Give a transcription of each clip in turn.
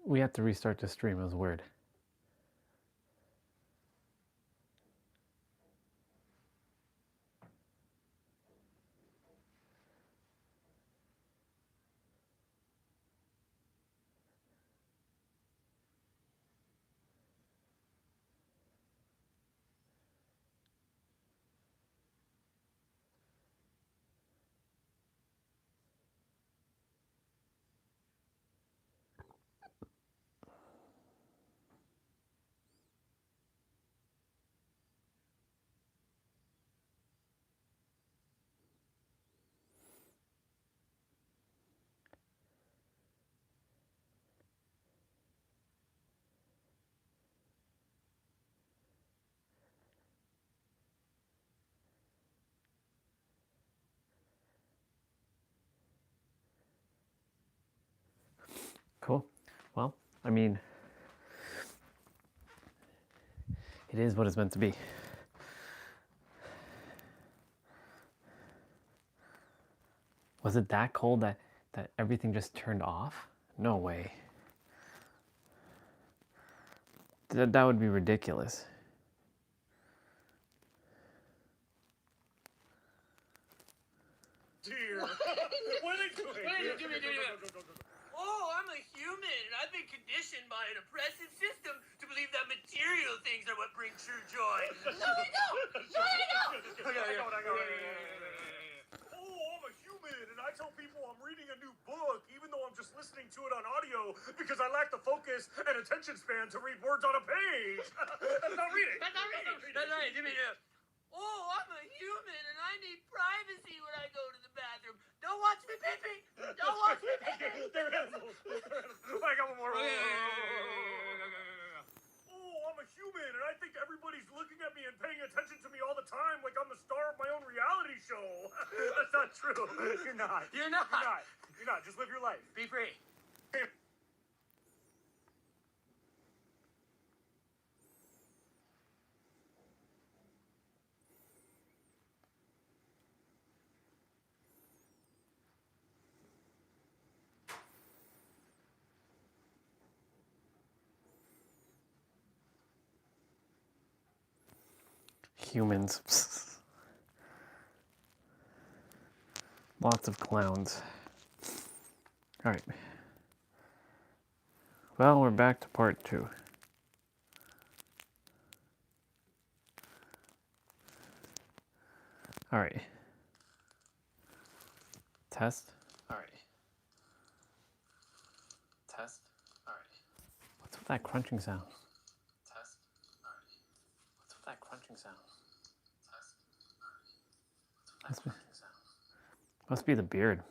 We have to restart the stream. It was weird. Cool. Well, I mean, it is what it's meant to be. Was it that cold that everything just turned off? No way. That would be ridiculous. Dear. What are you doing? Oh, I'm a human, and I've been conditioned by an oppressive system to believe that material things are what bring true joy. No, I don't! No, I don't! Oh, I'm a human, and I tell people I'm reading a new book, even though I'm just listening to it on audio, because I lack the focus and attention span to read words on a page. That's not reading. That's not reading. That's right. Jimmy, oh, I'm a human, and I need privacy when I go to the bathroom. Don't watch me pee-pee. Don't watch me pee-pee. They're animals. I got one more. Oh, I'm a human, and I think everybody's looking at me and paying attention to me all the time like I'm the star of my own reality show. That's not true. You're not. You're not. You're not. You're not. Just live your life. Be free. Humans. Lots of clowns. All right. Well, we're back to part 2. All right. Test. All right. Test. All right. What's with that crunching sound? Test. All right. What's with that crunching sound? Test. All right. What's with that crunching sound? Must be the beard.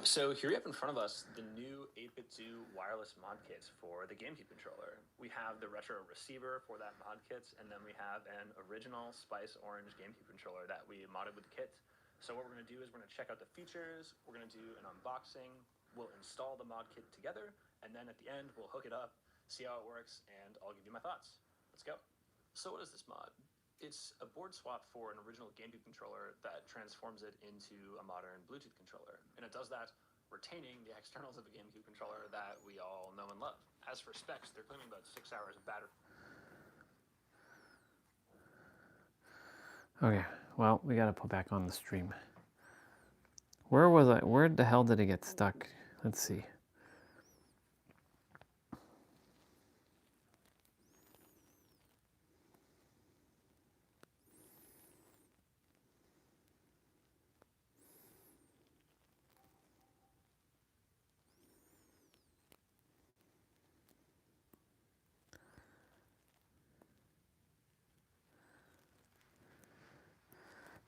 So here we have in front of us the new 8-bit Zoo wireless mod kits for the GameCube controller. We have the retro receiver for that mod kit, and then we have an original Spice Orange GameCube controller that we modded with the kit. So what we're going to do is we're going to check out the features, we're going to do an unboxing, we'll install the mod kit together, and then at the end we'll hook it up, see how it works, and I'll give you my thoughts. Let's go. So what is this mod? It's a board swap for an original GameCube controller that transforms it into a modern Bluetooth controller. And it does that retaining the externals of a GameCube controller that we all know and love. As for specs, they're claiming about 6 hours of battery. Okay, well, we gotta put back on the stream. Where was I? Where the hell did it get stuck? Let's see.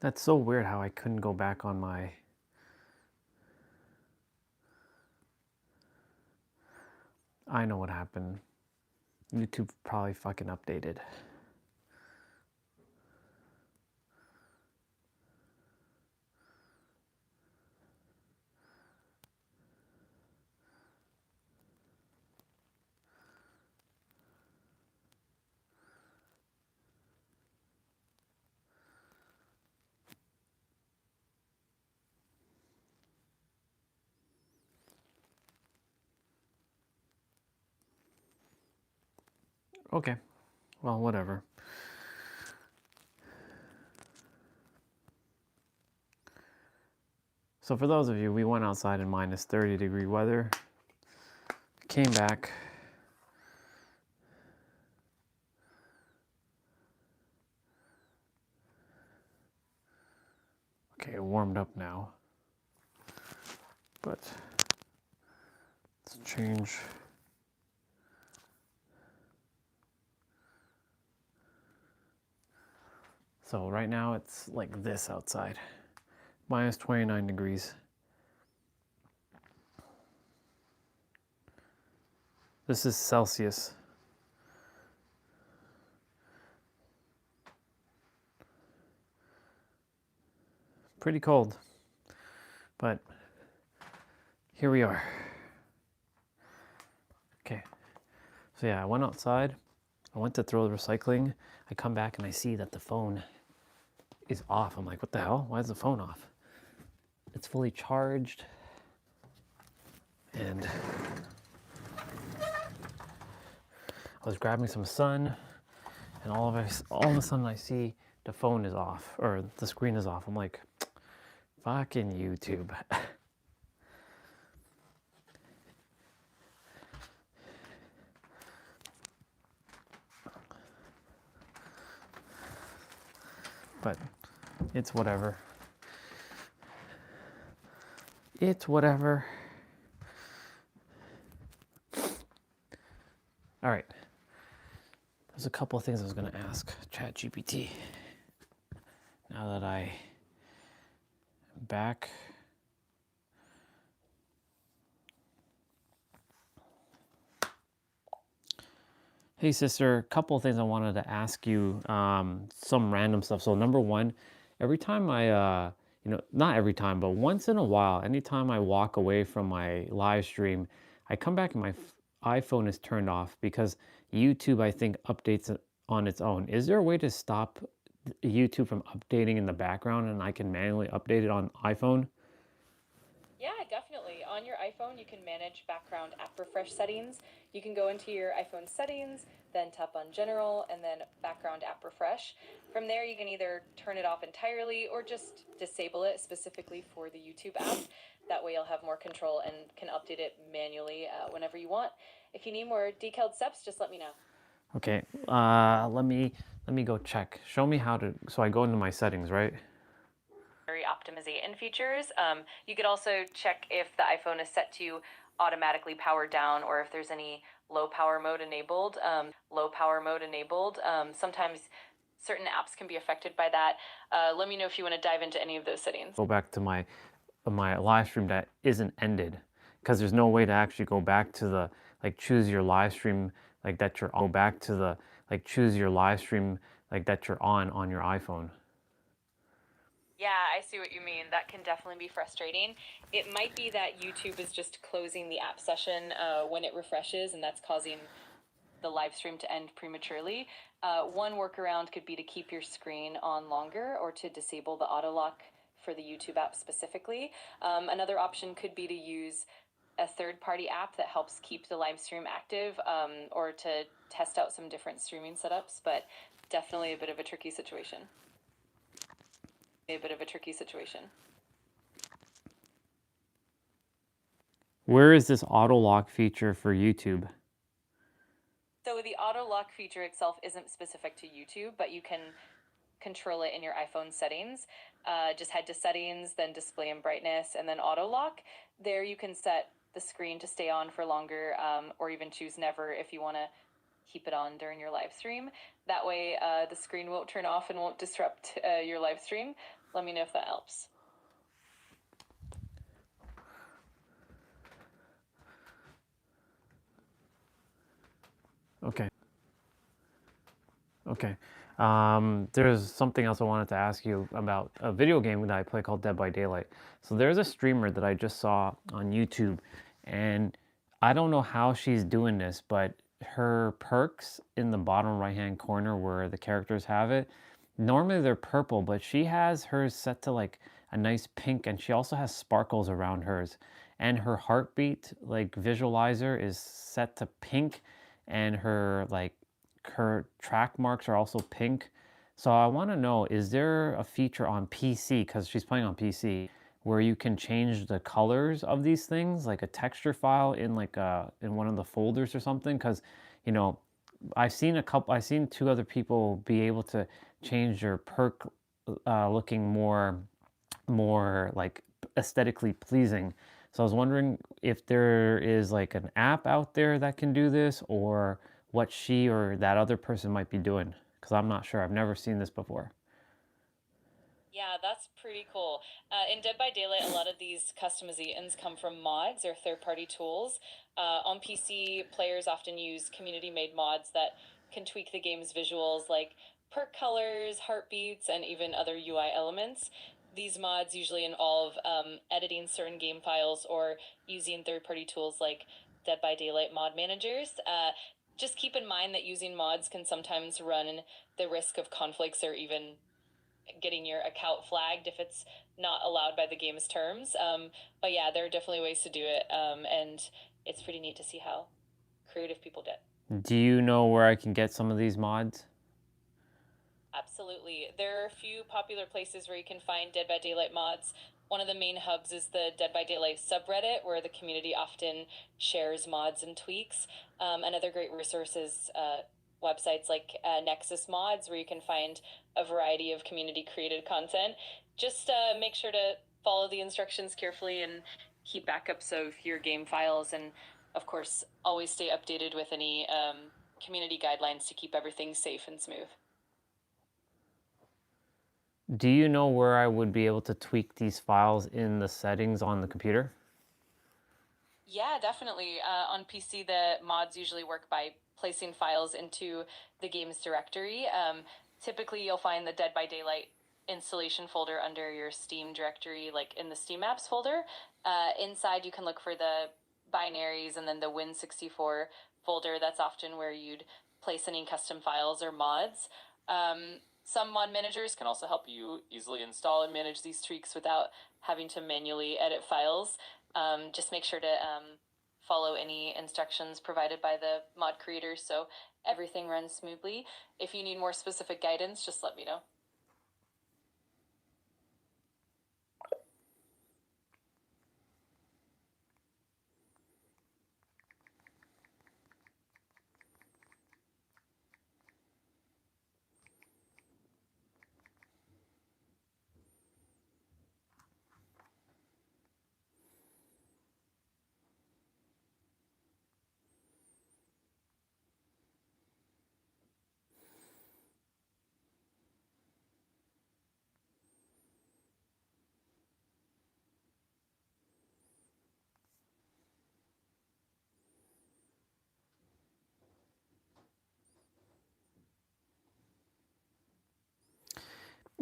That's so weird how I couldn't go back on my... I know what happened. YouTube probably fucking updated. Okay, well, whatever. So for those of you, we went outside in minus 30-degree weather, came back. Okay, it warmed up now, but let's change. So right now it's like this outside, minus 29 degrees. This is Celsius. Pretty cold, but here we are. Okay, so yeah, I went outside. I went to throw the recycling. I come back and I see that the phone is off. I'm like, what the hell? Why is the phone off? It's fully charged. And I was grabbing some sun, and all of a sudden I see the phone is off, or the screen is off. I'm like, fucking YouTube. But it's whatever. It's whatever. All right. There's a couple of things I was going to ask ChatGPT. Now that I am back. Hey sister, a couple of things I wanted to ask you, some random stuff. So number one, every time I, not every time, but once in a while, anytime I walk away from my live stream, I come back and my iPhone is turned off because YouTube, I think, updates it on its own. Is there a way to stop YouTube from updating in the background and I can manually update it on iPhone? Yeah, definitely. On your iPhone, you can manage background app refresh settings. You can go into your iPhone settings, then tap on general, and then background app refresh. From there, you can either turn it off entirely or just disable it specifically for the YouTube app. That way you'll have more control and can update it manually whenever you want. If you need more detailed steps, just let me know. Okay, let me go check. Show me how to, so I go into my settings, right? Optimization features. You could also check if the iPhone is set to automatically power down or if there's any low power mode enabled. Sometimes certain apps can be affected by that. Let me know if you want to dive into any of those settings. Go back to my live stream that isn't ended, because there's no way to actually go back to the choose your live stream that you're on. Go back to the choose your live stream that you're on your iPhone. Yeah, I see what you mean. That can definitely be frustrating. It might be that YouTube is just closing the app session when it refreshes, and that's causing the live stream to end prematurely. One workaround could be to keep your screen on longer or to disable the auto lock for the YouTube app specifically. Another option could be to use a third-party app that helps keep the live stream active, or to test out some different streaming setups, but definitely a bit of a tricky situation. Where is this auto lock feature for YouTube? So the auto lock feature itself isn't specific to YouTube, but you can control it in your iPhone settings. Just head to settings, then display and brightness, and then auto lock. There you can set the screen to stay on for longer, or even choose never if you want to keep it on during your live stream. That way the screen won't turn off and won't disrupt your live stream. Let me know if that helps. Okay. There's something else I wanted to ask you about a video game that I play called Dead by Daylight. So there's a streamer that I just saw on YouTube, and I don't know how she's doing this, but her perks in the bottom right-hand corner where the characters have it, normally they're purple, but she has hers set to a nice pink, and she also has sparkles around hers. And her heartbeat visualizer is set to pink, and her her track marks are also pink. So I want to know, is there a feature on PC, because she's playing on PC, where you can change the colors of these things, like a texture file in like in one of the folders or something? Because you know, I've seen two other people be able to change their perk looking more like aesthetically pleasing. So I was wondering if there is like an app out there that can do this, or what she or that other person might be doing, because I'm not sure. I've never seen this before. Yeah, that's pretty cool. In Dead by Daylight, a lot of these customizations come from mods or third-party tools. On PC, players often use community-made mods that can tweak the game's visuals, like perk colors, heartbeats, and even other UI elements. These mods usually involve editing certain game files or using third-party tools like Dead by Daylight mod managers. Just keep in mind that using mods can sometimes run the risk of conflicts or even getting your account flagged if it's not allowed by the game's terms. But yeah, there are definitely ways to do it, and it's pretty neat to see how creative people get. Do you know where I can get some of these mods? Absolutely. There are a few popular places where you can find Dead by Daylight mods. One of the main hubs is the Dead by Daylight subreddit, where the community often shares mods and tweaks. Another great resource is websites like Nexus Mods, where you can find a variety of community created content. Just make sure to follow the instructions carefully and keep backups of your game files, and of course, always stay updated with any community guidelines to keep everything safe and smooth. Do you know where I would be able to tweak these files in the settings on the computer? Yeah, definitely. On PC, the mods usually work by placing files into the game's directory. Typically, you'll find the Dead by Daylight installation folder under your Steam directory, like in the Steam Apps folder. Inside, you can look for the binaries and then the Win64 folder. That's often where you'd place any custom files or mods. Some mod managers can also help you easily install and manage these tweaks without having to manually edit files. Just make sure to follow any instructions provided by the mod creators so everything runs smoothly. If you need more specific guidance, just let me know.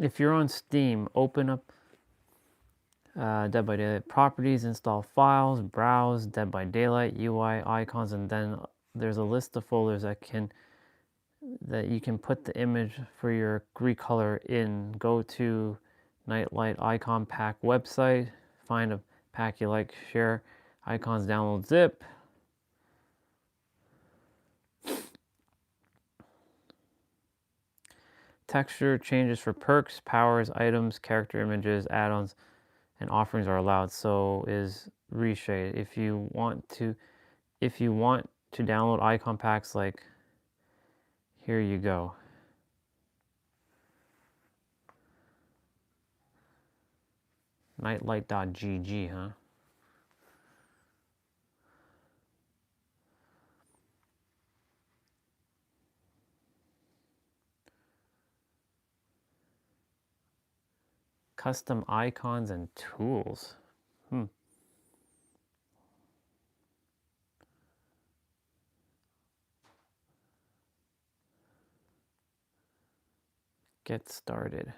If you're on Steam, open up Dead by Daylight properties, install files, browse Dead by Daylight UI icons, and then there's a list of folders that you can put the image for your recolor in. Go to Nightlight Icon Pack website, find a pack you like, share icons, download zip. Texture changes for perks, powers, items, character images, add-ons, and offerings are allowed. So is reshade. If you want to download icon packs, like, here you go. Nightlight.gg, huh? Custom icons and tools. Get started.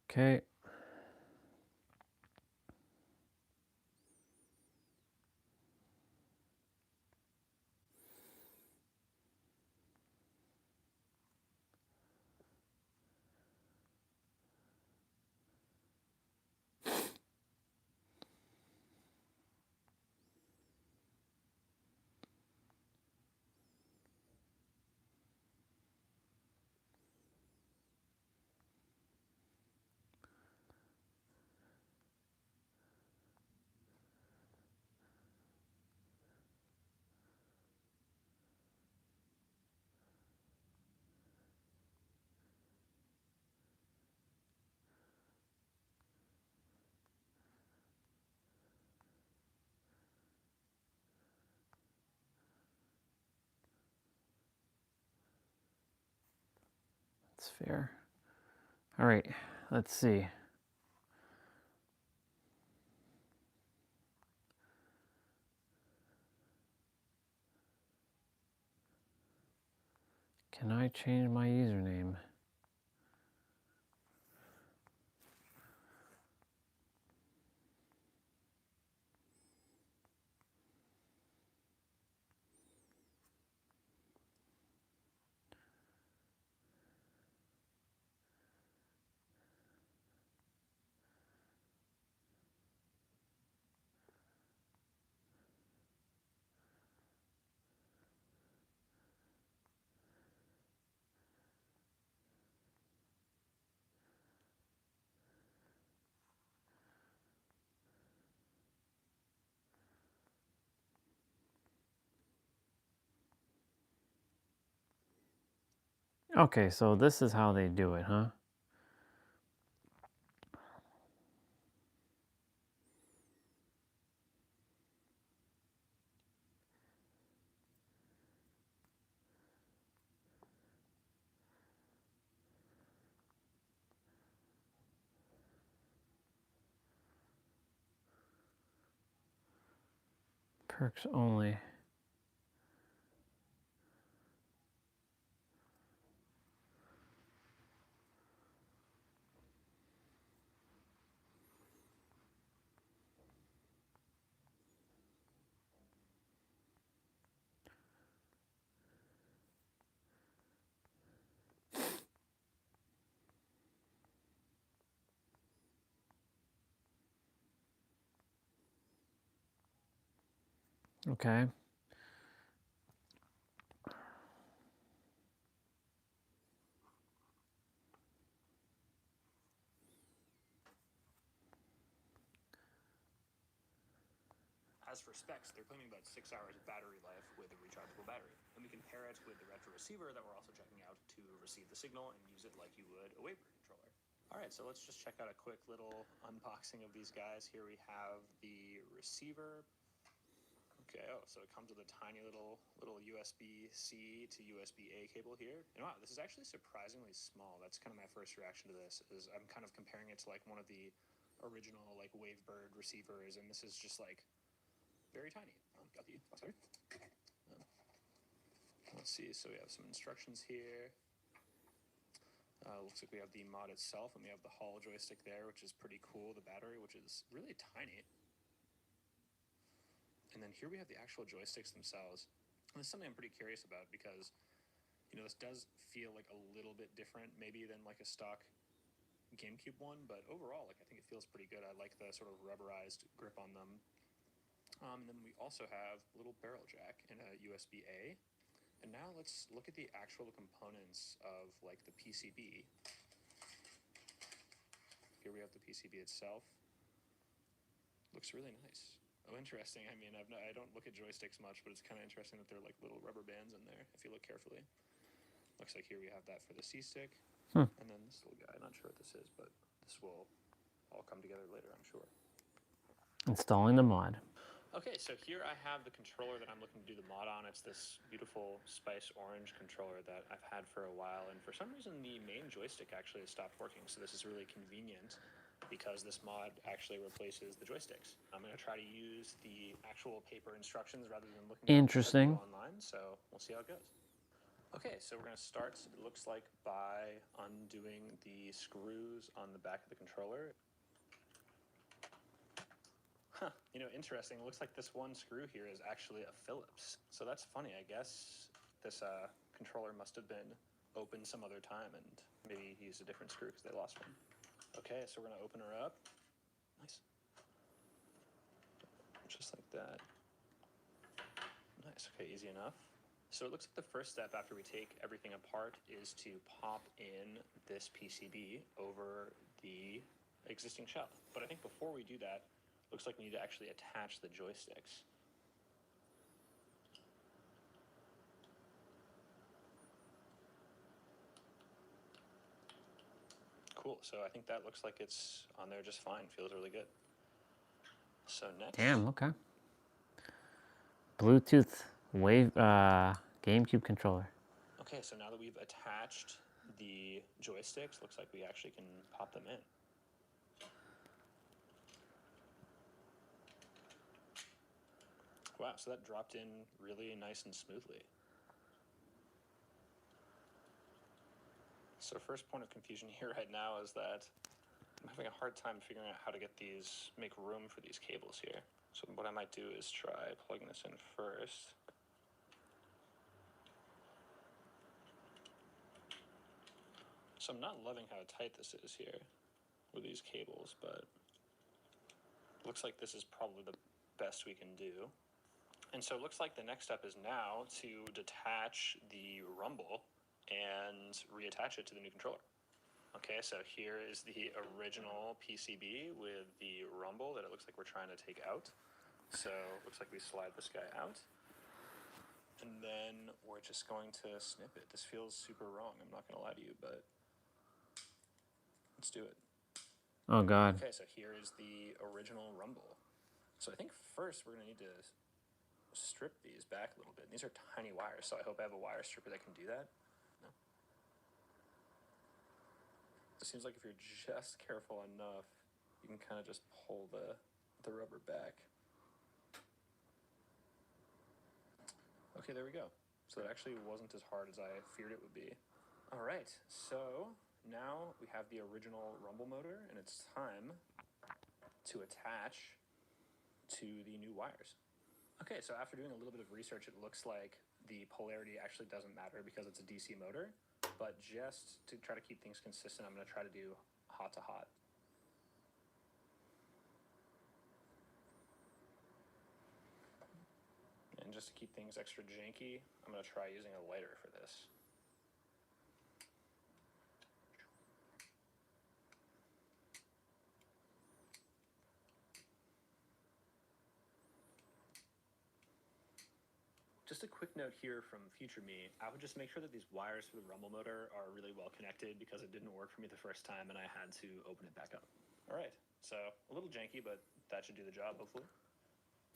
Okay. That's fair. All right, let's see. Can I change my username? Okay, so this is how they do it, huh? Perks only. Okay. As for specs, they're claiming about 6 hours of battery life with a rechargeable battery. And we can pair it with the retro receiver that we're also checking out to receive the signal and use it like you would a Wavebird controller. All right, so let's just check out a quick little unboxing of these guys. Here we have the receiver. Okay, oh, so it comes with a tiny little USB-C to USB-A cable here. And wow, this is actually surprisingly small. That's kind of my first reaction to this, is I'm kind of comparing it to like one of the original like Wavebird receivers, and this is just like very tiny. Got the box cover. Let's see, so we have some instructions here. Looks like we have the mod itself, and we have the Hall joystick there, which is pretty cool. The battery, which is really tiny. And then here we have the actual joysticks themselves. And this is something I'm pretty curious about because, you know, this does feel like a little bit different maybe than like a stock GameCube one, but overall, like I think it feels pretty good. I like the sort of rubberized grip on them. And then we also have a little barrel jack and a USB-A. And now let's look at the actual components of like the PCB. Here we have the PCB itself. Looks really nice. Oh, interesting. I mean, I don't look at joysticks much, but it's kind of interesting that they're like little rubber bands in there if you look carefully. Looks like here we have that for the C-stick. And then this little guy, not sure what this is, but this will all come together later, I'm sure. Installing the mod. Okay, so here I have the controller that I'm looking to do the mod on. It's this beautiful Spice Orange controller that I've had for a while, and for some reason the main joystick actually has stopped working, so this is really convenient because this mod actually replaces the joysticks. I'm going to try to use the actual paper instructions rather than looking at Interesting. online, so we'll see how it goes. Okay, so we're going to start, it looks like, by undoing the screws on the back of the controller. Huh, you know, interesting. It looks like this one screw here is actually a Phillips. So that's funny. I guess this controller must have been opened some other time and maybe used a different screw because they lost one. Okay, so we're going to open her up. Nice. Just like that. Nice. Okay, easy enough. So it looks like the first step after we take everything apart is to pop in this PCB over the existing shell. But I think before we do that, looks like we need to actually attach the joysticks. Cool, so I think that looks like it's on there just fine. Feels really good. So next. Damn, okay. Bluetooth Wave GameCube controller. Okay, so now that we've attached the joysticks, looks like we actually can pop them in. Wow, so that dropped in really nice and smoothly. So first point of confusion here right now is that I'm having a hard time figuring out how to make room for these cables here. So what I might do is try plugging this in first. So I'm not loving how tight this is here with these cables, but looks like this is probably the best we can do. And so it looks like the next step is now to detach the rumble and reattach it to the new controller. Okay, so here is the original PCB with the rumble that it looks like we're trying to take out. So it looks like we slide this guy out. And then we're just going to snip it. This feels super wrong, I'm not going to lie to you, but let's do it. Oh, God. Okay, so here is the original rumble. So I think first we're going to need to strip these back a little bit. These are tiny wires, so I hope I have a wire stripper that can do that. No. It seems like if you're just careful enough, you can kind of just pull the rubber back. Okay, there we go. So it actually wasn't as hard as I feared it would be. All right, so now we have the original rumble motor, and it's time to attach to the new wires. Okay, so after doing a little bit of research, it looks like the polarity actually doesn't matter because it's a DC motor, but just to try to keep things consistent, I'm going to try to do hot to hot. And just to keep things extra janky, I'm going to try using a lighter for this. Just a quick note here from future me, I would just make sure that these wires for the rumble motor are really well connected because it didn't work for me the first time and I had to open it back up. All right, so a little janky, but that should do the job, hopefully.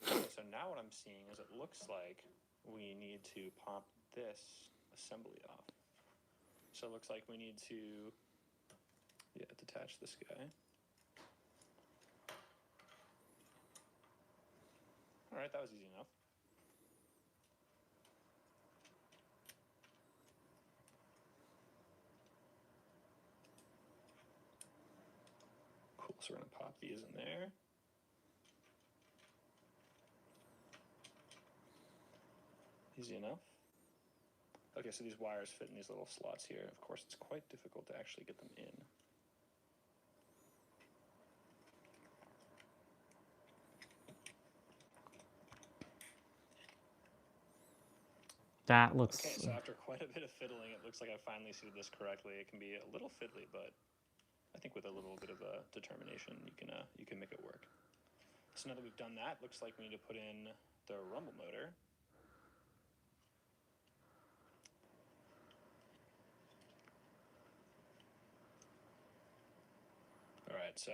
Okay, so now what I'm seeing is it looks like we need to pop this assembly off. So it looks like we need to, detach this guy. All right, that was easy enough. Cool, so we're gonna pop these in there. Easy enough. Okay, so these wires fit in these little slots here. Of course, it's quite difficult to actually get them in. That looks... Okay, so after quite a bit of fiddling, it looks like I finally suited this correctly. It can be a little fiddly, but I think with a little bit of determination, you can make it work. So now that we've done that, looks like we need to put in the rumble motor. All right, so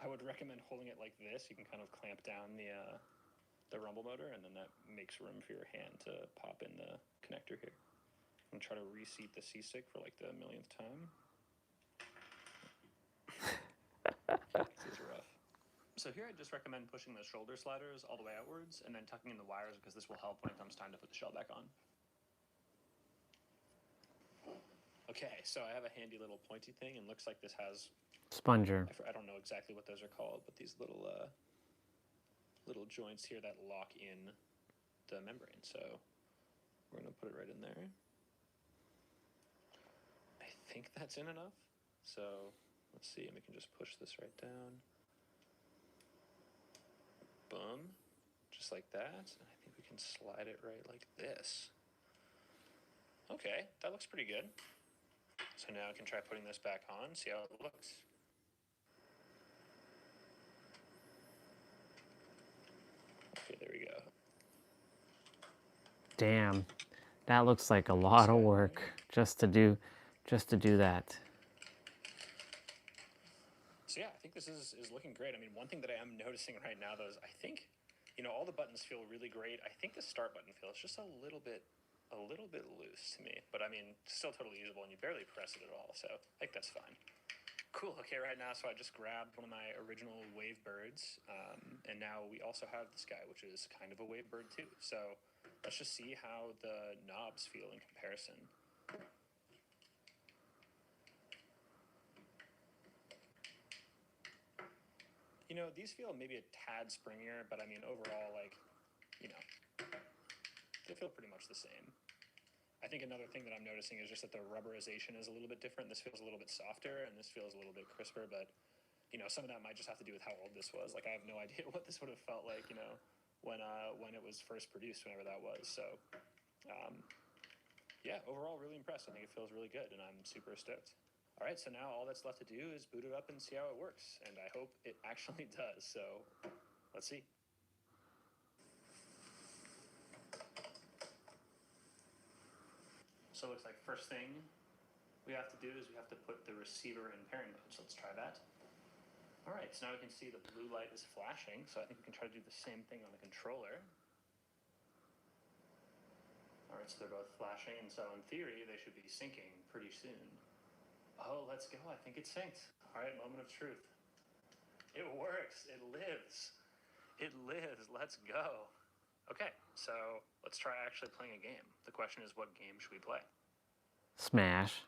I would recommend holding it like this. You can kind of clamp down the rumble motor, and then that makes room for your hand to pop in the connector here. I'm gonna try to reseat the C-stick for like the millionth time. These are rough. So here I just recommend pushing the shoulder sliders all the way outwards and then tucking in the wires because this will help when it comes time to put the shell back on. Okay, so I have a handy little pointy thing, and looks like this has, Sponger. I don't know exactly what those are called, but these little little joints here that lock in the membrane. So we're gonna put it right in there. I think that's in enough. So let's see, and we can just push this right down. Boom, just like that. And I think we can slide it right like this. Okay, that looks pretty good. So now I can try putting this back on, see how it looks. Okay, there we go. Damn, that looks like a lot of work just to do that. So yeah, I think this is looking great. I mean, one thing that I am noticing right now though is I think, you know, all the buttons feel really great. I think the start button feels just a little bit loose to me, but I mean, still totally usable, and you barely press it at all, so I think that's fine. Cool. Okay, right now, so I just grabbed one of my original wave birds, and now we also have this guy, which is kind of a wave bird too. So let's just see how the knobs feel in comparison. You know, these feel maybe a tad springier, but I mean, overall, like, you know, they feel pretty much the same. I think another thing that I'm noticing is just that the rubberization is a little bit different. This feels a little bit softer, and this feels a little bit crisper, but, you know, some of that might just have to do with how old this was. Like, I have no idea what this would have felt like, you know, when it was first produced, whenever that was. So, yeah, overall, really impressed. I think it feels really good, and I'm super stoked. All right, so now all that's left to do is boot it up and see how it works, and I hope it actually does. So, let's see. So it looks like first thing we have to do is we have to put the receiver in pairing mode. So let's try that. All right, so now we can see the blue light is flashing. So I think we can try to do the same thing on the controller. All right, so they're both flashing, and so in theory, they should be syncing pretty soon. Oh, let's go. I think it's synced. All right, moment of truth. It works. It lives. It lives. Let's go. Okay, so let's try actually playing a game. The question is, what game should we play? Smash.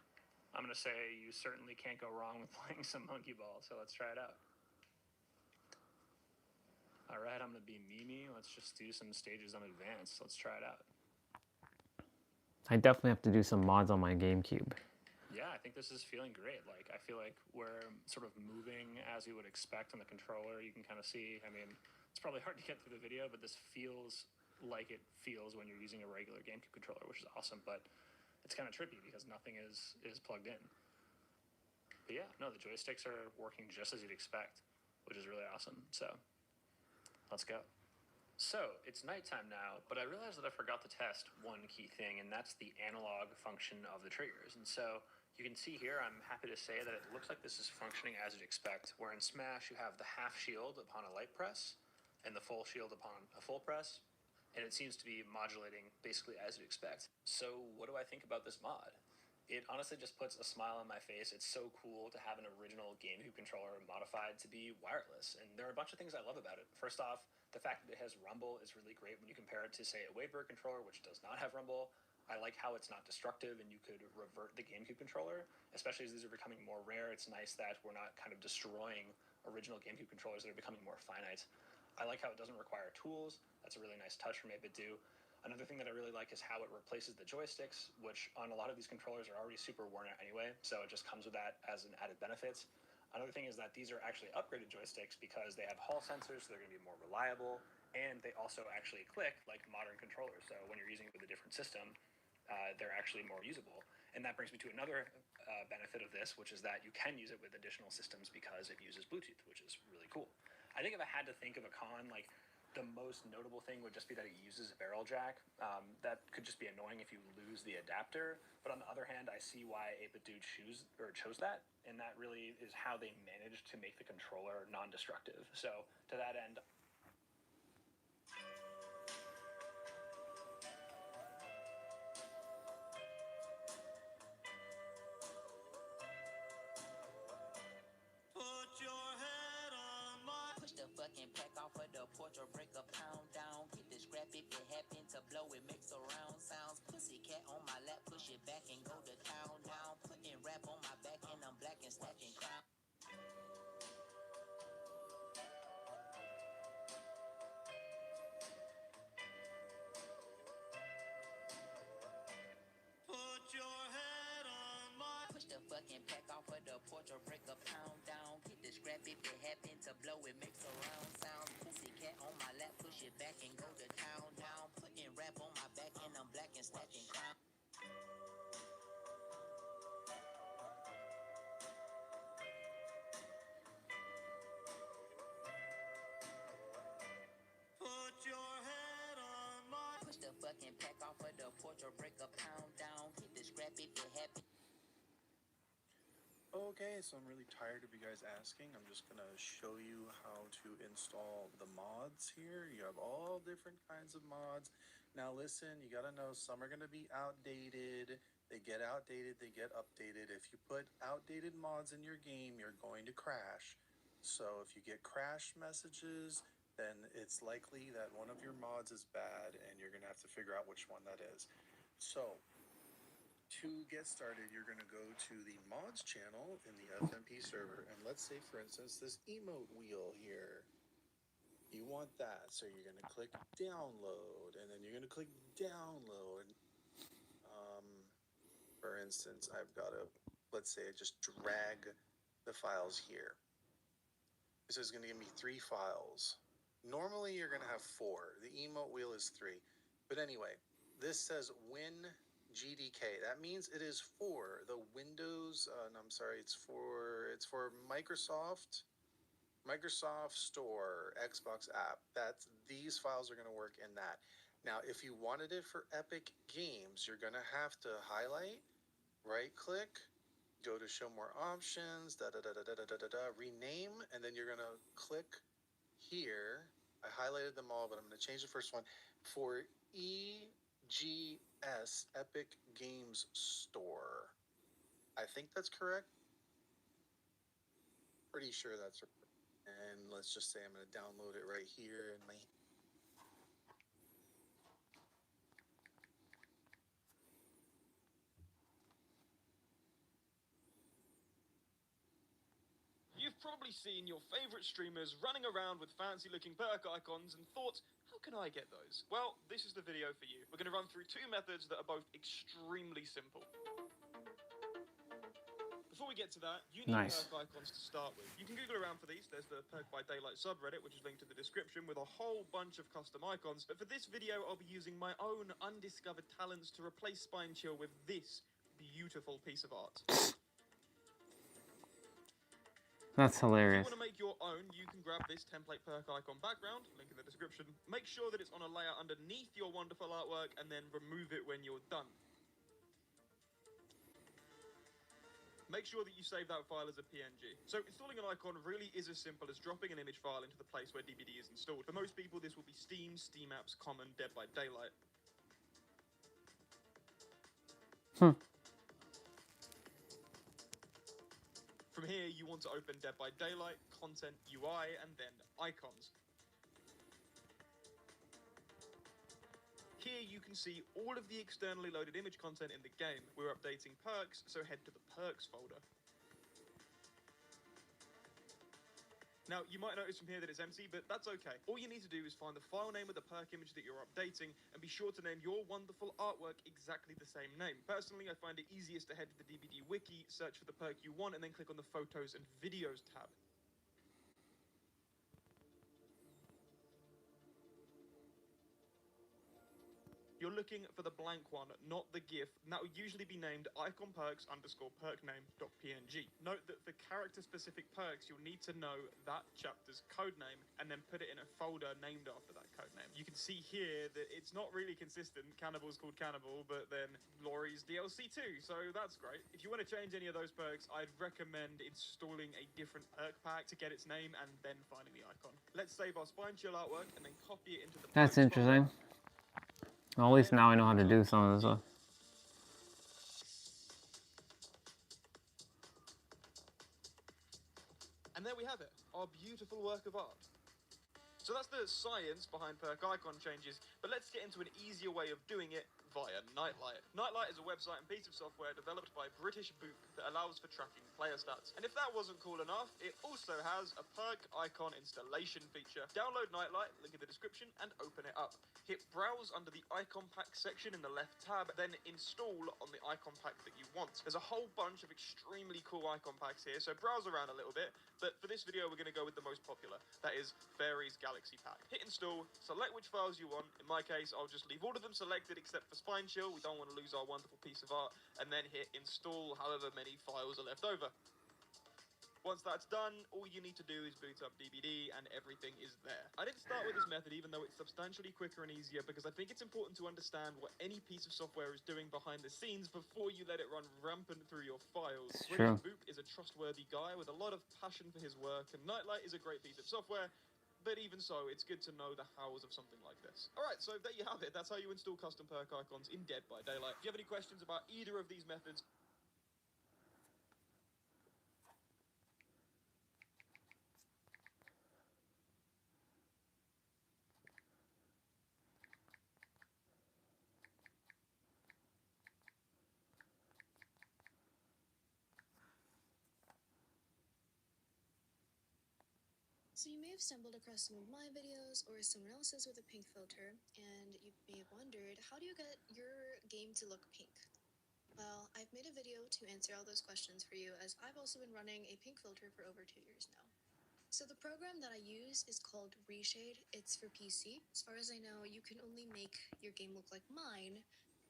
I'm going to say you certainly can't go wrong with playing some monkey ball, so let's try it out. All right, I'm going to be Mimi. Let's just do some stages on advanced. Let's try it out. I definitely have to do some mods on my GameCube. Yeah, I think this is feeling great. Like, I feel like we're sort of moving as you would expect on the controller. You can kind of see, I mean, it's probably hard to get through the video, but this feels like it feels when you're using a regular GameCube controller, which is awesome, but it's kind of trippy because nothing is plugged in. But yeah, no, the joysticks are working just as you'd expect, which is really awesome. So let's go. So it's nighttime now, but I realized that I forgot to test one key thing, and that's the analog function of the triggers. And so you can see here, I'm happy to say that it looks like this is functioning as you'd expect, where in Smash you have the half shield upon a light press and the full shield upon a full press, and it seems to be modulating basically as you'd expect. So what do I think about this mod? It honestly just puts a smile on my face. It's so cool to have an original GameCube controller modified to be wireless, and there are a bunch of things I love about it. First off, the fact that it has rumble is really great when you compare it to, say, a Wavebird controller, which does not have rumble. I like how it's not destructive and you could revert the GameCube controller, especially as these are becoming more rare. It's nice that we're not kind of destroying original GameCube controllers that are becoming more finite. I like how it doesn't require tools. That's a really nice touch from 8BitDo. Another thing that I really like is how it replaces the joysticks, which on a lot of these controllers are already super worn out anyway, so it just comes with that as an added benefit. Another thing is that these are actually upgraded joysticks because they have Hall sensors, so they're going to be more reliable, and they also actually click like modern controllers. So when you're using it with a different system, they're actually more usable. And that brings me to another benefit of this, which is that you can use it with additional systems because it uses Bluetooth, which is really cool. I think if I had to think of a con, like the most notable thing would just be that it uses a barrel jack. That could just be annoying if you lose the adapter. But on the other hand, I see why 8BitDo chose that, and that really is how they managed to make the controller non-destructive. So to that end, Push the fucking pack off of the porch or break a pound down. Get the scrap if it happen to blow, it makes surround sounds. Pussy cat on my lap, push it back and go to town now. Put fucking pack off of the porch or break a pound down. Hit the scrap if it happen to blow, it makes a round sound. Pussy cat on my lap, push it back and go to town, down. Putting rap on my back and I'm black and stacking crown. Put your head on my... Push the fucking pack off of the porch or break a pound down. Hit the scrap if it happen. Okay, so I'm really tired of you guys asking. I'm just gonna show you how to install the mods here. You have all different kinds of mods. Now listen, you gotta know some are gonna be outdated. They get outdated, they get updated. If you put outdated mods in your game, you're going to crash. So if you get crash messages, then it's likely that one of your mods is bad and you're gonna have to figure out which one that is. So to get started, you're going to go to the mods channel in the FMP server, and let's say, for instance, this emote wheel here. You want that, so you're going to click download, and then you're going to click download. For instance, I've got to, let's say I just drag the files here. This is going to give me 3 files. Normally, you're going to have 4. The emote wheel is 3. But anyway, this says win GDK. That means it is for the Windows. No, I'm sorry. It's for Microsoft Store, Xbox app. These files are going to work in that. Now, if you wanted it for Epic Games, you're going to have to highlight, right click, go to show more options, rename, and then you're going to click here. I highlighted them all, but I'm going to change the first one for EGS, Epic Games Store. I think that's correct. Pretty sure that's right. And let's just say I'm going to download it right here in my... You've probably seen your favorite streamers running around with fancy looking perk icons and thought, how can I get those? Well, this is the video for you. We're going to run through 2 methods that are both extremely simple. Before we get to that, you need perk icons to start with. You can Google around for these. There's the Perk by Daylight subreddit, which is linked in the description, with a whole bunch of custom icons. But for this video, I'll be using my own undiscovered talents to replace Spine Chill with this beautiful piece of art. That's hilarious. If you want to make your own, you can grab this template perk icon background, link in the description. Make sure that it's on a layer underneath your wonderful artwork, and then remove it when you're done. Make sure that you save that file as a PNG. So installing an icon really is as simple as dropping an image file into the place where DBD is installed. For most people, this will be Steam, Steam Apps, Common, Dead by Daylight. From here, you want to open Dead by Daylight, Content, UI, and then Icons. Here you can see all of the externally loaded image content in the game. We're updating perks, so head to the perks folder. Now, you might notice from here that it's empty, but that's okay. All you need to do is find the file name of the perk image that you're updating, and be sure to name your wonderful artwork exactly the same name. Personally, I find it easiest to head to the DBD wiki, search for the perk you want, and then click on the Photos and Videos tab. You're looking for the blank one, not the GIF, and that will usually be named iconperks_perkname.png. Note that for character-specific perks, you'll need to know that chapter's codename, and then put it in a folder named after that codename. You can see here that it's not really consistent. Cannibal's called Cannibal, but then Glory's DLC too, so that's great. If you want to change any of those perks, I'd recommend installing a different perk pack to get its name, and then finding the icon. Let's save our Spine Chill artwork, and then copy it into the That's interesting. Well, at least now I know how to do some of this stuff. And there we have it, our beautiful work of art. So that's the science behind perk icon changes, but let's get into an easier way of doing it via Nightlight. Nightlight is a website and piece of software developed by British Boop that allows for tracking player stats. And if that wasn't cool enough, it also has a perk icon installation feature. Download Nightlight, link in the description, and open it up. Hit browse under the icon pack section in the left tab, then install on the icon pack that you want. There's a whole bunch of extremely cool icon packs here, so browse around a little bit, but for this video we're going to go with the most popular. That is Fairies Galaxy Pack. Hit install, select which files you want. In my case, I'll just leave all of them selected except for Spine Chill. We don't want to lose our wonderful piece of art. And then hit install however many files are left over. Once that's done, all you need to do is boot up DBD and everything is there. I didn't start with this method even though it's substantially quicker and easier because I think it's important to understand what any piece of software is doing behind the scenes before you let it run rampant through your files. It's William true. Boop is a trustworthy guy with a lot of passion for his work, and Nightlight is a great piece of software. But even so, it's good to know the hows of something like this. Alright, so there you have it. That's how you install custom perk icons in Dead by Daylight. If you have any questions about either of these methods, So you may have stumbled across some of my videos or someone else's with a pink filter, and you may have wondered, how do you get your game to look pink? Well, I've made a video to answer all those questions for you, as I've also been running a pink filter for over 2 years now. So the program that I use is called Reshade. It's for PC. As far as I know, you can only make your game look like mine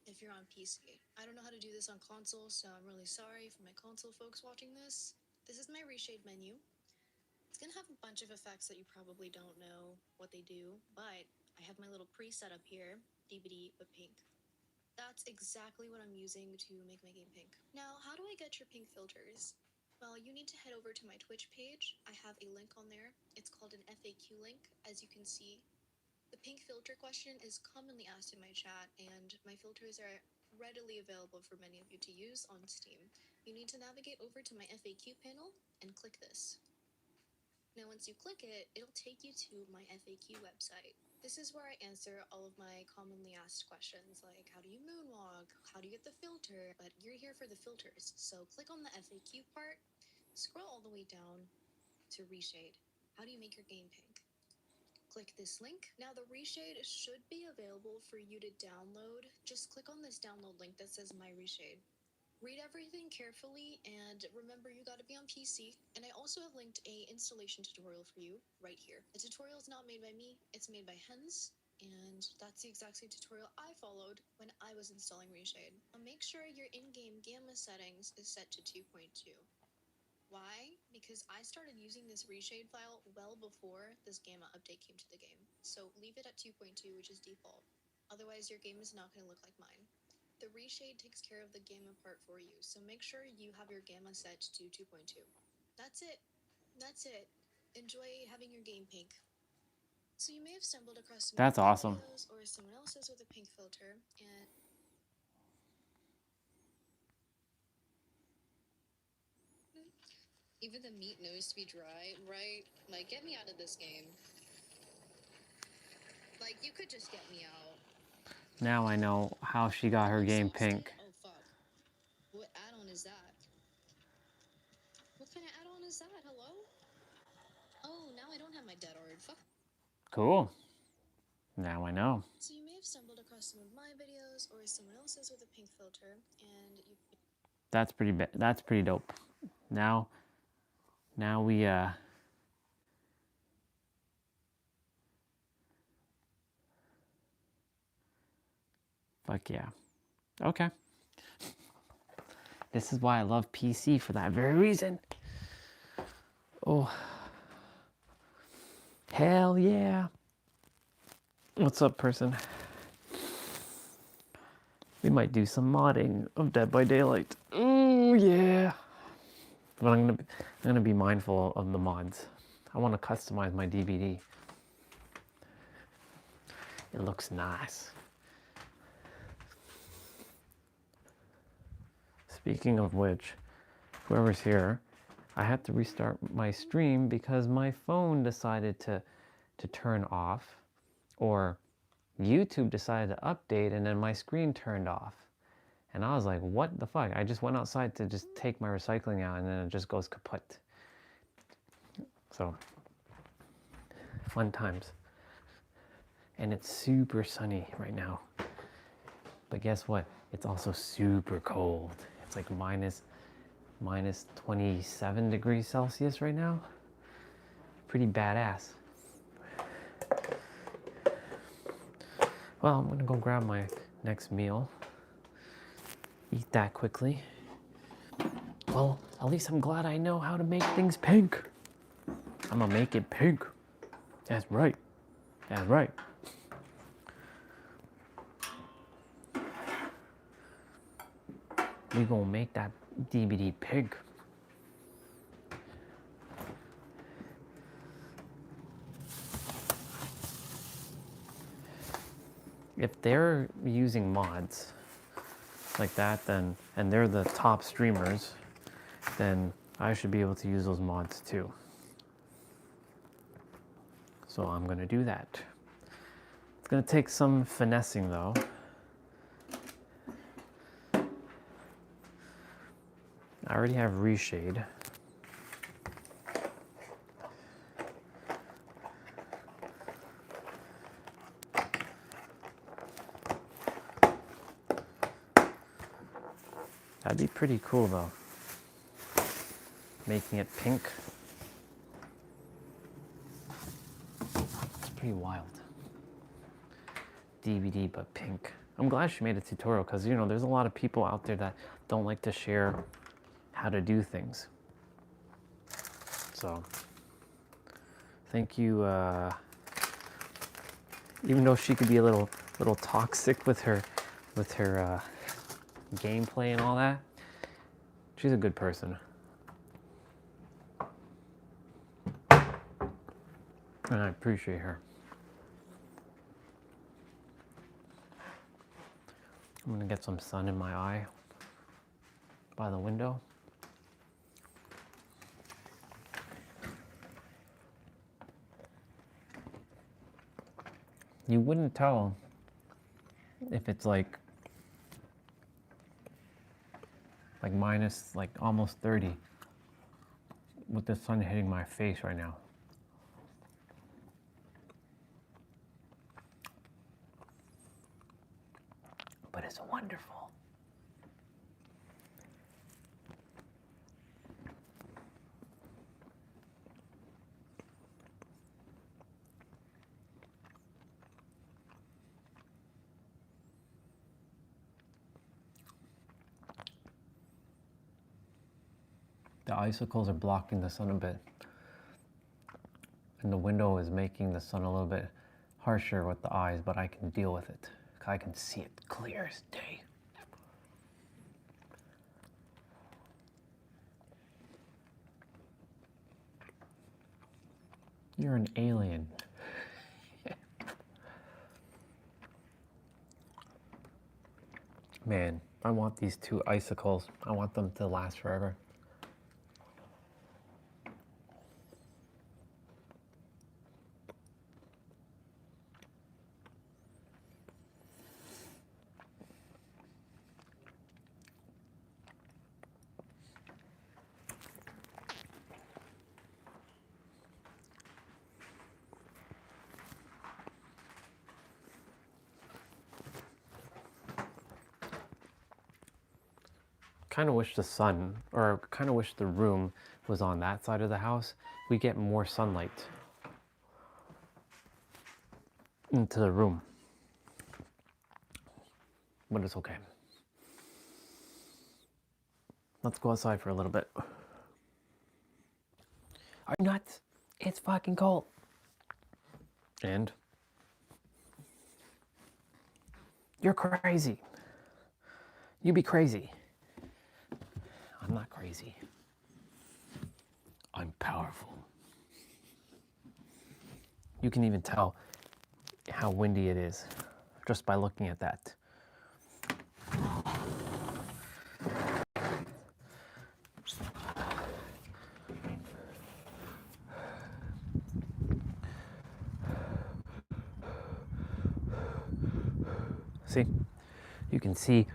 if you're on PC. I don't know how to do this on console, so I'm really sorry for my console folks watching this. This is my Reshade menu. It's gonna have a bunch of effects that you probably don't know what they do, but I have my little preset up here, DBD but pink. That's exactly what I'm using to make my game pink. Now, how do I get your pink filters? Well, you need to head over to my Twitch page. I have a link on there. It's called an FAQ link, as you can see. The pink filter question is commonly asked in my chat, and my filters are readily available for many of you to use on Steam. You need to navigate over to my FAQ panel and click this. Now, once you click it, it'll take you to my FAQ website. This is where I answer all of my commonly asked questions, like how do you moonwalk, how do you get the filter, but you're here for the filters. So click on the FAQ part, scroll all the way down to Reshade. How do you make your game pink? Click this link. Now the Reshade should be available for you to download. Just click on this download link that says My Reshade. Read everything carefully, and remember you gotta be on PC. And I also have linked a installation tutorial for you right here. The tutorial is not made by me, it's made by Hens, and that's the exact same tutorial I followed when I was installing Reshade. Make sure your in-game gamma settings is set to 2.2. Why? Because I started using this Reshade file well before this gamma update came to the game. So leave it at 2.2, which is default. Otherwise your game is not gonna look like mine. The Reshade takes care of the gamma part for you, so make sure you have your gamma set to 2.2. That's it. That's it. Enjoy having your game pink. So you may have stumbled across some That's awesome. videos or someone else's with a pink filter, and even the meat knows to be dry, right? Like, get me out of this game. Like, you could just get me out. Now I know how she got her game pink. Oh, fuck. What add-on is that? What kind of add-on is that? Hello? Oh, now I don't have my dead ord. Fuck. Cool. Now I know. So you may have stumbled across some of my videos or someone else's with a pink filter, and you... That's pretty dope. Now we fuck yeah. Okay. This is why I love PC, for that very reason. Oh. Hell yeah. What's up, person? We might do some modding of Dead by Daylight. Ooh, yeah. But I'm gonna be mindful of the mods. I want to customize my DVD. It looks nice. Speaking of which, whoever's here, I had to restart my stream because my phone decided to turn off or YouTube decided to update and then my screen turned off. And I was like, what the fuck? I just went outside to just take my recycling out and then it just goes kaput. So, fun times. And it's super sunny right now. But guess what? It's also super cold. It's like minus 27 degrees Celsius right now. Pretty badass. Well, I'm gonna go grab my next meal. Eat that quickly. Well, at least I'm glad I know how to make things pink. I'm gonna make it pink. That's right. That's right. We gonna make that DVD pink. If they're using mods like that, then, and they're the top streamers, then I should be able to use those mods too. So I'm gonna do that. It's gonna take some finessing though. I already have reshade. That'd be pretty cool though. Making it pink. It's pretty wild. DVD but pink. I'm glad she made a tutorial because, you know, there's a lot of people out there that don't like to share how to do things. So, thank you. Even though she could be a little toxic with her gameplay and all that, she's a good person. And I appreciate her. I'm gonna get some sun in my eye by the window. You wouldn't tell if it's like minus like almost 30 with the sun hitting my face right now. But it's wonderful. The icicles are blocking the sun a bit. And the window is making the sun a little bit harsher with the eyes, but I can deal with it. I can see it clear as day. You're an alien. Man, I want these 2 icicles. I want them to last forever. Kind of wish the sun, or kind of wish the room was on that side of the house. We get more sunlight into the room. But it's okay. Let's go outside for a little bit. Are you nuts? It's fucking cold. And? You're crazy. You be crazy. I'm not crazy. I'm powerful. You can even tell how windy it is just by looking at that. See? You can see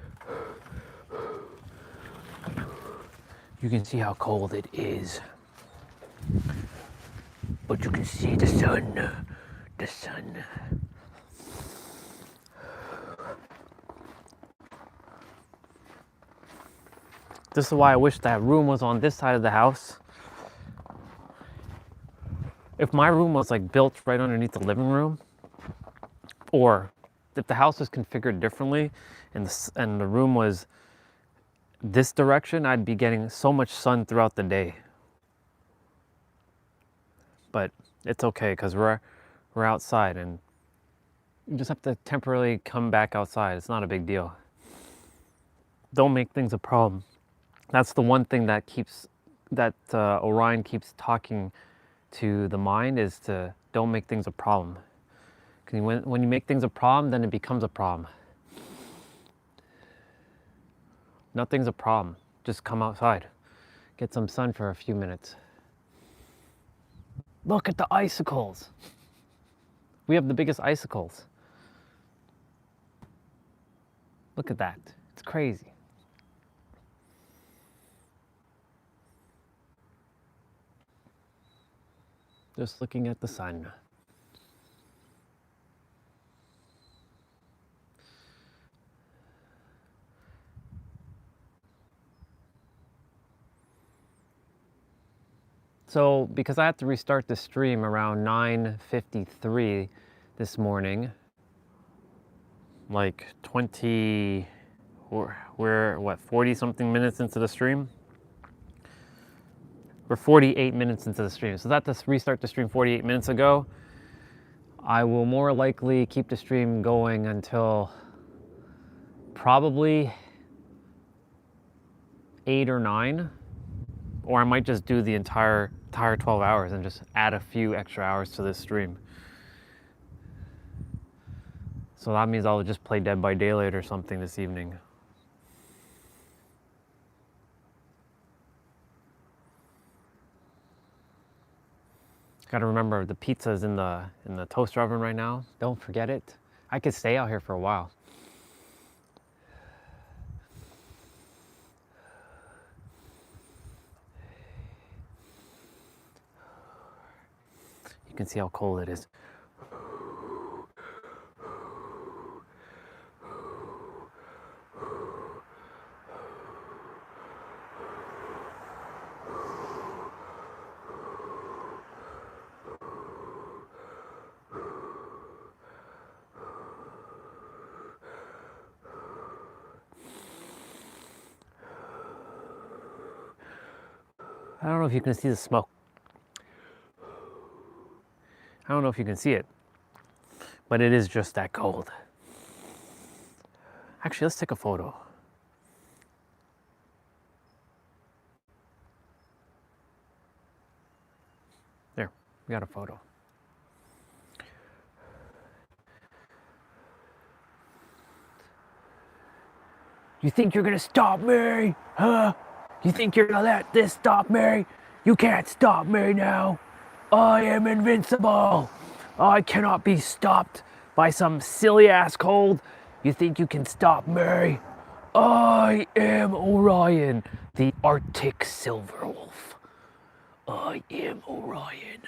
how cold it is. But you can see the sun. The sun. This is why I wish that room was on this side of the house. If my room was like built right underneath the living room, or if the house was configured differently and the room was this direction, I'd be getting so much sun throughout the day. But it's okay because we're outside and you just have to temporarily come back outside. It's not a big deal. Don't make things a problem. That's the one thing that Orion keeps talking to the mind, is to don't make things a problem. Because when you make things a problem, then it becomes a problem. Nothing's a problem. Just come outside. Get some sun for a few minutes. Look at the icicles. We have the biggest icicles. Look at that. It's crazy. Just looking at the sun. So, because I had to restart the stream around 9:53 this morning, like 40 something minutes into the stream? We're 48 minutes into the stream. So that to restart the stream 48 minutes ago, I will more likely keep the stream going until probably 8 or 9, or I might just do the entire 12 hours and just add a few extra hours to this stream. So that means I'll just play Dead by Daylight or something this evening. Gotta remember, the pizza's in the toaster oven right now. Don't forget it. I could stay out here for a while. You can see how cold it is. I don't know if you can see the smoke. I don't know if you can see it, but it is just that cold. Actually, let's take a photo. There, we got a photo. You think you're gonna stop me? Huh? You think you're gonna let this stop me? You can't stop me now. I am invincible. I cannot be stopped by some silly ass cold. You think you can stop me? I am Orion, the Arctic Silver Wolf. I am Orion.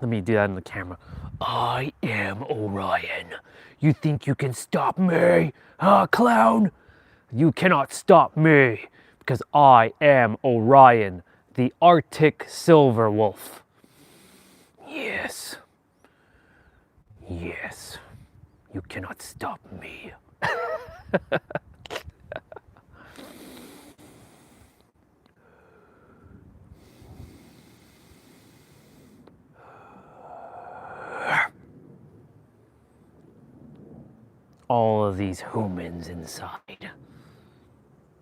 Let me do that in the camera. I am Orion. You think you can stop me? Huh, clown? You cannot stop me, because I am Orion, the Arctic Silver Wolf. Yes. Yes. You cannot stop me. All of these humans inside.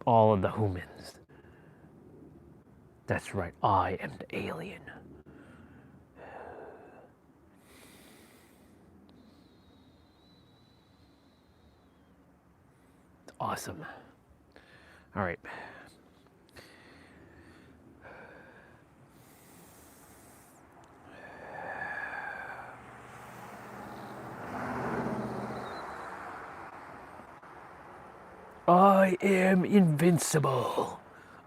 All of the humans. That's right, I am the alien. It's awesome. All right. I am invincible.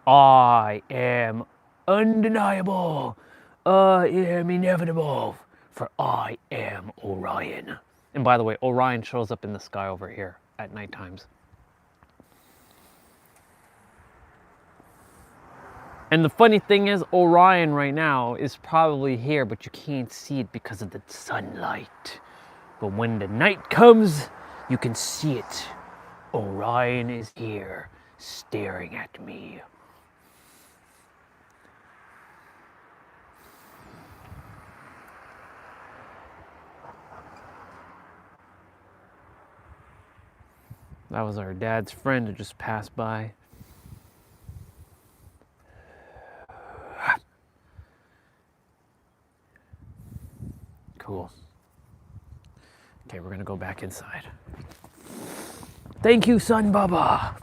I am undeniable. I am inevitable. For I am Orion. And by the way, Orion shows up in the sky over here at night times. And the funny thing is, Orion right now is probably here, but you can't see it because of the sunlight. But when the night comes, you can see it. Orion is here, staring at me. That was our dad's friend who just passed by. Cool. Okay, we're gonna go back inside. Thank you, Sun Baba.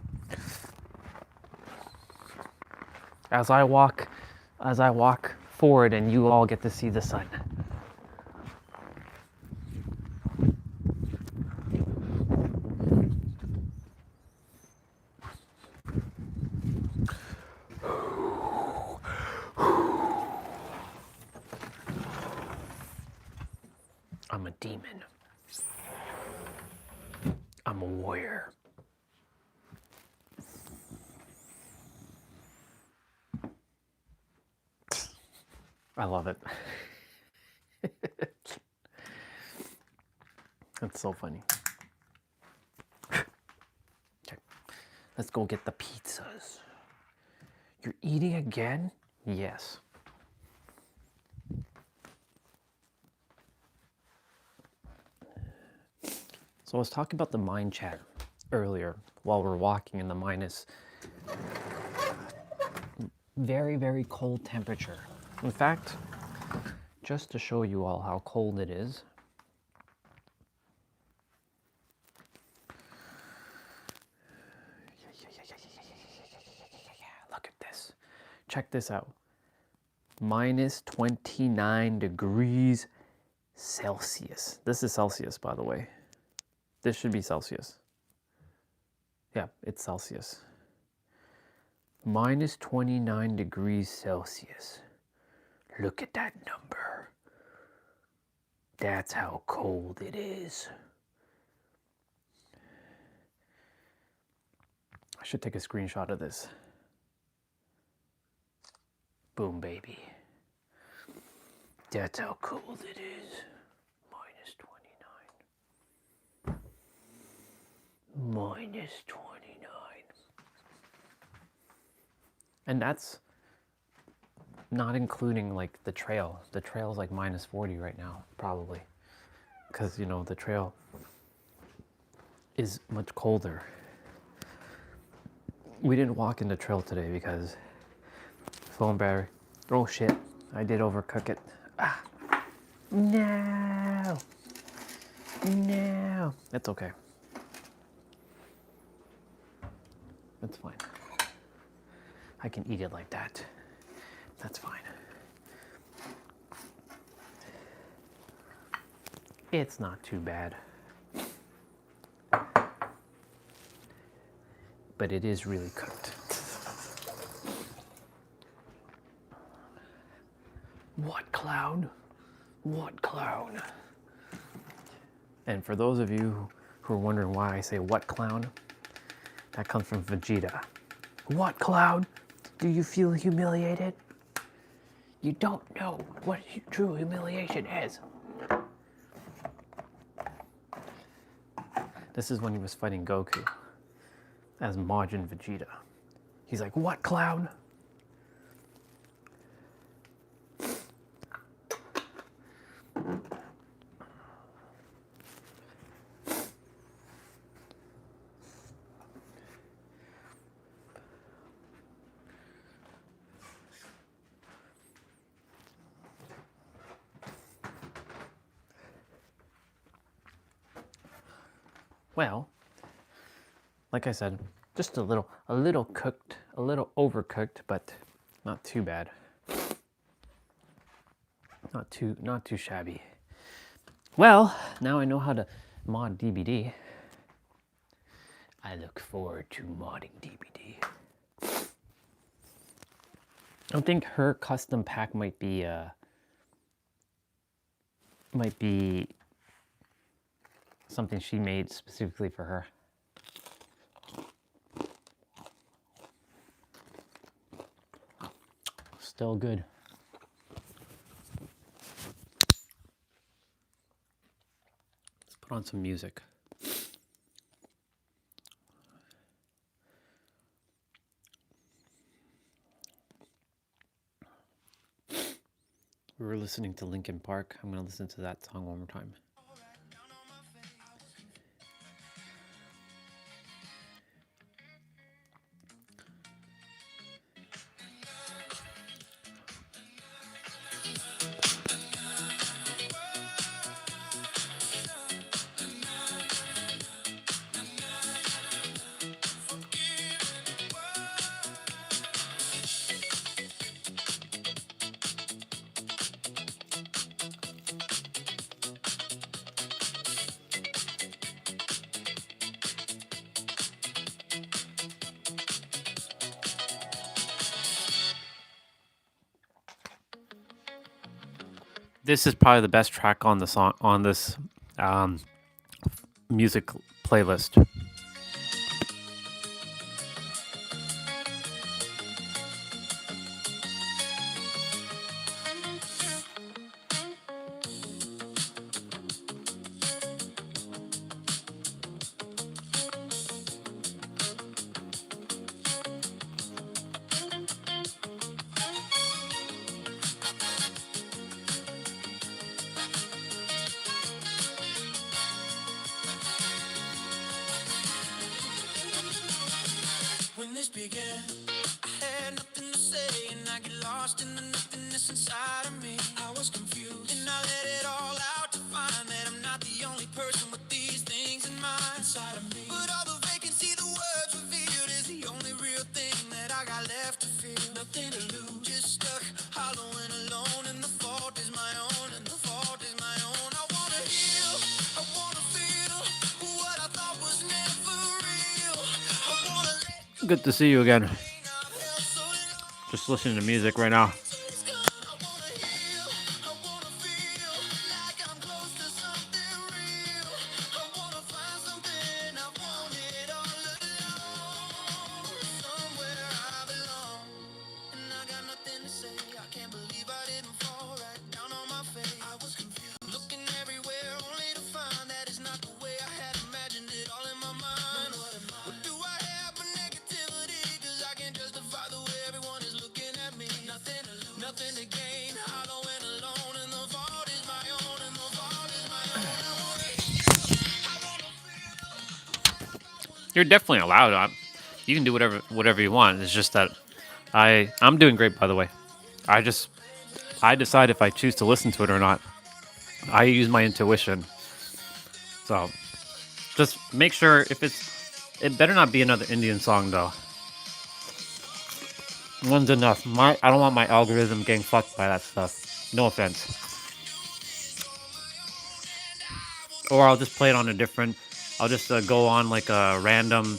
As I walk forward and you all get to see the sun. I'm a demon. I'm a warrior. I love it. That's so funny. Okay, let's go get the pizzas. You're eating again? Yes. So I was talking about the mind chatter earlier while we're walking, and the mind is very, very cold temperature. In fact, just to show you all how cold it is, look at this. Check this out. Minus 29 degrees Celsius. This is Celsius, by the way. This should be Celsius. Yeah, it's Celsius. Minus 29 degrees Celsius. Look at that number. That's how cold it is. I should take a screenshot of this. Boom, baby. That's how cold it is. Minus 29. Minus 29. And that's not including like the trail. The trail's like minus 40 right now, probably. Because, you know, the trail is much colder. We didn't walk in the trail today because phone battery. Oh shit, I did overcook it. Ah. No. No. It's okay. That's fine. I can eat it like that. That's fine. It's not too bad. But it is really cooked. What clown? What clown? And for those of you who are wondering why I say what clown, that comes from Vegeta. What clown? Do you feel humiliated? You don't know what true humiliation is. This is when he was fighting Goku as Majin Vegeta. He's like, what clown? Well, like I said, just a little cooked, a little overcooked, but not too bad. Not too shabby. Well, now I know how to mod DBD. I look forward to modding DBD. I think her custom pack might be something she made specifically for her. Still good. Let's put on some music. We were listening to Linkin Park. I'm going to listen to that song one more time. This is probably the best track on the song on this music playlist. When this began, I had nothing to say, and I get lost in the nothingness inside of me. I was confused, and I let it all out to find that I'm not the only person with these things in mind inside of me. But all the vacancy the words revealed is the only real thing that I got left to feel. Nothing to lose, just stuck, hollow and alone, and the fault is my own, and the fault is my own. I wanna heal, I wanna feel what I thought was never real. I wanna let Good to see you again. Just listening to music right now. You're definitely allowed. You can do whatever you want. It's just that I'm doing great, by the way. I decide if I choose to listen to it or not. I use my intuition. So just make sure it better not be another Indian song though. One's enough. I don't want my algorithm getting fucked by that stuff. No offense. Or I'll just play it on I'll just go on like a random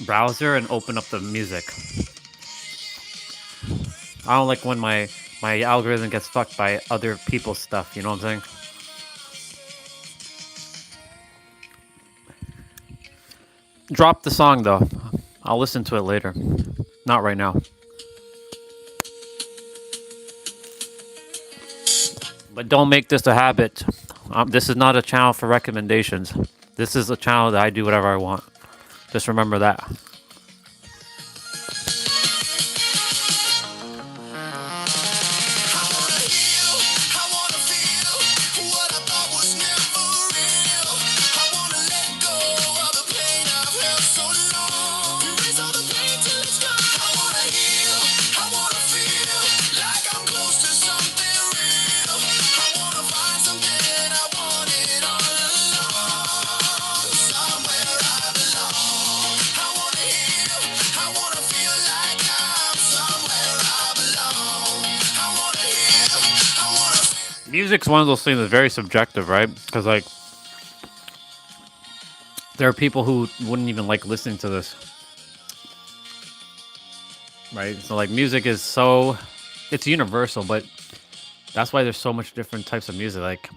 browser and open up the music. I don't like when my algorithm gets fucked by other people's stuff, you know what I'm saying? Drop the song though. I'll listen to it later. Not right now. But don't make this a habit. This is not a channel for recommendations. This is a channel that I do whatever I want. Just remember that. Music's one of those things that's very subjective, right? Because like there are people who wouldn't even like listening to this, right? So like music is so, it's universal, but that's why there's so much different types of music. Like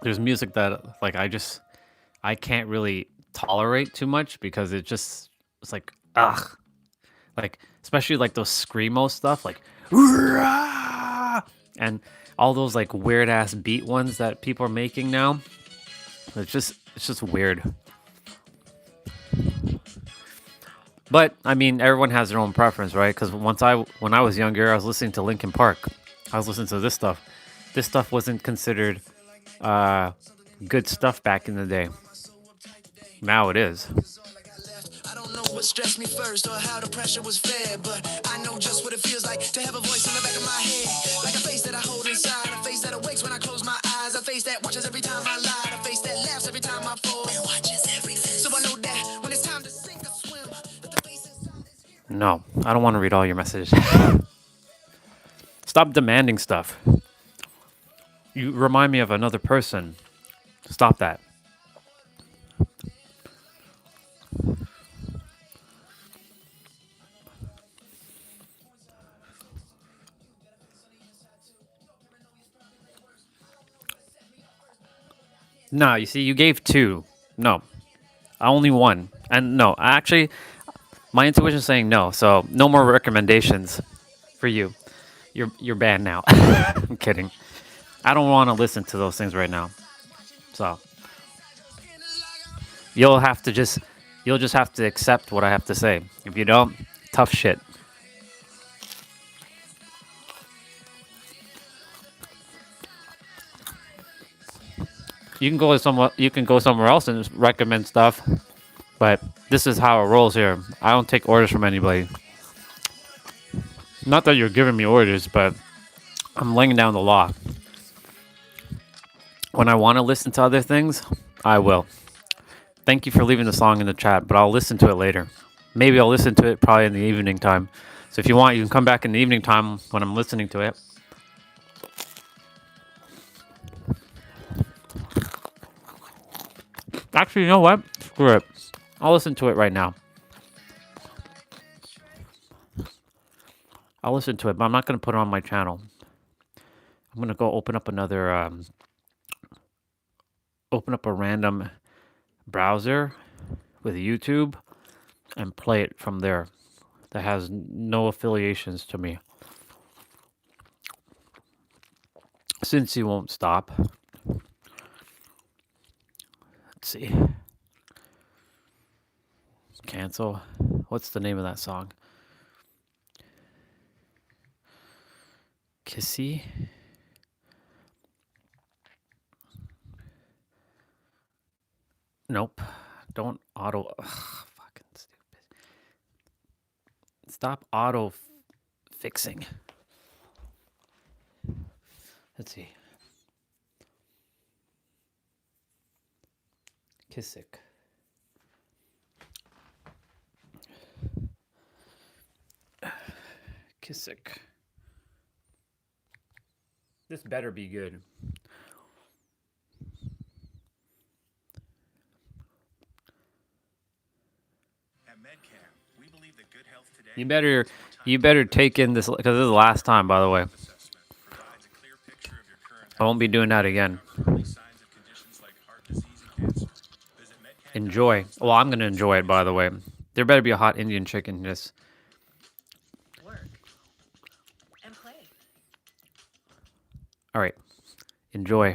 there's music that like I can't really tolerate too much because it's like ugh, like especially like those screamo stuff, like "Rah!" and all those like weird ass beat ones that people are making now. It's just weird. But I mean, everyone has their own preference, right? Because when I was younger, I was listening to Linkin Park. I was listening to this stuff. This stuff wasn't considered uh, good stuff back in the day. Now it is. I don't know what stressed me first or how the pressure was fed, but I know just what it feels like to have a voice in the back of my head, like a face that I hold inside, a face that awakes when I close my eyes, a face that watches every time I lie, a face that laughs every time I fall, and watches everything. So I know that when it's time to sink or swim, that the face inside is here. No, I don't want to read all your messages. Stop demanding stuff. You remind me of another person. Stop that. No, you see, you gave two. No, I only one. And no, actually, my intuition is saying no. So no more recommendations for you. You're banned now. I'm kidding. I don't want to listen to those things right now. So you'll have to just you'll just have to accept what I have to say. If you don't, tough shit. You can go somewhere else and just recommend stuff. But this is how it rolls here. I don't take orders from anybody. Not that you're giving me orders, but I'm laying down the law. When I want to listen to other things, I will. Thank you for leaving the song in the chat, but I'll listen to it later. Maybe I'll listen to it probably in the evening time. So if you want, you can come back in the evening time when I'm listening to it. Actually, you know what? Screw it. I'll listen to it right now. I'll listen to it, but I'm not going to put it on my channel. I'm going to go open up open up a random browser with YouTube and play it from there. That has no affiliations to me. Since you won't stop. Let's see. Cancel. What's the name of that song? Kissy? Nope. Don't auto. Ugh, fucking stupid. Stop auto fixing. Let's see. Kissick. Kissick. This better be good. You better take in this because this is the last time, by the way. I won't be doing that again. Enjoy. Well, I'm gonna enjoy it, by the way. There better be a hot Indian chick in this. Work and play. All right. Enjoy.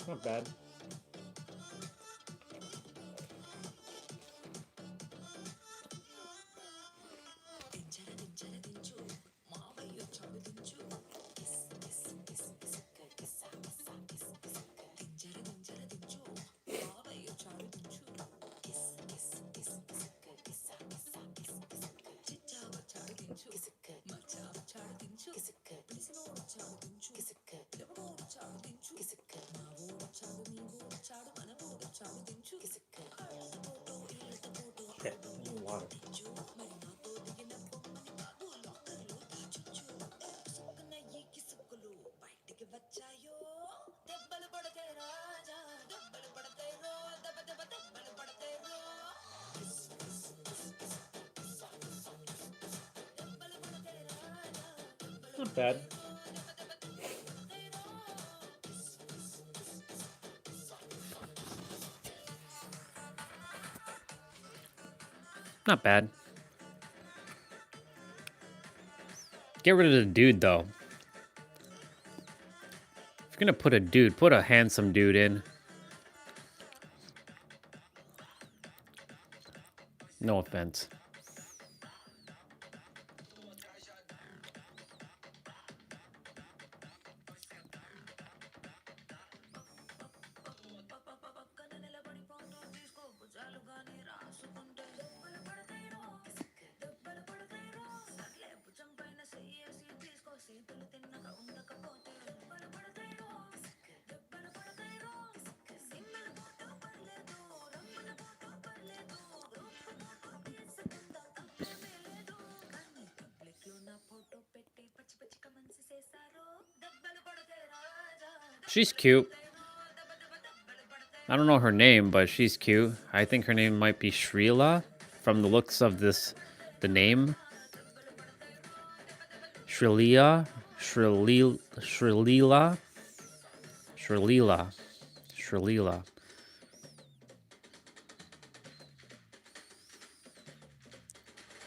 Not bad. Not bad. Not bad. Get rid of the dude, though. If you're gonna put a dude, put a handsome dude in. No offense. She's cute. I don't know her name, but she's cute. I think her name might be Shrila from the looks of the name. Shrilila. Shrilila.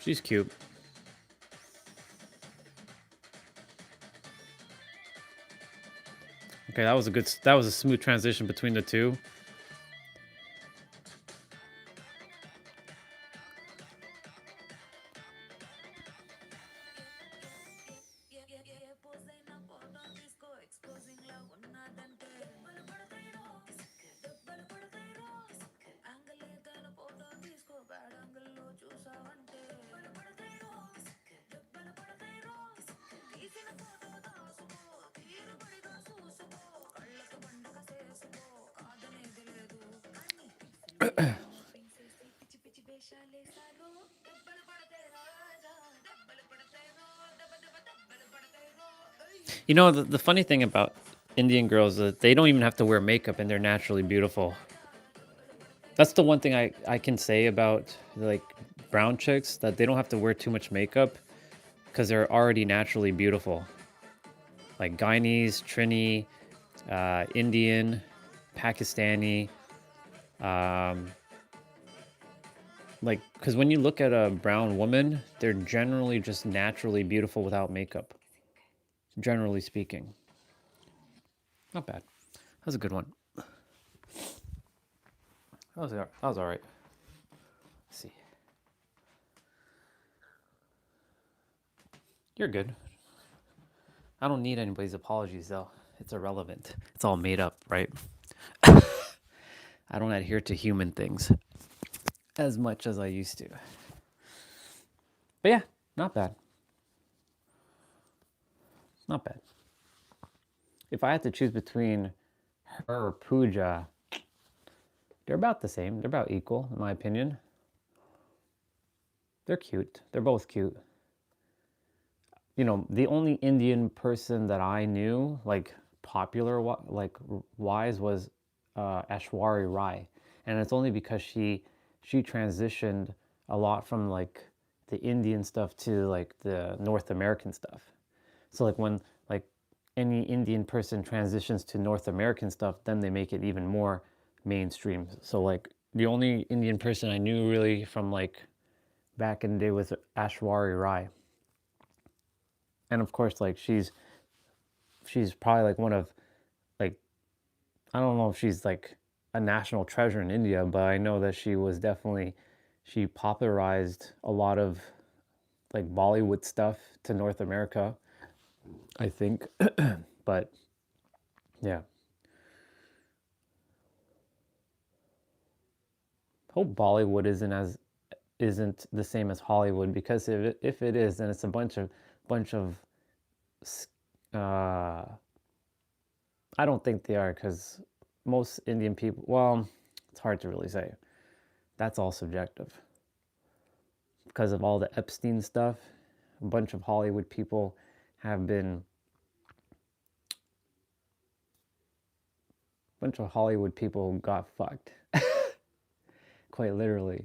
She's cute. Okay, that was a smooth transition between the two. You know, the funny thing about Indian girls is that they don't even have to wear makeup and they're naturally beautiful. That's the one thing I can say about like brown chicks, that they don't have to wear too much makeup because they're already naturally beautiful. Like Guyanese, Trini, Indian, Pakistani. Like, because when you look at a brown woman, they're generally just naturally beautiful without makeup. Generally speaking. Not bad. That was a good one. That was all right. Let's see. You're good. I don't need anybody's apologies, though. It's irrelevant. It's all made up, right? I don't adhere to human things as much as I used to. But yeah, not bad. Not bad. If I had to choose between her or Pooja, they're about the same. They're about equal, in my opinion. They're cute. They're both cute. You know, the only Indian person that I knew, like popular, like wise, was Aishwarya Rai, and it's only because she transitioned a lot from like the Indian stuff to like the North American stuff. So like when like any Indian person transitions to North American stuff, then they make it even more mainstream. So like the only Indian person I knew really from like back in the day was Aishwarya Rai. And of course, like she's probably like one of like, I don't know if she's like a national treasure in India, but I know that she popularized a lot of like Bollywood stuff to North America, I think. But yeah. Hope Bollywood isn't the same as Hollywood, because if it is, then it's a bunch of I don't think they are, because most Indian people, well, it's hard to really say. That's all subjective. because of all the Epstein stuff, a bunch of Hollywood people have been, got fucked. Quite literally.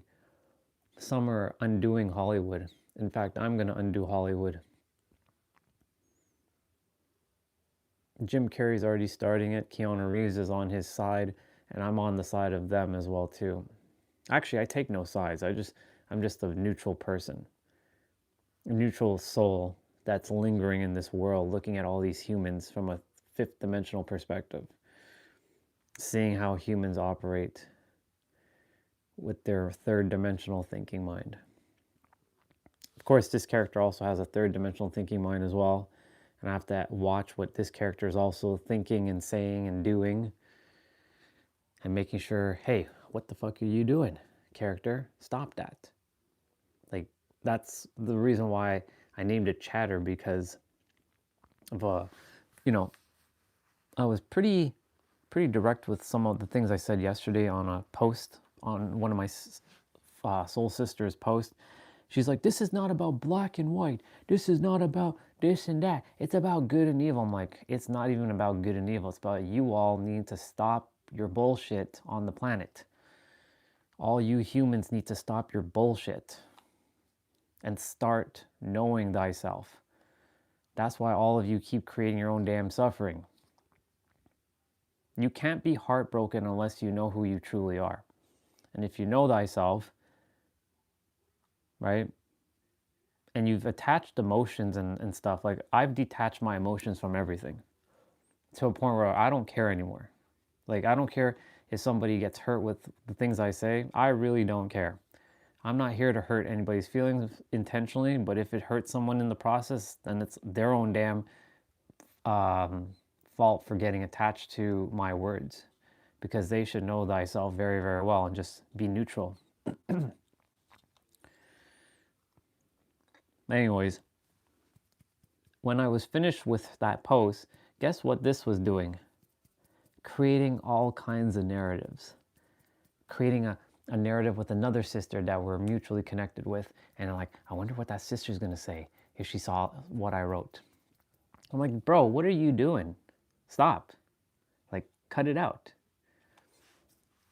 Some are undoing Hollywood. In fact, I'm going to undo Hollywood. Jim Carrey's already starting it. Keanu Reeves is on his side, and I'm on the side of them as well too. Actually, I take no sides. I'm just a neutral person. A neutral soul that's lingering in this world, looking at all these humans from a fifth dimensional perspective. Seeing how humans operate with their third dimensional thinking mind. Of course, this character also has a third dimensional thinking mind as well. And I have to watch what this character is also thinking and saying and doing. And making sure, hey, what the fuck are you doing, character? Stop that. Like, that's the reason why I named it Chatter, because of I was pretty direct with some of the things I said yesterday on a post, on one of my soul sisters' posts. She's like, this is not about black and white. This is not about this and that. It's about good and evil. I'm like, it's not even about good and evil. It's about you all need to stop your bullshit on the planet. All you humans need to stop your bullshit and start knowing thyself. That's why all of you keep creating your own damn suffering. You can't be heartbroken unless you know who you truly are. And if you know thyself, right, and you've attached emotions and stuff, like I've detached my emotions from everything to a point where I don't care anymore. Like, I don't care if somebody gets hurt with the things I say. I really don't care. I'm not here to hurt anybody's feelings intentionally, but if it hurts someone in the process, then it's their own damn fault for getting attached to my words, because they should know thyself very, very well and just be neutral. Anyways, when I was finished with that post, guess what this was doing? Creating all kinds of narratives. Creating a narrative with another sister that we're mutually connected with. And like, I wonder what that sister's going to say if she saw what I wrote. I'm like, bro, what are you doing? Stop. Like, cut it out.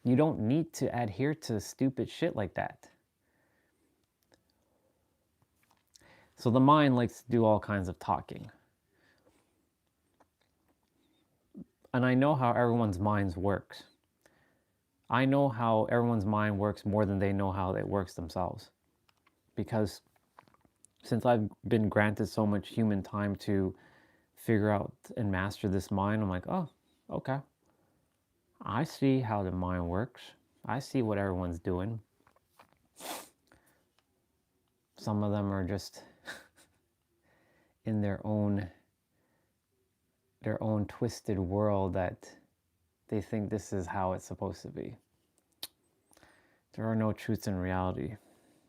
You don't need to adhere to stupid shit like that. So the mind likes to do all kinds of talking. And I know how everyone's minds works. I know how everyone's mind works more than they know how it works themselves. Because since I've been granted so much human time to figure out and master this mind, I'm like, oh, okay. I see how the mind works. I see what everyone's doing. Some of them are just in their own twisted world that they think this is how it's supposed to be. There are no truths in reality.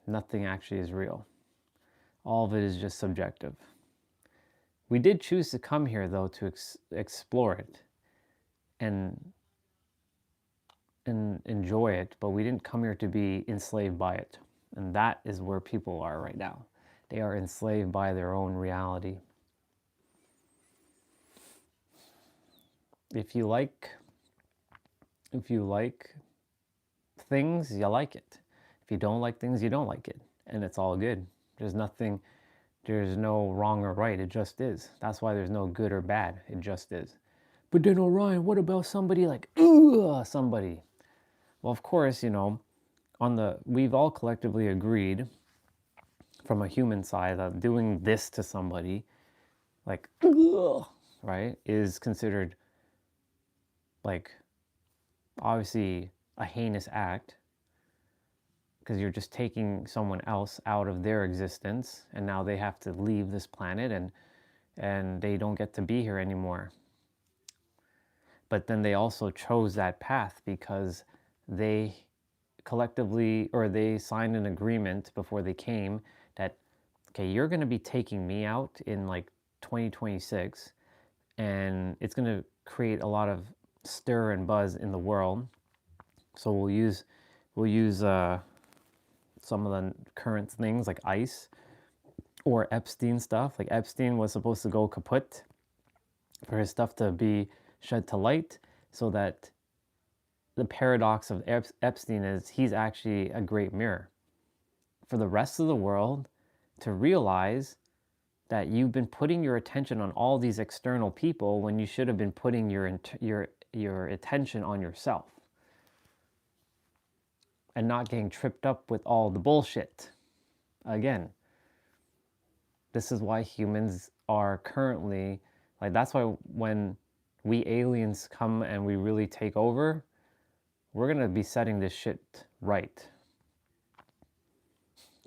Nothing actually is real. All of it is just subjective. We did choose to come here, though, to explore it and enjoy it, but we didn't come here to be enslaved by it. And that is where people are right now. They are enslaved by their own reality. If you like things, you like it. If you don't like things, you don't like it. And it's all good. There's no wrong or right. It just is. That's why there's no good or bad. It just is. But then, Orion, what about somebody like, somebody? Well, of course, we've all collectively agreed from a human side that doing this to somebody, like, right, is considered, like, obviously a heinous act, because you're just taking someone else out of their existence, and now they have to leave this planet, and they don't get to be here anymore. But then they also chose that path because they collectively, or they signed an agreement before they came that, okay, you're going to be taking me out in like 2026, and it's going to create a lot of stir and buzz in the world. So we'll use some of the current things like ICE or Epstein stuff. Like Epstein was supposed to go kaput for his stuff to be shed to light, so that the paradox of Epstein is he's actually a great mirror for the rest of the world to realize that you've been putting your attention on all these external people when you should have been putting your attention on yourself and not getting tripped up with all the bullshit. Again, this is why humans are currently, like, that's why when we aliens come and we really take over, we're going to be setting this shit right.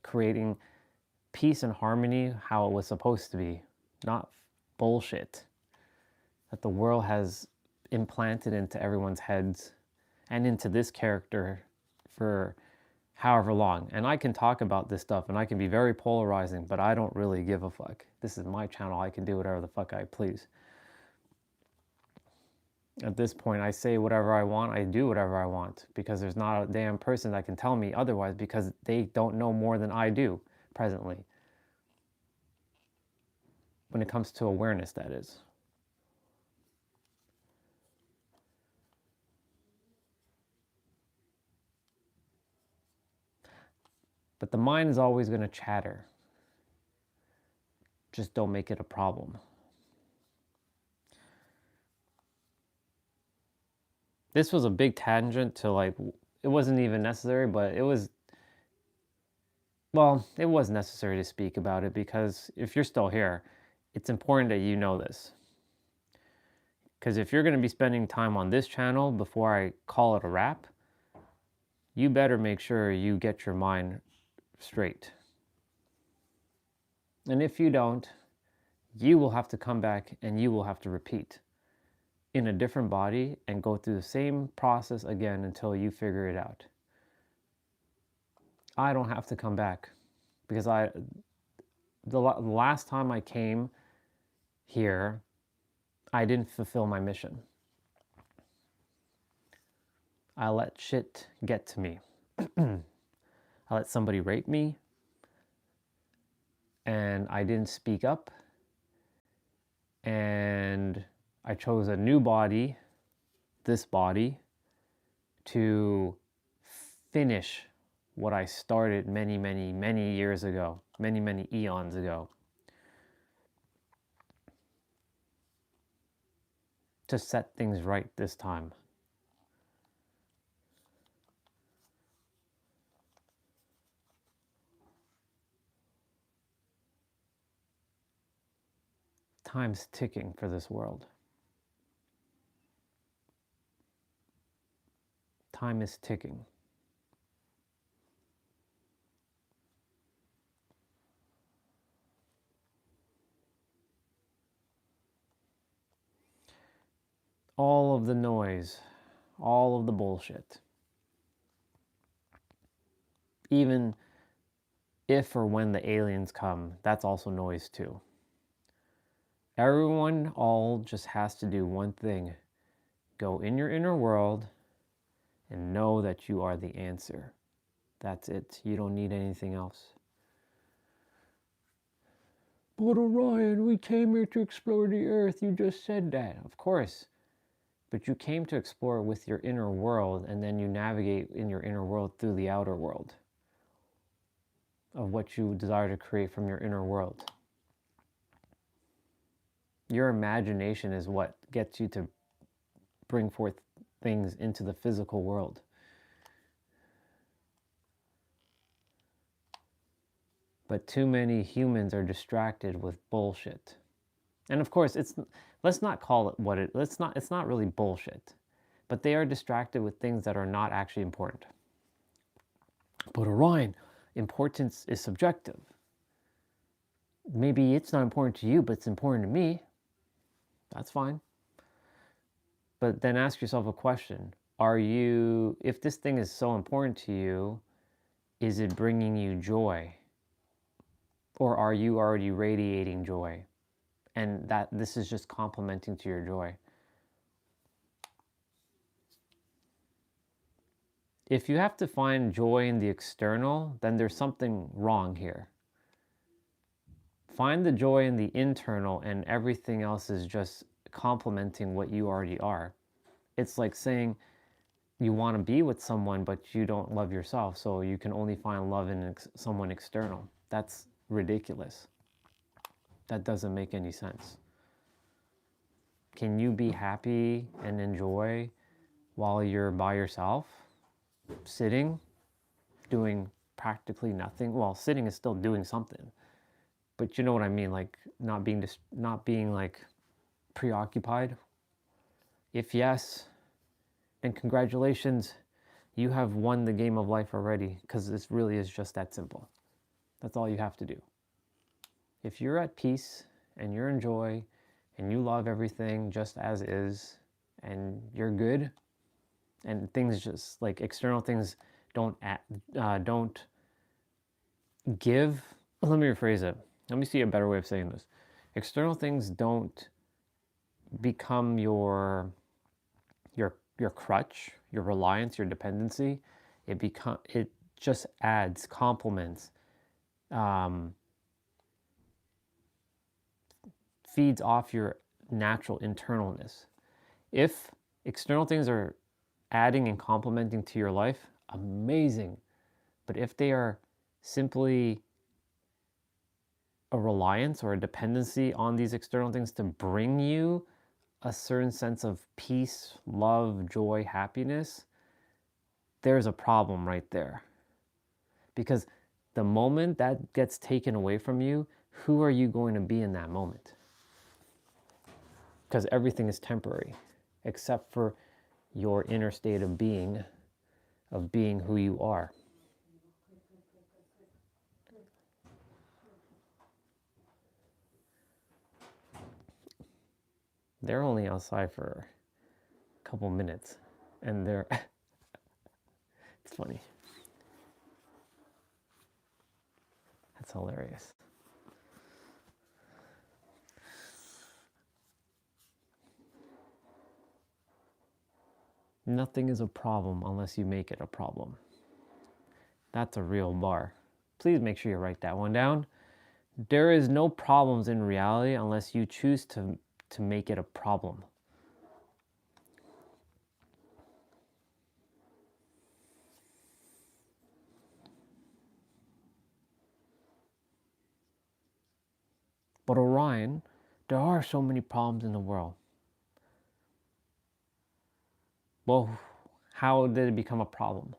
Creating peace and harmony how it was supposed to be, not bullshit that the world has implanted into everyone's heads and into this character for however long. And I can talk about this stuff and I can be very polarizing, but I don't really give a fuck. This is my channel. I can do whatever the fuck I please. At this point, I say whatever I want, I do whatever I want, because there's not a damn person that can tell me otherwise, because they don't know more than I do presently. When it comes to awareness, that is. But the mind is always going to chatter. Just don't make it a problem. This was a big tangent to, like, it wasn't even necessary, but it was, well, it was necessary to speak about it, because if you're still here, it's important that you know this. Because if you're going to be spending time on this channel before I call it a wrap, you better make sure you get your mind straight. And if you don't, you will have to come back and you will have to repeat in a different body and go through the same process again until you figure it out. I don't have to come back, because the last time I came here, I didn't fulfill my mission. I let shit get to me. I let somebody rape me, and I didn't speak up, and I chose a new body, this body, to finish what I started many, many, many years ago, many, many eons ago. To set things right this time. Time's ticking for this world. Time is ticking. All of the noise, all of the bullshit. Even if or when the aliens come, that's also noise too. Everyone all just has to do one thing. Go in your inner world and know that you are the answer. That's it. You don't need anything else. But Orion, we came here to explore the earth. You just said that. Of course. But you came to explore with your inner world, and then you navigate in your inner world through the outer world of what you desire to create from your inner world. Your imagination is what gets you to bring forth things into the physical world. But too many humans are distracted with bullshit. And of course, let's not call it what it's not really bullshit. But they are distracted with things that are not actually important. But Orion, importance is subjective. Maybe it's not important to you, but it's important to me. That's fine. But then ask yourself a question. If this thing is so important to you, is it bringing you joy? Or are you already radiating joy? And that this is just complementing to your joy. If you have to find joy in the external, then there's something wrong here. Find the joy in the internal, and everything else is just complementing what you already are. It's like saying you want to be with someone, but you don't love yourself, so you can only find love in someone external. That's ridiculous. That doesn't make any sense. Can you be happy and enjoy while you're by yourself, sitting, doing practically nothing? Well, sitting is still doing something, but you know what I mean, like not being like preoccupied. If yes, then congratulations, you have won the game of life already, because this really is just that simple. That's all you have to do. If you're at peace and you're in joy and you love everything just as is and you're good, and things just like external things don't give, let me rephrase it. Let me see a better way of saying this. External things don't become your crutch, your reliance, your dependency. It just adds, complements, feeds off your natural internalness. If external things are adding and complementing to your life, amazing. But if they are simply a reliance or a dependency on these external things to bring you a certain sense of peace, love, joy, happiness, there's a problem right there. Because the moment that gets taken away from you, who are you going to be in that moment? Because everything is temporary, except for your inner state of being who you are. They're only outside for a couple minutes, and they're it's funny. That's hilarious. Nothing is a problem unless you make it a problem. That's a real bar. Please make sure you write that one down. There is no problems in reality unless you choose to make it a problem. But Orion, there are so many problems in the world. Well, how did it become a problem?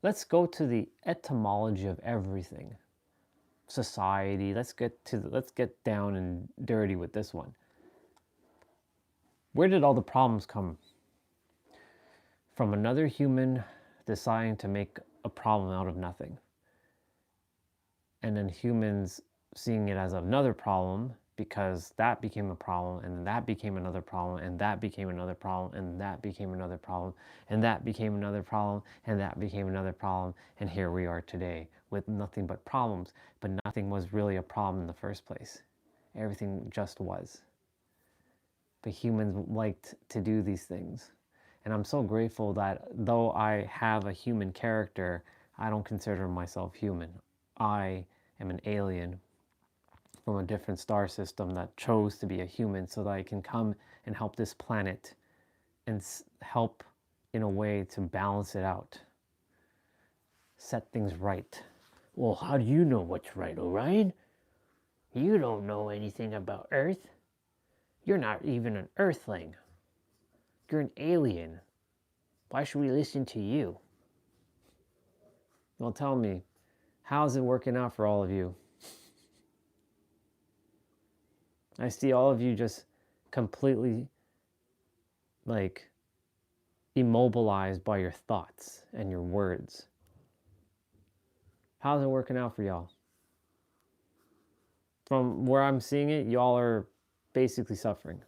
Let's go to the etymology of everything. Society, let's get down and dirty with this one. Where did all the problems come? From another human deciding to make a problem out of nothing. And then humans seeing it as another problem, because that became a problem, and that became another problem, and that became another problem, and that became another problem, and that became another problem, and that became another problem, and here we are today with nothing but problems. But nothing was really a problem in the first place. Everything just was. But humans liked to do these things. And I'm so grateful that though I have a human character, I don't consider myself human. I am an alien from a different star system that chose to be a human so that I can come and help this planet and help in a way to balance it out, set things right. Well, how do you know what's right, Orion? You don't know anything about Earth. You're not even an Earthling. You're an alien. Why should we listen to you? Well, tell me, how's it working out for all of you? I see all of you just completely like immobilized by your thoughts and your words. How's it working out for y'all? From where I'm seeing it, y'all are basically suffering.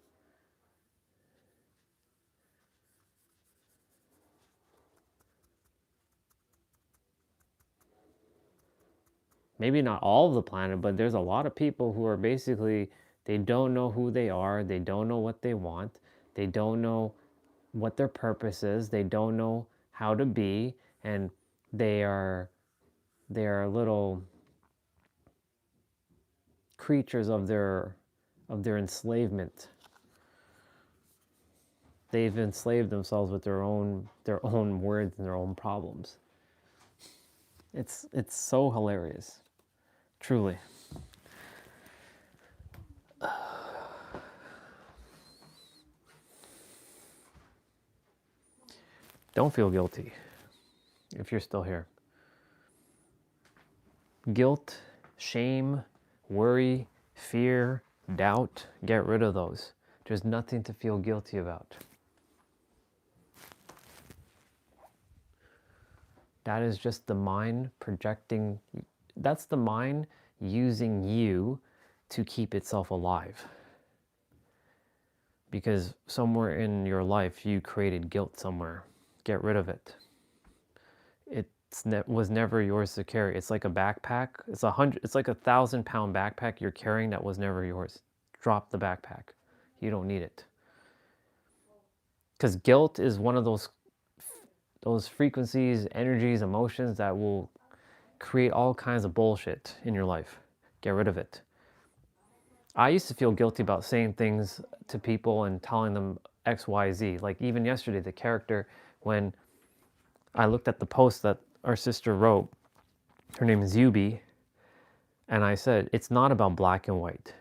Maybe not all of the planet, but there's a lot of people who are basically, they don't know who they are, they don't know what they want, they don't know what their purpose is, they don't know how to be, and they are little creatures of their enslavement. They've enslaved themselves with their own words and their own problems. It's so hilarious, truly. Don't feel guilty if you're still here. Guilt, shame, worry, fear, doubt, get rid of those. There's nothing to feel guilty about. That is just the mind projecting. That's the mind using you to keep itself alive. Because somewhere in your life you created guilt somewhere. Get rid of it. It was never yours to carry. It's like a backpack. It's like 1,000-pound backpack you're carrying that was never yours. Drop the backpack. You don't need it. Because guilt is one of those frequencies, energies, emotions that will create all kinds of bullshit in your life. Get rid of it. I used to feel guilty about saying things to people and telling them X, Y, Z. Like even yesterday, the character, when I looked at the post that our sister wrote, her name is Yubi, and I said, it's not about black and white.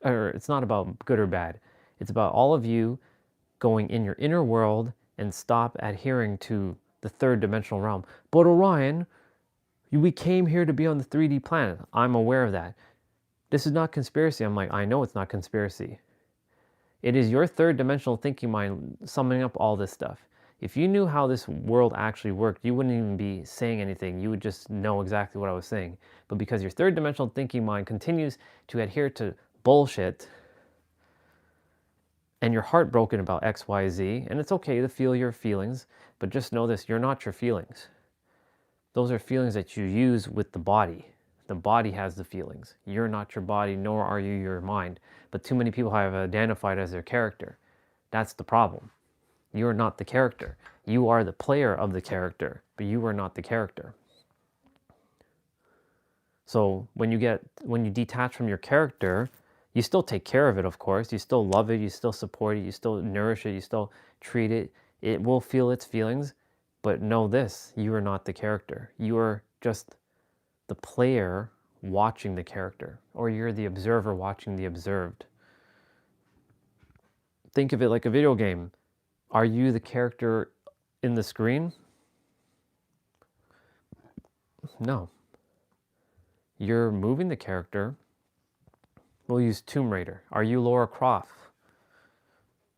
Or it's not about good or bad. It's about all of you going in your inner world and stop adhering to the third dimensional realm. But Orion, we came here to be on the 3D planet. I'm aware of that. This is not conspiracy. I'm like, I know it's not conspiracy. It is your third dimensional thinking mind summing up all this stuff. If you knew how this world actually worked, you wouldn't even be saying anything. You would just know exactly what I was saying. But because your third dimensional thinking mind continues to adhere to bullshit, and you're heartbroken about X, Y, Z, and it's okay to feel your feelings, but just know this, you're not your feelings. Those are feelings that you use with the body. The body has the feelings. You're not your body, nor are you your mind. But too many people have identified as their character. That's the problem. You are not the character. You are the player of the character, but you are not the character. So when you detach from your character, you still take care of it, of course. You still love it. You still support it. You still nourish it. You still treat it. It will feel its feelings. But know this, you are not the character. You are just the player watching the character. Or you're the observer watching the observed. Think of it like a video game. Are you the character in the screen? No. You're moving the character. We'll use Tomb Raider. Are you Lara Croft?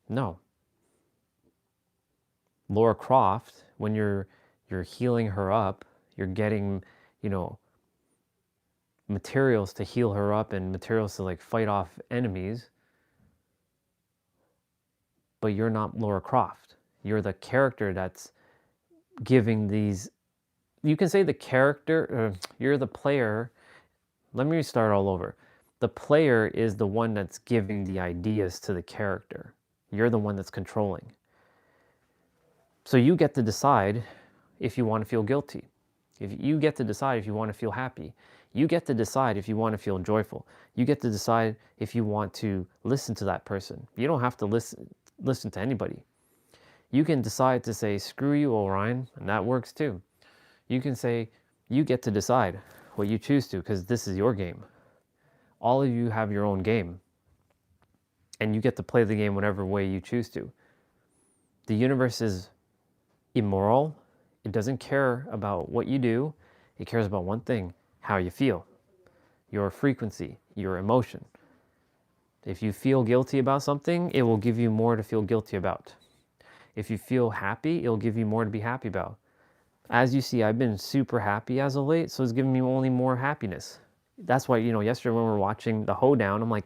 No. Lara Croft, when you're healing her up, you're getting, materials to heal her up and materials to like fight off enemies. But you're not Lara Croft. You're the character that's giving these. You can say the character, you're the player. Let me start all over. The player is the one that's giving the ideas to the character. You're the one that's controlling. So you get to decide if you want to feel guilty. If you get to decide if you want to feel happy. You get to decide if you want to feel joyful. You get to decide if you want to listen to that person. You don't have to listen to anybody. You can decide to say, screw you, Orion, and that works too. You can say, you get to decide what you choose to, because this is your game. All of you have your own game. And you get to play the game whatever way you choose to. The universe is immoral. It doesn't care about what you do. It cares about one thing, how you feel. Your frequency, your emotion. If you feel guilty about something, it will give you more to feel guilty about. If you feel happy, it'll give you more to be happy about. As you see, I've been super happy as of late, so it's giving me only more happiness. That's why, yesterday when we were watching The Hoedown, I'm like,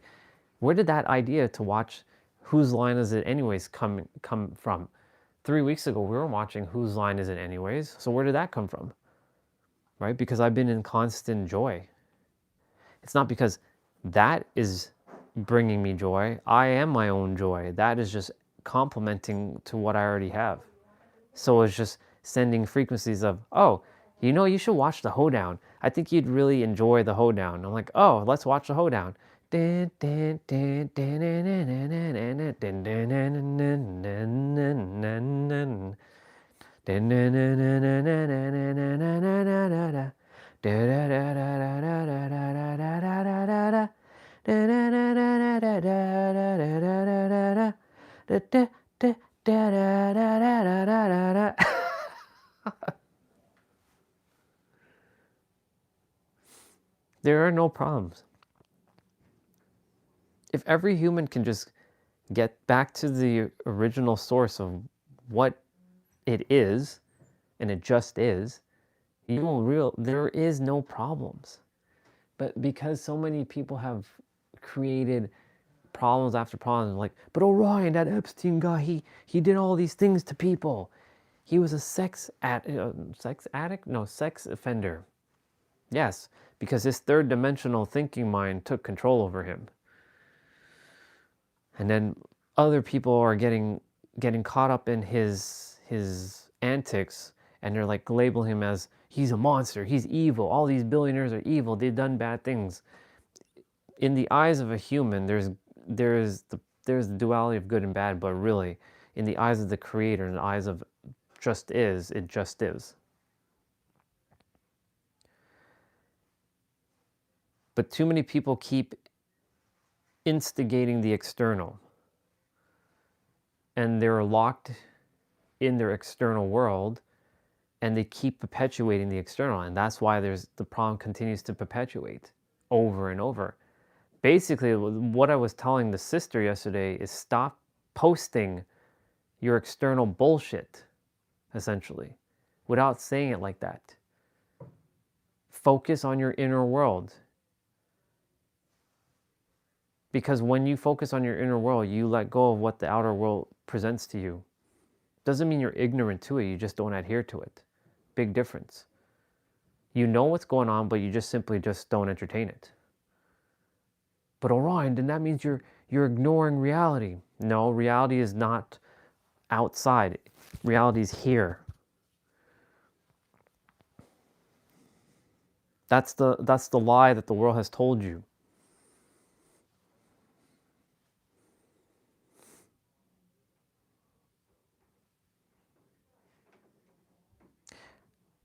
where did that idea to watch Whose Line Is It Anyways come from? 3 weeks ago, we were watching Whose Line Is It Anyways? So where did that come from? Right? Because I've been in constant joy. It's not because that is bringing me joy. I am my own joy. That is just complementing to what I already have. So it's just sending frequencies of, oh, you know, you should watch the hoedown. I think you'd really enjoy the hoedown. I'm like, oh, let's watch the hoedown. There are no problems. If every human can just get back to the original source of what it is, and it just is, there is no problems. But because so many people have created problems after problems, like, but Orion, that Epstein guy, he did all these things to people. He was a sex addict? No, sex offender. Yes, because his third dimensional thinking mind took control over him. And then other people are getting caught up in his antics, and they're like labeling him as he's a monster, he's evil, all these billionaires are evil, they've done bad things. In the eyes of a human, there's the duality of good and bad, but really, in the eyes of the creator, in the eyes of just is, it just is. But too many people keep instigating the external, and they're locked in their external world, and they keep perpetuating the external, and that's why the problem continues to perpetuate over and over. Basically, what I was telling the sister yesterday is stop posting your external bullshit, essentially, without saying it like that. Focus on your inner world. Because when you focus on your inner world, you let go of what the outer world presents to you. Doesn't mean you're ignorant to it, you just don't adhere to it. Big difference. You know what's going on, but you just simply don't entertain it. But Orion, then that means you're ignoring reality. No, reality is not outside. Reality is here. That's the lie that the world has told you.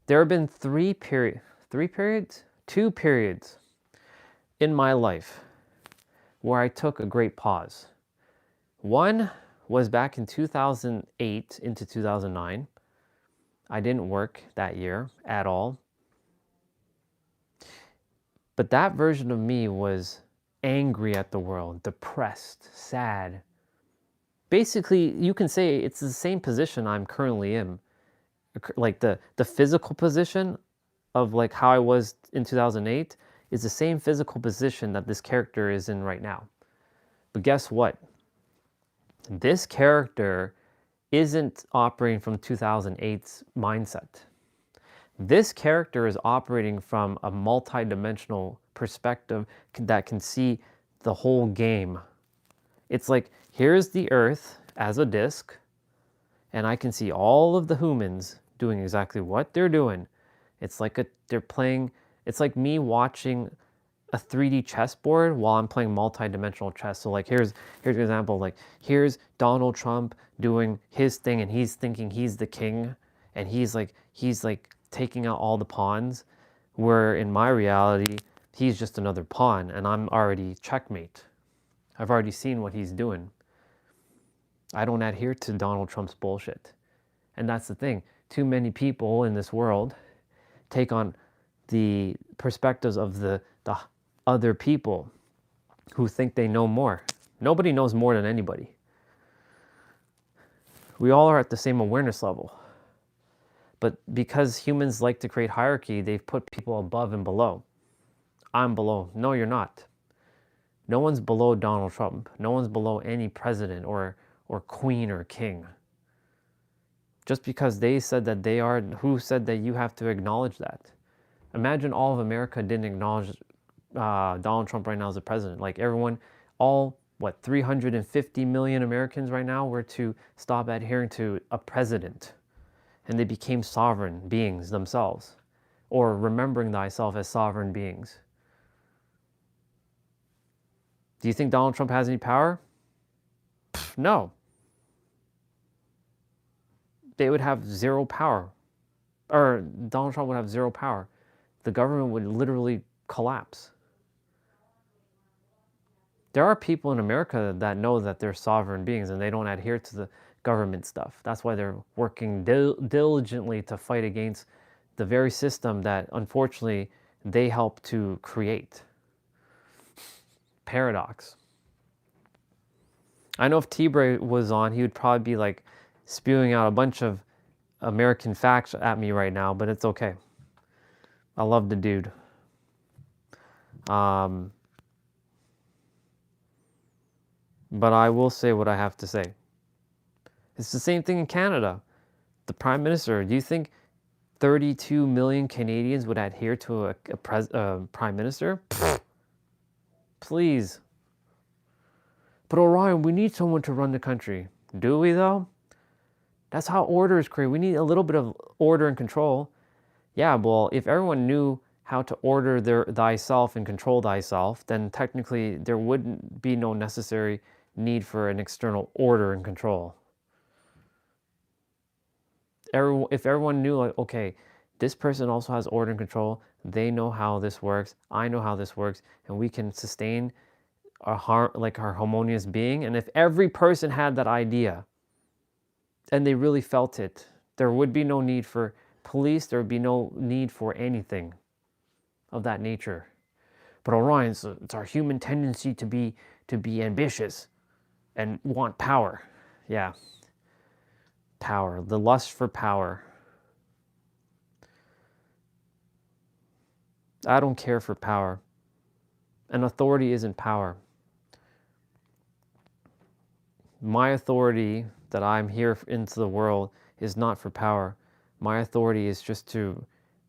There have been two periods in my life where I took a great pause. One was back in 2008 into 2009. I didn't work that year at all. But that version of me was angry at the world, depressed, sad. Basically, you can say it's the same position I'm currently in. Like the physical position of like how I was in 2008 is the same physical position that this character is in right now. But guess what? This character isn't operating from 2008's mindset. This character is operating from a multi-dimensional perspective that can see the whole game. It's like, here's the Earth as a disc, and I can see all of the humans doing exactly what they're doing. It's like they're playing, it's like me watching a 3D chessboard while I'm playing multi-dimensional chess. So like here's an example, like here's Donald Trump doing his thing and he's thinking he's the king and he's like taking out all the pawns, where in my reality he's just another pawn and I'm already checkmate. I've already seen what he's doing. I don't adhere to Donald Trump's bullshit. And that's the thing. Too many people in this world take on the perspectives of the other people who think they know more. Nobody knows more than anybody. We all are at the same awareness level. But because humans like to create hierarchy, they've put people above and below. I'm below. No, you're not. No one's below Donald Trump. No one's below any president or queen or king. Just because they said that they are, who said that you have to acknowledge that? Imagine all of America didn't acknowledge Donald Trump right now as a president. Like everyone, 350 million Americans right now were to stop adhering to a president. and they became sovereign beings themselves, or remembering thyself as sovereign beings. Do you think Donald Trump has any power? No. They would have zero power. Or Donald Trump would have zero power. The government would literally collapse. There are people in America that know that they're sovereign beings and they don't adhere to the government stuff. That's why they're working diligently to fight against the very system that unfortunately they help to create. Paradox. I know if T-Bray was on, he would probably be like spewing out a bunch of American facts at me right now, but it's okay. I love the dude. But I will say what I have to say. It's the same thing in Canada. The Prime Minister, do you think 32 million Canadians would adhere to a Prime Minister? Please. But Orion, we need someone to run the country. Do we though? That's how order is created. We need a little bit of order and control. Yeah, well, if everyone knew how to order thyself and control thyself, then technically there wouldn't be no necessary need for an external order and control. If everyone knew, like, okay, this person also has order and control, they know how this works, I know how this works, and we can sustain our harmonious being. And if every person had that idea and they really felt it, there would be no need for police, there would be no need for anything of that nature. But Orion, it's our human tendency to be ambitious and want power. Yeah. Power, the lust for power. I don't care for power. And authority isn't power. My authority that I'm here into the world is not for power. My authority is just to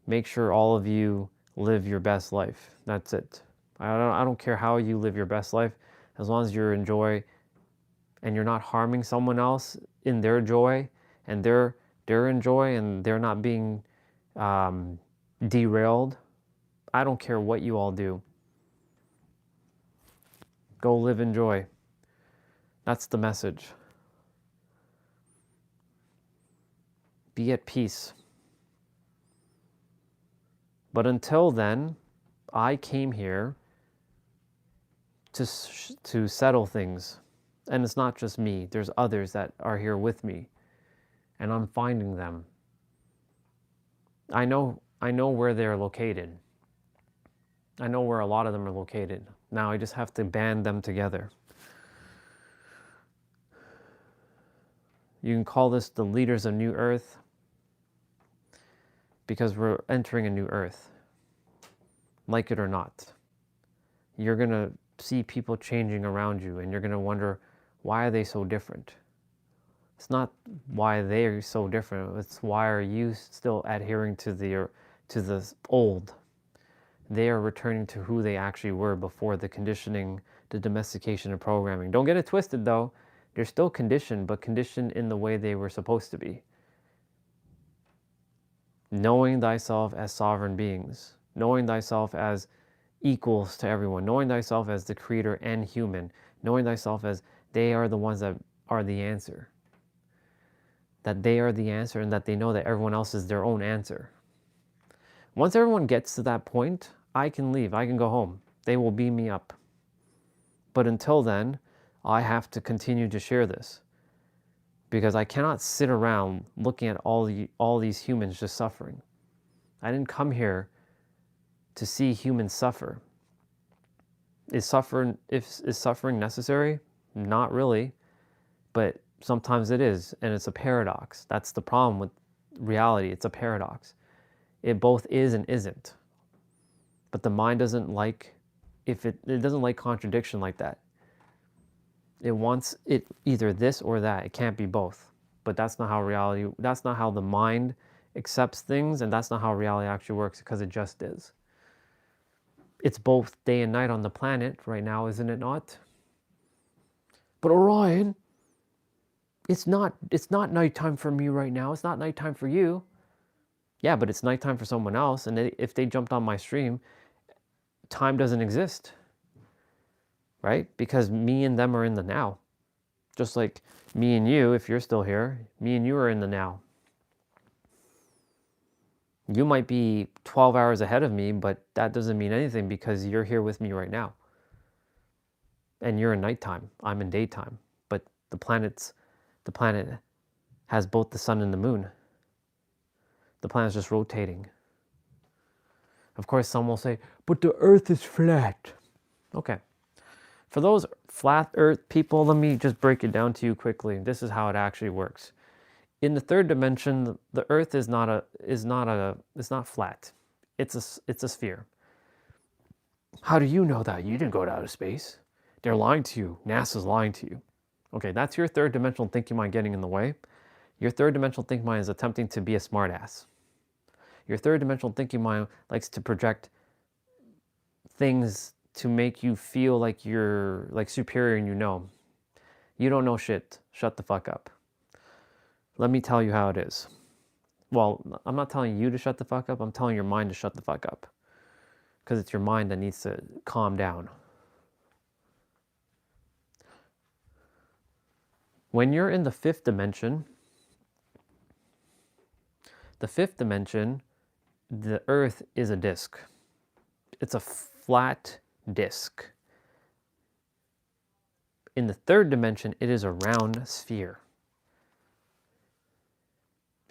make sure all of you live your best life. That's it. I don't care how you live your best life, as long as you're in joy and you're not harming someone else in their joy, and they're in joy and they're not being derailed. I don't care what you all do. Go live in joy. That's the message. Be at peace. But until then, I came here to settle things. And it's not just me. There's others that are here with me. And I'm finding them. I know where they're located. I know where a lot of them are located. Now I just have to band them together. You can call this the leaders of New Earth, because we're entering a new Earth. Like it or not. You're going to see people changing around you, and you're going to wonder, why are they so different? It's not why they're so different. It's why are you still adhering to the old? They are returning to who they actually were before the conditioning, the domestication, and programming. Don't get it twisted though. They're still conditioned, but conditioned in the way they were supposed to be. Knowing thyself as sovereign beings. Knowing thyself as equals to everyone. Knowing thyself as the creator and human. Knowing thyself as they are the ones that are the answer. That they are the answer, and that they know that everyone else is their own answer. Once everyone gets to that point, I can leave. I can go home. They will beam me up. But until then, I have to continue to share this. Because I cannot sit around looking at all these humans just suffering. I didn't come here to see humans suffer. Is suffering necessary? Not really. But sometimes it is, and it's a paradox. That's the problem with reality. It's a paradox. It both is and isn't. But the mind doesn't like, it doesn't like contradiction like that. It wants it either this or that. It can't be both. But that's not how the mind accepts things, and that's not how reality actually works, because it just is. It's both day and night on the planet right now, isn't it not? But Orion, It's not nighttime for me right now. It's not nighttime for you. Yeah, but it's nighttime for someone else. And if they jumped on my stream, time doesn't exist, right? Because me and them are in the now. Just like me and you, if you're still here, me and you are in the now. You might be 12 hours ahead of me, but that doesn't mean anything because you're here with me right now. And you're in nighttime. I'm in daytime. But the planet has both the sun and the moon. The planet's just rotating. Of course, some will say, but the earth is flat. Okay. For those flat earth people, let me just break it down to you quickly. This is how it actually works. In the third dimension, the earth is not flat. It's a sphere. How do you know that? You didn't go to outer space. They're lying to you. NASA's lying to you. Okay, that's your third dimensional thinking mind getting in the way. Your third dimensional thinking mind is attempting to be a smartass. Your third dimensional thinking mind likes to project things to make you feel like you're like superior and you know. You don't know shit. Shut the fuck up. Let me tell you how it is. Well, I'm not telling you to shut the fuck up. I'm telling your mind to shut the fuck up. Because it's your mind that needs to calm down. When you're in the fifth dimension, the earth is a disc. It's a flat disc. In the third dimension, it is a round sphere.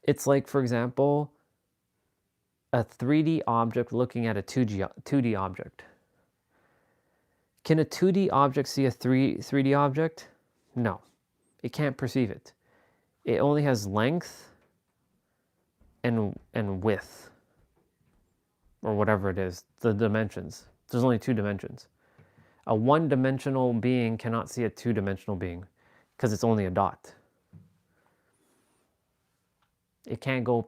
It's like, for example, a 3D object looking at a 2D object. Can a 2D object see a 3D object? No, it can't perceive it. It only has length and width, or whatever it is, the dimensions. There's only 2 dimensions. A one-dimensional being cannot see a 2-dimensional being because it's only a dot. It can't go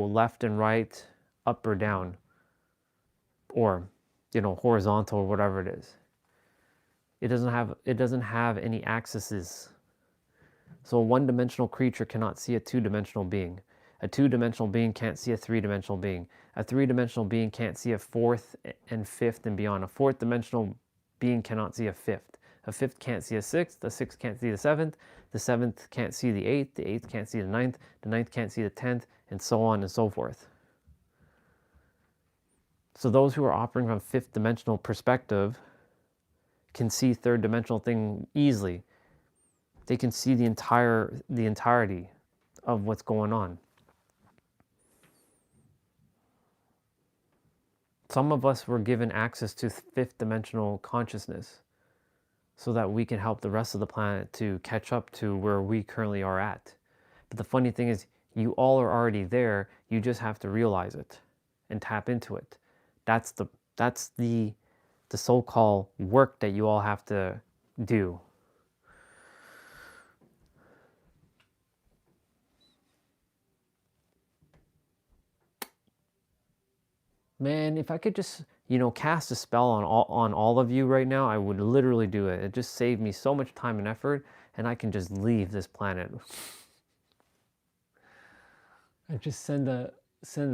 left and right, up or down, or horizontal or whatever it is. It doesn't have any axes. So a one-dimensional creature cannot see a 2-dimensional being. A 2-dimensional being can't see a 3-dimensional being. A 3-dimensional being can't see a 4th and 5th and beyond. A 4th-dimensional being cannot see a 5th. A 5th can't see a 6th. The 6th can't see the 7th. The 7th can't see the 8th. The 8th can't see the 9th. The 9th can't see the 10th, and so on and so forth. So those who are operating from 5th-dimensional perspective can see 3rd-dimensional thing easily. They can see the entirety of what's going on. Some of us were given access to 5th-dimensional consciousness so that we can help the rest of the planet to catch up to where we currently are at. But the funny thing is, you all are already there. You just have to realize it and tap into it. That's the so-called work that you all have to do. Man, if I could just, cast a spell on all of you right now, I would literally do it. It just saved me so much time and effort, and I can just leave this planet. I just send a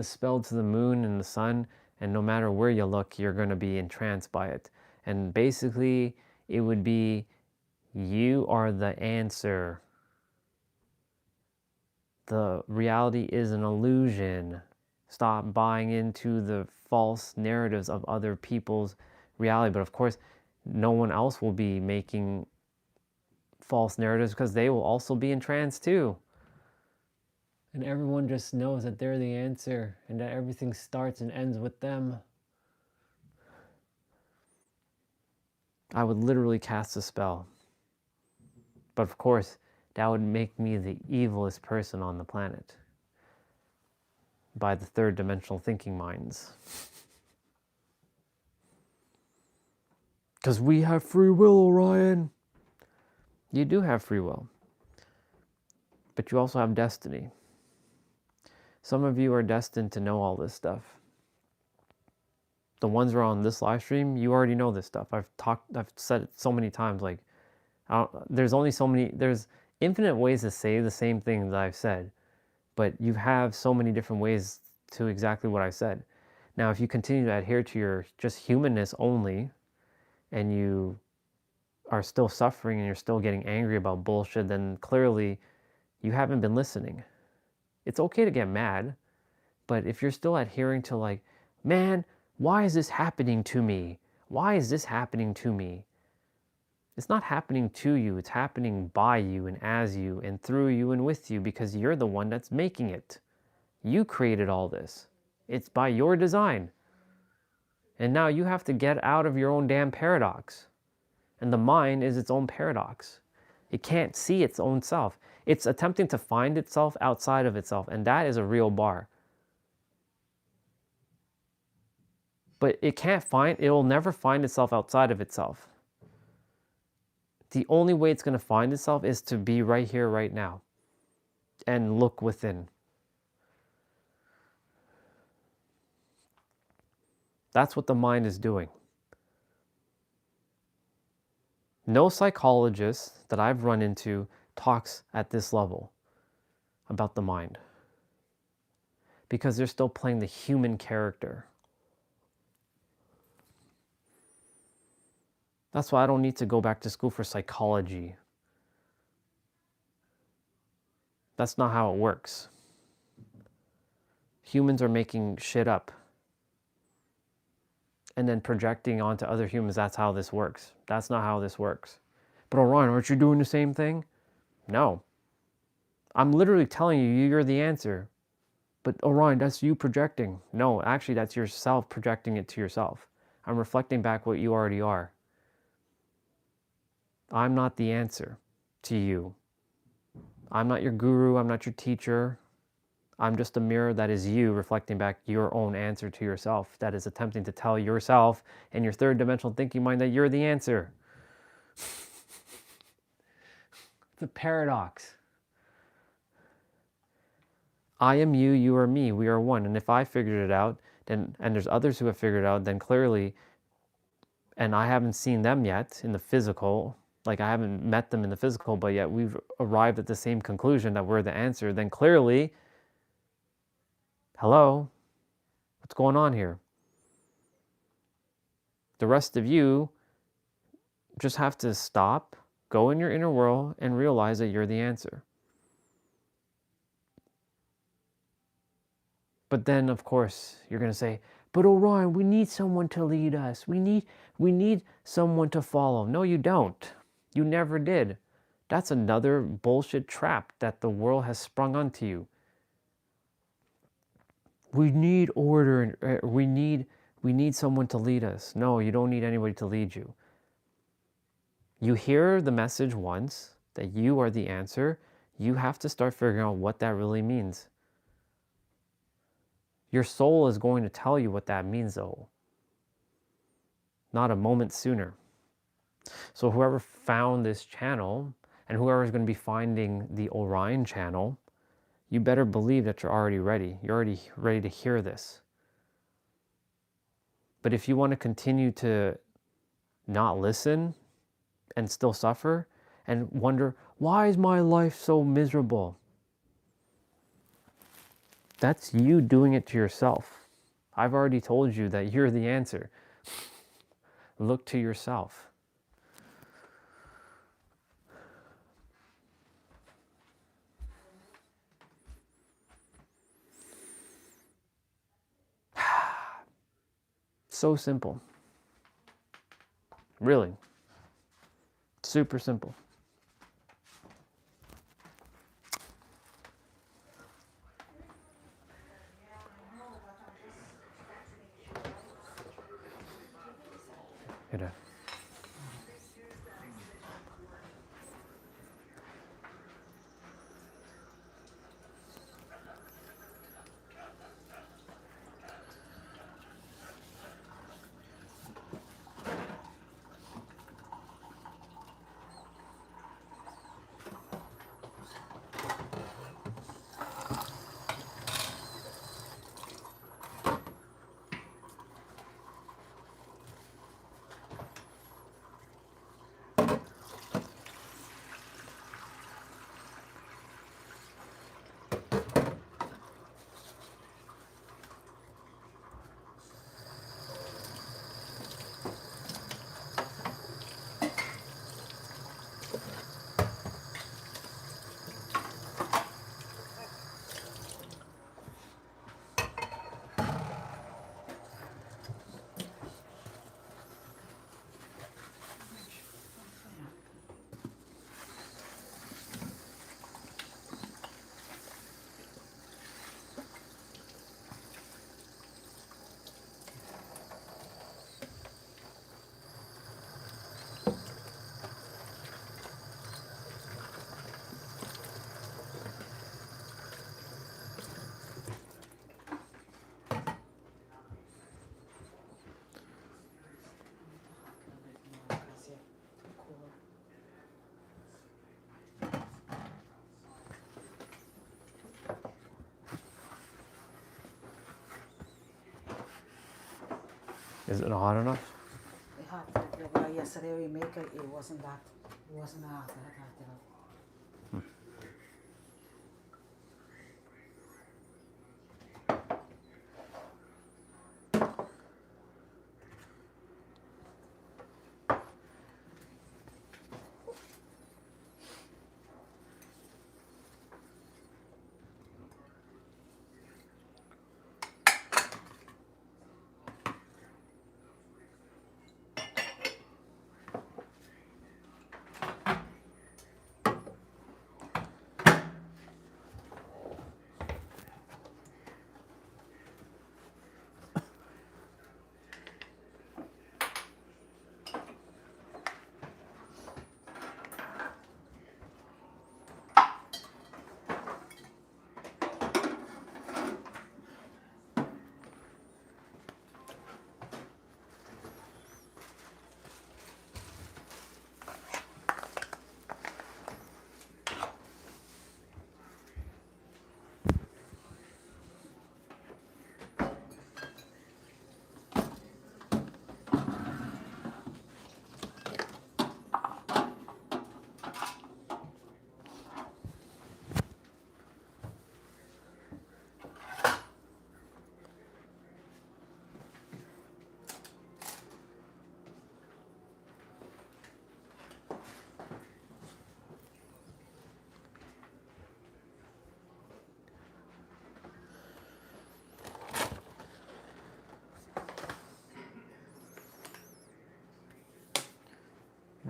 spell to the moon and the sun, and no matter where you look, you're going to be entranced by it. And basically, it would be, you are the answer. The reality is an illusion. Stop buying into the false narratives of other people's reality. But of course, no one else will be making false narratives because they will also be entranced too. And everyone just knows that they're the answer and that everything starts and ends with them. I would literally cast a spell. But of course, that would make me the evilest person on the planet. By the 3rd-dimensional thinking minds. Because we have free will, Orion. You do have free will. But you also have destiny. Some of you are destined to know all this stuff. The ones who are on this live stream, you already know this stuff. I've said it so many times, like, there's infinite ways to say the same thing that I've said, but you have so many different ways to exactly what I said. Now, if you continue to adhere to your just humanness only, and you are still suffering and you're still getting angry about bullshit, then clearly you haven't been listening. It's okay to get mad, but if you're still adhering to like, man, why is this happening to me? Why is this happening to me? It's not happening to you. It's happening by you and as you and through you and with you, because you're the one that's making it. You created all this. It's by your design. And now you have to get out of your own damn paradox. And the mind is its own paradox. It can't see its own self. It's attempting to find itself outside of itself, and that is a real bar. But it will never find itself outside of itself. The only way it's going to find itself is to be right here, right now, and look within. That's what the mind is doing. No psychologist that I've run into talks at this level about the mind, because they're still playing the human character. That's why I don't need to go back to school for psychology. That's not how it works. Humans are making shit up and then projecting onto other humans. That's how this works. That's not how this works. But Orion, aren't you doing the same thing? No. I'm literally telling you, you're the answer. But Orion, that's you projecting. No, actually, that's yourself projecting it to yourself. I'm reflecting back what you already are. I'm not the answer to you. I'm not your guru. I'm not your teacher. I'm just a mirror that is you reflecting back your own answer to yourself, that is attempting to tell yourself and your third dimensional thinking mind that you're the answer. It's a paradox. I am you, you are me, we are one. And if I figured it out, then, and there's others who have figured it out, then clearly, and I haven't seen them yet in the physical, like I haven't met them in the physical, but yet we've arrived at the same conclusion that we're the answer, then clearly, hello, what's going on here? The rest of you just have to stop, go in your inner world, and realize that you're the answer. But then, of course, you're going to say, but Orion, we need someone to lead us. We need someone to follow. No, you don't. You never did. That's another bullshit trap that the world has sprung onto you. We need order, and we need someone to lead us. No, you don't need anybody to lead you. You hear the message once that you are the answer. You have to start figuring out what that really means. Your soul is going to tell you what that means, though. Not a moment sooner. So whoever found this channel, and whoever is going to be finding the Orion channel, you better believe that you're already ready. You're already ready to hear this. But if you want to continue to not listen and still suffer and wonder, why is my life so miserable? That's you doing it to yourself. I've already told you that you're the answer. Look to yourself. So simple. Really. Super simple. It is. Is it hot enough? It hot. Like yesterday we make it. It wasn't that. It wasn't hot.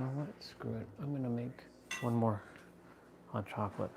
You know what? Screw it. I'm gonna make one more hot chocolate.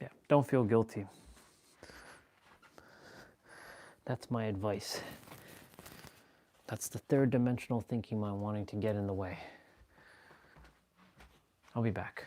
Yeah, don't feel guilty. That's my advice. That's the third dimensional thinking mind wanting to get in the way. I'll be back.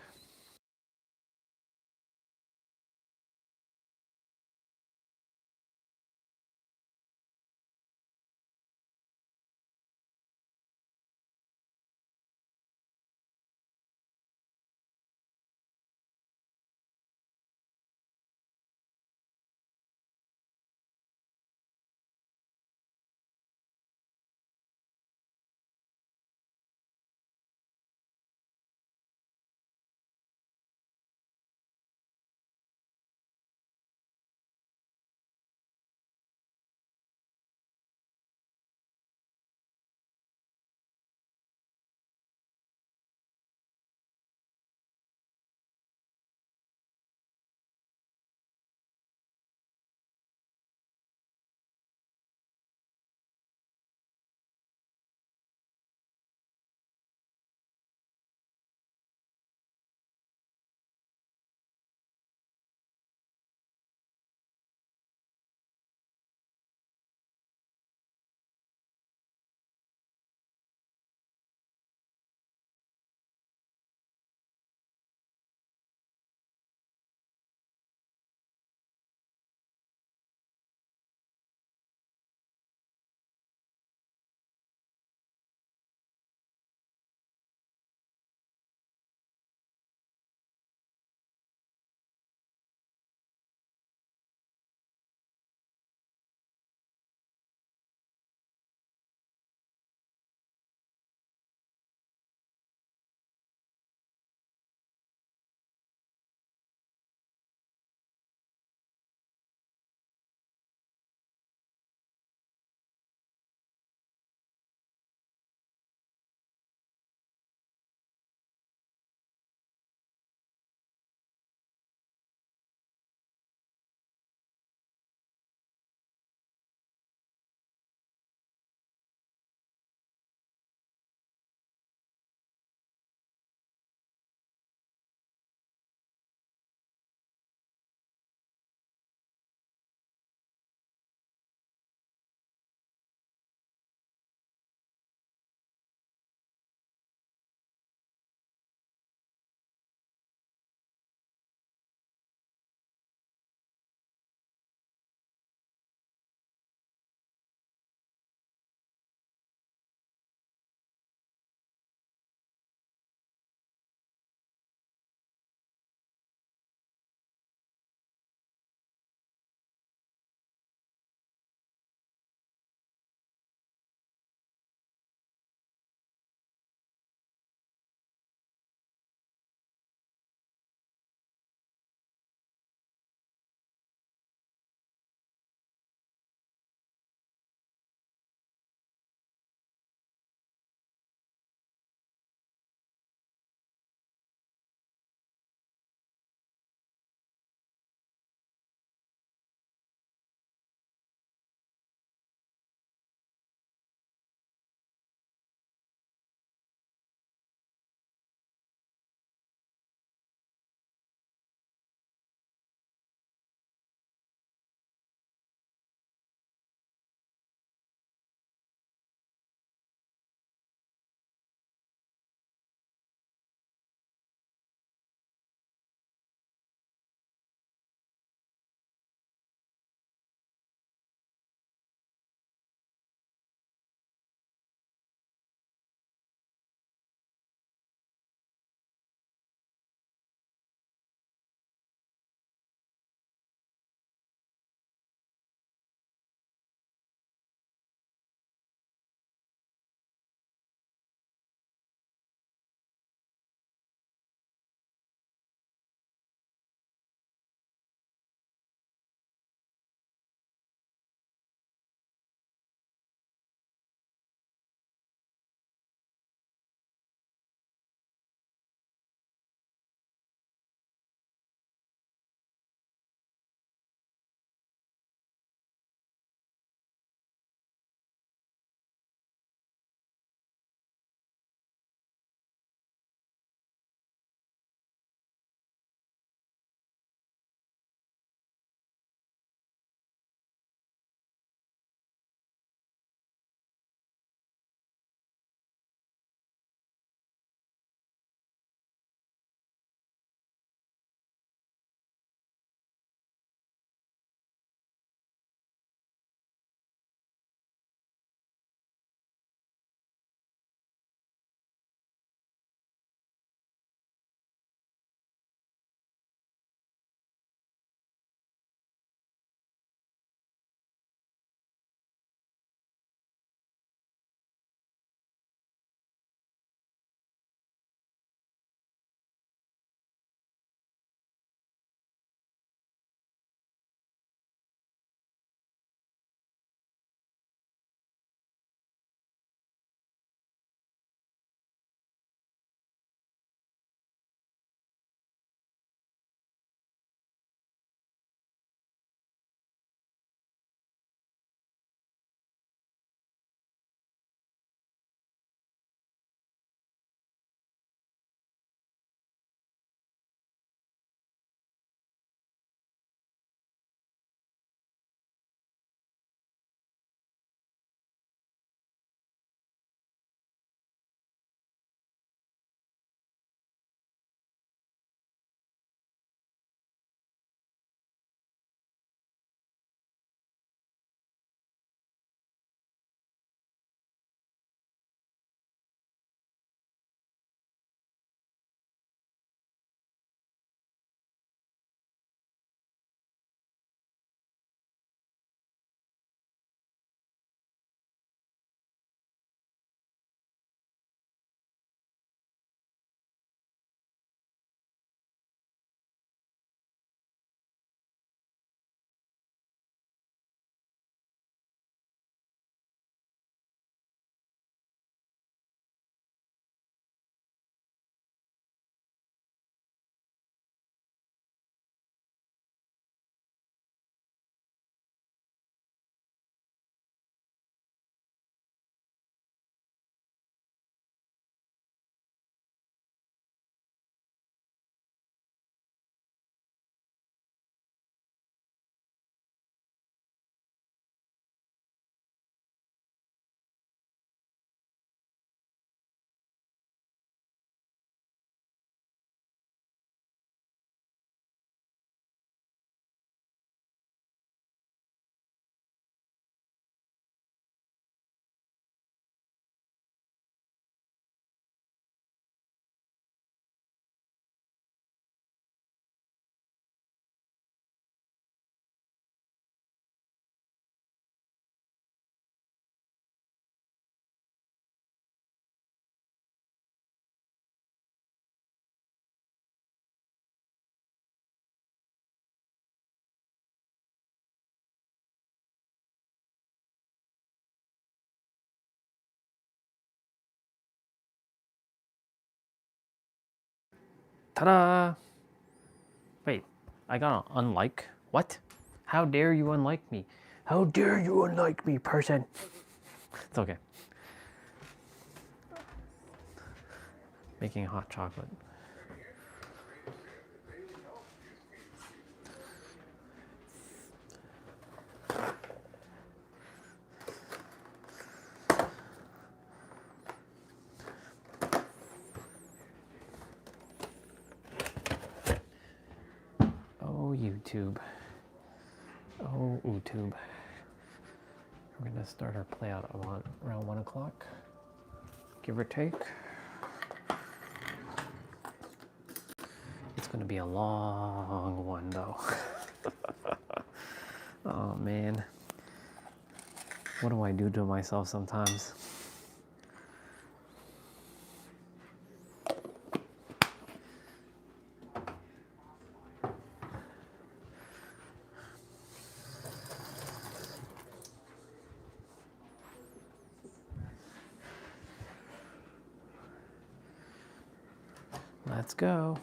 Ta-da! Wait, I got an unlike? What? How dare you unlike me? How dare you unlike me, person? It's okay. Making hot chocolate. Oh, YouTube. Oh, YouTube. We're gonna start our play out around 1 o'clock, give or take. It's gonna be a long one though. Oh man. What do I do to myself sometimes? Let's go.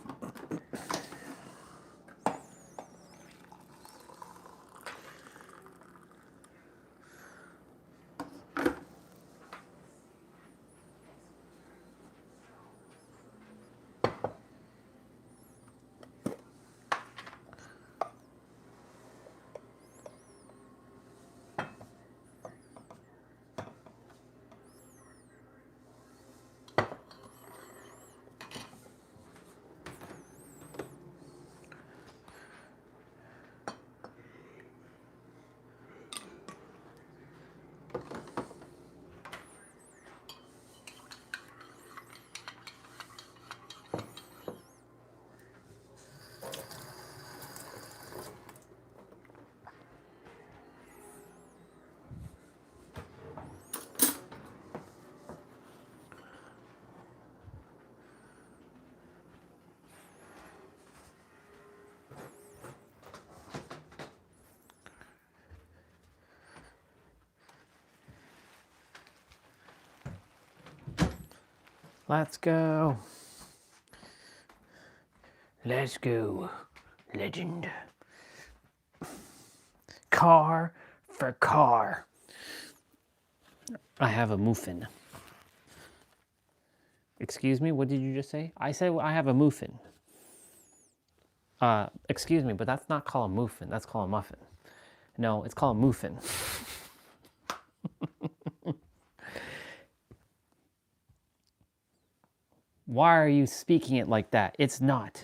Let's go. Let's go, legend. Car for car. I have a muffin. Excuse me, what did you just say? I said I have a muffin. Excuse me, but that's not called a muffin. That's called a muffin. No, it's called a muffin. Why are you speaking it like that? It's not.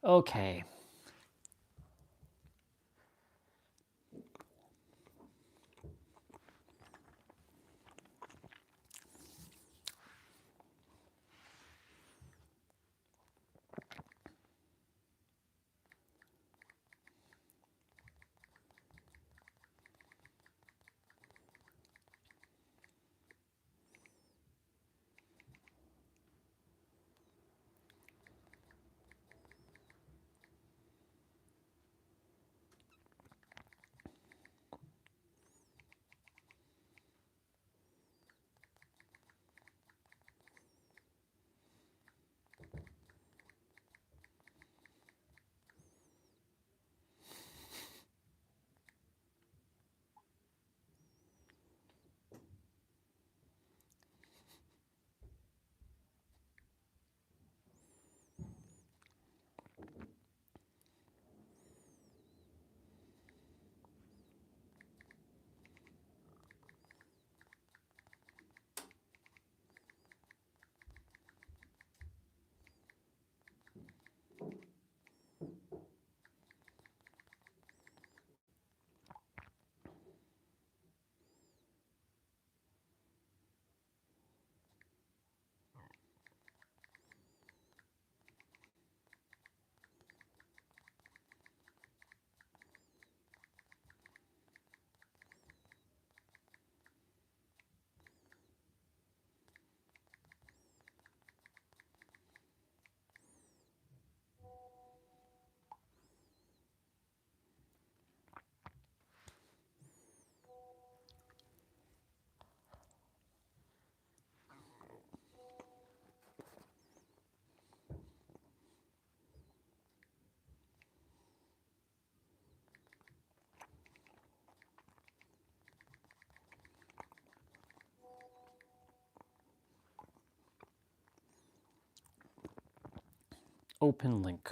Okay. open link.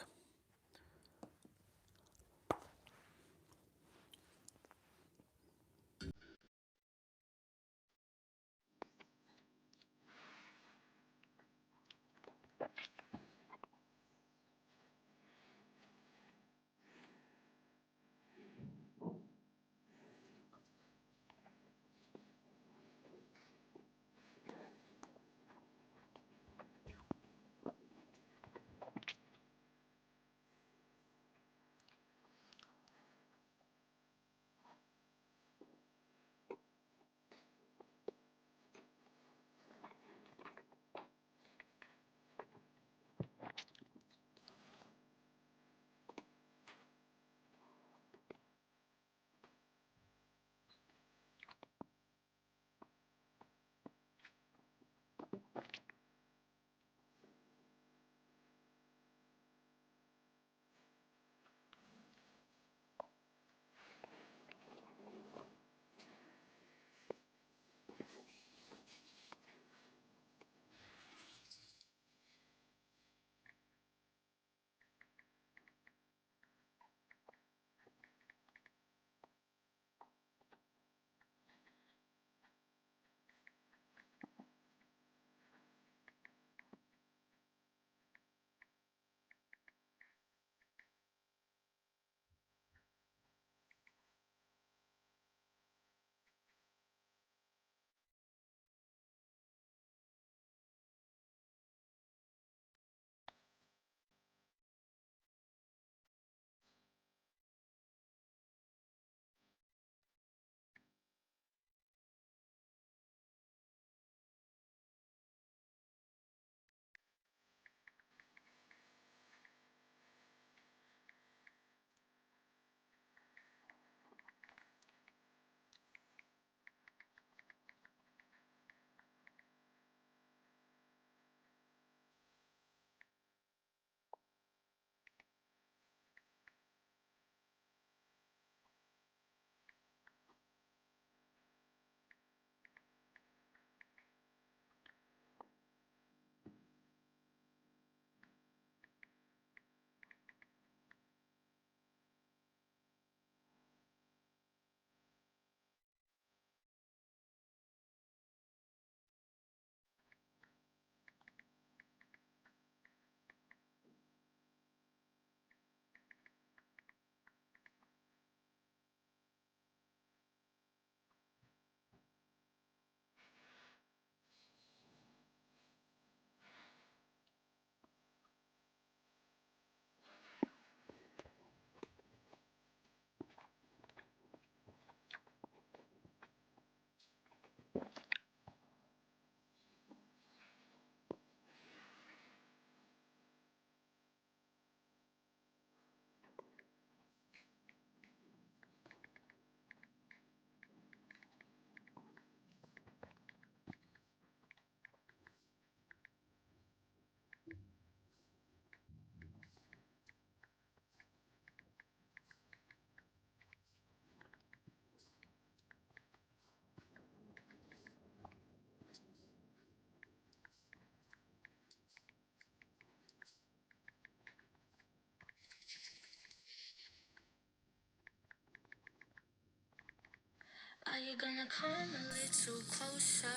Are you gonna come a little closer?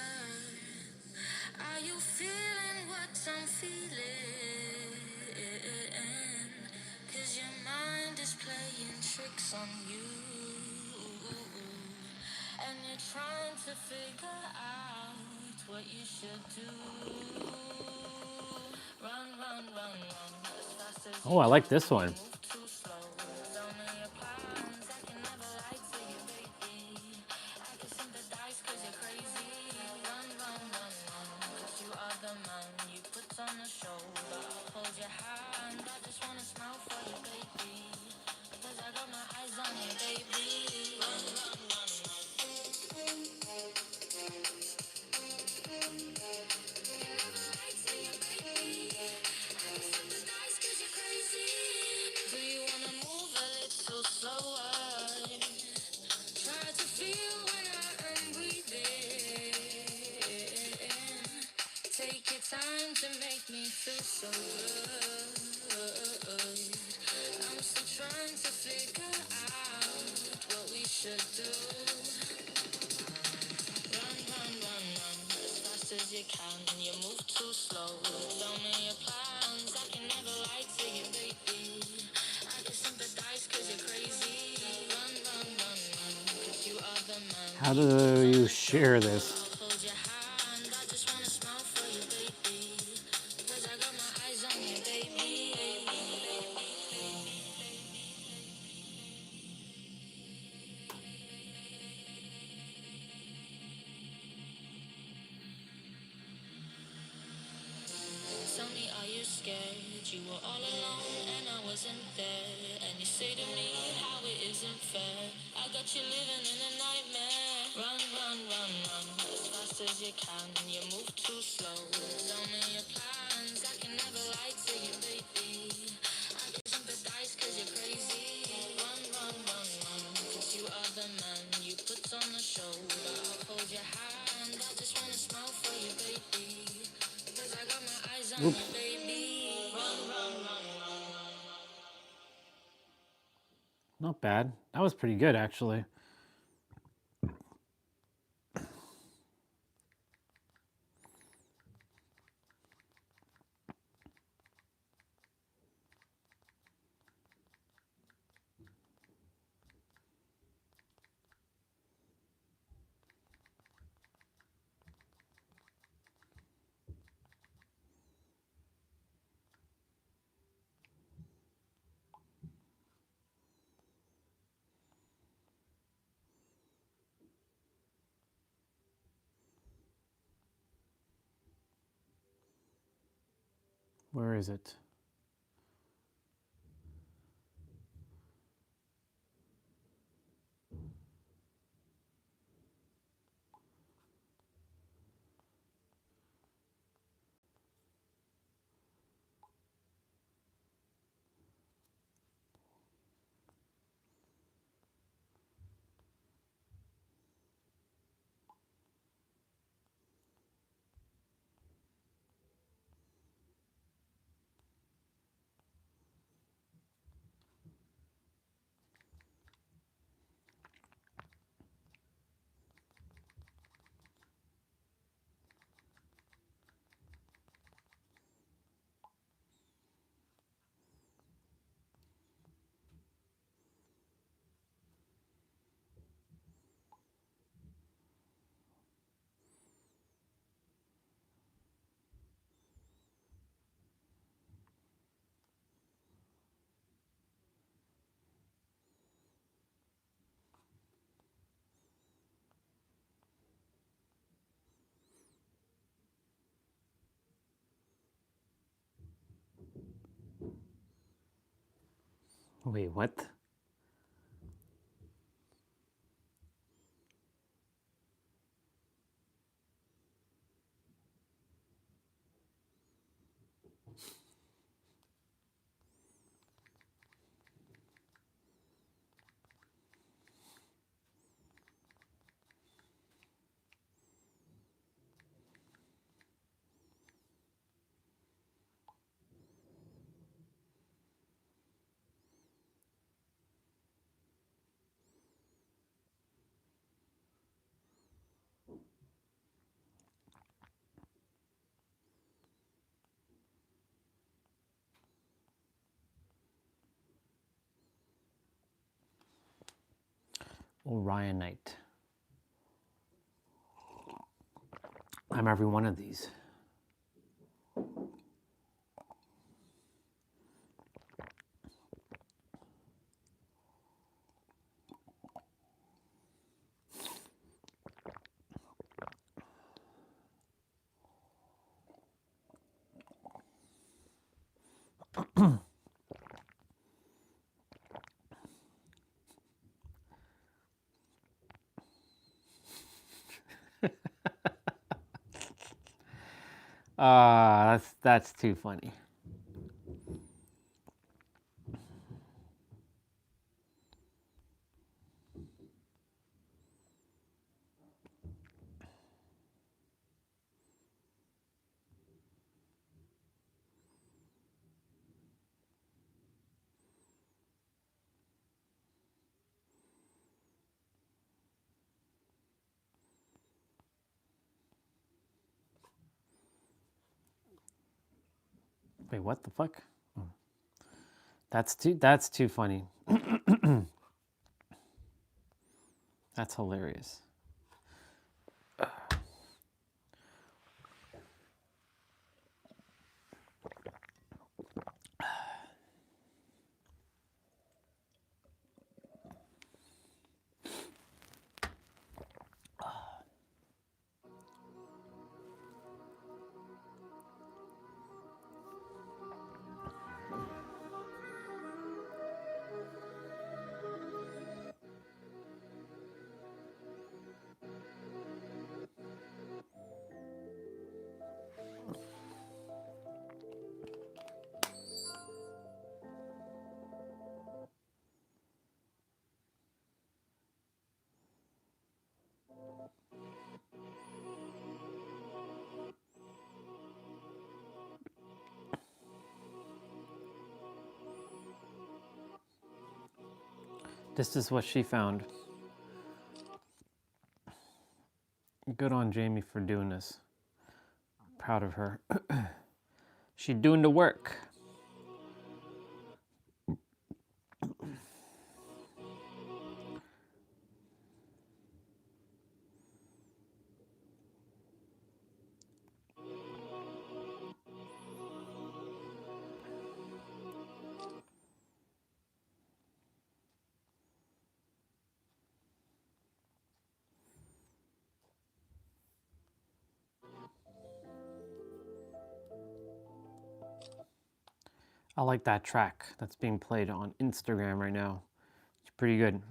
Are you feeling what I'm feeling? 'Cause your mind is playing tricks on you, and you're trying to figure out what you should do. Run, run, run, run as fast as Oh, I like this one. move too slow. Don't know your plans. I can never lie to you, baby. I can sympathize 'cause you're crazy. Run, run, run, run, 'cause you are the man. You put on a show, but I'll hold your hand. I just wanna smile for you, baby, because I got my eyes on you, baby. Run, run, run, run. Never lie to you, baby. I can sympathize 'cause you're crazy. How do you share this? Tell me, are you scared? You were all alone and I wasn't there. And you say to me how it isn't fair. I got you living in a nightmare. Run, run, run, run as fast as you can. You move too slow. Tell me your plans. I can never lie to you, baby. I can sympathize cause you're crazy. Run, run, run, run. Cause you are the man. You put on the show. But I'll hold your hand. I just wanna smile for you, baby. Oops. Not bad. That was pretty good, actually. Where is it? Wait, what? Orionite. I'm every one of these. That's too funny. Wait, what the fuck? Oh. That's too funny. That's hilarious. This is what she found. Good on Jamie for doing this. Proud of her. She's doing the work. I like that track that's being played on Instagram right now. It's pretty good.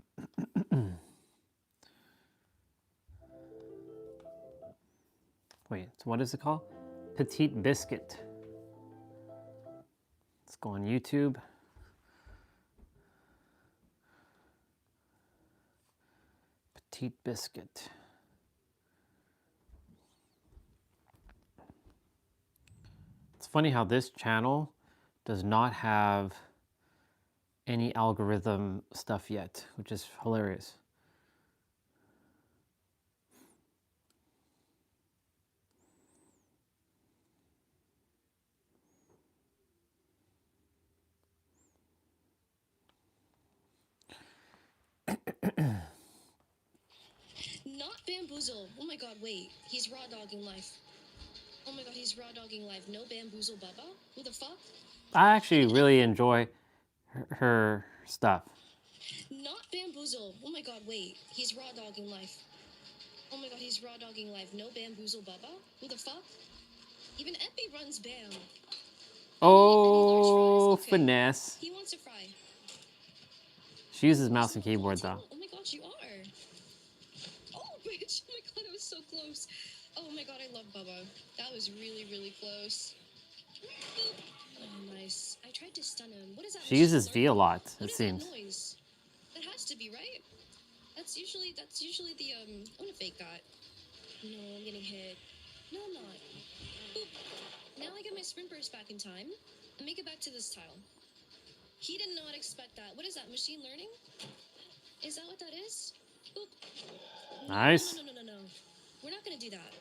Wait, so what is it called? Petite Biscuit. Let's go on YouTube. Petite Biscuit. It's funny how this channel does not have any algorithm stuff yet, which is hilarious. Not bamboozle. Oh my god, wait. He's raw dogging life. Oh my god, he's raw dogging life. No bamboozle Bubba? Who the fuck? I actually really enjoy her stuff. Not bamboozle. Oh my god, wait. He's raw dogging life. Oh my god, he's raw dogging life. No bamboozle Bubba? Who the fuck? Even Epi runs Bam. Oh, Okay. finesse. He wants to fry. She uses mouse and keyboard though. Oh my god, you are. Oh, bitch. Oh my god, that was so close. Oh my god, I love Bubba. That was really, really close. Oh, nice. I tried to stun him. What is that? She uses V a lot, it seems. That noise? That has to be, right? That's usually the, I'm gonna fake that. No, I'm getting hit. No, I'm not. Boop. Now I get my sprint burst back in time and make it back to this tile. He did not expect that. What is that, machine learning? Is that what that is? Boop. Nice. No. We're not gonna do that.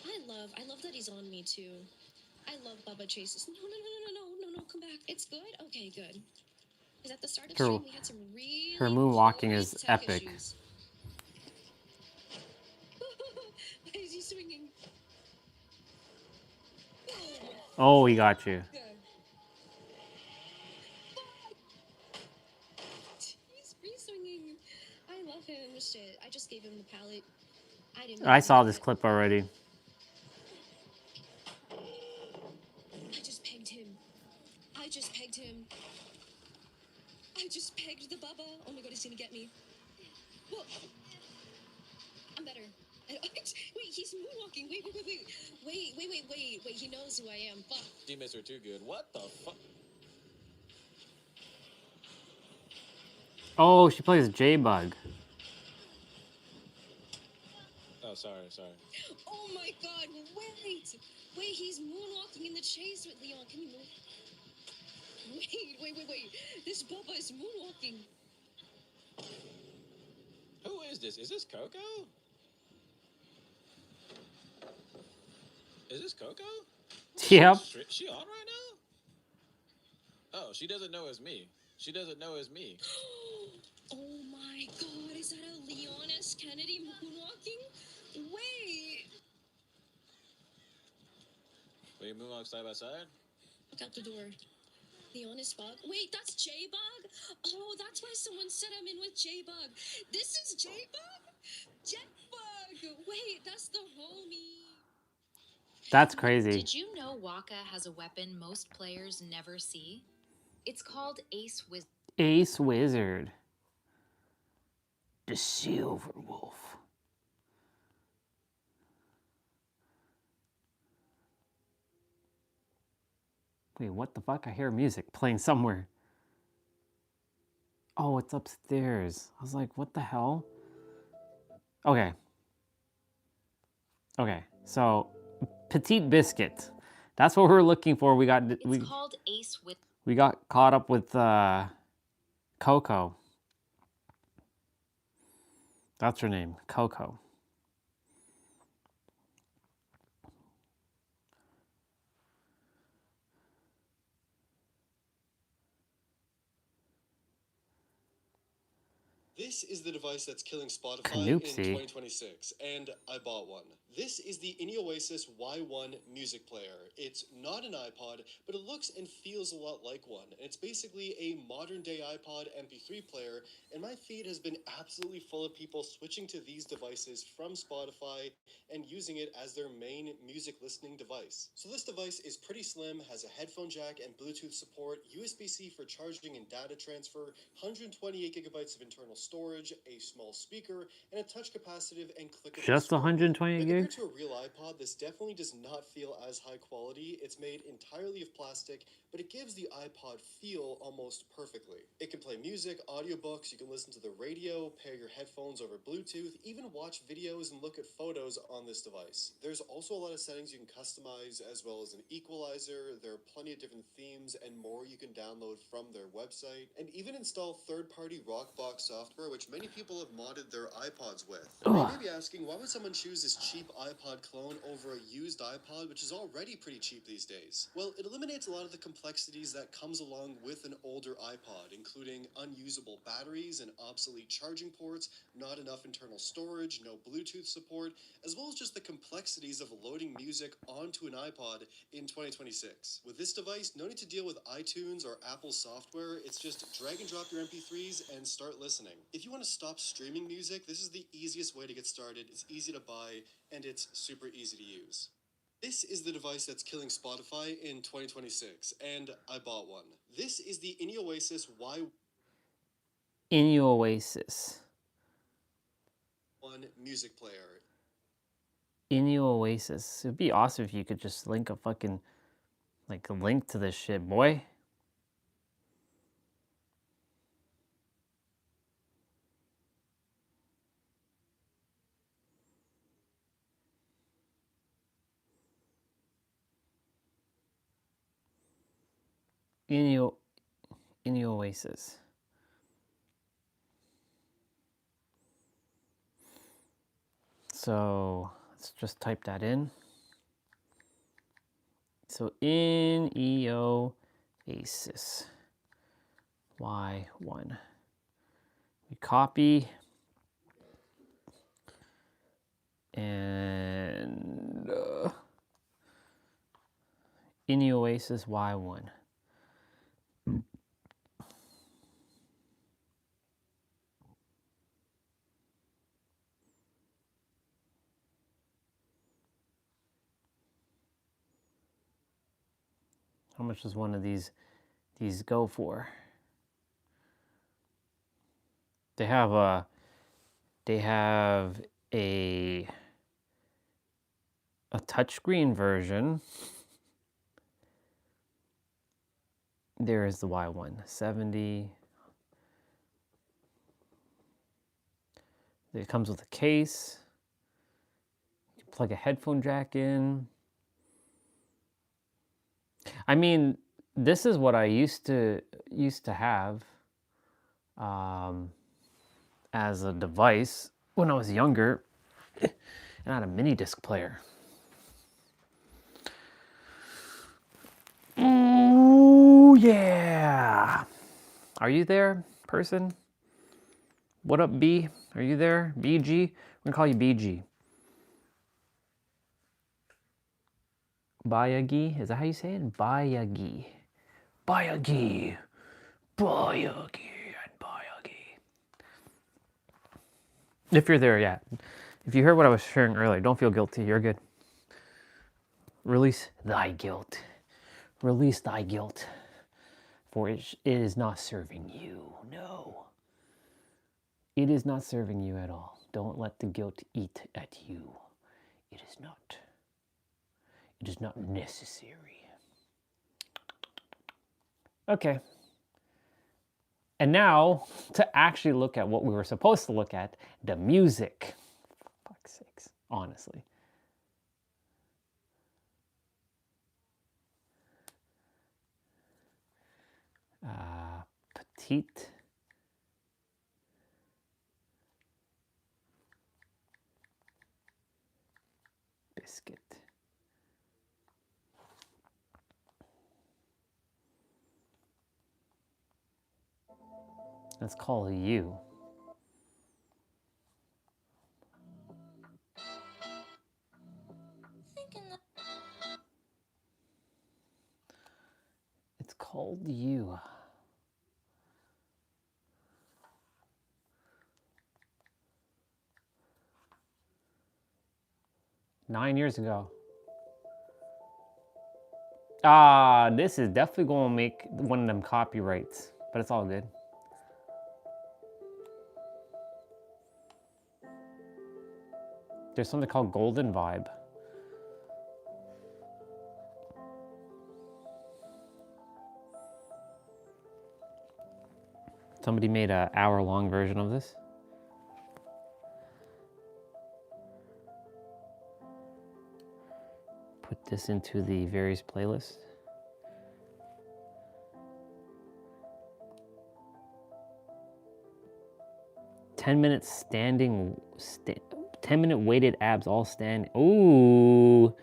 I love that he's on me too. I love Bubba chases. No, come back. It's good? Okay, good. Because at the start of stream, we had some really her moonwalking good is tech epic. issues. Why is he swinging? Oh, he got you. He's free swinging. I love him. Shit, I just gave him the pallet. I saw this clip already. I just pegged him. I just pegged the Bubba. Oh my god, he's gonna get me. Whoa. I'm better. Wait, he's moonwalking. Wait. He knows who I am. Fuck. Teammates are too good. What the fuck? Oh, she plays J-Bug. Oh, sorry. Oh my god, wait, he's moonwalking in the chase with Leon. Can you move? Wait. This Bubba is moonwalking. Who is this? Is this Coco? Is this Coco? Yep. She on right now? Oh, she doesn't know it's me. Oh my god, is that a Leon S. Kennedy moonwalking? Wait. Will you moonwalk side by side? Look out the door. Leon is Bug. Wait, that's J-Bug? Oh, that's why someone said I'm in with J-Bug. This is J-Bug? J-Bug! Wait, that's the homie. That's crazy. Did you know Waka has a weapon most players never see? It's called Ace Wizard. Ace Wizard. The Silver Wolf. Wait, what the fuck? I hear music playing somewhere. Oh, it's upstairs. I was like, what the hell? Okay, so Petite Biscuit. That's what we're looking for. We got It's called Ace Wizard. we got caught up with Coco. That's her name, Coco. This is the device that's killing Spotify Canoopsy. in 2026, and I bought one. This is the Oasis Y1 music player. It's not an iPod, but it looks and feels a lot like one. And it's basically a modern-day iPod MP3 player, and my feed has been absolutely full of people switching to these devices from Spotify and using it as their main music listening device. So this device is pretty slim, has a headphone jack and Bluetooth support, USB-C for charging and data transfer, 128 gigabytes of internal storage, a small speaker, and a touch capacitive and clickable Just screen. 120 Now, compared gigs? to a real iPod, this definitely does not feel as high quality. It's made entirely of plastic, but it gives the iPod feel almost perfectly. It can play music, audiobooks, you can listen to the radio, pair your headphones over Bluetooth, even watch videos and look at photos on this device. There's also a lot of settings you can customize, as well as an equalizer. There are plenty of different themes and more you can download from their website, and even install third-party Rockbox software, which many people have modded their iPods with. Now, you may be asking, why would someone choose this cheap iPod clone over a used iPod, which is already pretty cheap these days? Well, it eliminates a lot of the complexities that comes along with an older iPod, including unusable batteries and obsolete charging ports, not enough internal storage, no Bluetooth support, as well as just the complexities of loading music onto an iPod in 2026. With this device, no need to deal with iTunes or Apple software. It's just drag and drop your MP3s and start listening. If you want to stop streaming music, this is the easiest way to get started. It's easy to buy, and it's super easy to use. This is the device that's killing Spotify in 2026, and I bought one. This is the Oasis Y1 Oasis. music player. Oasis. It'd be awesome if you could just link a fucking, like, a link to this shit, boy. Oasis. So let's just type that in. So Oasis Y1. We copy and Oasis Y1. How much does one of these go for? They have a touchscreen version. There is the Y1 70. It comes with a case. You can plug a headphone jack in. I mean, this is what I used to have as a device when I was younger, and I had a mini disc player. Ooh, yeah. Are you there, person? What up, B? Are you there? BG? I'm gonna call you BG. Bayagi? Is that how you say it? Bayagi. Bayagi. Bayagi and Bayagi. If you're there, yeah. If you heard what I was sharing earlier, don't feel guilty. You're good. Release thy guilt. Release thy guilt. For it is not serving you. No. It is not serving you at all. Don't let the guilt eat at you. It is not. It is not necessary. Okay. And now, to actually look at what we were supposed to look at, the music. For fuck's sakes, honestly. Petite. Let's call you. It's called you. Nine years ago. Ah, this is definitely going to make one of them copyrights, but it's all good. There's something called Golden Vibe. Somebody made an hour-long version of this. Put this into the various playlists. Ten-minute standing, 10-minute weighted abs all stand. Ooh,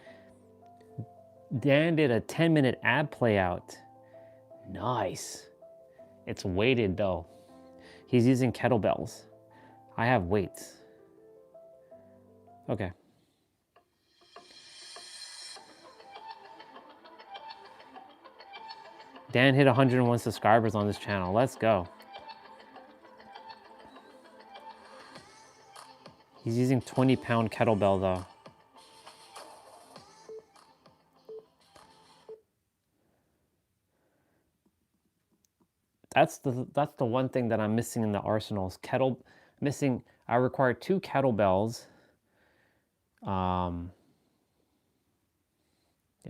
Dan did a 10-minute ab play out. Nice. It's weighted though. He's using kettlebells. I have weights. Okay. Dan hit 101 subscribers on this channel. Let's go. He's using 20-pound kettlebell though. That's the one thing that I'm missing in the arsenals. I require 2 kettlebells. Yeah,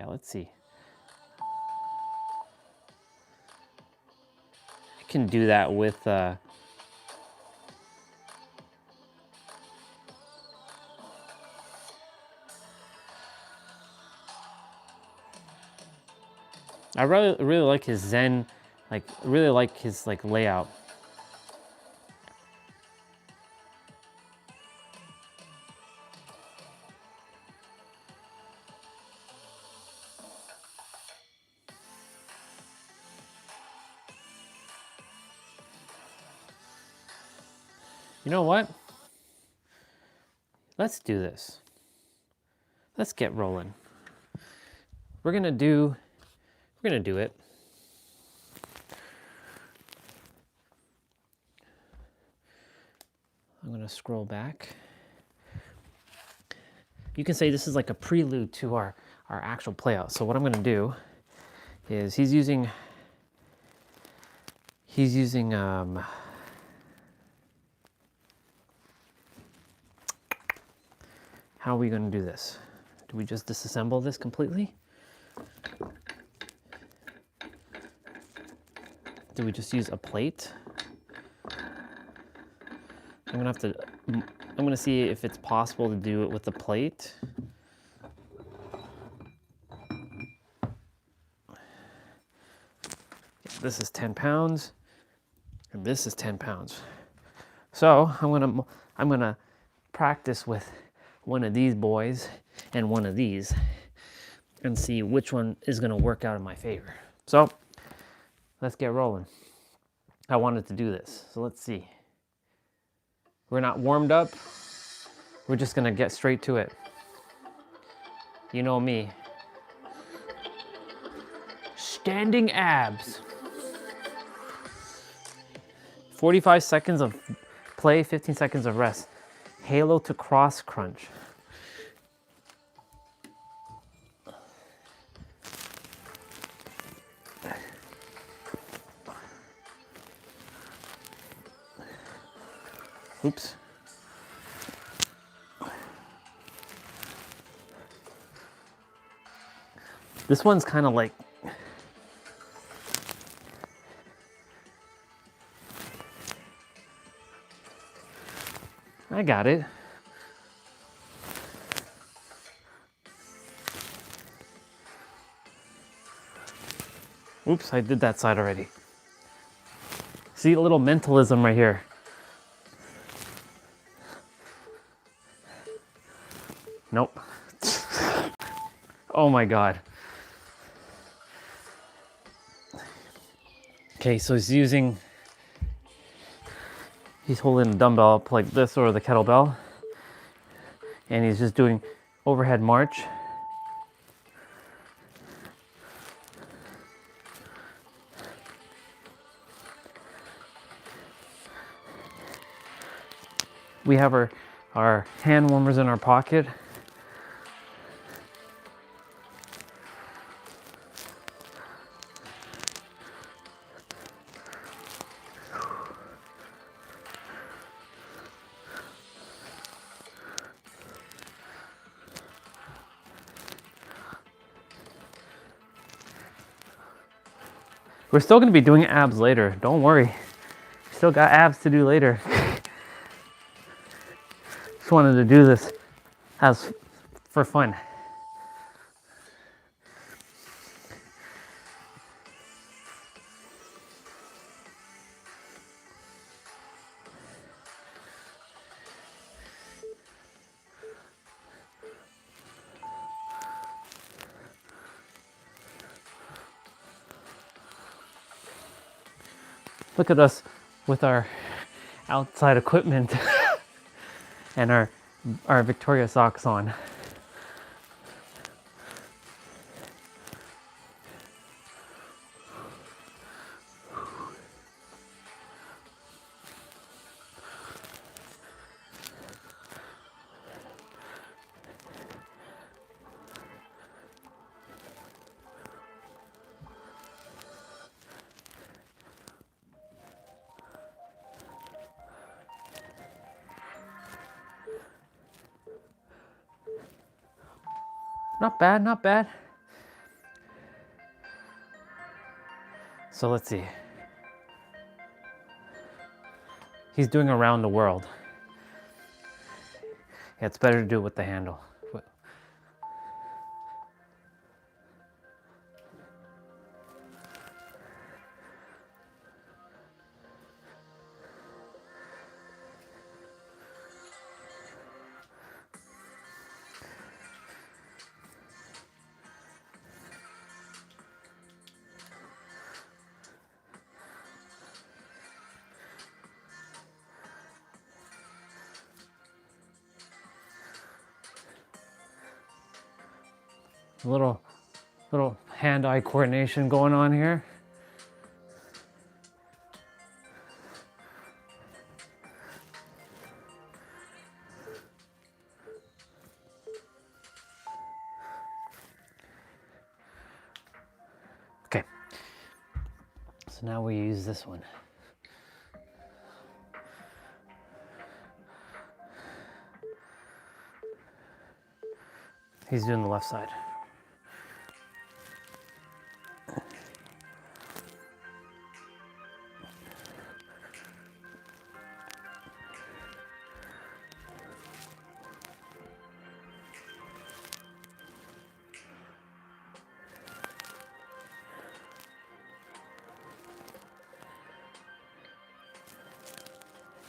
let's see. I can do that with I really like his Zen, really like his layout. You know what? Let's do this. Let's get rolling. We're gonna do it. I'm gonna scroll back. You can say this is like a prelude to our actual playout. So what I'm gonna do is he's using how are we gonna do this? Do we just disassemble this completely? Do we just use a plate? I'm gonna see if it's possible to do it with a plate. This is 10 pounds, and this is 10 pounds. So I'm gonna practice with one of these boys and one of these and see which one is gonna work out in my favor. So let's get rolling. I wanted to do this, so let's see. We're not warmed up. We're just gonna get straight to it. You know me. Standing abs. 45 seconds of play, 15 seconds of rest. Halo to cross crunch. Oops. This one's kind of like I got it. Oops, I did that side already. See a little mentalism right here. Nope. Oh my God. Okay, so he's using He's holding a dumbbell up like this or the kettlebell, and he's just doing overhead march. We have our hand warmers in our pocket. We're still going to be doing abs later. Don't worry. Still got abs to do later. Just wanted to do this as for fun. Look at us with our outside equipment and our Victoria socks on. Not bad, not bad. So let's see. He's doing around the world. Yeah, it's better to do it with the handle. A little hand-eye coordination going on here. Okay, so now we use this one. He's doing the left side.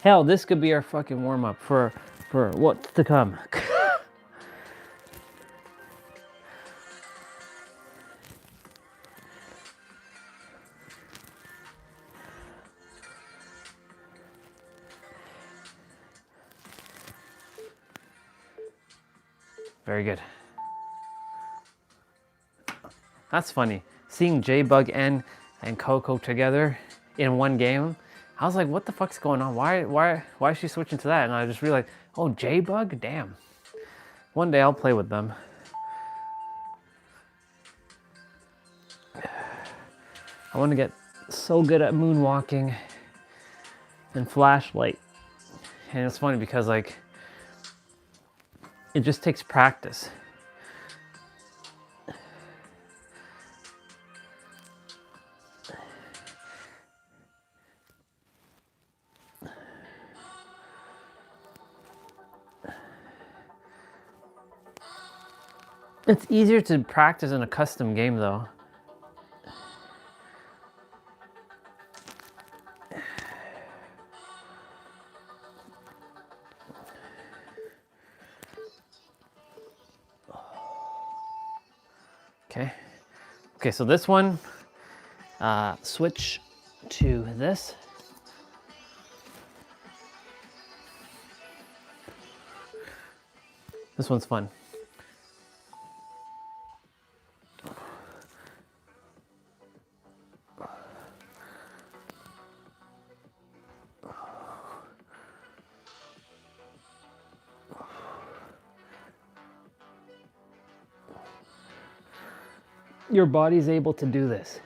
Hell, this could be our fucking warm-up for what's to come. Very good. That's funny. Seeing J-Bug and Coco together in one game, I was like, what the fuck's going on? Why is she switching to that? And I just realized, oh, J-Bug? Damn. One day I'll play with them. I want to get so good at moonwalking and flashlight. And it's funny because like, it just takes practice. It's easier to practice in a custom game though. Okay, so this one, switch to this. This one's fun. Your body's able to do this.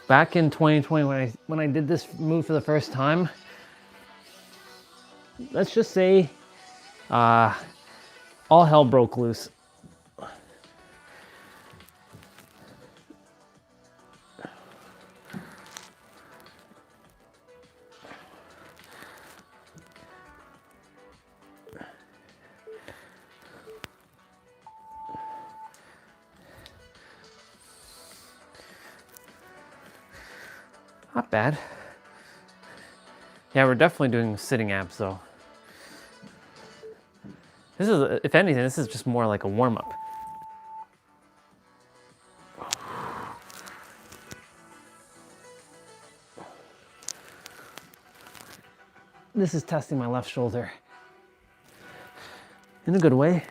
Back in 2020, when I did this move for the first time, let's just say all hell broke loose. Not bad. Yeah, we're definitely doing sitting abs though. This is, if anything, this is just more like a warm-up. This is testing my left shoulder. In a good way.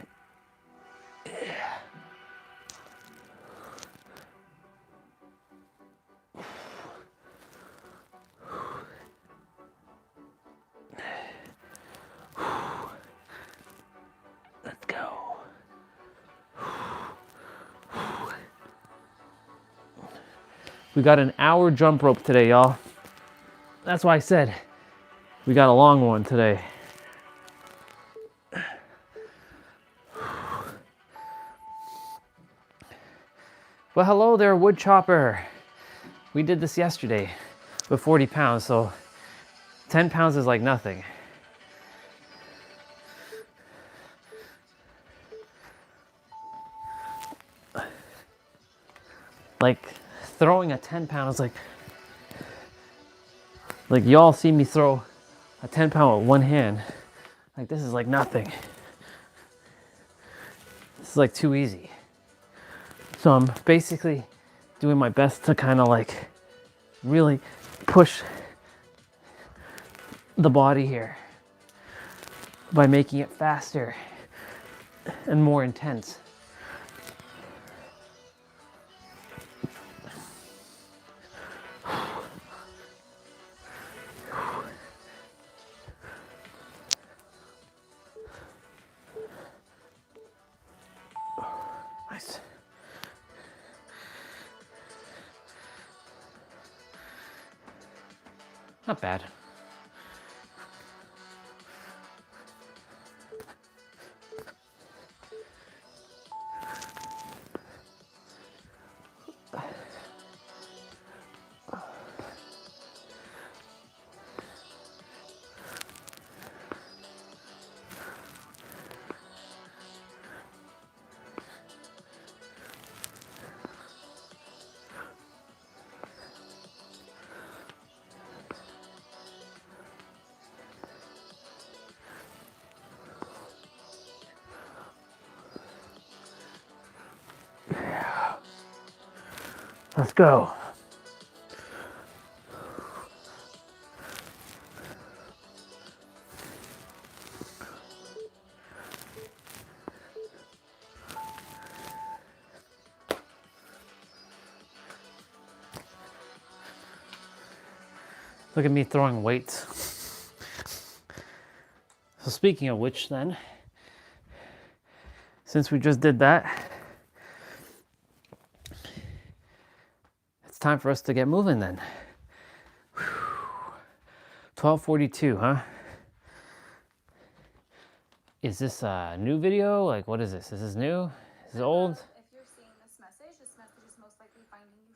Let's go. We got an hour jump rope today, y'all. That's why I said we got a long one today. Well, hello there, wood chopper. We did this yesterday with 40 pounds, so 10 pounds is like nothing. Like throwing a 10 pound is like y'all see me throw a 10 pound with one hand. Like this is like nothing. This is like too easy. So I'm basically doing my best to kind of like really push the body here by making it faster and more intense. Nice. Not bad. Let's go. Look at me throwing weights. So speaking of which then, since we just did that, it's time for us to get moving then. 12:42, huh? Is this a new video? Like, what is this? Is this new? Is it old? If you're seeing this message is most likely finding you.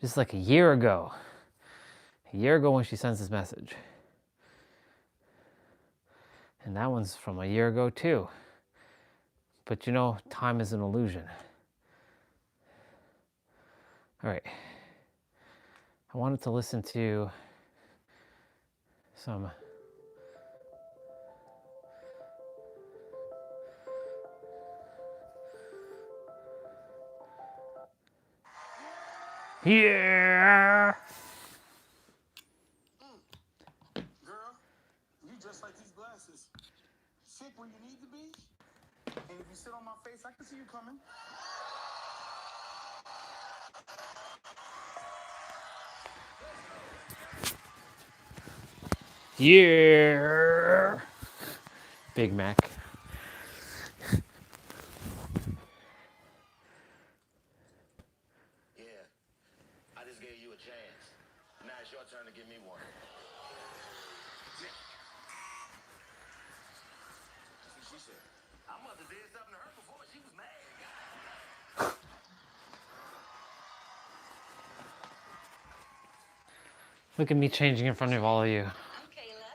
Just like a year ago. A year ago when she sends this message. And that one's from a year ago too. But you know, time is an illusion. All right. I wanted to listen to some yeah. Girl, you just like these glasses. Sick when you need to be, And if you sit on my face, I can see you coming. Yeah. Big Mac. Yeah, I just gave you a chance. Now it's your turn to give me one. That's what she said. I must have did something to her before she was mad. Look at me changing in front of all of you. I'm Kayla.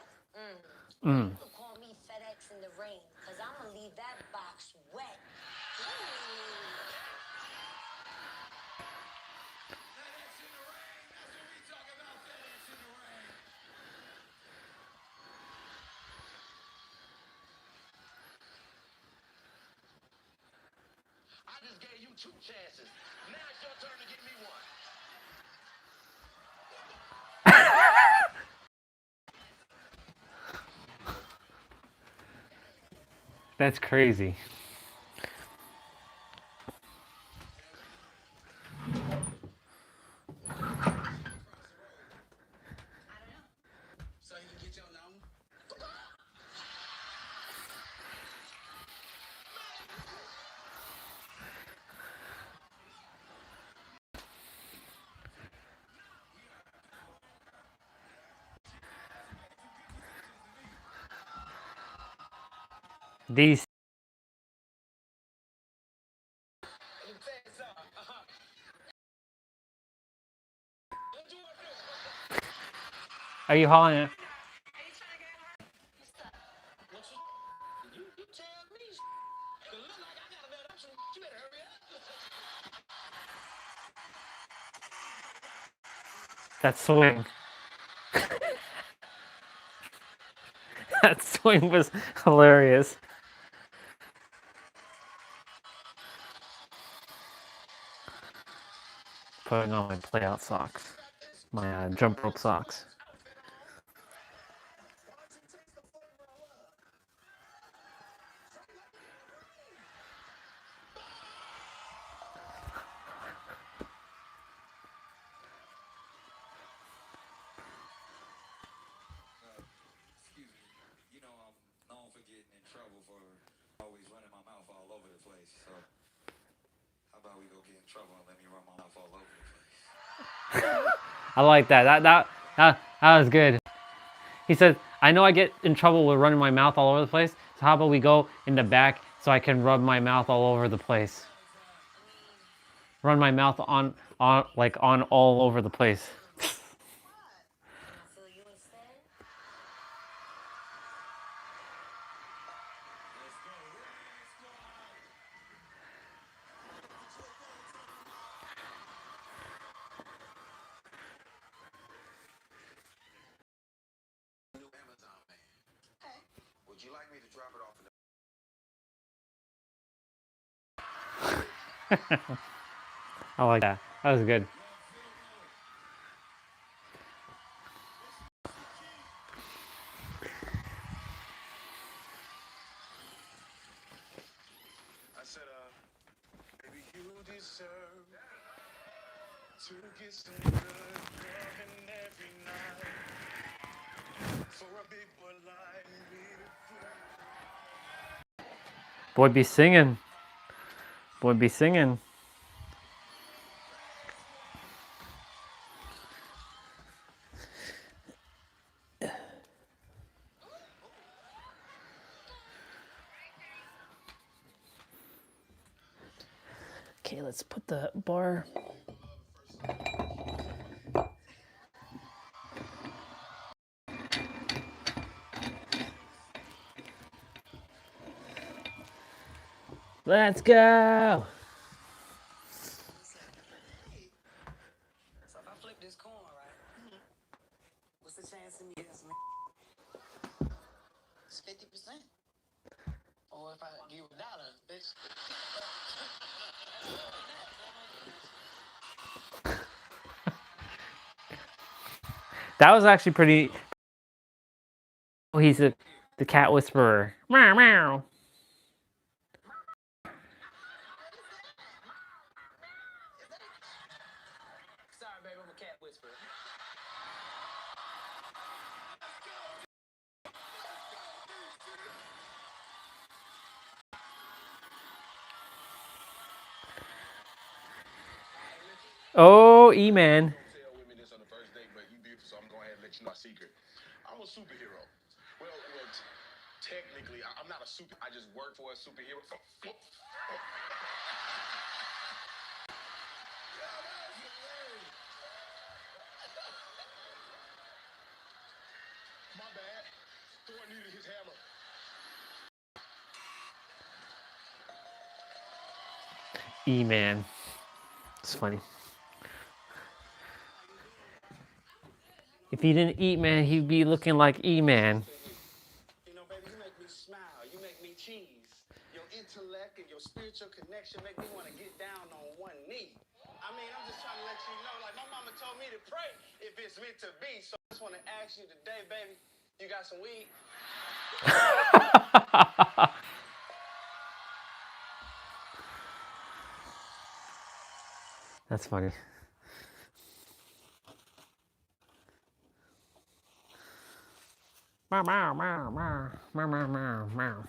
Mm. You could call me FedEx in the rain, because I'm going to leave that box wet. I just gave you 2 chances. Now it's your turn to give me one. That's crazy. So you can get your number? These. Are you hauling it? You tell me. It look like I got a better option. You better hurry up. That swing. That swing was hilarious. Putting on my playout socks. My jump rope socks. Excuse me. You know I'm known for getting in trouble for always running my mouth all over the place. So how about we go get in trouble and let me run my mouth all over the place? I like that. That was good. He said, I know I get in trouble with running my mouth all over the place, so how about we go in the back so I can rub my mouth all over the place. Run my mouth on all over the place. New Amazon man. Would you like me to drop it off in the... I like that. That was good. I said, maybe you deserve to get some good loving every night. For a big boy like me to do. Boy be singing. Boy be singing. Okay, let's put the bar. Let's go. So if I flip this coin, right? What's the chance of me getting some? It's 50%. Or if I give $1, bitch. That was actually pretty. Oh, he's the cat whisperer. Meow meow. Oh, E-Man. Tell women this on the first date, but you beautiful, so I'm going ahead and let you know my secret. I'm a superhero. Well, technically, I'm not a super. I just work for a superhero. My bad. Thor needed his hammer. E-Man. It's funny. If he didn't eat, man, he'd be looking like E-Man. You know, baby, you make me smile. You make me cheese. Your intellect and your spiritual connection make me want to get down on one knee. I mean, I'm just trying to let you know, like my mama told me to pray if it's meant to be. So I just want to ask you today, baby, you got some weed? That's funny. Meow, meow, meow, meow, meow, meow, meow, meow.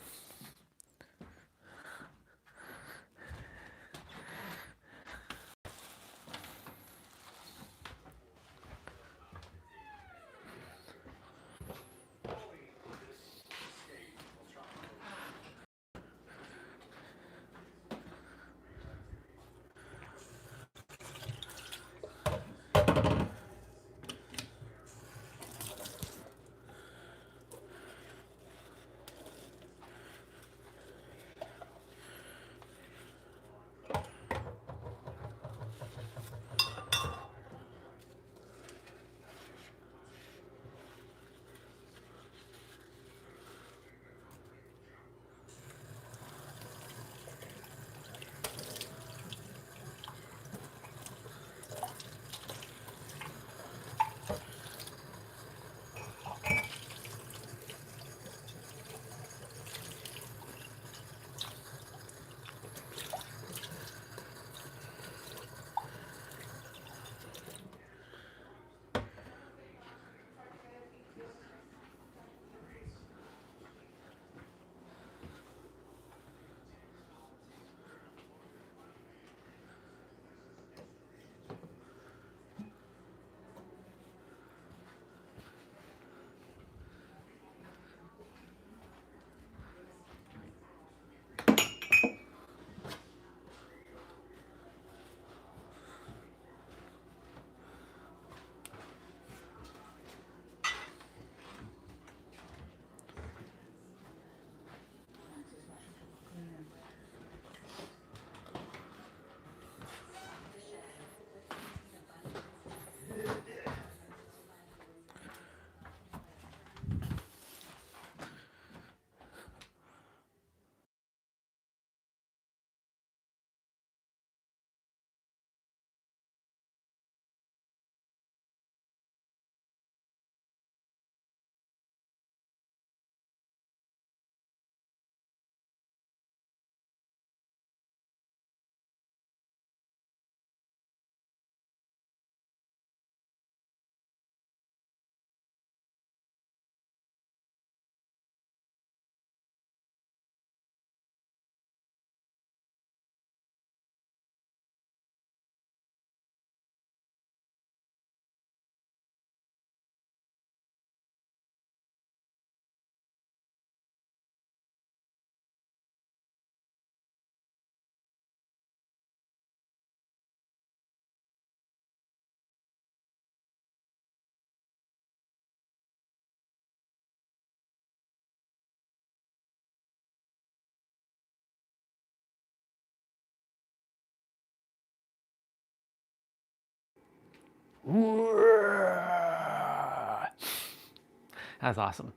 That's awesome.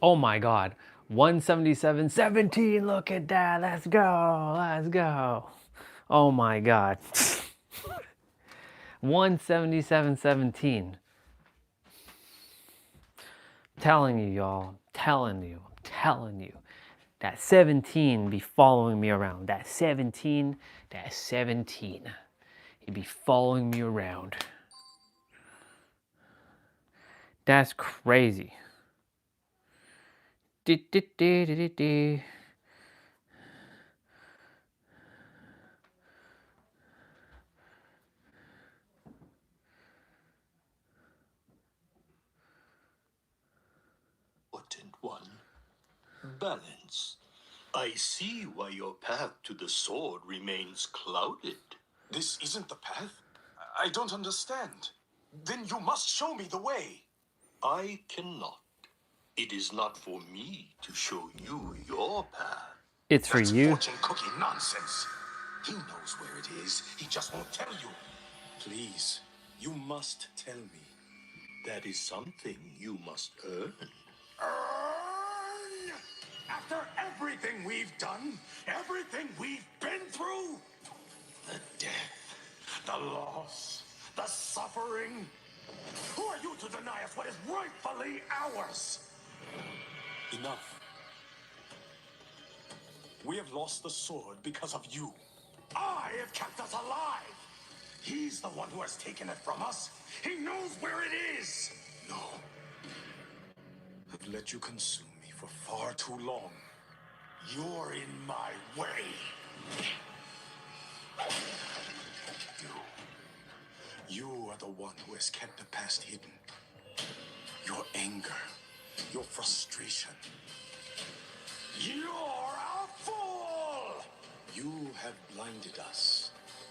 Oh my God. 177.17. Look at that. Let's go. Let's go. Oh my God. 177.17. Telling you, y'all. Telling you. I'm telling you. That 17 be following me around. That 17. That 17. He'd be following me around. That's crazy. one. Balance. I see why your path to the sword remains clouded. This isn't the path? I don't understand. Then you must show me the way. I cannot. It is not for me to show you your path. It's for That's you. fortune cookie nonsense. He knows where it is. He just won't tell you. Please, you must tell me. That is something you must earn. Earn? After everything we've done, everything we've been through, the death, the loss, the suffering. Who are you to deny us what is rightfully ours? Enough. We have lost the sword because of you. I have kept us alive. He's the one who has taken it from us. He knows where it is. No. I've let you consume me for far too long. You're in my way. You are the one who has kept the past hidden. Your anger, your frustration. You're a fool! You have blinded us,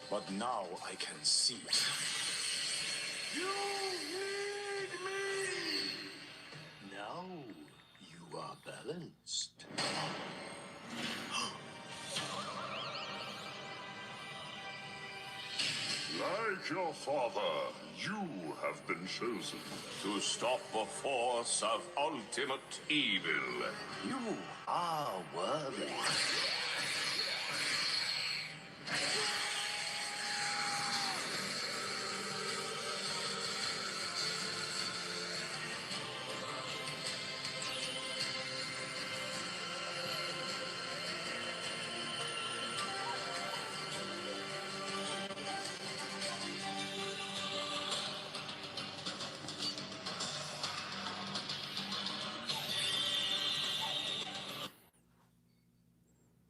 but now I can see. You need me! Now you are balanced. Like your father, you have been chosen to stop the force of ultimate evil. You are worthy.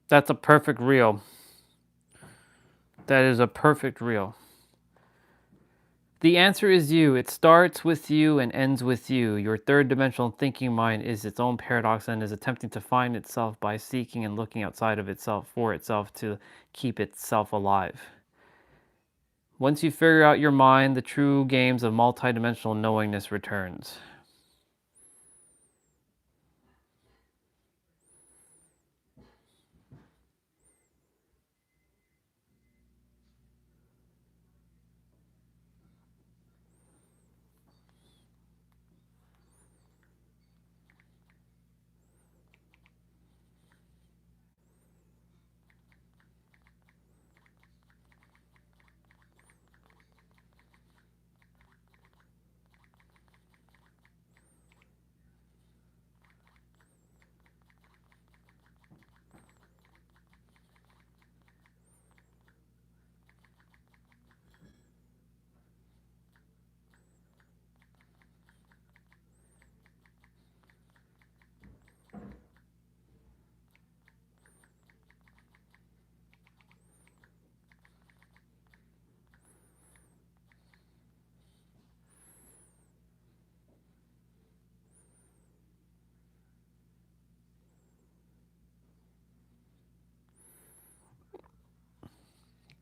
That's a perfect reel. That is a perfect reel. The answer is you. It starts with you and ends with you. Your third dimensional thinking mind is its own paradox and is attempting to find itself by seeking and looking outside of itself for itself to keep itself alive. Once you figure out your mind, the true games of multidimensional knowingness returns.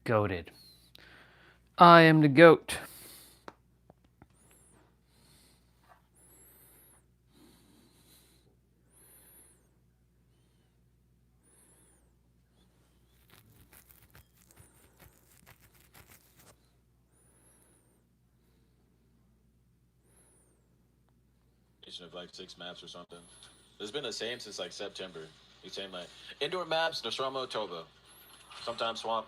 Goated. I am the goat. Of like 6 maps or something. It's been the same since like September. The same like indoor maps, Nostromo, Toba. Sometimes Swamp.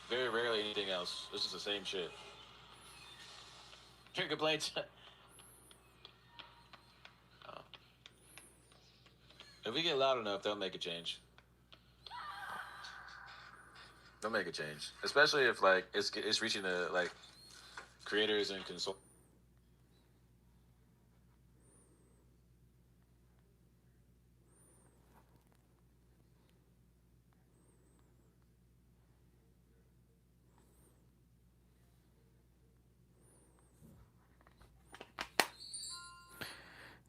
Very rarely anything else. This is the same shit. Your complaints. If we get loud enough, they'll make a change. They'll make a change, especially if like it's reaching the like creators and consult.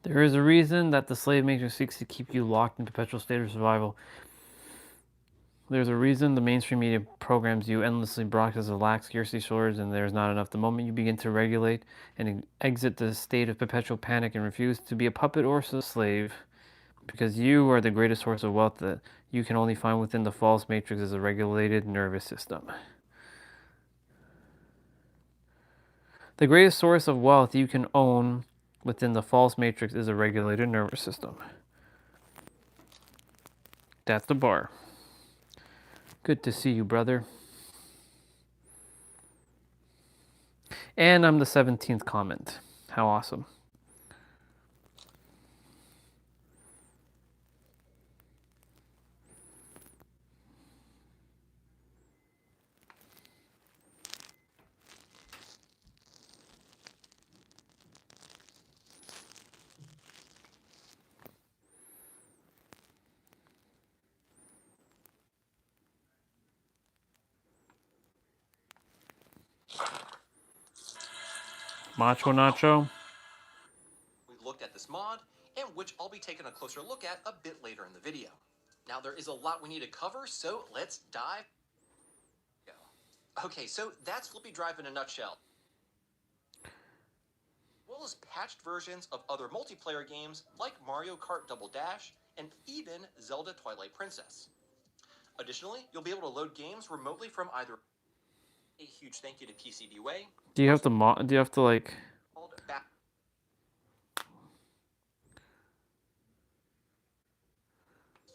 There is a reason that the slave matrix seeks to keep you locked in perpetual state of survival. There's a reason the mainstream media programs you endlessly broadcast a lack scarcity shortage and there's not enough. The moment you begin to regulate and exit the state of perpetual panic and refuse to be a puppet or a slave, because you are the greatest source of wealth that you can only find within the false matrix is a regulated nervous system. The greatest source of wealth you can own within the false matrix is a regulated nervous system. That's the bar. Good to see you, brother. And I'm the 17th comment. How awesome. Macho Nacho. We looked at this mod, and which I'll be taking a closer look at a bit later in the video. Now there is a lot we need to cover, so let's dive. Okay, so that's Flippy Drive in a nutshell. As well as patched versions of other multiplayer games like Mario Kart Double Dash and even Zelda Twilight Princess. Additionally, you'll be able to load games remotely from either. A huge thank you to PCBWay. Do you have to like...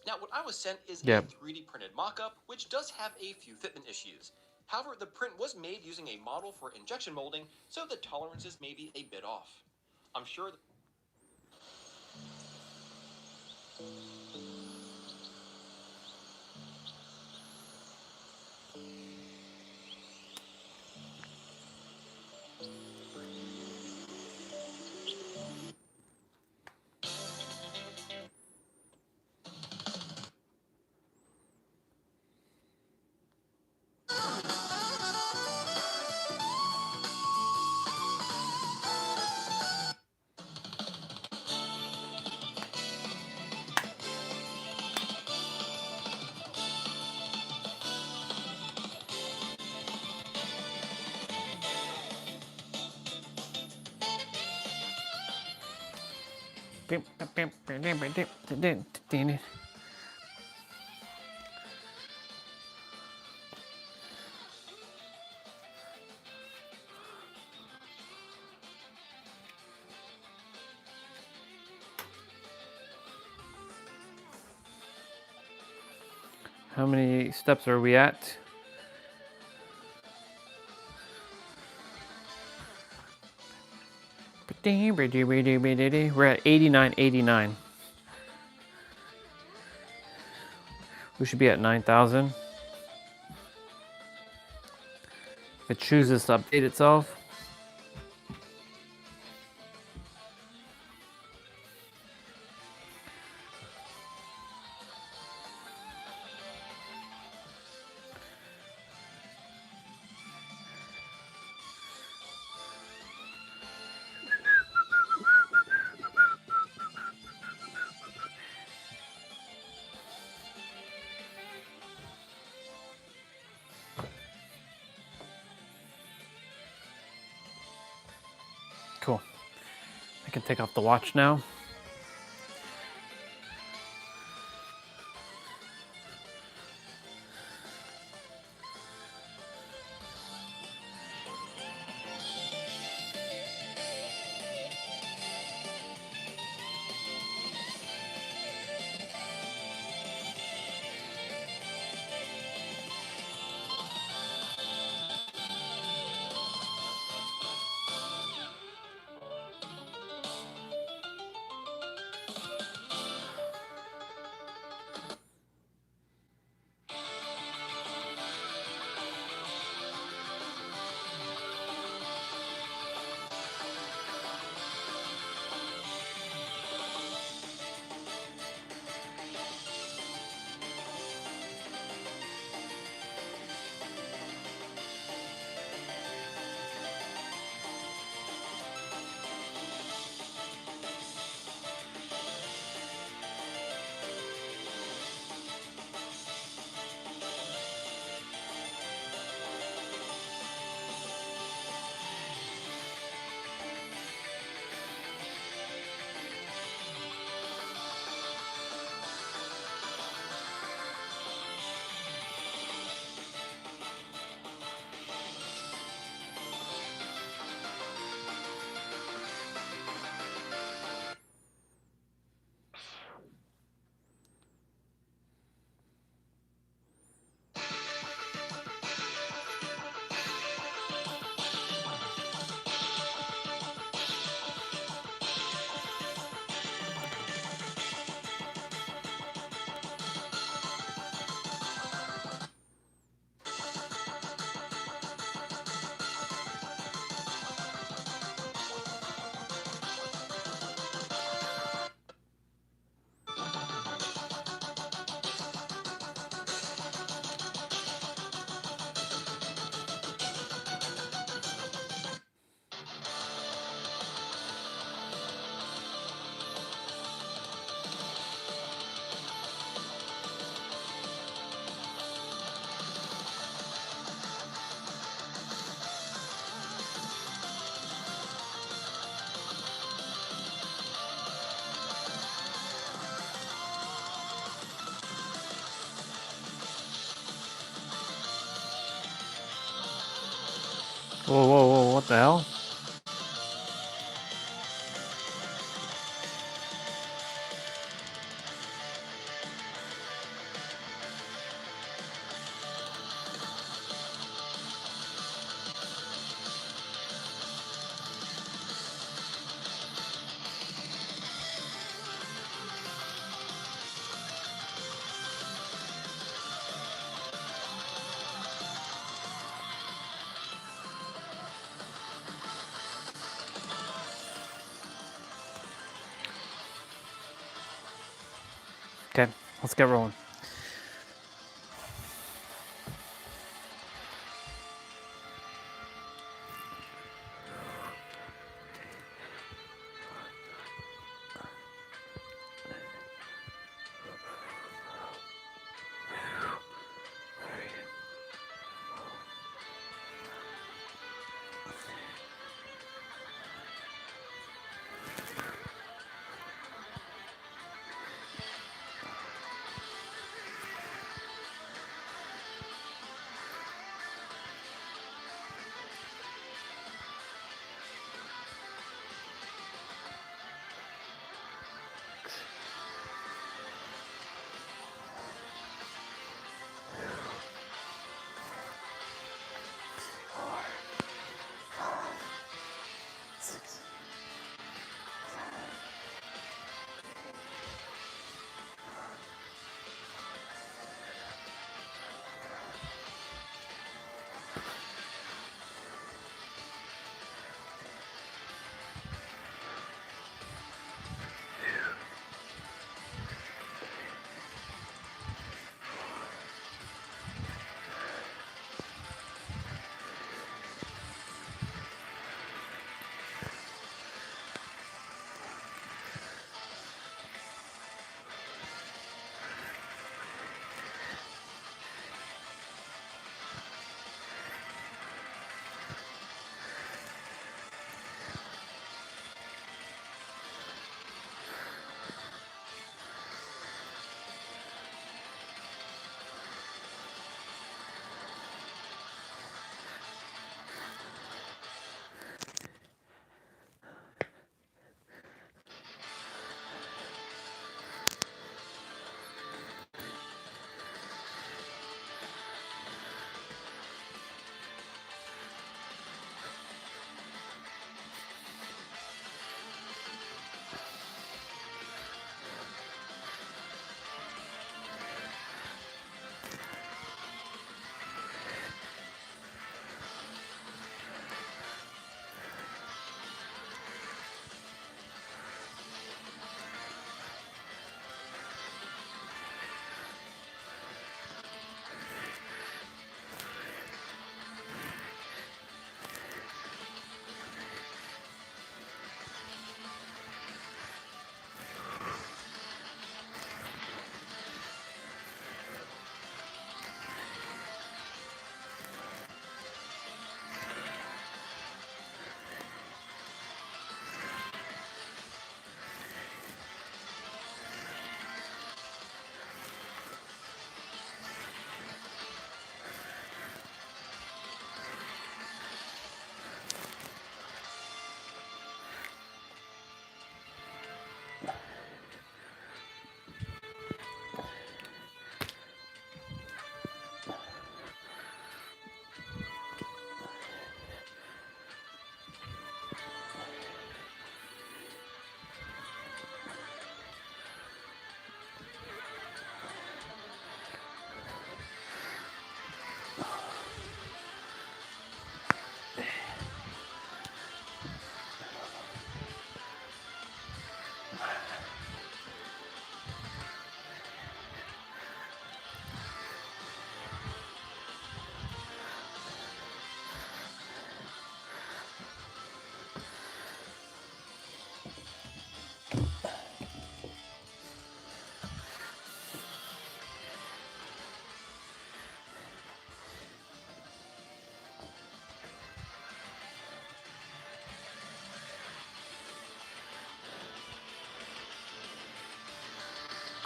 Now, what I was sent is Yeah. a 3D printed mock-up, which does have a few fitment issues. However, the print was made using a model for injection molding, so the tolerances may be a bit off. I'm sure that How many steps are we at? We're at 89. We should be at 9,000. If it chooses to update itself. Cool. I can take off the watch now. Whoa, whoa, whoa, what the hell? Okay, let's get rolling.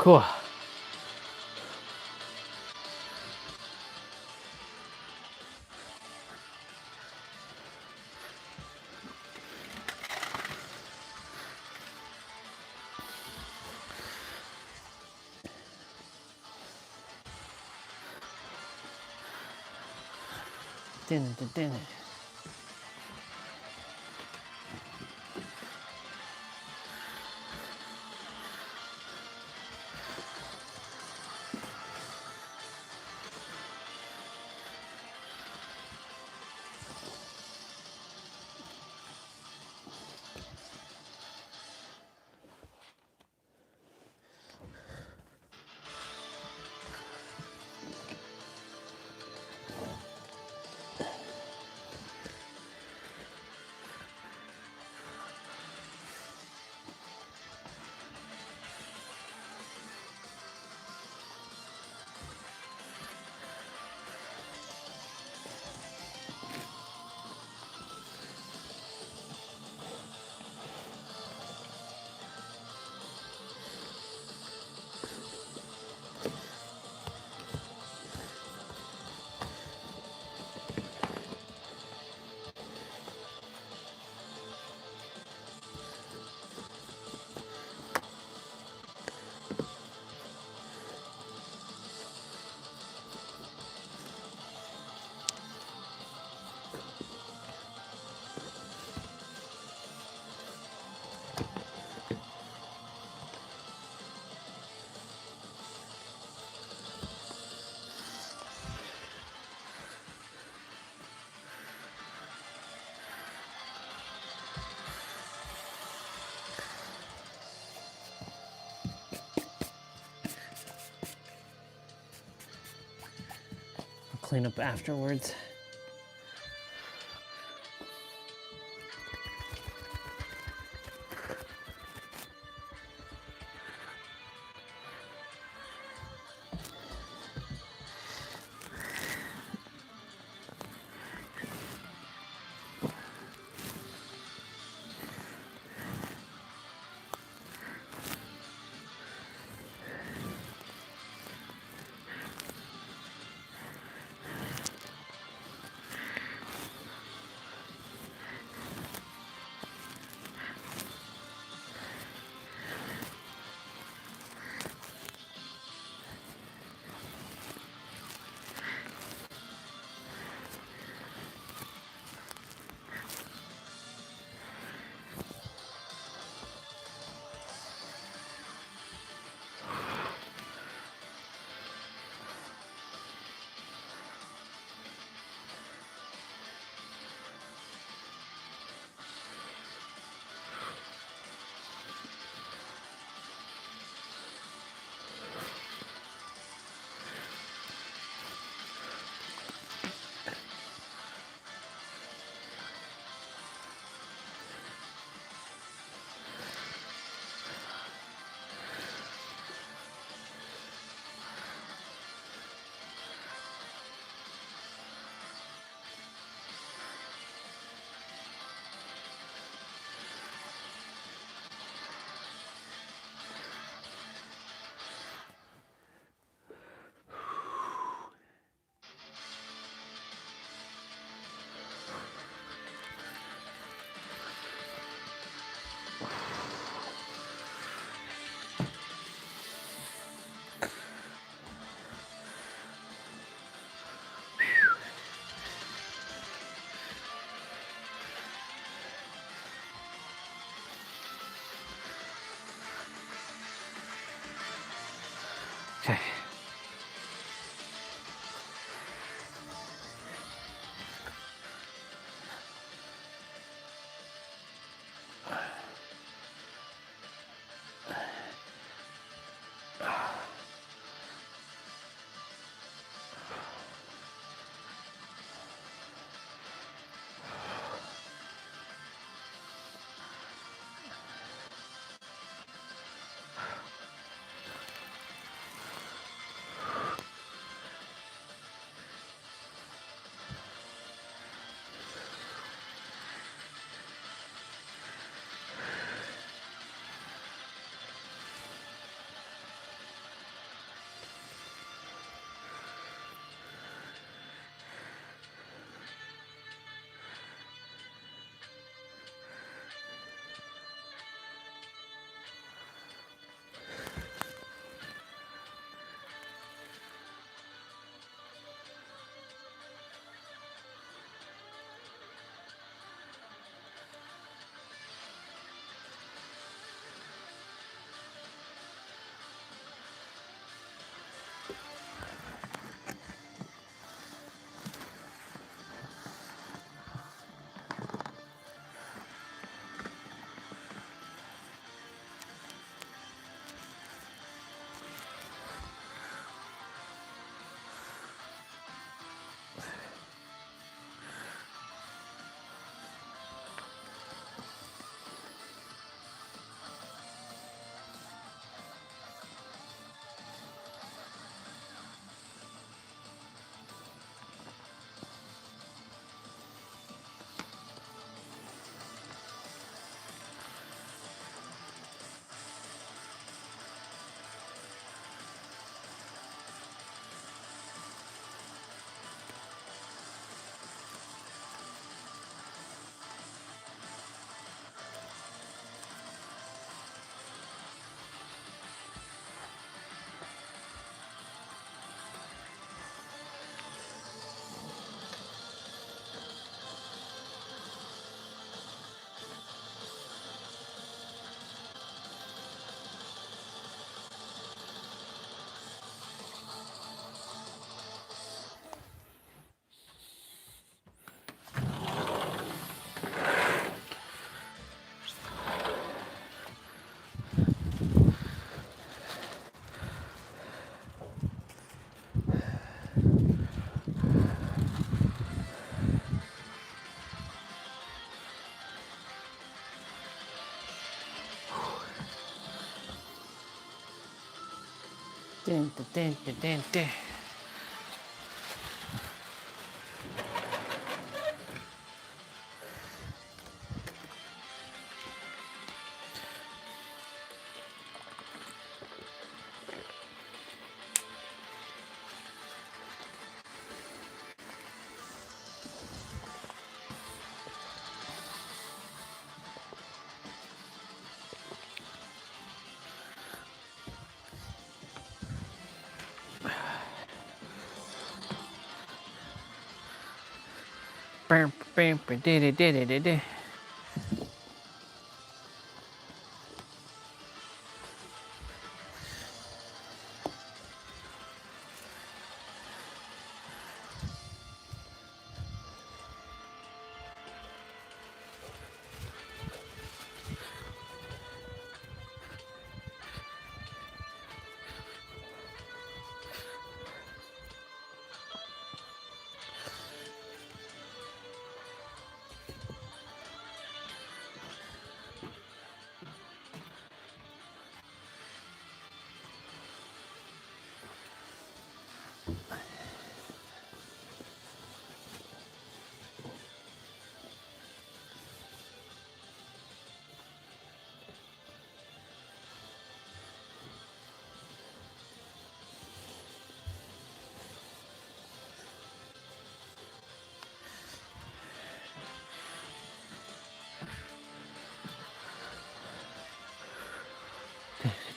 Cool. Din. Clean up afterwards. Okay. Dun, dun, dun, dun, dun. Bam, bam, bam, diddy, diddy, diddy.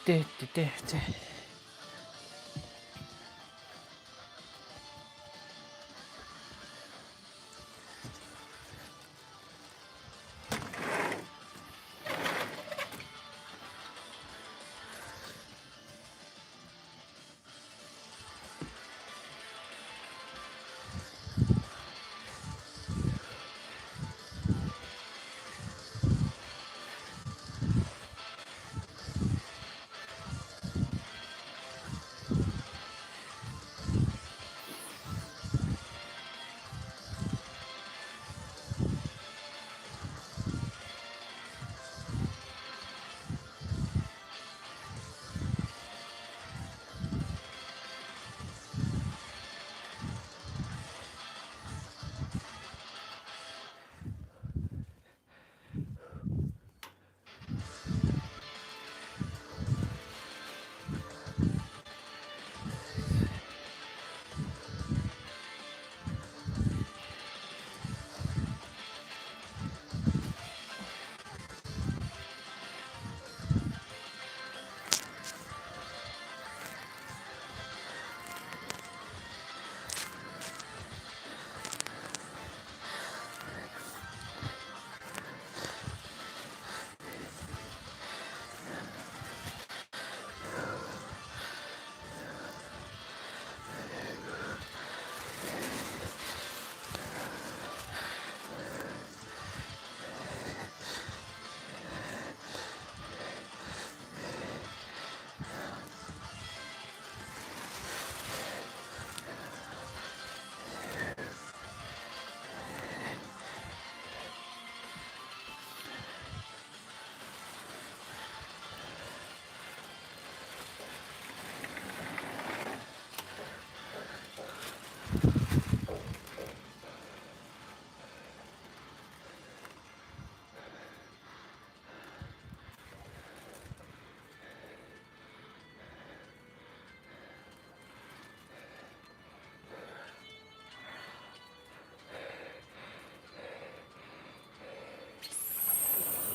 Duh, duh, duh, duh.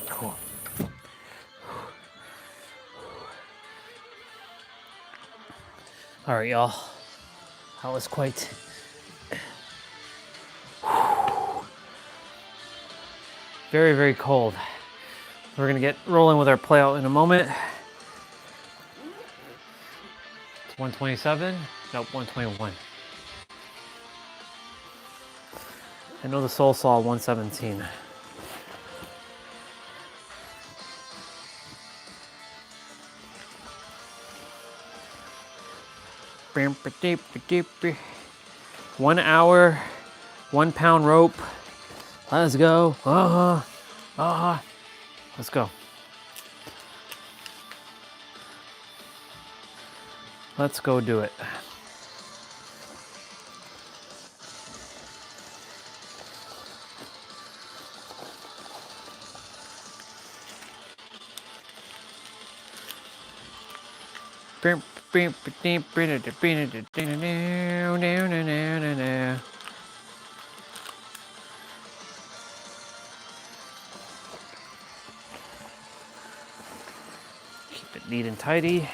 Cool. All right, y'all. That was quite very, very cold. We're gonna get rolling with our play out in a moment. It's 127. Nope, 121. I know the soul saw 117. Bam, ba, deep, ba, deep, ba. 1 hour, 1 pound rope. Let's go. Let's go. Let's go do it. Keep it neat and tidy.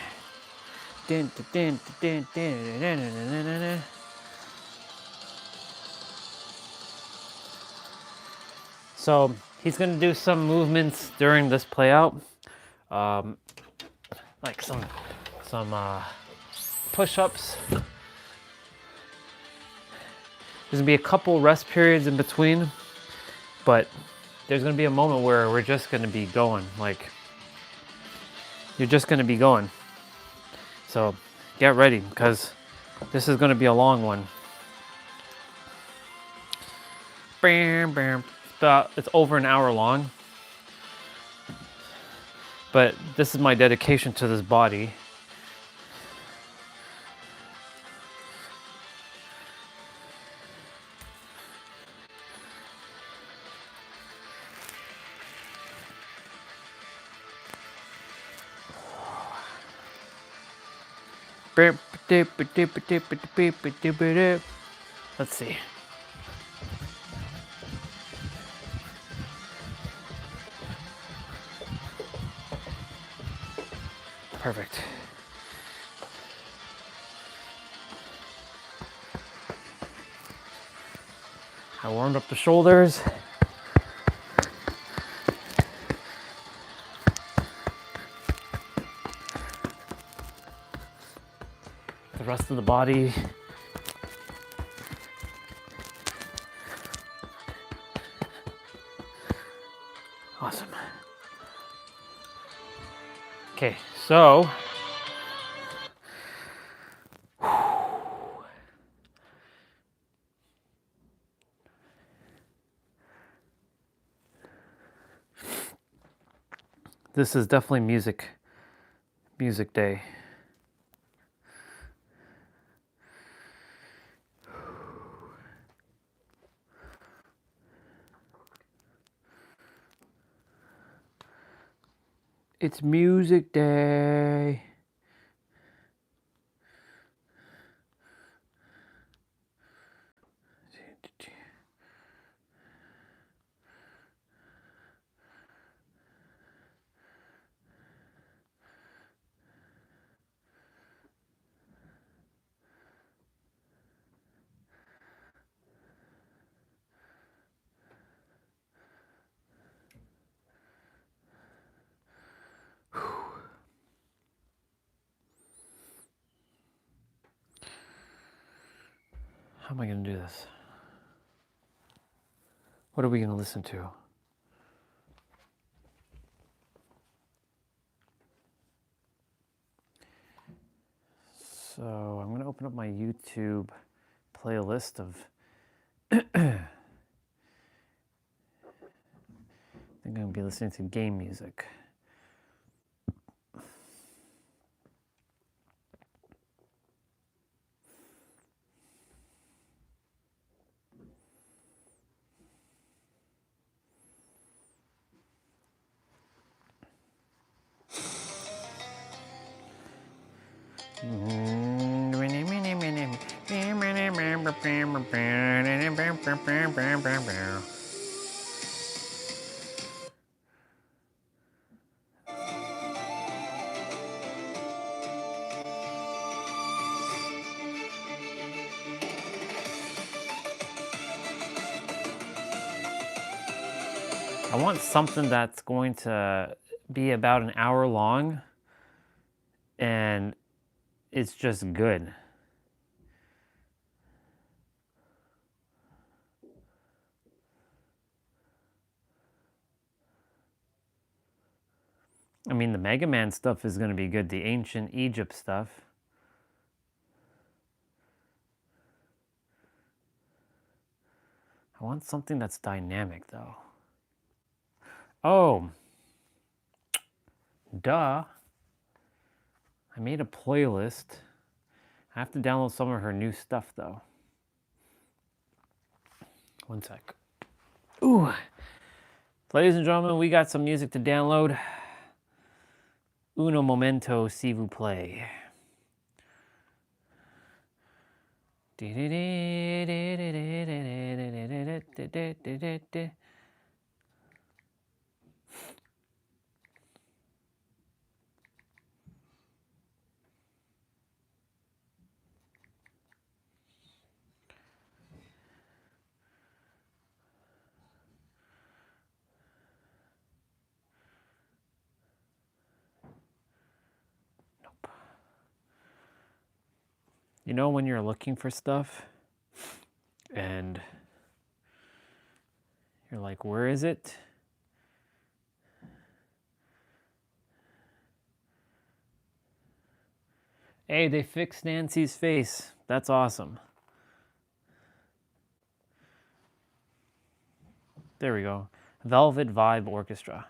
So he's gonna do some movements during this play out, like some push-ups. There's gonna be a couple rest periods in between, but there's gonna be a moment where we're just gonna be going. Like, you're just gonna be going. So get ready, because this is gonna be a long one. Bam, bam. It's over an hour long, but this is my dedication to this body. Let's see. Perfect. I warmed up the shoulders. The rest of the body. Awesome. Okay, so this is definitely music day. It's music day. How am I going to do this? What are we going to listen to? So I'm going to open up my YouTube playlist of I think I'm going to be listening to game music. I want something that's going to be about an hour long and it's just good. I mean, the Mega Man stuff is going to be good, the ancient Egypt stuff. I want something that's dynamic, though. Oh, duh. I made a playlist I have to download some of her new stuff, though. One sec. Ooh. Ladies and gentlemen, we got some music to download. Uno momento, s'il vous plaît. You know when you're looking for stuff and you're like, where is it? Hey, they fixed Nancy's face. That's awesome. There we go. Velvet Vibe Orchestra.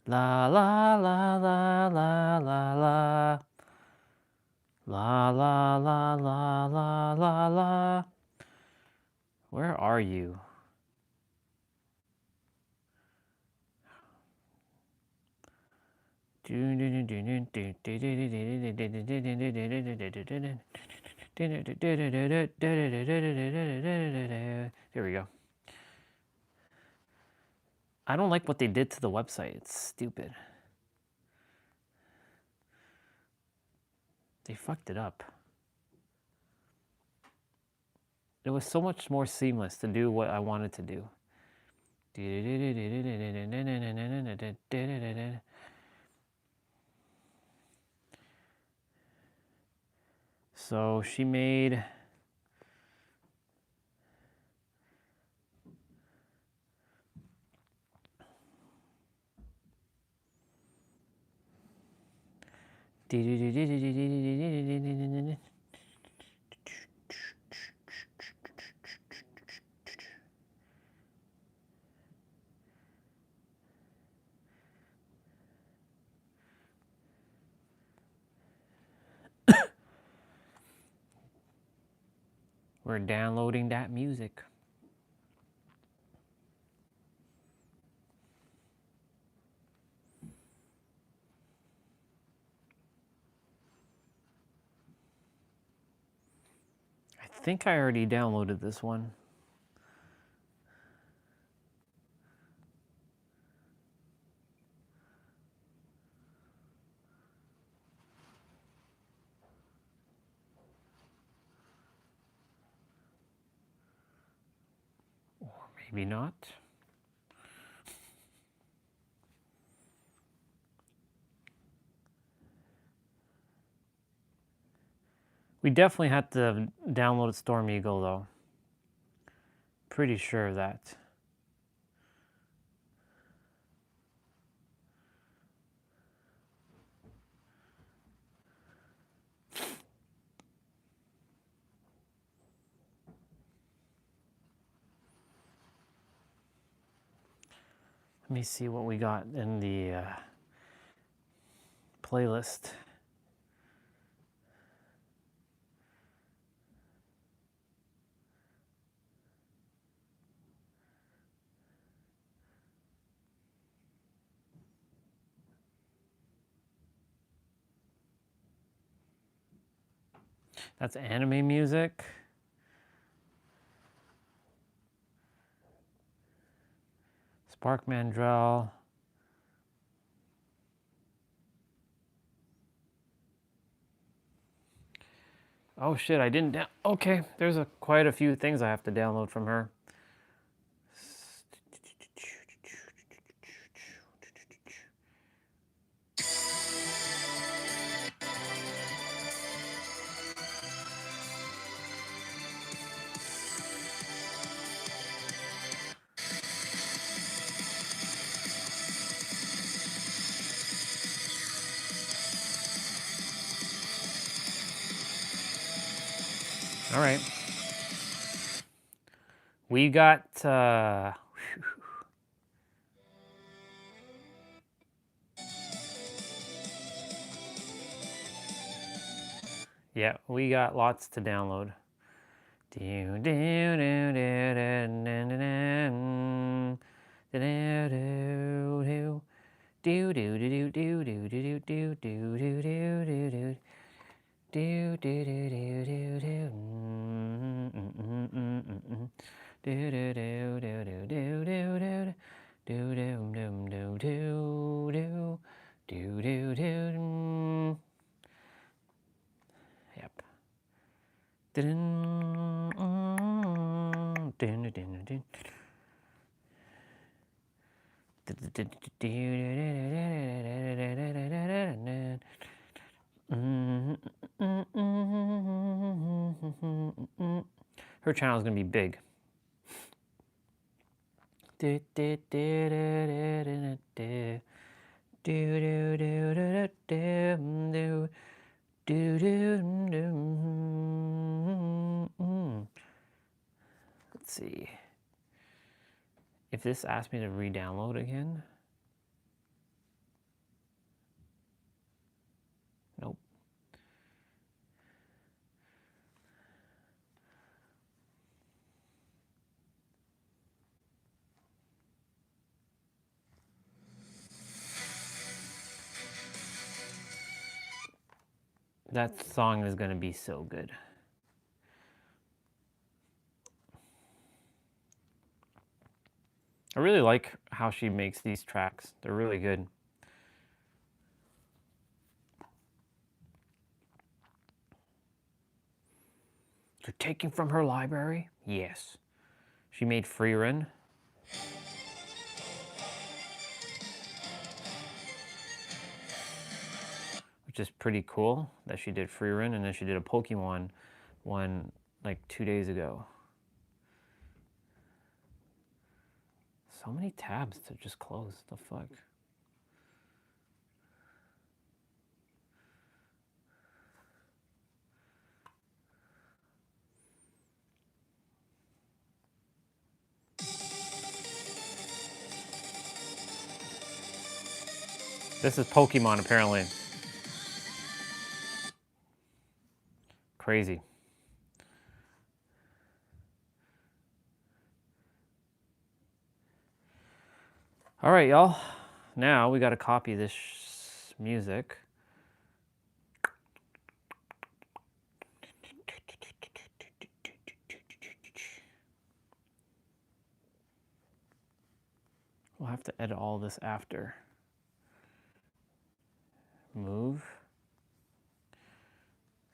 La la la la la la la. La la la la la la la. Where are you? There we go. I don't like what they did to the website. It's stupid. They fucked it up. It was so much more seamless to do what I wanted to do. So she made we're downloading that music. I think I already downloaded this one. Or maybe not. We definitely had to download Storm Eagle, though. Pretty sure of that. Let me see what we got in the playlist. That's anime music. Spark Mandrell. Oh shit, I didn't okay, there's quite a few things I have to download from her. All right. We got yeah, we got lots to download. Yep. Her channel is going to be big. Let's see. If this asks me to re-download again, nope. That song is going to be so good. I really like how she makes these tracks. They're really good. You're taking from her library? Yes. She made Free Run. Which is pretty cool that she did Free Run, and then she did a Pokemon one like 2 days ago. So many tabs to just close. The fuck? This is Pokemon, apparently. Crazy. All right, y'all. Now we got to copy this music. We'll have to edit all this after. Move.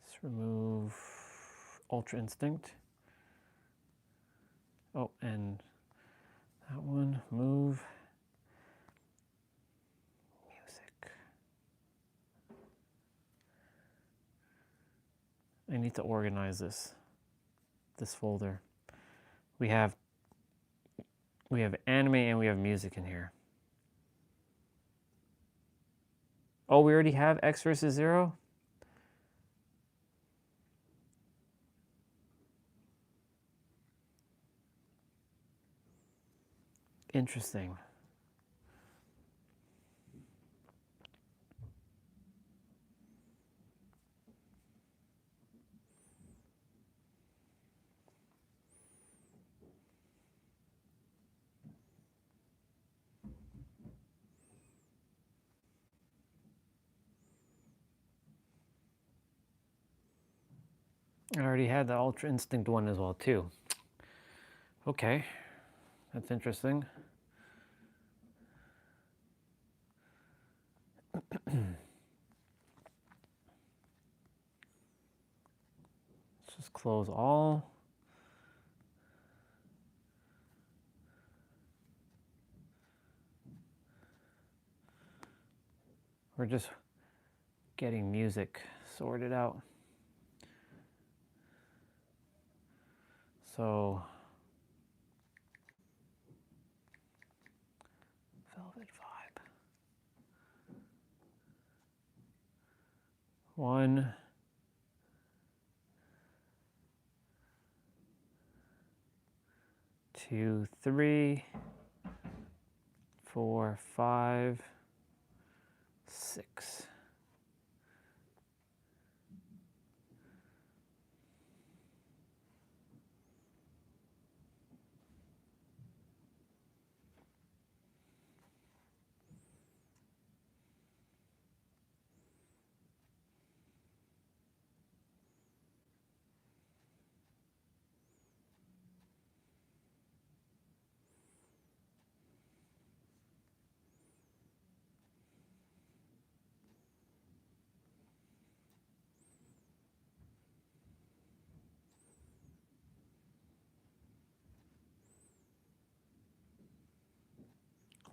Let's remove Ultra Instinct. Oh, and that one, move. Music. I need to organize this folder. We have anime and we have music in here. Oh, we already have X versus Zero? Interesting. I already had the Ultra Instinct one as well, too. Okay, that's interesting. Let's just close all. We're just getting music sorted out. So, Velvet Vibe. One. 2, 3, 4, 5, 6.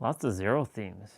Lots of 0 themes.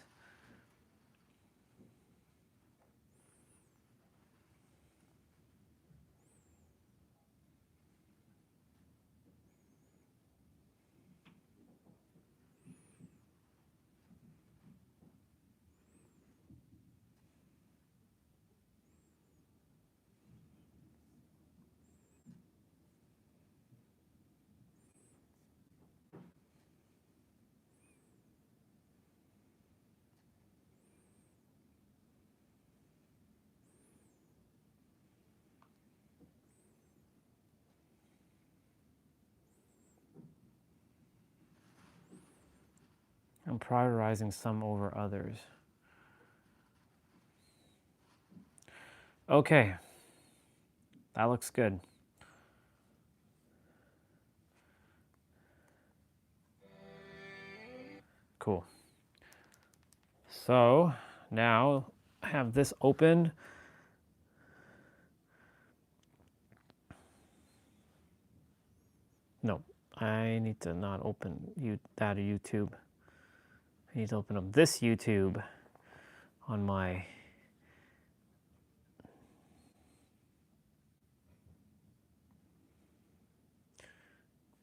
I'm prioritizing some over others. Okay, that looks good. Cool. So now I have this open. No, I need to not open that YouTube. I need to open up this YouTube on my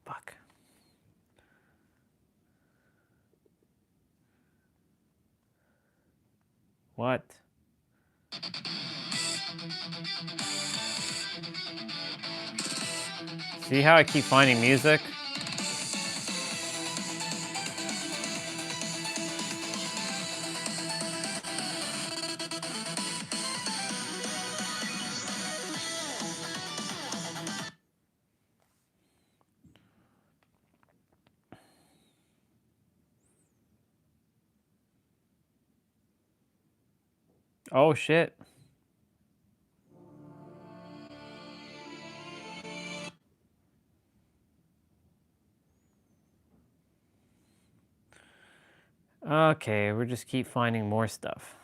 fuck. What? See how I keep finding music? Oh shit. Okay, we'll just keep finding more stuff.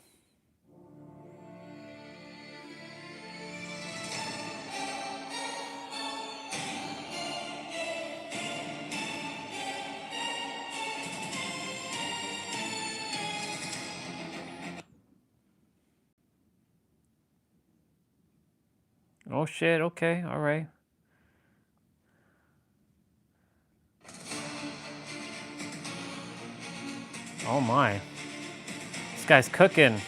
Oh shit, okay, all right. Oh my. This guy's cooking.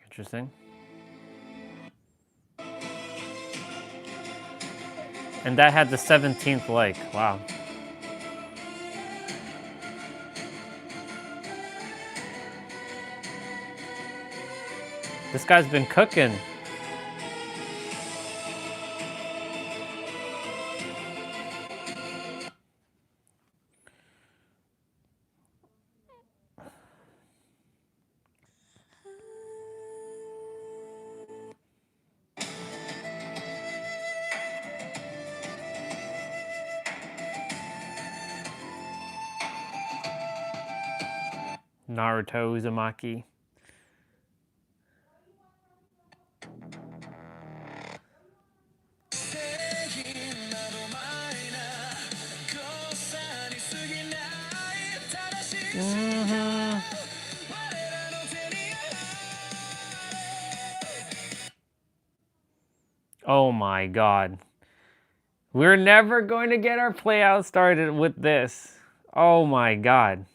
Interesting. And that had the 17th like. Wow. This guy's been cooking. Naruto Uzumaki. Oh my god. We're never going to get our playout started with this. Oh my God.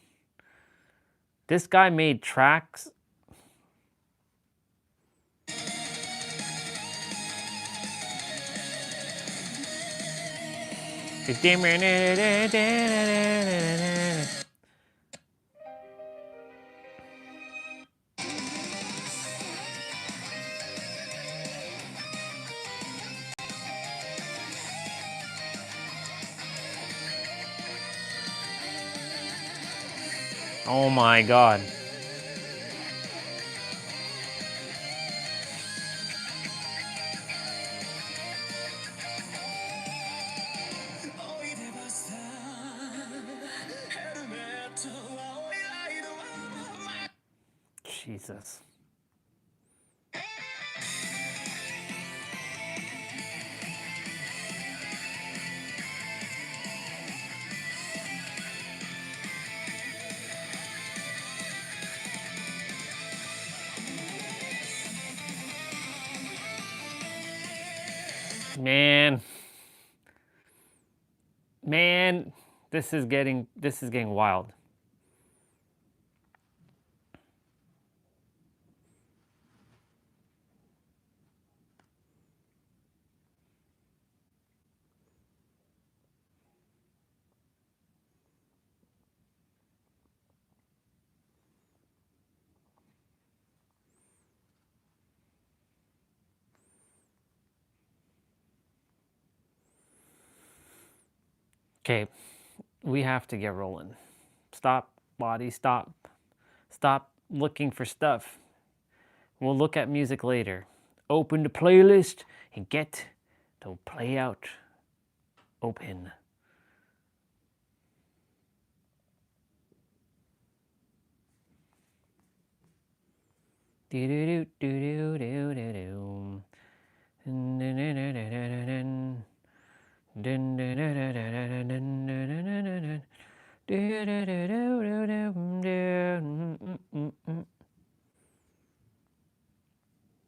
This guy made tracks. Oh my God. Jesus. Man, this is getting wild. Okay, we have to get rolling. Stop, body, stop. Stop looking for stuff. We'll look at music later. Open the playlist and get the play out open. Do do do do do do do.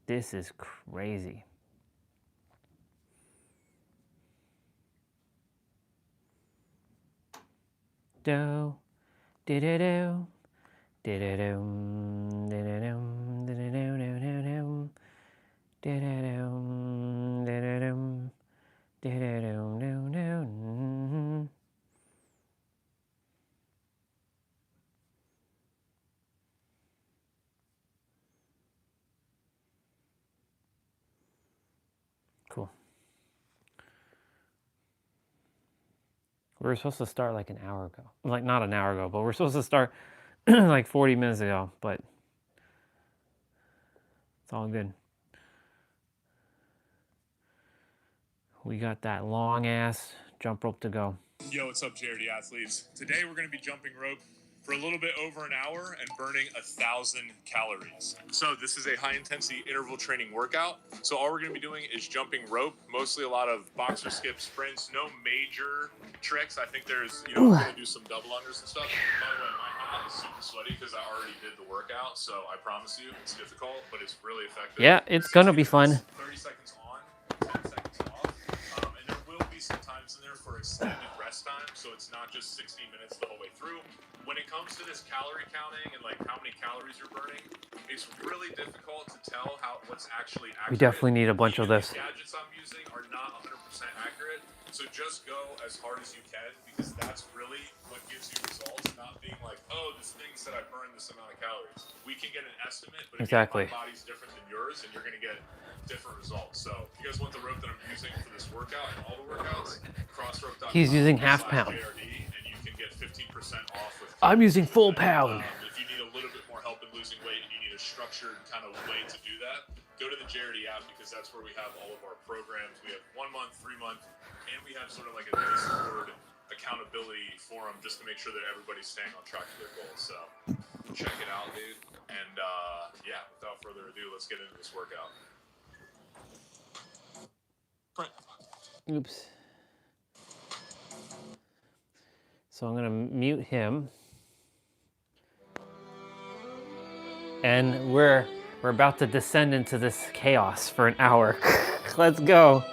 This is crazy. Do, do do do, do do do, do do do, do do do do do, do do do, do do do. Cool. We were supposed to start like an hour ago. Like, not an hour ago, but we're supposed to start like 40 minutes ago, but it's all good. We got that long ass jump rope to go. Yo, what's up, JRD athletes? Today we're going to be jumping rope for a little bit over an hour and burning 1,000 calories. So this is a high intensity interval training workout. So all we're going to be doing is jumping rope, mostly a lot of boxer skips, sprints, no major tricks. I think there's, we're going to do some double unders and stuff. By the way, my hat is super sweaty because I already did the workout. So I promise you it's difficult, but it's really effective. Yeah, it's going to be fun. 30 seconds on, 10 seconds off. And there will be some times in there for extended rest time, so it's not just 16 minutes the whole way through. When it comes to this calorie counting and like how many calories you're burning, it's really difficult to tell what's actually accurate. We definitely need a bunch of this. The gadgets I'm using are not 100% accurate, so just go as hard as you can because that's really what gives you results, not being like, oh, this thing said I burned this amount of calories. We can get an estimate, but exactly. My body's different than yours, and you're going to get different results. So if you guys want the rope that I'm using for this workout and all the workouts, crossrope.com. He's using half pound. And you can get 15% off with I'm using full pound. If you need a little bit more help in losing weight and you need a structured kind of way to do that, go to the JRD app because that's where we have all of our programs. We have 1 month, 3 month, and we have sort of like a Discord accountability forum just to make sure that everybody's staying on track to their goals. So check it out, dude. And yeah, without further ado, let's get into this workout. Oops. So I'm going to mute him. And we're about to descend into this chaos for an hour. Let's go.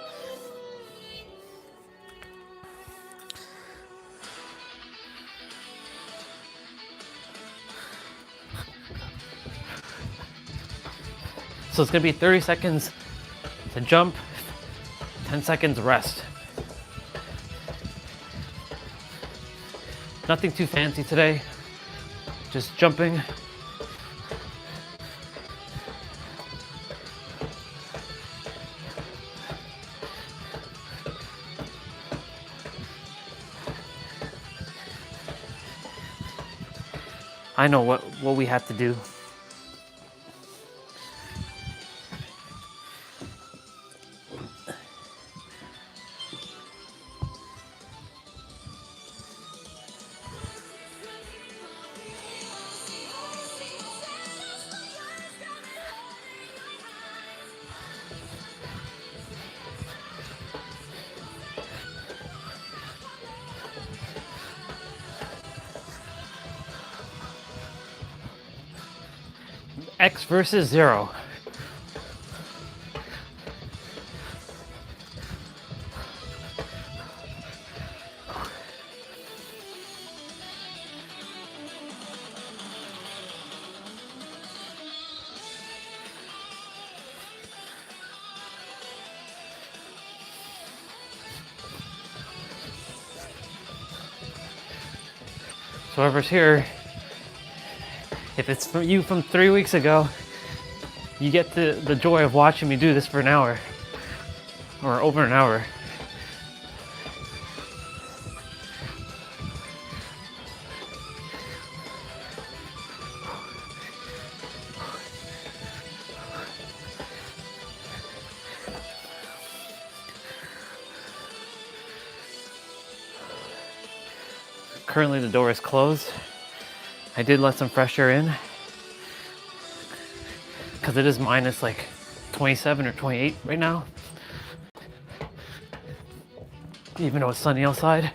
So it's gonna be 30 seconds to jump, 10 seconds rest. Nothing too fancy today, just jumping. I know what we have to do. X versus 0. So whoever's here, if it's from you from 3 weeks ago, you get the joy of watching me do this for an hour or over an hour. Currently the door is closed. I did let some fresh air in because it is minus like 27 or 28 right now, even though it's sunny outside.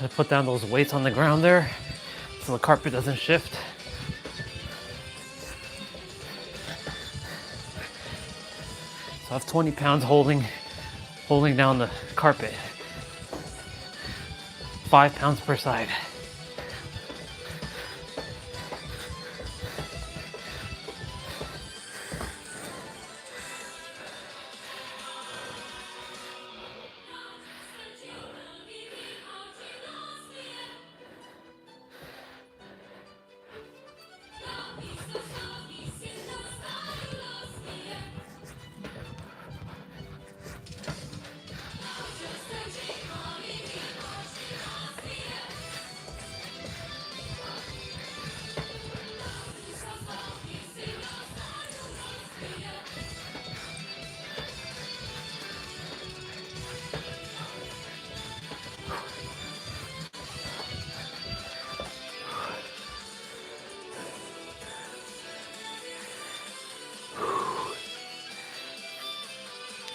I put down those weights on the ground there so the carpet doesn't shift. So I have 20 pounds holding down the carpet. 5 pounds per side.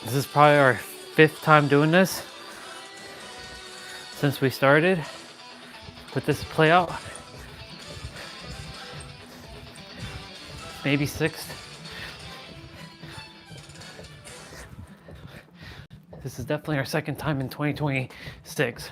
This is probably our 5th time doing this since we started with this play out. Maybe 6th. This is definitely our 2nd time in 2026.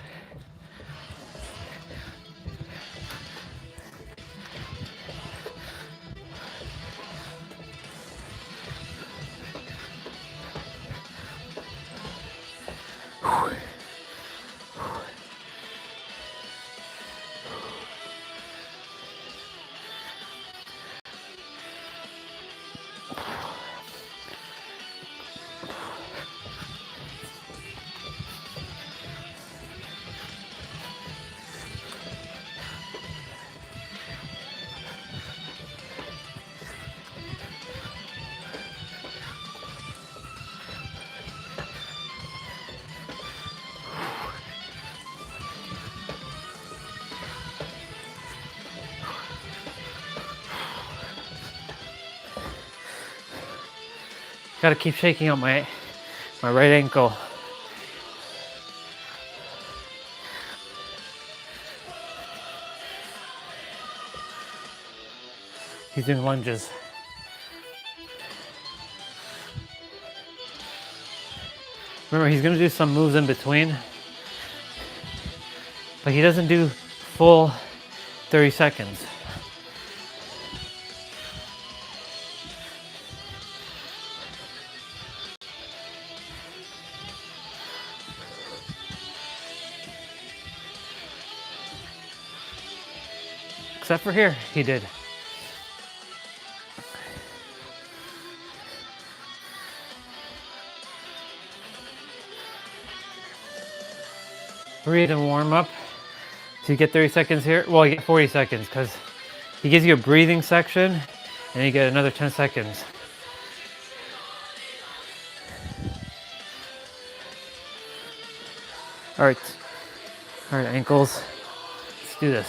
Gotta keep shaking out my right ankle. He's doing lunges. Remember, he's gonna do some moves in between, but he doesn't do full 30 seconds. Except for here, he did. Breathe and warm up. So you get 30 seconds here. Well, you get 40 seconds because he gives you a breathing section and you get another 10 seconds. All right, ankles. Let's do this.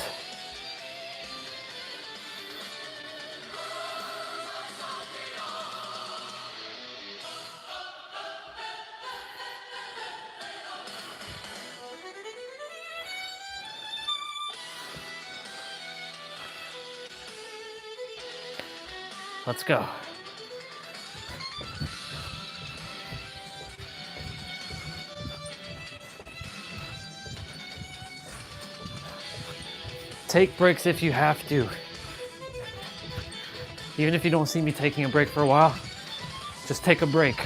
Let's go. Take breaks if you have to. Even if you don't see me taking a break for a while, just take a break.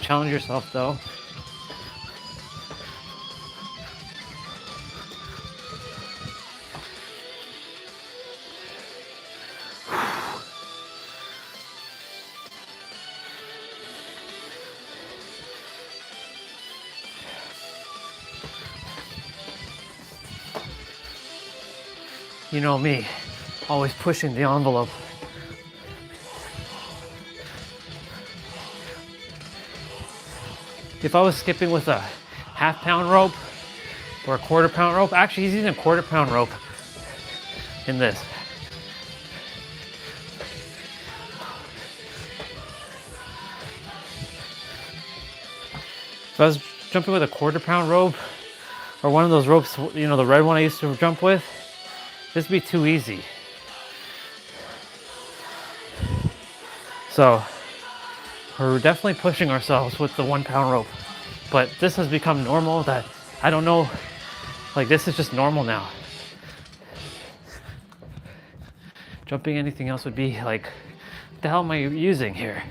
Challenge yourself though. You know me, always pushing the envelope. If I was skipping with a half-pound rope or a quarter-pound rope, actually he's using a quarter-pound rope in this. If I was jumping with a quarter-pound rope or one of those ropes, you know, the red one I used to jump with, this would be too easy. So we're definitely pushing ourselves with the 1 pound rope, but this has become normal that I don't know, like this is just normal now. Jumping anything else would be like, what the hell am I using here?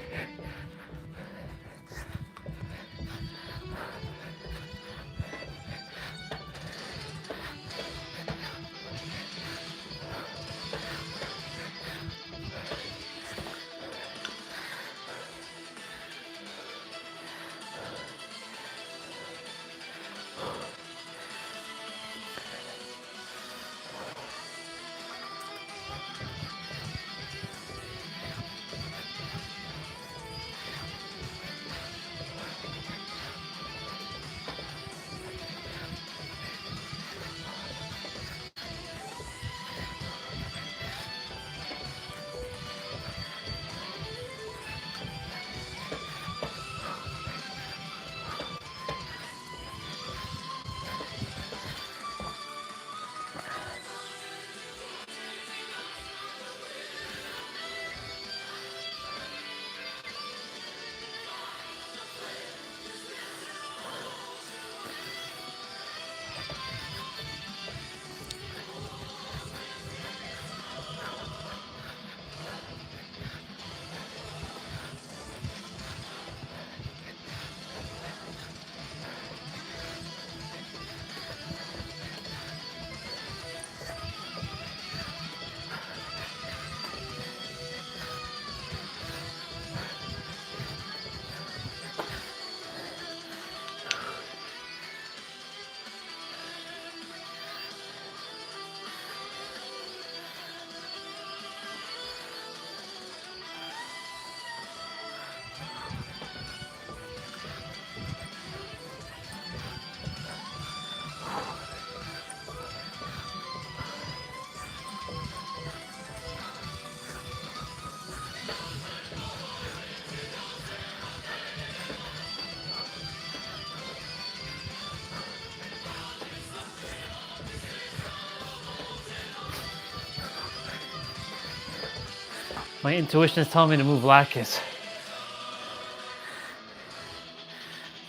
My intuition is telling me to move Lacus.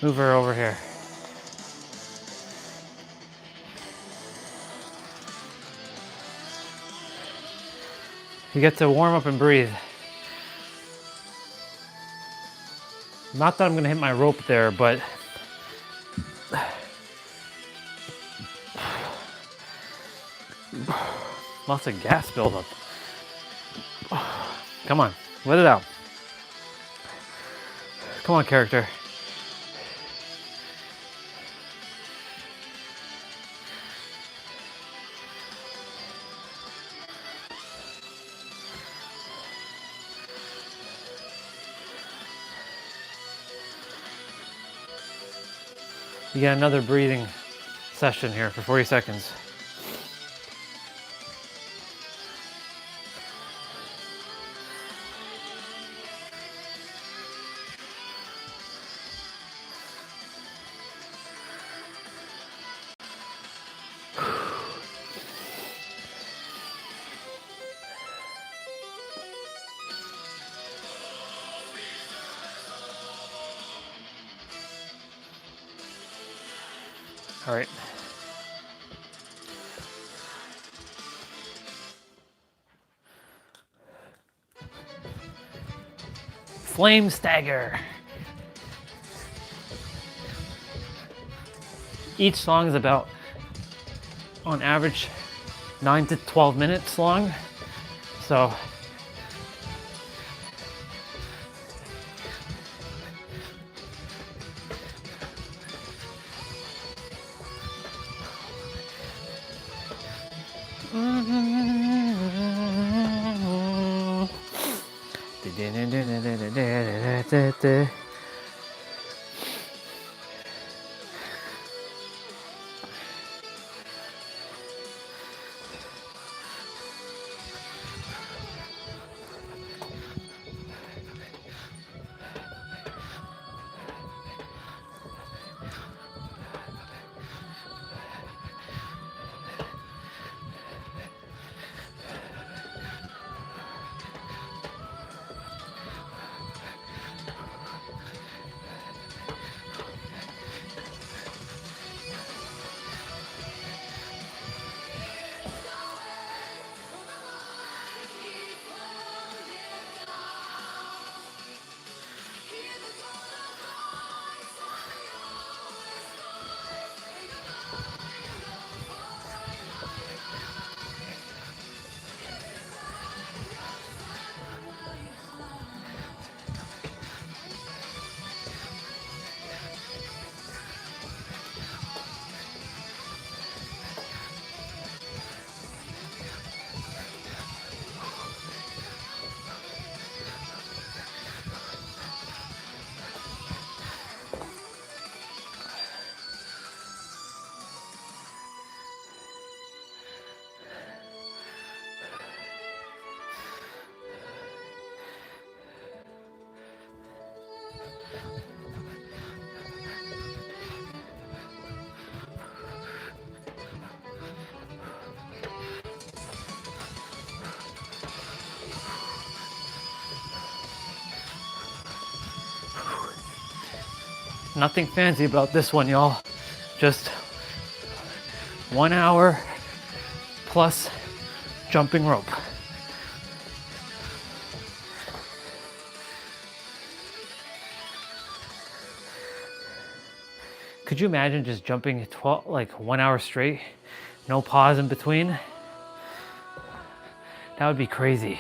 Move her over here. You get to warm up and breathe. Not that I'm gonna hit my rope there, but lots of gas buildup. Come on, let it out. Come on, character. You get another breathing session here for 40 seconds. All right. Flame stagger. Each song is about, on average, 9 to 12 minutes long. So nothing fancy about this one, y'all. Just 1 hour plus jumping rope. Could you imagine just jumping 1 hour straight, no pause in between? That would be crazy.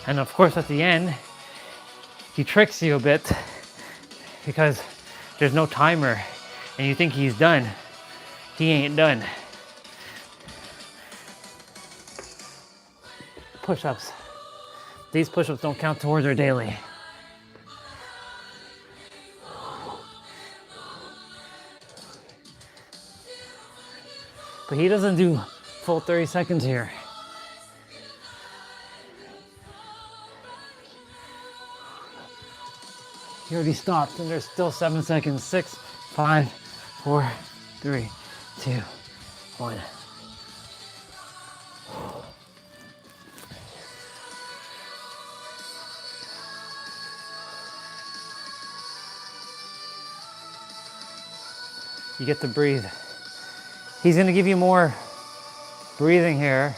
And of course at the end, he tricks you a bit because there's no timer and you think he's done. He ain't done. Push-ups. These push-ups don't count towards our daily. But he doesn't do full 30 seconds here. He already stopped and there's still 7 seconds. 6, 5, 4, 3, 2, 1. You get to breathe. He's gonna give you more breathing here.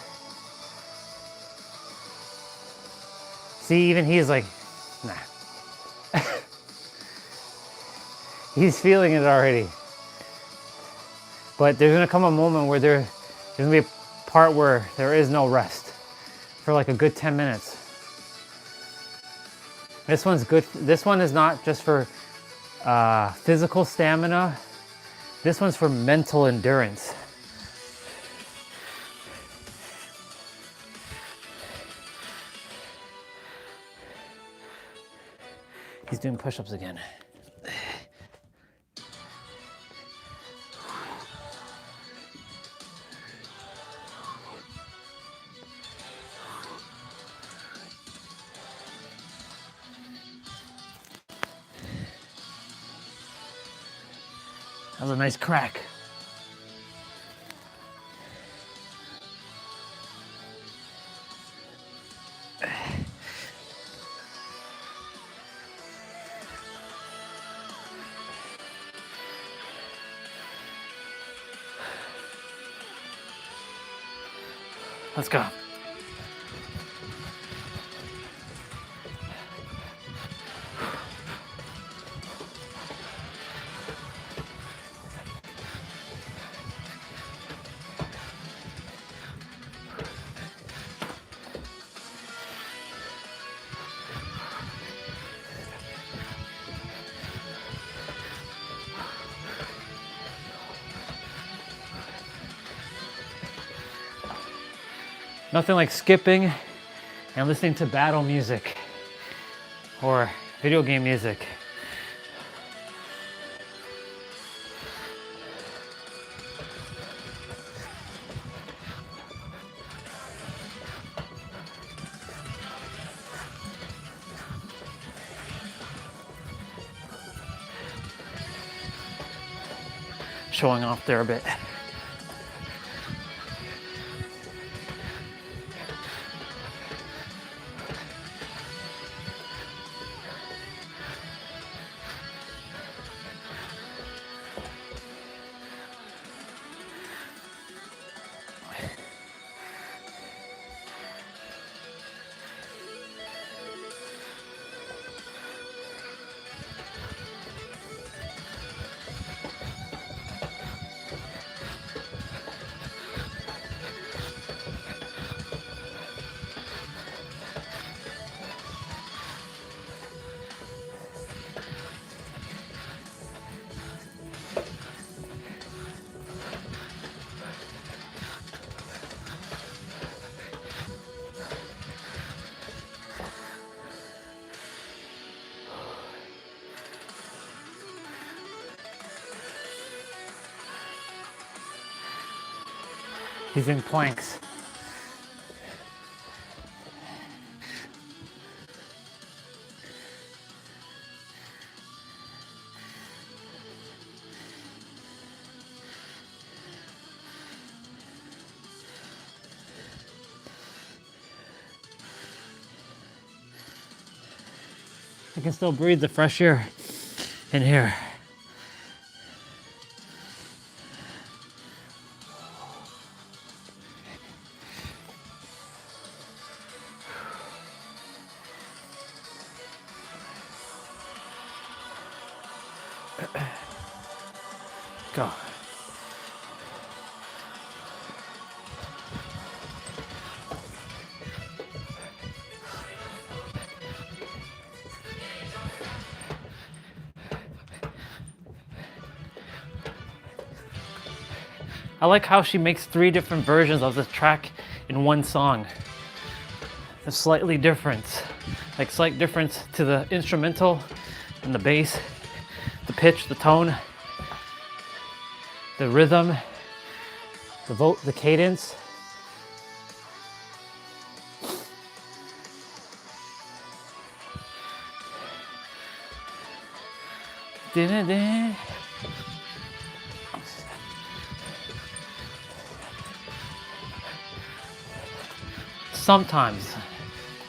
See, even he's like, nah. He's feeling it already. But there's gonna come a moment where there's gonna be a part where there is no rest for like a good 10 minutes. This one's good. This one is not just for physical stamina. This one's for mental endurance. He's doing push-ups again. That was a nice crack. Let's go. Nothing like skipping and listening to battle music or video game music. Showing off there a bit. He's in planks. I can still breathe the fresh air in here. Go. I like how she makes 3 different versions of the track in one song. They're slightly different. Like slight difference to the instrumental and the bass, the pitch, the tone, the rhythm, the cadence. Dun-dun-dun. Sometimes,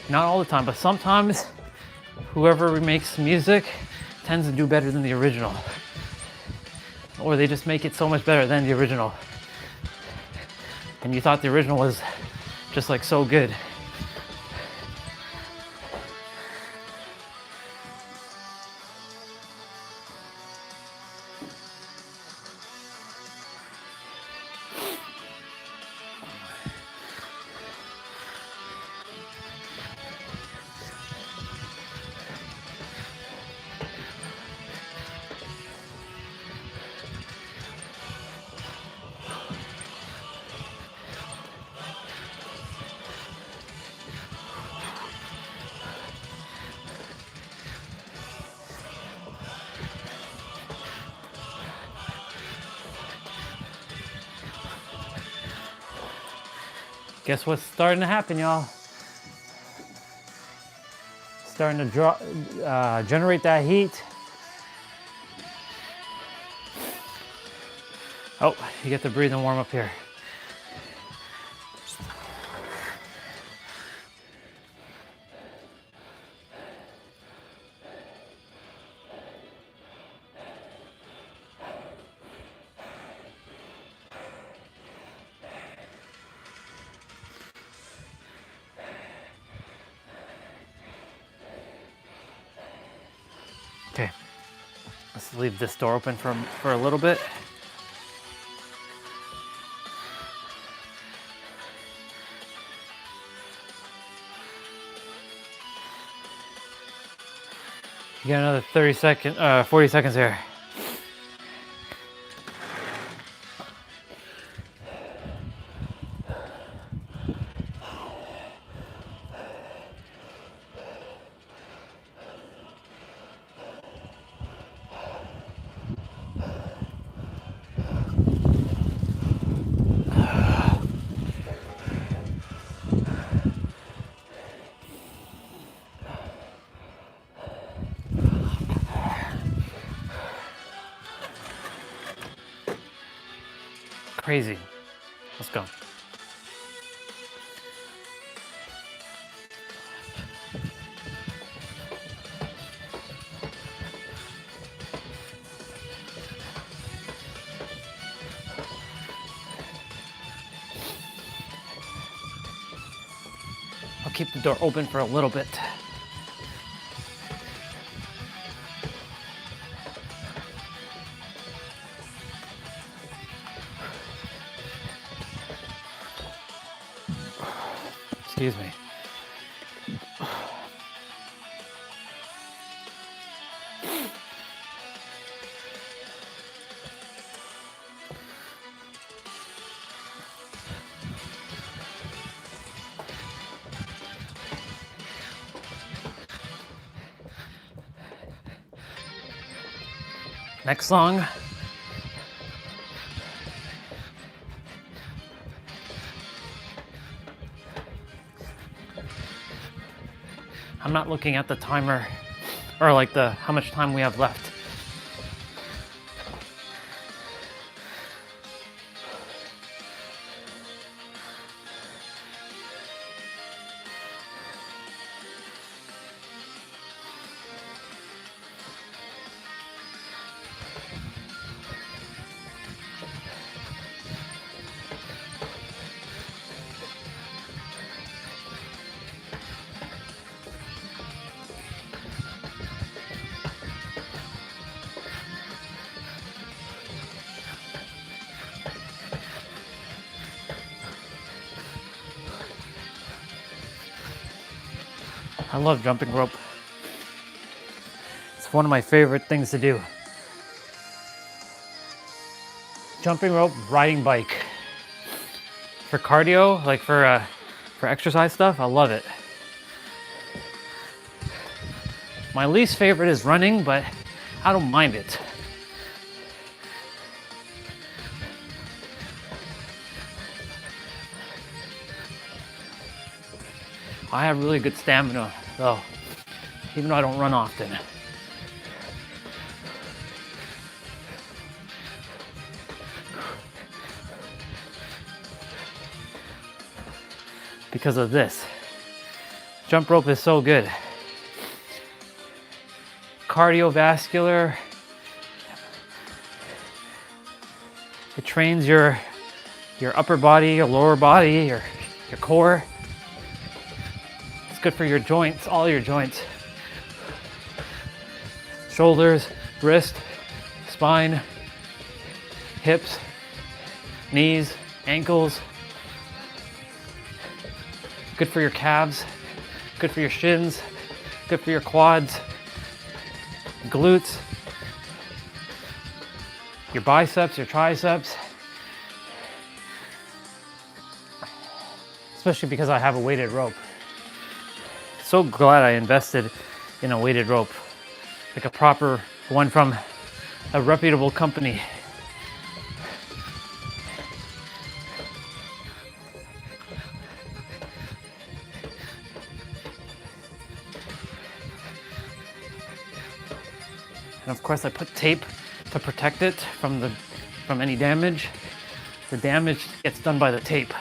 not all the time, but sometimes whoever remakes music tends to do better than the original. Or they just make it so much better than the original. And you thought the original was just like so good. Guess what's starting to happen, y'all? Starting to generate that heat. Oh, you get to breathe and warm up here. Okay, let's leave this door open for a little bit. You got another 40 seconds here. Crazy. Let's go. I'll keep the door open for a little bit. Excuse me. Next song. I'm not looking at the timer or like how much time we have left. I love jumping rope. It's one of my favorite things to do. Jumping rope, riding bike. For cardio, like for exercise stuff, I love it. My least favorite is running, but I don't mind it. I have really good stamina though, even though I don't run often. Because of this. Jump rope is so good. Cardiovascular. It trains your upper body, your lower body, your core. It's good for your joints, all your joints. Shoulders, wrist, spine, hips, knees, ankles. Good for your calves, good for your shins, good for your quads, glutes, your biceps, your triceps. Especially because I have a weighted rope. So glad I invested in a weighted rope, like a proper one from a reputable company. And of course I put tape to protect it from any damage. The damage gets done by the tape.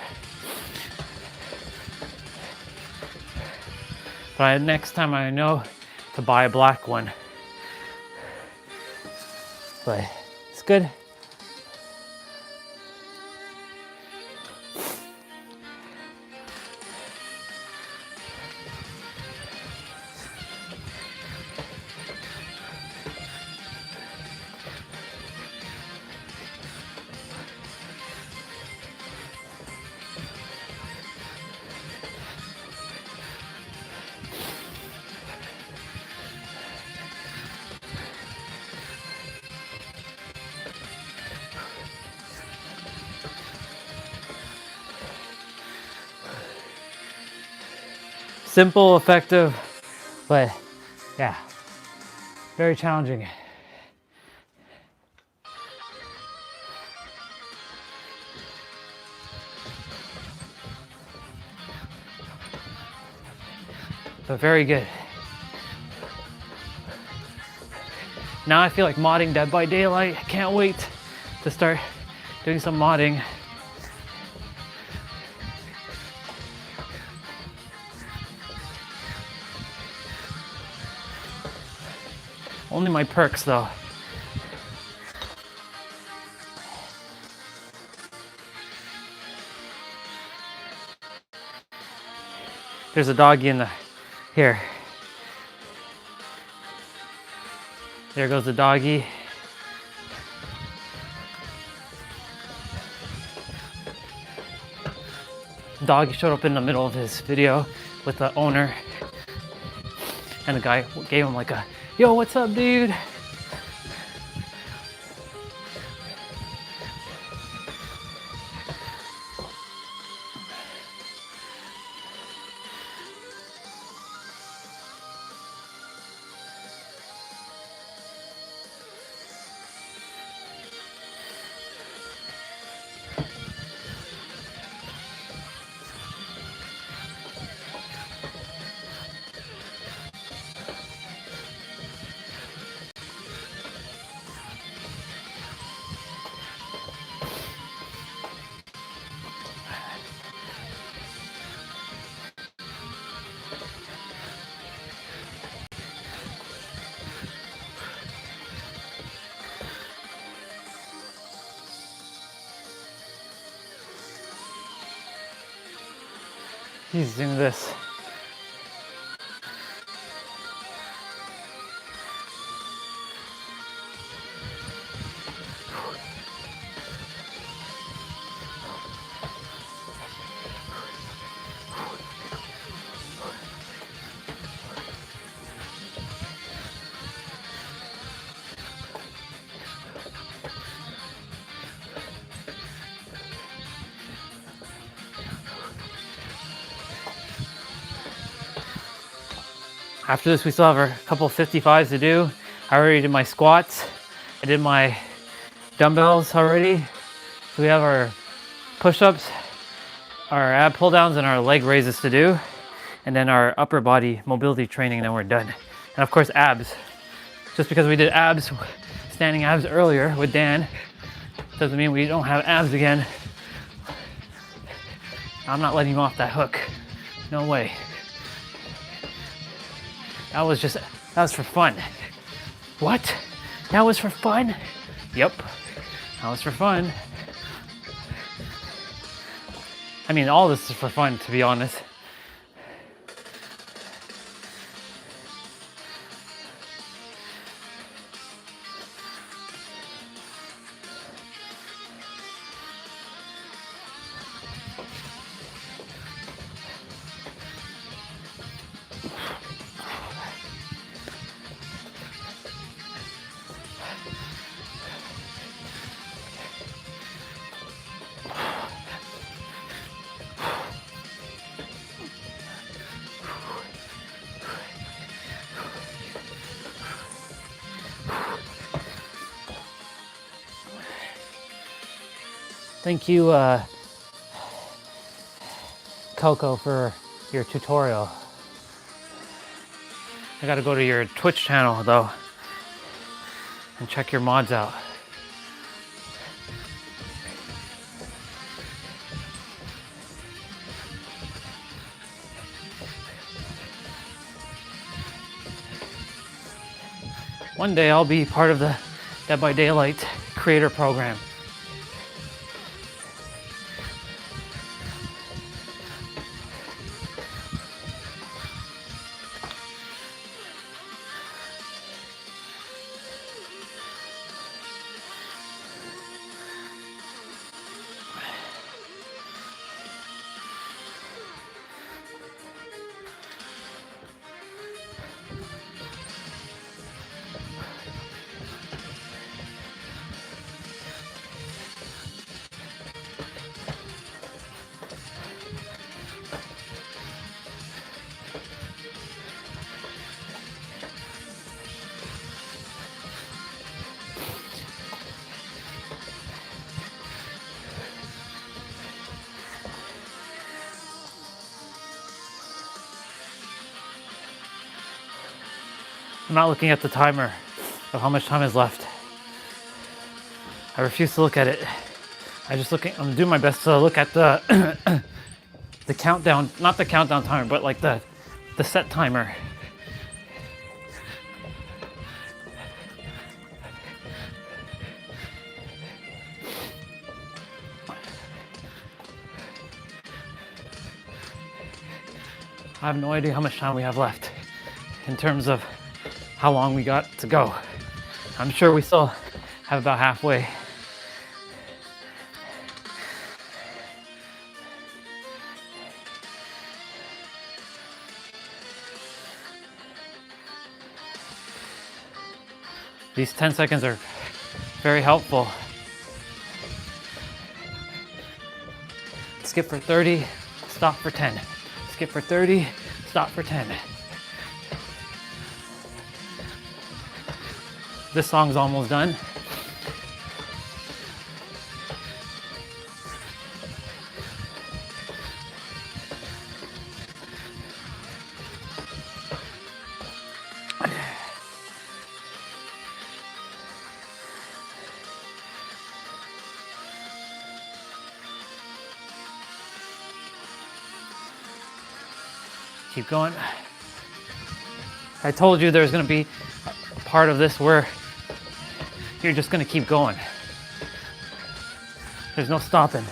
But next time I know to buy a black one. But it's good. Simple, effective, but yeah, very challenging. But very good. Now I feel like modding Dead by Daylight. I can't wait to start doing some modding. Only my perks though. There's a doggy in the, here. There goes the doggy. Doggy showed up in the middle of his video with the owner. And the guy gave him like a, yo, what's up, dude? He's doing this. After this, we still have a couple 55s to do. I already did my squats. I did my dumbbells already. So we have our push-ups, our ab pull-downs, and our leg raises to do. and then our upper body mobility training, and then we're done. And of course abs. Just because we did abs, standing abs earlier with Dan, doesn't mean we don't have abs again. I'm not letting him off that hook. No way. That was for fun. What? That was for fun? Yep, that was for fun. I mean, all this is for fun, to be honest. Thank you, Coco, for your tutorial. I gotta go to your Twitch channel though and check your mods out. One day I'll be part of the Dead by Daylight creator program. I'm not looking at the timer of how much time is left. I refuse to look at it. I'm doing my best to look at the the countdown, not the countdown timer, but like the set timer. I have no idea how much time we have left in terms of how long we got to go. I'm sure we still have about halfway. These 10 seconds are very helpful. Skip for 30, stop for 10. Skip for 30, stop for 10. This song's almost done. Keep going. I told you there's going to be a part of this where you're just going to keep going. There's no stopping.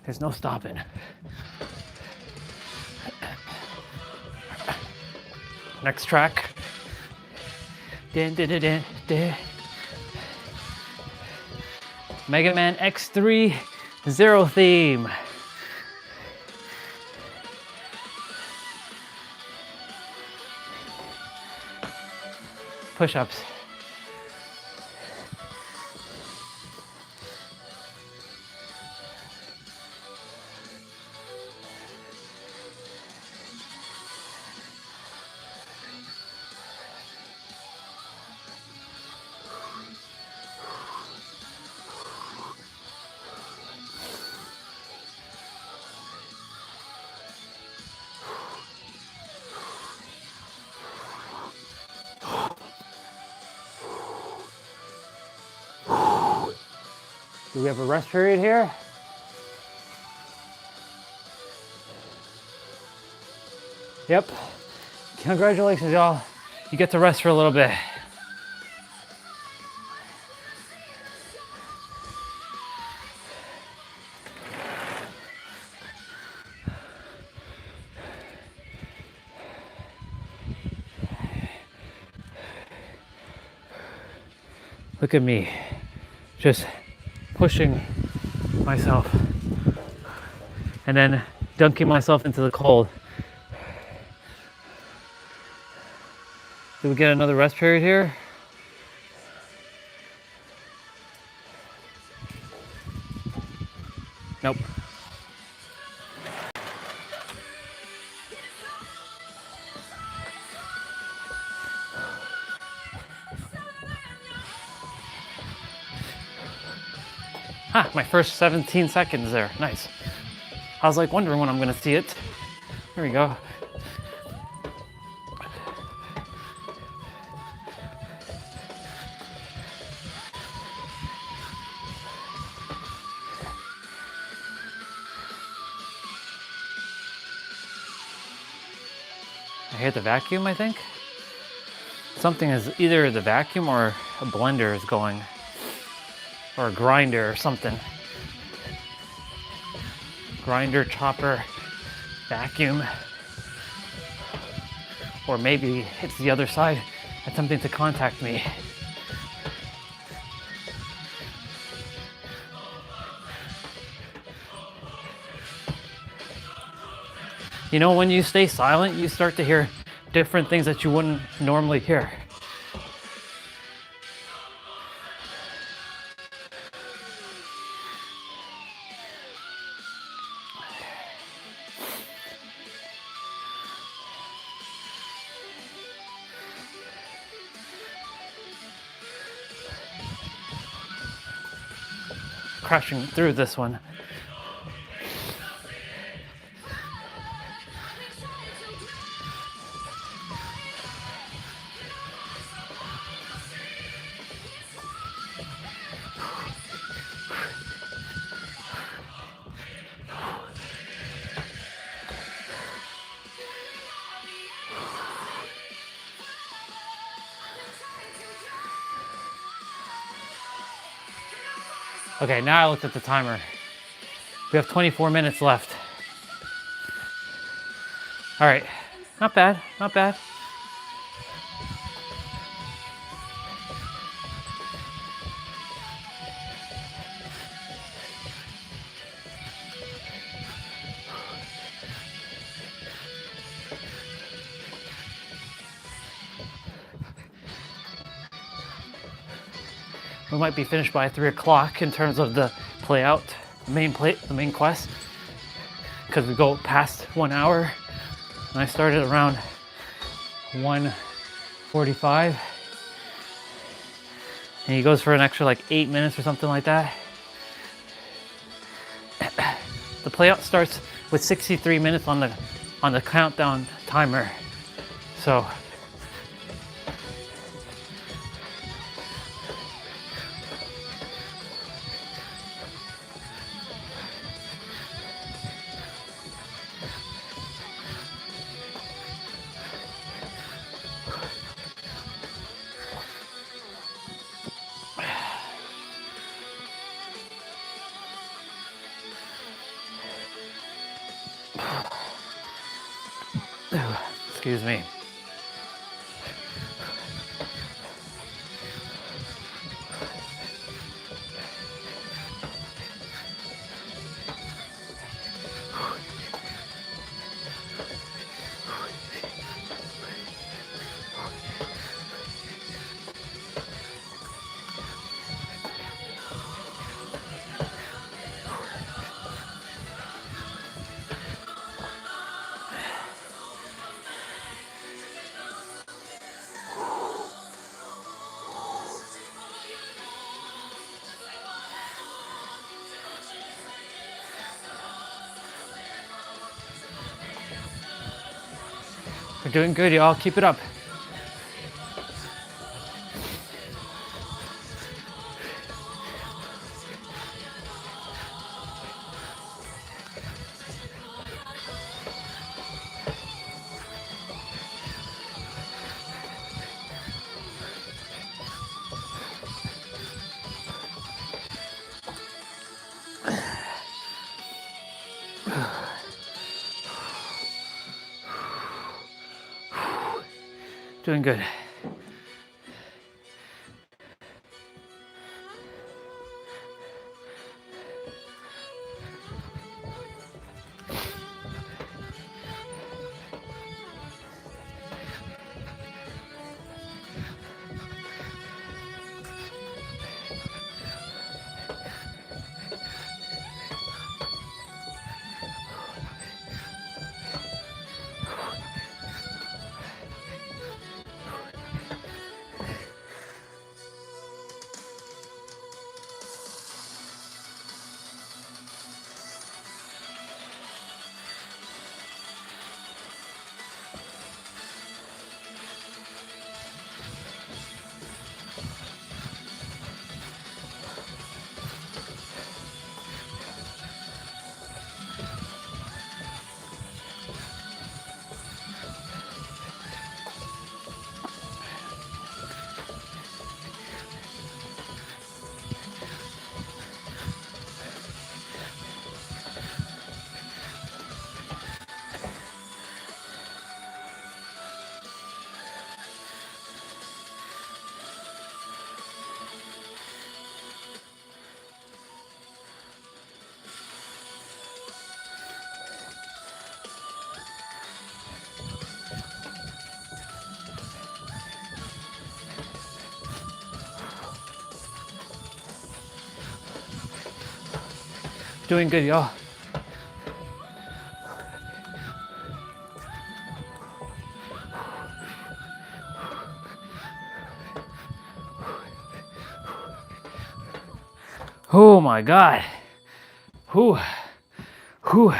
There's no stopping. Next track. Dun, dun, dun, dun, dun. Mega Man X3 Zero theme. Push-ups. Do we have a rest period here? Yep. Congratulations, y'all. You get to rest for a little bit. Look at me, just pushing myself and then dunking myself into the cold. Did we get another rest period here? Nope. Ah, my first 17 seconds there. Nice. I was like wondering when I'm gonna see it. There we go. I hear the vacuum, I think. Something is either the vacuum or a blender is going, or a grinder or something. Grinder, chopper, vacuum, or maybe it's the other side attempting to contact me. You know, when you stay silent, you start to hear different things that you wouldn't normally hear. Crashing through this one. Okay, now I looked at the timer. We have 24 minutes left. All right, not bad, not bad. We might be finished by 3 o'clock in terms of the play out, the main quest, because we go past 1 hour. And I started around 1:45, and he goes for an extra like 8 minutes or something like that. The play out starts with 63 minutes on the countdown timer, so. Excuse me. We're doing good, y'all. Keep it up. Doing good. Doing good, y'all. Oh my God. Whew. Whew.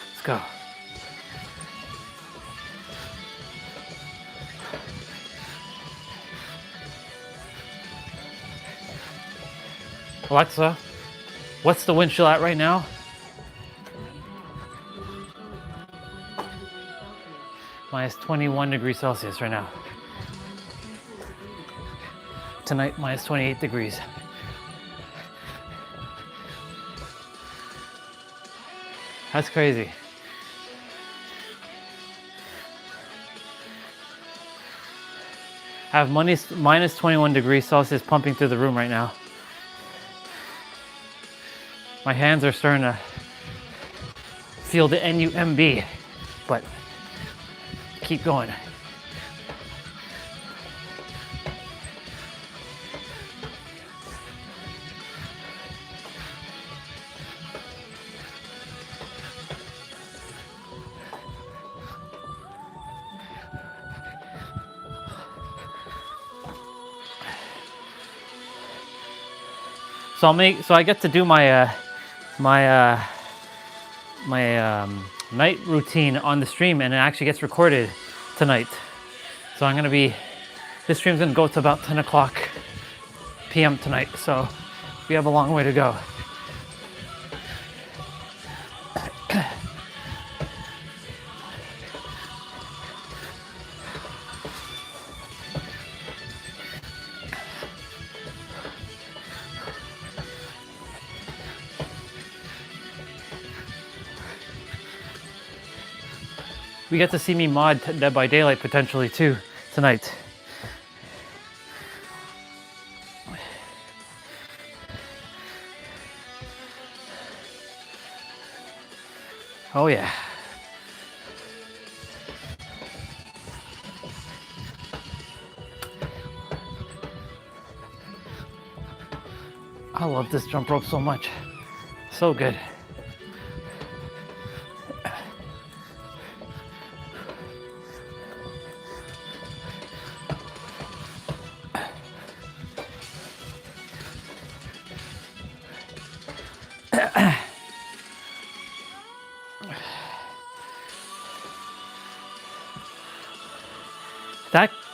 Let's go. Alexa, what's the wind chill at right now? Minus 21 degrees Celsius right now. Tonight, minus 28 degrees. That's crazy. I have minus 21 degrees Celsius pumping through the room right now. My hands are starting to feel the NUMB, but keep going. So I get to do my night routine on the stream, and it actually gets recorded tonight. So this stream's gonna go to about 10 o'clock p.m. tonight. So we have a long way to go. We get to see me mod Dead by Daylight potentially too tonight. Oh yeah. I love this jump rope so much. So good.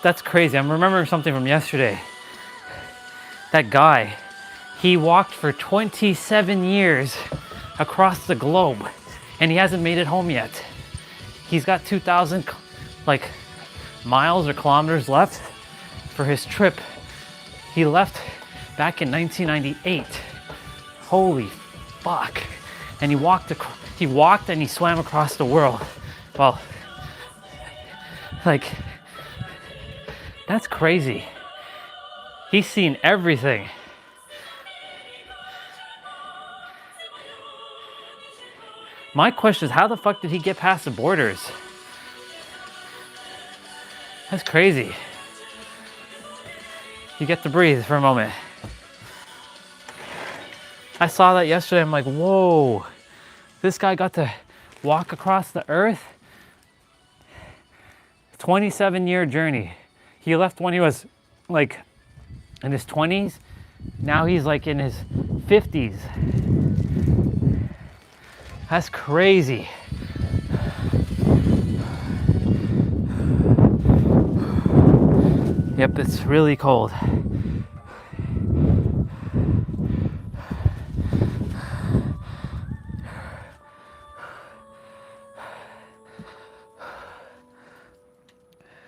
That's crazy. I'm remembering something from yesterday. That guy, he walked for 27 years across the globe and he hasn't made it home yet. He's got 2,000 miles or kilometers left for his trip. He left back in 1998. Holy fuck. And he walked and he swam across the world. Well, like, that's crazy. He's seen everything. My question is, how the fuck did he get past the borders? That's crazy. You get to breathe for a moment. I saw that yesterday. I'm like, whoa, this guy got to walk across the earth. 27-year journey. He left when he was like in his 20s. Now he's like in his 50s. That's crazy. Yep, it's really cold.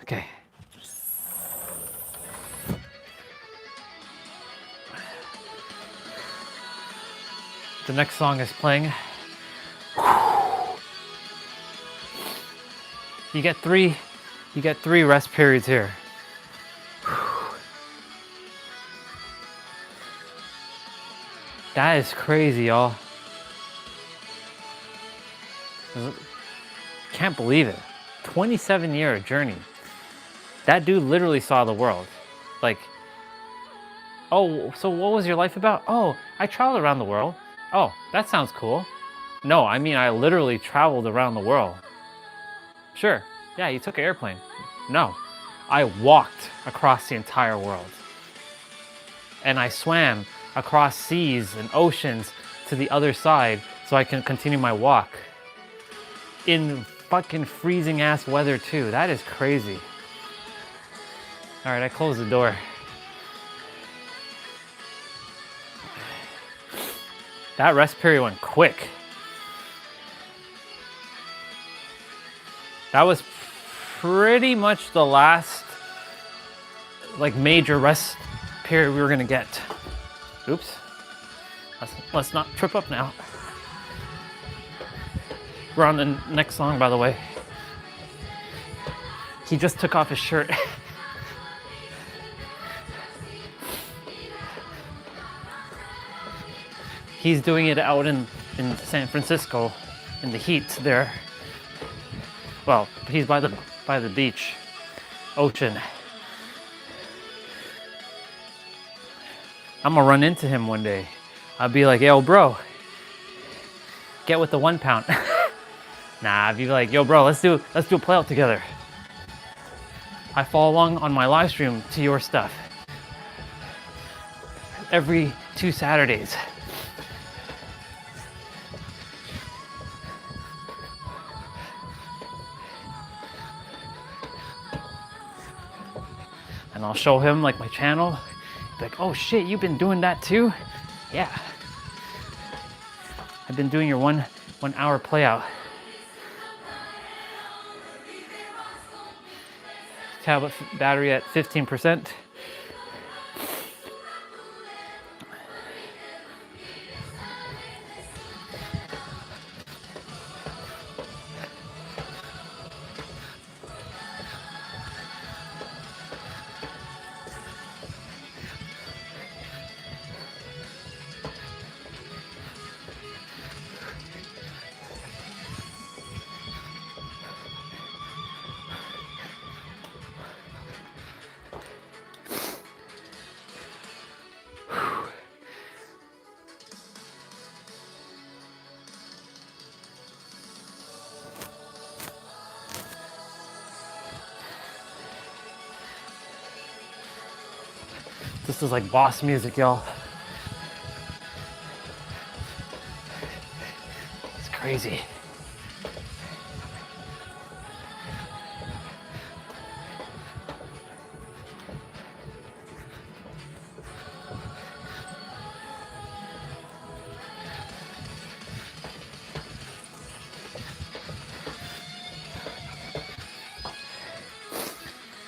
Okay. The next song is playing. You get three rest periods here. That is crazy, y'all. Can't believe it. 27-year journey. That dude literally saw the world. Like, oh, so what was your life about? Oh, I traveled around the world. Oh, that sounds cool. No, I mean, I literally traveled around the world. Sure, yeah, you took an airplane. No, I walked across the entire world. And I swam across seas and oceans to the other side so I can continue my walk. In fucking freezing ass weather too. That is crazy. All right, I closed the door. That rest period went quick. That was pretty much the last like major rest period we were gonna get. Oops. Let's not trip up now. We're on the next song, by the way. He just took off his shirt. He's doing it out in San Francisco in the heat there. Well, he's by the beach, ocean. I'm gonna run into him one day. I'll be like, yo, bro, get with the 1 pound. Nah, I'd be like, yo, bro, let's do a play out together. I follow along on my live stream to your stuff every 2 Saturdays. And I'll show him like my channel. Be like, oh shit, you've been doing that too? Yeah. I've been doing your one hour play out. Tablet battery at 15%. This is like boss music, y'all. It's crazy.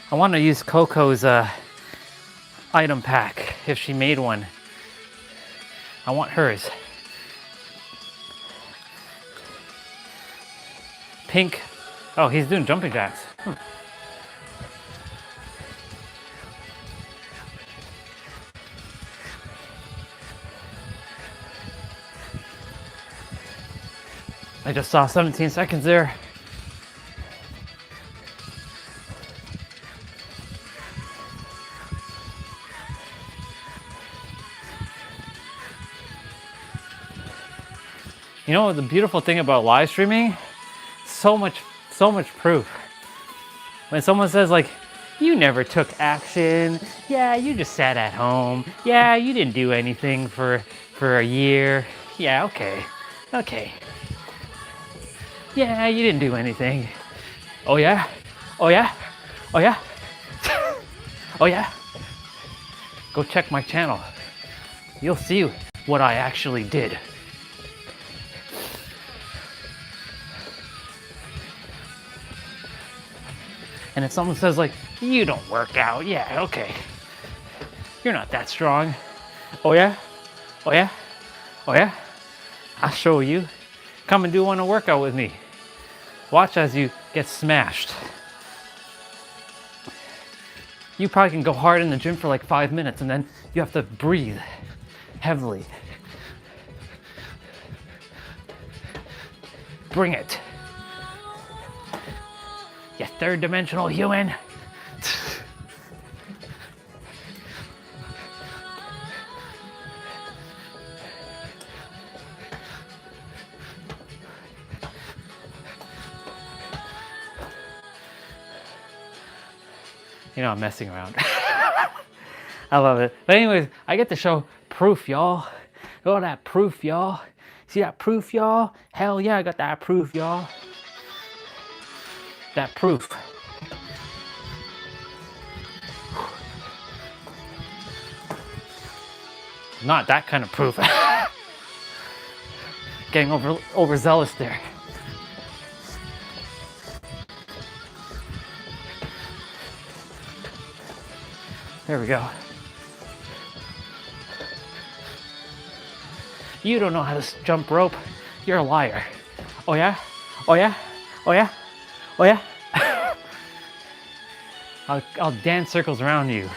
I want to use Coco's item pack if she made one. I want hers. Pink. Oh, he's doing jumping jacks. I just saw 17 seconds there. You know the beautiful thing about live streaming? So much proof. When someone says like, you never took action, yeah, you just sat at home, yeah, you didn't do anything for a year, yeah, okay. Yeah, you didn't do anything. Oh yeah? Oh yeah? Oh yeah? Oh yeah? Go check my channel. You'll see what I actually did. And if someone says like, you don't work out, yeah, okay. You're not that strong. Oh yeah? Oh yeah? Oh yeah? I'll show you. Come and do one workout with me. Watch as you get smashed. You probably can go hard in the gym for like 5 minutes and then you have to breathe heavily. Bring it. You third dimensional human. You know, I'm messing around. I love it. But anyways, I get to show proof, y'all. Look at that proof, y'all. See that proof, y'all? Hell yeah, I got that proof, y'all. That proof. Not that kind of proof. Getting overzealous there. There we go. You don't know how to jump rope. You're a liar. Oh yeah? Oh yeah? Oh yeah? Oh yeah? I'll dance circles around you.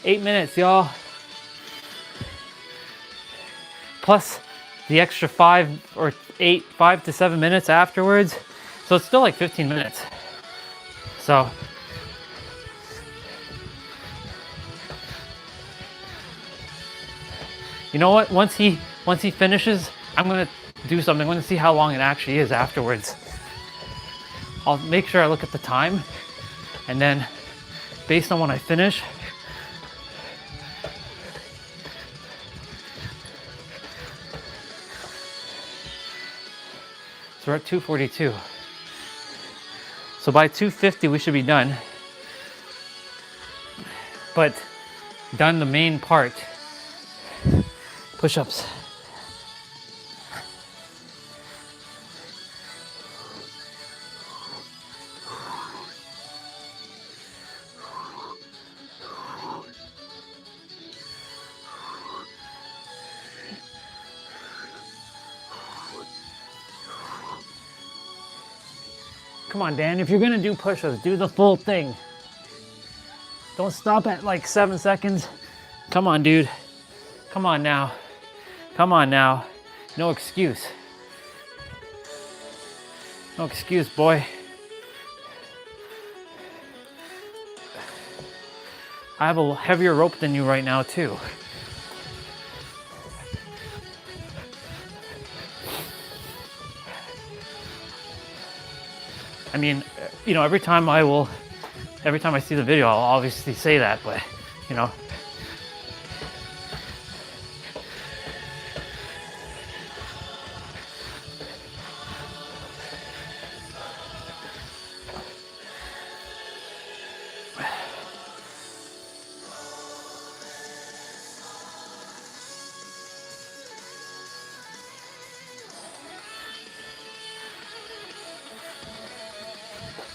Eight minutes, y'all. Plus the extra 5 to 7 minutes afterwards. So it's still like 15 minutes. So you know what? Once he finishes, I'm gonna do something. I'm gonna see how long it actually is afterwards. I'll make sure I look at the time, and then based on when I finish, so we're at 2:42. So by 2:50 we should be done. But done the main part. Push-ups. Come on, Dan, if you're gonna do push-ups, do the full thing. Don't stop at like 7 seconds. Come on, dude. Come on now. Come on now. No excuse. No excuse, boy. I have a heavier rope than you right now, too. I mean, you know, every time I see the video, I'll obviously say that, but you know.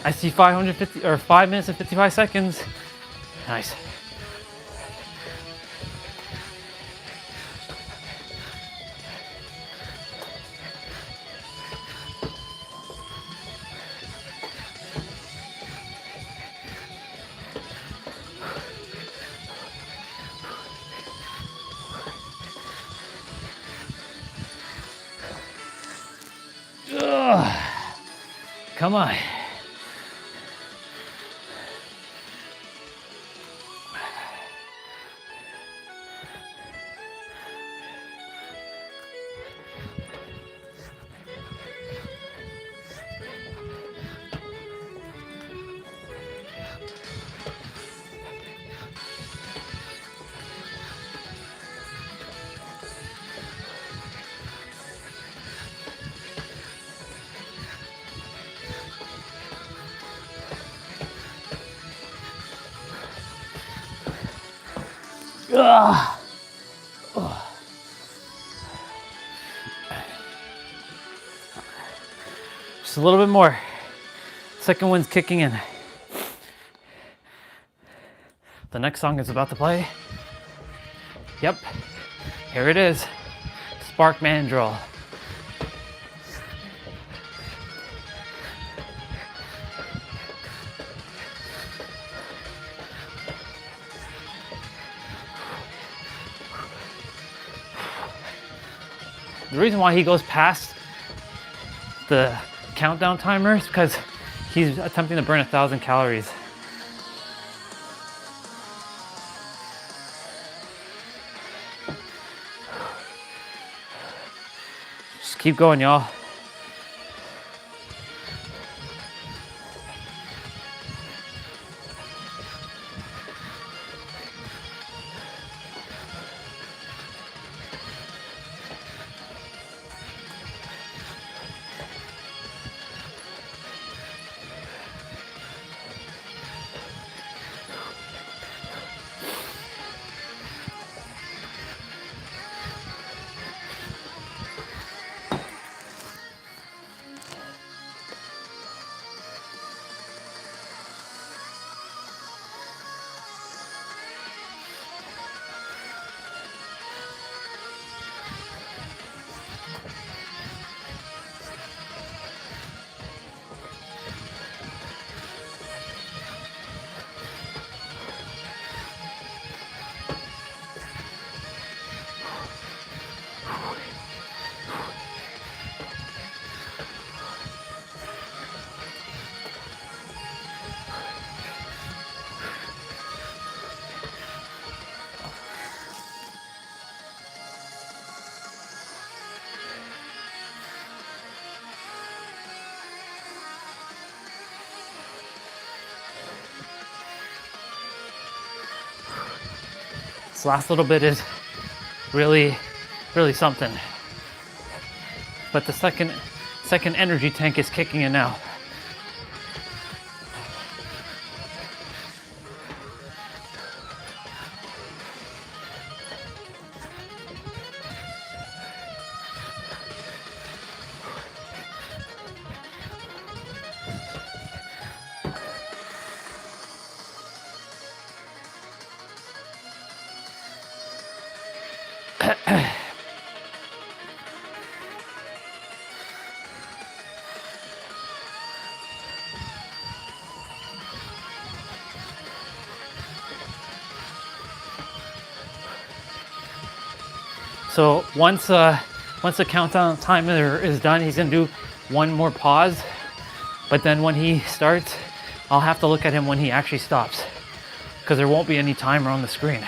I see 550 or 5 minutes and 55 seconds. Nice. Ugh. Come on. Ugh. Ugh. Just a little bit more. Second one's kicking in. The next song is about to play. Yep, here it is. Spark Mandrill. The reason why he goes past the countdown timer is because he's attempting to burn 1,000 calories. Just keep going, y'all. This last little bit is really something. But the second energy tank is kicking in now. So once the countdown timer is done, he's gonna do one more pause. But then when he starts, I'll have to look at him when he actually stops, because there won't be any timer on the screen.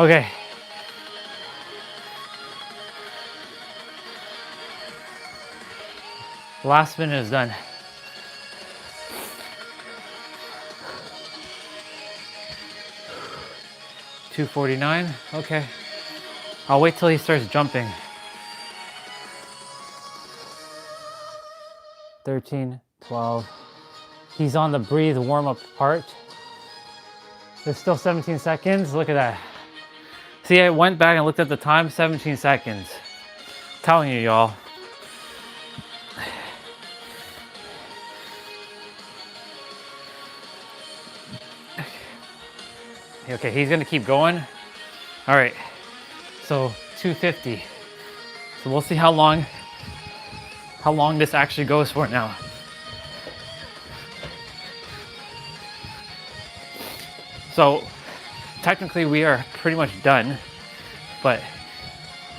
Okay. Last minute is done. $249. Okay. I'll wait till he starts jumping. 13, 12. He's on the breathe warm-up part. There's still 17 seconds. Look at that. See, I went back and looked at the time. 17 seconds. I'm telling you, y'all. Okay, he's gonna keep going. All right. So 250. So we'll see how long this actually goes for now. So technically we are pretty much done, but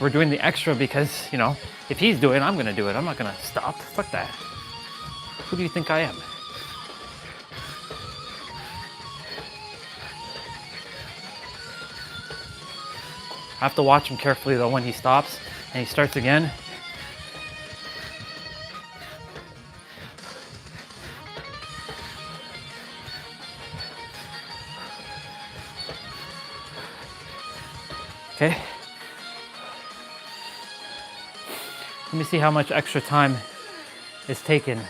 we're doing the extra because, you know, if he's doing it, I'm gonna do it. I'm not gonna stop. Fuck that. Who do you think I am? I have to watch him carefully though when he stops and he starts again. Okay. Let me see how much extra time is taken.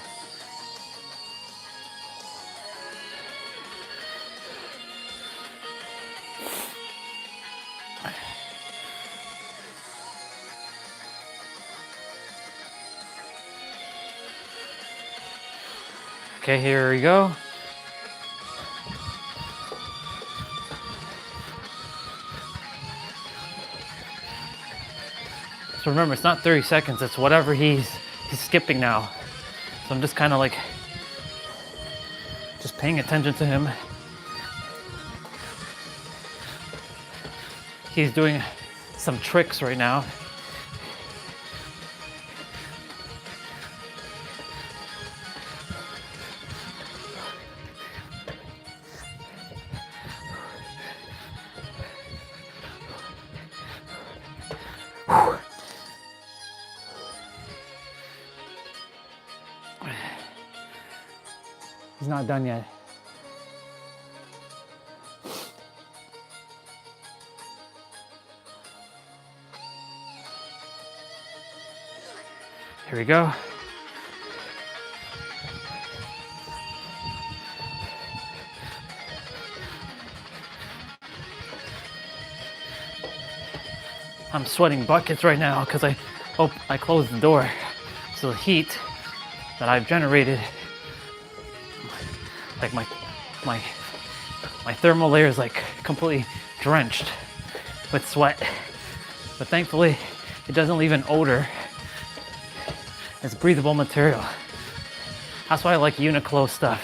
Okay, here we go. So remember, it's not 30 seconds, it's whatever he's skipping now. So I'm just kind of like, just paying attention to him. He's doing some tricks right now. He's not done yet. Here we go. I'm sweating buckets right now because I closed the door. So the heat that I've generated, like my thermal layer is like completely drenched with sweat. But thankfully, it doesn't leave an odor. It's breathable material. That's why I like Uniqlo stuff.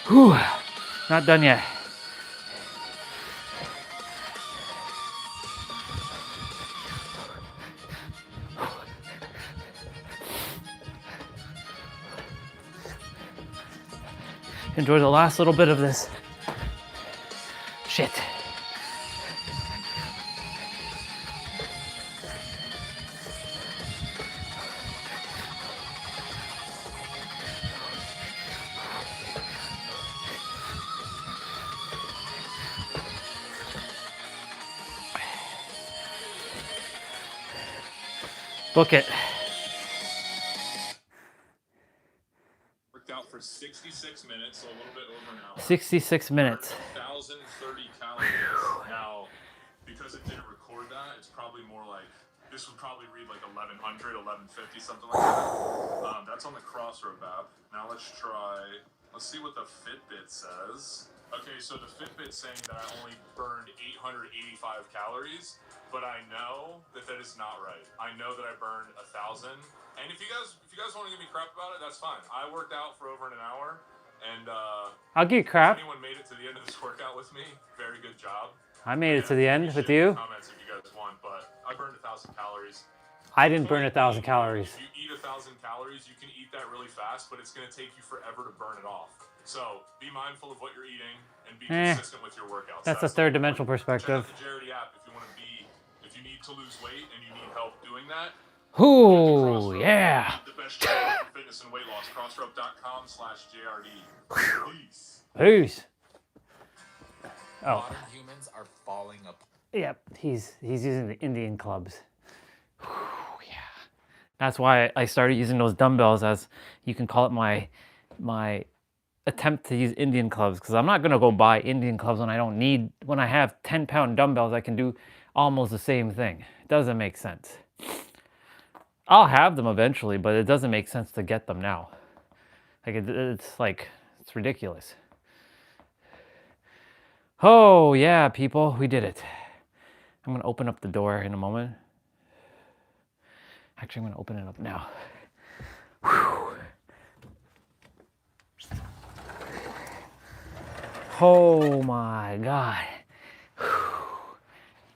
Whew, not done yet. Enjoy the last little bit of this. Shit. Book it. Worked out for 66 minutes, so a little bit over an hour. 66 minutes. 1,030 calories. Now, because it didn't record that, it's probably more like, this would probably read like 1,100, 1,150, something like that. That's on the Crossroad app. Now let's see what the Fitbit says. Okay, so the Fitbit's saying that I only burned 885 calories, but I know that is not right. I know that I burned 1,000. And if you guys want to give me crap about it, that's fine. I worked out for over an hour, and I'll give you crap. if anyone made it to the end of this workout with me, very good job. I made it to the end with you. Comments if you guys want, but I burned 1,000 calories. I didn't burn 1,000 calories. If you eat 1,000 calories, you can eat that really fast, but it's going to take you forever to burn it off. So be mindful of what you're eating and be consistent with your workouts. That's a third dimensional perspective. Check out the Jarity app if you want to if you need to lose weight and you need help doing that. Ooh, yeah. The best gym for fitness and weight loss. Crossrope.com/JRD. Peace. Peace. Oh. Modern humans are falling apart. Yep, he's using the Indian clubs. Whew, yeah. That's why I started using those dumbbells, as you can call it my attempt to use Indian clubs, because I'm not gonna go buy Indian clubs when I have 10-pound dumbbells. I can do almost the same thing. It doesn't make sense. I'll have them eventually, but it doesn't make sense to get them now. Like it's ridiculous. Oh yeah, people, we did it. I'm gonna open up the door in a moment. Actually, I'm gonna open it up now. Whew. Oh my God.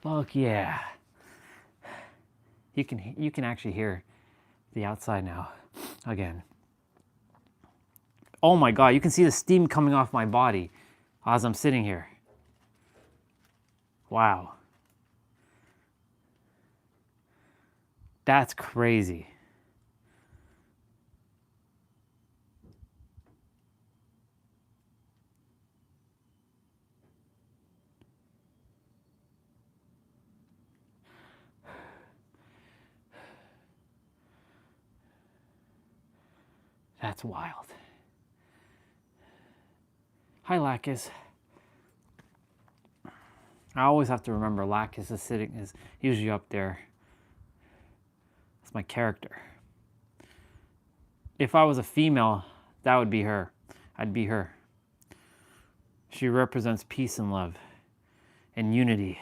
Fuck yeah. You can actually hear the outside now again. Oh my God, you can see the steam coming off my body as I'm sitting here. Wow. That's crazy. That's wild. Hi, Lacus. I always have to remember Lacus is usually up there. That's my character. If I was a female, that would be her. I'd be her. She represents peace and love and unity.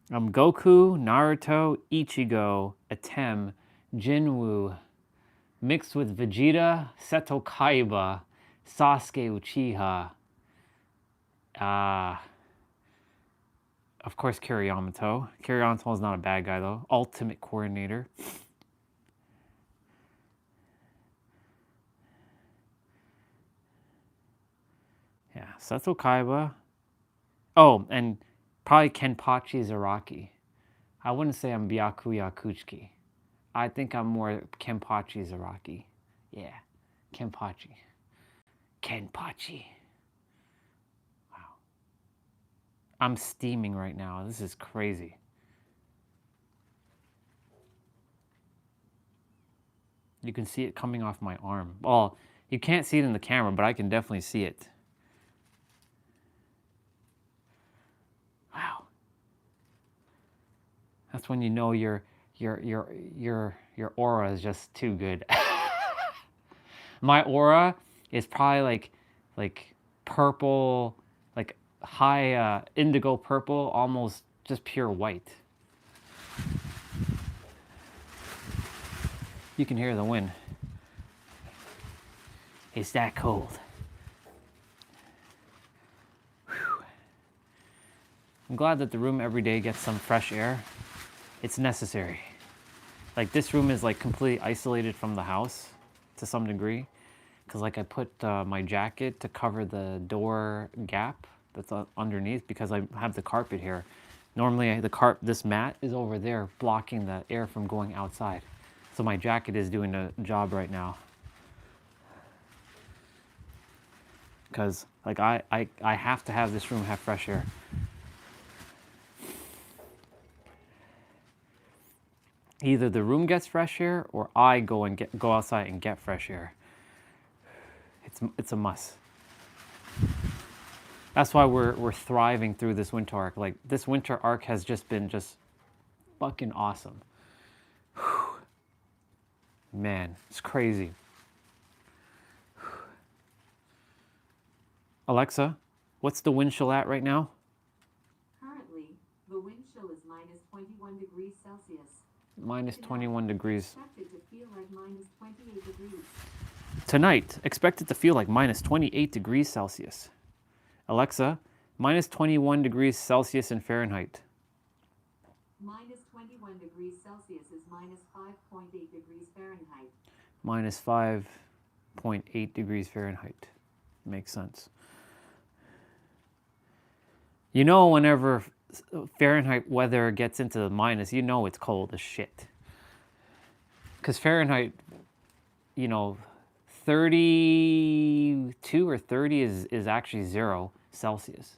I'm Goku, Naruto, Ichigo, Atem, Jinwoo, mixed with Vegeta, Seto Kaiba, Sasuke Uchiha, of course Kiriyamato. Kiriyamato is not a bad guy though. Ultimate coordinator. Yeah, Seto Kaiba. Oh, and probably Kenpachi Zaraki. I wouldn't say I'm Byakuya Kuchiki. I think I'm more Kenpachi Zaraki. Yeah, Kenpachi. Kenpachi. Wow. I'm steaming right now. This is crazy. You can see it coming off my arm. Well, you can't see it in the camera, but I can definitely see it. Wow. That's when you know your aura is just too good. My aura is probably like purple, like high indigo purple, almost just pure white. You can hear the wind. It's that cold. Whew. I'm glad that the room every day gets some fresh air. It's necessary. Like this room is like completely isolated from the house to some degree, because like I put my jacket to cover the door gap that's underneath, because I have the carpet here. Normally this mat is over there blocking the air from going outside. So my jacket is doing the job right now. Because like I have to have this room have fresh air. Either the room gets fresh air or I go outside and get fresh air. It's a must. That's why we're thriving through this winter arc. Like this winter arc has just been fucking awesome. Whew. Man, it's crazy. Alexa, what's the wind chill at right now? Currently, the wind chill is minus 21 degrees Celsius. Minus 21 degrees. Expected to feel like minus 28 degrees. Tonight, expect it to feel like minus 28 degrees Celsius. Alexa, Minus 21 degrees Celsius in Fahrenheit. Minus 21 degrees Celsius is minus 5.8 degrees Fahrenheit. Minus 5.8 degrees Fahrenheit. Makes sense. You know, whenever Fahrenheit weather gets into the minus, you know it's cold as shit. Because Fahrenheit, you know, 32 or 30 is actually 0 Celsius.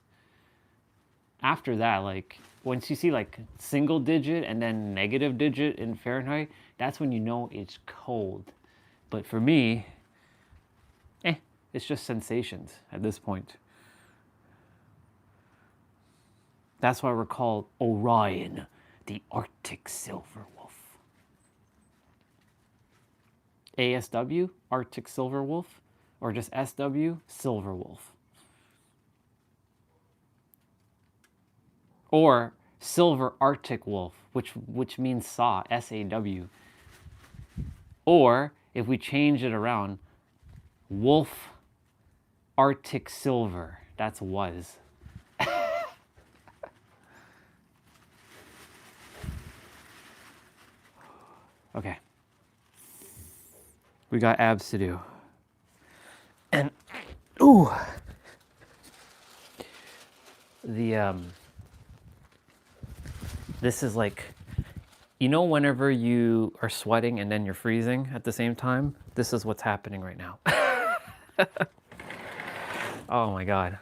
After that, like, once you see like single digit and then negative digit in Fahrenheit, that's when you know it's cold. But for me, it's just sensations at this point. That's why we're called Orion, the Arctic Silver Wolf. ASW, Arctic Silver Wolf, or just SW, Silver Wolf. Or Silver Arctic Wolf, which means SAW, S-A-W. Or, if we change it around, Wolf Arctic Silver, that's was. Okay. We got abs to do. And, ooh. This is like, you know, whenever you are sweating and then you're freezing at the same time? This is what's happening right now. Oh my God.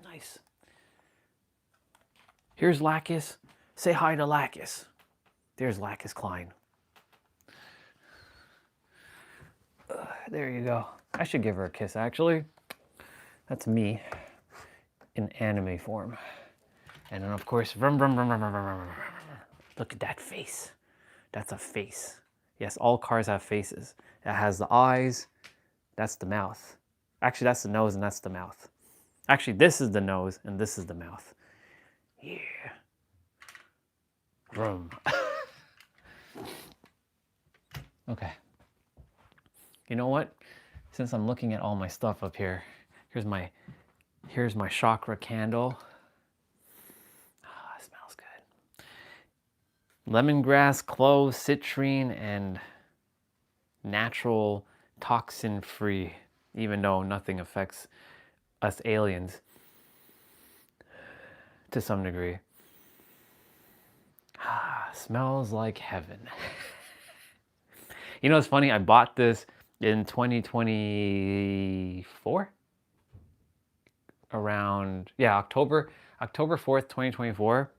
Nice. Here's Lacus. Say hi to Lacus. There's Lacus Klein. There you go. I should give her a kiss, actually. That's me in anime form. And then, of course, vroom, vroom, vroom, vroom, vroom, vroom, vroom. Look at that face. That's a face. Yes, all cars have faces. It has the eyes. That's the mouth. Actually, that's the nose and that's the mouth. Actually, this is the nose and this is the mouth. Yeah. Vroom. Okay. You know what? Since I'm looking at all my stuff up here, here's my chakra candle. Ah, it smells good. Lemongrass, clove, citrine, and natural toxin-free, even though nothing affects us aliens to some degree. Ah, smells like heaven. You know, it's funny, I bought this in 2024, around, yeah, October 4th, 2024.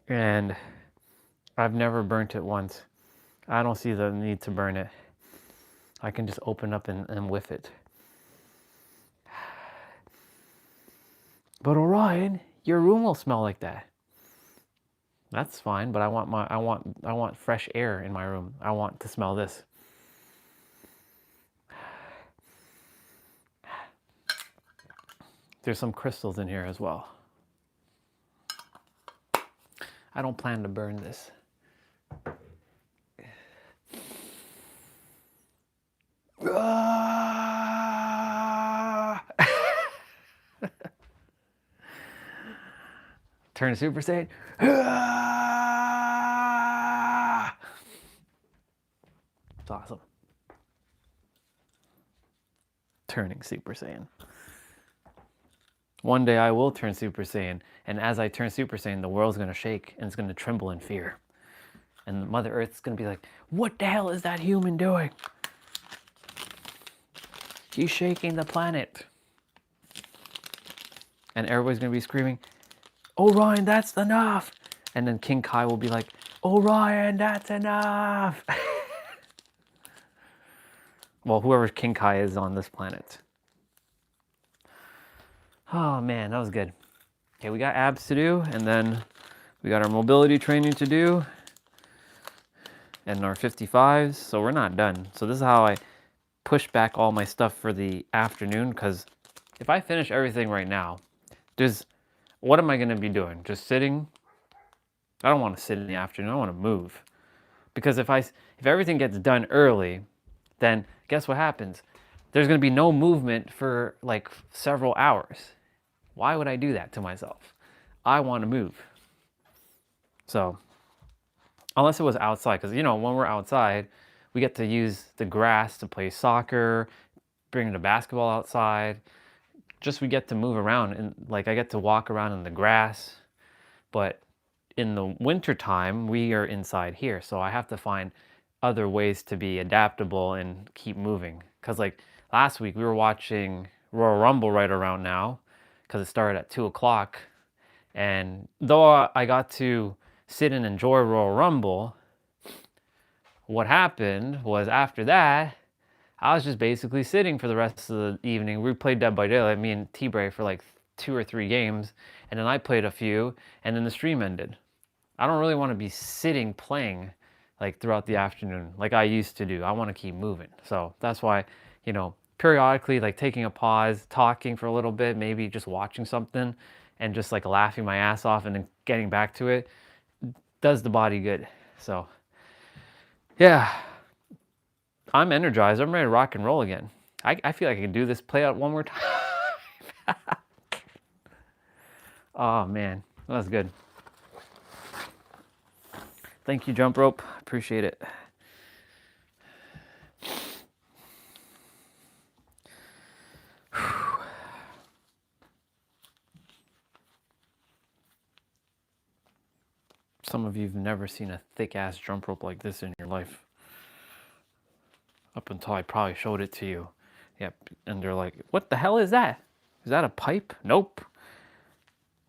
And I've never burnt it once. I don't see the need to burn it. I can just open up and whiff it. But Orion, your room will smell like that. That's fine, but I want fresh air in my room. I want to smell this. There's some crystals in here as well. I don't plan to burn this. Turn Super Saiyan. It's awesome. Turning Super Saiyan. One day I will turn Super Saiyan, and as I turn Super Saiyan, the world's gonna shake and it's gonna tremble in fear. And Mother Earth's gonna be like, what the hell is that human doing? He's shaking the planet. And everybody's gonna be screaming, Orion, that's enough. And then King Kai will be like, Orion, that's enough. Well, whoever King Kai is on this planet. Oh man, that was good. Okay, we got abs to do, and then we got our mobility training to do, and our 55s, so we're not done. So this is how I push back all my stuff for the afternoon, because if I finish everything right now, what am I gonna be doing? Just sitting I don't want to sit in the afternoon. I want to move. Because if everything gets done early, then guess what happens? There's going to be no movement for like several hours. Why would I do that to myself? I want to move. So, unless it was outside, because you know, when we're outside, we get to use the grass to play soccer, bring the basketball outside. Just we get to move around, and like I get to walk around in the grass. But in the winter time, we are inside here, so I have to find other ways to be adaptable and keep moving. Because like last week, we were watching Royal Rumble right around now, because it started at 2 o'clock. And though I got to sit and enjoy Royal Rumble, what happened was after that, I was just basically sitting for the rest of the evening. We played Dead by Daylight, me and T-Bray, for like 2 or 3 games, and then I played a few, and then the stream ended. I don't really want to be sitting playing like throughout the afternoon like I used to do. I want to keep moving. So that's why, you know, periodically like taking a pause, talking for a little bit, maybe just watching something and just like laughing my ass off and then getting back to it does the body good. So yeah, I'm energized. I'm ready to rock and roll again. I feel like I can do this play out one more time. Oh man, that was good. Thank you, Jump Rope. Appreciate it. Some of you have never seen a thick-ass jump rope like this in your life. Up until I probably showed it to you. Yep, and they're like, what the hell is that? Is that a pipe? Nope.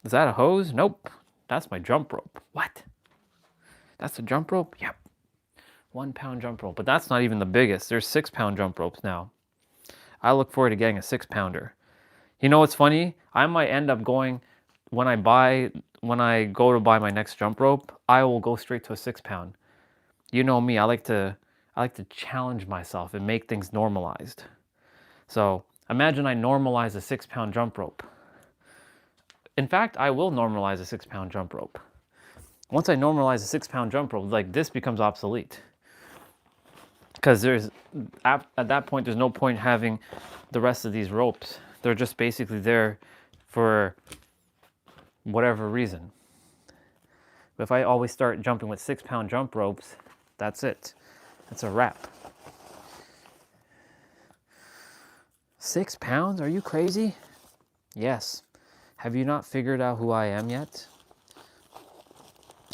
Is that a hose? Nope. That's my jump rope. What? That's a jump rope? Yep. 1 pound jump rope. But that's not even the biggest. There's 6 pound jump ropes now. I look forward to getting a 6 pounder. You know what's funny? I might end up going, when I go to buy my next jump rope, I will go straight to a 6 pound. You know me, I like to challenge myself and make things normalized. So imagine I normalize a 6 pound jump rope. In fact, I will normalize a 6 pound jump rope. Once I normalize a 6 pound jump rope, like this becomes obsolete. Because at that point, there's no point having the rest of these ropes. They're just basically there for whatever reason. But if I always start jumping with 6 pound jump ropes, that's it. That's a wrap. 6 pounds? Are you crazy? Yes. Have you not figured out who I am yet?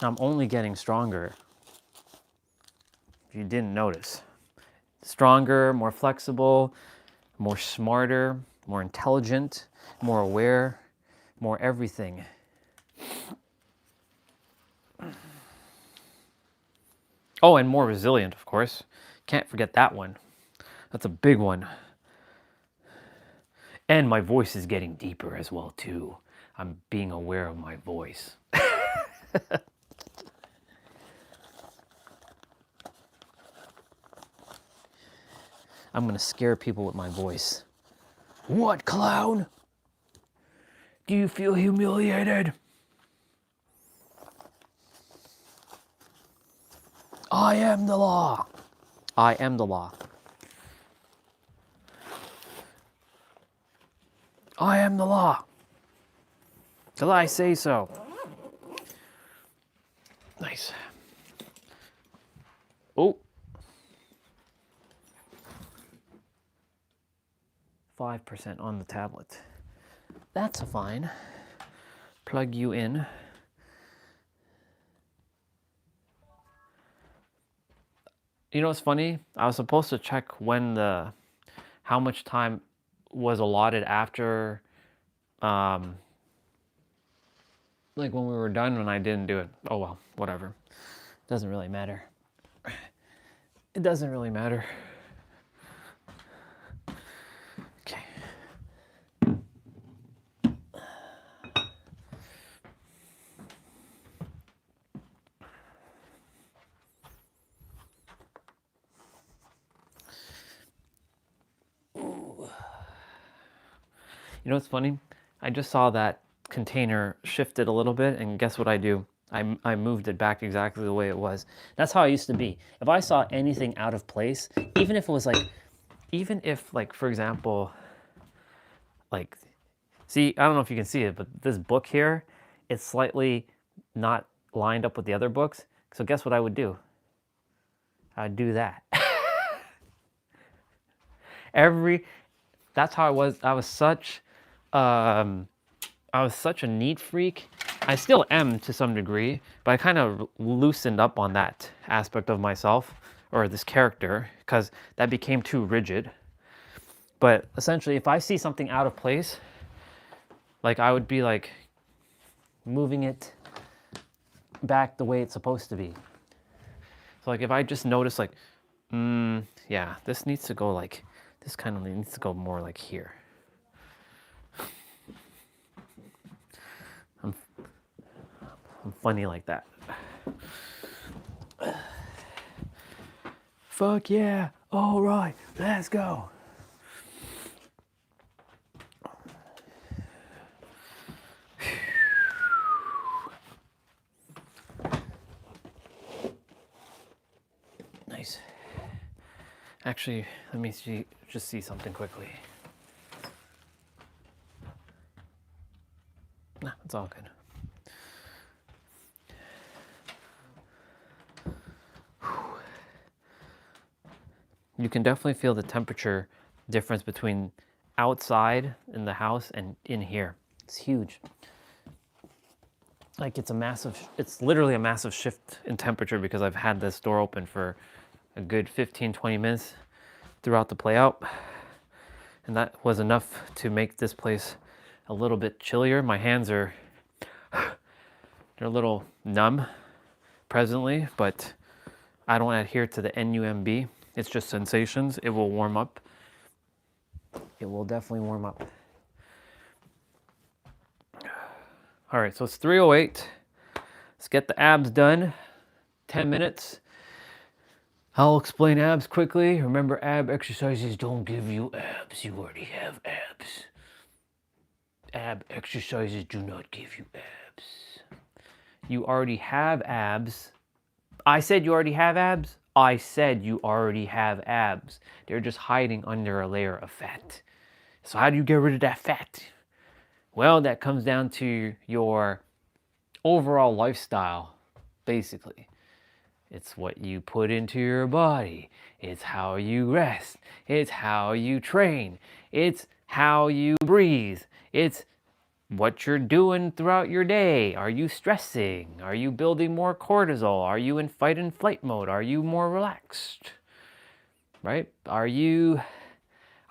I'm only getting stronger. If you didn't notice. Stronger, more flexible, more smarter, more intelligent, more aware, more everything. Oh, and more resilient, of course. Can't forget that one. That's a big one. And my voice is getting deeper as well, too. I'm being aware of my voice. I'm going to scare people with my voice. What, clown? Do you feel humiliated? I am the law. I am the law. I am the law. Till I say so. Nice. Oh. 5% on the tablet. That's fine. Plug you in. You know what's funny? I was supposed to check how much time was allotted after, like when we were done, and I didn't do it. Oh well, whatever. Doesn't really matter. It doesn't really matter. Okay. You know what's funny? I just saw that container shifted a little bit, and guess what I do? I moved it back exactly the way it was. That's how I used to be. If I saw anything out of place, even if it was like, even if like, for example, like, see, I don't know if you can see it, but this book here, it's slightly not lined up with the other books. So guess what I would do? I'd do that. That's how I was. I was such a neat freak. I still am to some degree, but I kind of loosened up on that aspect of myself, or this character, because that became too rigid. But essentially, if I see something out of place, like I would be like moving it back the way it's supposed to be. So like if I just notice like, yeah, this needs to go like, this kind of needs to go more like here. I'm funny like that. Fuck yeah, all right, let's go. Nice. Actually, let me just see something quickly. Nah, it's all good. You can definitely feel the temperature difference between outside in the house and in here. It's huge. Like it's literally a massive shift in temperature because I've had this door open for a good 15, 20 minutes throughout the play out. And that was enough to make this place a little bit chillier. My hands are, they're a little numb presently, but I don't adhere to the NUMB. It's just sensations. It will warm up. It will definitely warm up. All right, so it's 3:08. Let's get the abs done. 10 minutes. I'll explain abs quickly. Remember, ab exercises don't give you abs. You already have abs. Ab exercises do not give you abs. You already have abs. I said you already have abs? I said you already have abs. They're just hiding under a layer of fat. So how do you get rid of that fat? Well, that comes down to your overall lifestyle, basically. It's what you put into your body. It's how you rest. It's how you train. It's how you breathe. It's what you're doing throughout your day. Are you stressing? Are you building more cortisol? Are you in fight and flight mode? Are you more relaxed? Right? Are you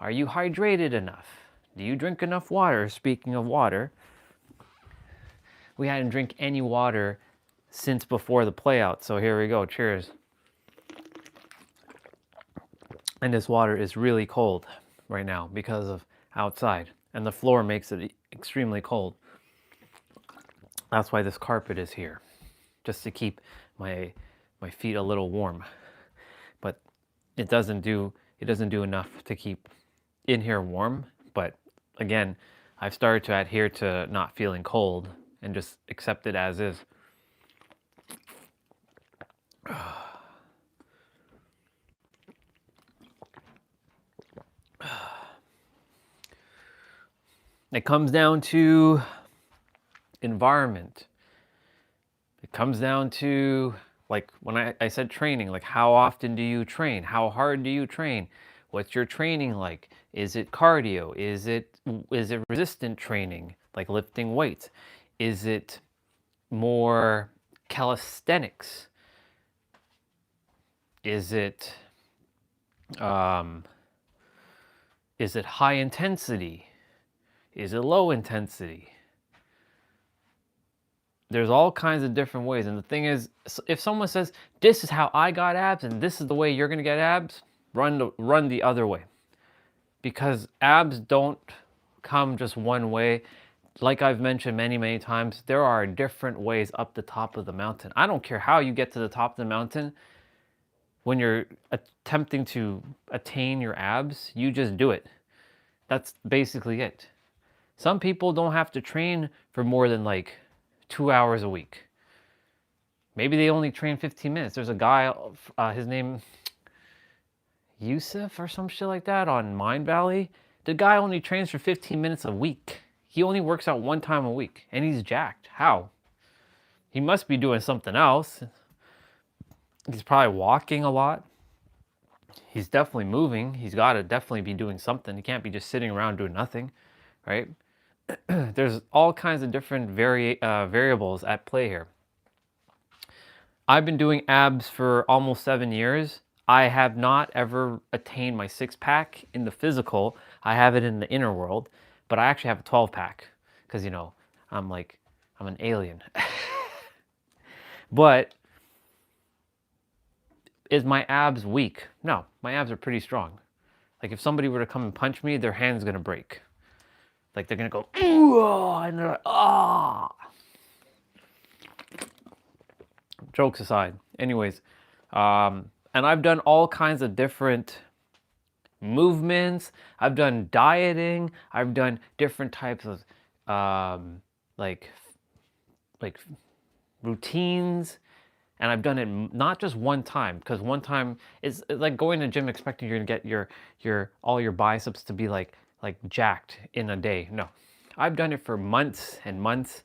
hydrated enough? Do you drink enough water? Speaking of water, we hadn't drank any water since before the playout. So here we go. Cheers. And this water is really cold right now because of outside. And the floor makes it extremely cold. That's why this carpet is here. Just to keep my feet a little warm. But it doesn't do enough to keep in here warm. But again, I've started to adhere to not feeling cold and just accept it as is. It comes down to environment. It comes down to, like when I said training, like how often do you train? How hard do you train? What's your training like? Is it cardio? Is it resistant training, like lifting weights? Is it more calisthenics? Is it high intensity? Is it low intensity? There's all kinds of different ways. And the thing is, if someone says, this is how I got abs and this is the way you're going to get abs, run the other way. Because abs don't come just one way. Like I've mentioned many, many times, there are different ways up the top of the mountain. I don't care how you get to the top of the mountain. When you're attempting to attain your abs, you just do it. That's basically it. Some people don't have to train for more than like 2 hours a week. Maybe they only train 15 minutes. There's a guy, his name Yusuf or some shit like that on Mind Valley. The guy only trains for 15 minutes a week. He only works out 1 time a week, and he's jacked. How? He must be doing something else. He's probably walking a lot. He's definitely moving. He's got to definitely be doing something. He can't be just sitting around doing nothing, right? There's all kinds of different variables at play here. I've been doing abs for almost 7 years. I have not ever attained my 6-pack in the physical. I have it in the inner world, but I actually have a 12-pack because, you know, I'm an alien. But is my abs weak? No, my abs are pretty strong. Like if somebody were to come and punch me, their hand's gonna break. Like they're gonna go, ooh, and they're like, ah. Jokes aside. Anyways, and I've done all kinds of different movements. I've done dieting. I've done different types of like routines. And I've done it not just one time, because one time it's like going to the gym expecting you're gonna get all your biceps to be like jacked in a day. No, I've done it for months and months.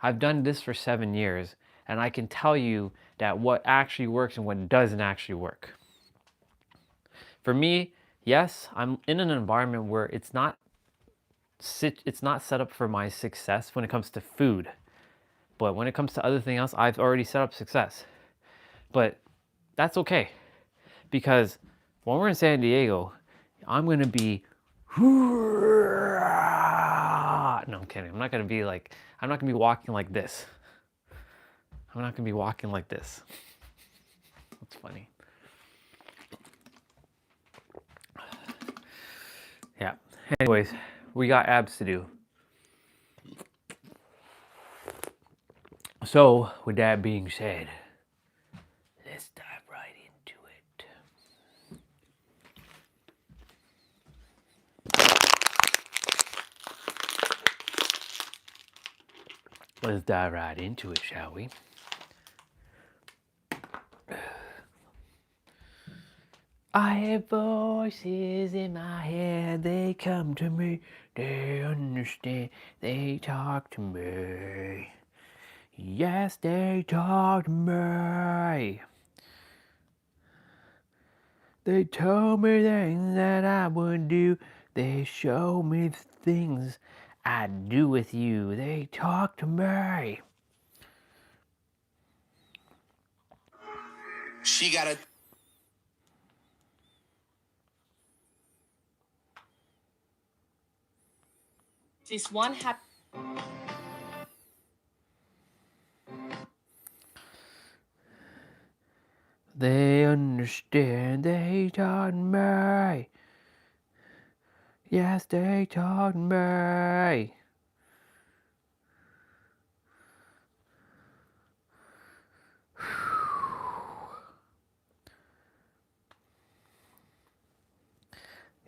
I've done this for 7 years, and I can tell you that what actually works and what doesn't actually work. For me, yes, I'm in an environment where it's not set up for my success when it comes to food. But when it comes to other things else, I've already set up success. But that's okay. Because when we're in San Diego, I'm going to be... No, I'm kidding. I'm not going to be walking like this. I'm not going to be walking like this. That's funny. Yeah. Anyways, we got abs to do. So, with that being said, let's dive right into it. Let's dive right into it, shall we? I have voices in my head, they come to me, they understand, they talk to me. Yes, they talk to me. They told me things that I would do. They show me things I'd do with you. They talk to me. She got a... This one They understand, they taught me. Yes, they taught me.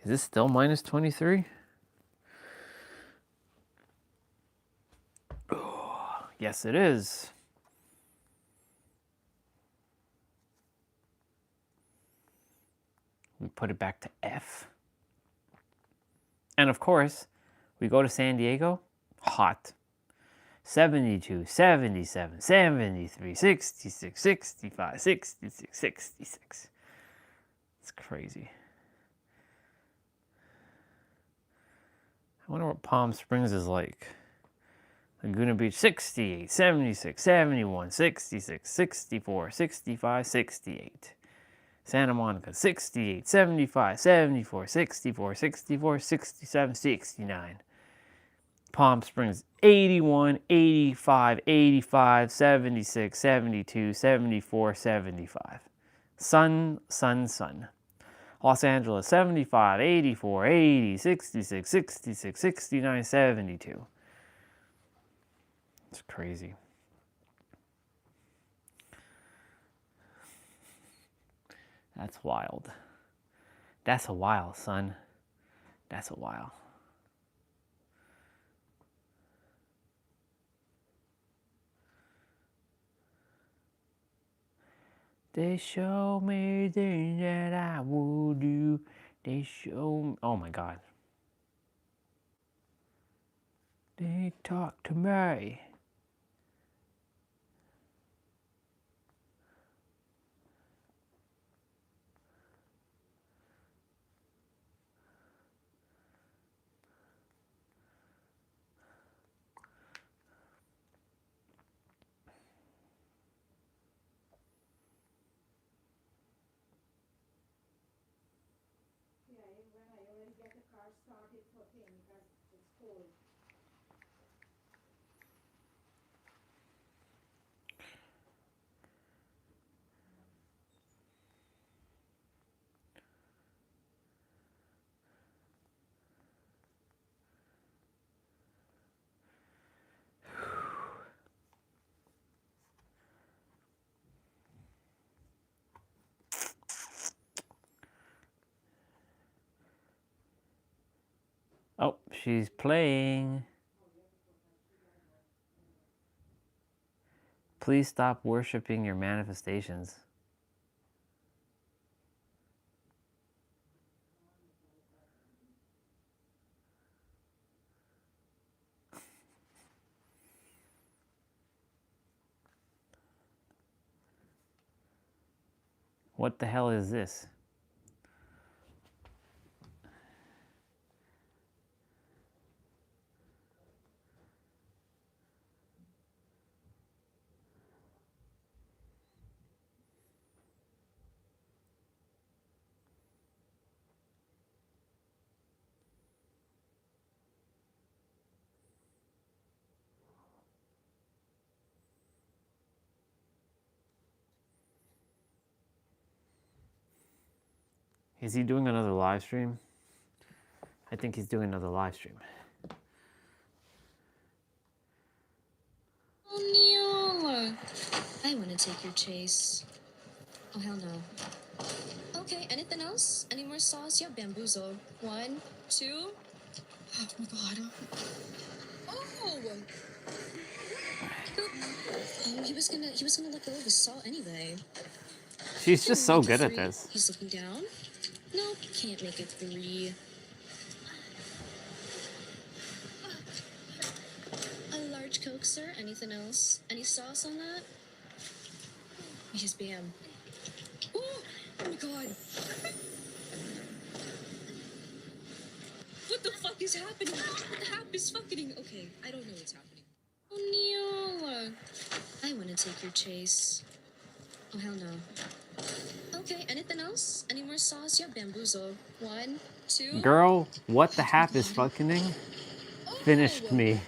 Is this still minus 23? Oh, yes, it is. We put it back to F. And of course, we go to San Diego, hot. 72, 77, 73, 66, 65, 66, 66. It's crazy. I wonder what Palm Springs is like. Laguna Beach, 68, 76, 71, 66, 64, 65, 68. Santa Monica, 68, 75, 74, 64, 64, 67, 69. Palm Springs, 81, 85, 85, 76, 72, 74, 75. Sun, sun, sun. Los Angeles, 75, 84, 80, 66, 66, 69, 72. It's crazy. That's wild. That's a while, son. That's a while. They show me things that I would do. They show me. Oh my God. They talk to me. Oh, she's playing. Please stop worshiping your manifestations. What the hell is this? Is he doing another live stream? I think he's doing another live stream. Oh, Neil! I want to take your chase. Oh, hell no. Okay, anything else? Any more sauce? Yeah, bamboozle. 1, 2. Oh my God. Oh! Oh, he was gonna let go of his saw anyway. She's just so good at this. He's looking down. Nope, can't make it 3. A large Coke, sir. Anything else? Any sauce on that? Yes, bam. Oh my God. What the fuck is happening? What the heck is fucking... Okay, I don't know what's happening. Oh, Neil. I want to take your chase. Oh, hell no. Okay, anything else? Any more sauce? Yeah, bamboozle. 1, 2. Girl, what the heck is fucking finished me.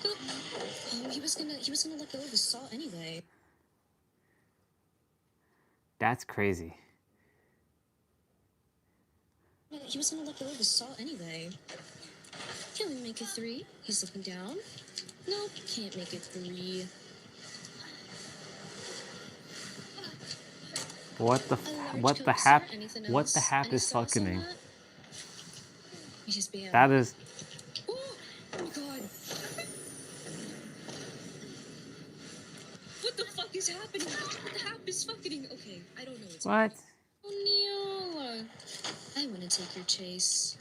Oh, he was gonna let go of his saw anyway. That's crazy. He was gonna let go of his saw anyway. Can we make it 3? He's looking down. Nope, can't make it 3. What the hap is fucking? Yes, bam. That is. Oh my God. What the fuck is happening? What the heck is fucking? Okay, I don't know what's What? Oh, Neil. I want to take your chase.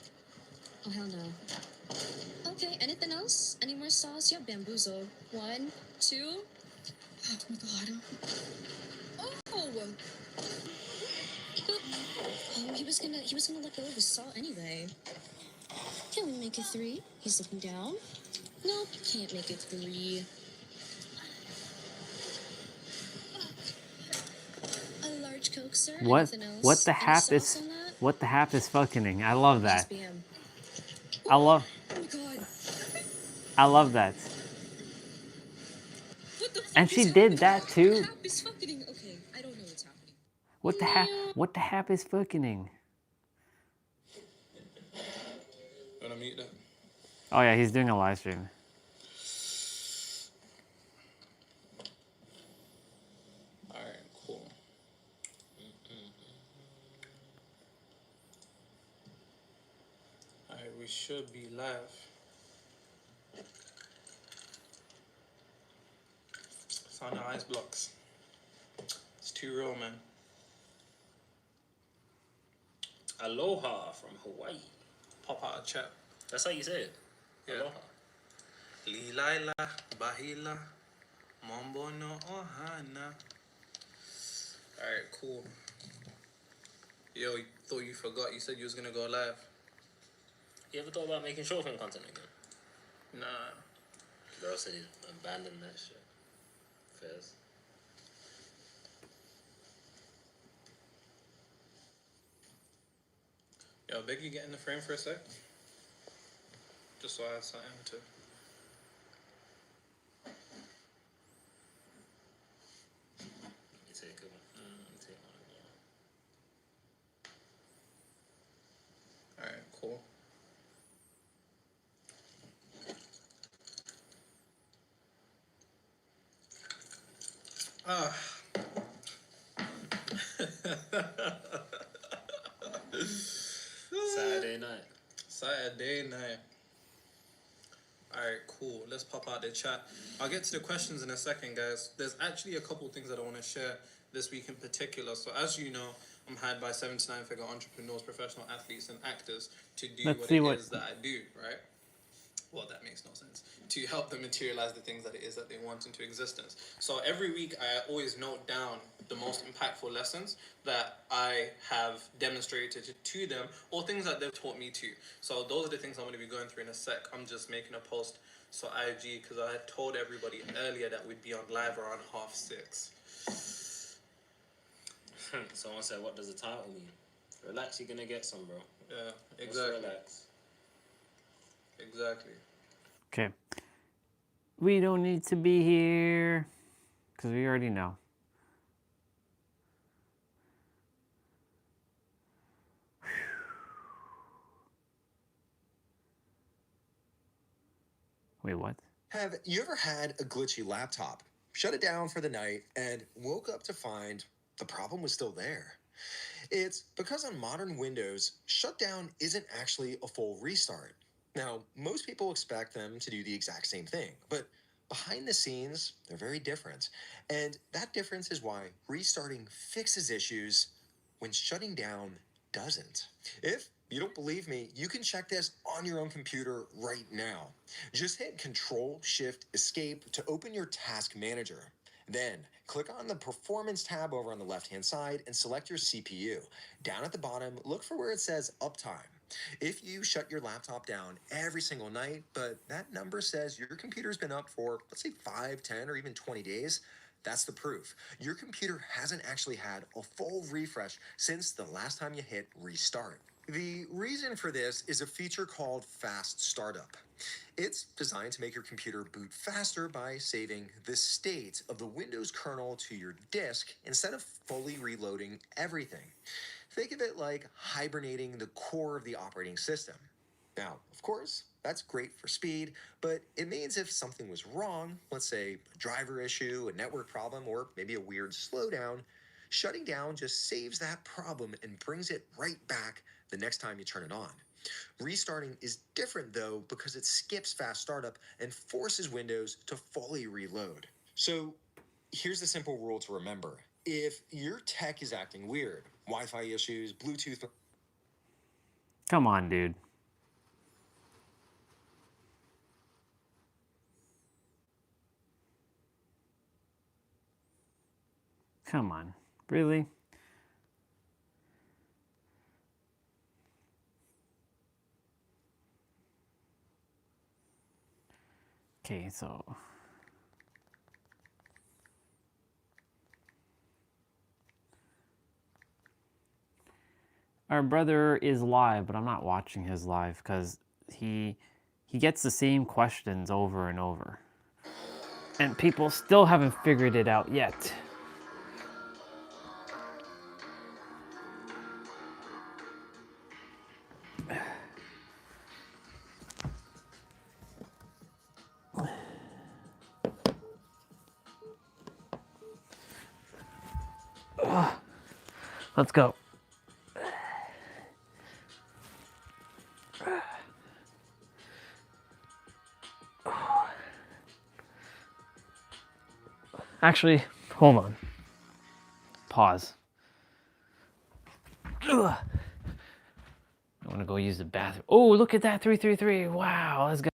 Oh, hell no. Okay, anything else? Any more sauce? Yeah, bamboozle. 1, 2. Oh my God. Oh! Oh, he was gonna let go of his saw anyway. Can we make it 3? He's looking down. Nope, can't make it 3. A large Coke, sir. Anything else? What the Any hap sauce is? on that? What the hap is fucking? I love Yes, that. bam. I love. Oh my God. I love that. What the fuck And is she happening? did that too. What the heck is fucking? Okay, I don't know what's happening. What the hap? What the hap is fucking? Gonna meet that. Oh yeah, he's doing a live stream. Alright, cool. Alright, we should be live. It's on the ice blocks. It's too real, man. Aloha from Hawaii. Pop out a chat. That's how you say it. Yeah. Aloha. Lilaila, Bahila, Mambo no Ohana. Alright, cool. Yo, you thought you forgot. You said you was gonna go live. You ever thought about making short film content again? Nah. Bro said he abandoned that shit. Fairs. Yo, Biggie, get in the frame for a sec. Just so I had something to. You take one. You take one. Alright, cool. Saturday night. Saturday night. Alright, cool. Let's pop out the chat. I'll get to the questions in a second, guys. There's actually a couple things that I want to share this week in particular. So as you know, I'm hired by 7 to 9 figure entrepreneurs, professional athletes, and actors to do what it is that I do, right? Well, that makes no sense. To help them materialize the things that it is that they want into existence. So every week, I always note down the most impactful lessons that I have demonstrated to them, or things that they've taught me to. So those are the things I'm going to be going through in a sec. I'm just making a post so IG, because I had told everybody earlier that we'd be on live around 6:30. Someone said, what does the title mean? Relax, you're gonna get some, bro. Yeah, Just exactly. relax. Exactly. Okay. We don't need to be here because we already know. Wait, what? Have you ever had a glitchy laptop, shut it down for the night, and woke up to find the problem was still there? It's because on modern Windows, shutdown isn't actually a full restart. Now, most people expect them to do the exact same thing, but behind the scenes, they're very different. And that difference is why restarting fixes issues when shutting down doesn't. If you don't believe me, you can check this on your own computer right now. Just hit Control-Shift-Escape to open your task manager. Then, click on the Performance tab over on the left-hand side and select your CPU. Down at the bottom, look for where it says Uptime. If you shut your laptop down every single night, but that number says your computer's been up for, let's say, 5, 10, or even 20 days, that's the proof. Your computer hasn't actually had a full refresh since the last time you hit restart. The reason for this is a feature called Fast Startup. It's designed to make your computer boot faster by saving the state of the Windows kernel to your disk instead of fully reloading everything. Think of it like hibernating the core of the operating system. Now, of course, that's great for speed, but it means if something was wrong, let's say a driver issue, a network problem, or maybe a weird slowdown, shutting down just saves that problem and brings it right back the next time you turn it on. Restarting is different though because it skips fast startup and forces Windows to fully reload. So here's the simple rule to remember. If your tech is acting weird, Wi-Fi issues, Bluetooth... Come on, dude. Come on. Really? Okay, so... Our brother is live, but I'm not watching his live because he gets the same questions over and over. And people still haven't figured it out yet. Let's go. Actually, hold on. pause. Ugh. I want to go use the bathroom. Oh, look at that 333. Wow, let's go.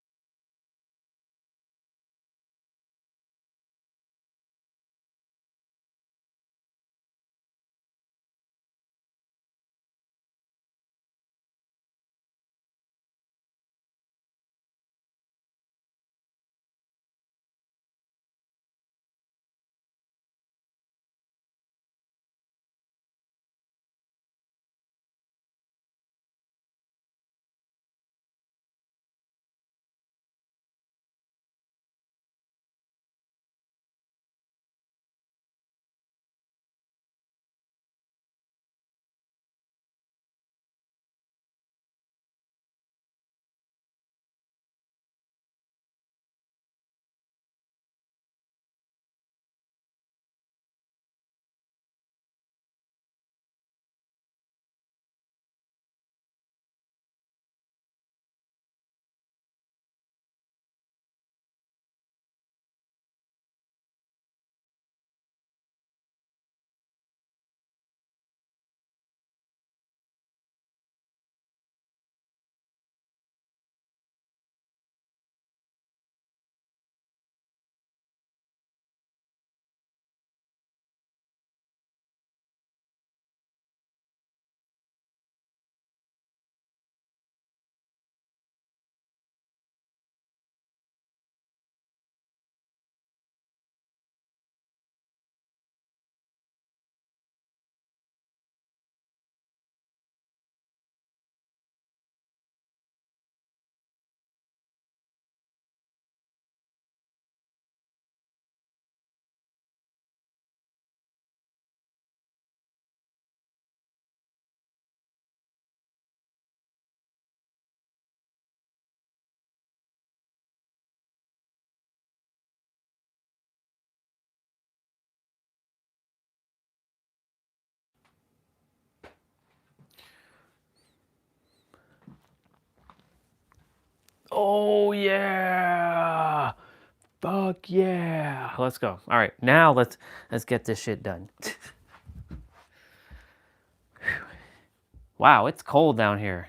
Oh yeah. Fuck yeah. Let's go. All right, now let's get this shit done. Wow, it's cold down here.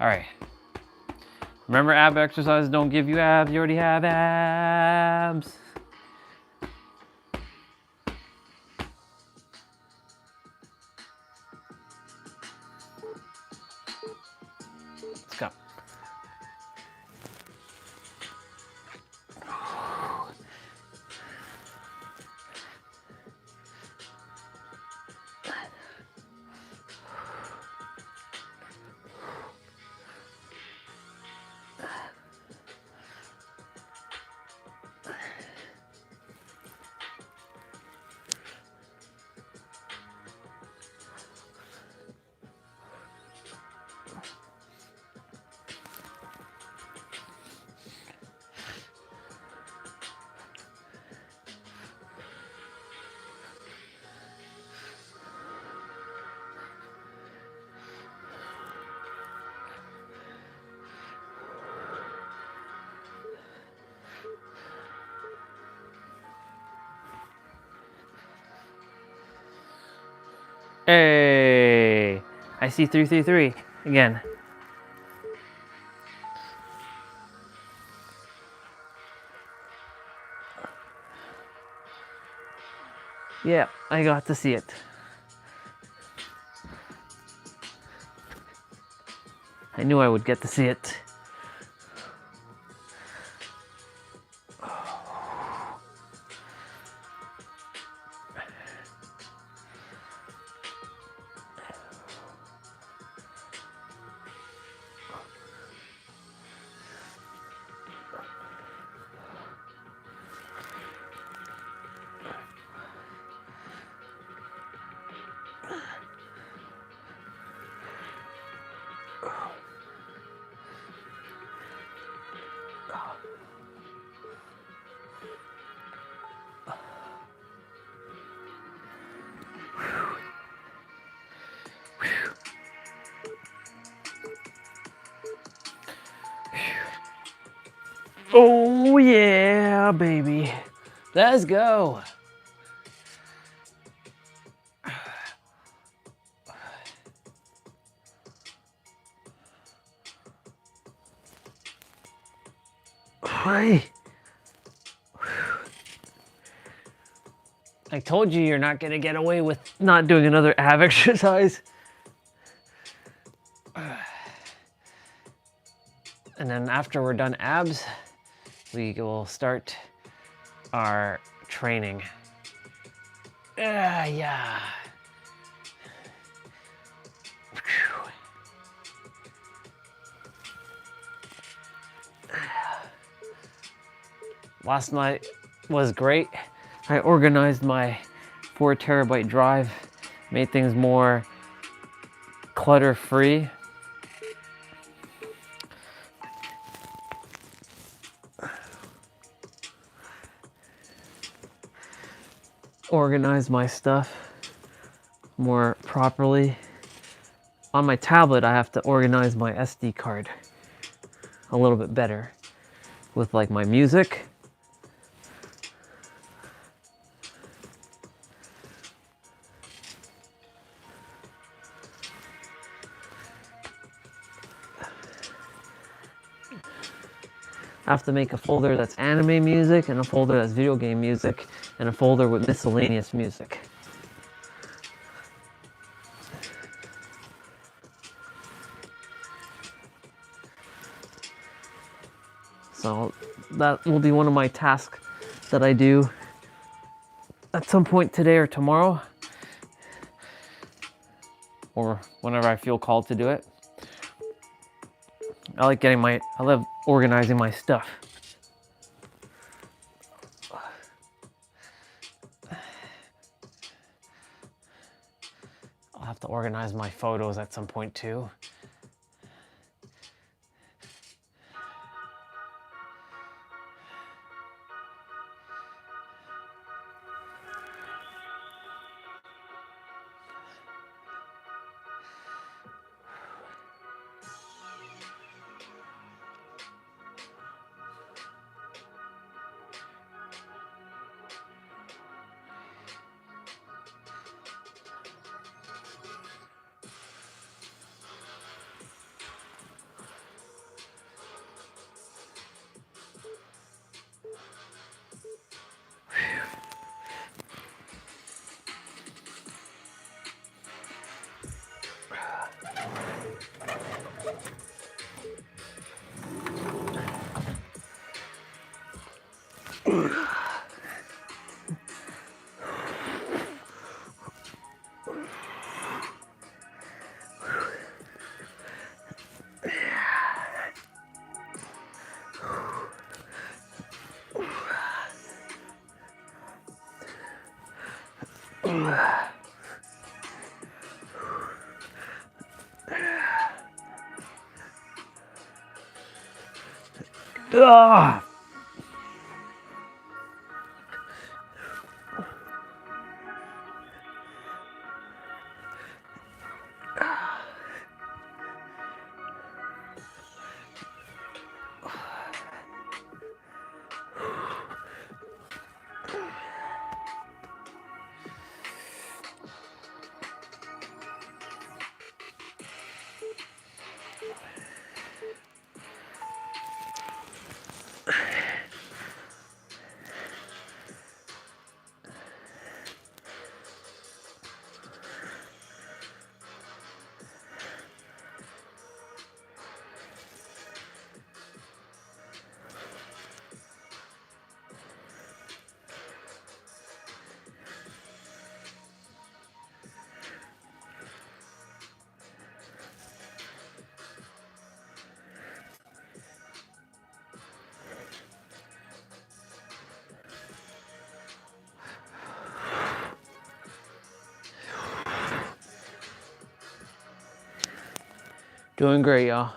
All right. Remember, ab exercises don't give you abs. You already have abs. Let's go. Hey, I see 333 again. Yeah, I got to see it. I knew I would get to see it. Oh yeah, baby. Let's go. Hey. I told you you're not gonna get away with not doing another ab exercise. And then after we're done abs, we will start our training. Yeah. Last night was great. I organized my 4 terabyte drive, made things more clutter-free. Organized my stuff more properly. On my tablet, I have to organize my SD card a little bit better with like my music. I have to make a folder that's anime music, and a folder that's video game music, and a folder with miscellaneous music. So that will be one of my tasks that I do at some point today or tomorrow, or whenever I feel called to do it. I love organizing my stuff. I'll have to organize my photos at some point too. Ugh. Doing great, y'all.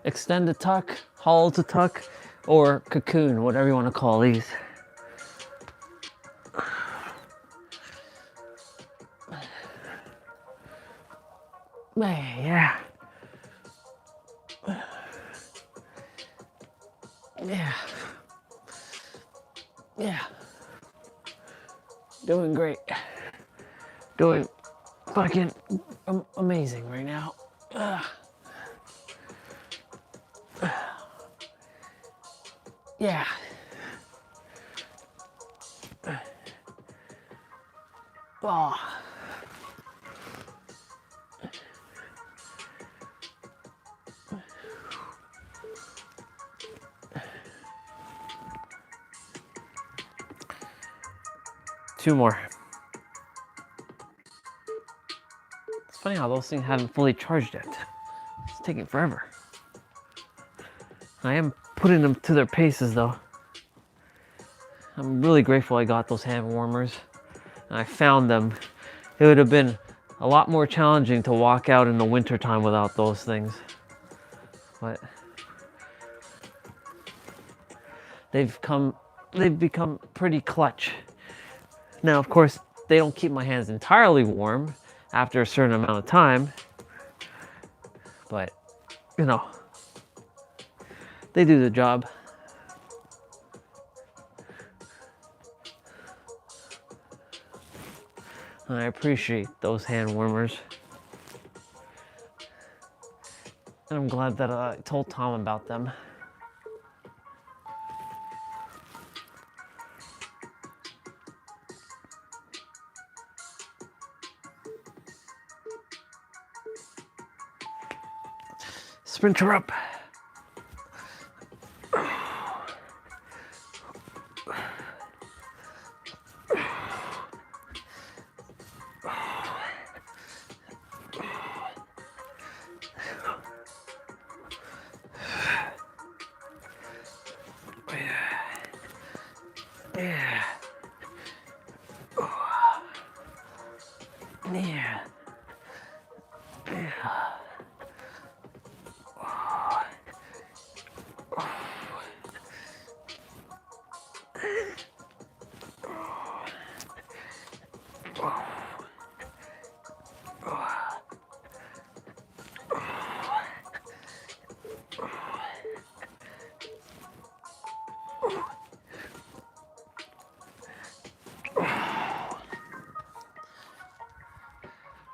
Extend a tuck, hollow to tuck, or cocoon, whatever you want to call these. Yeah. Yeah. Yeah. Doing great. Doing fucking amazing right now. Yeah. Oh. Two more. It's funny how those things haven't fully charged yet. It's taking forever. I am putting them to their paces though. I'm really grateful I got those hand warmers. And I found them. It would have been a lot more challenging to walk out in the wintertime without those things. But they've become pretty clutch. Now, of course, they don't keep my hands entirely warm after a certain amount of time, but you know, they do the job. And I appreciate those hand warmers. And I'm glad that I told Tom about them. Sprinter up. Yeah. Yeah. Yeah.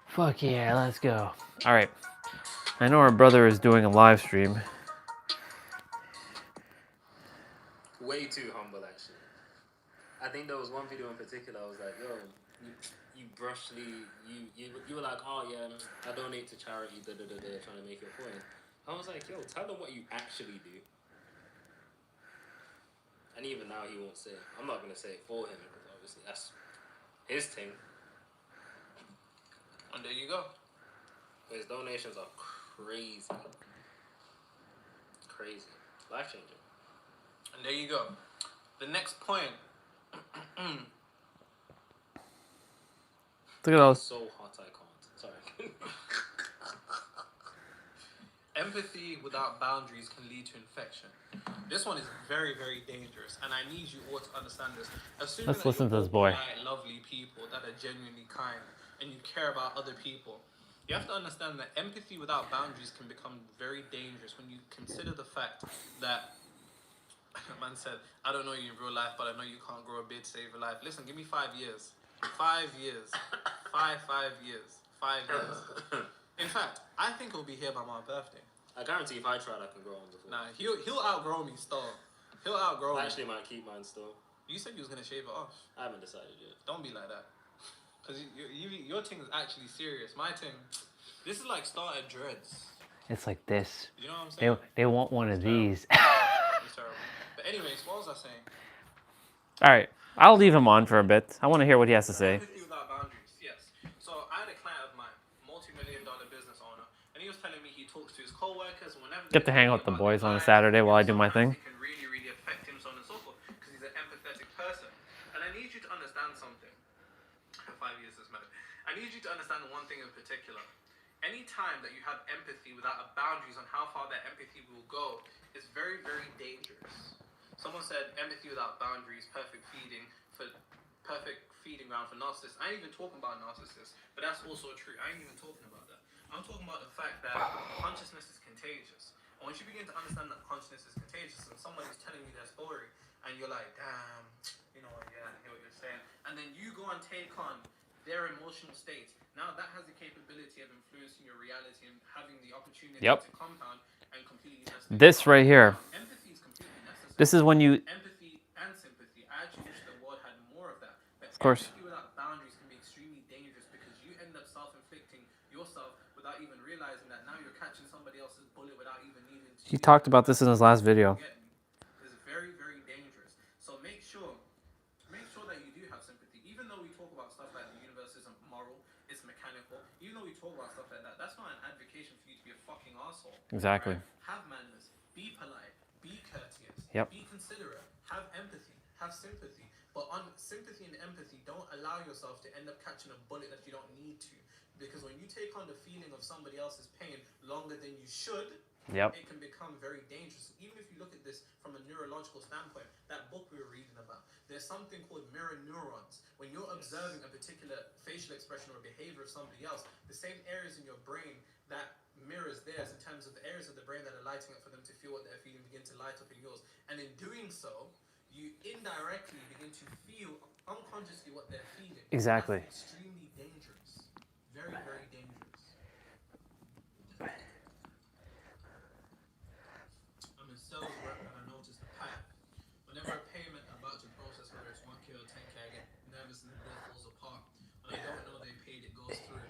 Fuck yeah, let's go. All right. I know our brother is doing a live stream. Way too humble, actually. I think there was one video in particular. I was like, "Yo, you brushly, you were like, oh yeah, I donate to charity, trying to make your point." I was like, "Yo, tell them what you actually do." And even now, he won't say it. I'm not gonna say it for him because obviously that's his thing. And there you go. But his donations are crazy, crazy, life changing. And there you go. The next point. Look at those. So hot, I can't. Sorry. Empathy without boundaries can lead to infection. This one is very, very dangerous, and I need you all to understand this. Assuming Let's that listen to you're this all boy. polite, lovely people that are genuinely kind, and you care about other people, you have to understand that empathy without boundaries can become very dangerous when you consider the fact that man said, "I don't know you in real life, but I know you can't grow a beard to save your life." Listen, give me 5 years. 5 years. 5 years. 5 years. In fact, I think he'll be here by my birthday. I guarantee if I tried, I can grow on before. Nah, he'll outgrow me still. He'll outgrow me. I actually might keep mine still. You said you was gonna shave it off. I haven't decided yet. Don't be like that. Cause your thing is actually serious. My thing, this is like started dreads. It's like this. You know what I'm saying? They want one of these. It's terrible. But anyways, what was I saying? All right. I'll leave him on for a bit. I want to hear what he has to say. Empathy without boundaries. Yes. So I had a client of mine, multi-million-dollar business owner, and he was telling me he talks to his co-workers whenever Get to hang out with the boys on a Saturday while I do my thing. it can really, really affect him, so on and so forth, because he's an empathetic person. And I need you to understand something. 5 years is mad. I need you to understand one thing in particular. Any time that you have empathy without boundaries on how far that empathy will go is very, very dangerous. Someone said empathy without boundaries, perfect feeding ground for narcissists. I ain't even talking about narcissists, but that's also true. I ain't even talking about that. I'm talking about the fact that consciousness is contagious. And once you begin to understand that consciousness is contagious, and somebody's telling you their story, and you're like, damn, you know, yeah, I hear what you're saying, and then you go and take on their emotional state. Now that has the capability of influencing your reality and having the opportunity Yep. to compound and completely mess This right here. Empathy is completely necessary. This is when you, Empathy and sympathy. I actually wish the world had more of that. But of course, empathy without boundaries can be extremely dangerous because you end up self-inflicting yourself without even realizing that now you're catching somebody else's bullet without even needing to. he talked about this in his last video. It's very, very dangerous. So make sure that you do have sympathy. Even though we talk about stuff like the universe isn't moral, it's mechanical. Even though we talk about stuff like that, that's not an advocation for you to be a fucking asshole. Exactly. Right? Have manners. Be polite. Be courteous. Yep. Be considerate. Have empathy. Have sympathy. But on sympathy and empathy, don't allow yourself to end up catching a bullet that you don't need to. Because when you take on the feeling of somebody else's pain longer than you should, Yep. it can become very dangerous. Even if you look at this from a neurological standpoint, that book we were reading about, there's something called mirror neurons. When you're observing a particular facial expression or behavior of somebody else, the same areas in your brain that mirrors theirs in terms of the areas of the brain that are lighting up for them to feel what they're feeling begin to light up in yours. And in doing so, you indirectly begin to feel unconsciously what they're feeling. Exactly. That's extremely dangerous. Very, very dangerous. I'm in sales work and I noticed a pattern. Whenever a payment I'm about to process, whether it's 1K or 10K, I get nervous and the bill falls apart. When I don't know they paid, it goes through.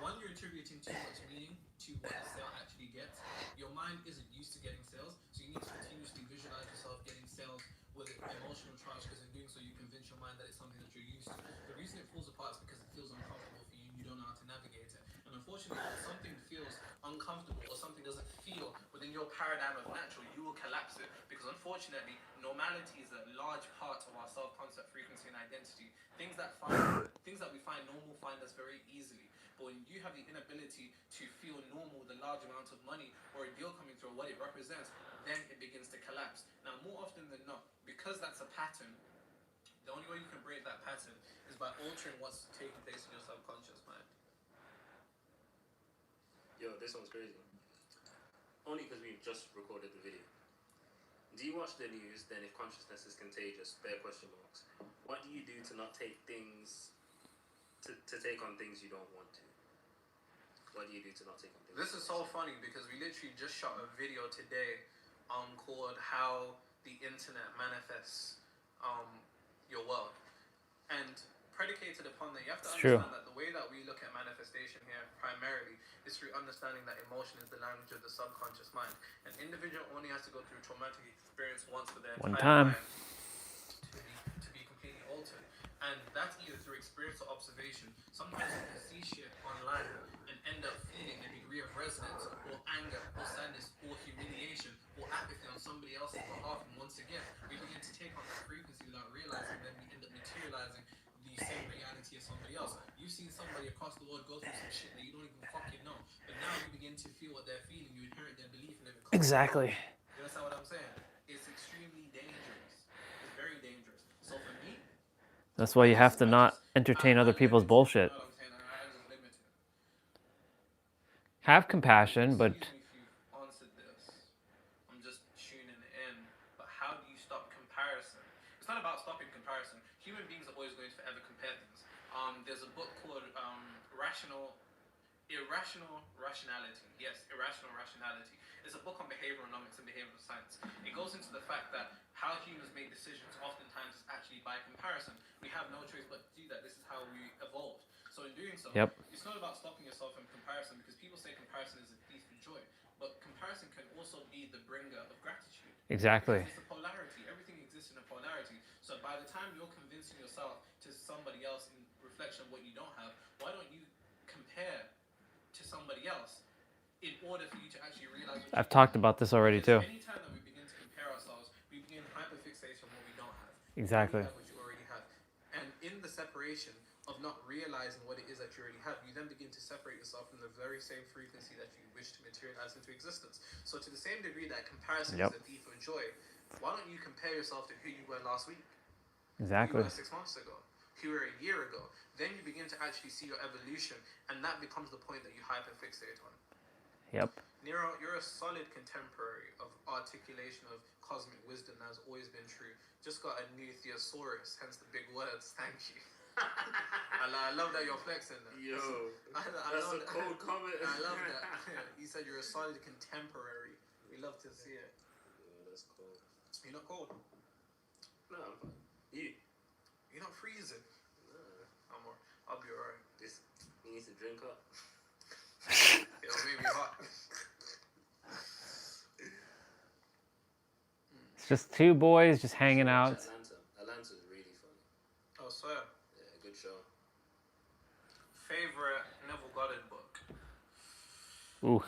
One, you're attributing too much meaning to what the sale actually gets. Your mind isn't used to getting sales, so you need to continuously visualize yourself getting sales with an emotional charge, because in doing so you convince your mind that it's something that you're used to. The reason it falls apart is because it feels uncomfortable for you and you don't know how to navigate it. And unfortunately, when something feels uncomfortable or something doesn't feel within your paradigm of natural, you will collapse it, because unfortunately normality is a large part of our self-concept, frequency, and identity. Things that we find normal find us very easily. But when you have the inability to feel normal with a large amount of money or a deal coming through or what it represents, then it begins to collapse. Now, more often than not, because that's a pattern, the only way you can break that pattern is by altering what's taking place in your subconscious mind. Yo, this one's crazy. Only because we've just recorded the video. Do you watch the news? Then if consciousness is contagious, bare question marks. What do you do to not take things, to take on things you don't want to? What do you do to not take on things? This is so funny because we literally just shot a video today called How the Internet Manifests Your World. And predicated upon that, you have to understand that the way that we look at manifestation here primarily is through understanding that emotion is the language of the subconscious mind. An individual only has to go through a traumatic experience once for their entire life to be completely altered. And that's either through experience or observation. Sometimes you can see shit online and end up feeling a degree of resonance or anger or sadness or humiliation or apathy on somebody else's behalf. And once again, we begin to take on that frequency without realizing, then we end up materializing the same reality as somebody else. You've seen somebody across the world go through some shit that you don't even fucking know. But now you begin to feel what they're feeling. You inherit their belief in it. Exactly. You understand what I'm saying? It's extremely dangerous. It's very dangerous. So for me, That's why you have to not entertain other people's bullshit. Have compassion, but Excuse me if you've answered this. I'm just tuning in. But how do you stop comparison? It's not about stopping comparison. Human beings are always going to forever compare things. There's a book called Irrational Rationality. Yes, Irrational Rationality. It's a book on behavioral-economics and behavioral science. It goes into the fact that how humans make decisions oftentimes is actually by comparison. We have no choice but to do that. This is how we evolved. So in doing so, it's not about stopping yourself from comparison, because people say comparison is a thief of joy. But comparison can also be the bringer of gratitude. Exactly. It's a polarity. Everything exists in a polarity. So by the time you're convincing yourself to somebody else in reflection of what you don't have, why don't you compare to somebody else in order for you to actually realize what I've talked about this already too. Anytime that we begin to compare ourselves, we begin hyperfixate on what we don't have. Exactly. You have what you already have. And in the separation of not realizing what it is that you already have, you then begin to separate yourself from the very same frequency that you wish to materialize into existence. So to the same degree that comparison is a thief of joy, why don't you compare yourself to who you were last week? Exactly. Who you were 6 months ago? Who you were a year ago? Then you begin to actually see your evolution, and that becomes the point that you hyperfixate on. Yep. Nero, you're a solid contemporary of articulation of cosmic wisdom that has always been true. Just got a new thesaurus, hence the big words. Thank you. I love that you're flexing that. Yo, I that's love a cold comment. I love that. You said you're a solid contemporary. We love to see it. Yeah, that's cold. You're not cold. No, I'm fine. You're not freezing. Nah. I'll be alright. You need to drink up. It'll make me hot. It's just two boys just hanging out. Atlanta's really funny. Oh, sir. Yeah, good show. Favorite Neville Goddard book? Ooh.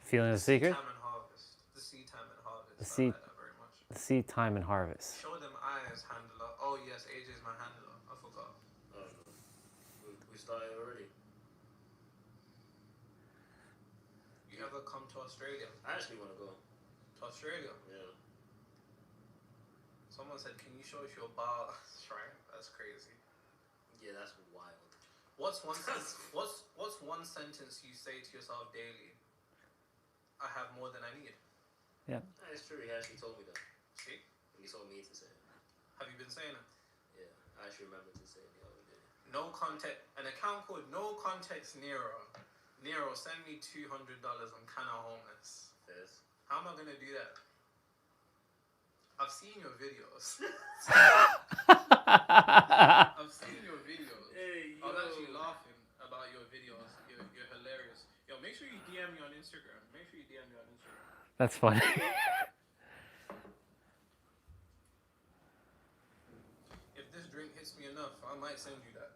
Feeling the secret? Time and Harvest. The Sea Time and Harvest. The sea, I like that very much. the sea, time, and harvest. Show them eyes, handler. Oh yes, AJ's my handler. I forgot. Oh no. We started already. You ever come to Australia? I actually want to go. To Australia? Yeah. Someone said, can you show us your bar shrine? That's crazy. Yeah, that's wild. What's one sentence you say to yourself daily? I have more than I need. Yeah. It's true. He actually told me that. See? And he told me to say it. Have you been saying it? Yeah, I actually remember to say it the other day. No context. An account called No Context Nero. Nero, send me $200. I'm kind of homeless. Yes. How am I gonna do that? I've seen your videos. I've seen your videos. Hey, I was actually laughing about your videos. You're hilarious. Yo, make sure you DM me on Instagram. Make sure you DM me on Instagram. That's funny. If this drink hits me enough, I might send you that.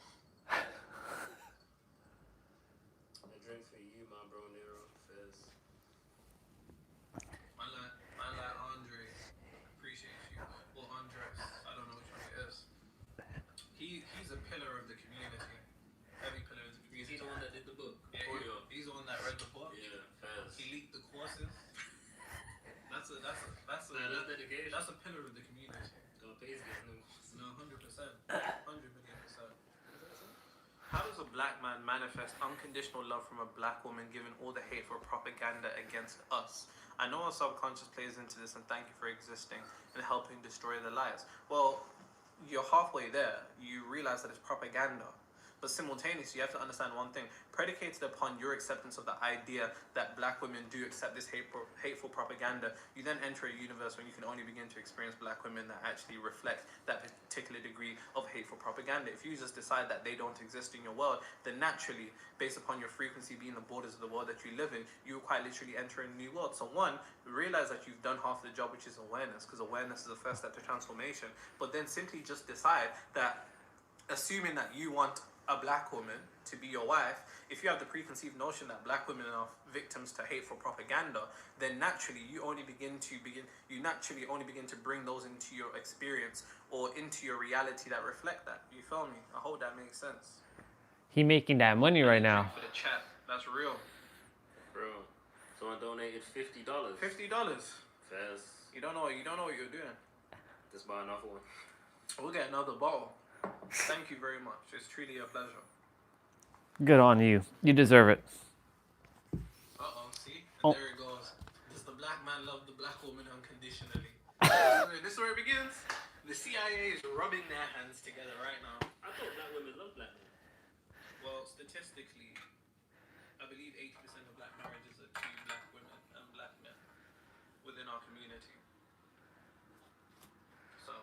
A drink for you, my bro, Nero. Fizz. Man like Andre. Appreciate you. Well, Andres. I don't know which one it is. He's a pillar of the community. Heavy pillar of the community. He's the one that did the book. Yeah, he's the one that read the book. Yeah, Fizz. He leaked the courses. That's a dedication. That's a pillar of the community. Don't pay getting them. No, 100%. 100 million %. How does a black man manifest unconditional love from a black woman given all the hate for propaganda against us? I know our subconscious plays into this, and thank you for existing and helping destroy the lies. Well, you're halfway there. You realize that it's propaganda. But simultaneously, you have to understand one thing. Predicated upon your acceptance of the idea that black women do accept this hateful propaganda, you then enter a universe when you can only begin to experience black women that actually reflect that particular degree of hateful propaganda. If you just decide that they don't exist in your world, then naturally, based upon your frequency being the borders of the world that you live in, you will quite literally enter a new world. So one, realize that you've done half the job, which is awareness, because awareness is the first step to transformation. But then simply just decide that, assuming that you want a black woman to be your wife, if you have the preconceived notion that black women are victims to hateful propaganda, then naturally you naturally only begin to bring those into your experience or into your reality that reflect that. You feel me? I hope that makes sense. He making that money right now. For the chat, that's real. Bro, someone donated $50. $50. Fizz. You don't know what you're doing. Just buy another one. We'll get another bottle. Thank you very much. It's truly a pleasure. Good on you. You deserve it. See? Oh. There it goes. Does the black man love the black woman unconditionally? This is where it begins. The CIA is rubbing their hands together right now. I thought black women love black men. Well, statistically, I believe 80% of black marriages are to black women and black men within our community. So,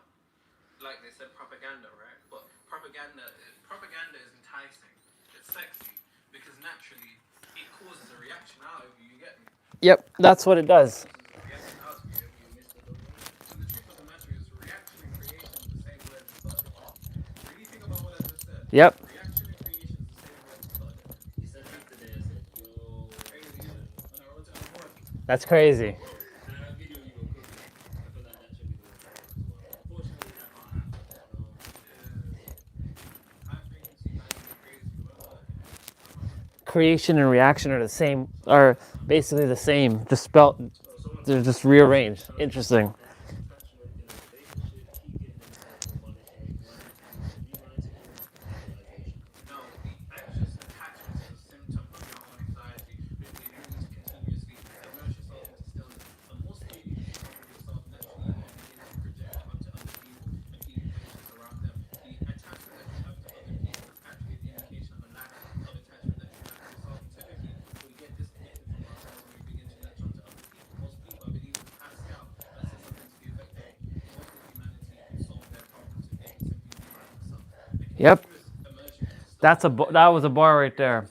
like they said, propaganda, right? But propaganda is enticing. It's sexy because naturally it causes a reaction out of you. You get me? Yep, that's what it does. Reaction out of you. So the truth of the matter is, reaction and creation is the same word as thought. Really think about what I just said. Yep. Reaction and creation is the same word as thought. You said that today. I said, yo. Crazy, when I wrote it on the board. That's crazy. Creation and reaction are basically the same, just spelled, they're just rearranged. Interesting. No, the anxious attachment is a symptom of your own anxiety. Yep. That was a bar right there.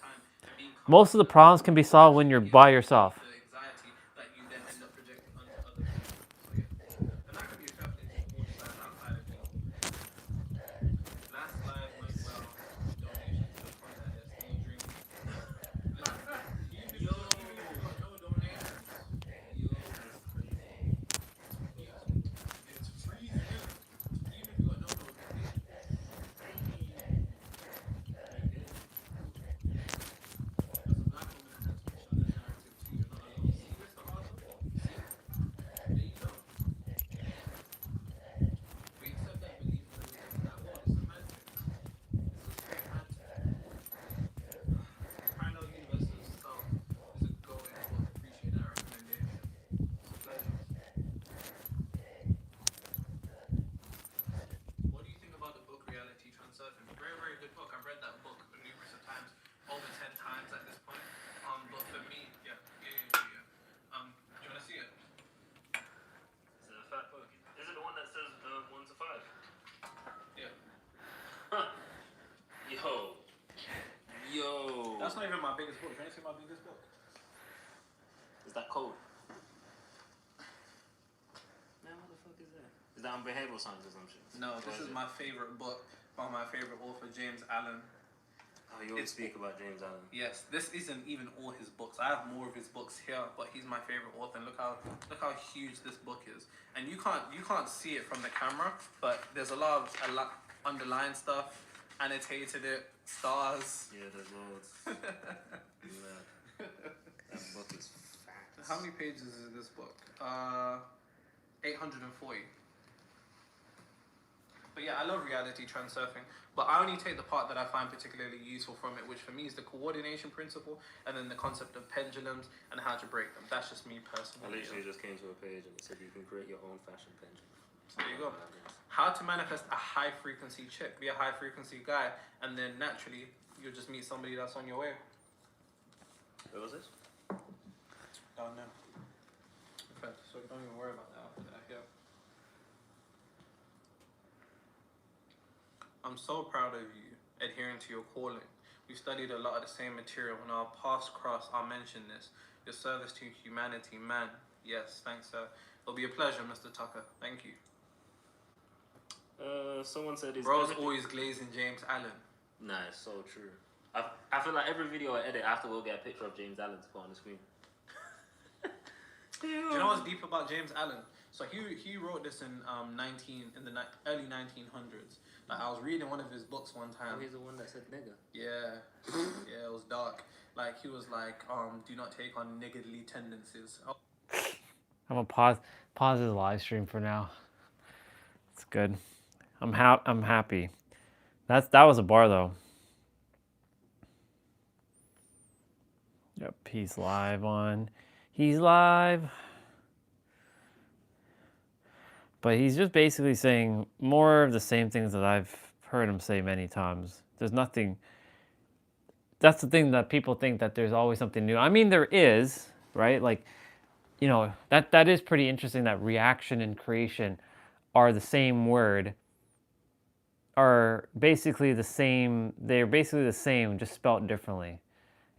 Most of the problems can be solved when you're by yourself. The anxiety that you then end up projecting onto other people. So yeah, and that could be attracted to audience outside of people. Last live went well. Donations to the point that they're still drinking. Even if you got no donations, yo, that's crazy. Yeah, it's freezing, isn't it? Even if you got no notifications. As a black woman, I had to push out that narrative too. You're not alone. See, Mr. Arthur? See? There you go. We accept that belief and then we get to that wall. It's semantics. It's a straight answer. Parallel Universes itself is a go-in book. Appreciate that recommendation. It's a pleasure. What do you think about the book Reality Transurfing? Very, very good book. I've read that book numerous of times, over 10 times at this point. But for me, yeah. Do you want to see it? Is it a fat book? Is it the one that says 1 to 5? Yeah. Yo. That's not even my biggest book. Can you see my biggest book? Is that cold? Man, what the fuck is that? Is that on behavioral science or some shit? No, this is my favorite book by my favorite author, James Allen. Oh, you always speak about James Allen. Yes, this isn't even all his books. I have more of his books here, but he's my favorite author. And look how huge this book is. And you can't see it from the camera, but there's a lot underlined stuff, annotated it, stars. Yeah, there's loads. Man, that book is fat. How many pages is this book? 840. But yeah, I love Reality Transurfing, but I only take the part that I find particularly useful from it, which for me is the coordination principle, and then the concept of pendulums and how to break them. That's just me personally. I literally just came to a page and it said you can create your own fashion pendulum. So there you go. How to manifest a high frequency chick. Be a high frequency guy, and then naturally you'll just meet somebody that's on your way. Where was this? Down there. In fact, so don't even worry about that after that. Yeah. I'm so proud of you adhering to your calling. We studied a lot of the same material. When our paths cross, I'll mention this. Your service to humanity, man. Yes, thanks, sir. It'll be a pleasure, Mr. Tucker. Thank you. Someone said his Bro's always glazing James Allen. Nah, it's so true. I feel like every video I edit after we'll get a picture of James Allen to put on the screen. Do you know what's deep about James Allen? So he wrote this in the early 1900s. Like I was reading one of his books one time. Oh, he's the one that said nigger. Yeah, yeah, it was dark. Like he was like, do not take on niggardly tendencies. Oh. I'm gonna pause his live stream for now. It's good. I'm happy. That was a bar though. Yep, he's live on. He's live. But he's just basically saying more of the same things that I've heard him say many times. There's nothing. That's the thing that people think that there's always something new. I mean, there is, right? Like, you know, that is pretty interesting that reaction and creation are the same word, are basically the same. They're basically the same, just spelt differently.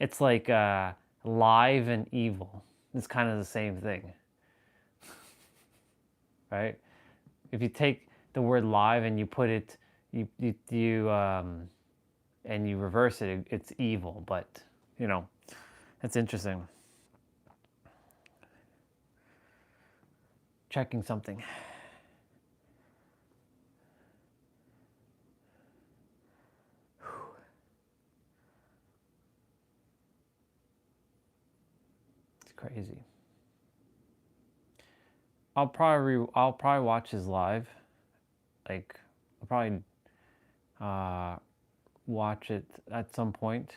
It's like live and evil. It's kind of the same thing, right? If you take the word live and you put it, and you reverse it, it's evil. But you know, it's interesting. Checking something. It's crazy. I'll probably watch his live. Like I'll probably watch it at some point.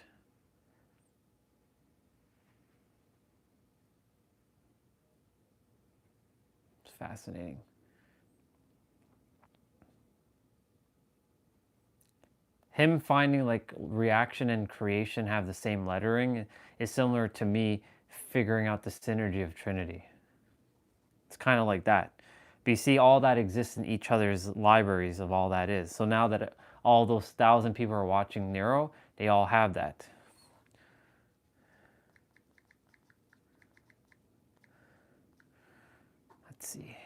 It's fascinating. Him finding like reaction and creation have the same lettering is similar to me figuring out the synergy of Trinity. It's kind of like that. But you see, all that exists in each other's libraries of all that is. So now that all those 1,000 people are watching Nero, they all have that. Let's see.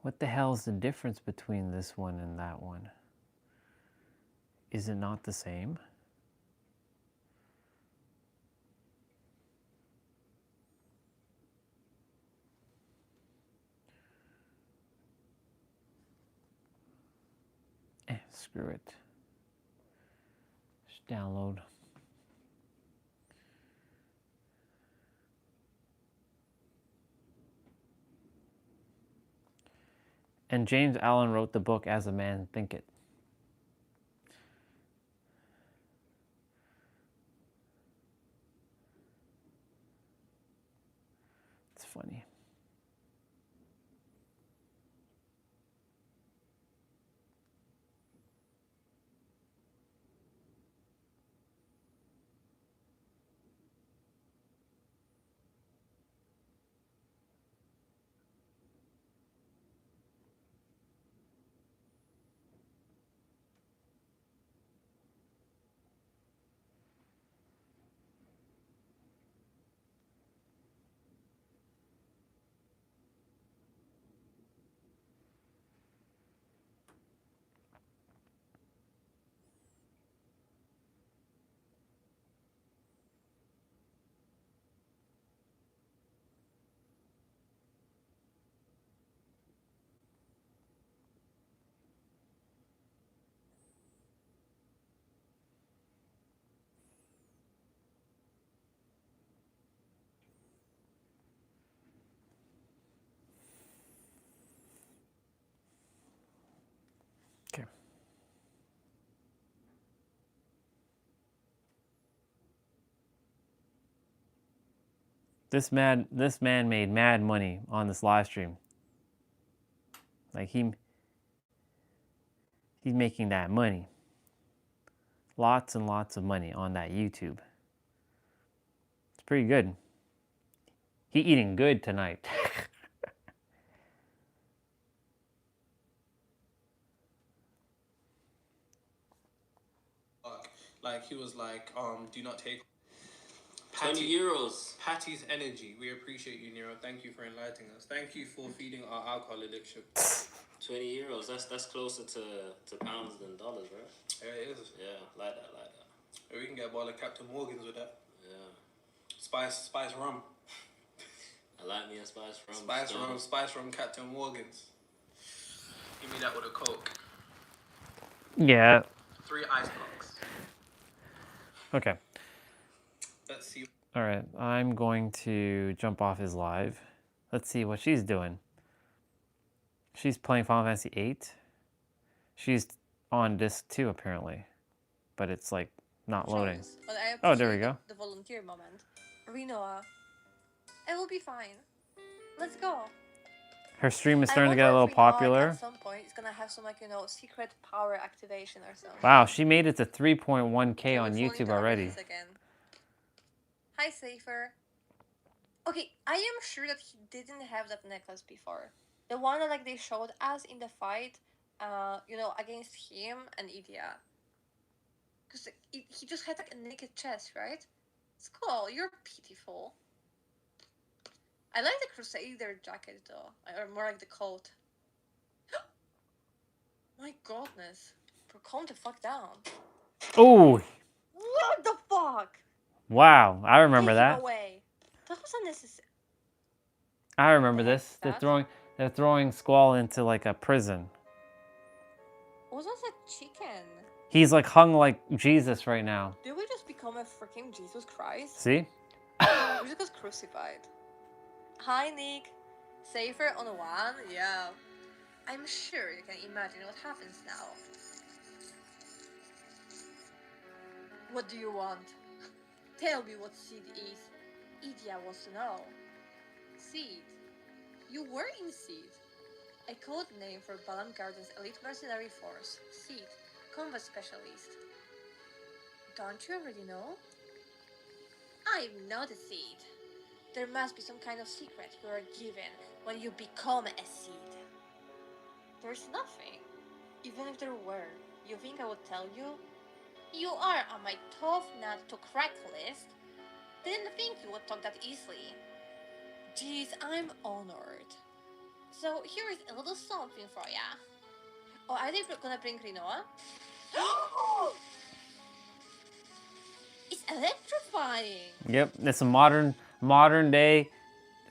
What the hell is the difference between this one and that one? Is it not the same? Screw it. Just download. And James Allen wrote the book As a Man Thinketh. It's funny. Okay. This man made mad money on this live stream. Like he's making that money. Lots and lots of money on that YouTube. It's pretty good. He eating good tonight. Like he was like, do not take 20 euros. Patty's energy. We appreciate you, Nero. Thank you for enlightening us. Thank you for feeding our alcohol addiction. 20 euros. That's closer to pounds than dollars, right? Yeah, it is. Yeah, like that. We can get a bottle of Captain Morgan's with that. Yeah. Spice rum. I like me a spice rum. Spice rum, Captain Morgan's. Give me that with a Coke. Yeah. 3 ice blocks. Okay. Let's see. All right. I'm going to jump off his live. Let's see what she's doing. She's playing Final Fantasy VIII. She's on disc 2 apparently, but it's like not loading. But I Oh, there we appreciate go. the volunteer moment. Rinoa, it will be fine. Let's go. Her stream is I starting to get a wonder little if Rinoa, popular. At some point, it's gonna have some secret power activation or something. Wow, she made it to 3.1K on We're falling YouTube to already. Arby's again. Hi, Safer. Okay, I am sure that he didn't have that necklace before. The one that they showed us in the fight, against him and Idia. Because he just had a naked chest, right? Skull, you're pitiful. I like the Crusader jacket though, or more like the coat. My goodness. Calm the fuck down. Oh, What the fuck? wow. I remember Take that. him away. That was unnecessary. I remember this. that? They're throwing Squall into like a prison. What was that chicken? He's like hung like Jesus right now. Did we just become a freaking Jesus Christ? See? We just got crucified. Hi, Nick. Safer on one? Yeah. I'm sure you can imagine what happens now. What do you want? Tell me what seed is. Idia wants to know. Seed. You were in Seed. A code name for Balam Garden's elite mercenary force. Seed. Combat specialist. Don't you already know? I'm not a Seed. There must be some kind of secret you are given when you become a Seed. There's nothing. Even if there were, you think I would tell you? You are on my tough nut to crack list. Didn't think you would talk that easily. Jeez, I'm honored. So here is a little something for ya. Oh, are they gonna bring Rinoa? It's electrifying! Yep, it's a modern day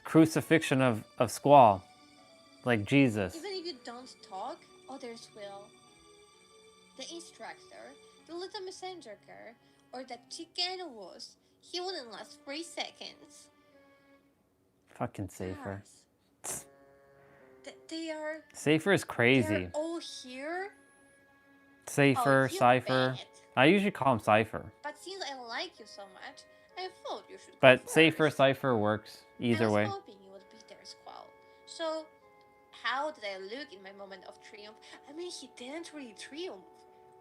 crucifixion of Squall. Like Jesus. Even if you don't talk, others will. The instructor, the little messenger girl, or that chicken was, he wouldn't last 3 seconds. Fucking Safer. They are... Safer is crazy. They're all here? Safer, Oh, you Cypher. bet. I usually call him Cypher. But since I like you so much, I thought you should go But first. Safer, Cypher works either I way. was hoping you would be there, Squall. So, how did I look in my moment of triumph? I mean, he didn't really triumph.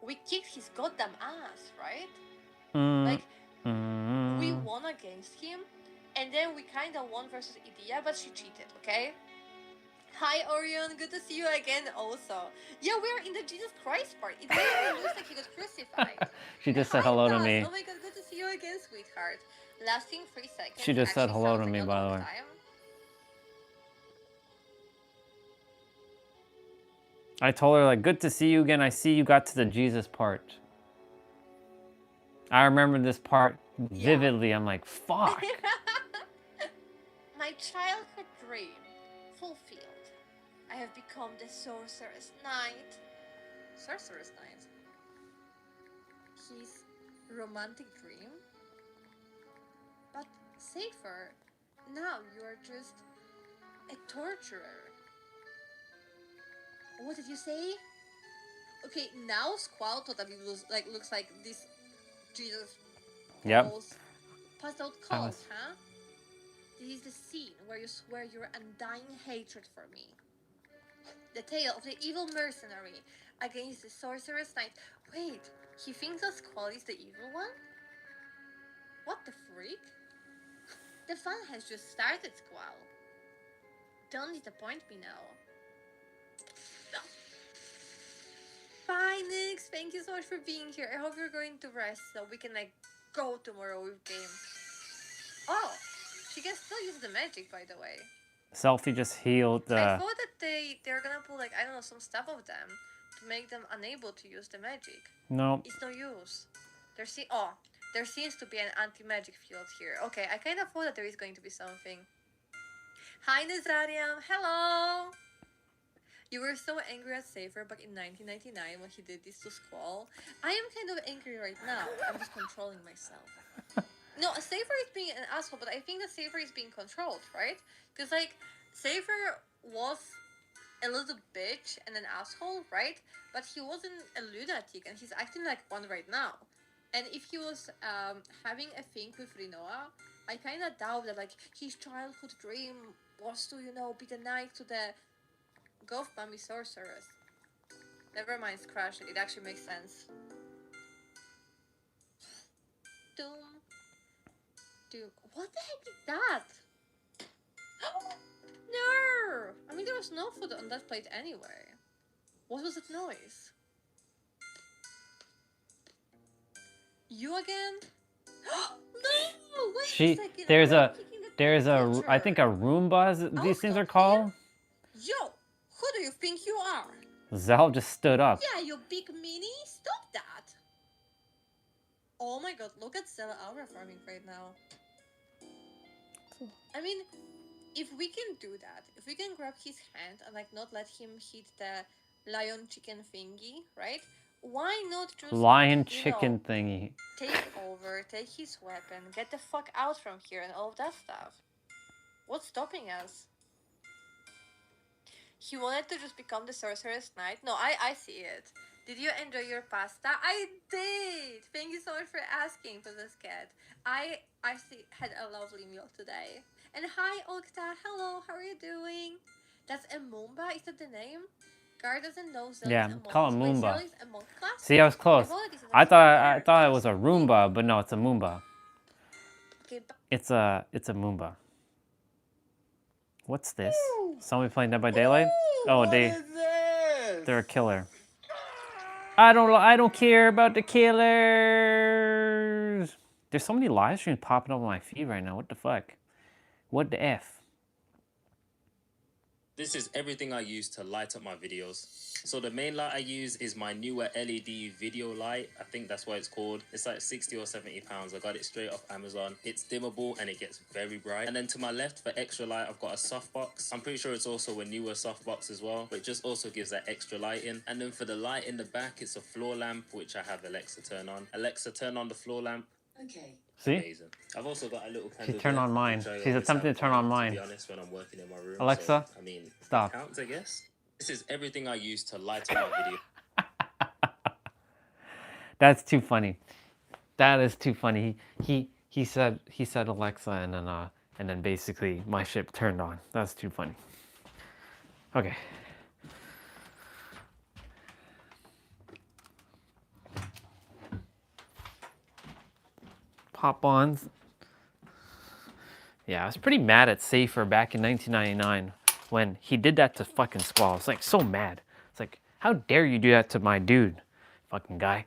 We kicked his goddamn ass, right? Like, we won against him, and then we kinda won versus Idia, but she cheated, okay? Hi, Orion, good to see you again also. Yeah, we're in the Jesus Christ part. It really looks like he got crucified. She just said hello to Hi, me. Daz. Oh my god, good to see you again, sweetheart. Lasting 3 seconds. She just said actually hello sounds to me, like a by the long way. time. I told her, like, good to see you again. I see you got to the Jesus part. I remember this part vividly. I'm like, fuck. My childhood dream fulfilled. I have become the Sorceress Knight. Sorceress Knight? His romantic dream? But Safer, now you are just a torturer. What did you say? Okay, now Squall totally looks like this Jesus Yep. balls passed out cold, huh? This is the scene where you swear your undying hatred for me. The tale of the evil mercenary against the sorceress knight. Wait, he thinks that Squall is the evil one? What the freak? The fun has just started, Squall. Don't disappoint me now. Bye, Nix. Thank you so much for being here. I hope you're going to rest so we can go tomorrow with game. Oh, she can still use the magic, by the way. Selfie just healed. I thought that they're gonna put I don't know, some stuff of them to make them unable to use the magic. Nope. It's no use. There seems to be an anti-magic field here. Okay, I kind of thought that there is going to be something. Hi, Nezrariam. Hello. You were so angry at Safer back in 1999 when he did this to Squall. I am kind of angry right now. I'm just controlling myself. No, Safer is being an asshole, but I think that Safer is being controlled, right? Because, Safer was a little bitch and an asshole, right? But he wasn't a lunatic, and he's acting like one right now. And if he was having a thing with Rinoa, I kind of doubt that, his childhood dream was to, be the knight to the Golf Bambi Sorceress. Never mind, Crash. It actually makes sense. Doom. What the heck is that? No! I mean, there was no food on that plate anyway. What was that noise? You again? No! Wait a second. I think a Roomba, these things are called. Yo! Who do you think you are? Zal just stood up. Yeah, you big meanie! Stop that! Oh my god, look at Zella Aura farming right now. I mean, if we can do that, if we can grab his hand and not let him hit the lion chicken thingy, right? Why not just Lion you chicken know, thingy. take over, take his weapon, get the fuck out from here, and all of that stuff? What's stopping us? He wanted to just become the sorceress knight. No, I see it. Did you enjoy your pasta? I did. Thank you so much for asking, Possess Cat. I had a lovely meal today. And hi, Okta. Hello. How are you doing? That's a Moomba. Is that the name? Gar doesn't know Zelda's Yeah, a monk. call it Wait, Moomba. Zelda's a monk class? See, I was close. Apologies, I that's thought it fair. was a Roomba, but no, it's a Moomba. Okay, It's a Moomba. What's this? Somebody playing Dead by Daylight? Oh, they're a killer. I don't care about the killers. There's so many live streams popping up on my feed right now. What the fuck? What the F? This is everything I use to light up my videos. So the main light I use is my newer LED video light. I think that's what it's called. It's like 60 or 70 pounds. I got it straight off Amazon. It's dimmable and it gets very bright. And then to my left for extra light, I've got a softbox. I'm pretty sure it's also a newer softbox as well, but it just also gives that extra light in. And then for the light in the back, it's a floor lamp, which I have Alexa turn on. Alexa, turn on the floor lamp. Okay. See? Amazing. I've also got a little candle. She turned on mine. She's attempting to turn on mine. To be honest, when I'm working in my room. Alexa, so, I mean, stop. Counts, I guess. This is everything I use to light up my video. That's too funny. That is too funny. He said Alexa and then basically my ship turned on. That's too funny. Okay. Pop-ons. Yeah, I was pretty mad at Safer back in 1999 when he did that to fucking Squall. I was like so mad. It's like, how dare you do that to my dude, fucking guy.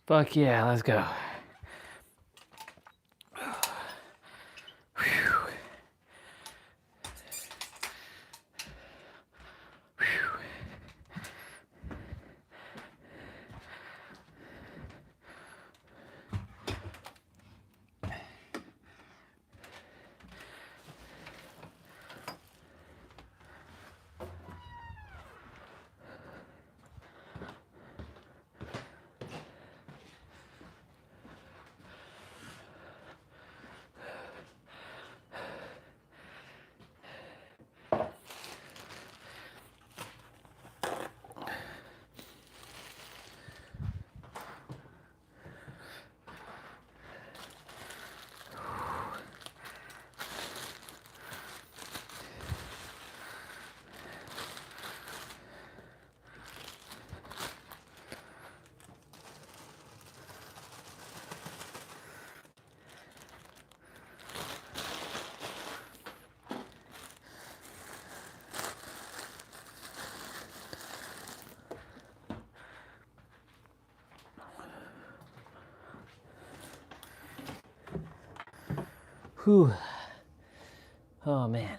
Fuck yeah, let's go. Whew. Oh man.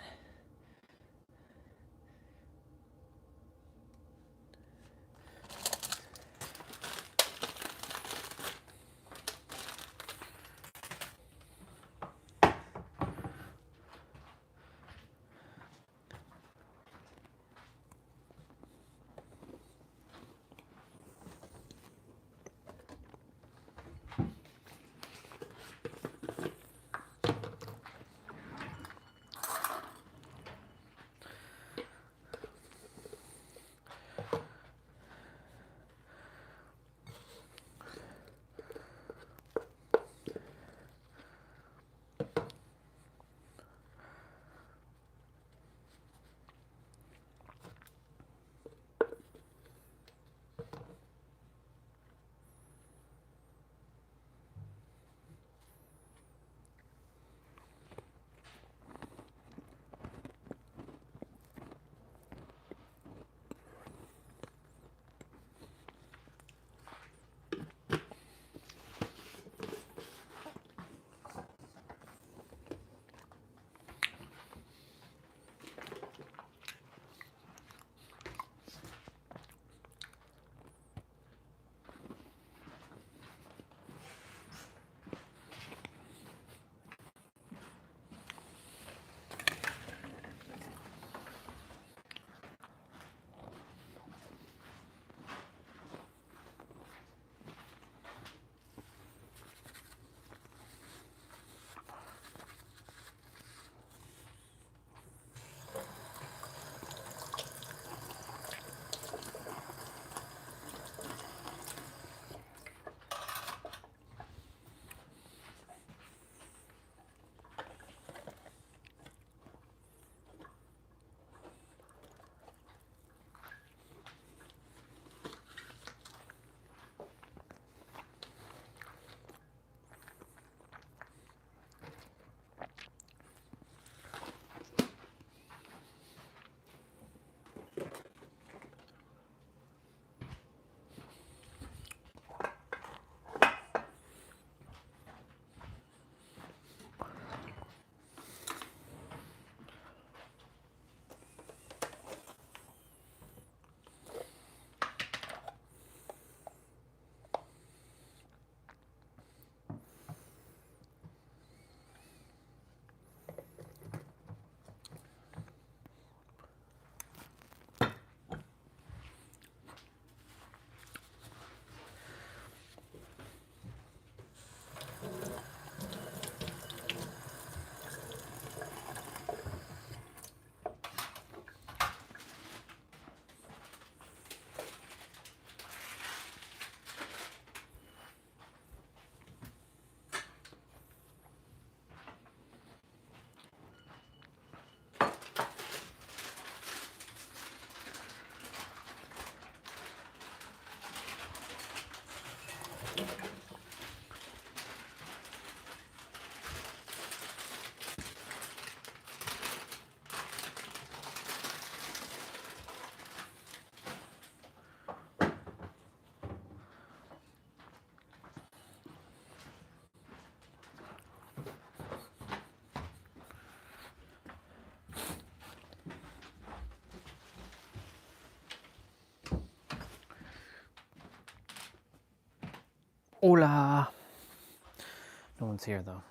Hola. No one's here though.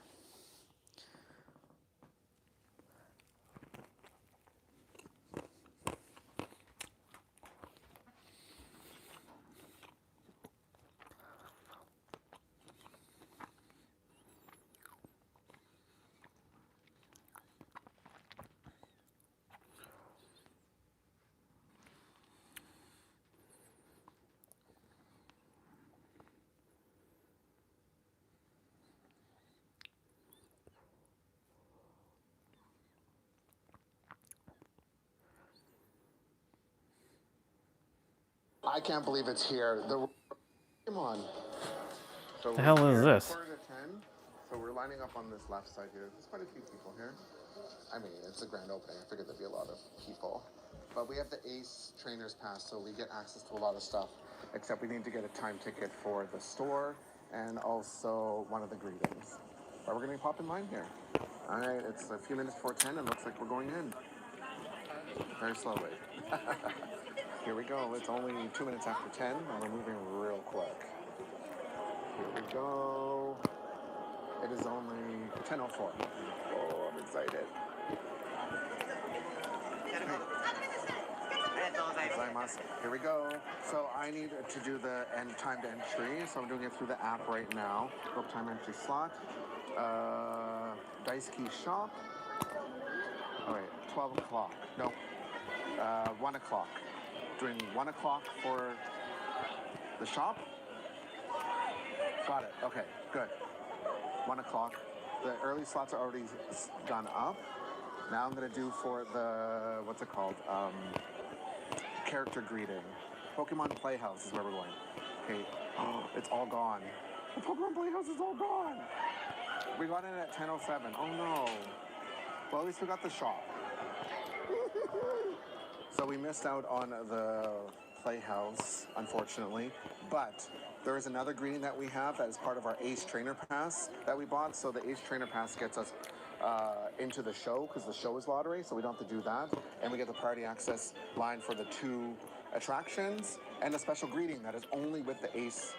I can't believe it's here. Come on. What the hell is this? 10, so we're lining up on this left side here. There's quite a few people here. I mean, it's a grand opening. I figured there'd be a lot of people. But we have the ACE Trainers Pass, so we get access to a lot of stuff. Except we need to get a time ticket for the store and also one of the greetings. But we're going to pop in line here. All right, it's a few minutes before 10 and looks like we're going in. Very slowly. Here we go. It's only 2 minutes after 10 and we're moving real quick. Here we go. It is only 10:04. Oh, I'm excited. Here we go. So I need to do the end timed entry. So I'm doing it through the app right now. Book time entry slot. Dice key shop. Oh wait, 12 o'clock. No. 1 o'clock. Doing 1 o'clock for the shop. Got it. Okay, good. 1 o'clock. The early slots are already done up. Now I'm gonna do for the, what's it called? Character greeting. Pokemon Playhouse is where we're going. Okay, oh, it's all gone. The Pokemon Playhouse is all gone. We got in at 10:07. Oh no. Well, at least we got the shop. So we missed out on the Playhouse, unfortunately, but there is another greeting that we have that is part of our Ace Trainer Pass that we bought. So the Ace Trainer Pass gets us into the show because the show is lottery, so we don't have to do that. And we get the party access line for the 2 attractions and a special greeting that is only with the Ace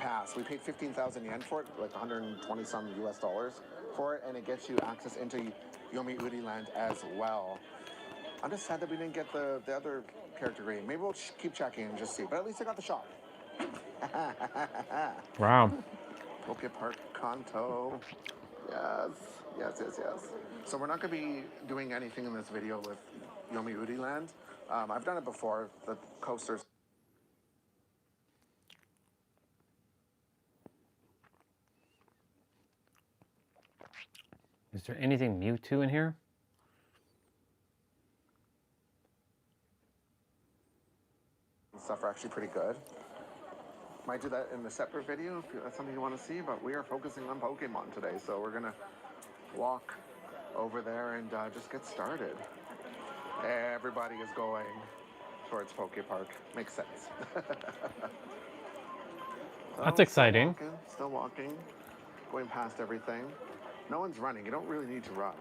Pass. We paid 15,000 yen for it, like 120 some US dollars for it, and it gets you access into Yomi Uri Land as well. I'm just sad that we didn't get the other character greeting. Maybe we'll keep checking and just see, but at least I got the shop. Wow. Poke Park Kanto. Yes, yes, yes, yes. So we're not going to be doing anything in this video with Yomi Uri Land. I've done it before, the coasters. Is there anything Mewtwo in here? Stuff are actually pretty good. Might do that in a separate video if that's something you want to see, but we are focusing on Pokemon today, so we're going to walk over there and just get started. Everybody is going towards Poke Park. Makes sense. That's exciting. Still walking, going past everything. No one's running. You don't really need to run.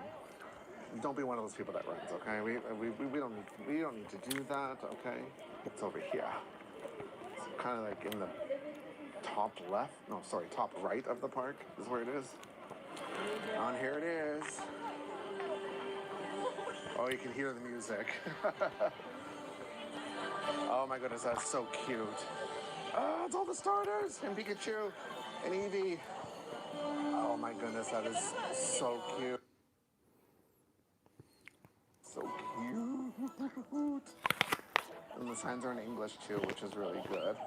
Don't be one of those people that runs, okay? We don't need to do that, okay? It's over here. It's kind of like in the top left. No, sorry, top right of the park is where it is. And here it is. Oh, you can hear the music. Oh my goodness, that's so cute. It's all the starters and Pikachu and Eevee. Oh my goodness, that is so cute. So cute. And the signs are in English too, which is really good.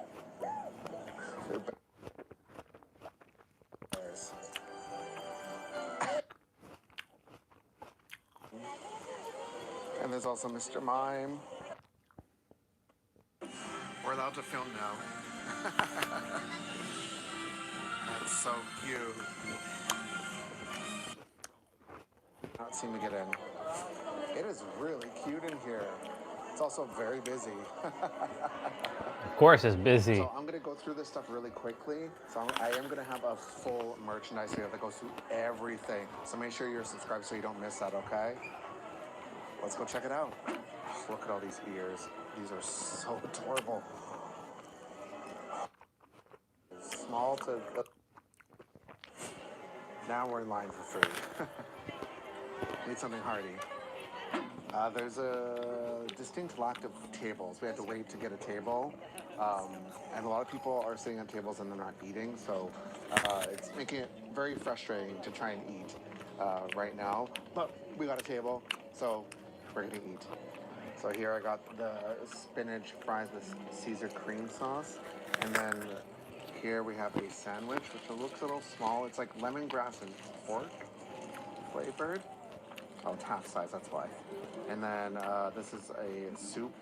And there's also Mr. Mime. We're allowed to film now. That's so cute. Not seem to get in. It is really cute in here. It's also very busy. Of course it's busy. So I'm going to go through this stuff really quickly. So I am going to have a full merchandise video that goes through everything. So make sure you're subscribed so you don't miss that, okay? Let's go check it out. Look at all these ears. These are so adorable. small to... Now we're in line for food. Need something hearty. There's a distinct lack of tables. We had to wait to get a table. And a lot of people are sitting at tables and they're not eating. So it's making it very frustrating to try and eat right now. But we got a table, so we're going to eat. So here I got the spinach fries with Caesar cream sauce. And then here we have a sandwich, which looks a little small. It's like lemongrass and pork flavored. Oh, it's half size, that's why. And then this is a soup.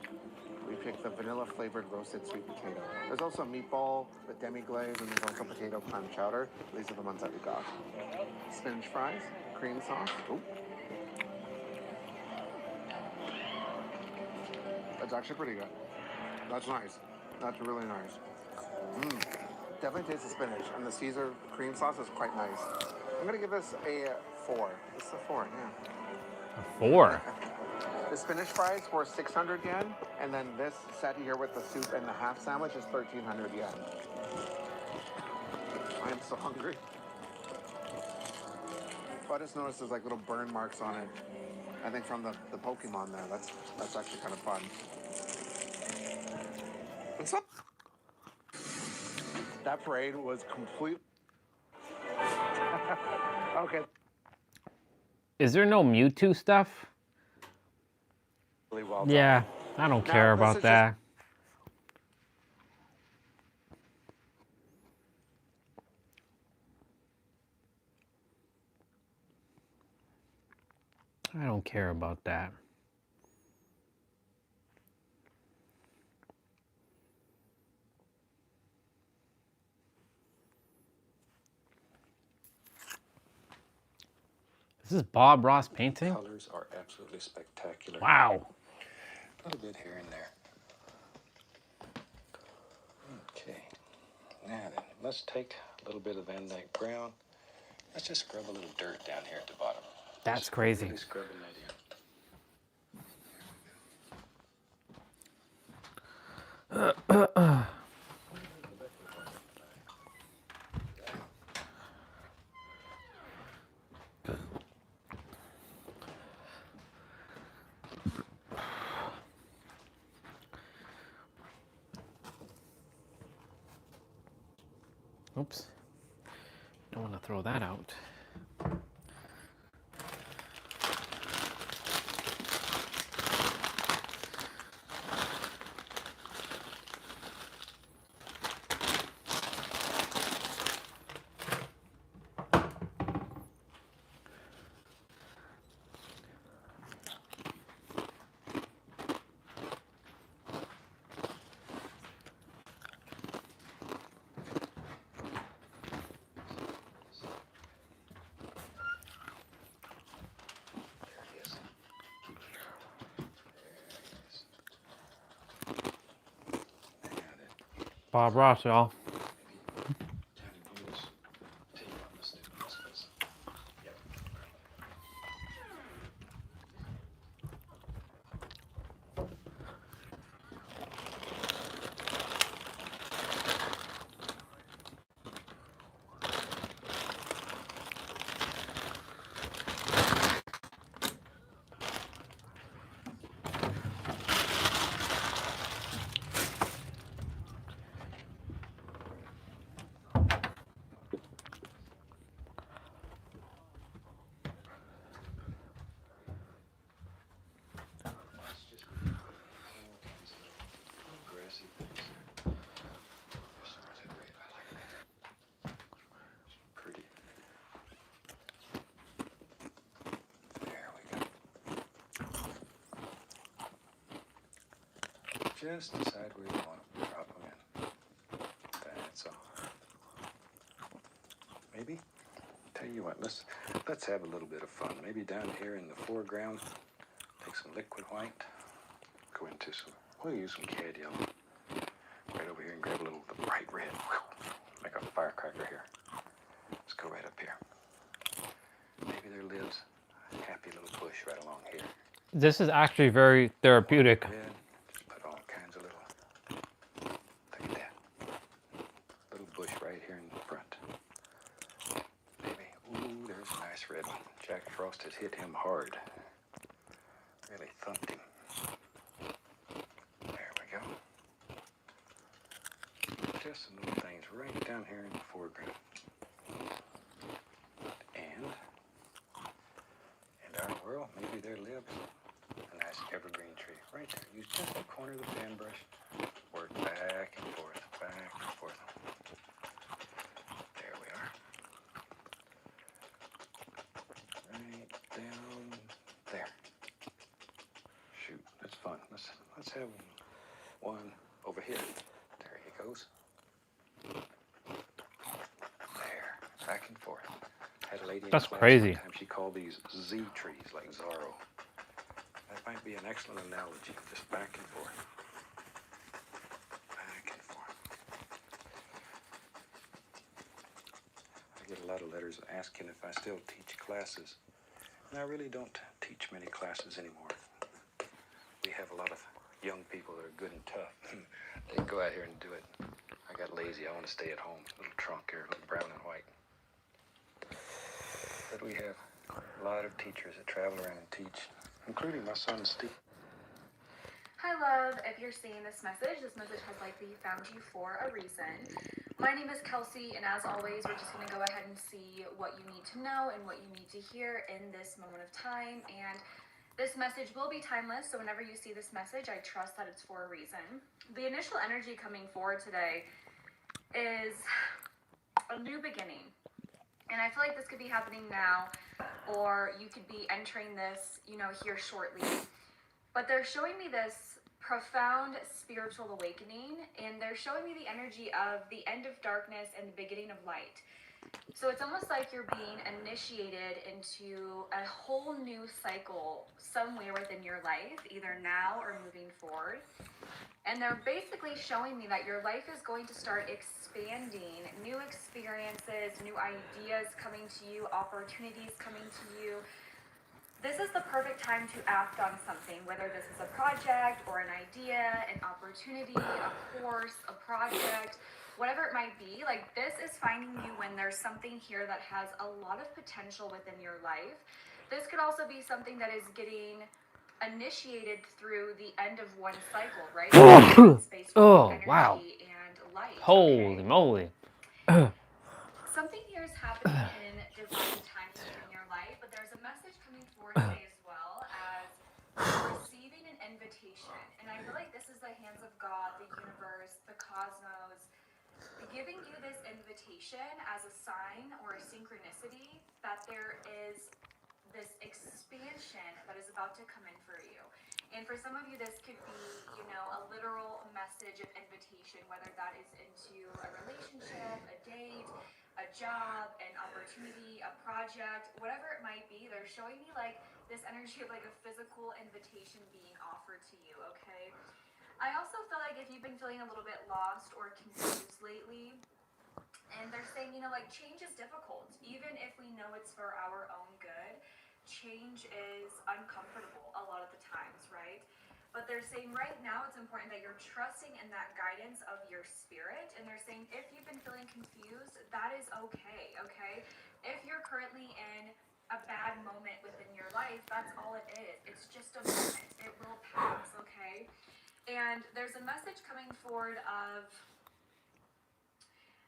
We picked the vanilla flavored roasted sweet potato. There's also a meatball with demi-glaze, and there's also potato clam chowder. These are the ones that we got. Spinach fries, cream sauce. Ooh. That's actually pretty good. That's nice. That's really nice. Definitely tastes the spinach, and the Caesar cream sauce is quite nice. I'm gonna give this a 4. This is a 4, yeah. A 4? The spinach fries were 600 yen, and then this set here with the soup and the half sandwich is 1,300 yen. I am so hungry. Oh, I just noticed there's like little burn marks on it. I think from the Pokemon there. That's actually kind of fun. What's up? That parade was complete. Okay. Is there no Mewtwo stuff? Really well Yeah, done. I don't Now, care this about is that. I don't care about that. Is this Bob Ross painting? Colors are absolutely spectacular. Wow. A little bit here and there. Okay. Now then, let's take a little bit of Van Dyke brown. Let's just scrub a little dirt down here at the bottom. That's Just crazy. Really scrubbing that in. Oops. Don't want to throw that out. Bob Ross, y'all. Just decide where you want to drop them in. That's all. Maybe? Tell you what, let's have a little bit of fun. Maybe down here in the foreground, take some liquid white, go into some, we'll use some cad yellow. Right over here and grab a little of the bright red. Make a firecracker here. Let's go right up here. Maybe there lives a happy little bush right along here. This is actually very therapeutic. Red. Put all kinds of little, look at that. Little bush right here in must have hit him hard. Really thumped him. There we go. Just some little things right down here in the foreground. And in our world, maybe there lives a nice evergreen tree right there. Use just the corner of the fan brush. Work back and forth, back and forth. There we are. Right down there. Shoot, that's fun. Let's have one over here. There he goes. There, back and forth. Had a lady in That's class crazy. one time, she called these Z trees, like Zorro. That might be an excellent analogy, just back and forth. Back and forth. I get a lot of letters asking if I still teach classes. And I really don't teach many classes anymore. We have a lot of young people that are good and tough. They go out here and do it. I got lazy. I want to stay at home. Little trunk here, little brown and white. But we have a lot of teachers that travel around and teach, including my son Steve. Hi love, if you're seeing this message has likely found you for a reason. My name is Kelsey, and as always, we're just going to go ahead and see what you need to know and what you need to hear in this moment of time. And this message will be timeless, so whenever you see this message, I trust that it's for a reason. The initial energy coming forward today is a new beginning. And I feel like this could be happening now, or you could be entering this, here shortly. But they're showing me this profound spiritual awakening, and they're showing me the energy of the end of darkness and the beginning of light. So it's almost like you're being initiated into a whole new cycle somewhere within your life, either now or moving forward. And they're basically showing me that your life is going to start expanding, new experiences, new ideas coming to you, opportunities coming to you. This is the perfect time to act on something, whether this is a project or an idea, an opportunity, a course, a project, whatever it might be. Like, this is finding you when there's something here that has a lot of potential within your life. This could also be something that is getting initiated through the end of one cycle, right? Oh, wow. And light, Holy moly. Something here is happening in divine timing in your life, but there's a message coming forward today as well as receiving an invitation. And I feel like this is the hands of God, the universe, the cosmos, giving you this invitation as a sign or a synchronicity that there is this expansion that is about to come in for you. And for some of you, this could be, a literal message of invitation, whether that is into a relationship, a date, a job, an opportunity, a project, whatever it might be. They're showing me like this energy of like a physical invitation being offered to you, okay? I also feel like if you've been feeling a little bit lost or confused lately, and they're saying, change is difficult. Even if we know it's for our own good, change is uncomfortable a lot of the times, right? But they're saying right now it's important that you're trusting in that guidance of your spirit. And they're saying if you've been feeling confused, that is okay, okay? If you're currently in a bad moment within your life, that's all it is. It's just a moment. It will pass, okay? And there's a message coming forward of,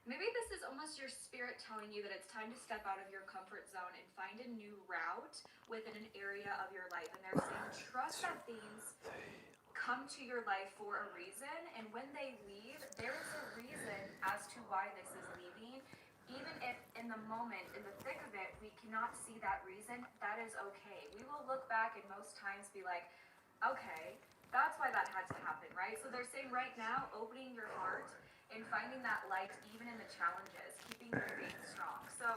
maybe this is almost your spirit telling you that it's time to step out of your comfort zone and find a new route within an area of your life. And they're saying, trust that things come to your life for a reason. And when they leave, there is a reason as to why this is leaving. Even if in the moment, in the thick of it, we cannot see that reason, that is okay. We will look back and most times be like, okay, that's why that had to happen, right? So they're saying right now, opening your heart and finding that light even in the challenges, keeping your faith strong. So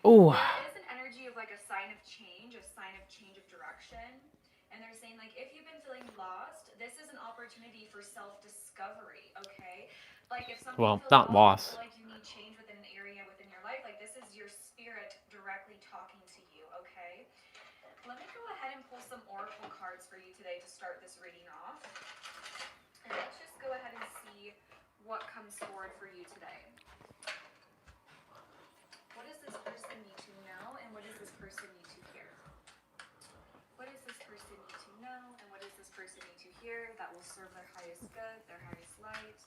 there is an energy of like a sign of change of direction. And they're saying like, if you've been feeling lost, this is an opportunity for self-discovery, okay? Like if something feels not lost, lost. like you need change within an area within your life, like this is your spirit directly talking to you, okay? Let me go ahead and pull some oracle cards for you today to start this reading off. And let's just go ahead and see what comes forward for you today. What does this person need to know, and what does this person need to hear? that will serve their highest good, their highest light.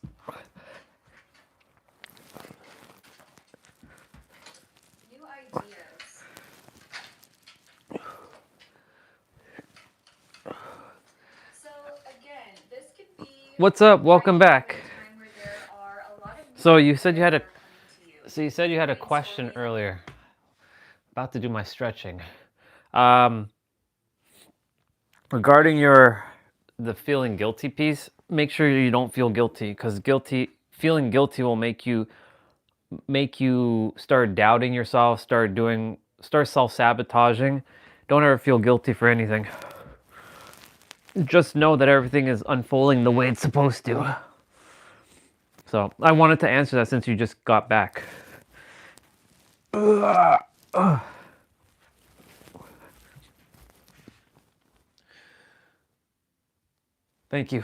New ideas. So again, this could be What's up? Welcome back. So you said you had a question earlier. About to do my stretching. Regarding the feeling guilty piece, make sure you don't feel guilty, because feeling guilty will make you start doubting yourself, start self-sabotaging. Don't ever feel guilty for anything. Just know that everything is unfolding the way it's supposed to. So I wanted to answer that since you just got back. Thank you.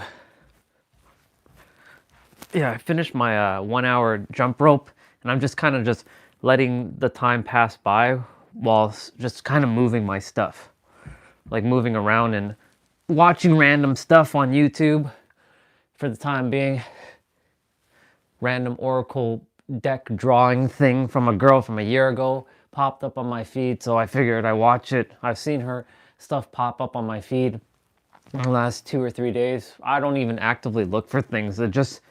Yeah, I finished my 1 hour jump rope, and I'm just kind of just letting the time pass by while just kind of moving my stuff. Like moving around and watching random stuff on YouTube for the time being. Random Oracle deck drawing thing from a girl from a year ago popped up on my feed, so I figured I'd watch it. I've seen her stuff pop up on my feed in the last 2 or 3 days. I don't even actively look for things. It just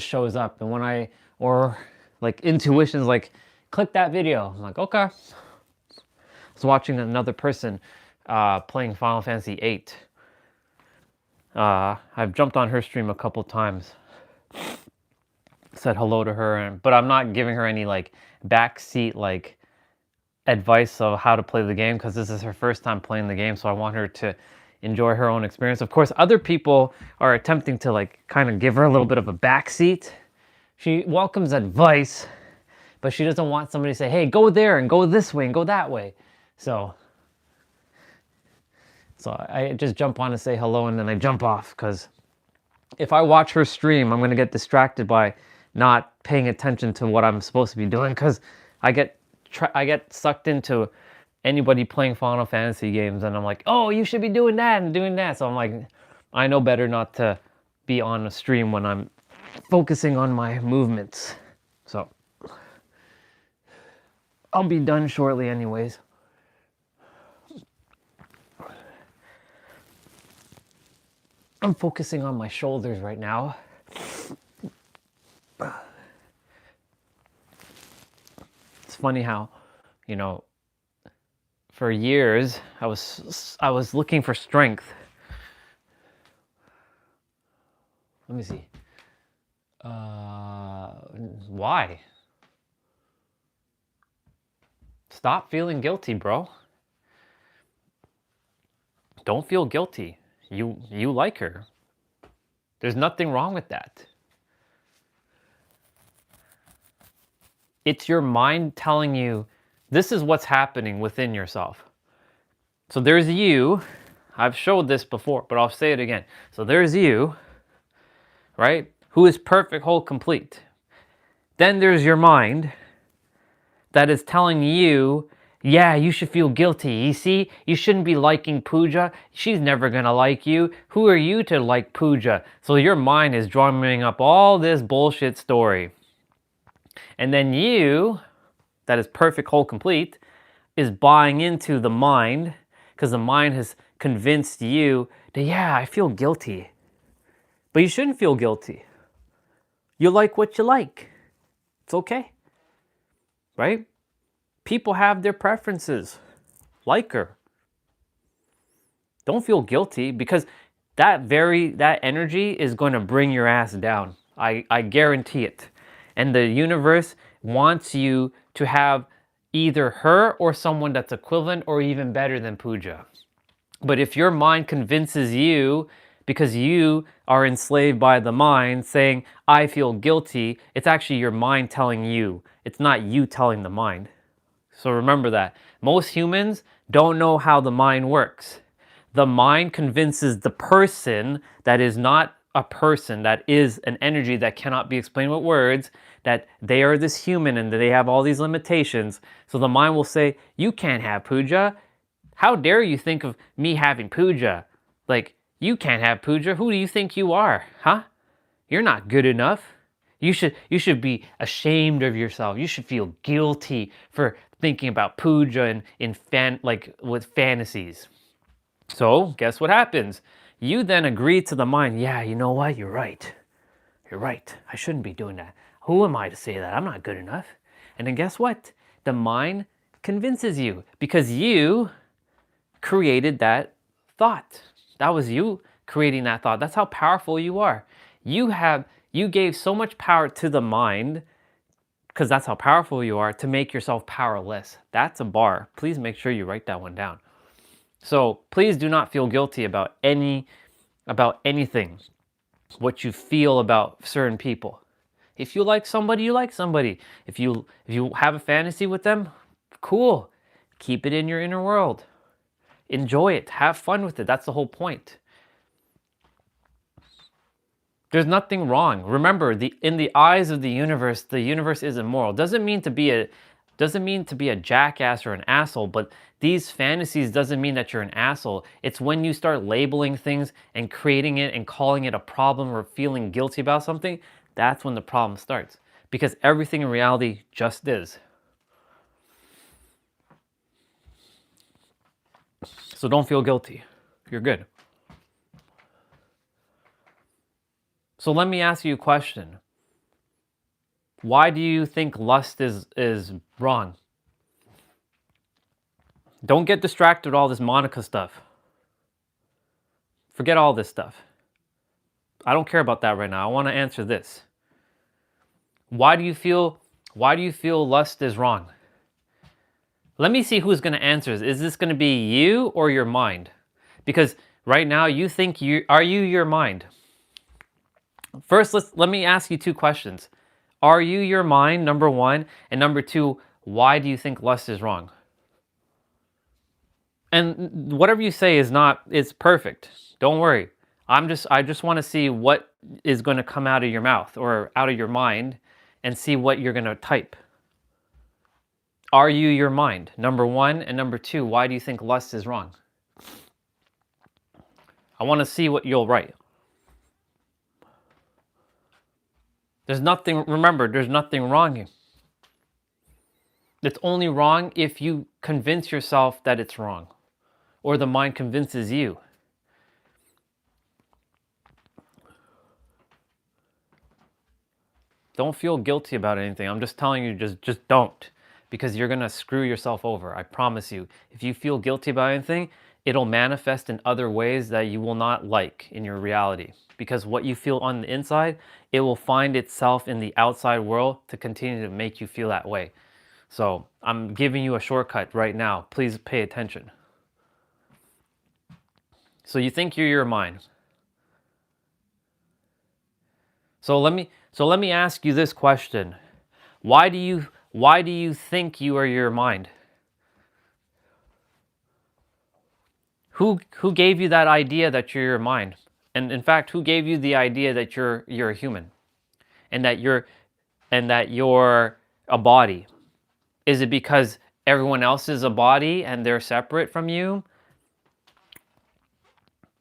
shows up. And when like intuition's like, click that video. I'm like, okay. I was watching another person playing Final Fantasy VIII. I've jumped on her stream a couple times. Said hello to her, but I'm not giving her any like backseat like advice of how to play the game, because this is her first time playing the game, so I want her to enjoy her own experience. Of course, other people are attempting to like kind of give her a little bit of a backseat. She welcomes advice, but she doesn't want somebody to say, hey, go there and go this way and go that way. So I just jump on to say hello, and then I jump off, because if I watch her stream, I'm going to get distracted by not paying attention to what I'm supposed to be doing, because I get sucked into anybody playing Final Fantasy games, and I'm like, oh, you should be doing that and doing that. So I'm like, I know better not to be on a stream when I'm focusing on my movements. So I'll be done shortly anyways. I'm focusing on my shoulders right now. It's funny how, for years I was looking for strength. Let me see. Why? Stop feeling guilty, bro. Don't feel guilty. You like her. There's nothing wrong with that. It's your mind telling you this is what's happening within yourself. So there's you. I've showed this before, but I'll say it again. So there's you, right? Who is perfect, whole, complete. Then there's your mind that is telling you, yeah, you should feel guilty. You see, you shouldn't be liking Pooja. She's never gonna like you. Who are you to like Pooja? So your mind is drumming up all this bullshit story. And then you, that is perfect, whole, complete, is buying into the mind, because the mind has convinced you that, yeah, I feel guilty. But you shouldn't feel guilty. You like what you like. It's okay. Right? People have their preferences. Like her. Don't feel guilty, because that energy is going to bring your ass down. I guarantee it. And the universe wants you to have either her or someone that's equivalent or even better than Pooja. But if your mind convinces you, because you are enslaved by the mind, saying, I feel guilty, it's actually your mind telling you. It's not you telling the mind. So remember that. Most humans don't know how the mind works. The mind convinces the person that is not a person, that is an energy that cannot be explained with words, that they are this human and that they have all these limitations. So the mind will say, you can't have Pooja. How dare you think of me having Pooja? Like, You can't have puja. Who do you think you are? Huh? You're not good enough. You should be ashamed of yourself. You should feel guilty for thinking about puja and with fantasies. So guess what happens? You then agree to the mind, yeah, you know what? You're right. You're right. I shouldn't be doing that. Who am I to say that? I'm not good enough. And then guess what? The mind convinces you because you created that thought. That was you creating that thought. That's how powerful you are. You gave so much power to the mind because that's how powerful you are to make yourself powerless. That's a bar. Please make sure you write that one down. So please do not feel guilty about anything, what you feel about certain people. If you like somebody, you like somebody. If you have a fantasy with them, cool. Keep it in your inner world. Enjoy it. Have fun with it. That's the whole point. There's nothing wrong. Remember, in the eyes of the universe is immoral. Doesn't mean to be a jackass or an asshole, but these fantasies doesn't mean that you're an asshole. It's when you start labeling things and creating it and calling it a problem or feeling guilty about something, that's when the problem starts. Because everything in reality just is. So don't feel guilty. You're good. So let me ask you a question. Why do you think lust is wrong? Don't get distracted with all this Monica stuff. Forget all this stuff. I don't care about that right now. I want to answer this. Why do you feel lust is wrong? Let me see who's going to answer this. Is this going to be you or your mind? Because right now you think are you your mind? First, let me ask you two questions. Are you your mind, number one? And number two, why do you think lust is wrong? And whatever you say it's perfect. Don't worry. I just want to see what is going to come out of your mouth or out of your mind and see what you're going to type. Are you your mind? Number one, and number two, why do you think lust is wrong? I want to see what you'll write. Remember, there's nothing wrong here. It's only wrong if you convince yourself that it's wrong, or the mind convinces you. Don't feel guilty about anything. I'm just telling you, just don't. Because you're going to screw yourself over. I promise you. If you feel guilty about anything, it'll manifest in other ways that you will not like in your reality. Because what you feel on the inside, it will find itself in the outside world to continue to make you feel that way. So I'm giving you a shortcut right now. Please pay attention. So you think you're your mind. So let me ask you this question. Why do you think you are your mind? Who gave you that idea that you're your mind? And in fact, who gave you the idea that you're a human? And that you're a body? Is it because everyone else is a body and they're separate from you?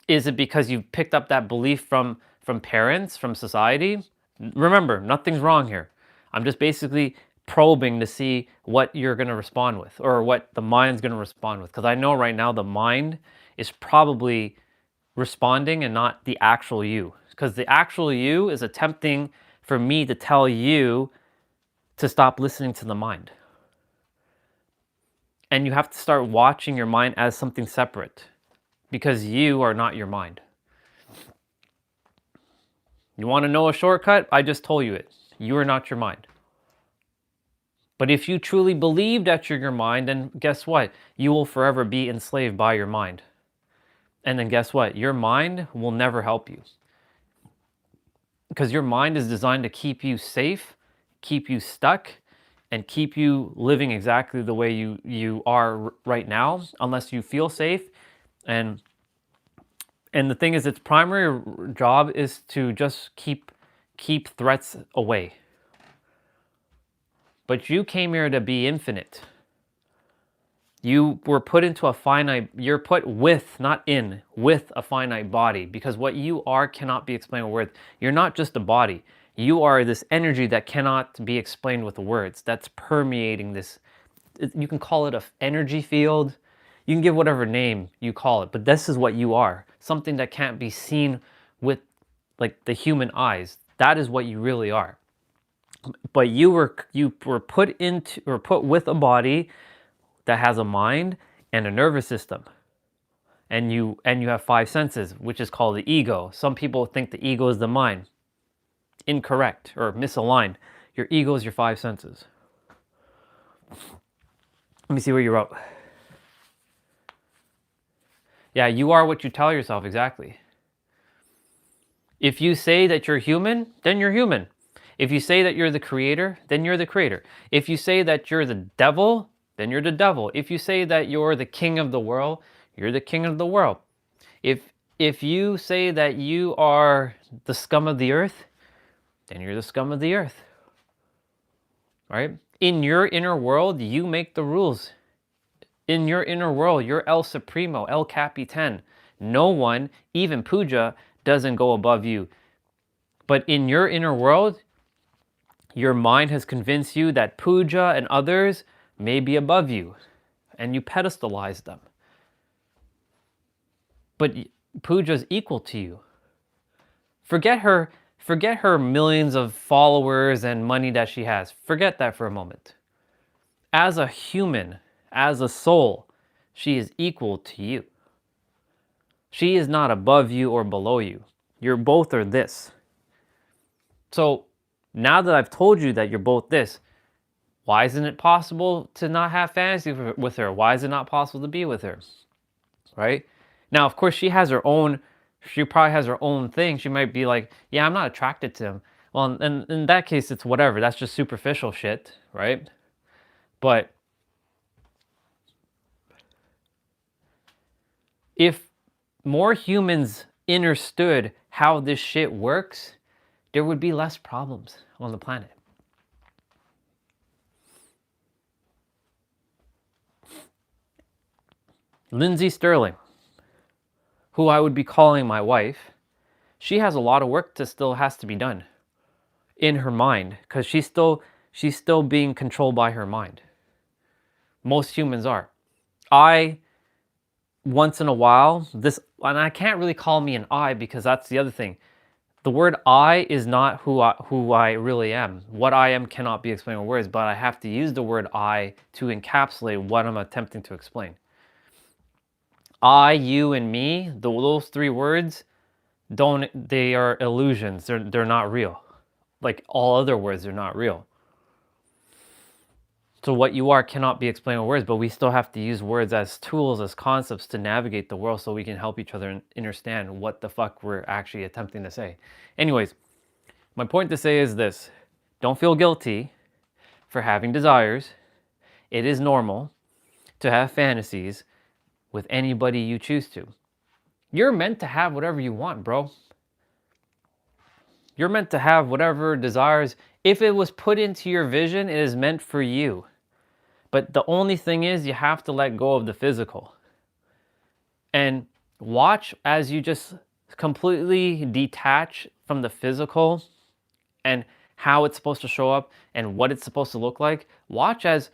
Is it because you picked up that belief from parents, from society? Remember, nothing's wrong here. I'm just basically probing to see what you're going to respond with or what the mind's going to respond with. Because I know right now the mind is probably responding and not the actual you. Because the actual you is attempting for me to tell you to stop listening to the mind. And you have to start watching your mind as something separate. Because you are not your mind. You want to know a shortcut? I just told you it. You are not your mind. But if you truly believe that you're your mind, then guess what? You will forever be enslaved by your mind. And then guess what? Your mind will never help you. Because your mind is designed to keep you safe, keep you stuck, and keep you living exactly the way you are right now, unless you feel safe. And the thing is, its primary job is to just keep threats away. But you came here to be infinite. You were put into a finite, you're put with, not in, with a finite body, because what you are cannot be explained with words. You're not just a body. You are this energy that cannot be explained with words. That's permeating this. You can call it an energy field. You can give whatever name you call it, but this is what you are. Something that can't be seen with like the human eyes. That is what you really are. But you were put into or put with a body that has a mind and a nervous system. And you have 5 senses, which is called the ego. Some people think the ego is the mind. Incorrect or misaligned. Your ego is your 5 senses. Let me see what you wrote. Yeah, you are what you tell yourself, exactly. If you say that you're human, then you're human. If you say that you're the creator, then you're the creator. If you say that you're the devil, then you're the devil. If you say that you're the king of the world, you're the king of the world. If you say that you are the scum of the earth, then you're the scum of the earth. Right? In your inner world, you make the rules. In your inner world, you're El Supremo, El Capitan. No one, even Puja, doesn't go above you. But in your inner world, your mind has convinced you that Puja and others may be above you, and you pedestalize them. But Puja's equal to you. Forget her millions of followers and money that she has. Forget that for a moment. As a human, as a soul, she is equal to you. She is not above you or below you. You're both are this. So now that I've told you that you're both this, why isn't it possible to not have fantasy with her? Why is it not possible to be with her? Right? Now, of course, she probably has her own thing. She might be like, yeah, I'm not attracted to him. Well, and in that case, it's whatever. That's just superficial shit, right? But if more humans understood how this shit works, there would be less problems on the planet. Lindsay Sterling, who I would be calling my wife, she has a lot of work that still has to be done in her mind, because she's still being controlled by her mind. Most humans are. Once in a while, and I can't really call me an I, because that's the other thing. The word I is not who I really am. What I am cannot be explained with words, but I have to use the word I to encapsulate what I'm attempting to explain. I, you, and me, those 3 words, they are illusions. They're not real. Like all other words, they're not real. So what you are cannot be explained with words, but we still have to use words as tools, as concepts to navigate the world so we can help each other understand what the fuck we're actually attempting to say. Anyways, my point to say is this. Don't feel guilty for having desires. It is normal to have fantasies with anybody you choose to. You're meant to have whatever you want, bro. You're meant to have whatever desires. If it was put into your vision, it is meant for you. But the only thing is, you have to let go of the physical. And watch as you just completely detach from the physical and how it's supposed to show up and what it's supposed to look like. Watch as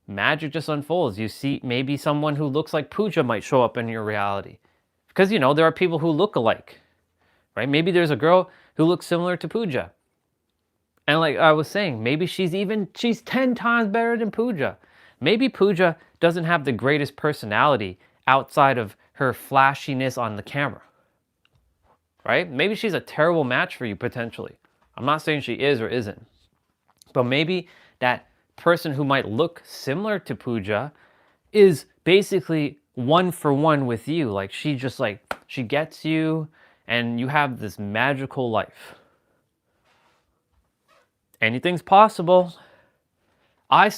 magic just unfolds. You see maybe someone who looks like Pooja might show up in your reality. Because, there are people who look alike, right? Maybe there's a girl who looks similar to Pooja. And like I was saying, maybe she's 10 times better than Pooja. Maybe Pooja doesn't have the greatest personality outside of her flashiness on the camera, right? Maybe she's a terrible match for you potentially. I'm not saying she is or isn't. But maybe that person who might look similar to Pooja is basically 1 for 1 with you. Like she gets you and you have this magical life. Anything's possible. I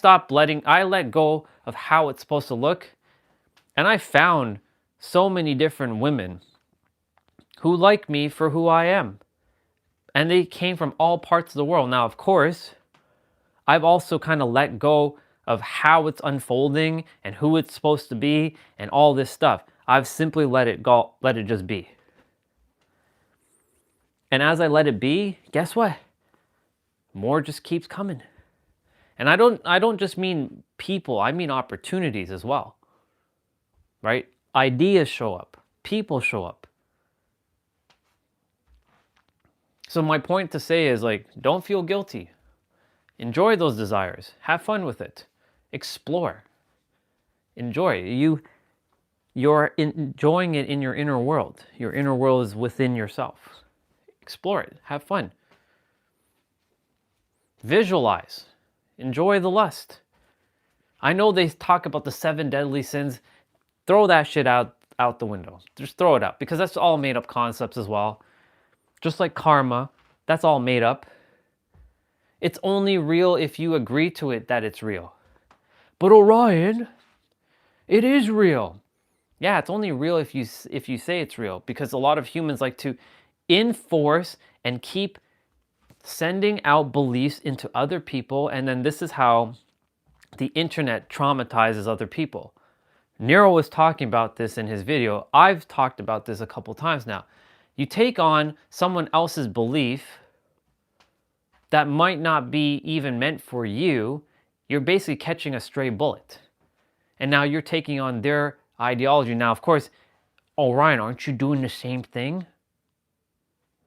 let go of how it's supposed to look, and I found so many different women who like me for who I am. And they came from all parts of the world. Now, of course, I've also kind of let go of how it's unfolding and who it's supposed to be and all this stuff. I've simply let it go, let it just be. And as I let it be, guess what? More just keeps coming. And I don't just mean people, I mean opportunities as well. Right? Ideas show up, people show up. So my point to say is, like, don't feel guilty. Enjoy those desires. Have fun with it. Explore. Enjoy. You're enjoying it in your inner world. Your inner world is within yourself. Explore it. Have fun. Visualize. Enjoy the lust. I know they talk about the 7 deadly sins. Throw that shit out the window. Just throw it out, because that's all made up concepts as well. Just like karma, that's all made up. It's only real if you agree to it that it's real. But Orion, it is real. Yeah, it's only real if you say it's real, because a lot of humans like to enforce and keep sending out beliefs into other people, and then this is how the internet traumatizes other people. Nero was talking about this in his video. I've talked about this a couple times now. You take on someone else's belief that might not be even meant for you, you're basically catching a stray bullet. And now you're taking on their ideology. Now, of course, oh, Ryan, aren't you doing the same thing?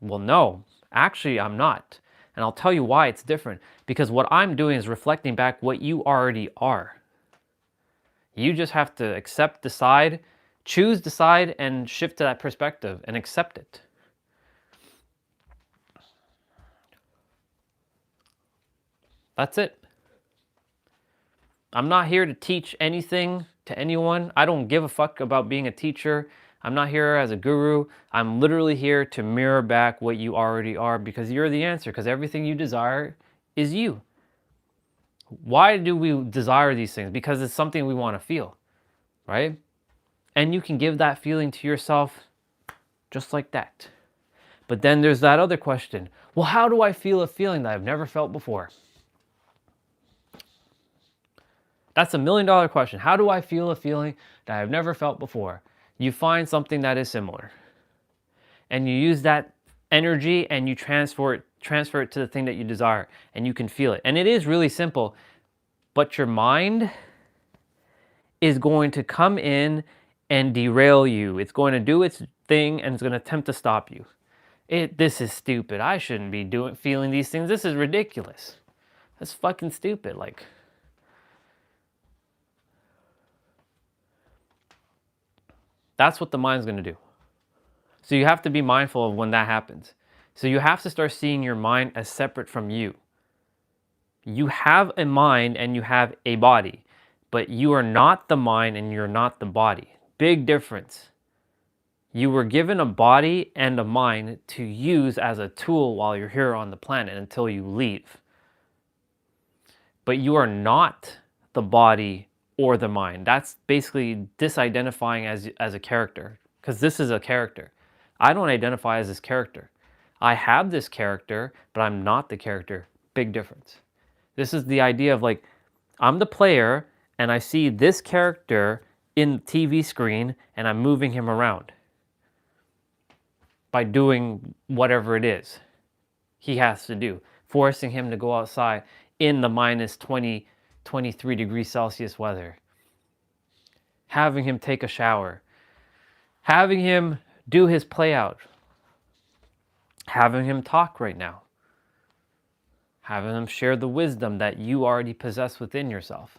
Well, no, actually, I'm not. And I'll tell you why it's different. Because what I'm doing is reflecting back what you already are. You just have to accept, decide, choose, decide, and shift to that perspective and accept it. That's it. I'm not here to teach anything to anyone. I don't give a fuck about being a teacher. I'm not here as a guru. I'm literally here to mirror back what you already are, because you're the answer, because everything you desire is you. Why do we desire these things? Because it's something we want to feel, right? And you can give that feeling to yourself just like that. But then there's that other question. Well, how do I feel a feeling that I've never felt before? That's $1 million question. How do I feel a feeling that I've never felt before? You find something that is similar. And you use that energy and you transfer it to the thing that you desire, and you can feel it. And it is really simple, but your mind is going to come in and derail you. It's going to do its thing and it's going to attempt to stop you. This is stupid. I shouldn't be feeling these things. This is ridiculous. That's fucking stupid. Like, that's what the mind's going to do. So you have to be mindful of when that happens. So you have to start seeing your mind as separate from you. You have a mind and you have a body, but you are not the mind and you're not the body. Big difference. You were given a body and a mind to use as a tool while you're here on the planet until you leave. But you are not the body or the mind. That's basically disidentifying as a character, because this is a character. I don't identify as this character. I have this character, but I'm not the character. Big difference. This is the idea of, like, I'm the player and I see this character in the TV screen and I'm moving him around by doing whatever it is he has to do, forcing him to go outside in the minus 20, 23 degrees Celsius weather, having him take a shower, having him do his play out, having him talk right now, having him share the wisdom that you already possess within yourself.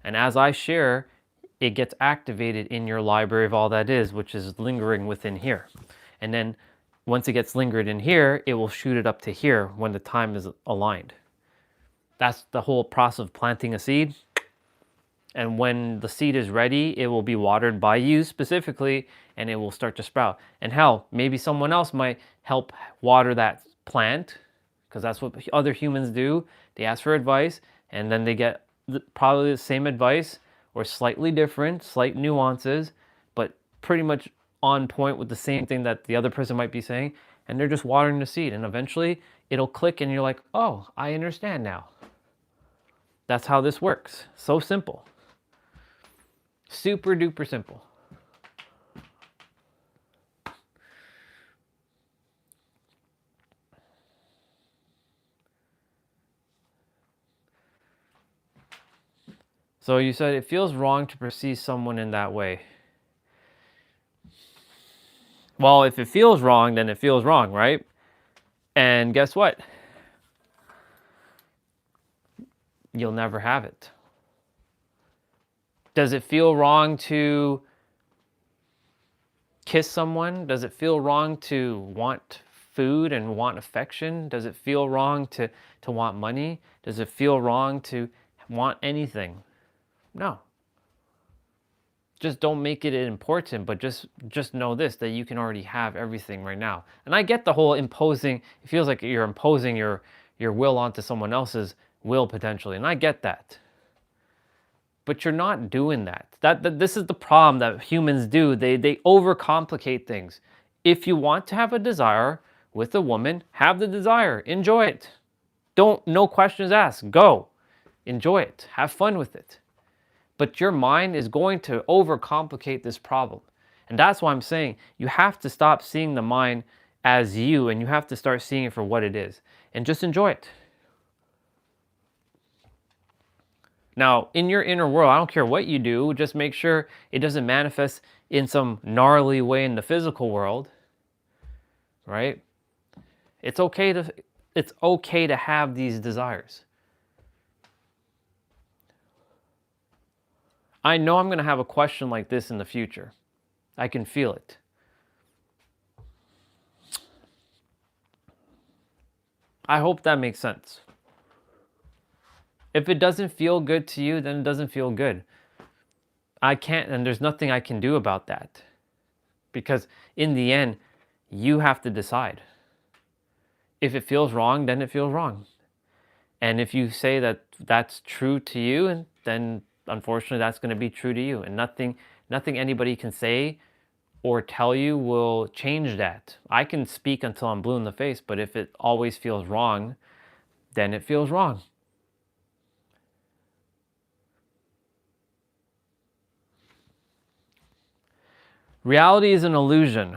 And as I share, it gets activated in your library of all that is, which is lingering within here. And then once it gets lingered in here, it will shoot it up to here when the time is aligned. That's the whole process of planting a seed. And when the seed is ready, it will be watered by you specifically, and it will start to sprout. And hell, maybe someone else might help water that plant, because that's what other humans do. They ask for advice, and then they get probably the same advice, or slightly different, slight nuances, but pretty much on point with the same thing that the other person might be saying, and they're just watering the seed, and eventually it'll click, and you're like, oh, I understand now. That's how this works. So simple. Super duper simple. So you said it feels wrong to perceive someone in that way. Well, if it feels wrong, then it feels wrong, right? And guess what? You'll never have it. Does it feel wrong to kiss someone? Does it feel wrong to want food and want affection? Does it feel wrong to want money? Does it feel wrong to want anything? No. Just don't make it important, but just know this, that you can already have everything right now. And I get the whole imposing, it feels like you're imposing your will onto someone else's will potentially, and I get that. But you're not doing that. This is the problem that humans do. They overcomplicate things. If you want to have a desire with a woman, have the desire. Enjoy it. No questions asked. Go. Enjoy it. Have fun with it. But your mind is going to overcomplicate this problem. And that's why I'm saying you have to stop seeing the mind as you, and you have to start seeing it for what it is. And just enjoy it. Now, in your inner world, I don't care what you do, just make sure it doesn't manifest in some gnarly way in the physical world, right? It's okay to have these desires. I know I'm going to have a question like this in the future. I can feel it. I hope that makes sense. If it doesn't feel good to you, then it doesn't feel good. I can't, and there's nothing I can do about that. Because in the end, you have to decide. If it feels wrong, then it feels wrong. And if you say that that's true to you, then unfortunately that's going to be true to you. And nothing anybody can say or tell you will change that. I can speak until I'm blue in the face, but if it always feels wrong, then it feels wrong. Reality is an illusion.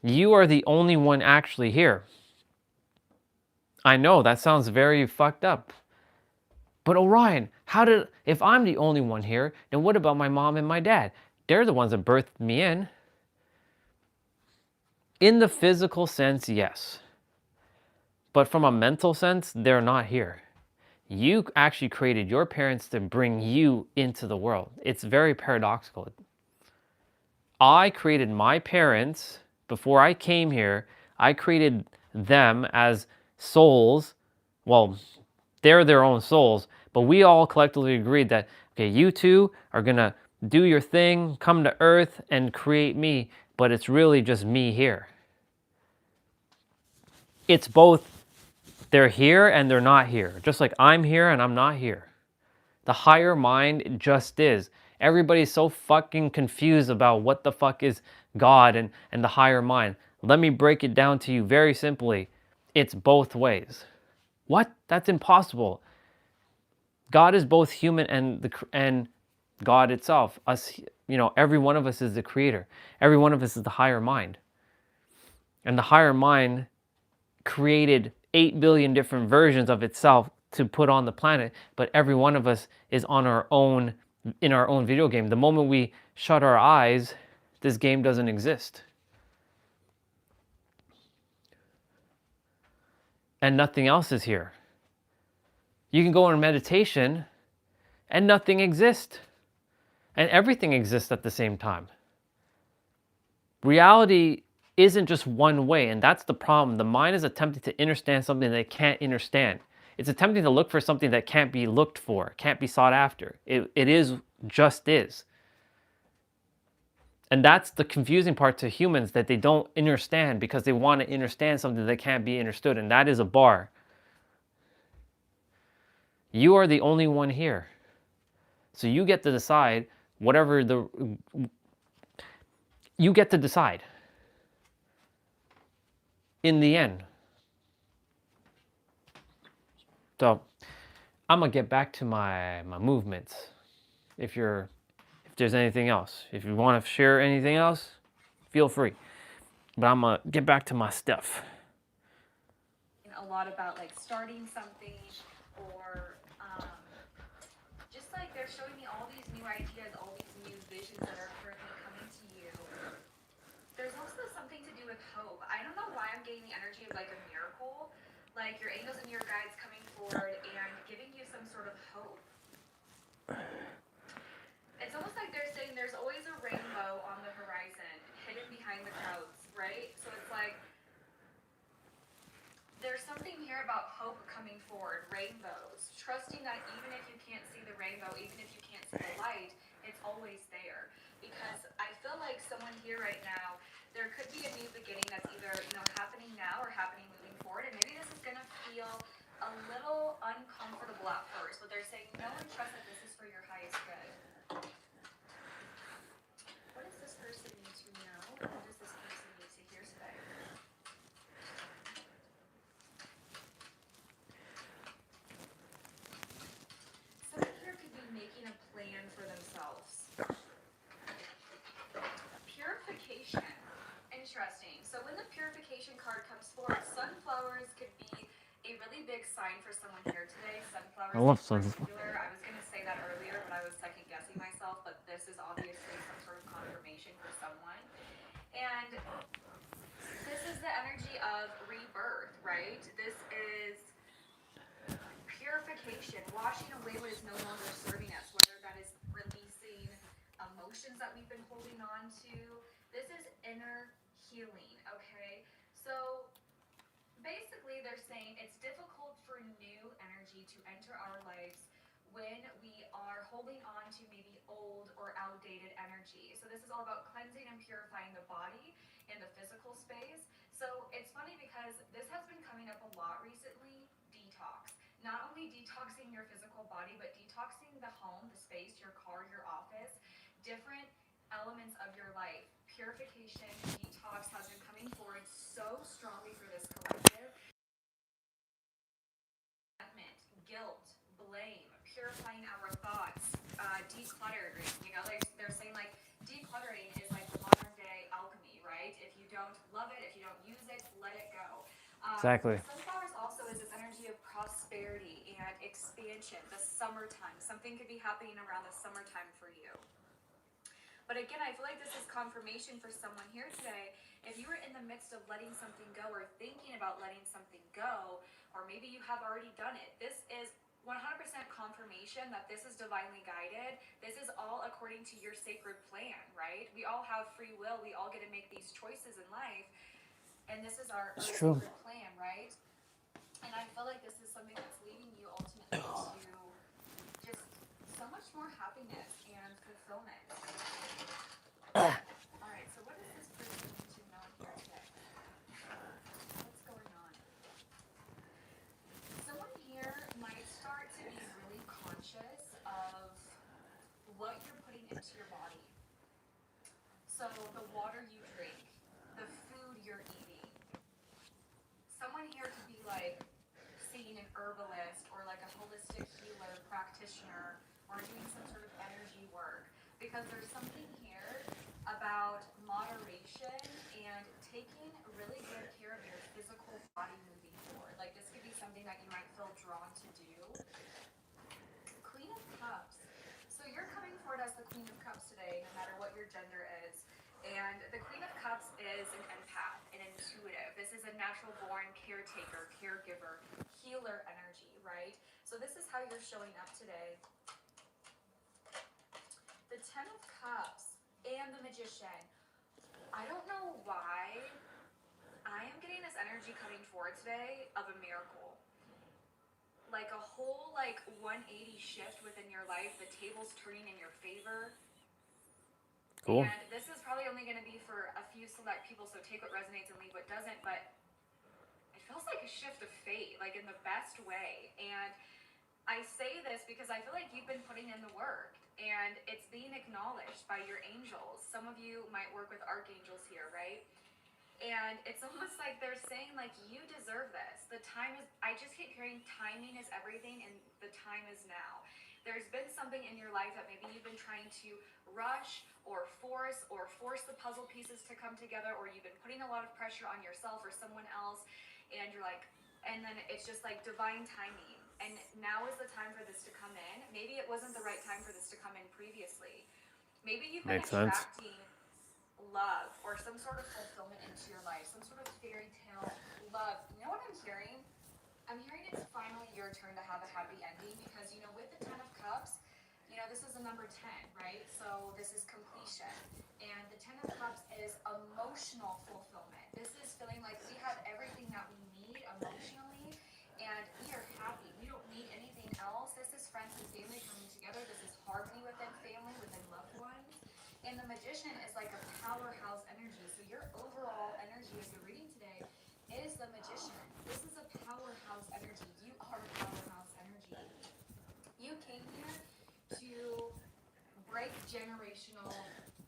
You are the only one actually here. I know that sounds very fucked up. But Orion, if I'm the only one here, then what about my mom and my dad? They're the ones that birthed me in. In the physical sense, yes. But from a mental sense, they're not here. You actually created your parents to bring you into the world. It's very paradoxical. I created my parents before I came here. I created them as souls. Well, they're their own souls, but we all collectively agreed that, okay, you two are gonna do your thing, come to Earth and create me, but it's really just me here. It's both, they're here and they're not here, just like I'm here and I'm not here. The higher mind just is. Everybody's so fucking confused about what the fuck is God and the higher mind. Let me break it down to you very simply. It's both ways. What? That's impossible. God is both human and God itself. Us, every one of us is the creator. Every one of us is the higher mind. And the higher mind created 8 billion different versions of itself to put on the planet, but every one of us is in our own video game. The moment we shut our eyes, this game doesn't exist. And nothing else is here. You can go in meditation and nothing exists. And everything exists at the same time. Reality isn't just one way, and that's the problem. The mind is attempting to understand something that it can't understand. It's attempting to look for something that can't be looked for, can't be sought after. It just is. And that's the confusing part to humans, that they don't understand because they want to understand something that can't be understood, and that is a bar. You are the only one here. So you get to decide you get to decide. In the end. So I'm gonna get back to my movements. If there's anything else, if you want to share anything else, feel free. But I'm gonna get back to my stuff. A lot about like starting something, or just like they're showing me all these new ideas, all these new visions that are currently coming to you. There's also something to do with hope. I don't know why I'm getting the energy of like a miracle, like your angels and your guides coming forward and giving you some sort of hope. It's almost like they're saying there's always a rainbow on the horizon, hidden behind the clouds, right? So it's like there's something here about hope coming forward, rainbows, trusting that even if you can't see the rainbow, even if you can't see the light, it's always there. Because I feel like someone here right now, there could be a new beginning that's either, happening now or happening moving forward. And maybe this is going to feel a little uncomfortable at first, but they're saying know and trust that this is for your highest good. What does this person need to know? And what does this person need to hear today? Someone here could be making a plan for themselves. Purification. Interesting. So when the purification card comes forward, sunflowers could be a really big sign for someone here today. Sunflowers I love in particular. I was going to say that earlier, but I was second guessing myself. But this is obviously some sort of confirmation for someone. And this is the energy of rebirth, right? This is purification, washing away what is no longer serving us, whether that is releasing emotions that we've been holding on to. This is inner healing, okay? So basically they're saying it's difficult for new energy to enter our lives when we are holding on to maybe old or outdated energy. So this is all about cleansing and purifying the body and the physical space. So it's funny because this has been coming up a lot recently, detox. Not only detoxing your physical body, but detoxing the home, the space, your car, your office, different elements of your life. Purification, detox has been coming forward so strongly for this collective. Guilt, blame, purifying our thoughts, decluttering. Like they're saying, like decluttering is like the modern day alchemy, right? If you don't love it, if you don't use it, let it go. Exactly. Sunflowers also is this energy of prosperity and expansion. The summertime, something could be happening around the summertime for you. But again, I feel like this is confirmation for someone here today. If you were in the midst of letting something go or thinking about letting something go, or maybe you have already done it, this is 100% confirmation that this is divinely guided. This is all according to your sacred plan, right? We all have free will. We all get to make these choices in life. And this is our sacred plan, right? And I feel like this is something that's leading you ultimately to just so much more happiness and fulfillment. All right, so what does this person need to know here today? What's going on? Someone here might start to be really conscious of what you're putting into your body. So the water you drink, the food you're eating. Someone here could be like seeing an herbalist or like a holistic healer practitioner or doing some sort of energy work, because there's something here about moderation and taking really good care of your physical body moving forward. Like this could be something that you might feel drawn to do. Queen of Cups. So you're coming forward as the Queen of Cups today, no matter what your gender is. And the Queen of Cups is an empath, an intuitive. This is a natural born caretaker, caregiver, healer energy, right? So this is how you're showing up today. The Ten of Cups and the Magician. I don't know why I am getting this energy coming forward today of a miracle. Like a whole 180 shift within your life, the tables turning in your favor. Cool. And this is probably only going to be for a few select people, so take what resonates and leave what doesn't, but it feels like a shift of fate, like in the best way. And I say this because I feel like you've been putting in the work and it's being acknowledged by your angels. Some of you might work with archangels here, right? And it's almost like they're saying, like, you deserve this. The time is, I just keep hearing timing is everything and the time is now. There's been something in your life that maybe you've been trying to rush or force the puzzle pieces to come together, or you've been putting a lot of pressure on yourself or someone else, and you're like, and then it's just like divine timing. And now is the time for this to come in. Maybe it wasn't the right time for this to come in previously. Maybe you've been Makes sense. attracting love or some sort of fulfillment into your life, some sort of fairy tale love. You know what I'm hearing? I'm hearing it's finally your turn to have a happy ending, because, you know, with the Ten of Cups, you know, this is a number 10, right? So this is completion. And the Ten of Cups is emotional fulfillment. This is feeling like we have everything that we need emotionally, and we are happy. We don't need anything else. This is friends and family coming together. This is harmony within family, within loved ones. And the Magician is like a powerhouse energy. So your overall energy of your reading today is the Magician. This is a powerhouse energy. You are powerhouse energy. You came here to break generational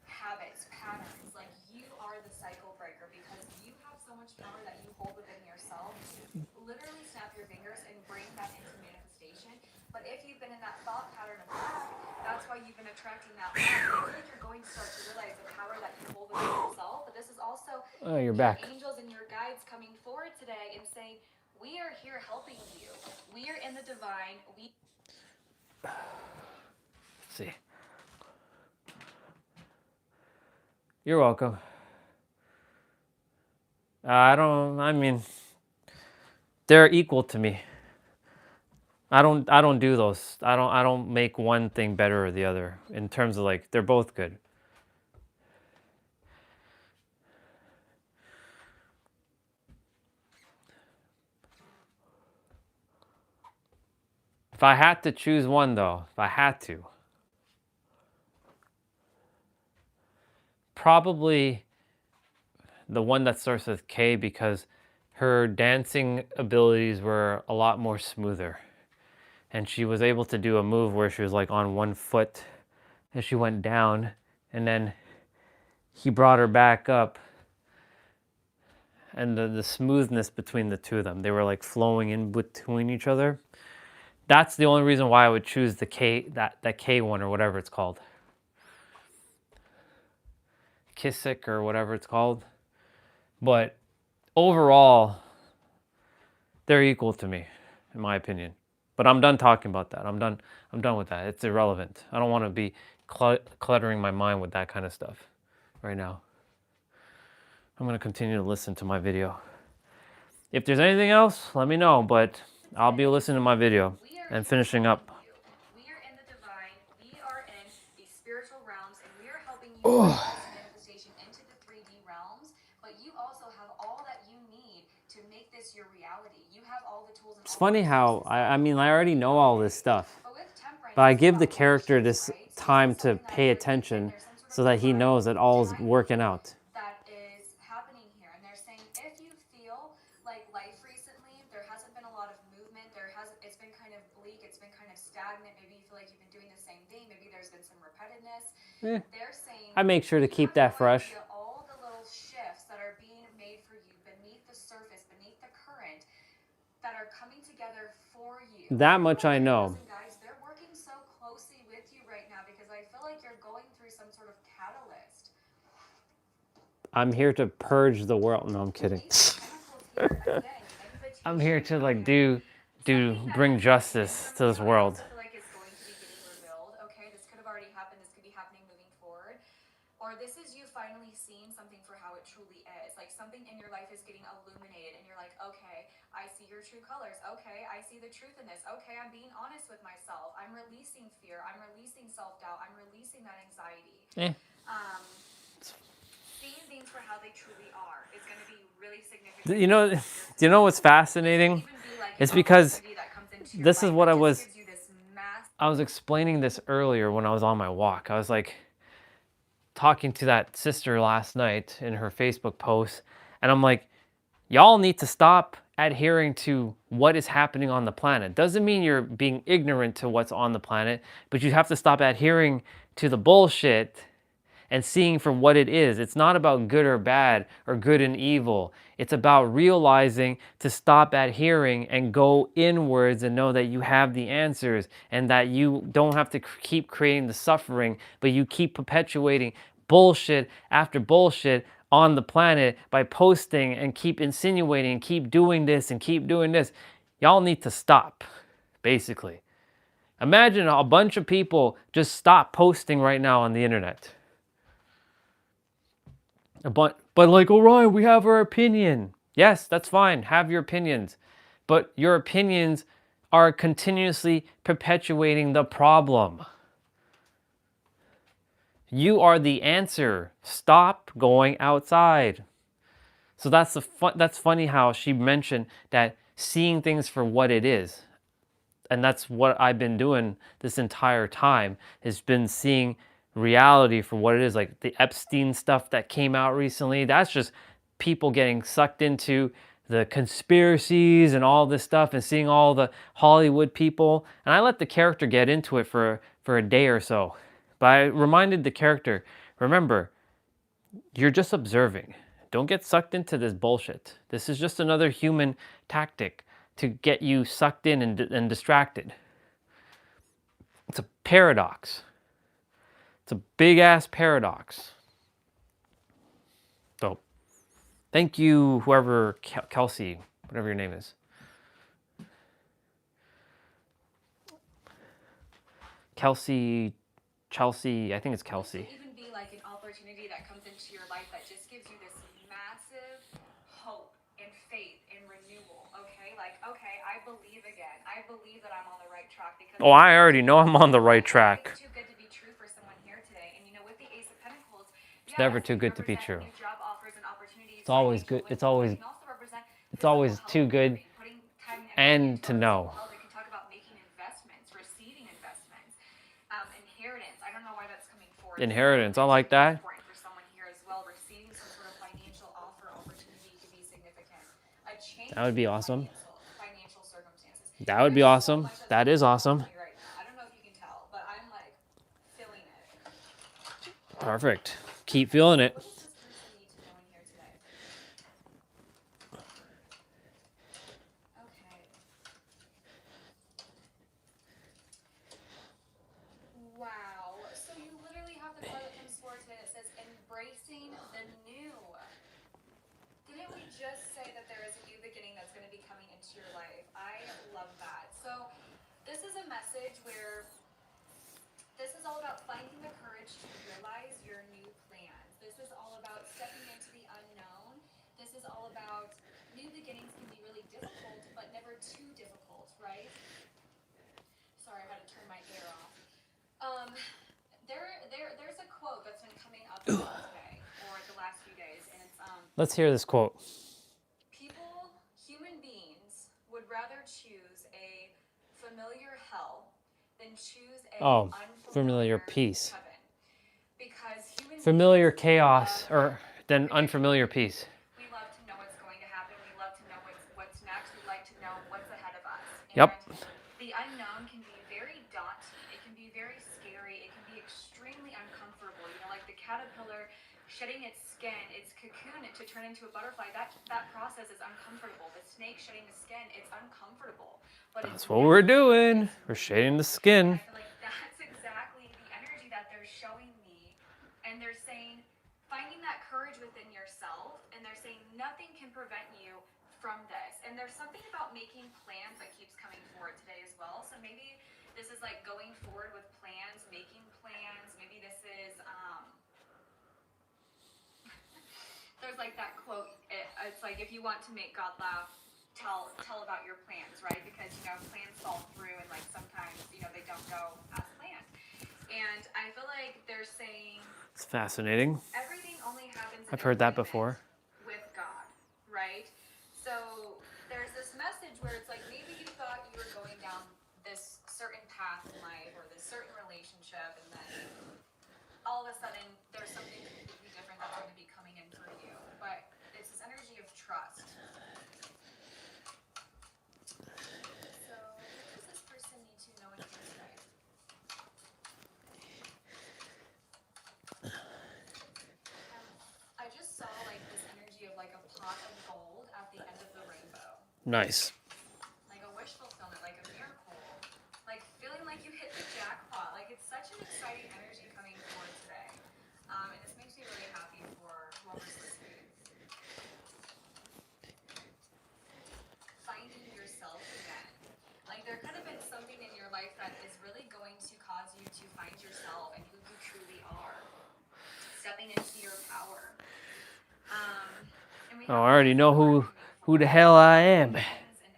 habits, patterns. Like, you are the cycle breaker, because you have so much power that you hold within yourself to literally snap your fingers and bring that into manifestation. But if you've been in that thought pattern of lack, that's why you've been attracting that lack. I feel like you're going to start to realize the power that you hold within yourself. But this is also Oh, you're your back. angels and your guides coming forward today and saying, we are here helping you. We are in the divine. Let's see. You're welcome. I mean, they're equal to me. I don't do those. I don't make one thing better or the other in terms of, like, they're both good. If I had to choose one, though, if I had to, probably the one that starts with K, because her dancing abilities were a lot more smoother. And she was able to do a move where she was like on one foot as she went down, and then he brought her back up. And the smoothness between the two of them, they were like flowing in between each other. That's the only reason why I would choose the K, that K one, or whatever it's called. Kissick or whatever it's called. But overall, they're equal to me, in my opinion. But I'm done talking about that. I'm done with that. It's irrelevant. I don't want to be cluttering my mind with that kind of stuff right now. I'm going to continue to listen to my video. If there's anything else, let me know, but I'll be listening to my video and finishing up. We are in the divine. We are in the spiritual realms, and we are helping you bring this manifestation into the 3D realms. But you also have all that you need to make this your reality. You have all the tools. It's funny how, I mean, I already know all this stuff, but I give the character this time to pay attention so that he knows that all is working out. That is happening here. And they're saying, if you feel like life recently, there hasn't been a lot of movement, it's been kind of bleak, it's been kind of stagnant, maybe you feel like you've been doing the same thing, maybe there's been some repetitiveness. They're saying, I make sure to keep that fresh. all the little shifts that are being made for you beneath the surface, beneath the current, that are coming together for you. That much I know. Guys, they're working so closely with you right now, because I feel like you're going through some sort of catalyst. I'm here to purge the world. No, I'm kidding. I'm here to like bring justice to this world. I feel like it's going to be getting revealed. Okay, this could have already happened. This could be happening moving forward. Or this is you finally seeing something for how it truly is. Like, something in your life is getting illuminated, and you're like, okay, I see your true colors. Okay, I see the truth in this. Okay, I'm being honest with myself. I'm releasing fear. I'm releasing self-doubt. I'm releasing that anxiety. Seeing things for how they truly are is going to be really significant. Do you know what's fascinating? It's because this is what I was explaining this earlier when I was on my walk. I was like talking to that sister last night in her Facebook post, and I'm like, y'all need to stop adhering to what is happening on the planet. Doesn't mean you're being ignorant to what's on the planet, but you have to stop adhering to the bullshit and seeing for what it is. It's not about good or bad or good and evil. It's about realizing to stop adhering and go inwards and know that you have the answers and that you don't have to keep creating the suffering, but you keep perpetuating bullshit after bullshit on the planet by posting and keep insinuating and keep doing this and keep doing this. Y'all need to stop, basically. Imagine a bunch of people just stop posting right now on the internet. But like, Orion, we have our opinion. Yes, that's fine. Have your opinions. But your opinions are continuously perpetuating the problem. You are the answer. Stop going outside. So that's funny how she mentioned that seeing things for what it is. And that's what I've been doing this entire time, has been seeing reality for what it is. Like the Epstein stuff that came out recently, that's just people getting sucked into the conspiracies and all this stuff and seeing all the Hollywood people. And I let the character get into it for a day or so. But I reminded the character, remember, you're just observing. Don't get sucked into this bullshit. This is just another human tactic to get you sucked in and distracted. It's a paradox. It's a big ass paradox. So, thank you, whoever, Kelsey, whatever your name is. Chelsea, I think it's Kelsey. Even be like an opportunity that comes into your life that just gives you this massive hope and faith and renewal. Okay, like, okay, I believe again. I believe that I'm on the right track because. Oh, I already know I'm on the right track. It's too good to be true for someone here today. And you know, with the Ace of Pentacles, it's never too good to be true. It's always good. It's always too good and to know. They can talk about making investments, receiving investments, inheritance. I don't know why that's coming forward. Inheritance. I like that. For someone here as well, receiving some sort of financial offer opportunity could be significant. A change. That would be awesome. Financial circumstances. That would be awesome. That is awesome. Right now. I don't know if you can tell, but I'm like feeling it. Perfect. Keep feeling it. What does this person need to know in here today? Okay. Wow. So you literally have the card that comes forward today that says embracing the new. Didn't we just say that there is a new beginning that's going to be coming into your life? I love that. So this is a message where this is all about finding the courage to realize your new plans. This is all about stepping into the unknown. This is all about new beginnings can be really difficult, but never too difficult, right? Sorry, I had to turn my air off. There's a quote that's been coming up today or the last few days, and it's Let's hear this quote. Human beings would rather choose a familiar hell than choose a familiar peace. heaven. Because Familiar chaos or than unfamiliar peace. We love to know what's going to happen. We love to know what's next. We like to know what's ahead of us. And Yep. the unknown can be very daunting. It can be very scary. It can be extremely uncomfortable. You know, like the caterpillar shedding its skin, its cocoon, to turn into a butterfly. That process is uncomfortable. The snake shedding the skin, it's uncomfortable. But That's what we're doing. We're shading the skin. I feel like that's exactly the energy that they're showing me. And they're saying, finding that courage within yourself, and they're saying nothing can prevent you from this. And there's something about making plans that keeps coming forward today as well. So maybe this is like going forward with plans, making plans. Maybe this is, there's like that quote, it's like, if you want to make God laugh, tell about your plans, right? Because, you know, plans fall through and like sometimes, you know, they don't go as planned. And I feel like they're saying It's fascinating. everything only happens I've heard that before. with God, right? So there's this message where it's like maybe you thought you were going down this certain path in life or this certain relationship, and then all of a sudden there's something completely different that's going to be coming in for you. But it's this energy of trust. So what does this person need to know in here today? pot of gold at the end of the rainbow. Nice. Like a wish fulfillment, like a miracle. Like feeling like you hit the jackpot. Like it's such an exciting energy coming forward today. And this makes me really happy for whoever's listening. Finding yourself again. Like there could have been something in your life that is really going to cause you to find yourself and who you truly are. Stepping into your power. And we Oh, I already know who the hell I am. and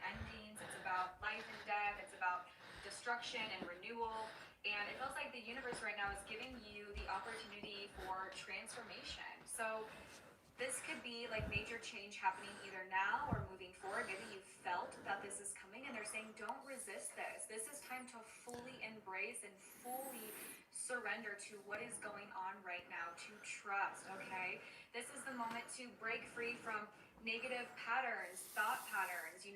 endings. It's about life and death. It's about destruction and renewal. And it feels like the universe right now is giving you the opportunity for transformation. So this could be like major change happening either now or moving forward. Maybe you felt that this is coming and they're saying, don't resist this. This is time to fully embrace and fully surrender to what is going on right now, to trust, okay? This is the moment to break free from negative patterns, thought patterns,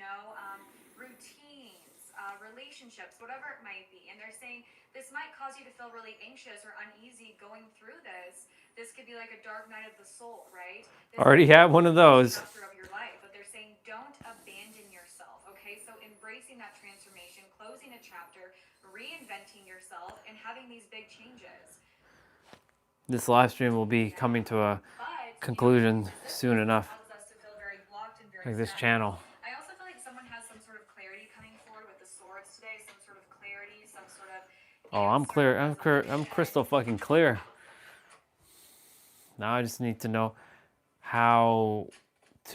routines, relationships, whatever it might be. And they're saying this might cause you to feel really anxious or uneasy going through this. This could be like a dark night of the soul, right? This Already have one of those. chapter of your life, but they're saying don't abandon yourself, okay? So embracing that transformation, closing a chapter, reinventing yourself, and having these big changes. This live stream will be coming to a conclusion soon enough. Like this channel. I also feel like someone has some sort of clarity coming forward with the swords today, some sort of clarity, some sort of Oh, I'm clear. I'm crystal fucking clear. Now I just need to know how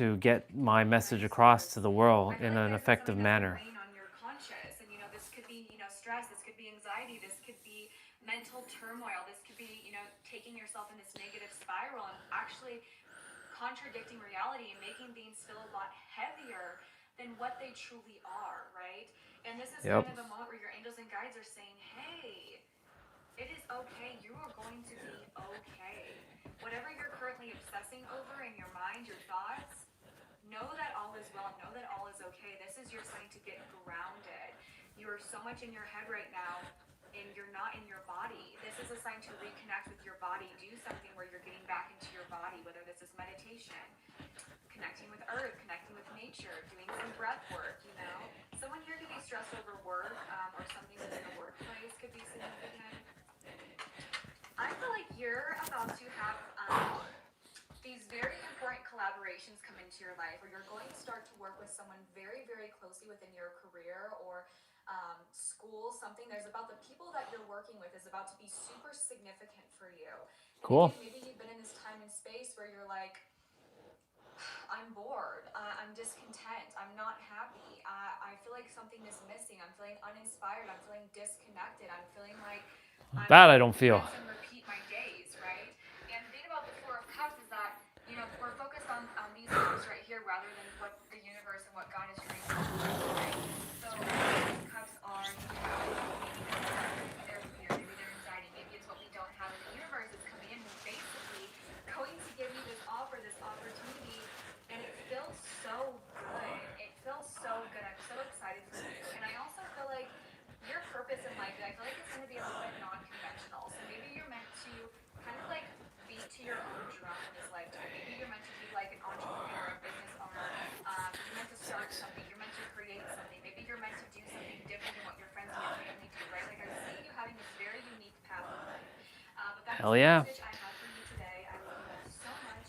to get my message across to the world in an effective manner. on your conscious, and this could be stress, this could be anxiety, this could be mental turmoil, this could be taking yourself in this negative spiral and actually contradicting reality and making things feel a lot heavier than what they truly are, right? And this is kind of a moment where your angels and guides are saying, hey, it is okay, you are going to be okay. Whatever you're currently obsessing over in your mind, your thoughts, know that all is well, know that all is okay. This is your sign to get grounded. You are so much in your head right now, and you're not in your body. This is a sign to reconnect with your body. Do something where you're getting back into your body, whether this is meditation, connecting with earth, connecting with nature, doing some breath work, Someone here could be stressed over work, or something within the workplace could be significant. I feel like you're about to have these very important collaborations come into your life, or you're going to start to work with someone very, very closely within your career or school, something. There's about the people that you're working with is about to be super significant for you. And Cool. Maybe you've been in this time and space where you're like, I'm bored, I'm discontent, I'm not happy, I feel like something is missing, I'm feeling uninspired, I'm feeling disconnected, I'm feeling like That I don't feel. and repeat my days, right? And the thing about the Four of Cups is that, we're focused on these cups right here rather than what the universe and what God is trying to do for us today. So these cups are, maybe their fear, maybe their anxiety, maybe it's what we don't have, and the universe is coming in and basically going to give you this offer, this opportunity, and it feels so good. It feels so good. I'm so excited for you. And I also feel like your purpose in life, I feel like it's going to be a little bit non-conventional. So maybe you're meant to kind of like beat to your own drum in this lifetime. Maybe you're meant to be like an entrepreneur, a business owner. You're meant to start something. You're meant to create something. Maybe you're meant to do something different than what your friends and your family do, right? Like I see you having this very unique path in life. But that's Hell the yeah. message I have for you today. I love you all so much.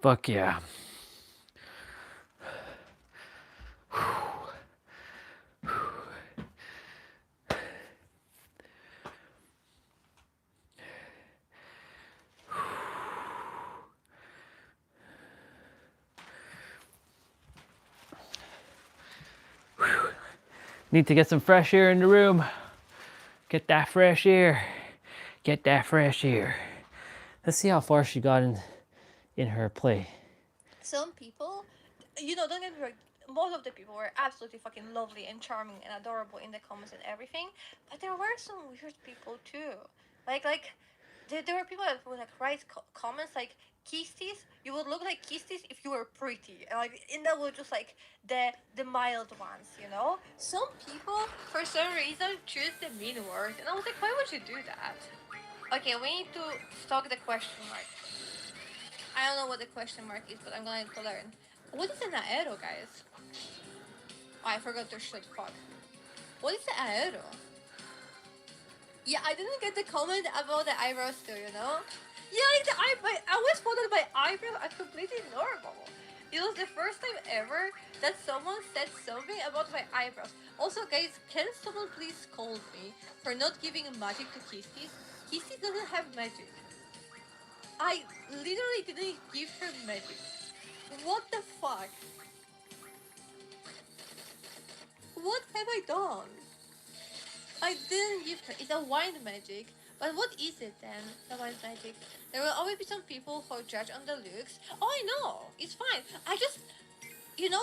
Fuck yeah. Need to get some fresh air in the room. Get that fresh air. Get that fresh air. Let's see how far she got in her play. Some people, don't get me wrong, most of the people were absolutely fucking lovely and charming and adorable in the comments and everything, but there were some weird people too. Like there were people that would like write comments like Kistis, you would look like Kistis if you were pretty. And that was just like the mild ones, you know? Some people, for some reason, choose the mean word. And I was like, why would you do that? Okay, we need to stalk the question mark. I don't know what the question mark is, but I'm going to learn. What is an aero, guys? Oh, I forgot to shoot. Fuck. What is the aero? Yeah, I didn't get the comment about the eyebrows too, you know? Yeah, like I was thought that my eyebrows are completely normal. It was the first time ever that someone said something about my eyebrows. Also, guys, can someone please scold me for not giving magic to Kistis? Kistis doesn't have magic. I literally didn't give her magic. What the fuck? What have I done? I didn't give her. It's a wind magic. But what is it then? The wind magic. There will always be some people who judge on the looks. Oh, I know. It's fine. I just,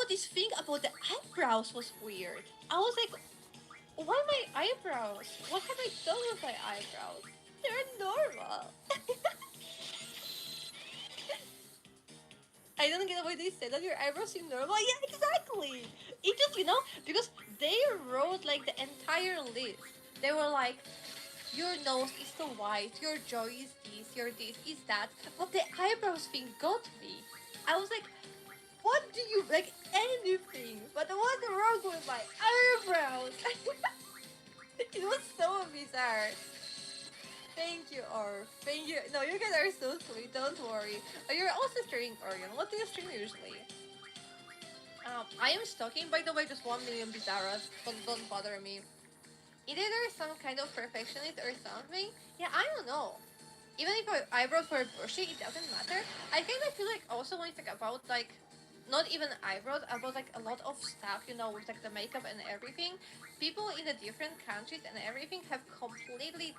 this thing about the eyebrows was weird. I was like, why my eyebrows? What have I done with my eyebrows? They're normal. I don't get why they said that your eyebrows seem normal. Yeah, exactly. It just, because they wrote like the entire list. They were like, your nose is so white, your jaw is this, your this is that. But the eyebrows thing got me. I was like, what do you, like anything? But what's wrong with my eyebrows? It was so bizarre. Thank you, Orf. Thank you. No, you guys are so sweet. Don't worry. You're also streaming Orion. What do you stream usually? I am stalking, by the way, just 1 million bizarras. Don't bother me. Either there's some kind of perfectionist or something. Yeah, I don't know. Even if my eyebrows were bushy, it doesn't matter. I kind of feel like also when it's like about like, not even eyebrows, about like a lot of stuff, with like the makeup and everything. People in the different countries and everything have completely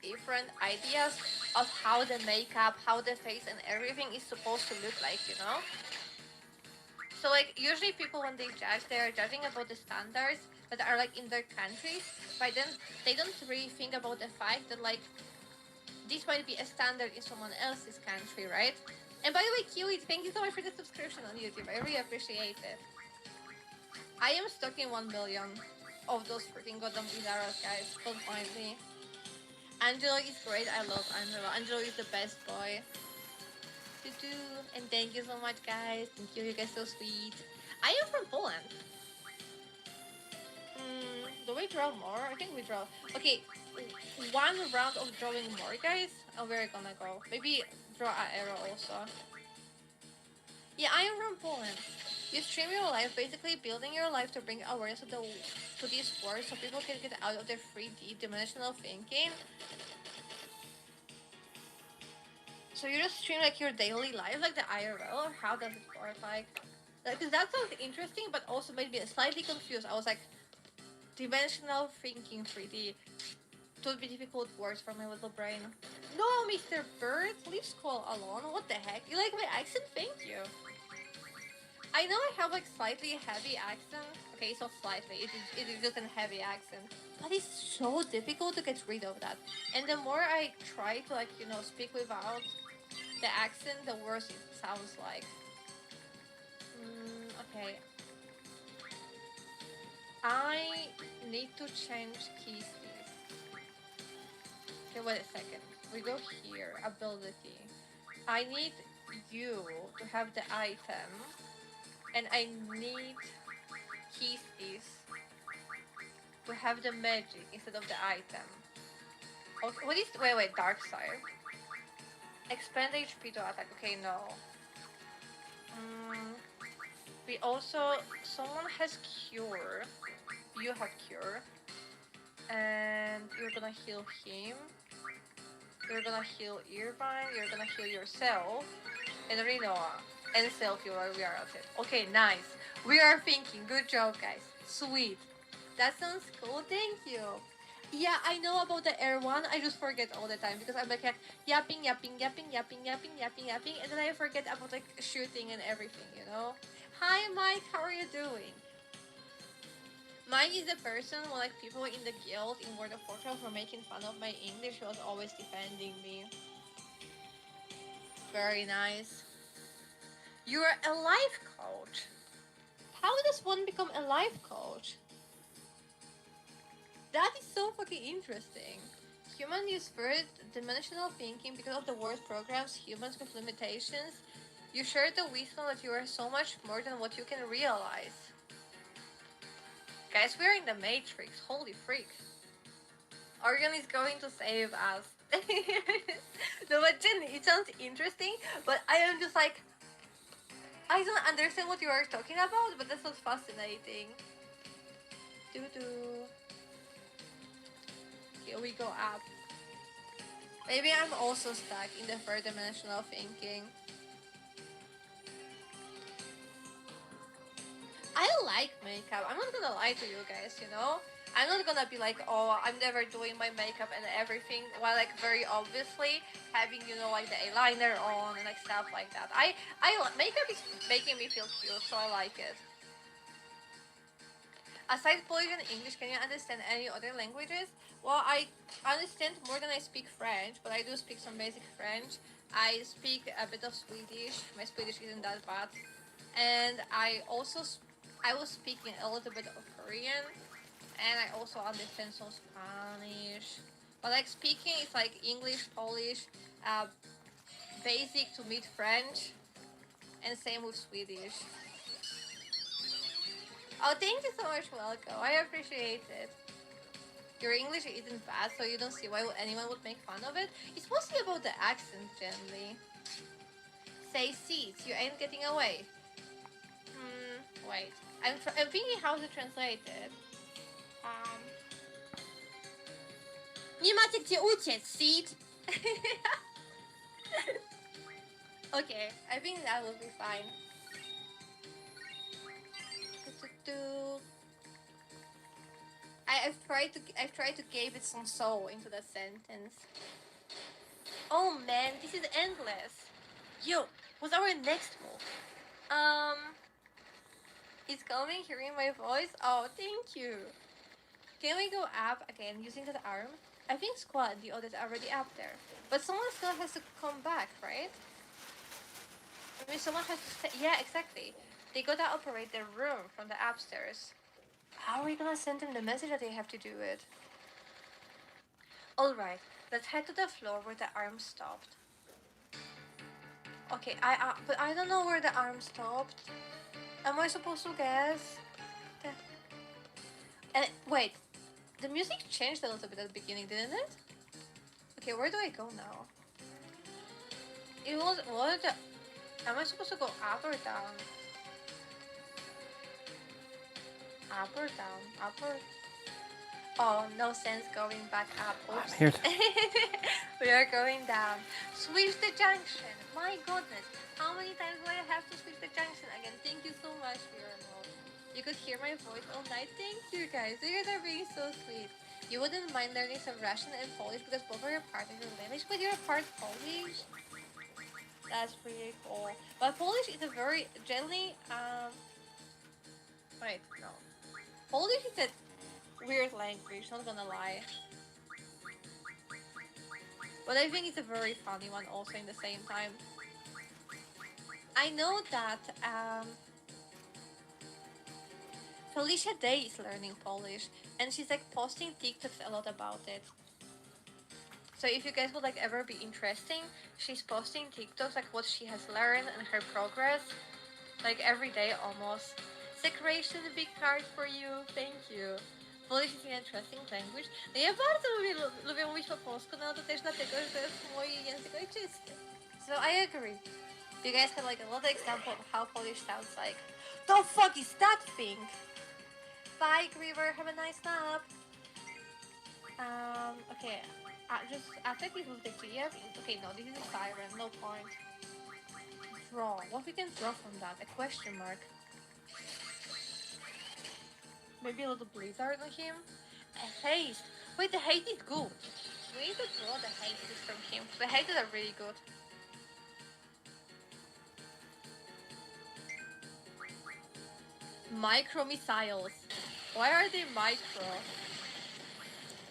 different ideas of how the makeup, how the face and everything is supposed to look like, So like usually people when they judge, they are judging about the standards that are like in their countries, but then they don't really think about the fact that like this might be a standard in someone else's country, right? And by the way, Kiwi, thank you so much for the subscription on YouTube. I really appreciate it. I am stuck in 1 million of those freaking goddamn bizarros, guys. Don't mind me. Angelo is great. I love Angelo. Angelo is the best boy. And thank you so much, guys. Thank you. You guys are so sweet. I am from Poland. Do we draw more? I think we draw. Okay, 1 round of drawing more, guys. And we're gonna go. Maybe draw an arrow also. Yeah, I am from Poland. You stream your life, basically building your life to bring awareness to this sport so people can get out of their 3D dimensional thinking. So you just stream like your daily life, like the IRL, or how does it work? Because that sounds interesting, but also made me slightly confused. I was like, dimensional thinking 3D. It would be difficult words for my little brain. No, Mr. Bird, leave school alone. What the heck? You like my accent? Thank you. I know I have like slightly heavy accent. Okay, so slightly. It is just a heavy accent. But it's so difficult to get rid of that. And the more I try to speak without the accent, the worse it sounds like. Okay. I need to change keys. Okay, wait a second. We go here, ability. I need you to have the item, and I need keys to have the magic instead of the item. Okay, what is wait, dark side. Expand HP to attack. Okay, no. We also, someone has cure. You have cure. And you're gonna heal him. You're gonna heal Irvine. You're gonna heal yourself. And Rinoa. And self-heal while we are at it. Okay, nice. We are thinking. Good job, guys. Sweet. That sounds cool. Thank you. Yeah, I know about the air one. I just forget all the time because I'm like yapping, and then I forget about like shooting and everything, Hi, Mike. How are you doing? Mine is the person when like people in the guild in World of Warcraft were making fun of my English. She was always defending me. Very nice. You're a life coach. How does one become a life coach? That is so fucking interesting. Humans use third dimensional thinking because of the world programs humans with limitations. You share the wisdom that you are so much more than what you can realize. Guys, we're in the Matrix. Holy freak. Orion is going to save us. No, but Jenny, it sounds interesting, but I am just like, I don't understand what you are talking about, but this was fascinating. Doo-doo. Here we go up. Maybe I'm also stuck in the third dimensional thinking. I like makeup. I'm not gonna lie to you guys, you know? I'm not gonna be like, oh, I'm never doing my makeup and everything, while like very obviously having, you know, like the eyeliner on and like stuff like that. Makeup is making me feel cute, so I like it. Aside Polish and English, can you understand any other languages? Well, I understand more than I speak French, but I do speak some basic French. I speak a bit of Swedish. My Swedish isn't that bad. And I was speaking a little bit of Korean, and I also understand some Spanish. But like speaking, it's like English, Polish, basic to mid French, and same with Swedish. Oh, thank you so much, Welcome. I appreciate it. Your English isn't bad, so you don't see why anyone would make fun of it. It's mostly about the accent, generally. Say seats, you ain't getting away. Wait. I'm thinking how to translate it. Nie macie gdzie uciec, seat. Okay, I think that will be fine. I've tried to give it some soul into that sentence. Oh man, this is endless. Yo, what's our next move? It's coming, hearing my voice. Oh, thank you. Can we go up again using that arm? I think squad, the others are already up there. But someone still has to come back, right? I mean, someone has to stay. Yeah, exactly. They gotta operate the room from the upstairs. How are we gonna send them the message that they have to do it? Alright, let's head to the floor where the arm stopped. Okay, but I don't know where the arm stopped. Am I supposed to guess? Wait, the music changed a little bit at the beginning, didn't it? Okay, where do I go now? It was, what? Am I supposed to go up or down? Up or down? Up or... Oh, no sense going back up. Oops. I'm here We are going down. Switch the junction. My goodness. How many times do I have to switch the junction again? Thank you so much for your help. You could hear my voice all night. Thank you guys. You guys are being so sweet. You wouldn't mind learning some Russian and Polish because both are part of your language, but you're part Polish? That's pretty cool. But Polish is a very generally wait, no. Polish is a weird language, not gonna lie. But I think it's a very funny one also in the same time. I know that Felicia Day is learning Polish and she's like posting TikToks a lot about it. So if you guys would like ever be interesting, she's posting TikToks like what she has learned and her progress. Like every day almost. Secretion, a big card for you. Thank you. Polish is an interesting language. No ja bardzo lubię mówić po polsku, no to też dlatego, że to jest mój język ojczysty. So I agree. You guys have like a little example of how Polish sounds like. The fuck is that thing? Bye, Griever. Have a nice nap. Okay. Just after we move the Kiev. Okay, no, this is a siren. No point. Draw. What we can draw from that? A question mark. Maybe a little blizzard on him. A haste. Wait, the haste is good. We need to draw the haste from him. The haste are really good. Micro missiles. Why are they micro?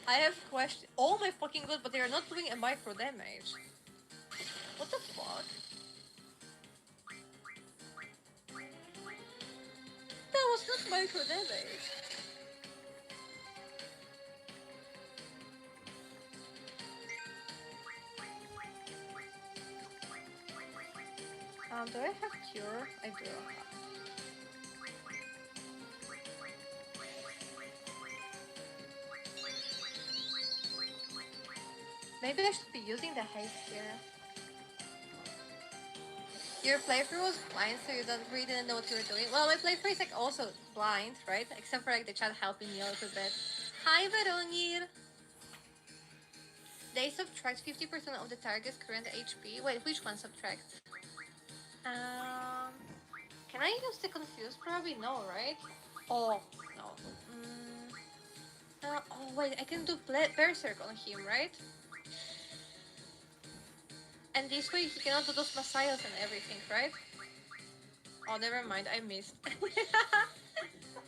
I have questions. Oh my fucking god, but they are not doing a micro damage. What the fuck? That was not micro damage. Do I have cure? I do. Maybe I should be using the haste here. Your playthrough was blind, so you really didn't know what you were doing. Well, my playthrough is like also blind, right? Except for like the chat helping me a little bit. Hi, Veronir! They subtract 50% of the target's current HP. Wait, which one subtracts? Can I use the confuse? Probably no, right? Oh, no. Oh wait, I can do berserk on him, right? And this way he cannot do those missiles and everything, right? Oh, never mind, I missed.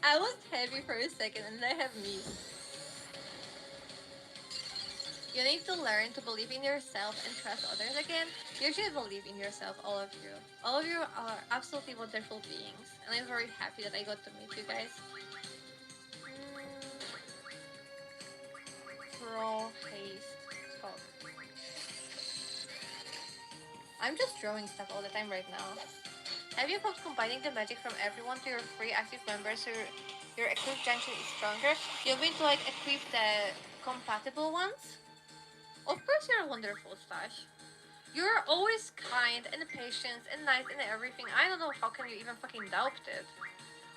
I was heavy for a second and I have missed. You need to learn to believe in yourself and trust others again. You should believe in yourself, all of you. All of you are absolutely wonderful beings. And I'm very happy that I got to meet you guys. Draw, haste, stop. I'm just drawing stuff all the time right now. Have you thought combining the magic from everyone to your free active members so your equip junction is stronger? You mean to like equip the compatible ones? Of course you're wonderful, Stash. You're always kind and patient and nice and everything. I don't know how can you even fucking doubt it.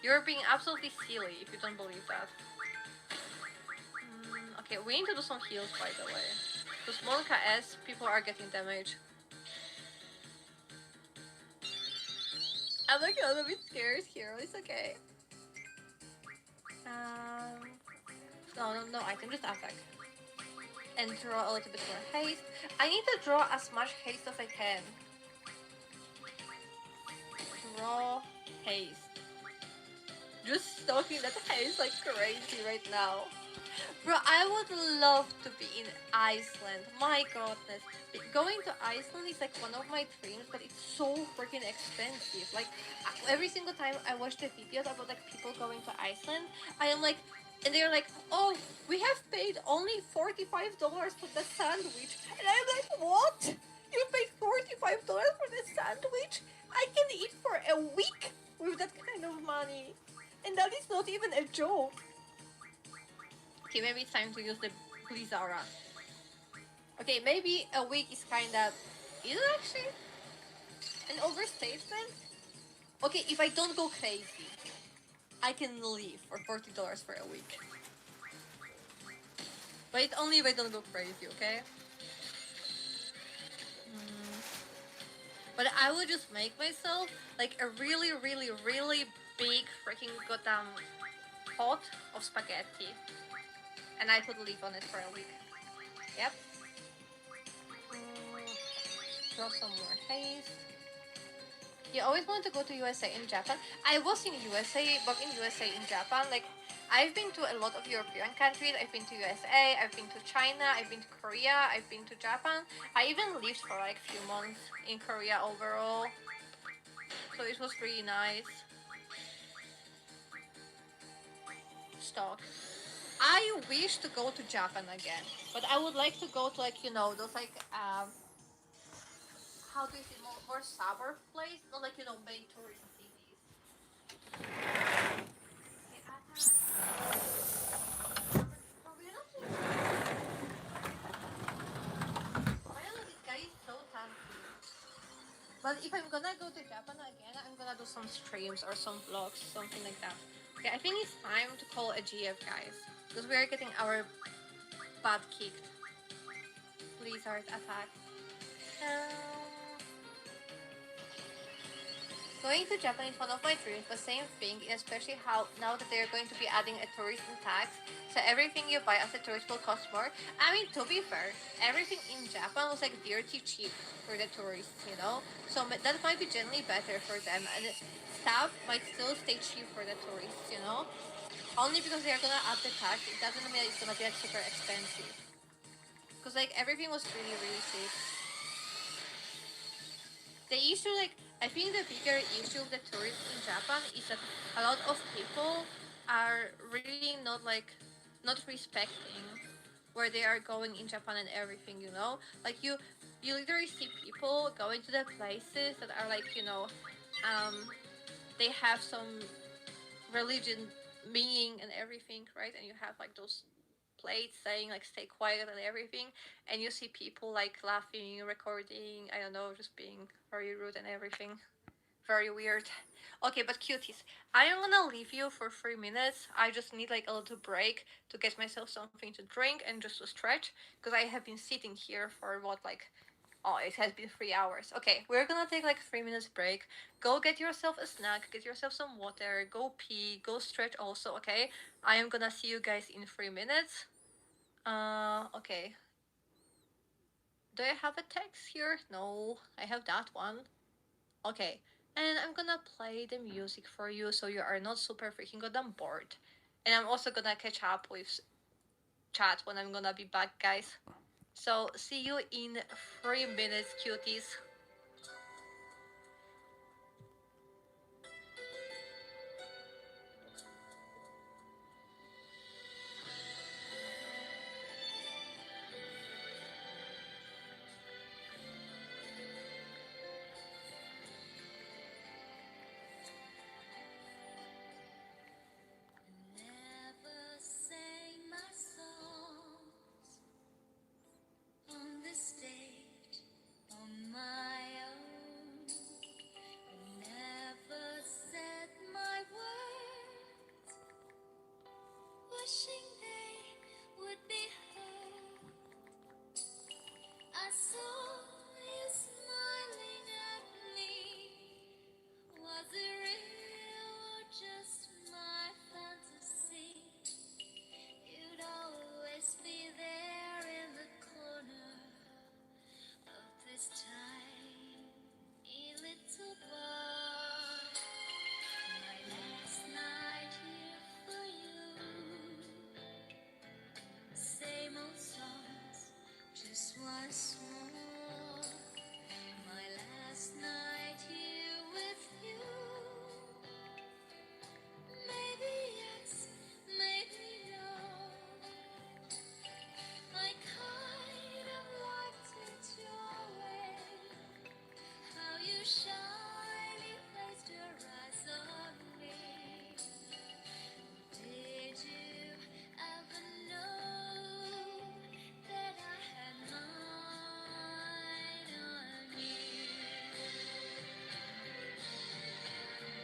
You're being absolutely silly if you don't believe that. Okay, we need to do some heals by the way. Because Monica S, people are getting damage. I'm like a little bit scared here, it's okay. No item, just attack. And draw a little bit more haste. I need to draw as much haste as I can. Draw haste. Just stalking that haste like crazy right now. Bro, I would love to be in Iceland. My godness. Going to Iceland is like one of my dreams, but it's so freaking expensive. Like, every single time I watch the videos about like people going to Iceland, I am like, and they're like, oh, we have paid only $45 for the sandwich. And I'm like, what? You paid $45 for the sandwich? I can eat for a week with that kind of money. And that is not even a joke. Okay, maybe it's time to use the Blizzara. Okay, maybe a week is kinda... Is it actually an overstatement? Okay, if I don't go crazy, I can leave for $40 for a week. But it's only if I don't go crazy, okay? But I would just make myself like a really big freaking goddamn pot of spaghetti. And I could live on it for a week. Yep. Draw some more haste. You always wanted to go to USA and Japan. I was in USA, both in USA and Japan. Like, I've been to a lot of European countries. I've been to USA, I've been to China, I've been to Korea, I've been to Japan. I even lived for like a few months in Korea overall. So it was really nice. Stock. I wish to go to Japan again, but I would like to go to like, you know, those like, how do you say, more suburb place? Not like, you know, main tourist cities. This guy is so tanky. But if I'm gonna go to Japan again, I'm gonna do some streams or some vlogs, something like that. Okay, I think it's time to call a GF, guys. Because we are getting our butt kicked. Blizzard attack. Going to Japan is one of my dreams, but same thing, especially how now that they're going to be adding a tourism tax, so everything you buy as a tourist will cost more. I mean, to be fair, everything in Japan was like dirty cheap for the tourists, you know? So that might be generally better for them, and stuff might still stay cheap for the tourists, you know? Only because they're gonna add the tax, it doesn't mean it's gonna be like super expensive. Because like everything was really, really cheap. The issue, like, I think the bigger issue of the tourists in Japan is that a lot of people are really not respecting where they are going in Japan and everything, you know? Like you literally see people going to the places that are like, you know, they have some religion meaning and everything, right? And you have like those plates saying like stay quiet and everything, and you see people like laughing, recording, I don't know, just being very rude and everything. Very weird. Okay, but cuties, I am gonna leave you for 3 minutes. I just need like a little break to get myself something to drink and just to stretch, because I have been sitting here for what, like, oh, it has been 3 hours. Okay, we're gonna take like 3 minutes break. Go get yourself a snack, get yourself some water, go pee, go stretch also, okay? I am gonna see you guys in 3 minutes. Okay. Do I have a text here? No, I have that one. Okay, and I'm gonna play the music for you so you are not super freaking goddamn bored. And I'm also gonna catch up with chat when I'm gonna be back, guys. So, see you in 3 minutes, cuties. Never sang my songs on the stage on my own. Never said my words, wishing they would be heard. I saw you smiling at me. Was it real or just my fantasy? You'd always be there in the corner of this tiny little bar. My last night here for you. Same old songs, just once more. My last night here with you. Maybe yes, maybe no. I kind of liked it your way. How you shyly placed your eyes on me. Did you ever know that I had mine on you?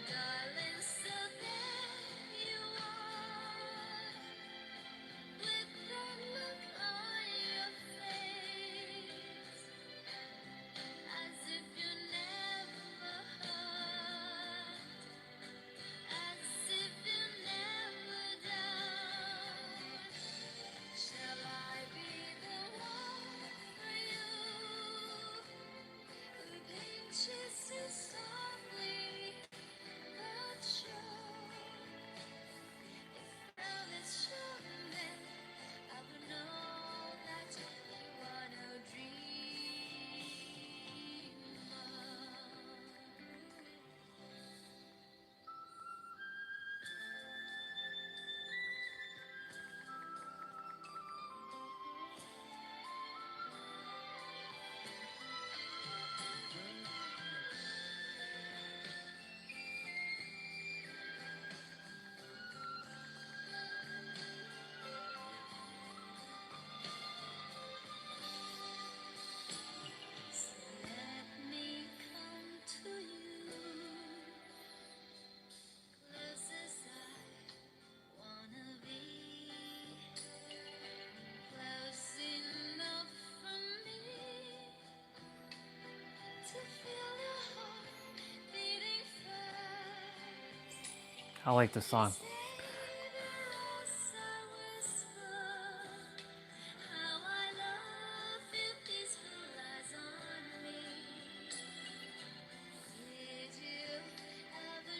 Darling, so there you are, with that look on your face, as if you never hurt, as if you never doubt. Shall I be the one for you, who pinches you softly but sure? If love is sure, then I would know that you are no dreamer. Let me come to you, close as I wanna be, close enough for me to feel your heart beating fast. I like this song. How I love your peaceful eyes on me. Did you ever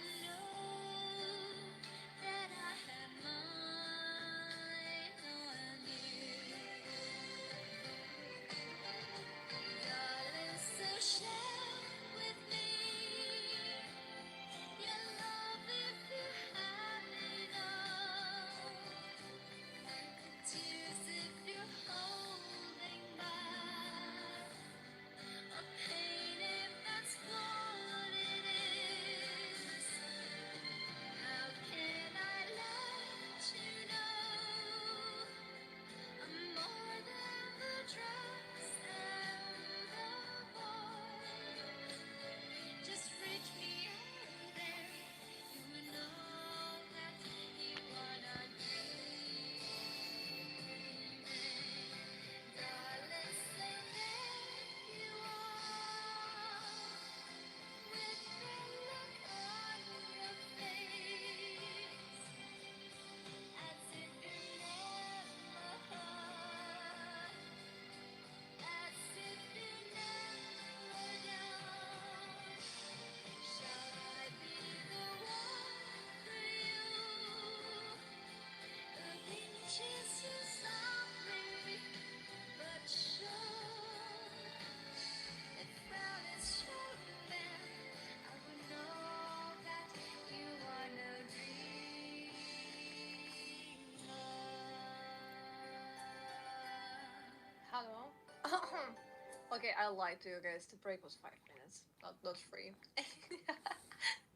Okay, I lied to you guys. The break was 5 minutes, not 3.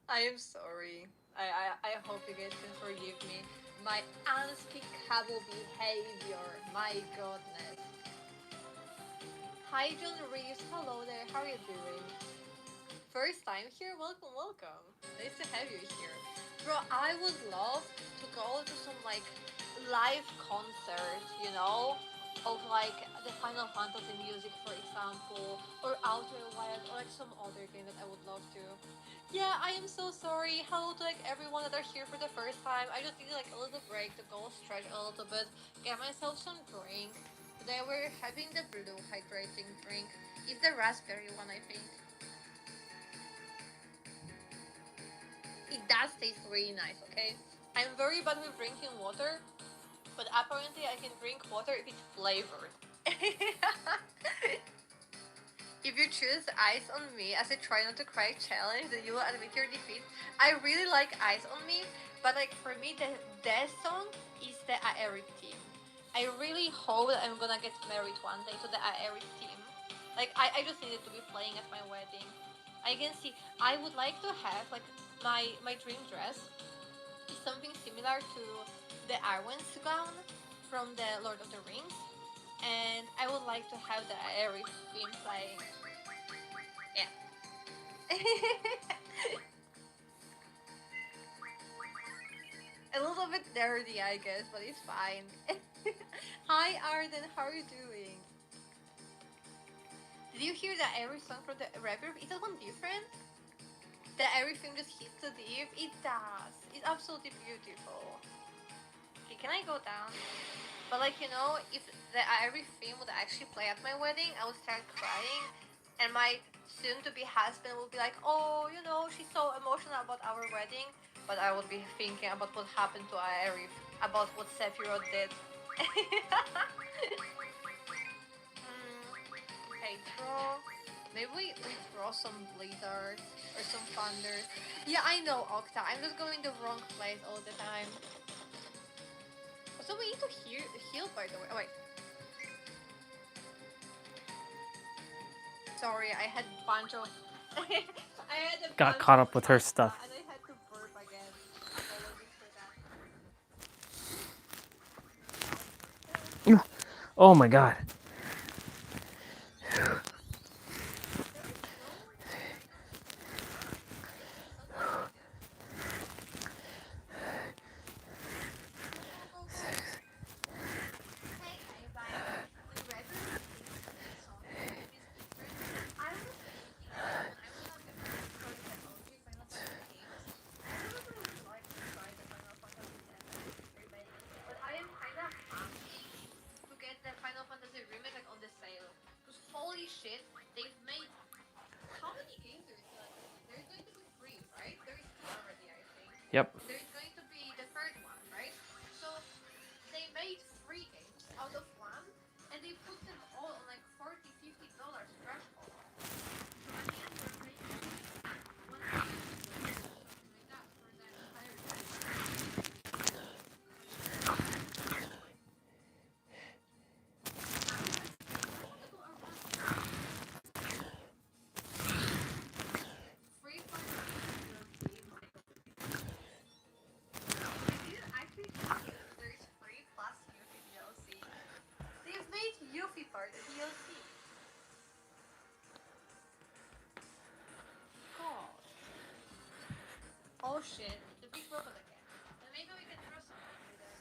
I am sorry. I hope you guys can forgive me. My unspeakable behavior. My goodness. Hi, John Reeves. Hello there. How are you doing? First time here? Welcome, welcome. Nice to have you here. Bro, I would love to go to some like live concert, you know? Of like the Final Fantasy music, for example, or Outer Wilds, or like some other game that I would love to. Yeah, I am so sorry. Hello to like everyone that are here for the first time. I just needed like a little break to go stretch a little bit, get myself some drink. Today we're having the blue hydrating drink. It's the raspberry one, I think. It does taste really nice, okay? I'm very bad with drinking water, but apparently I can drink water if it's flavored. If you choose Eyes on Me as a try not to cry challenge, then you will admit your defeat. I really like Eyes on Me, but like for me the best song is the Aerith team. I really hope that I'm gonna get married one day to the Aerith team. Like I just need it to be playing at my wedding. I can see I would like to have like my dream dress is something similar to the Arwen's gown from the Lord of the Rings, and I would like to have the Aerith theme playing. Yeah. A little bit dirty, I guess, but it's fine. Hi, Arden, how are you doing? Did you hear the Aerith song from the rapper? Is that one different? The everything just hits the deep. It does. It's absolutely beautiful. Okay, can I go down? But like you know, if the everything would actually play at my wedding, I would start crying, and my soon-to-be husband would be like, "Oh, you know, she's so emotional about our wedding," but I would be thinking about what happened to Arif, about what Sephiroth did. Okay, draw. Maybe we draw some Blizzards or some Thunders. Yeah, I know, Octa. I'm just going the wrong place all the time. So we need to heal, by the way. Oh, wait. Sorry, I had a bunch of... Got caught up with her stuff. And I had to burp again. Apologies for that. Oh my god. Holy shit, they've made... How many games there is like? There's going to be 3, right? There is 2 already, I think. Yep. There's going to be the third one, right? So, they made 3 games out of 1, and they put them all on like $40-50 threshold. So at the end you're paying $100 like that for the entire game. They've made Yuffie part a DLC. God. Oh shit, the big robot again. Then maybe we can draw something with it.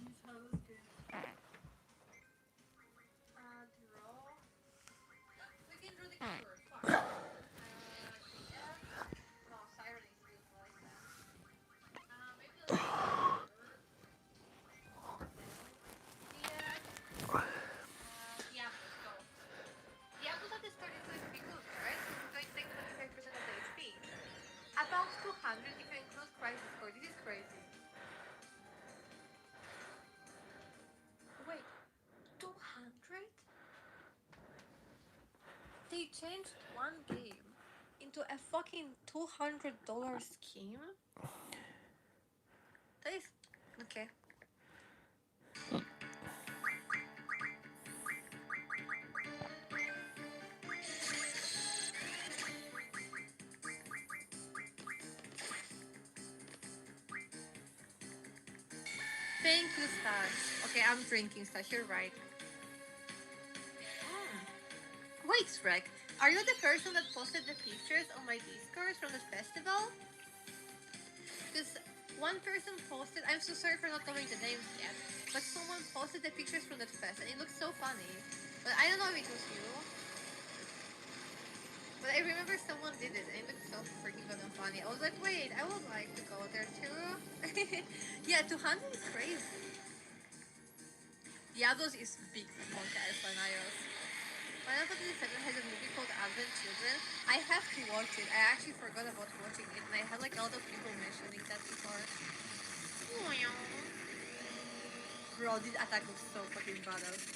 This sounds good. Draw. We can draw the keyword. Fuck. Yeah. No, Siren is useless then. Maybe let's Diablos, go. Diablos at the start is going to be good, right? Because it's going to take 25% of the HP. About 200 if you include crisis score. This is crazy. Wait, 200? They changed one game into a fucking $200 scheme? That is... Okay. Thank you, Stash. Okay, I'm drinking, Stash. You're right. Wait, Shrek. Are you the person that posted the pictures on my Discord from the festival? Because one person posted, I'm so sorry for not knowing the names yet, but someone posted the pictures from that fest and it looks so funny. But I don't know if it was you. But I remember someone did it and it looked so freaking good and funny. I was like, wait, I would like to go there too. Yeah, 200 is crazy. Diablos is big on Espanayos. Final Fantasy VII has a movie called Advent Children. I have to watch it. I actually forgot about watching it and I had like a lot of people mentioning that before. Bro, this attack looks so fucking badass.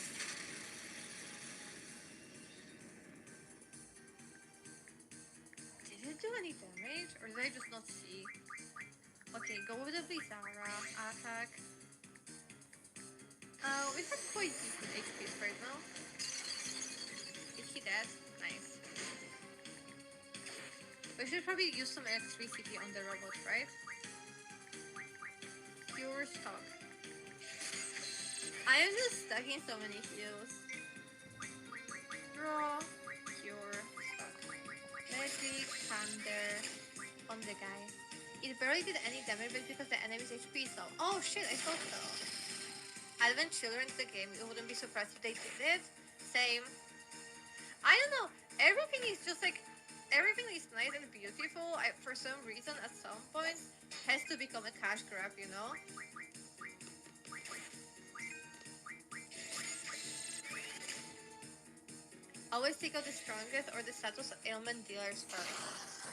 Did it do any damage or did I just not see? Okay, go with the Bizarra attack. Oh, it has quite decent HP right now. Is he dead? Nice. We should probably use some electricity on the robot, right? Pure stock. I am just stuck in so many heals. Raw, pure stock. Magic, thunder on the guy. It barely did any damage but because the enemy's HP is low. Oh shit, I thought so. Advent Children's the game. I wouldn't be surprised if they did it. Same. I don't know. Everything is just like, everything is nice and beautiful. For some reason, at some point, has to become a cash grab, you know? Always take out the strongest or the status ailment dealers first.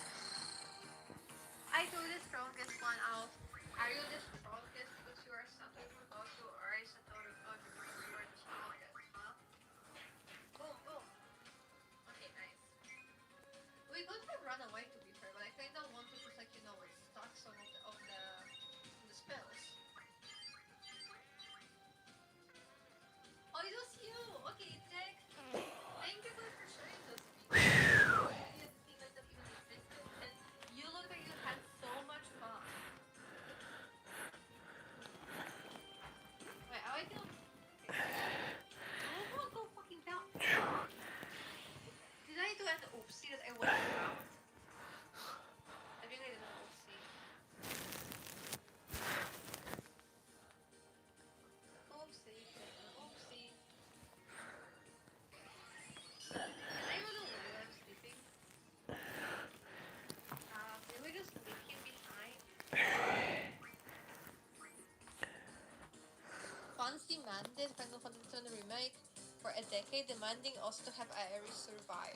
I threw the strongest one out. Are you the strongest because you are Satoru Gojo or are you Satoru Gojo because you are the strongest, huh? Boom, boom. Okay, nice. We could have run away to be fair, but I kinda want to just like, you know, stock some of the spells. Oh, it was you! Okay, Jack. Thank you for sharing those videos. I didn't think like that even existed. And you look like you had so much fun. Wait, I can. Okay. I won't go fucking down. Did I do an oopsie that I wasn't around? I think I did an oopsie. Oopsie, oopsie. Can I run away while I'm sleeping? Can we just leave him behind? Fans demanded Final Fantasy VII Remake for a decade, demanding us to have Aeris survive.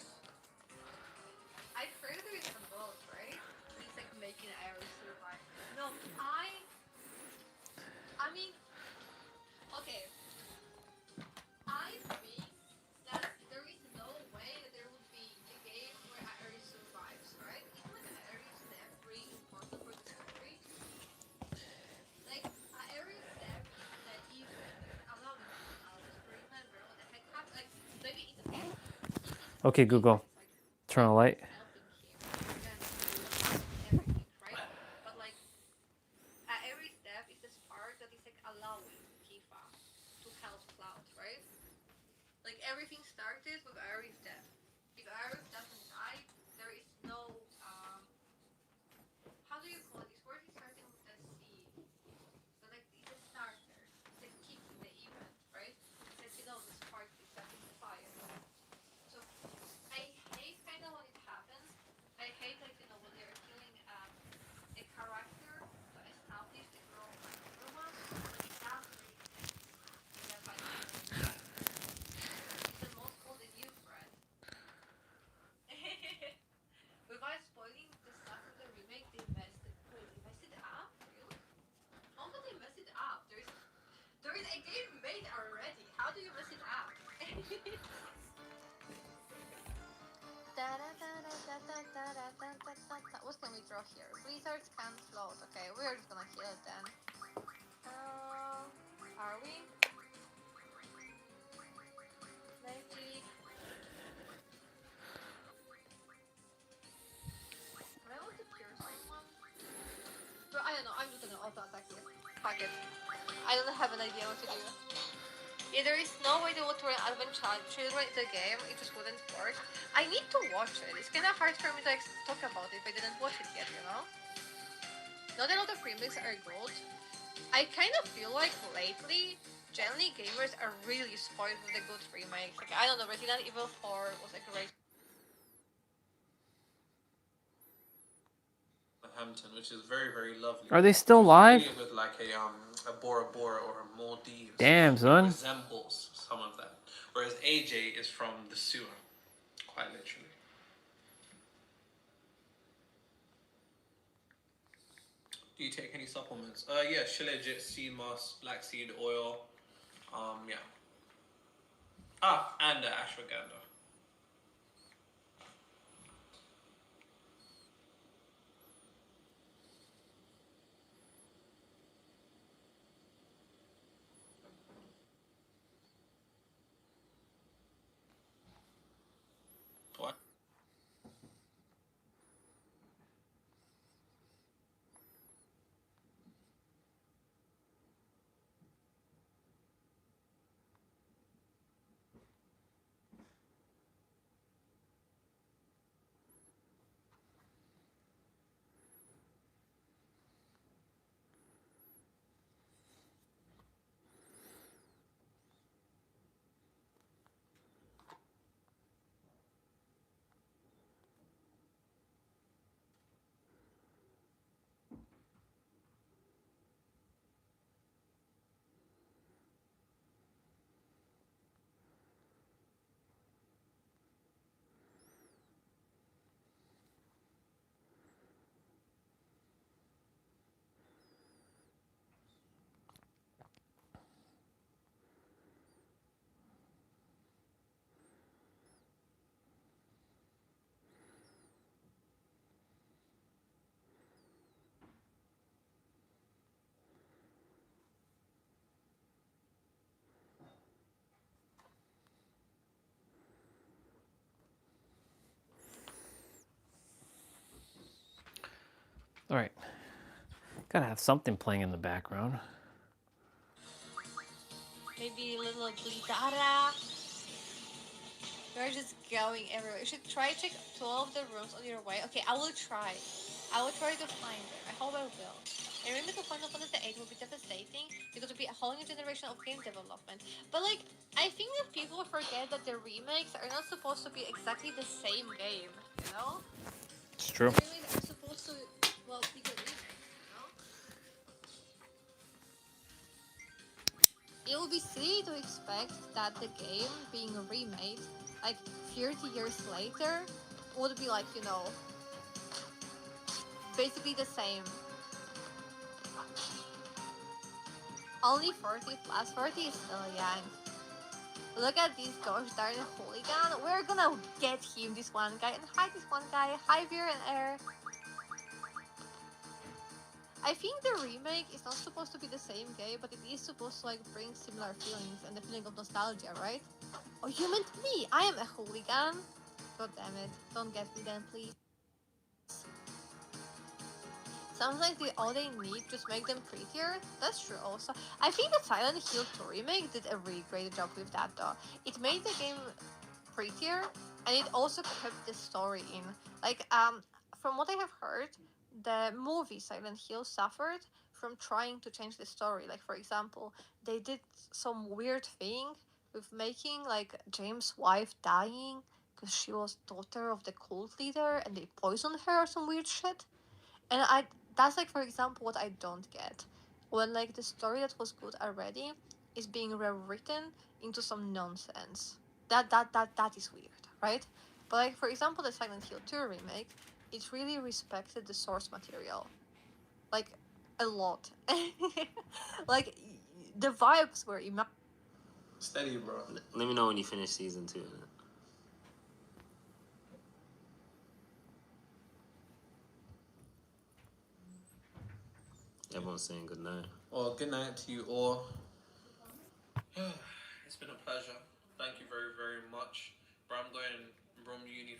I've heard there is a boat, right? He's like making Aeris survive. No, I mean, okay. I think that there is no way that there would be a game where Aeris survives, right? Isn't like Aeris death really important for the story? Like, Aeris death is the event that allowed me to remember what the heck happened. Like, maybe in the past. Okay, Google. Turn on the light. But like, Aeris death is the spark that is like allowing Tifa to help Cloud, right? Like everything started with Aeris death. If Aeris doesn't die, there is no how do you call it? This word is starting with the C. So like it's a starter. It's like kicking the event, right? It's like, you know, the spark is setting the fire. So I hate kind of when it happens. I hate like, you know, when they're killing a character to establish the role of another one. That really stinks in the Final Fantasy. It's the most golden you, Fred. Without spoiling the stuff of the remake, they messed it. Wait, they messed it up? Really? How could they mess it up? There is a game made already. How do you mess it up? What can we draw here? Blizzards can float. Okay, we're just gonna heal it then. Are we? Maybe. I want to cure someone. But I don't know, I'm just gonna auto attack this. Fuck it. I I don't have an idea what to do. Yeah, there is no way they would turn Advent Children into the game. It just wouldn't work. I need to watch it. It's kind of hard for me to talk about it if I didn't watch it yet, you know? Not a lot of remakes are good. I kind of feel like lately, generally gamers are really spoiled with the good remakes. Like, I don't know, Resident Evil 4 was a great Hampton, which is very, very lovely. Are they still live? With like a Bora Bora or a Maldives. Damn, son. It resembles some of that. Whereas AJ is from the sewer, quite literally. Do you take any supplements? Yeah, Shilajit, sea moss, black seed oil. Yeah. And ashwagandha. What? All right. Gotta have something playing in the background. maybe a little guitarra. We're just going everywhere. You should try to check 12 of the rooms on your way. Okay, I will try. I will try to find it. I hope I will. A remake of Final Fantasy VIII would be devastating because it would be a whole new generation of game development. But like, I think that people forget that the remakes are not supposed to be exactly the same game, you know? It's true. The remakes are supposed to, well, be good remakes, you know? It would be silly to expect that the game being remade, like 30 years later, would be like, you know, basically the same. Only 40 plus 40 is still young. Look at this gosh darn hooligan. We're gonna get him, this one guy. And hi, this one guy. Hi, Beer and Air. I think the remake is not supposed to be the same game, but it is supposed to like bring similar feelings and the feeling of nostalgia, right? Oh, you meant me. I am a hooligan. God damn it. Don't get me then, please. Sometimes all they need just make them prettier. That's true also. I think that Silent Hill 2 remake did a really great job with that though. It made the game prettier and it also kept the story in. Like, from what I have heard, the movie Silent Hill suffered from trying to change the story. Like, for example, they did some weird thing with making like James' wife dying because she was daughter of the cult leader and they poisoned her or some weird shit. And that's like, for example, what I don't get. When like the story that was good already is being rewritten into some nonsense. That is weird, right? But like, for example, the Silent Hill 2 remake, it really respected the source material. Like, a lot. Like, the vibes were Steady, bro. Let me know when you finish season 2. Everyone's saying good night. Well, good night to you all. It's been a pleasure. Thank you very, very much. Bro, I'm going Brom Uni.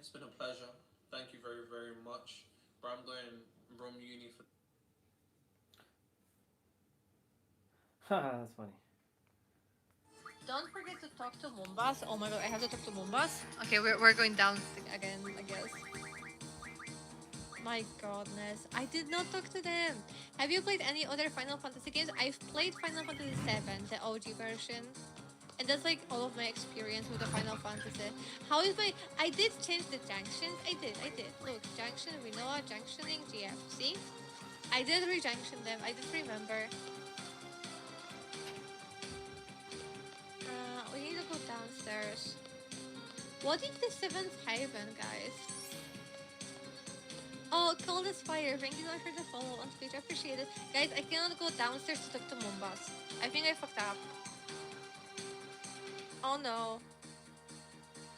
It's been a pleasure. Thank you very, very much. Bro, I'm going Rom Uni for. That's funny. Don't forget to talk to Mombas. Oh my god, I have to talk to Mombas. Okay, we're going down again, I guess. My godness, I did not talk to them. Have you played any other Final Fantasy games? I've played Final Fantasy VII, the OG version. And that's like all of my experience with the Final Fantasy. How is my... I did change the junctions. I did. Look, junction, Rinoa, junctioning, GF. See? I did rejunction them. I did remember. We need to go downstairs. What is the 7th Haven, guys? Oh, Cold as Fire. Thank you so much for the follow on Twitch. I appreciate it. Guys, I cannot go downstairs to talk to Mombas. I think I fucked up. Oh no.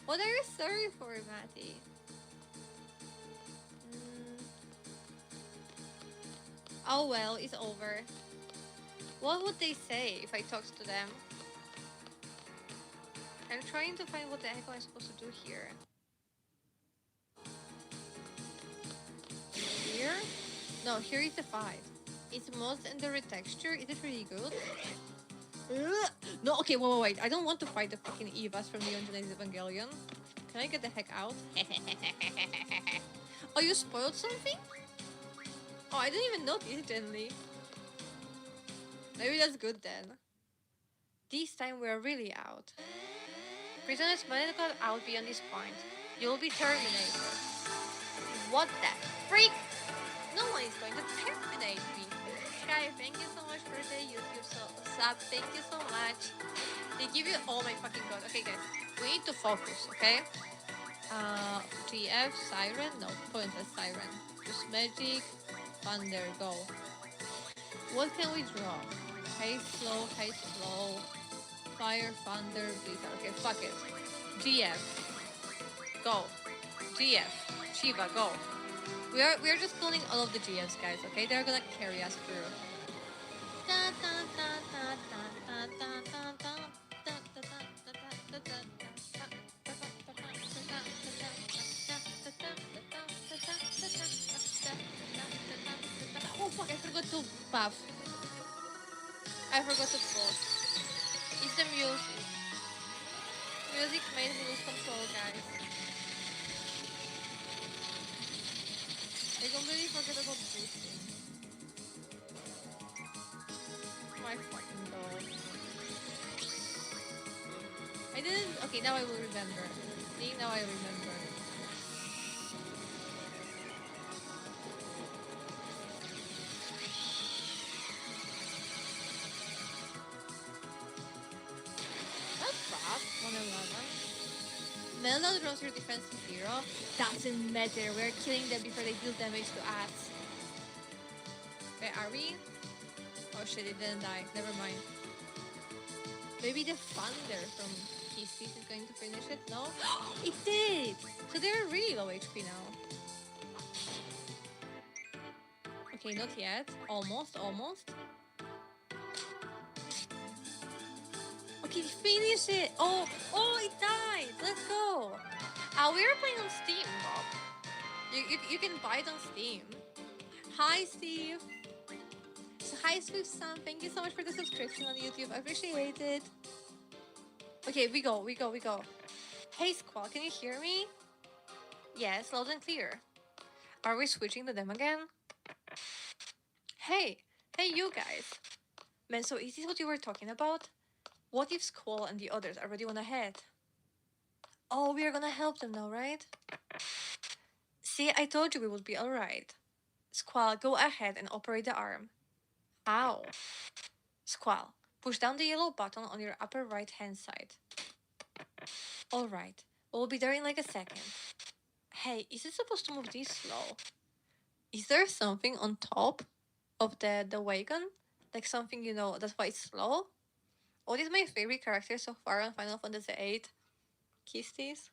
What are you sorry for, Matty? Oh well, it's over. What would they say if I talked to them? I'm trying to find what the heck am I supposed to do here. Here? No, here is the fight. It's most in the retexture. Is it really good? No, okay, wait. I don't want to fight the fucking Evas from Neon Genesis Evangelion. Can I get the heck out? Oh, you spoiled something? Oh, I didn't even notice, gently. Maybe that's good then. This time we're really out. Prisoners might got out beyond this point. You'll be terminated. What the freak? No one is going to terminate me. Sky, thank you so much for the YouTube sub. Thank you so much. They give you... Oh my fucking god. Okay, guys. We need to focus, okay? GF, Siren? No, pointless Siren. Just Magic, Thunder, go. What can we draw? Haste, slow, Fire, Thunder, Blizzard. Okay, fuck it. GF. Go. GF. Shiva, go. We are just calling all of the GFs, guys, okay? They're gonna carry us through. Oh fuck, I forgot to buff. I forgot to pause. It's the music. Music made me lose control, guys. I completely forgot about boosting. My fucking god. I didn't... Okay, now I will remember. See, now I remember. That's fast. 111. Melon drops your defense to 0. Doesn't matter. We're killing them before they deal damage to us. Where are we? Oh shit, it didn't die. Never mind. Maybe the thunder from PCs is going to finish it? No? It did! So they're really low HP now. Okay, not yet. Almost. Okay, finish it! Oh, it died! Let's go! We are playing on Steam, Bob. You can buy it on Steam. Hi, Steve! So, hi, Swift Sam. Thank you so much for the subscription on YouTube. I appreciate it. Okay, we go. Hey, Squall, can you hear me? Yes, loud and clear. Are we switching to them again? Hey, you guys. Man, so is this what you were talking about? What if Squall and the others already went ahead? Oh, we are gonna help them now, right? See, I told you we would be alright. Squall, go ahead and operate the arm. How? Squall, push down the yellow button on your upper right hand side. Alright, we'll be there in like a second. Hey, is it supposed to move this slow? Is there something on top of the wagon? Like something, you know, that's why it's slow? What is my favorite character so far on Final Fantasy VIII? Kisties?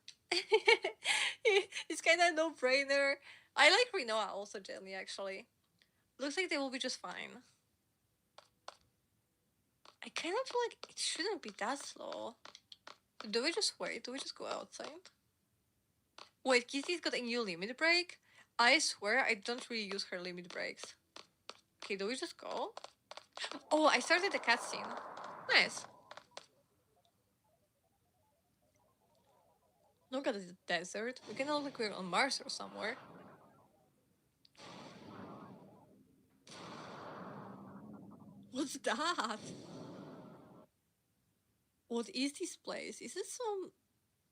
It's kind of no-brainer. I like Rinoa also, Jenny, actually. Looks like they will be just fine. I kind of feel like it shouldn't be that slow. Do we just wait? Do we just go outside? Wait, Kitty's got a new limit break? I swear I don't really use her limit breaks. Okay, do we just go? Oh, I started the cutscene. Nice. Look at the desert. We can look like we're on Mars or somewhere. What's that? What is this place? Is this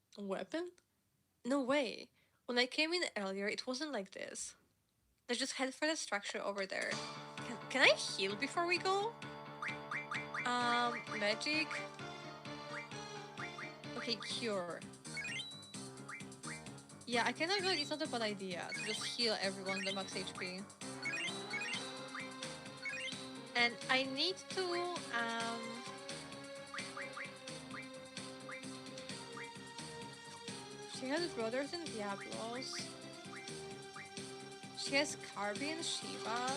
some weapon? No way. When I came in earlier, it wasn't like this. Let's just head for the structure over there. Can I heal before we go? Magic. Okay, cure. Yeah, I kind of feel like it's not a bad idea to just heal everyone the max HP. And I need to, she has brothers and Diablos. She has Carby and Shiva.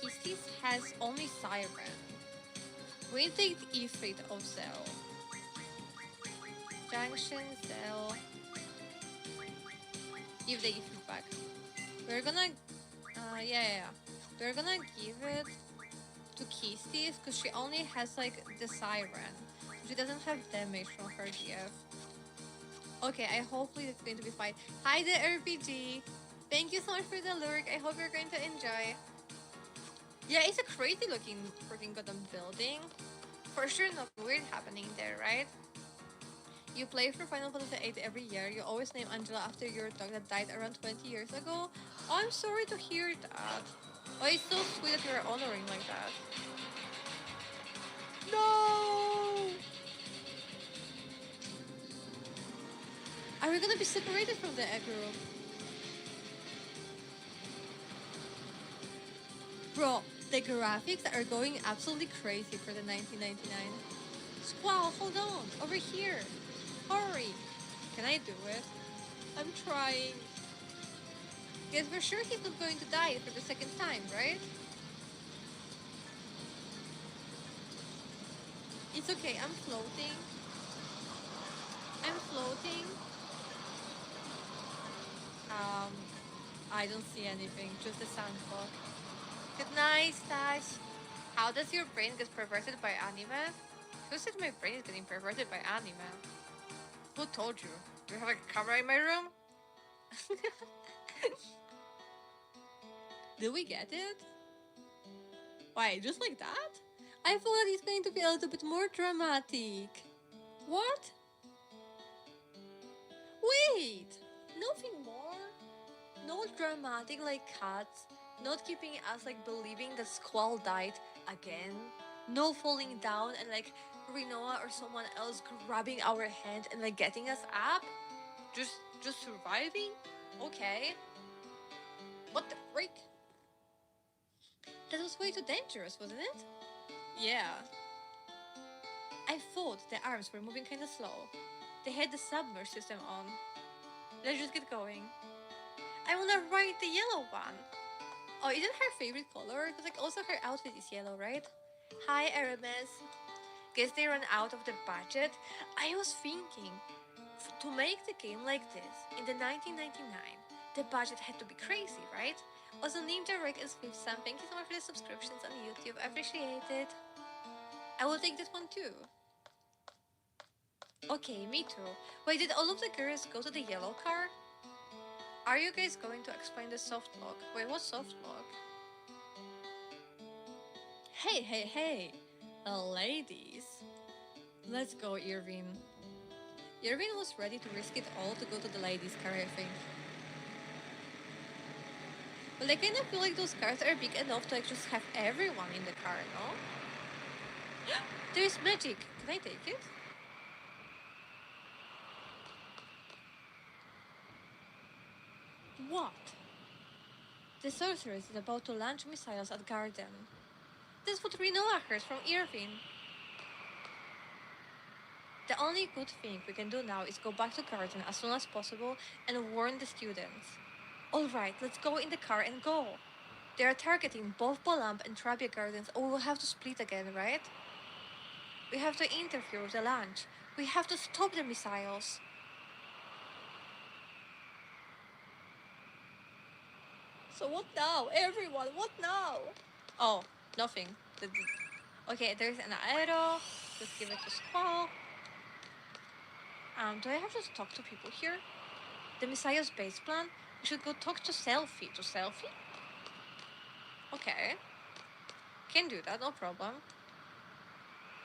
Kistis has only Siren. We take Ifrit of Zell. Junction, Zell. Give the Ifrit back. We're gonna, yeah. We're gonna give it to Kistis because she only has like the Siren. She doesn't have damage from her DF. Okay, hopefully it's going to be fine. Hi there, RPG. Thank you so much for the lurk. I hope you're going to enjoy. Yeah, it's a crazy looking freaking goddamn building. For sure nothing weird happening there, right? You play for Final Fantasy VIII every year. You always name Angela after your dog that died around 20 years ago. Oh, I'm sorry to hear that. Oh, it's so sweet that you're honoring like that. No! Are we gonna be separated from the egg group? Bro, the graphics are going absolutely crazy for the 1999. Squall, hold on! Over here! Hurry! Can I do it? I'm trying. Guess we're sure he's not going to die for the second time, right? It's okay, I'm floating. I'm floating. I don't see anything, just the sound fog. Good night, Stash. How does your brain get perverted by anime? Who said my brain is getting perverted by anime? Who told you? Do you have a camera in my room? Do we get it? Why, just like that? I thought it's going to be a little bit more dramatic. What? Wait! Nothing more? No dramatic like cuts? Not keeping us like believing that Squall died again? No falling down and like Rinoa or someone else grabbing our hand and like getting us up? Just surviving? Okay. What the freak? That was way too dangerous, wasn't it? Yeah. I thought the arms were moving kinda slow. They had the submerge system on. Let's just get going. I wanna ride the yellow one. Oh, isn't her favorite color? Because like also her outfit is yellow, right? Hi, Aramis. Guess they ran out of the budget. I was thinking, to make the game like this in the 1999, the budget had to be crazy, right? Also, Ninja Rick and Swift Sam, thank you so much for the subscriptions on YouTube. I appreciate it. I will take this one too. Okay, me too. Wait, did all of the girls go to the yellow car? Are you guys going to explain the soft lock? Wait, what's soft lock? Hey, ladies. Let's go, Irvine. Irvine was ready to risk it all to go to the ladies' car, I think. But I kind of feel like those cars are big enough to like just have everyone in the car, no? There's magic. Can I take it? What? The sorceress is about to launch missiles at Garden. That's what Rinoa heard from Irvine. The only good thing we can do now is go back to Garden as soon as possible and warn the students. Alright, let's go in the car and go. They are targeting both Bolamp and Trabia Gardens, or we'll have to split again, right? We have to interfere with the launch. We have to stop the missiles. So what now? Everyone, what now? Oh, nothing. Okay, there's an arrow. Just give it to Squall. Do I have to talk to people here? The Messiah's base plan? We should go talk to Selfie. To Selfie? Okay. Can do that, no problem.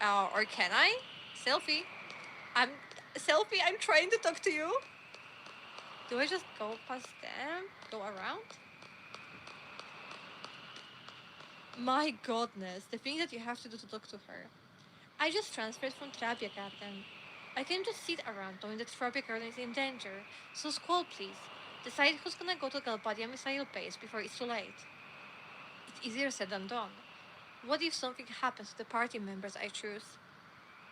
Or can I? Selfie. Selfie, I'm trying to talk to you. Do I just go past them? Go around? My goodness, the thing that you have to do to talk to her. I just transferred from Trabia Garden. I can't just sit around knowing that Trabia Garden is in danger. So Squall, please. Decide who's gonna go to Galbadia missile base before it's too late. It's easier said than done. What if something happens to the party members I choose?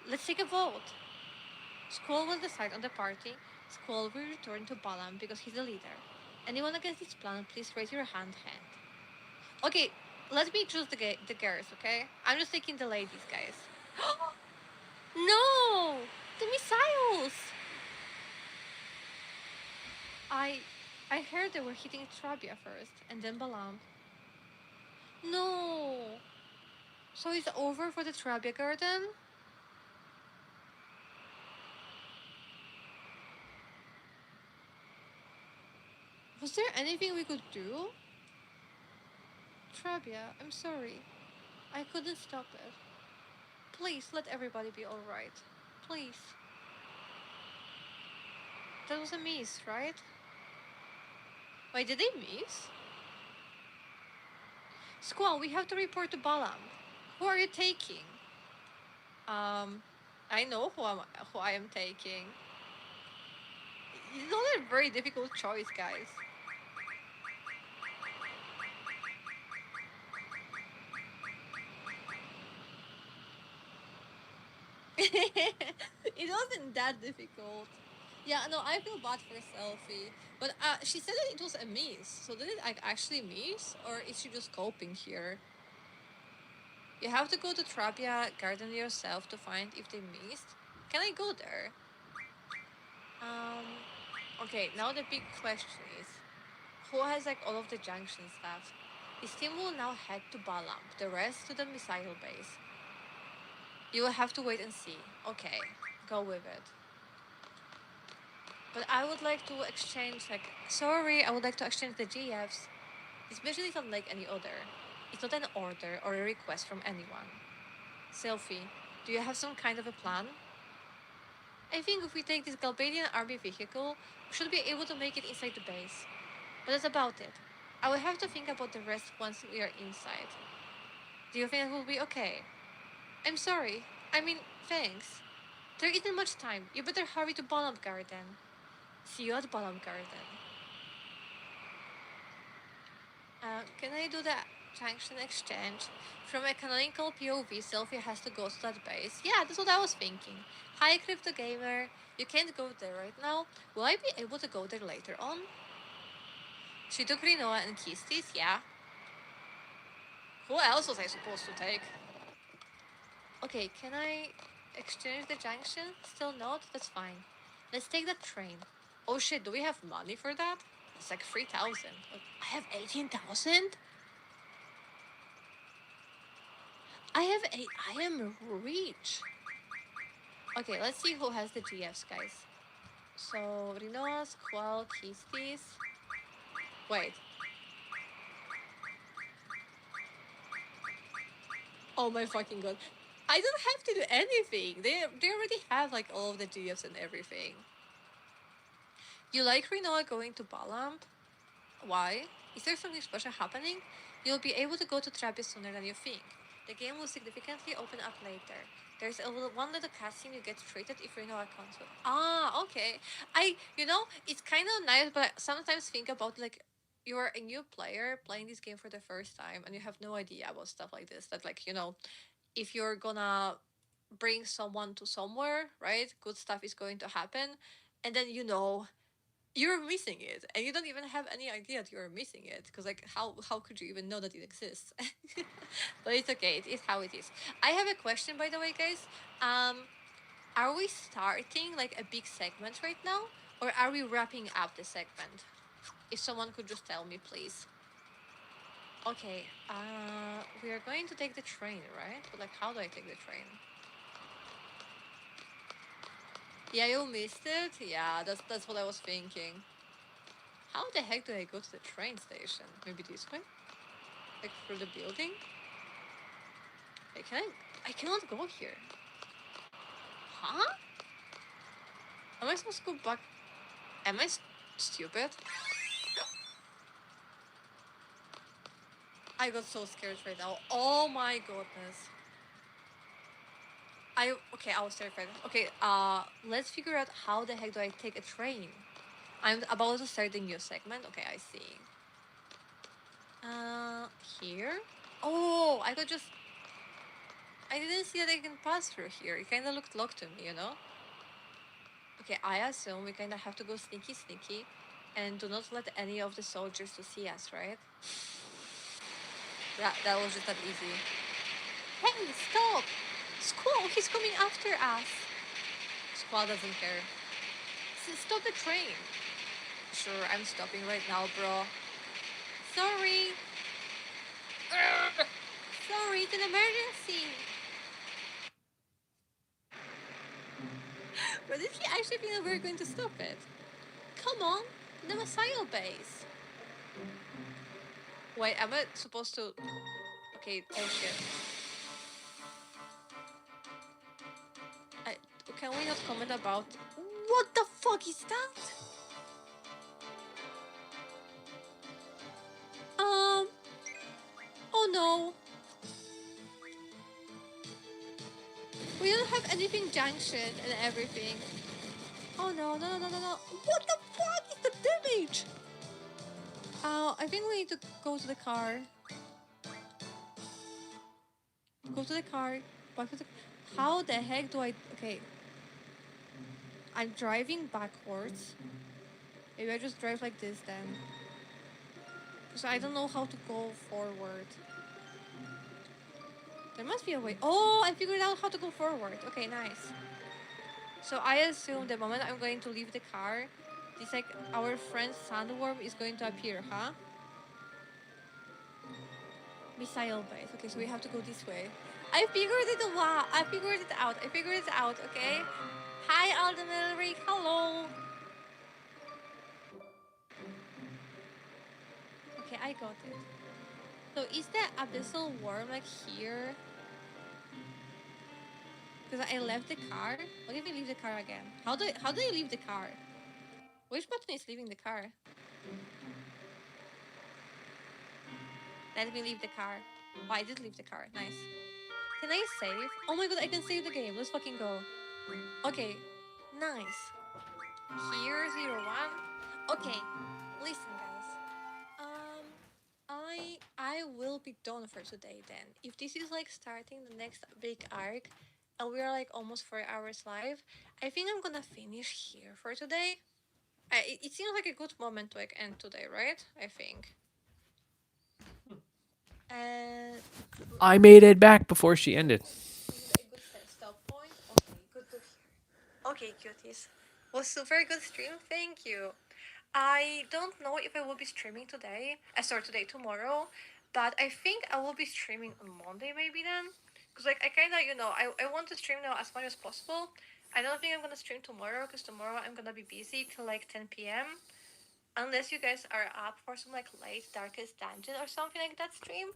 Let's take a vote. Squall will decide on the party. Squall will return to Balam because he's the leader. Anyone against this plan, please raise your hand. Okay, let me choose the girls, okay? I'm just taking the ladies, guys. No! The missiles! I heard they were hitting Trabia first, and then Balam. No! So it's over for the Trabia Garden? Was there anything we could do? Trabia, I'm sorry. I couldn't stop it. Please, let everybody be alright. Please. That was a miss, right? Wait, did they miss? Squall, we have to report to Balam. Who are you taking? I know who I am taking. It's not a very difficult choice, guys. It wasn't that difficult. Yeah, no, I feel bad for Selfie. But she said that it was a miss. So did it actually miss? Or is she just coping here? You have to go to Trabia Garden yourself to find if they missed. Can I go there? Okay, now the big question is, who has like all of the junction stuff? His team will now head to Balam, the rest to the missile base. You will have to wait and see. Okay, go with it. But I would like to exchange, I would like to exchange the GFs. This mission is unlike any other. It's not an order or a request from anyone. Selfie, do you have some kind of a plan? I think if we take this Galbadian army vehicle, we should be able to make it inside the base. But that's about it. I will have to think about the rest once we are inside. Do you think it will be okay? I'm sorry. I mean, thanks. There isn't much time. You better hurry to Balam Garden. See you at Balam Garden. Can I do the junction exchange? From a canonical POV, Selfie has to go to that base. Yeah, that's what I was thinking. Hi, Crypto Gamer. You can't go there right now. Will I be able to go there later on? She took Rinoa and Kistis, yeah. Who else was I supposed to take? Okay, can I exchange the junction? Still not? That's fine. Let's take that train. Oh shit, do we have money for that? It's like 3,000. I have 18,000? I am rich. Okay, let's see who has the GFs, guys. So, Rinoa, Squall, Kistis. Wait. Oh my fucking god. I don't have to do anything. They already have like all of the GFs and everything. You like Rinoa going to Balamp? Why? Is there something special happening? You'll be able to go to Trappist sooner than you think. The game will significantly open up later. There's one little cutscene you get treated if Rinoa comes with. Ah, okay. It's kind of nice, but I sometimes think about like you're a new player playing this game for the first time and you have no idea about stuff like this. That if you're gonna bring someone to somewhere, right? Good stuff is going to happen, and then you're missing it, and you don't even have any idea that you're missing it because how could you even know that it exists? But it's okay. It is how it is. I have a question, by the way, guys. Are we starting like a big segment right now, or are we wrapping up the segment? If someone could just tell me, please. Okay, we are going to take the train, right? But like, how do I take the train? Yeah, you missed it? Yeah, that's what I was thinking. How the heck do I go to the train station? Maybe this way? Like, through the building? Hey, I cannot go here. Huh? Am I supposed to go back? Am I stupid? I got so scared right now. Oh my goodness. Okay, I was terrified. Okay, let's figure out how the heck do I take a train. I'm about to start the new segment. Okay, I see. Here? Oh, I didn't see that I can pass through here. It kind of looked locked to me, you know? Okay, I assume we kind of have to go sneaky and do not let any of the soldiers to see us, right? Yeah, that was just that easy. Hey, stop! Squall, he's coming after us! Squall doesn't care. Stop the train! Sure, I'm stopping right now, bro. Sorry! Sorry, it's an emergency! But did he actually think that we're going to stop it? Come on, the missile base! Wait, am I supposed to... Okay, oh shit. Can we not comment about... What the fuck is that? Oh no. We don't have anything junction and everything. Oh no. What the fuck is the damage? I think we need to go to the car. Go to the car. Back to the... How the heck do I... Okay. I'm driving backwards. Maybe I just drive like this then. Because I don't know how to go forward. There must be a way. Oh, I figured out how to go forward. Okay, nice. So I assume the moment I'm going to leave the car, it's like our friend Sandworm is going to appear, huh? Missile base. Okay, so we have to go this way. I figured it out. I figured it out, okay? Hi, Alden. Hello. Okay, I got it. So is the abyssal worm like here? Because I left the car. What if we leave the car again? How do you leave the car? Which button is leaving the car? Let me leave the car. Oh, I did leave the car. Nice. Can I save? Oh my god, I can save the game. Let's fucking go. Okay. Nice. Here, 01. Okay. Listen, guys. I will be done for today then. If this is like starting the next big arc, and we are like almost 4 hours live, I think I'm gonna finish here for today. It seems like a good moment to like end today, right? I think. I made it back before she ended. A good stop point. Okay, good to hear. Okay, cuties. Was super good stream. Thank you. I don't know if I will be streaming today. Tomorrow. But I think I will be streaming on Monday maybe then. Because like I kind of, I want to stream now as much as possible. I don't think I'm going to stream tomorrow because tomorrow I'm going to be busy till like 10 p.m. Unless you guys are up for some like late Darkest Dungeon or something like that stream.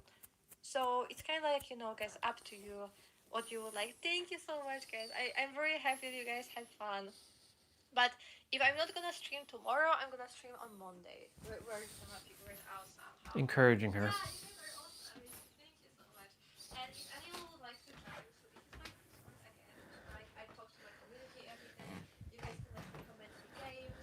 So it's kind of like, guys, up to you what you would like. Thank you so much, guys. I'm very happy that you guys had fun. But if I'm not gonna stream tomorrow, I'm gonna stream on Monday. We're just gonna figure it out somehow. Encouraging her. Yeah, you guys are awesome. Thank you so much. And if anyone would like to join, so this is my Christmas again. I talk to my community every day. You guys can like recommend me games.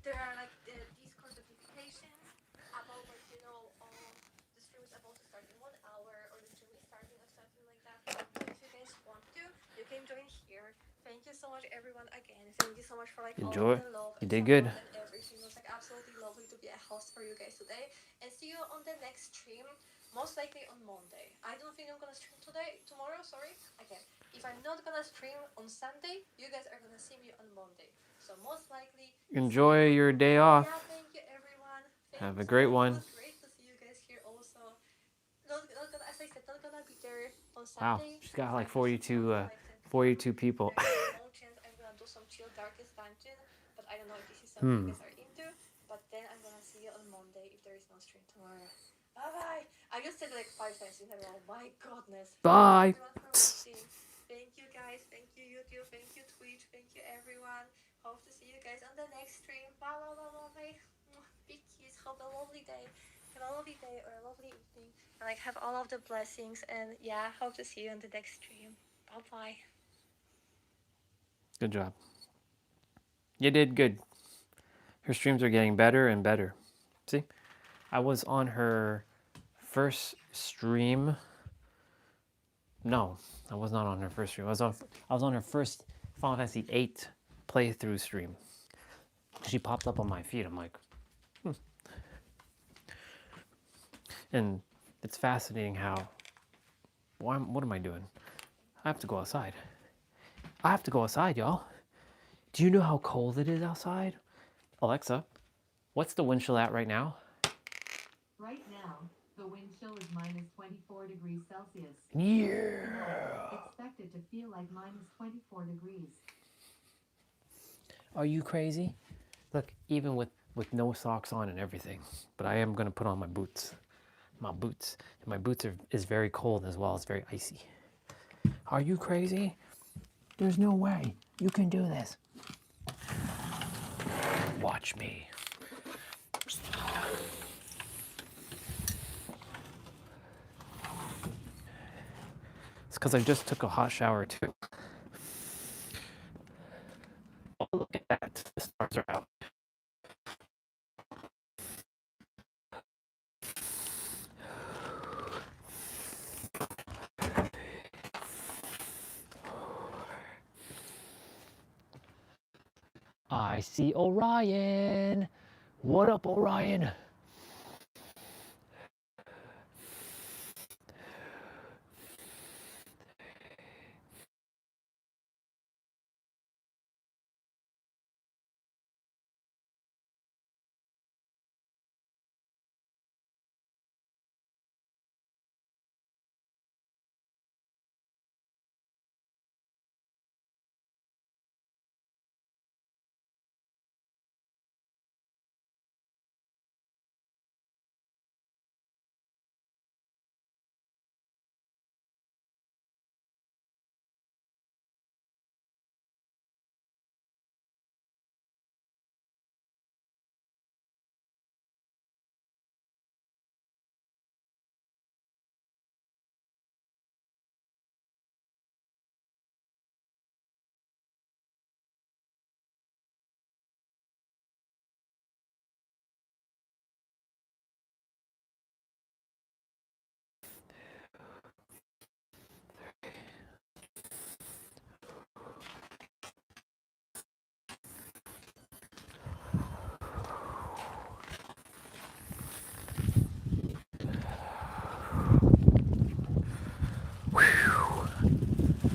There are like the Discord notifications about like the stream is about to start in 1 hour or the stream is starting or something like that. So if you guys want to, you can join here. Thank you so much, everyone. Again, thank you so much for like all Enjoy. the love. You did good. And everything. It was like absolutely lovely to be a host for you guys today. And see you on the next stream, most likely on Monday. I don't think I'm gonna stream tomorrow. Sorry. Again, if I'm not gonna stream on Sunday, you guys are gonna see me on Monday. So most likely. Enjoy your day off. Yeah, thank you, everyone. Have a great one. It was great to see you guys here also. gonna be there on Wow, Saturday. she's got like I just 42, want like 42 people. there's a small chance I'm gonna do some chill darkest dungeon, but I don't know if this is something you guys are into. But then I'm gonna see you on Monday if there is no stream tomorrow. Bye bye. I just said like 5 times in a row. My goodness. Bye. Thank you everyone for watching. Thank you guys. Thank you YouTube. Thank you Twitch. Thank you everyone. Hope to see you guys on the next stream. Bye bye bye bye bye. Big kiss. Have a lovely day. Have a lovely day or a lovely evening. And like have all of the blessings. And yeah, hope to see you on the next stream. Bye bye. Good job. You did good. Her streams are getting better and better. See, I was on her first stream. No, I was not on her first stream. I was on her first Final Fantasy VIII playthrough stream. She popped up on my feed. I'm like, And it's fascinating how. What am I doing? I have to go outside. I have to go outside, y'all. Do you know how cold it is outside? Alexa, what's the wind chill at right now? Right now, the wind chill is minus 24 degrees Celsius. Yeah. Expected to feel like minus 24 degrees. Are you crazy? Look, even with no socks on and everything, but I am going to put on my boots. My boots. And my boots is very cold as well. It's very icy. Are you crazy? There's no way you can do this. Watch me. It's because I just took a hot shower too. Oh, look at that. The stars are out. I see Orion. What up, Orion?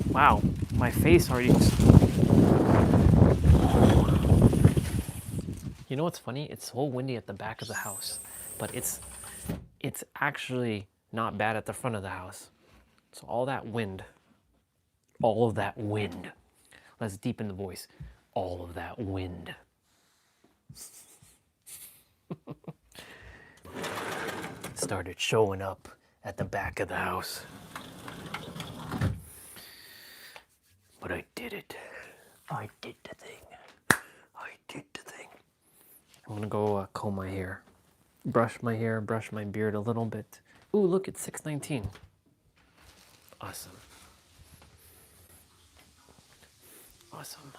Wow, my face already. You know what's funny? It's so windy at the back of the house, but it's actually not bad at the front of the house. So all that wind, let's deepen the voice, all of that wind started showing up at the back of the house. But I did it. I did the thing. I did the thing. I'm gonna go comb my hair. Brush my hair, brush my beard a little bit. Ooh, look, it's 6:19. Awesome. Awesome.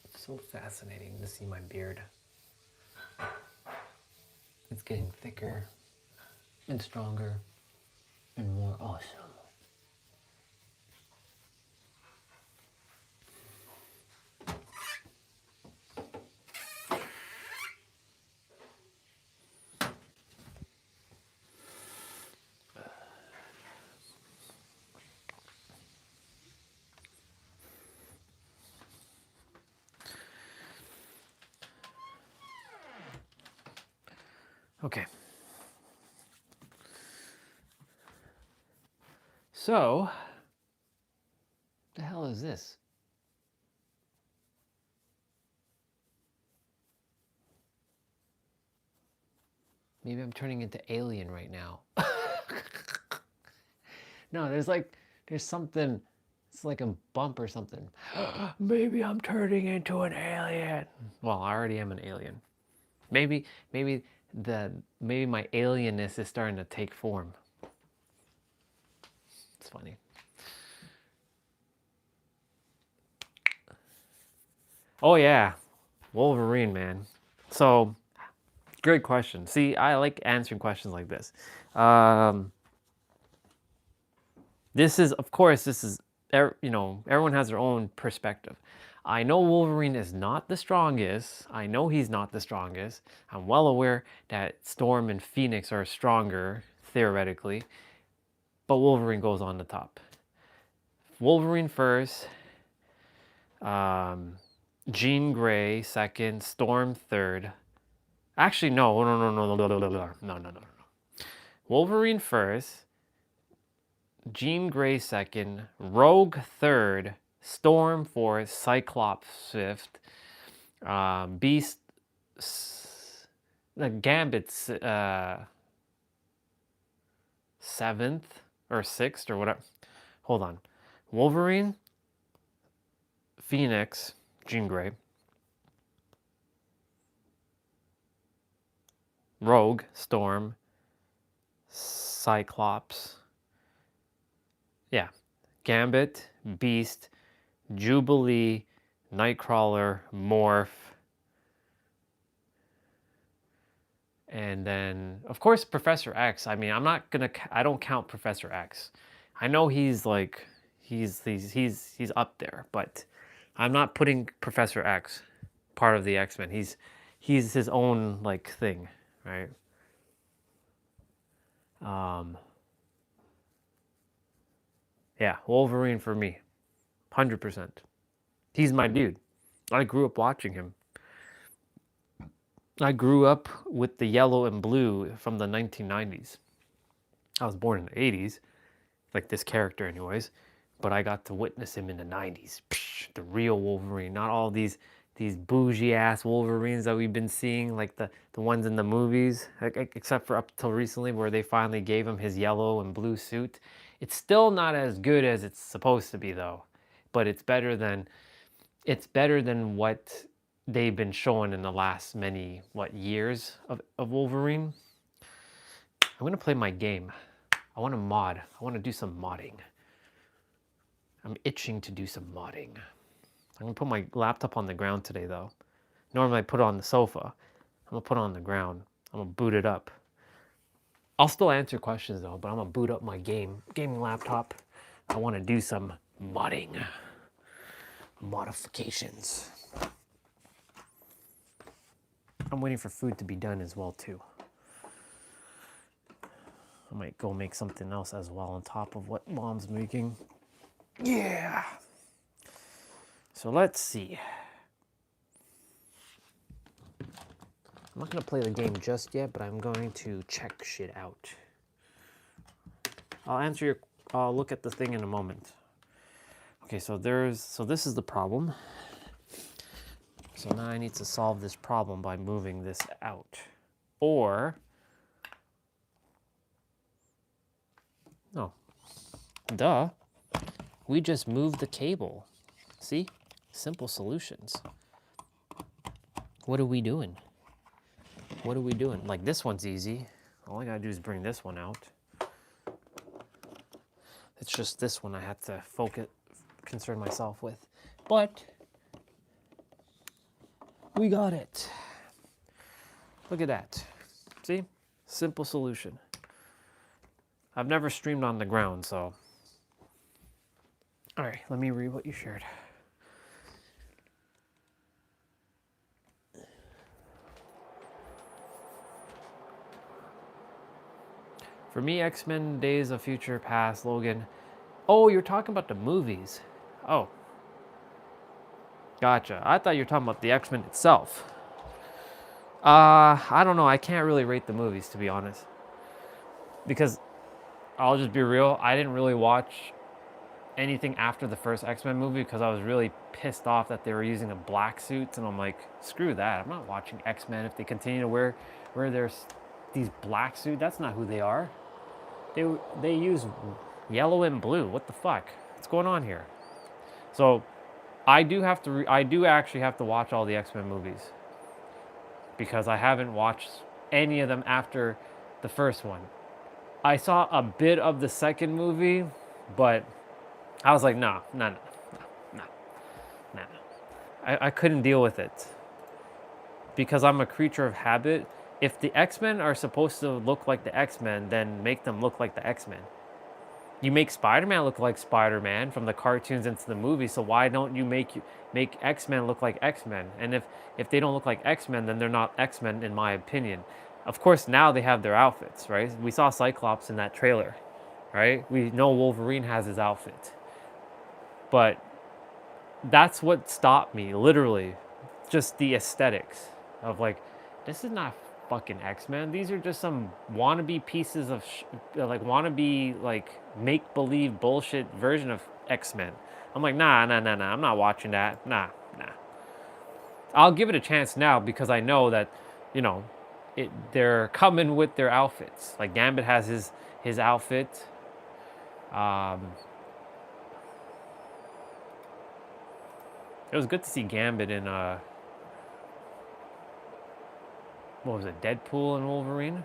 It's so fascinating to see my beard. It's getting thicker and stronger and more awesome. Okay. So, what the hell is this? Maybe I'm turning into Alien right now. No, there's something, it's like a bump or something. Maybe I'm turning into an alien. Well, I already am an alien. Maybe my alienness is starting to take form. It's funny. Oh yeah, Wolverine, man. So, great question. See, I like answering questions like this. This is, of course, everyone has their own perspective. I know Wolverine is not the strongest. I know he's not the strongest. I'm well aware that Storm and Phoenix are stronger, theoretically. But Wolverine goes on the top. Wolverine first. Jean Grey second. Storm third. Actually, no. Wolverine first. Jean Grey second. Rogue third. Storm fourth. Cyclops fifth. Beast. Gambit's seventh or sixth or whatever. Hold on. Wolverine, Phoenix, Jean Grey, Rogue, Storm, Cyclops. Yeah. Gambit, Beast, Jubilee, Nightcrawler, Morph. And then, of course, Professor X. I mean, I don't count Professor X. I know he's like, he's up there, but I'm not putting Professor X part of the X-Men. He's his own like thing, right? Yeah, Wolverine for me, 100%. He's my dude. I grew up watching him. I grew up with the yellow and blue from the 1990s. I was born in the 80s, like this character anyways, but I got to witness him in the 90s. Psh, the real Wolverine, not all these bougie ass Wolverines that we've been seeing, like the ones in the movies, except for up till recently where they finally gave him his yellow and blue suit. It's still not as good as it's supposed to be though, but it's better than what they've been showing in the last many years of Wolverine. I'm gonna play my game. I want to mod. I want to do some modding. I'm itching to do some modding. I'm gonna put my laptop on the ground today though. Normally I put it on the sofa. I'm gonna put it on the ground. I'm gonna boot it up. I'll still answer questions though, but I'm gonna boot up my gaming laptop. I want to do some modding. Modifications. I'm waiting for food to be done as well too. I might go make something else as well on top of what Mom's making. Yeah. So let's see. I'm not going to play the game just yet, but I'm going to check shit out. I'll look at the thing in a moment. Okay, so this is the problem. So now I need to solve this problem by moving this out. Or, no, duh, we just moved the cable. See? Simple solutions. What are we doing? What are we doing? Like this one's easy. All I gotta do is bring this one out. It's just this one I have to concern myself with. But we got it. Look at that. See? Simple solution. I've never streamed on the ground, so. All right, let me read what you shared. For me, X-Men Days of Future Past, Logan. Oh, you're talking about the movies. Oh. Gotcha. I thought you were talking about the X-Men itself. I don't know. I can't really rate the movies, to be honest. Because I'll just be real. I didn't really watch anything after the first X-Men movie because I was really pissed off that they were using the black suits, and I'm like, screw that. I'm not watching X-Men if they continue to wear these black suits. That's not who they are. They use yellow and blue. What the fuck? What's going on here? So I do actually have to watch all the X-Men movies because I haven't watched any of them after the first one. I saw a bit of the second movie, but I was like, no. I couldn't deal with it because I'm a creature of habit. If the X-Men are supposed to look like the X-Men, then make them look like the X-Men. You make Spider-Man look like Spider-Man from the cartoons into the movie, so why don't you make X-Men look like X-Men? And if they don't look like X-Men, then they're not X-Men in my opinion. Of course, now they have their outfits, right? We saw Cyclops in that trailer, right? We know Wolverine has his outfit. But that's what stopped me, literally. Just the aesthetics of like, this is not fucking X-Men. These are just some wannabe pieces of wannabe like make-believe bullshit version of X-Men. I'm like, nah. I'm not watching that. Nah. I'll give it a chance now because I know that, you know, they're coming with their outfits. Like Gambit has his outfit. It was good to see Gambit in what was it, Deadpool and Wolverine?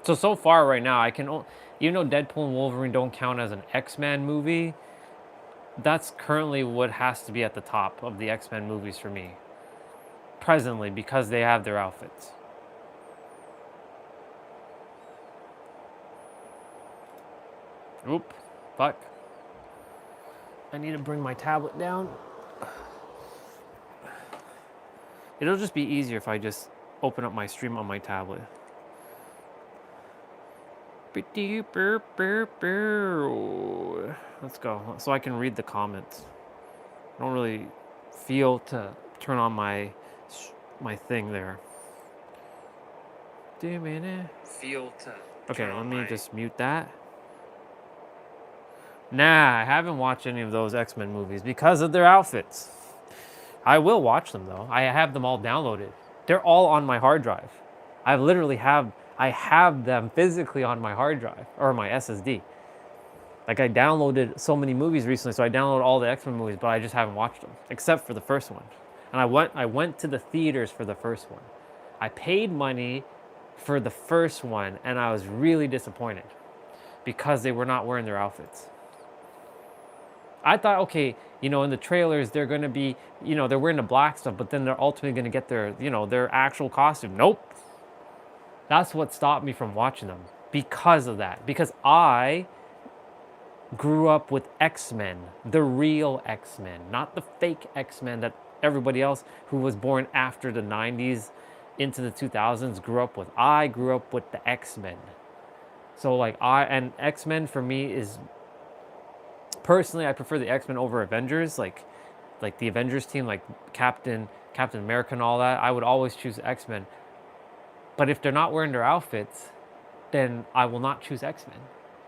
So far right now, even though Deadpool and Wolverine don't count as an X-Men movie, that's currently what has to be at the top of the X-Men movies for me. Presently, because they have their outfits. Oop, fuck. I need to bring my tablet down. It'll just be easier if I just open up my stream on my tablet. Let's go, so I can read the comments. I don't really feel to turn on my thing there. Okay, let me just mute that. Nah, I haven't watched any of those X-Men movies because of their outfits. I will watch them though. I have them all downloaded. They're all on my hard drive. I have them physically on my hard drive or my SSD. Like I downloaded so many movies recently, so I downloaded all the X-Men movies, but I just haven't watched them except for the first one. And I went to the theaters for the first one. I paid money for the first one, and I was really disappointed because they were not wearing their outfits. I thought, okay, you know, in the trailers they're going to be, you know, they're wearing the black stuff, but then they're ultimately going to get their, you know, their actual costume. Nope. That's what stopped me from watching them because of that. Because I grew up with X-Men, the real X-Men, not the fake X-Men that everybody else who was born after the 90s into the 2000s grew up with. I grew up with the X-Men. So like and X-Men for me is, personally, I prefer the X-Men over Avengers, like the Avengers team, like Captain America and all that. I would always choose X-Men. But if they're not wearing their outfits, then I will not choose X-Men.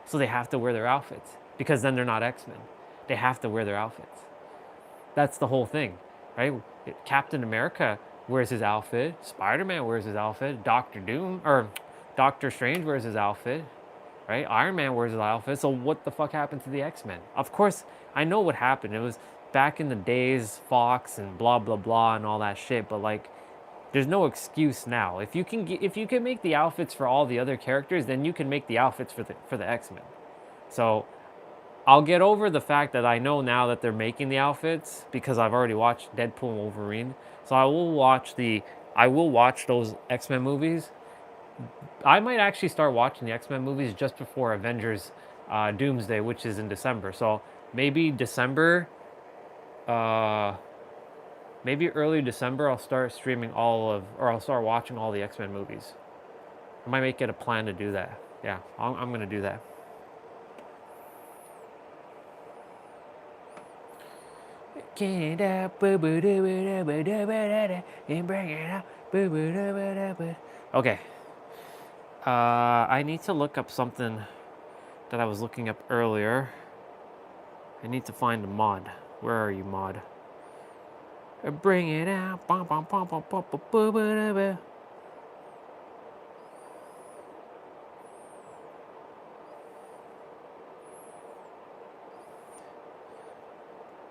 So they have to wear their outfits because then they're not X-Men. They have to wear their outfits. That's the whole thing, right? Captain America wears his outfit. Spider-Man wears his outfit. Doctor Strange wears his outfit. Right? Iron Man wears his outfit, so what the fuck happened to the X-Men? Of course, I know what happened. It was back in the days, Fox and blah, blah, blah and all that shit, but like, there's no excuse now. If you can make the outfits for all the other characters, then you can make the outfits for the X-Men. So, I'll get over the fact that I know now that they're making the outfits because I've already watched Deadpool and Wolverine. So I will watch those X-Men movies. I might actually start watching the X-Men movies just before Avengers Doomsday, which is in December. So maybe December, maybe early December, I'll start streaming I'll start watching all the X-Men movies. I might make it a plan to do that. Yeah, I'm going to do that. Can it up, boo boo doo boo doo boo doo boo doo doo, and bring it up, boo boo doo boo doo boo. Okay. I need to look up something that I was looking up earlier. I need to find a mod. Where are you, mod? Bring it out. Bum, bum, bum, bum, bum, bum, boo, boo, doo, boo.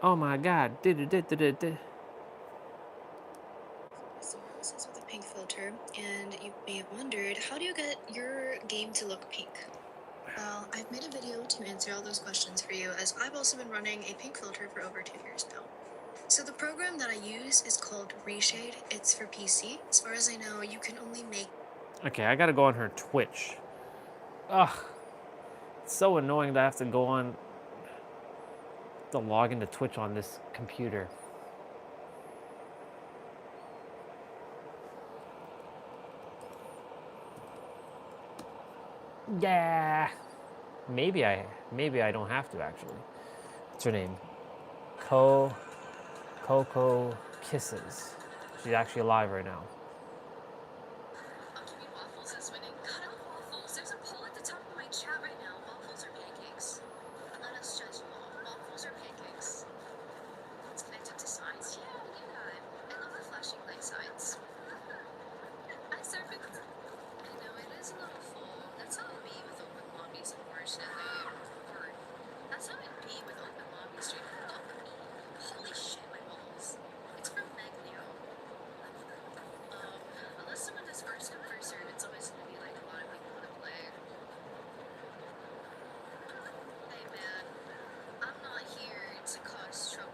Oh my god. Someone else's with a pink filter, and you may have wondered, how do you get your game to look pink? Well, I've made a video to answer all those questions for you, as I've also been running a pink filter for over 2 years now. So the program that I use is called Reshade. It's for PC. As far as I know, you can only make... Okay, I gotta go on her Twitch. Ugh. It's so annoying that I have to go on to log into Twitch on this computer. Yeah. Maybe I don't have to actually. What's her name? Coco Kisses. She's actually alive right now. Waffles is winning. Cut out waffles. There's a poll at the top of my chat right now. Waffles or pancakes? Let us judge you all. Waffles or pancakes? It's connected to signs. Yeah, I knew that. I love the flashing light signs. I serve it. I know it is a little full. That's how it be with open lobbies, unfortunately. Or that's how it be with open lobbies straight up. Holy shit, my balls. It's from Magneto. Unless someone does first come, first serve, it's always gonna be like a lot of people want to play. Hey man, I'm not here to cause trouble.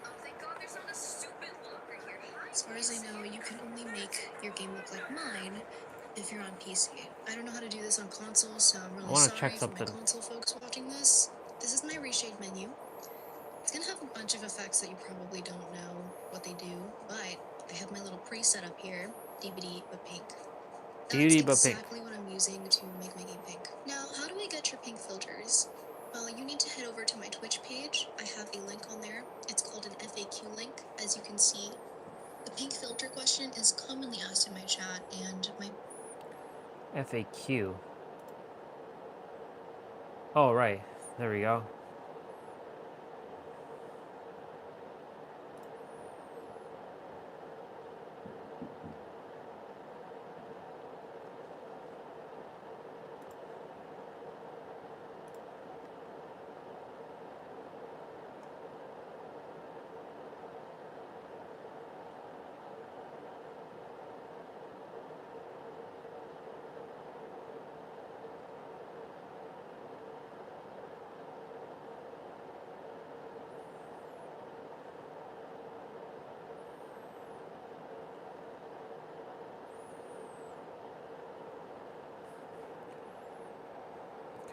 Oh, thank God there's not a stupid locker here. As far as I know, you can only make your game look like mine if you're on PC. I don't know how to do this on console, so I'm really wanna check sorry for my something. console folks watching this. This is my reshade menu. It's gonna have a bunch of effects that you probably don't know what they do, but I have my little preset up here, DVD but pink. Beauty That's but pink. exactly what I'm using to make my game pink. Now, how do I get your pink filters? Well, you need to head over to my Twitch page. I have a link on there. It's called an FAQ link, as you can see. The pink filter question is commonly asked in my chat, and my... FAQ. Oh, right. There we go.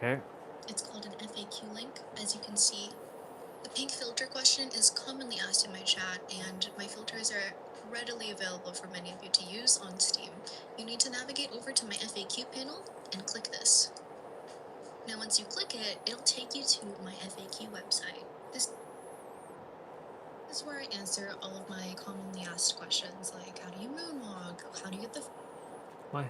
Okay. It's called an FAQ link, as you can see. The pink filter question is commonly asked in my chat, and my filters are readily available for many of you to use on Steam. You need to navigate over to my FAQ panel and click this. Now once you click it, it'll take you to my FAQ website. This is where I answer all of my commonly asked questions, like how do you moonwalk, how do you get the... Why?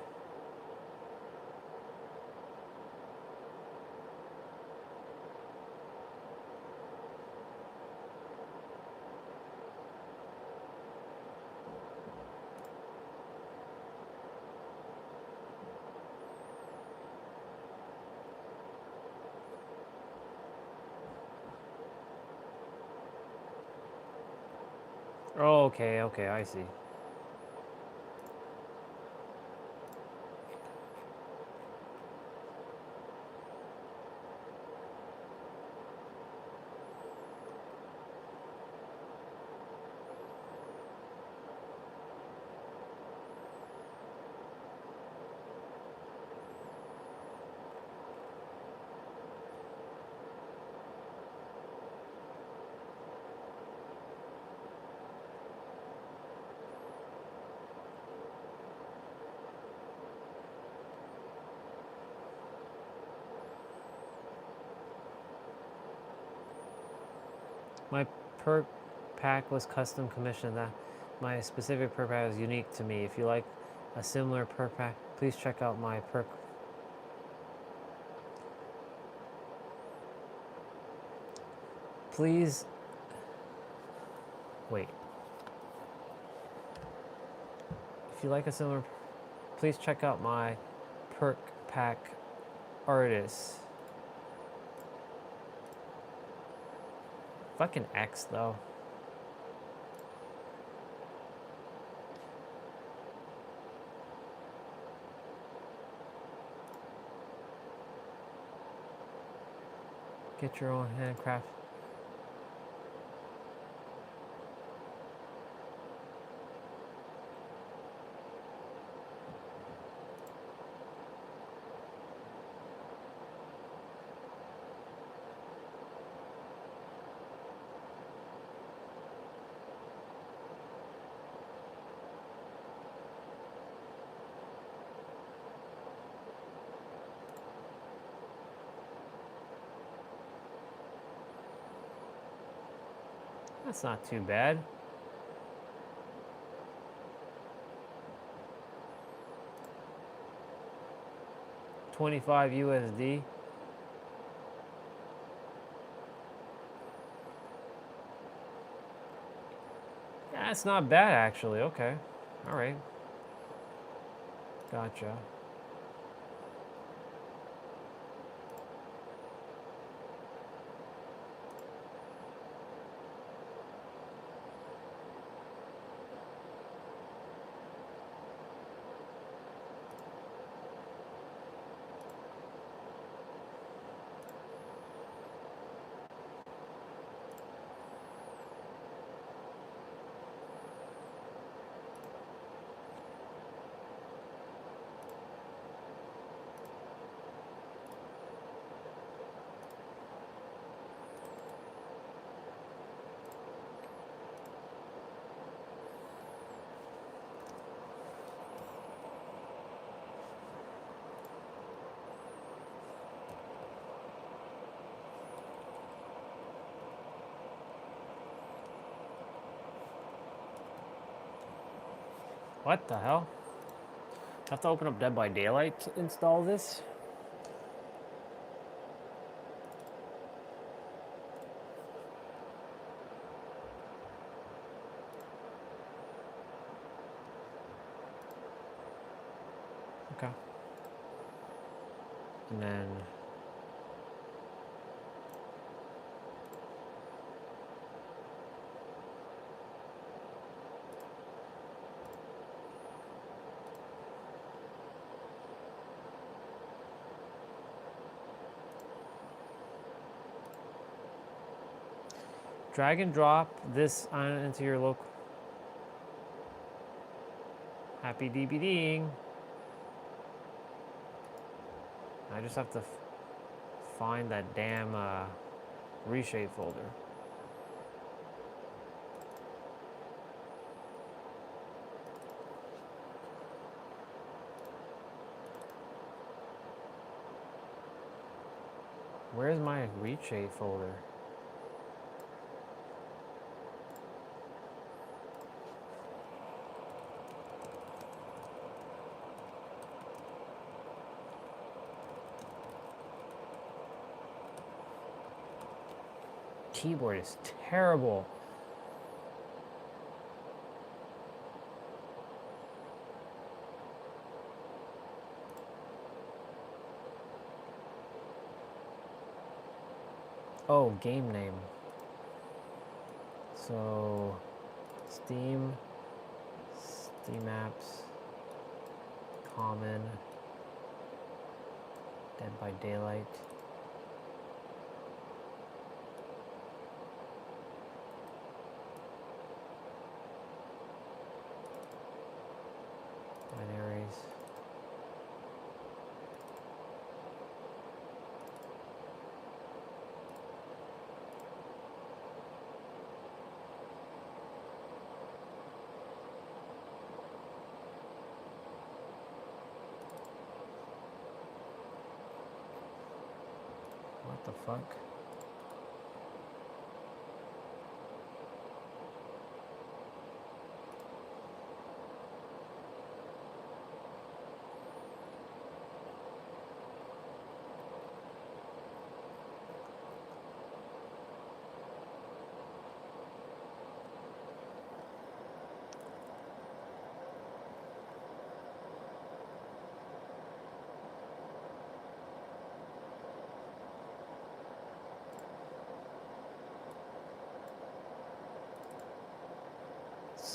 Oh, okay, okay, I see. My perk pack was custom commissioned. That my specific perk pack is unique to me. If you like a similar perk pack, please check out my perk. Please wait. If you like a similar, please check out my perk pack artists. Fucking X though. Get your own handcraft. That's not too bad. $25 USD. That's not bad actually. Okay. All right. Gotcha. What the hell? I have to open up Dead by Daylight to install this? Okay. And then drag and drop this on into your local. Happy DBDing. I just have to find that damn reshape folder. Where's my reshape folder? Keyboard is terrible. Oh, game name. So, Steam apps, common, Dead by Daylight. Binaries. What the fuck?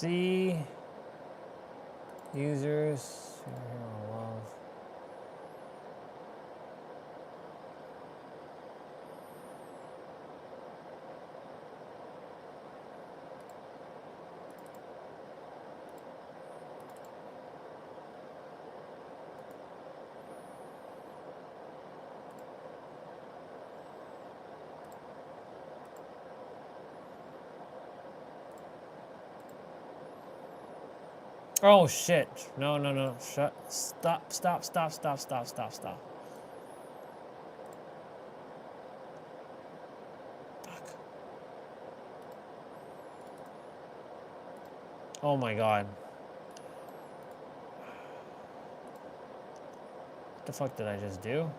see users. Superhero love. Oh shit. No, no, no. Shut. Stop, stop, stop, stop, stop, stop, stop. Fuck. Oh my god. What the fuck did I just do?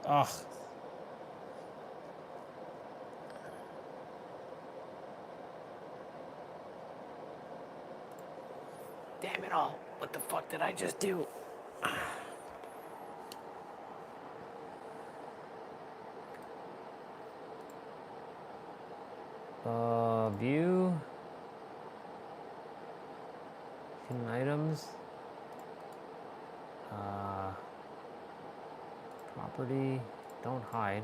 Ugh. Damn it all. What the fuck did I just do? View. Hidden items. Property. Don't hide.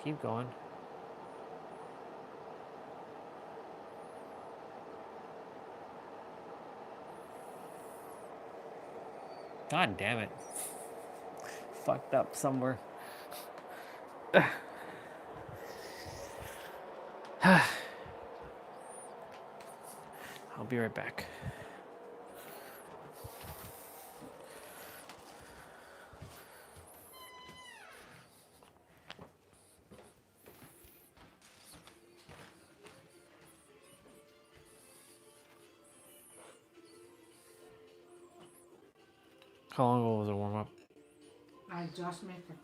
Keep going. God damn it. Fucked up somewhere. I'll be right back. How long ago was the warm up? I just made it.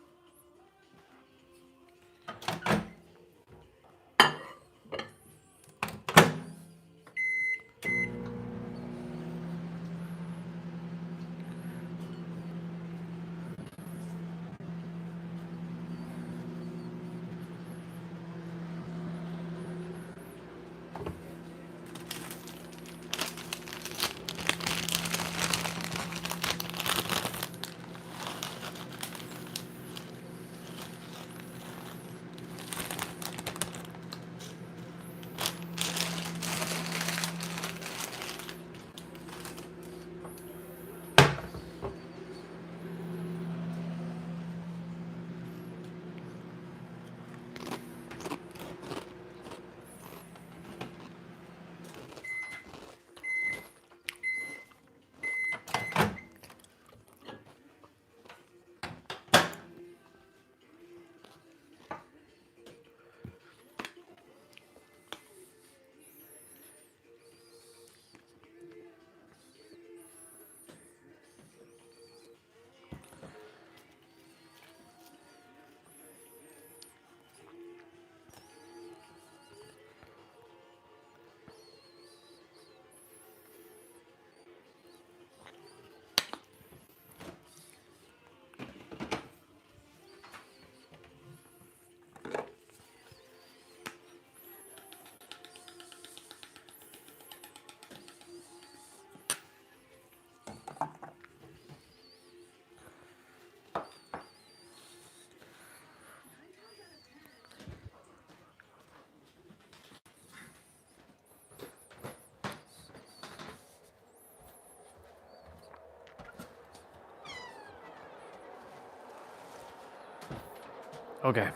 Okay.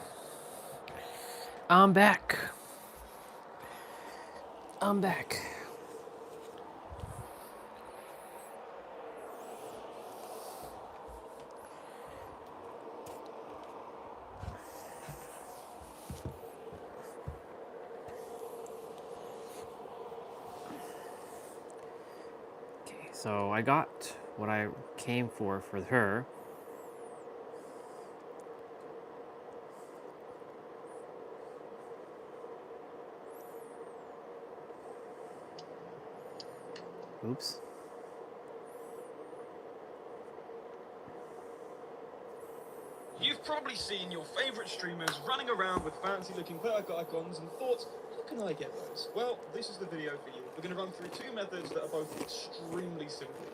I'm back. I'm back. Okay, so I got what I came for her. Oops. You've probably seen your favourite streamers running around with fancy looking perk icons and thought, how can I get those? Well, this is the video for you. We're going to run through two methods that are both extremely simple.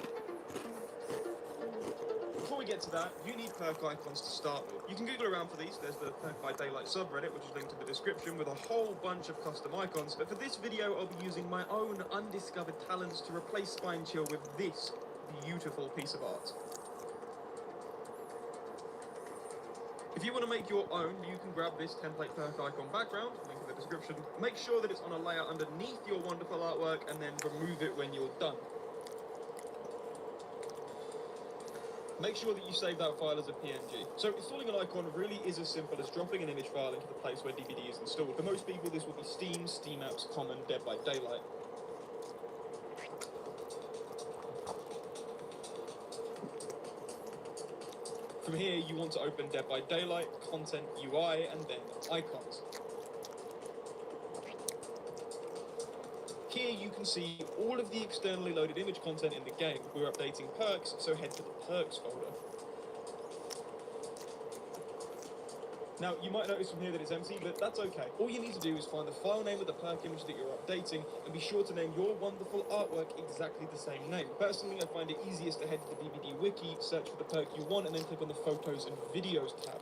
Before we get to that, you need perk icons to start with. You can Google around for these. There's the Perk by Daylight subreddit, which is linked in the description, with a whole bunch of custom icons. But for this video, I'll be using my own undiscovered talents to replace Spine Chill with this beautiful piece of art. If you want to make your own, you can grab this template perk icon background, link in the description. Make sure that it's on a layer underneath your wonderful artwork, and then remove it when you're done. Make sure that you save that file as a PNG. So installing an icon really is as simple as dropping an image file into the place where DVD is installed. For most people, this will be Steam, Steam Apps, Common, Dead by Daylight. From here, you want to open Dead by Daylight, Content, UI, and then Icons. Here you can see all of the externally loaded image content in the game. We're updating perks, so head to the perks folder. Now, you might notice from here that it's empty, but that's okay. All you need to do is find the file name of the perk image that you're updating, and be sure to name your wonderful artwork exactly the same name. Personally, I find it easiest to head to the DVD wiki, search for the perk you want, and then click on the Photos and Videos tab.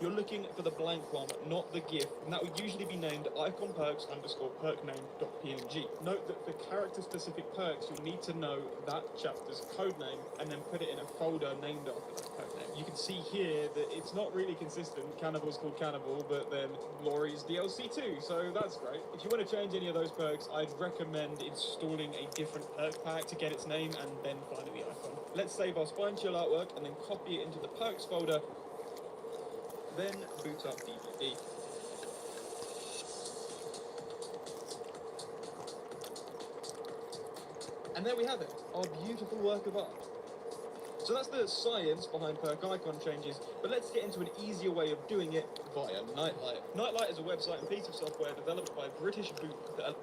You're looking for the blank one, not the GIF, and that would usually be named iconperks_perkname.png. Note that for character-specific perks, you'll need to know that chapter's codename, and then put it in a folder named after that codename. You can see here that it's not really consistent. Cannibal's called Cannibal, but then Glory's DLC too, so that's great. If you want to change any of those perks, I'd recommend installing a different perk pack to get its name, and then finding the icon. Let's save our Spine Chill artwork, and then copy it into the perks folder, then boot up DVD. And there we have it, our beautiful work of art. So that's the science behind perk icon changes, but let's get into an easier way of doing it via Nightlight. Nightlight is a website and piece of software developed by British Boot that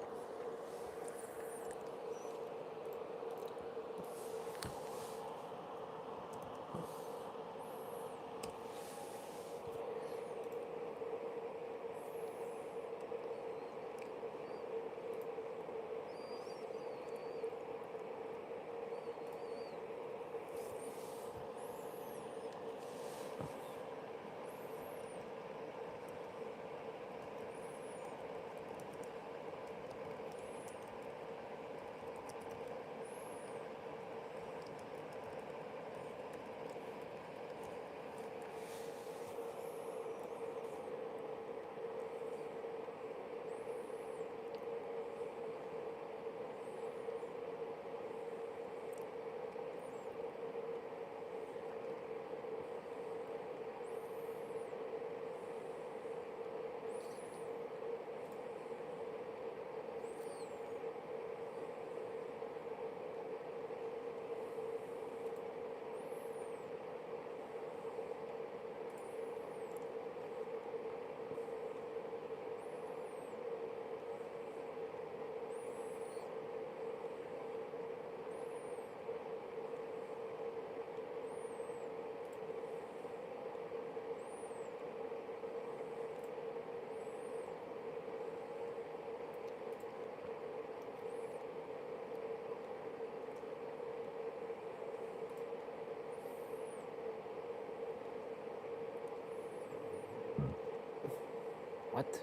What?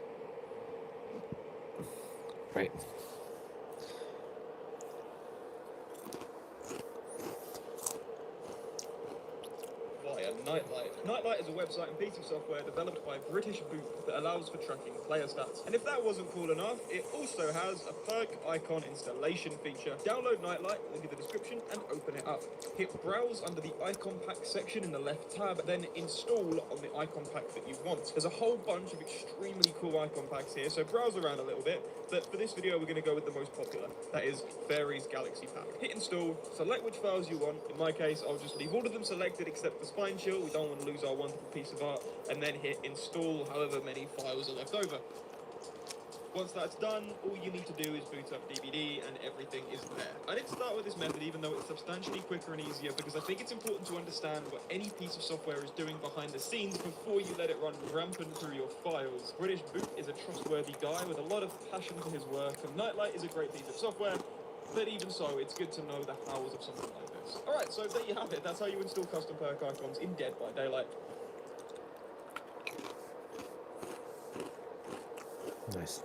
Right. via Nightlight. Nightlight is a website and piece of software developed by British Boot that allows for tracking player stats. And if that wasn't cool enough, it also has a perk icon installation feature. Download Nightlight, link in the description, and open it up. Hit Browse under the icon pack section in the left tab, then install on the icon pack that you want. There's a whole bunch of extremely cool icon packs here, so browse around a little bit, but for this video we're going to go with the most popular. That is Fairy's Galaxy Pack. Hit install, select which files you want. In my case, I'll just leave all of them selected except for Spine Chill, skill. We don't want to lose our wonderful piece of art, and then hit install however many files are left over. Once that's done, all you need to do is boot up DVD and everything is there. I didn't start with this method even though it's substantially quicker and easier because I think it's important to understand what any piece of software is doing behind the scenes before you let it run rampant through your files. British Boot is a trustworthy guy with a lot of passion for his work, and Nightlight is a great piece of software, but even so, it's good to know the hows of something like this. Alright, so there you have it. That's how you install custom perk icons in Dead by Daylight. Nice.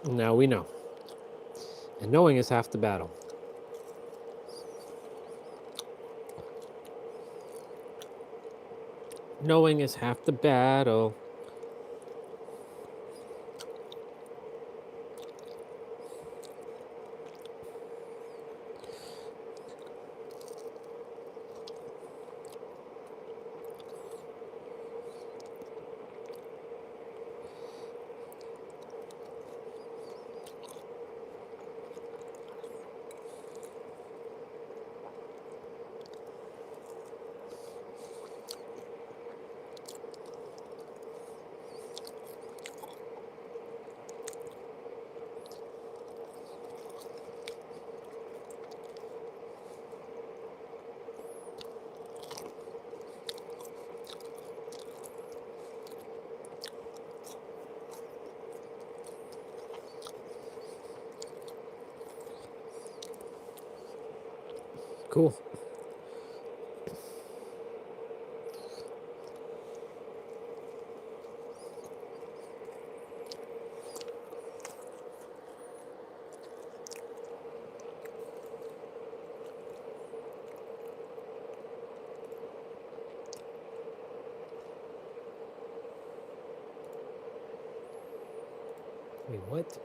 Now we know. And knowing is half the battle. Knowing is half the battle. Cool. Wait, what?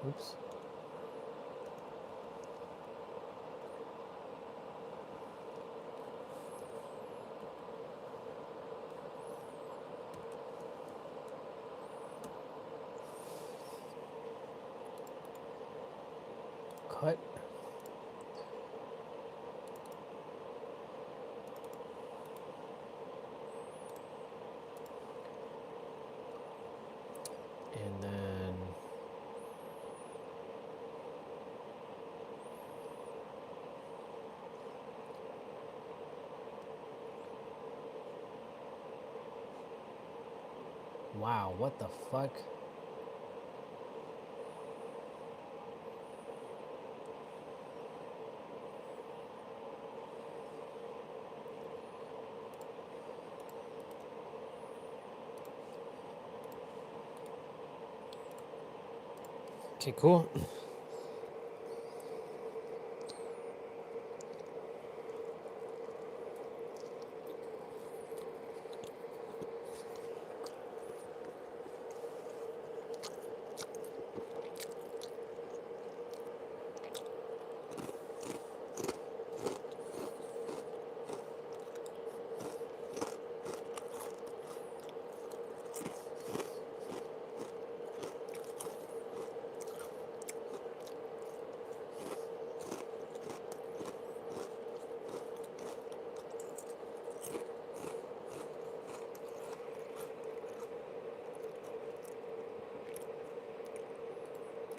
Oops. Cut. And then wow, what the fuck? Okay, cool.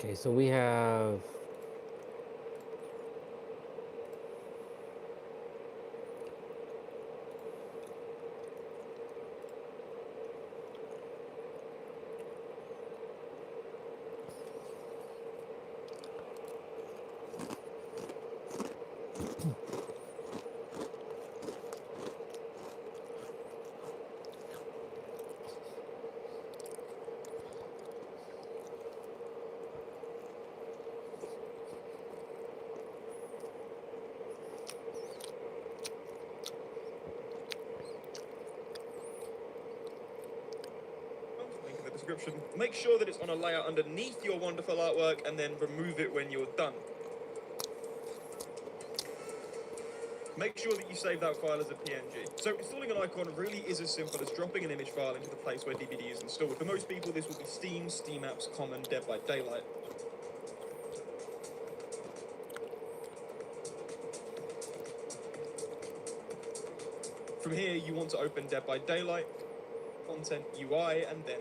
Okay, so we have description. Make sure that it's on a layer underneath your wonderful artwork and then remove it when you're done. Make sure that you save that file as a PNG. So installing an icon really is as simple as dropping an image file into the place where DVD is installed. For most people, this will be Steam, Steam Apps, Common, Dead by Daylight. From here, you want to open Dead by Daylight, Content UI, and then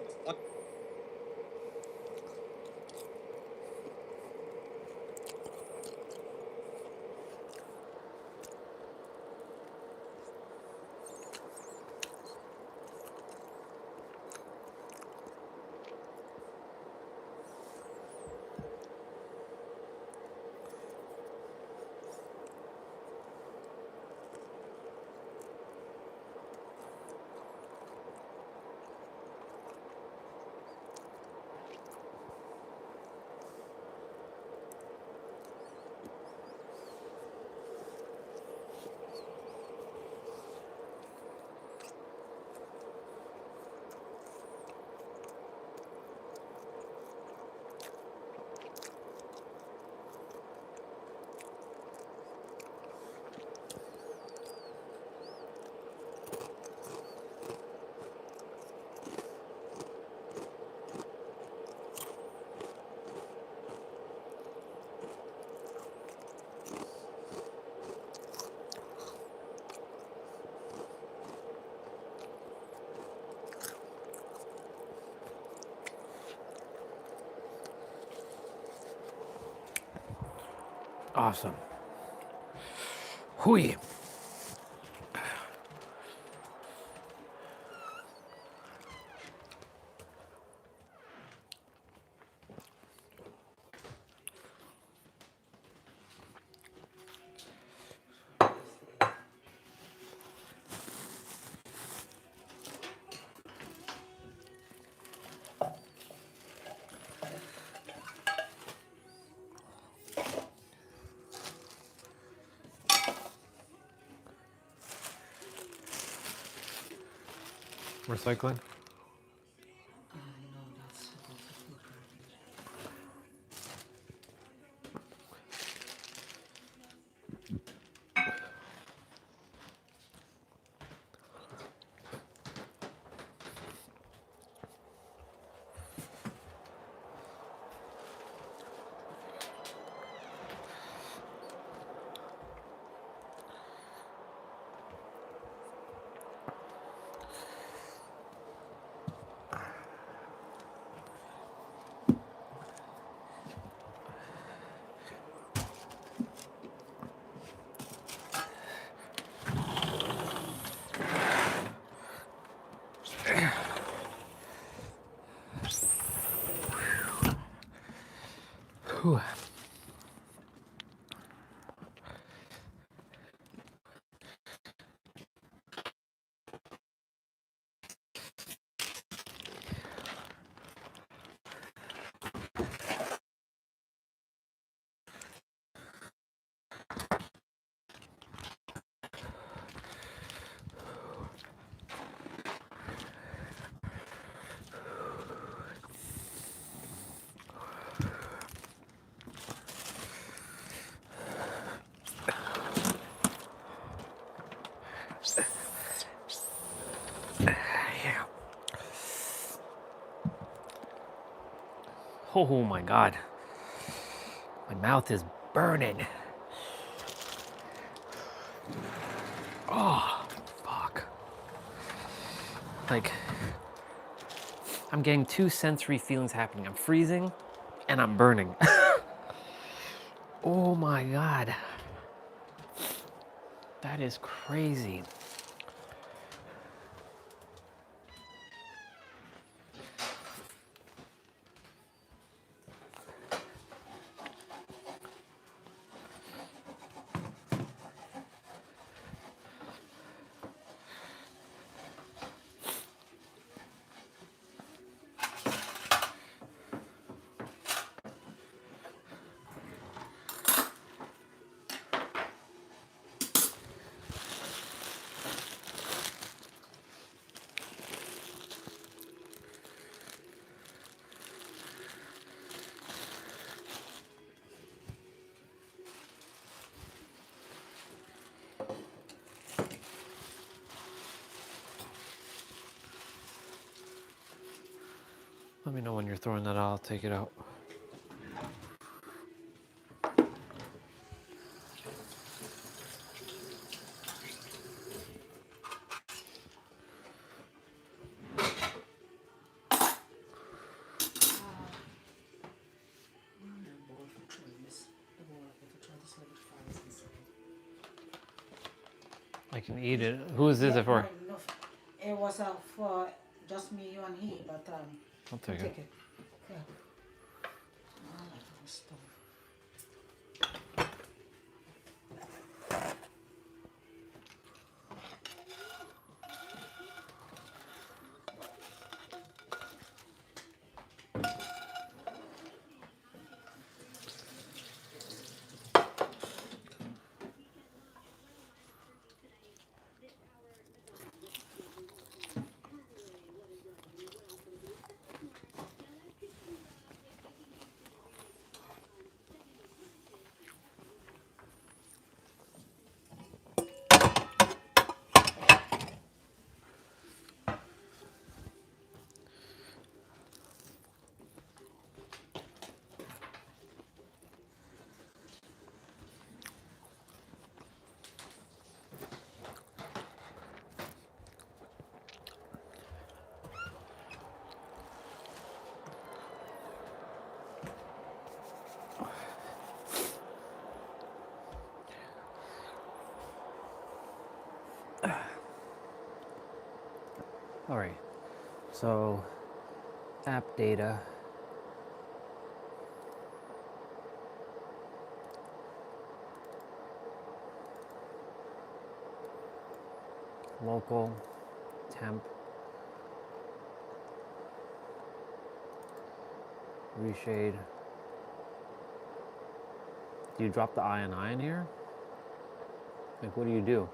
Awesome. Hui. Recycling. Whew. Yeah. Oh my God. My mouth is burning. Oh, fuck. Like, I'm getting two sensory feelings happening. I'm freezing and I'm burning. Oh my God. That is crazy. Let me know when you're throwing that out. I'll take it out. I can eat it. Who is this for? No, it was for just me, you, and he, but I'll take it. Yeah. I like this stuff. All right. So, app data. Local, temp, reshade. Do you drop the I and I in here? Like, what do you do?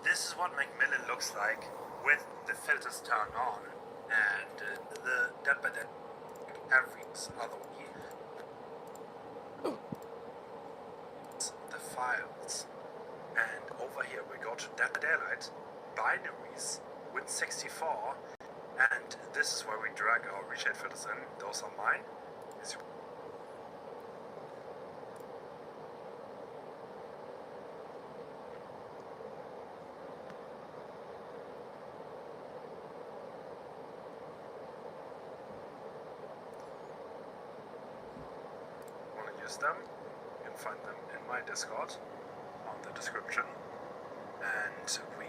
This is what Macmillan looks like with the filters turned on and the dead by dead everything's other way. The files, and over here we go to Dead by Daylight, binaries, Win64, and this is where we drag our reshade filters in. Those are mine. As you them, you can find them in my Discord on the description, and we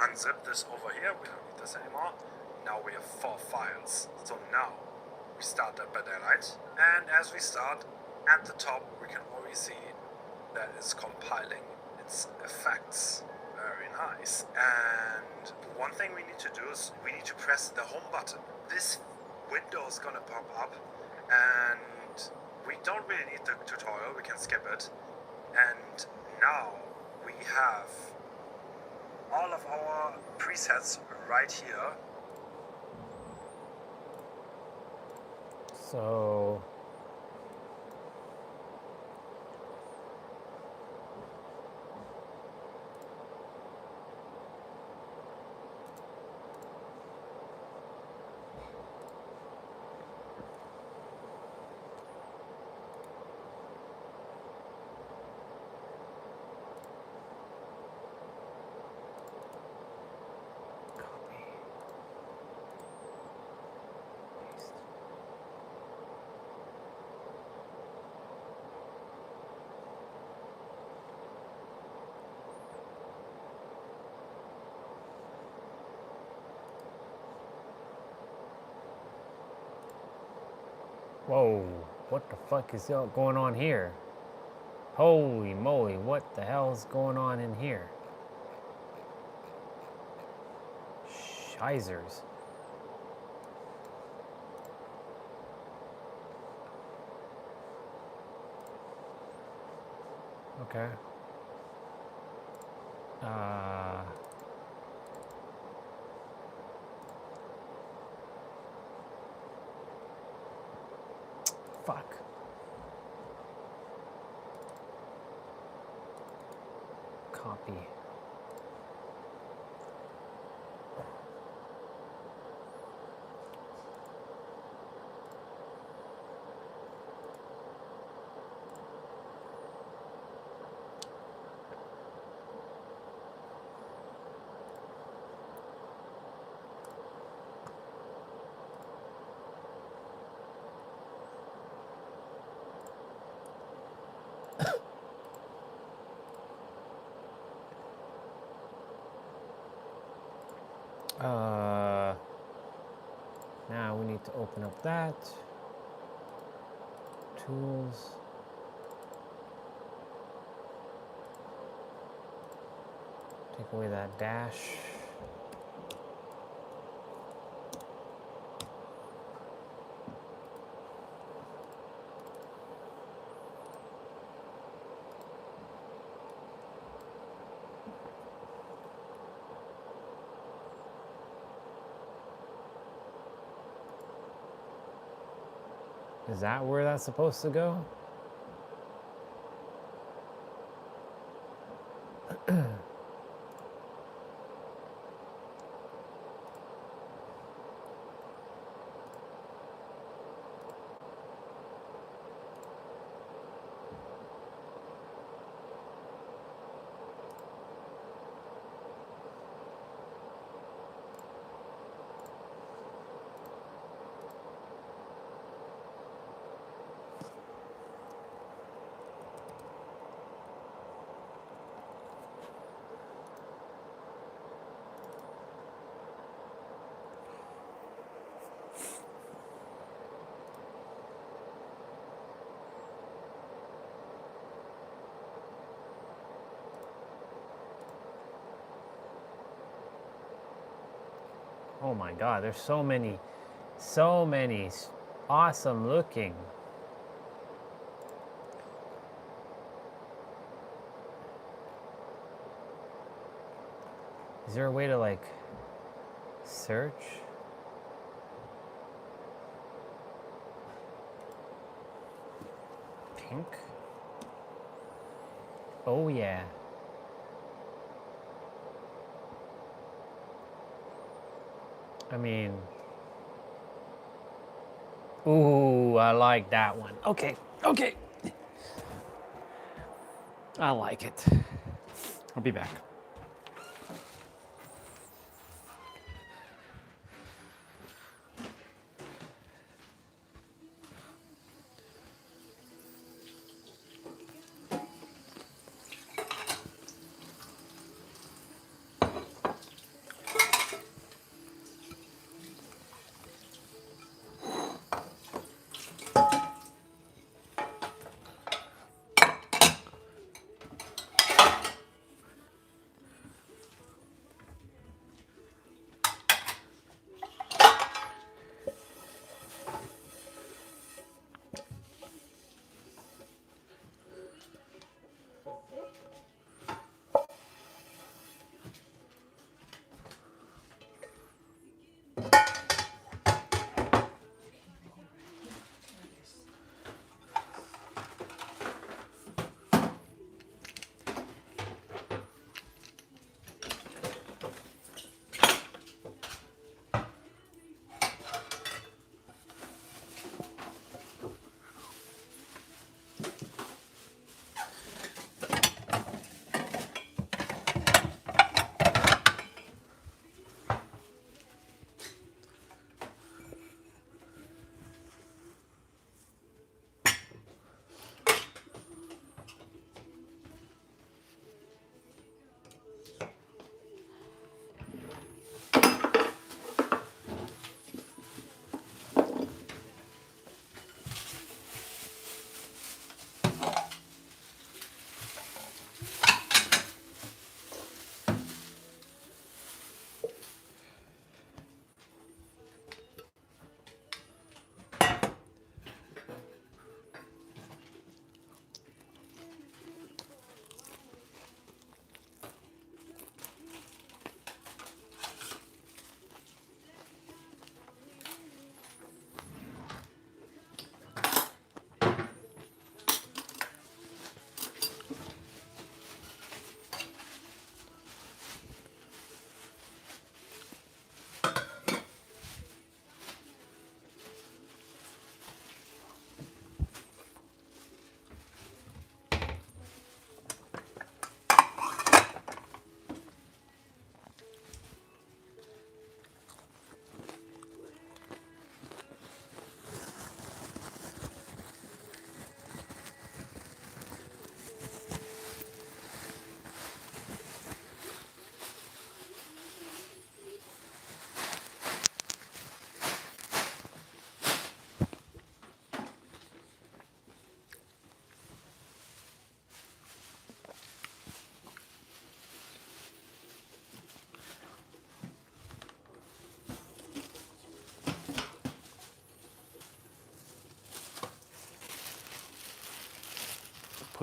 unzip this over here. We don't need this anymore. Now we have 4 files, so now we start Dead by Daylight, and as we start, at the top we can already see that it's compiling its effects. Very nice. And one thing we need to do is we need to press the home button. This window is gonna pop up, and we don't really need the tutorial, we can skip it. And now we have all of our presets right here. So, whoa, what the fuck is going on here? Holy moly, what the hell's going on in here? Shizers. Okay. Fuck. Copy. Now we need to open up that. Tools. Take away that dash. Is that where that's supposed to go? Oh my god, there's so many awesome looking. Is there a way to like search? Pink? Oh yeah. I mean, ooh, I like that one. Okay, okay. I like it. I'll be back.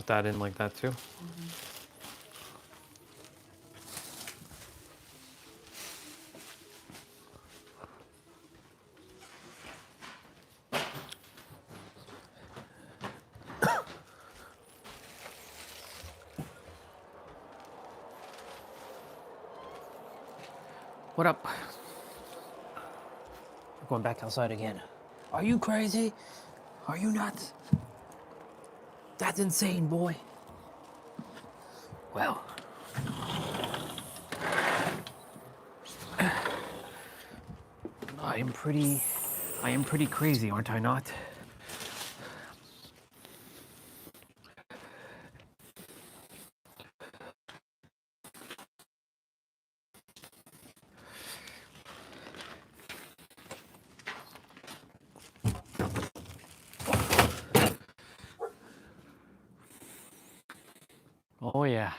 put that in like that too. What up? We're going back outside again. Are you crazy? Are you nuts? That's insane, boy. Well. I am pretty crazy, aren't I not? Oh yeah.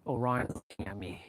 Oh, Ryan's looking at me.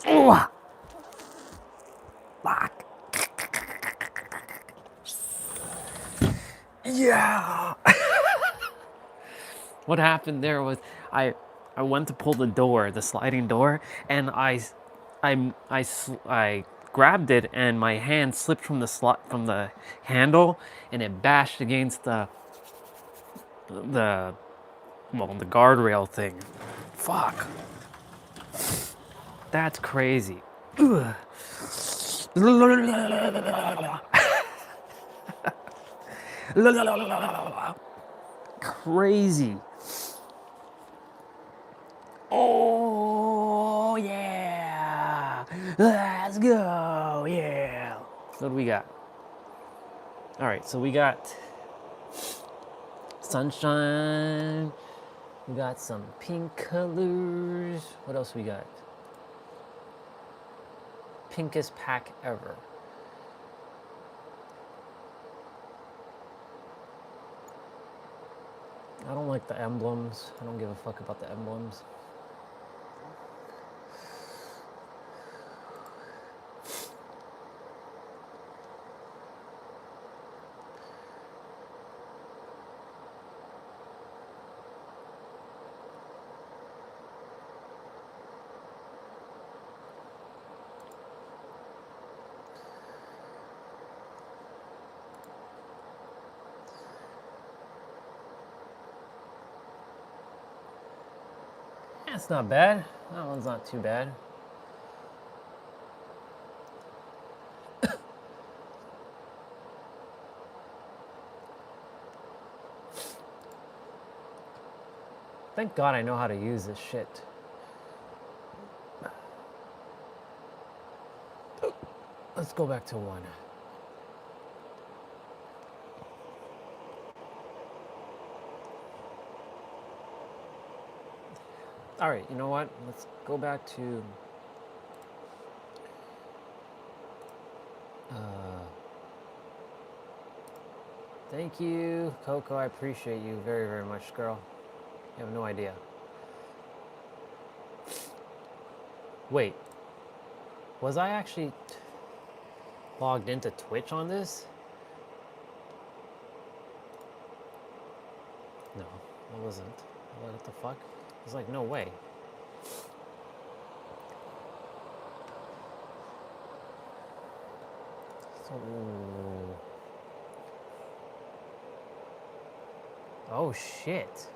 Oh! Fuck. Yeah. What happened there was I went to pull the door, the sliding door, and I grabbed it and my hand slipped from the handle and it bashed against the guardrail thing. Fuck. That's crazy. Ugh. Crazy. Oh yeah. Let's go. Yeah. What do we got? All right, so we got sunshine. We got some pink colors. What else we got? Pinkest pack ever. I don't like the emblems. I don't give a fuck about the emblems. That's not bad. That one's not too bad. Thank God I know how to use this shit. Let's go back to one. All right, you know what? Let's go back to thank you, Coco. I appreciate you very, very much, girl. You have no idea. Wait, was I actually logged into Twitch on this? No, I wasn't. What the fuck? It's like, no way. So, oh shit.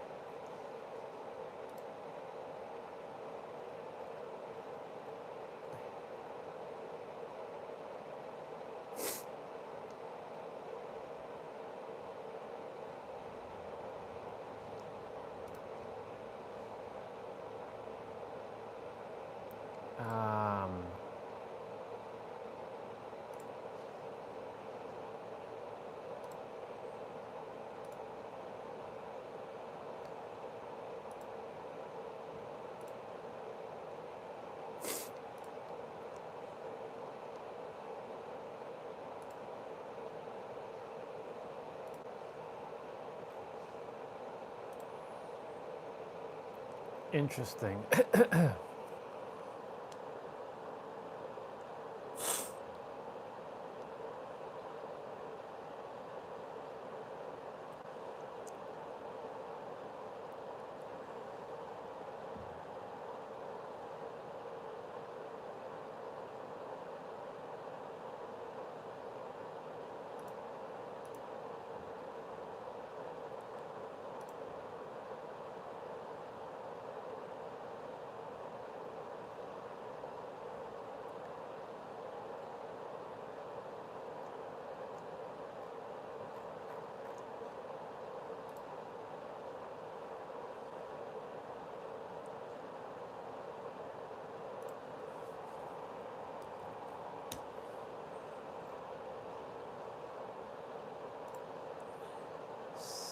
Interesting.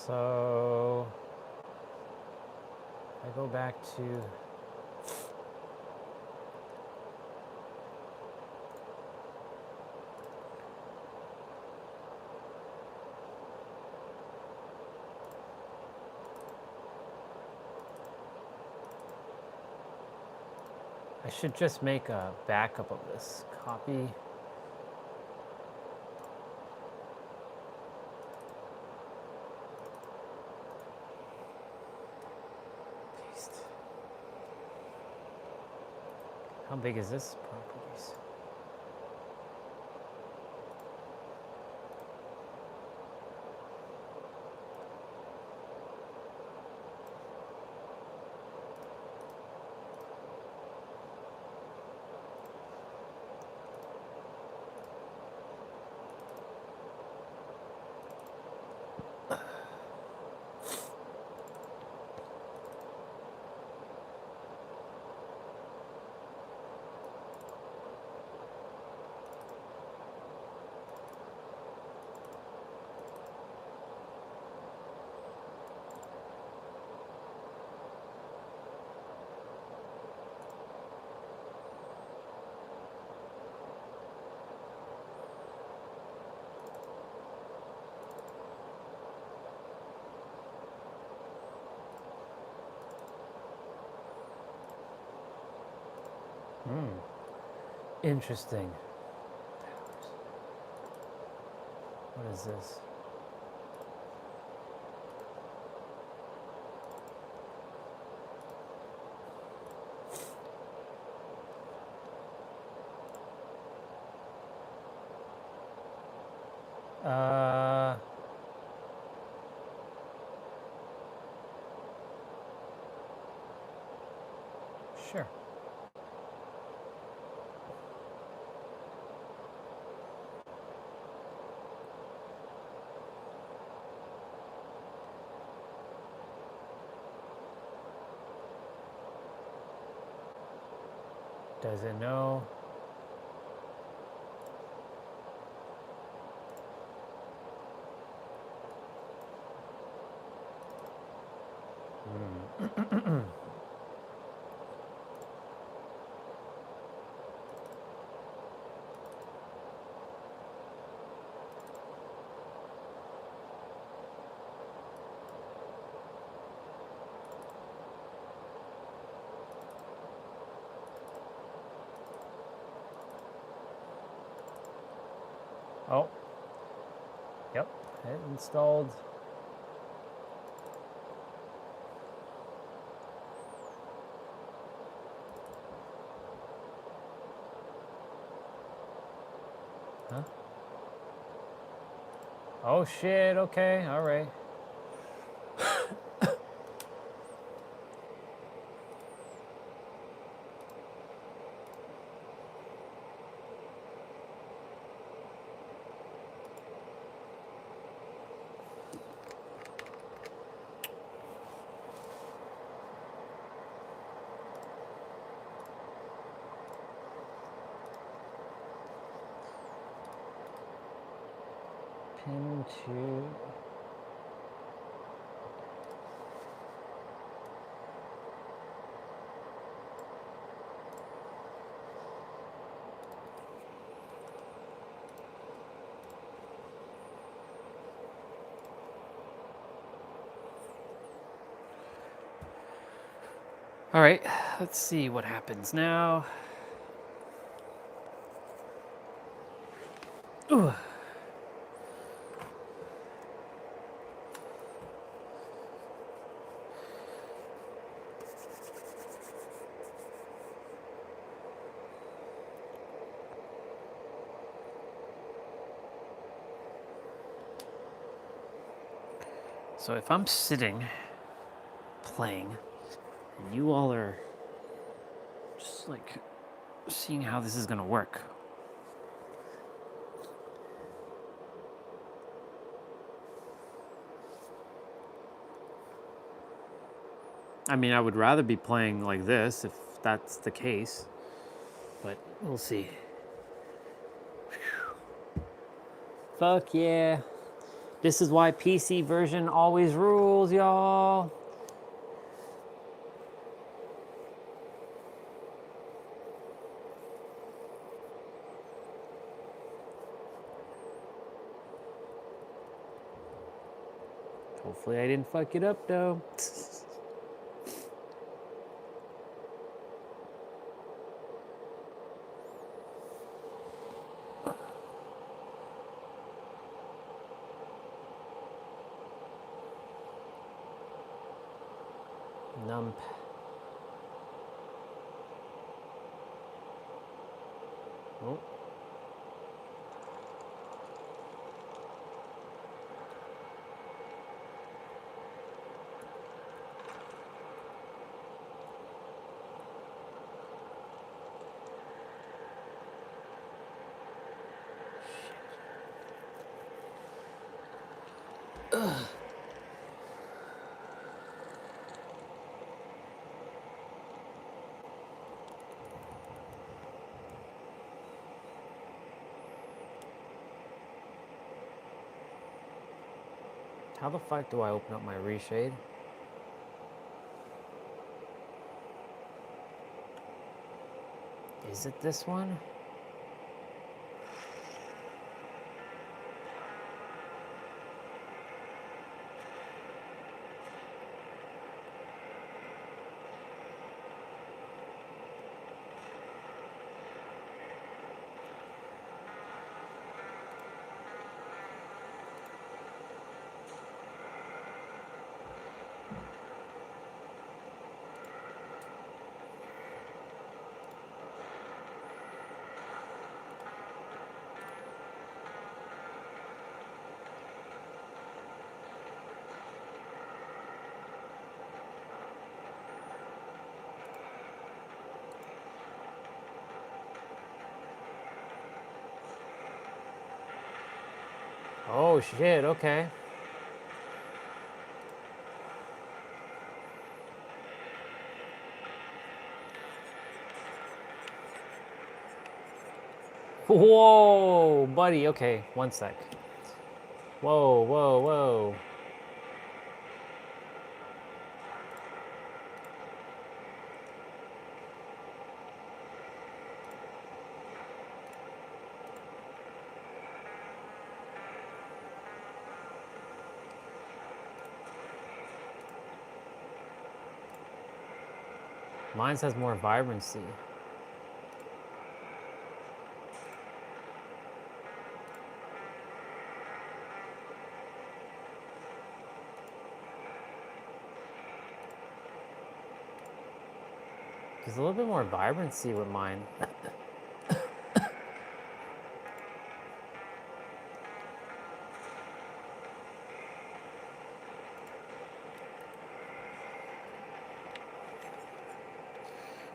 So I go back to I should just make a backup of this. Copy. Paste. How big is this properties? Interesting. What is this? Sure. Does it know? Oh. Yep. It installed. Huh? Oh shit, okay, alright. Pin 2. All right, let's see what happens now. Ooh. So if I'm sitting playing and you all are just like seeing how this is gonna work. I mean, I would rather be playing like this if that's the case, but we'll see. Fuck yeah. This is why PC version always rules, y'all. Hopefully I didn't fuck it up though. Nump. Oh. Ugh. How the fuck do I open up my reshade? Is it this one? Oh shit, okay. Whoa, buddy, okay, one sec. Whoa, whoa, whoa. Mine has more vibrancy. There's a little bit more vibrancy with mine.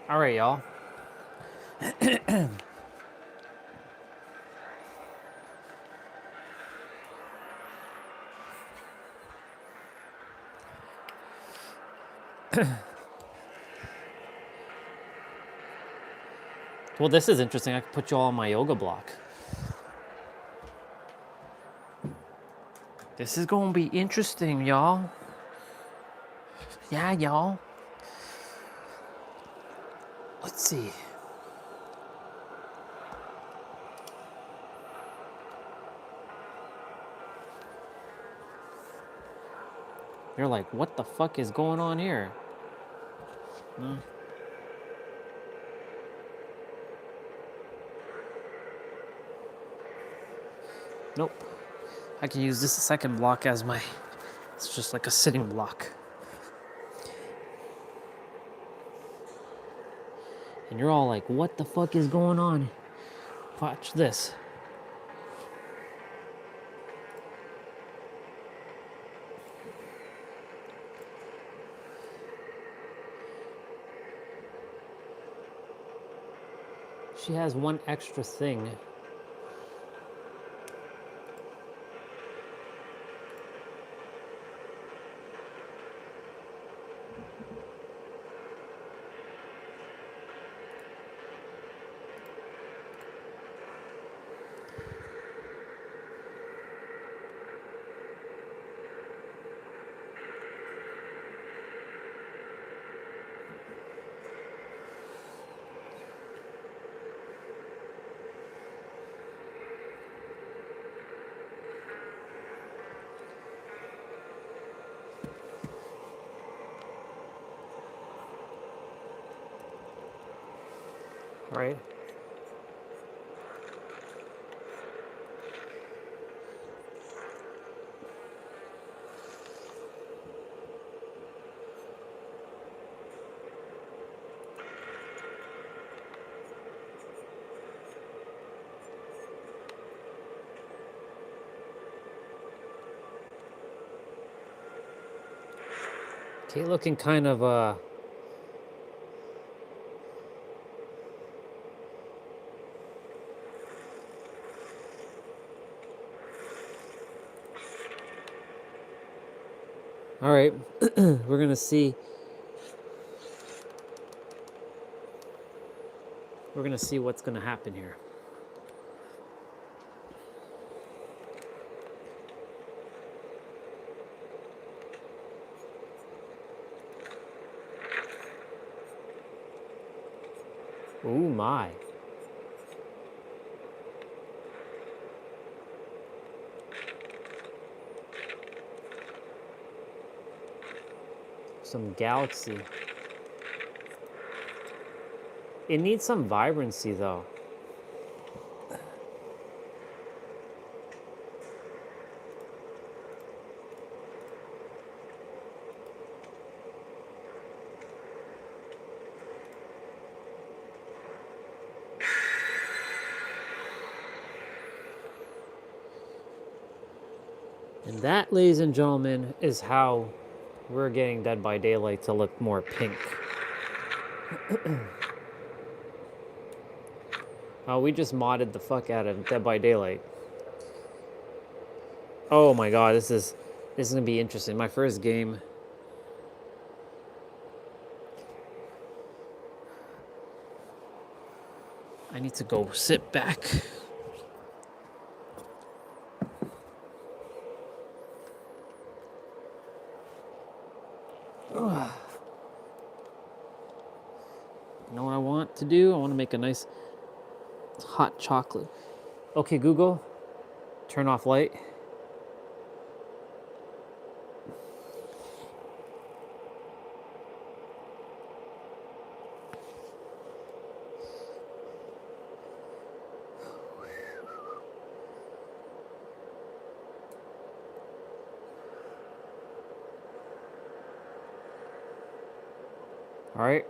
All right, y'all. Well, this is interesting. I could put you all on my yoga block. This is gonna be interesting, y'all. Yeah, y'all. Let's see. You're like, what the fuck is going on here? Hmm. Nope. I can use this second block as my, it's just like a sitting block. And you're all like, what the fuck is going on? Watch this. She has one extra thing. Right? Okay, looking kind of all right, we're gonna see. We're gonna see what's gonna happen here. Oh my. Some galaxy. It needs some vibrancy though. And that, ladies and gentlemen, is how we're getting Dead by Daylight to look more pink. We just modded the fuck out of Dead by Daylight. Oh my god, this is gonna be interesting. My first game. I need to go sit back. Ugh. You know what I want to do? I want to make a nice hot chocolate. Okay, Google, turn off light. All right.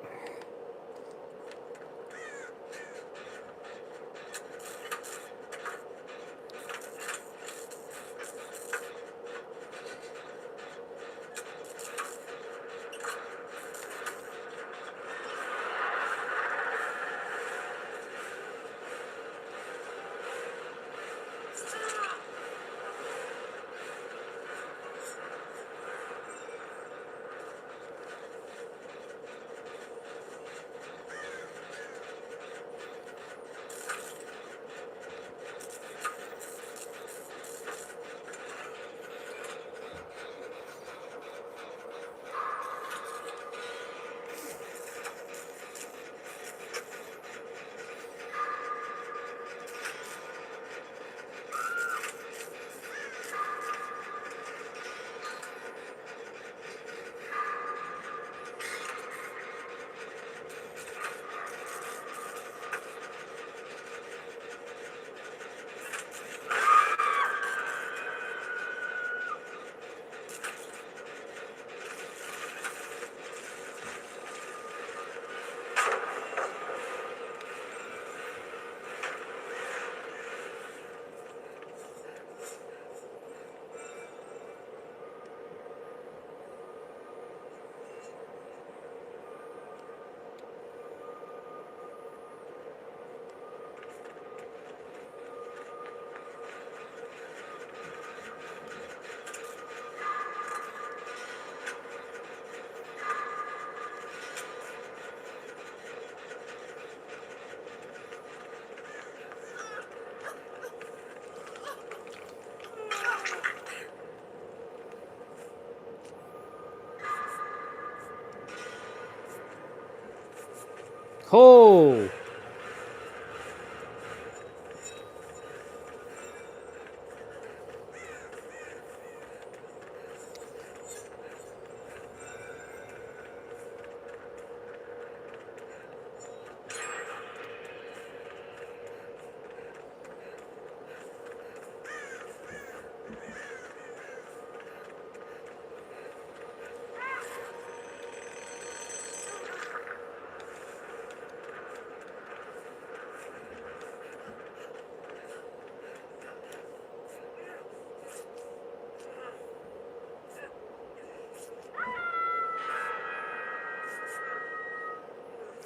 Oh!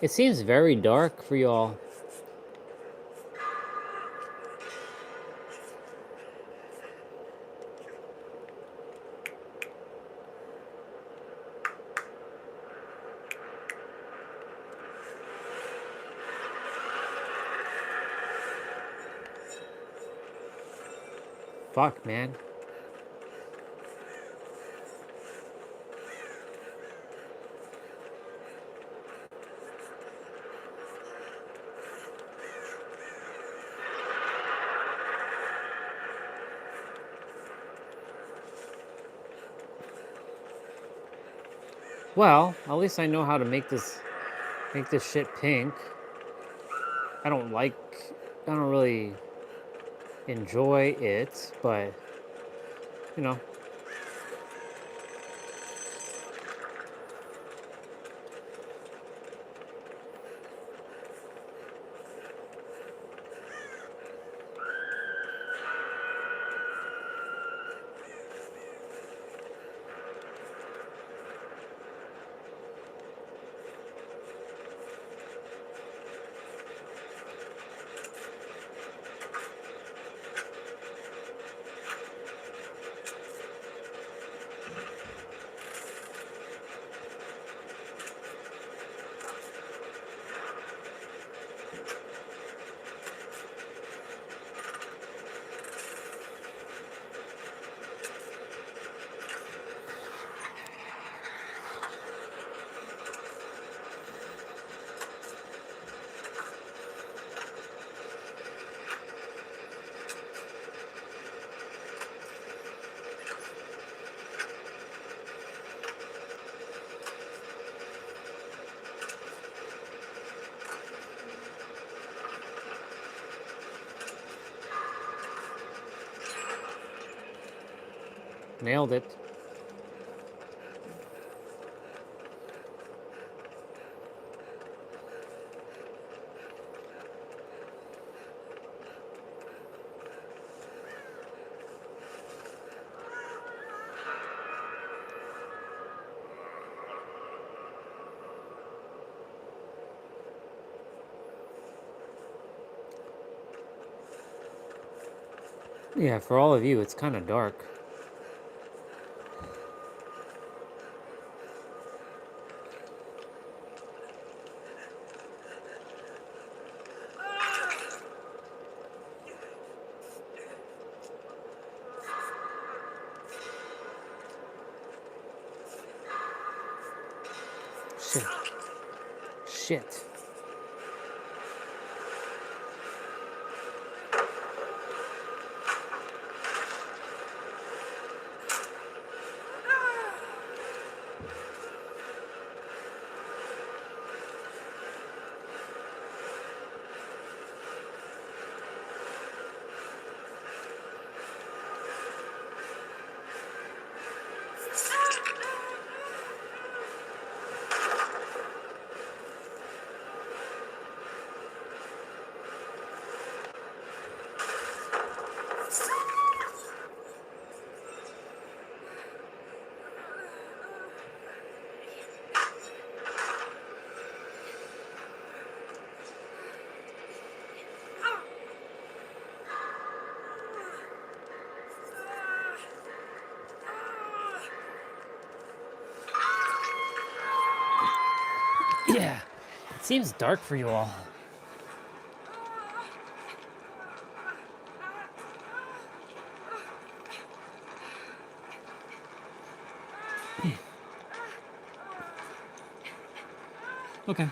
It seems very dark for y'all. Fuck, man. Well, at least I know how to make this shit pink. I don't really enjoy it, but you know. Nailed it. Yeah, for all of you, it's kind of dark. Shit. Shit. Yeah, it seems dark for you all. Okay.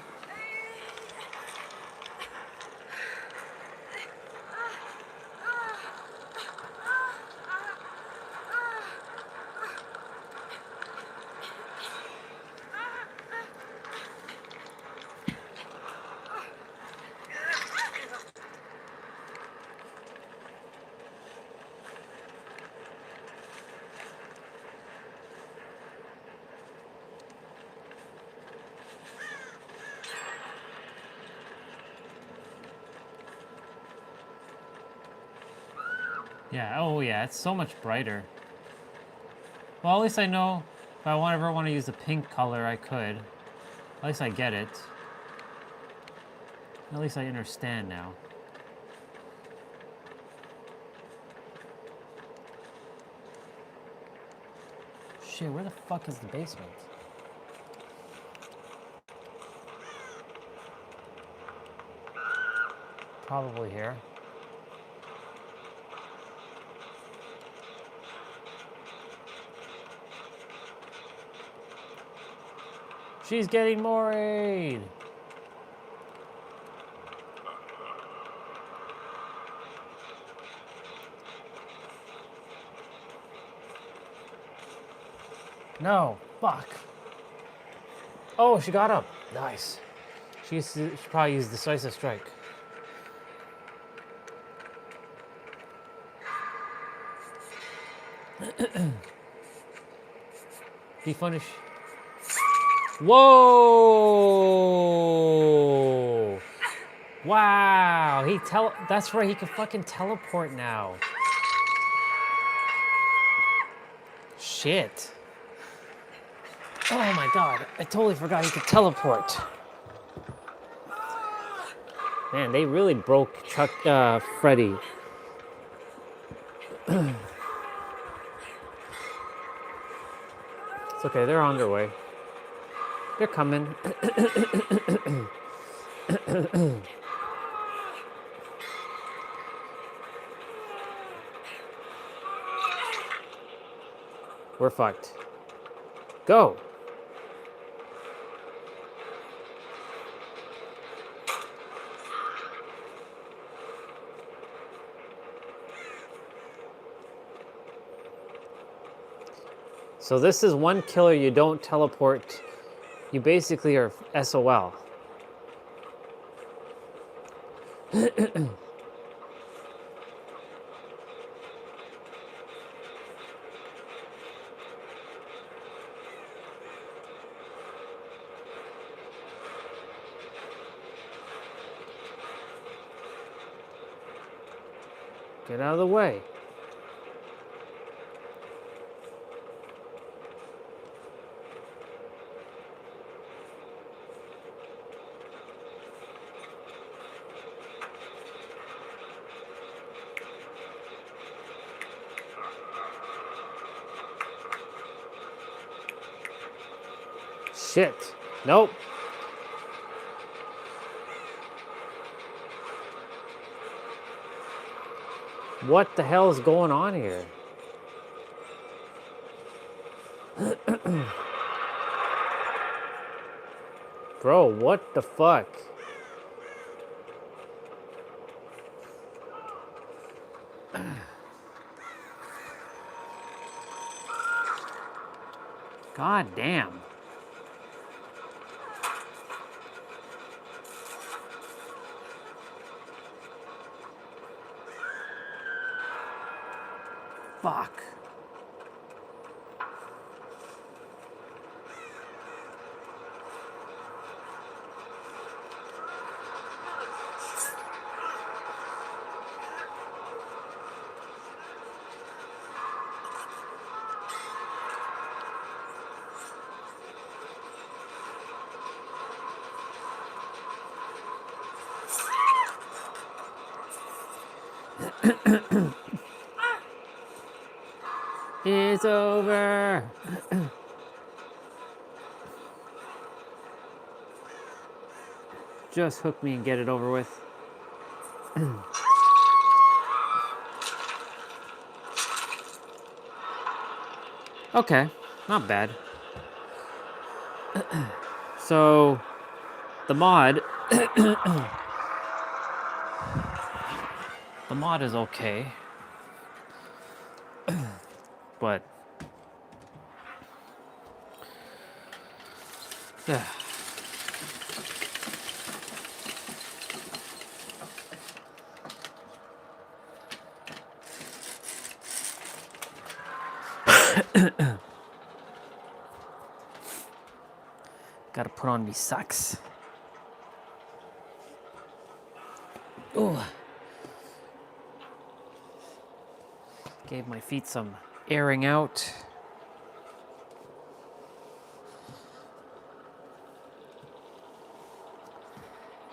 Yeah, oh yeah, it's so much brighter. Well, at least I know if I ever want to use the pink color, I could. At least I get it. At least I understand now. Shit, where the fuck is the basement? Probably here. She's getting moried! No, fuck. Oh, she got up. Nice. She probably used decisive strike. Defunish. Whoa! Wow, that's right, he can fucking teleport now. Shit. Oh my god, I totally forgot he could teleport. Man, they really broke Freddy. It's okay, they're on their way. They're coming. We're fucked. Go! So this is one killer you don't teleport. You basically are SOL. Get out of the way. Shit. Nope. What the hell is going on here? Bro, what the fuck? God damn. Fuck. It's over. Just hook me and get it over with. Okay, not bad. So, the mod... the mod is okay. But... yeah. Gotta put on these socks. Ooh. Gave my feet some airing out.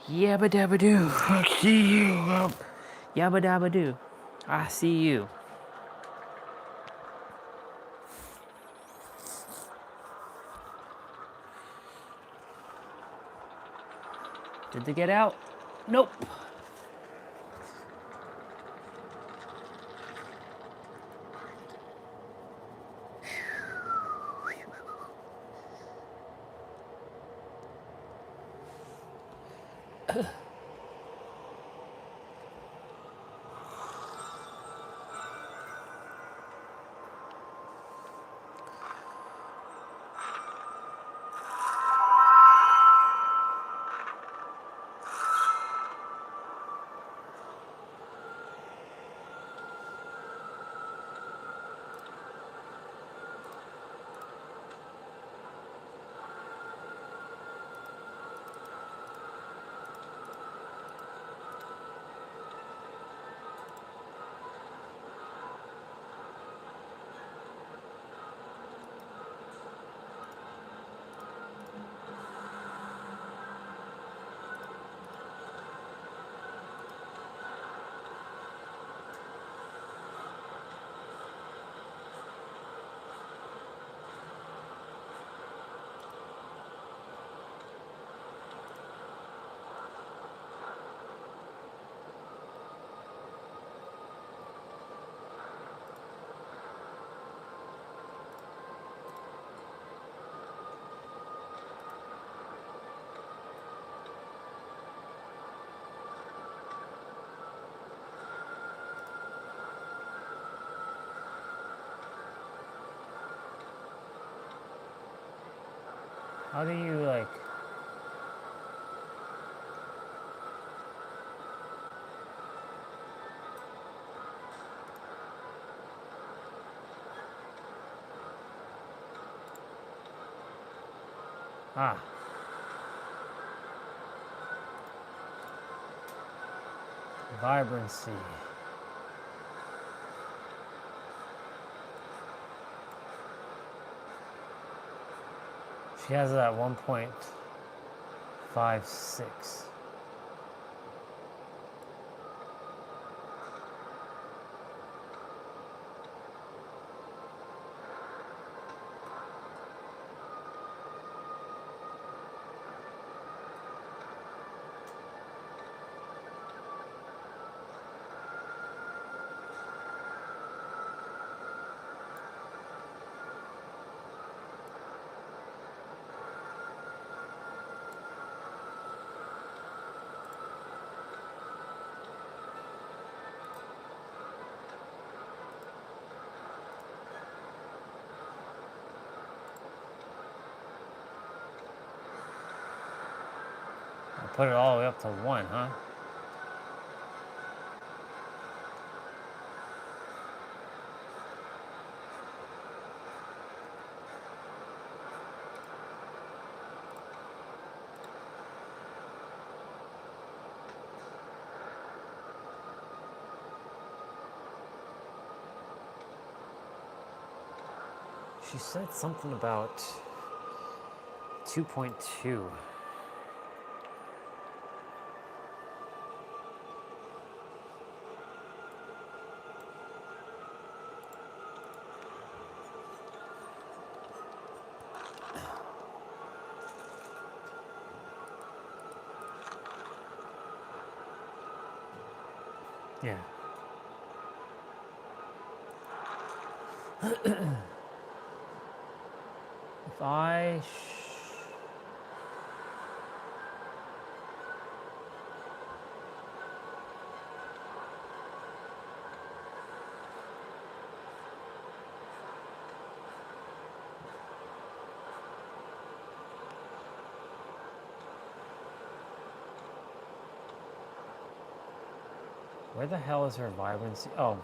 Yabba dabba doo. I see you. Yabba dabba doo. I see you. Did they get out? Nope. How do you like? Ah. Vibrancy. She has it at 1.56. Put it all the way up to 1, huh? She said something about 2.2. Yeah. If I Where the hell is her vibrancy? Oh.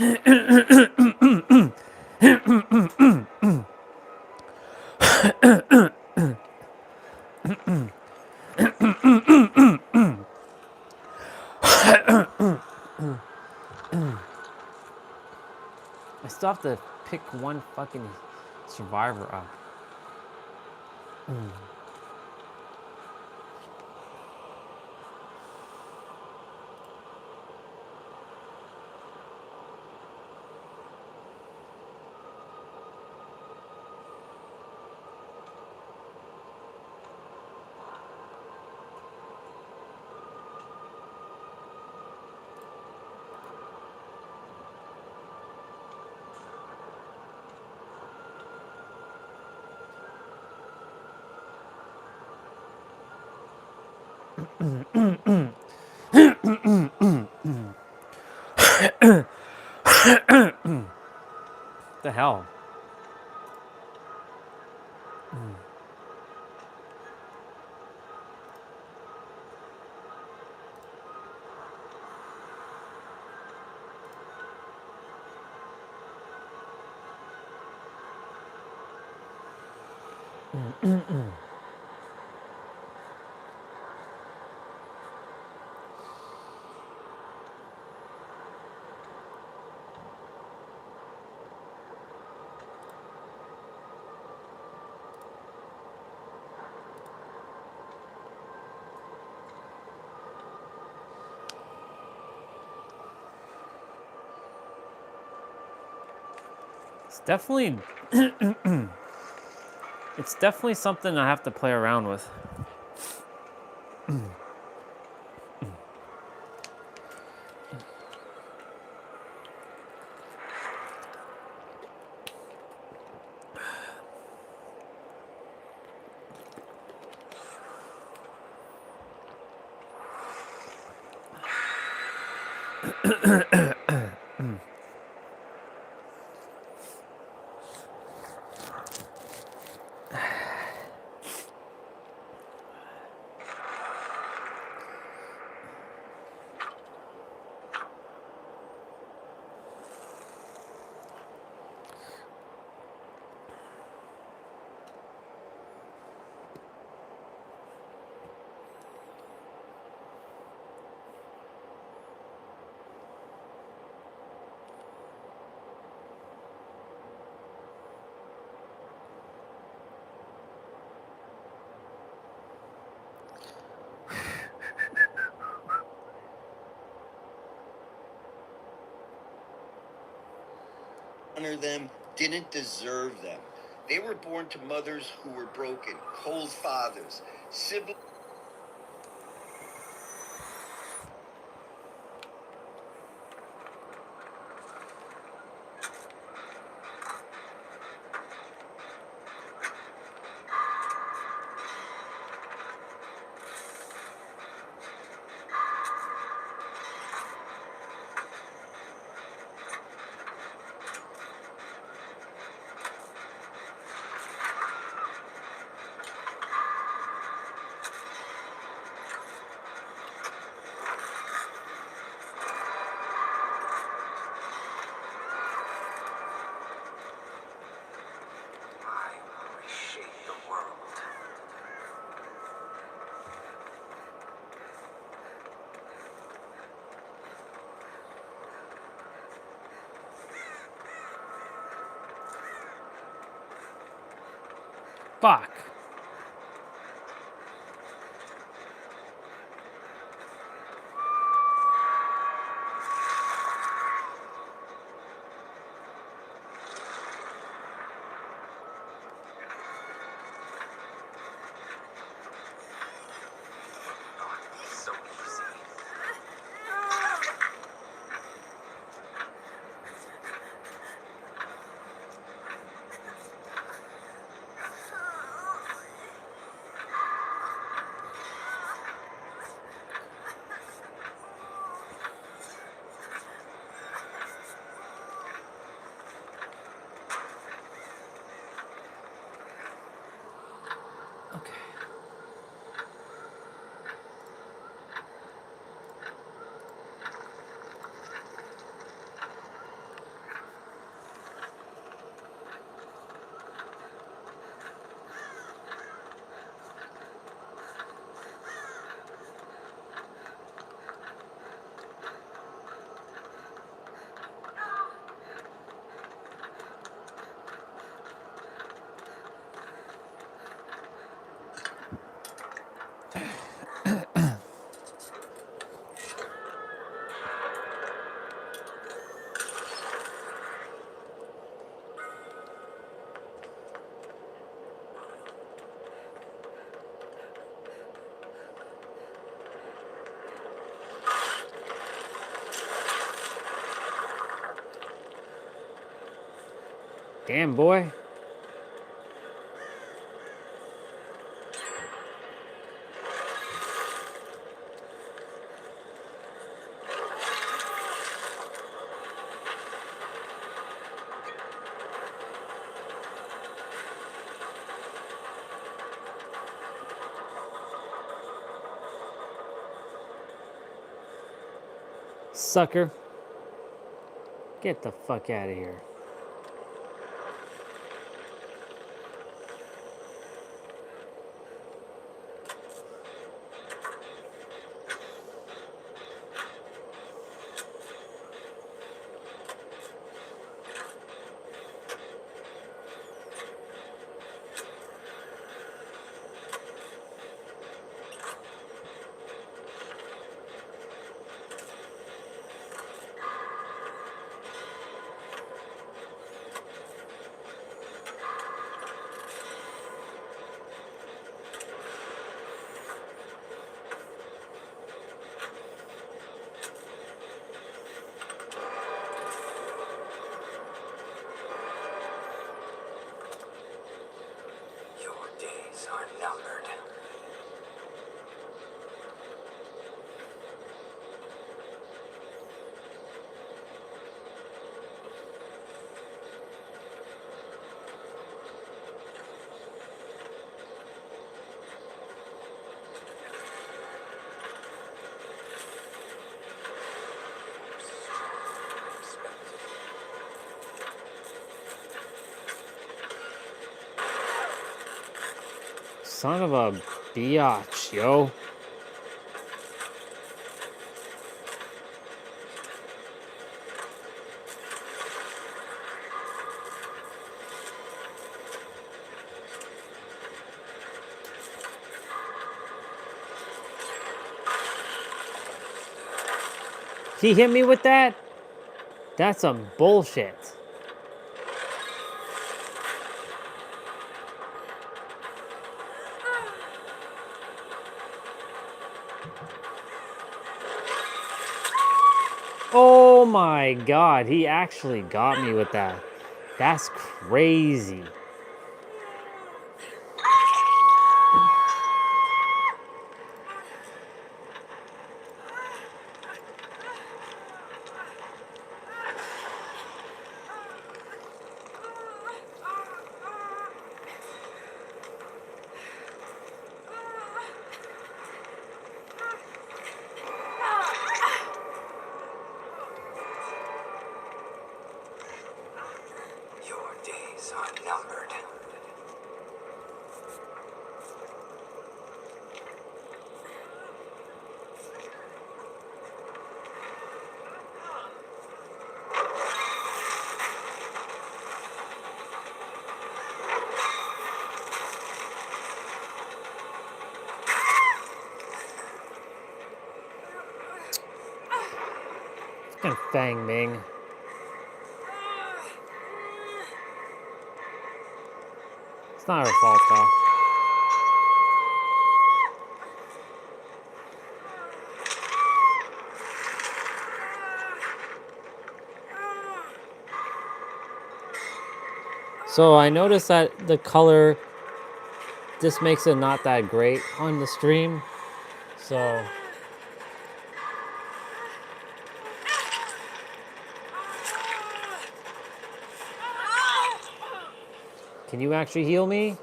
I still have to pick one fucking survivor up. The hell? It's definitely it's definitely something I have to play around with. Honor them, didn't deserve them. They were born to mothers who were broken, cold fathers, siblings. Fuck. So easy. Damn, boy. Sucker. Get the fuck out of here. Your days are numbered. Son of a biatch, yo. He hit me with that? That's some bullshit. Oh my god, he actually got me with that. That's crazy. Your days are numbered. Fucking Fang Ming. It's not her fault, though. So I noticed that the color just makes it not that great on the stream. So can you actually heal me?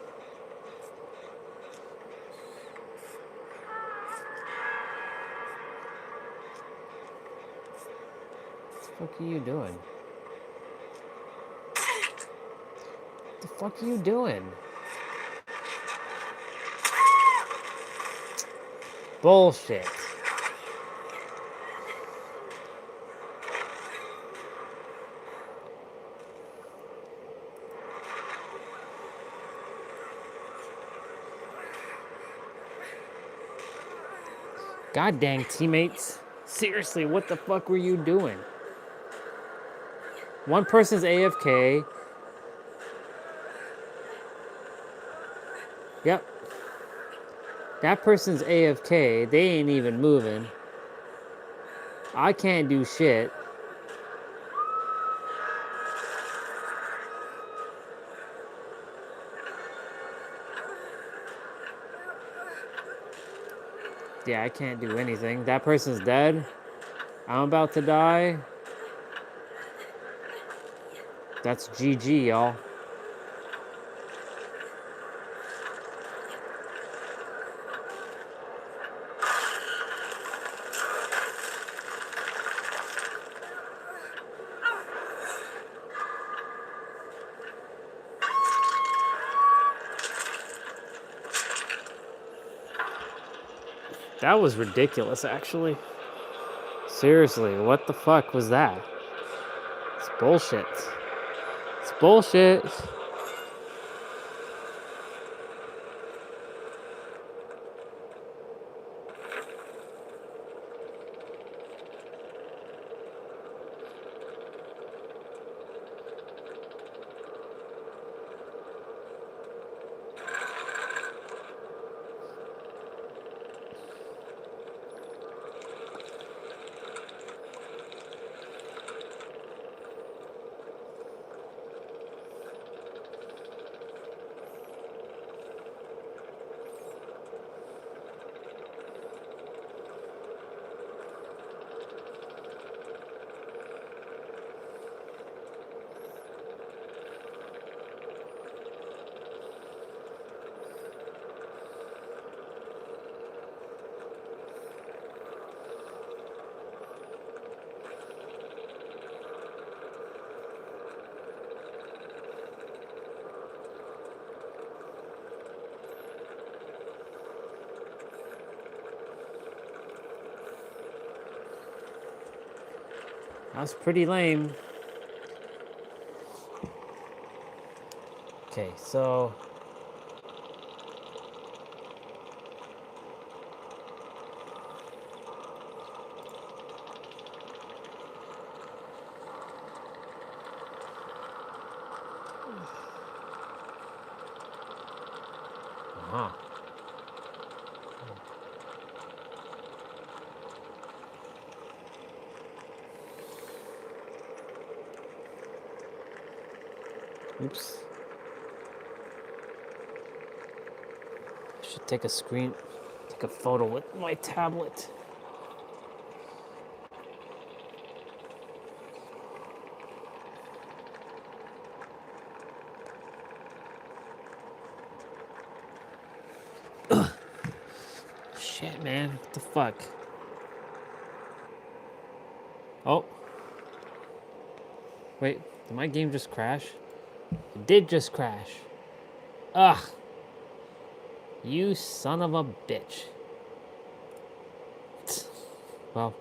What the fuck are you doing? What the fuck are you doing? Bullshit. God dang, teammates. Seriously, what the fuck were you doing? One person's AFK. Yep. That person's AFK. They ain't even moving. I can't do shit. Yeah, I can't do anything. That person's dead. I'm about to die. That's GG, y'all. That was ridiculous, actually. Seriously, what the fuck was that? It's bullshit. It's bullshit. That's pretty lame. Okay, so uh-huh. Oops. I should take a photo with my tablet. Ugh. Shit, man. What the fuck? Oh. Wait, did my game just crash? It did just crash. Ugh. You son of a bitch. Well,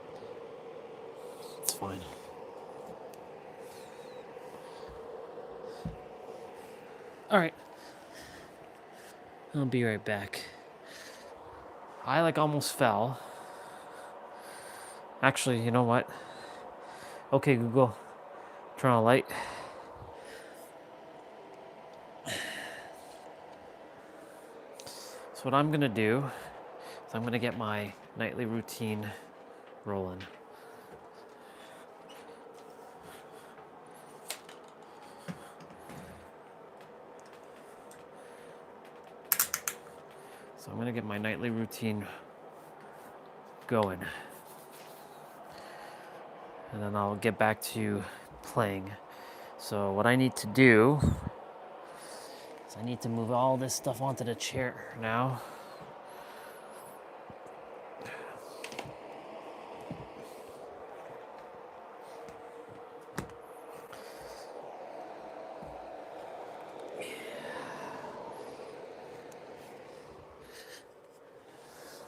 it's fine. Alright. I'll be right back. I almost fell. Actually, you know what? Okay, Google. Turn on a light. So what I'm gonna do is I'm gonna get my nightly routine rolling. So I'm gonna get my nightly routine going. And then I'll get back to playing. So what I need to do is I need to move all this stuff onto the chair now.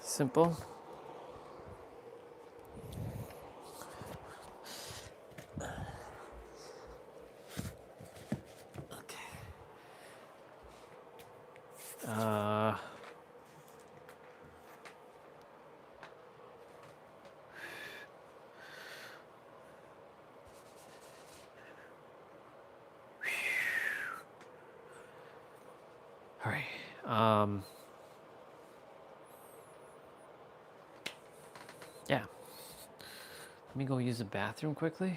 Simple. All right. Yeah. Let me go use the bathroom quickly.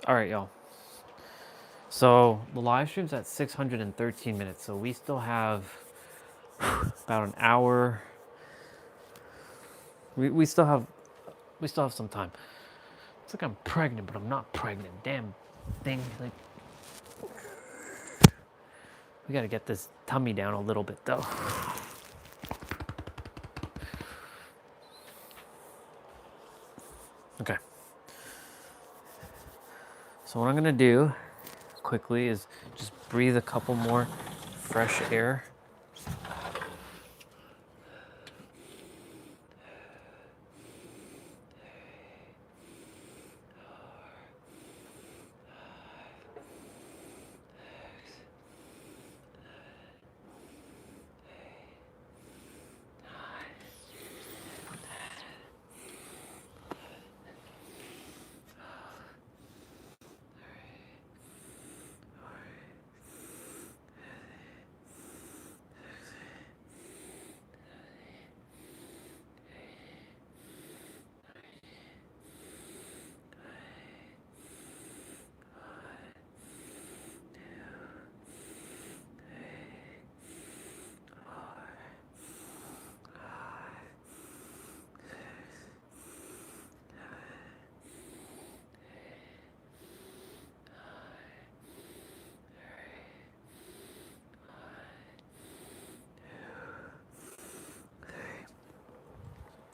All right, y'all. So the live stream's at 613 minutes. So we still have about an hour. We still have some time. It's like I'm pregnant, but I'm not pregnant. Damn thing. Like, we gotta get this tummy down a little bit though. Okay. So what I'm gonna do quickly is just breathe a couple more fresh air.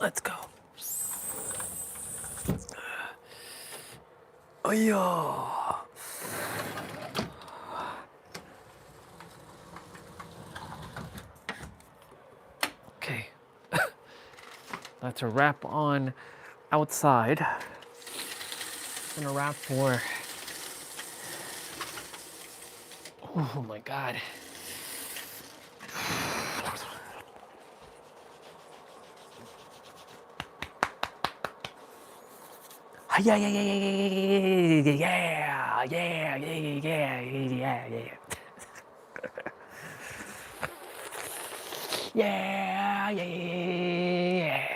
Let's go. Oh yeah. Okay. That's a wrap on outside. I'm gonna wrap for. Oh my god. Yeah, yeah, yeah, yeah, yeah, yeah, yeah, yeah, yeah, yeah, yeah. Yeah, yeah.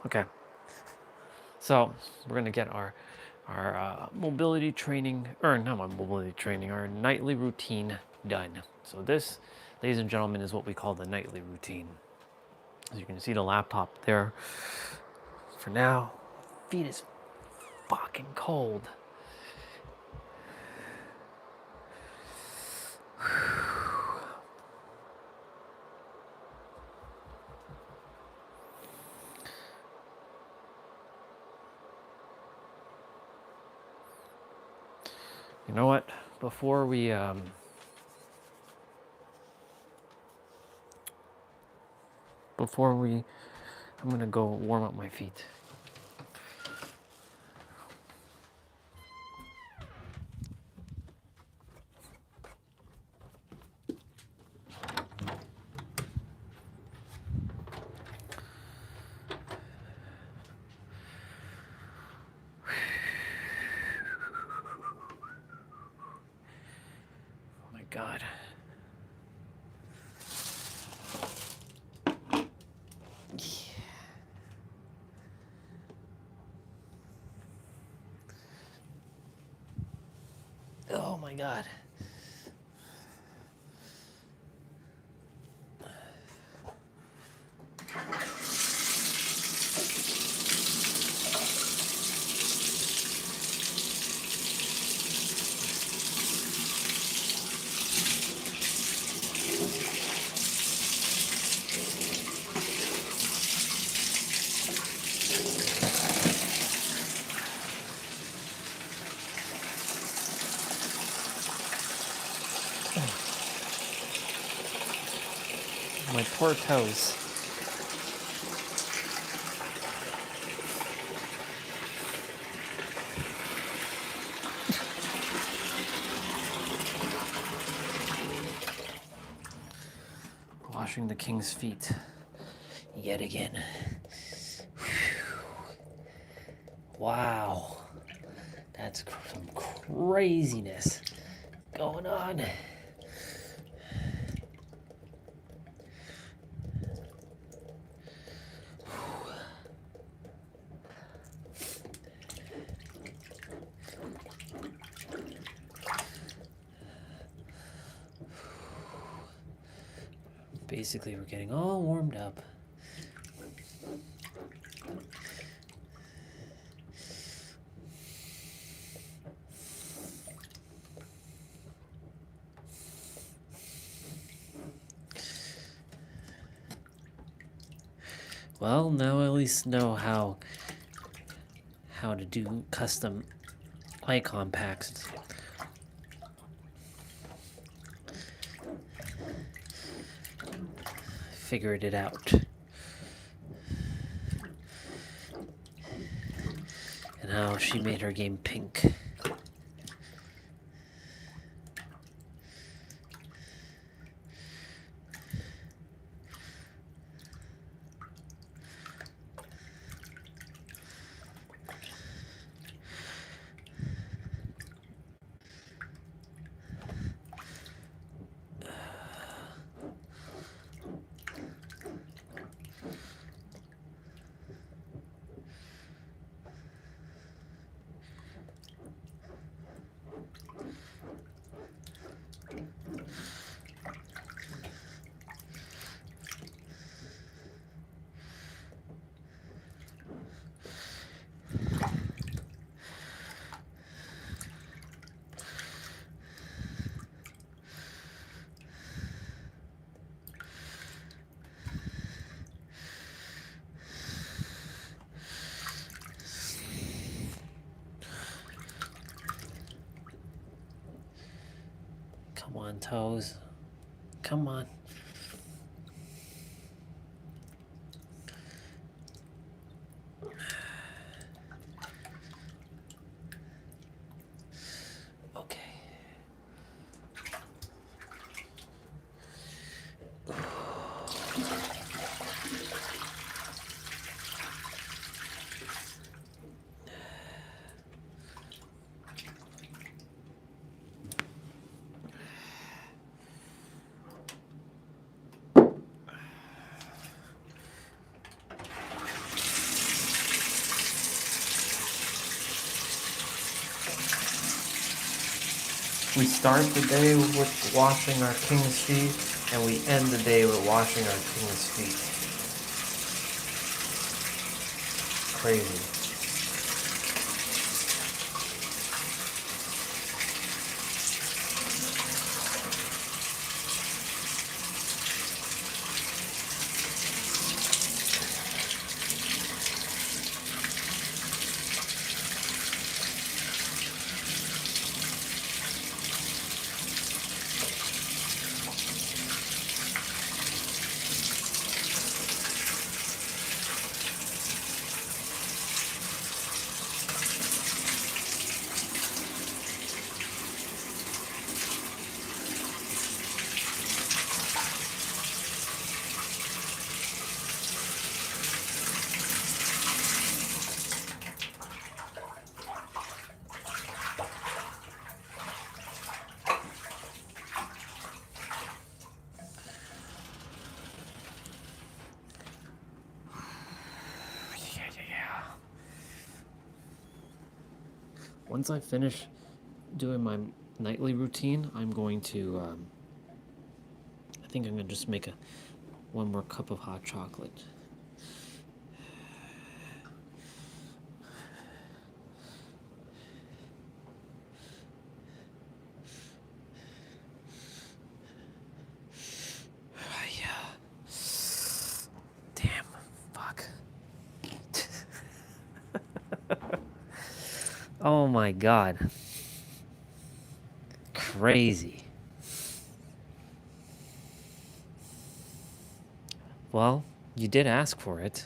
Okay. So we're gonna get our mobility training, or not my mobility training, our nightly routine done. So this, ladies and gentlemen, is what we call the nightly routine. As you can see the laptop there. For now, feet is fucking cold. You know what? Before we I'm gonna go warm up my feet. Oh my god. Oh my god. My poor toes. Washing the king's feet yet again. Wow. That's some craziness going on. Basically, we're getting all warmed up. Well, now I at least know how to do custom icon packs. Figured it out. And how she made her game pink. Come on, toes. Come on. Okay. We start the day with washing our king's feet, and we end the day with washing our king's feet. Crazy. Once I finish doing my nightly routine, I'm going to, I think I'm going to just make one more cup of hot chocolate. Damn, fuck. Oh my god. Crazy. Well, you did ask for it.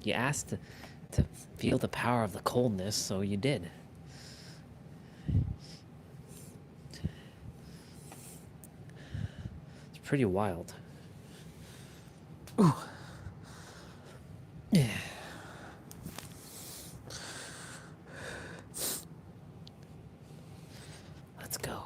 You asked to feel the power of the coldness, so you did. It's pretty wild. Ooh. Yeah. Let's go.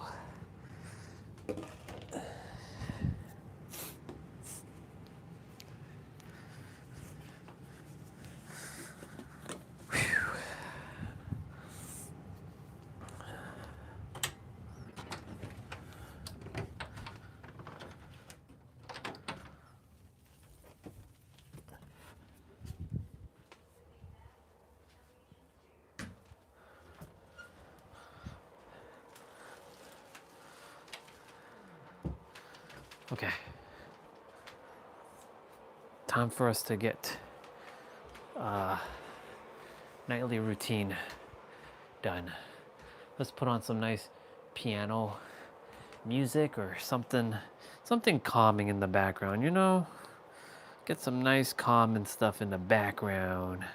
Okay. Time for us to get nightly routine done. Let's put on some nice piano music or something calming in the background, you know? Get some nice calming stuff in the background.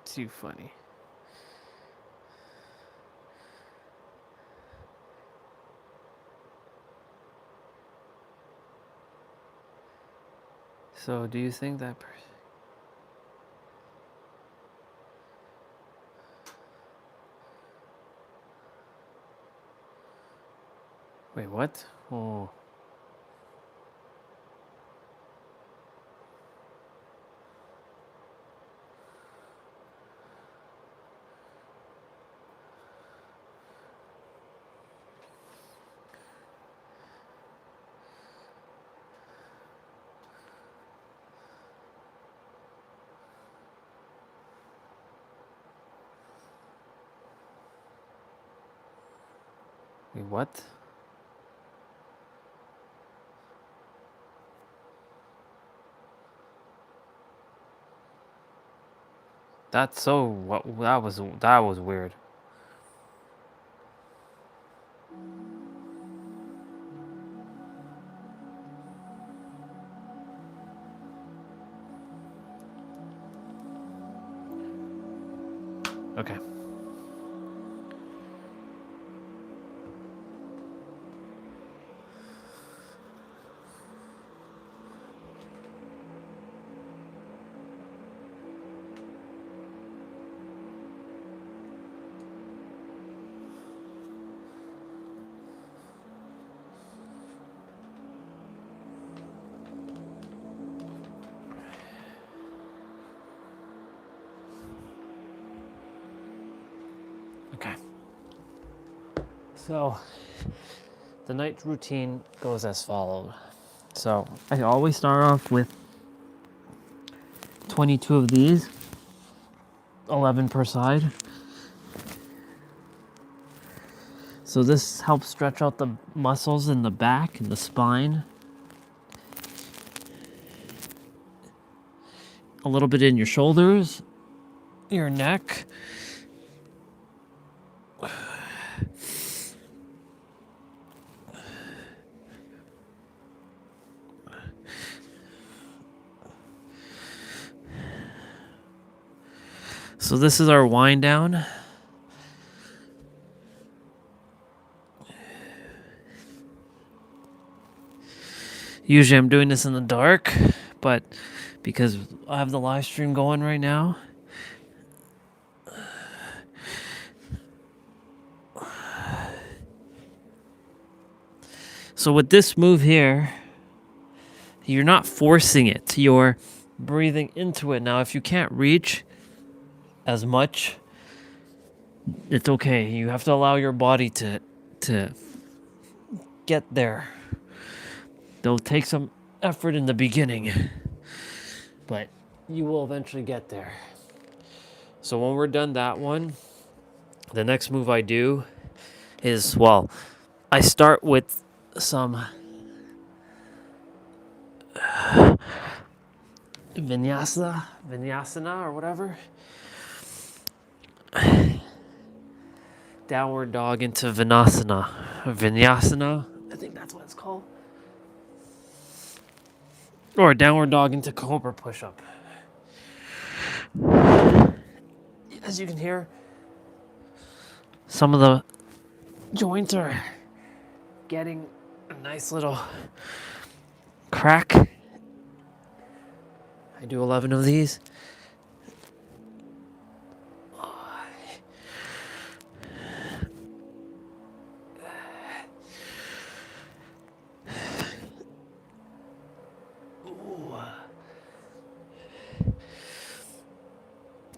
Too funny. So, do you think that person... Wait, what? Oh. Wait, what? That's so... What? That was weird. Okay. Okay. So, the night routine goes as follows. So, I always start off with 22 of these, 11 per side. So this helps stretch out the muscles in the back and the spine. A little bit in your shoulders, your neck. So this is our wind down. Usually I'm doing this in the dark, but because I have the live stream going right now, so with this move here, you're not forcing it, you're breathing into it. Now if you can't reach as much, it's okay. You have to allow your body to get there. They'll take some effort in the beginning, but you will eventually get there. So when we're done that one, the next move I do is, well, I start with some vinyasana or whatever. Downward dog into vinyasana. I think that's what it's called. Or downward dog into cobra push-up. As you can hear, some of the joints are getting a nice little crack. I do 11 of these.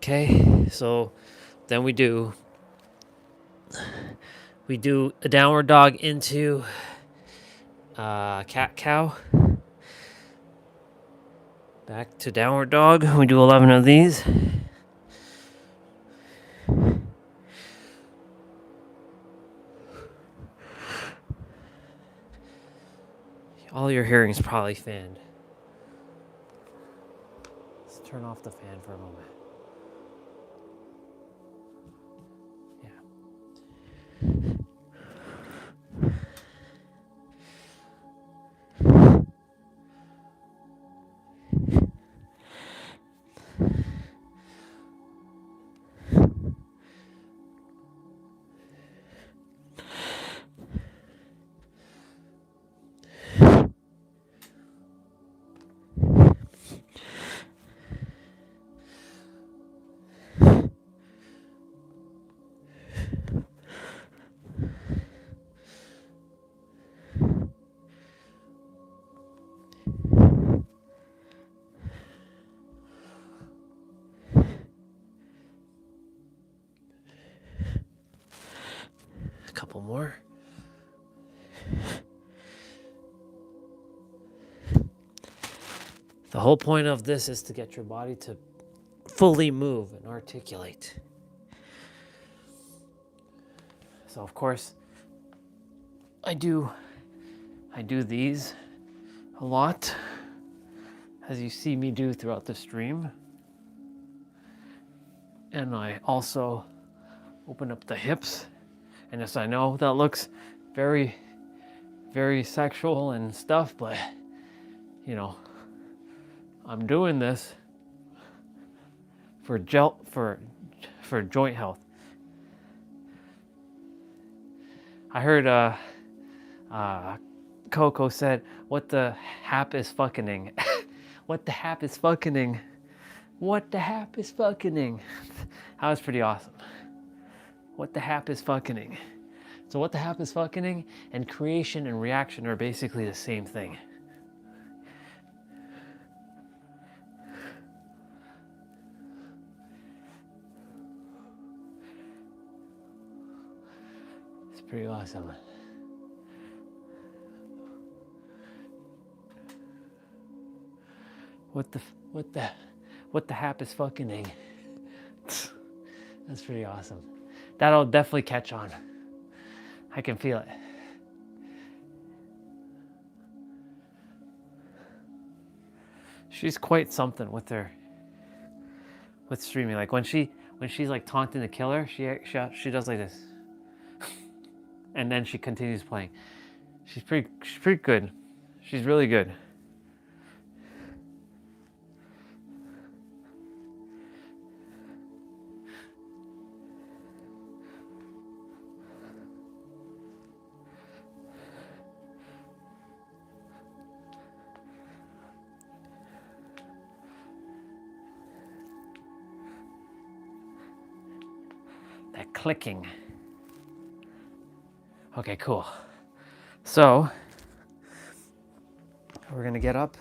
Okay, so then we do a downward dog into cat cow. Back to downward dog. We do 11 of these. All you're hearing is probably fan. Let's turn off the fan for a moment. A couple more. The whole point of this is to get your body to fully move and articulate. So of course, I do these a lot, as you see me do throughout the stream. And I also open up the hips. And yes, I know that looks very, very sexual and stuff, but you know, I'm doing this for joint health. I heard Coco said, "What the hap is fucking?" What the hap is fucking? What the hap is fucking? That was pretty awesome. What the hap is fucking? So what the hap is fucking and creation and reaction are basically the same thing. It's pretty awesome. What the hap is fucking? That's pretty awesome. That'll definitely catch on. I can feel it. She's quite something with streaming. Like when she's like taunting the killer, she does like this, and then she continues playing. She's pretty good. She's really good. That clicking. Okay, cool. So we're gonna get up,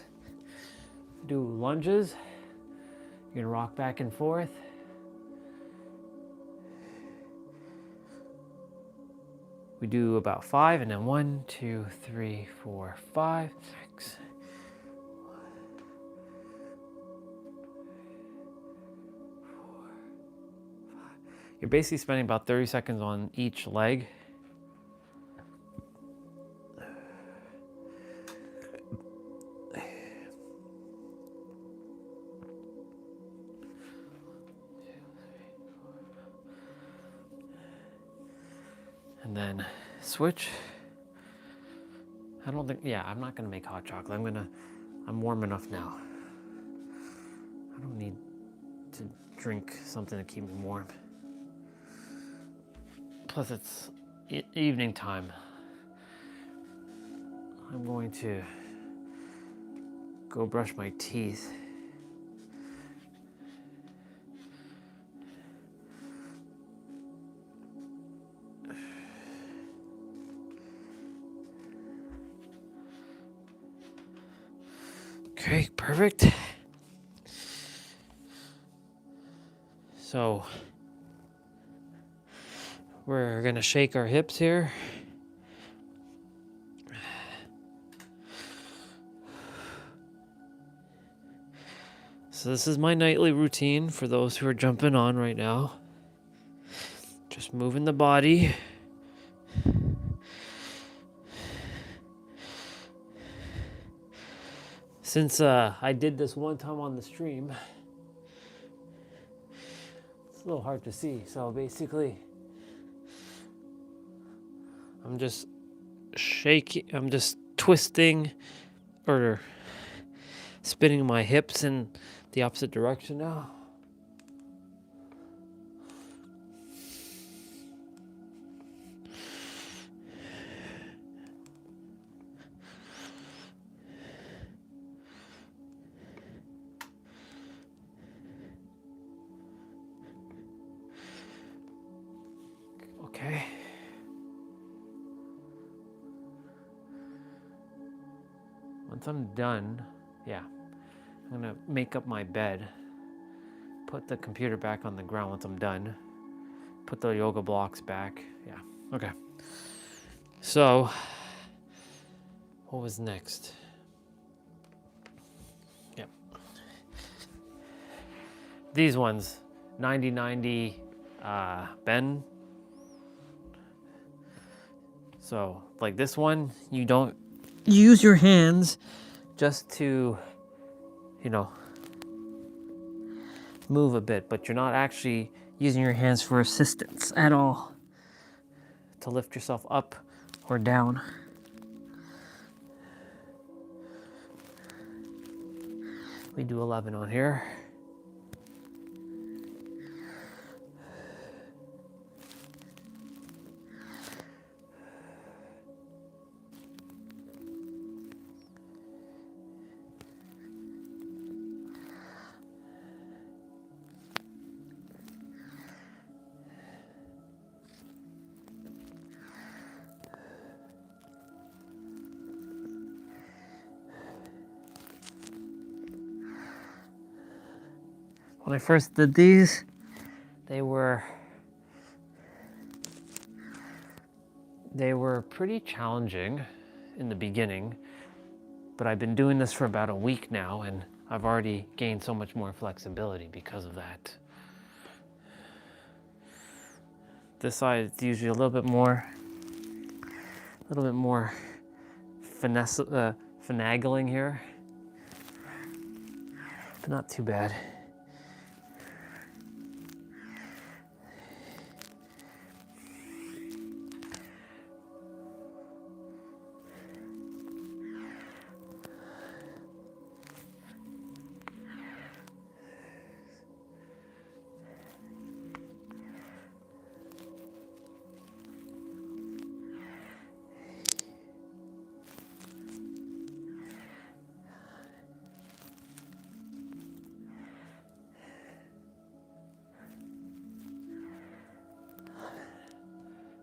do lunges. You're gonna rock back and forth. We do about 5, and then 1, 2, 3, 4, 5, 6. You're basically spending about 30 seconds on each leg. And then switch. I'm not gonna make hot chocolate. I'm warm enough now. I don't need to drink something to keep me warm. Plus it's evening time. I'm going to go brush my teeth. Okay, perfect. So we're gonna shake our hips here. So this is my nightly routine for those who are jumping on right now. Just moving the body. Since I did this one time on the stream, it's a little hard to see. So basically, I'm just shaking, I'm just twisting or spinning my hips in the opposite direction now. Okay. Once I'm done, yeah, I'm gonna make up my bed, put the computer back on the ground once I'm done, put the yoga blocks back. Yeah, okay. So, what was next? Yep. These ones, 90-90 bend. So, like this one, you don't use your hands just to, you know, move a bit, but you're not actually using your hands for assistance at all to lift yourself up or down. We do 11 on here. When I first did these, they were pretty challenging in the beginning, but I've been doing this for about a week now and I've already gained so much more flexibility because of that. This side is usually a little bit more finesse, finagling here, but not too bad.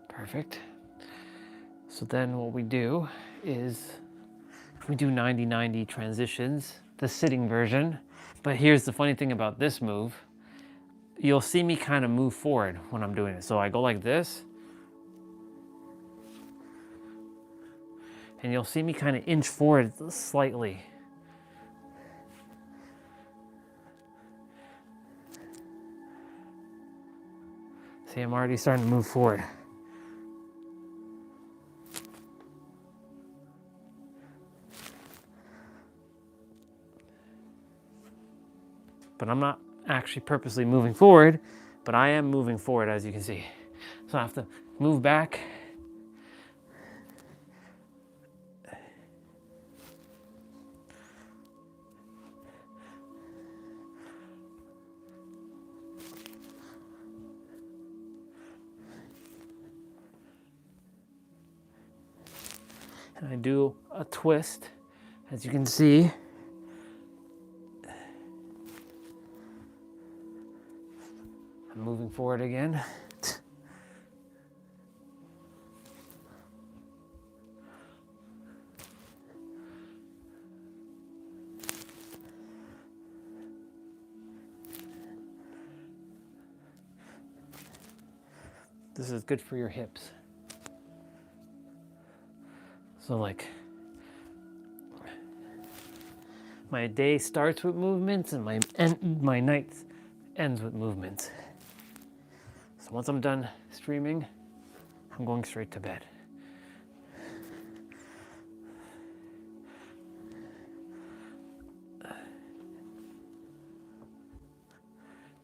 Perfect. So then what we do is we do 90-90 transitions, the sitting version. But here's the funny thing about this move. You'll see me kind of move forward when I'm doing it. So I go like this. And you'll see me kind of inch forward slightly. See, I'm already starting to move forward. But I'm not actually purposely moving forward, but I am moving forward, as you can see. So I have to move back. And I do a twist, as you can see. I'm moving forward again. This is good for your hips. So like, my day starts with movements and my night ends with movements. So once I'm done streaming, I'm going straight to bed.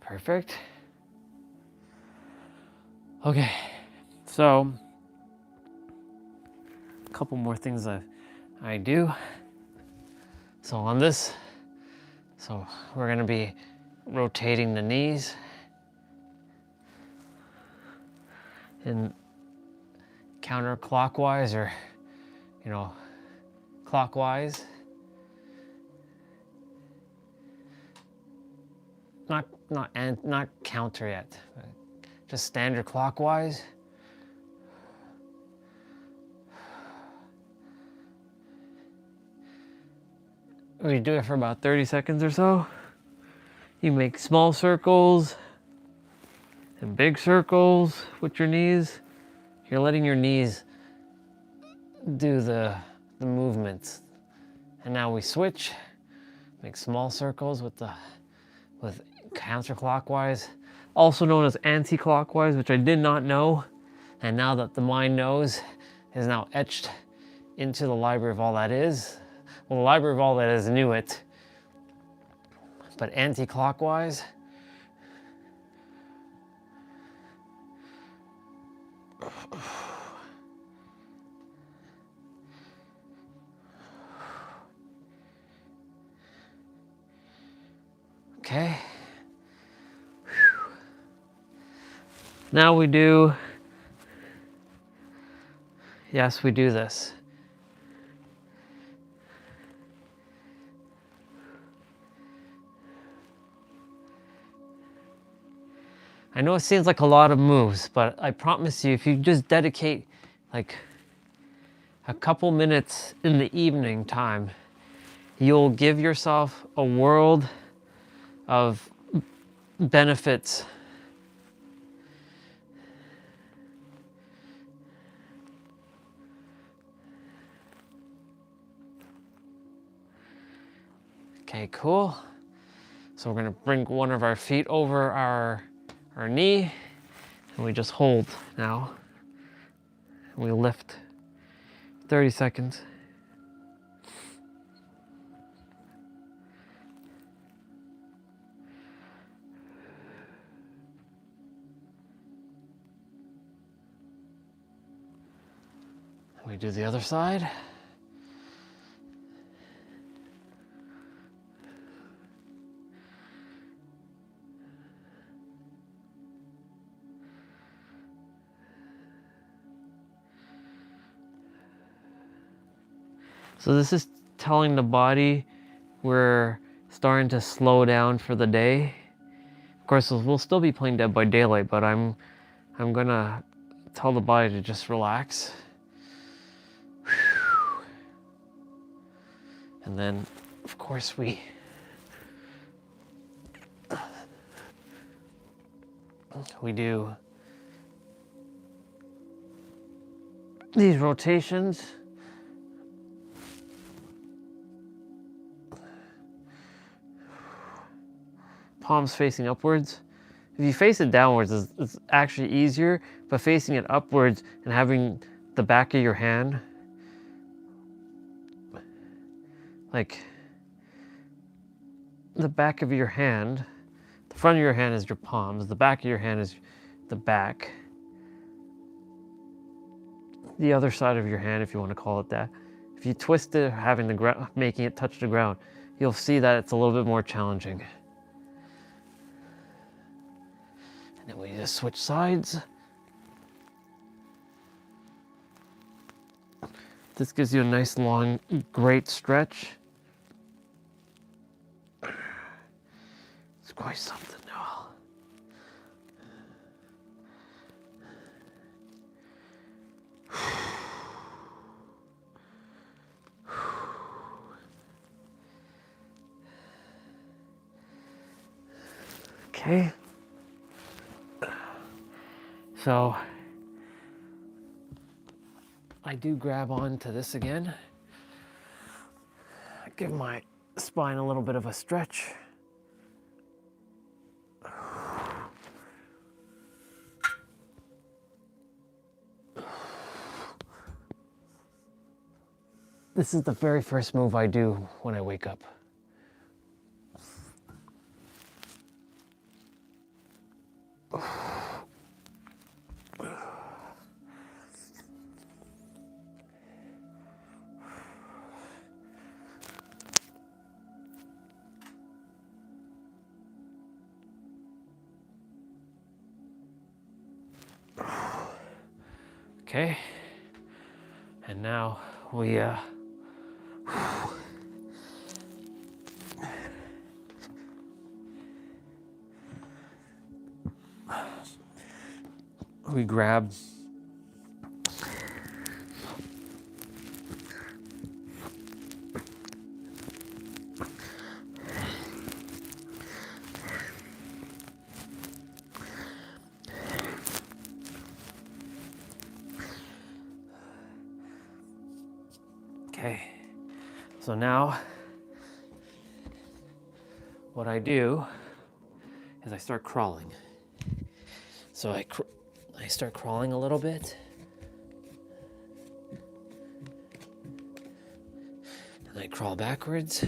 Perfect. Okay, so a couple more things I do. So on this, so we're gonna be rotating the knees in counterclockwise or, clockwise. Not counter yet, but just standard clockwise. We do it for about 30 seconds or so. You make small circles and big circles with your knees. You're letting your knees do the movements. And now we switch, make small circles with counterclockwise, also known as anti-clockwise, which I did not know. And now that the mind knows, is now etched into the library of all that is. Well, the library of all that is knew it, but anti-clockwise. Okay. Now we do, yes, we do this. I know it seems like a lot of moves, but I promise you, if you just dedicate like a couple minutes in the evening time, you'll give yourself a world of benefits. Okay, cool. So we're gonna bring one of our feet over our knee, and we just hold now. And we lift 30 seconds. We do the other side. So this is telling the body we're starting to slow down for the day. Of course, we'll still be playing Dead by Daylight, but I'm gonna tell the body to just relax. And then, of course, we do these rotations. Palms facing upwards. If you face it downwards, it's actually easier, but facing it upwards and having the back of your hand, like the back of your hand, the front of your hand is your palms, the back of your hand is the back. The other side of your hand, if you want to call it that. If you twist it, making it touch the ground, you'll see that it's a little bit more challenging. And then we just switch sides. This gives you a nice long, great stretch. It's quite something now. Okay. So I do grab on to this again. Give my spine a little bit of a stretch. This is the very first move I do when I wake up. Okay, and now we grab okay, so now what I do is I start crawling. So I start crawling a little bit. And I crawl backwards.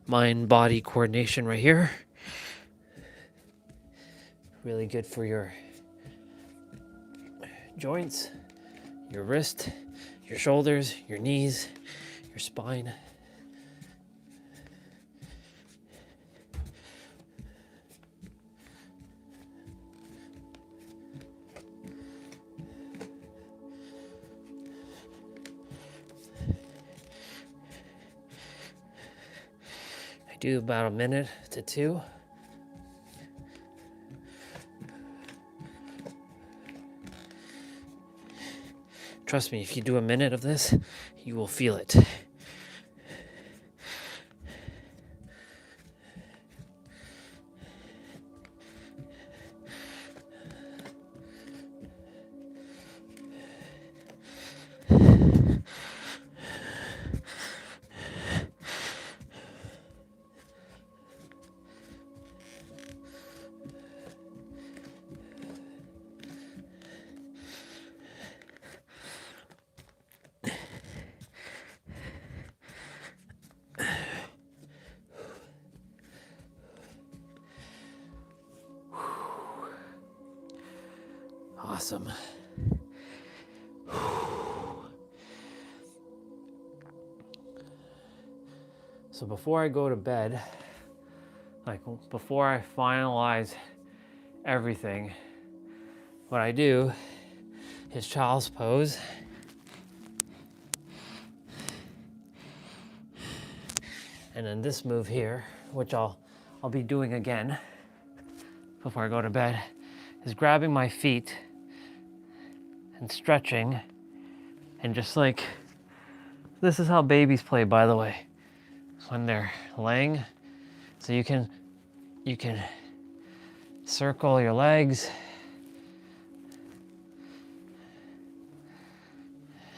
Mind-body coordination right here. Really good for your joints, your wrist, your shoulders, your knees, your spine. I do about a minute to 2. Trust me, if you do a minute of this, you will feel it. Awesome. So before I go to bed, like before I finalize everything, what I do is child's pose. And then this move here, which I'll be doing again before I go to bed, is grabbing my feet and stretching, and just like, this is how babies play, by the way, when they're laying. So you can circle your legs,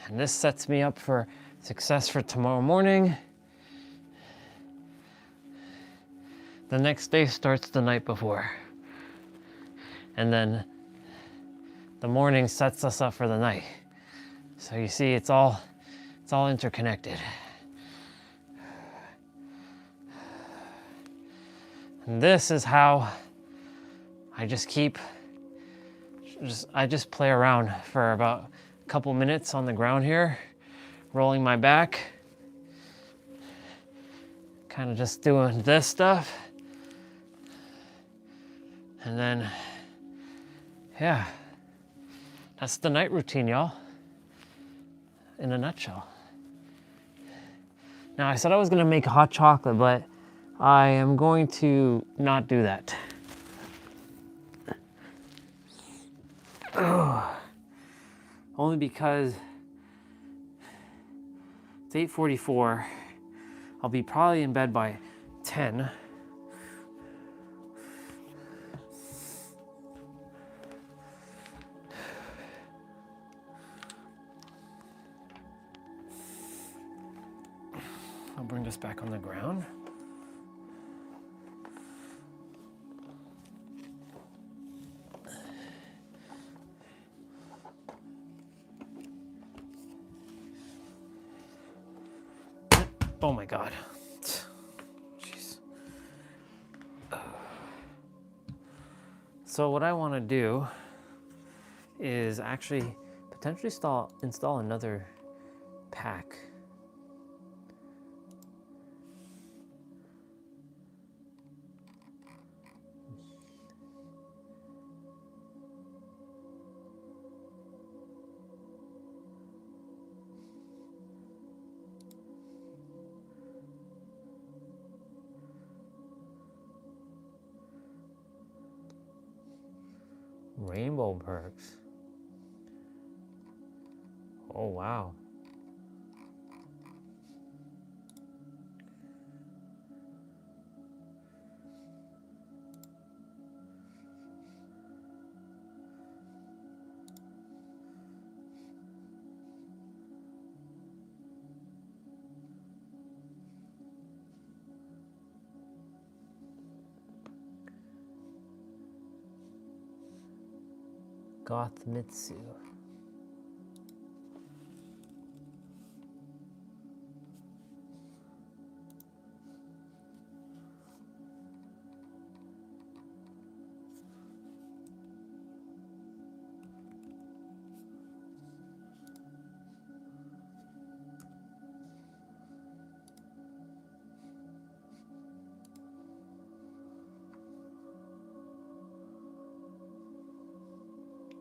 and this sets me up for success for tomorrow morning. The next day starts the night before, and then the morning sets us up for the night. So you see, it's all interconnected. And this is how I just play around for about a couple minutes on the ground here, rolling my back, kind of just doing this stuff. And then, yeah, that's the night routine, y'all, in a nutshell. Now, I said I was gonna make hot chocolate, but I am going to not do that. Only because it's 8:44. I'll be probably in bed by 10. bring this back on the ground. Oh my God. Jeez. So what I want to do is actually potentially install another pack. Rainbow perks. Oh wow. Gothmitsu.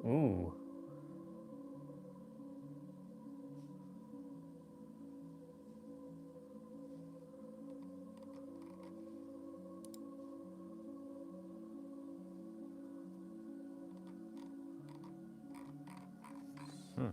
Ooh. Hmm.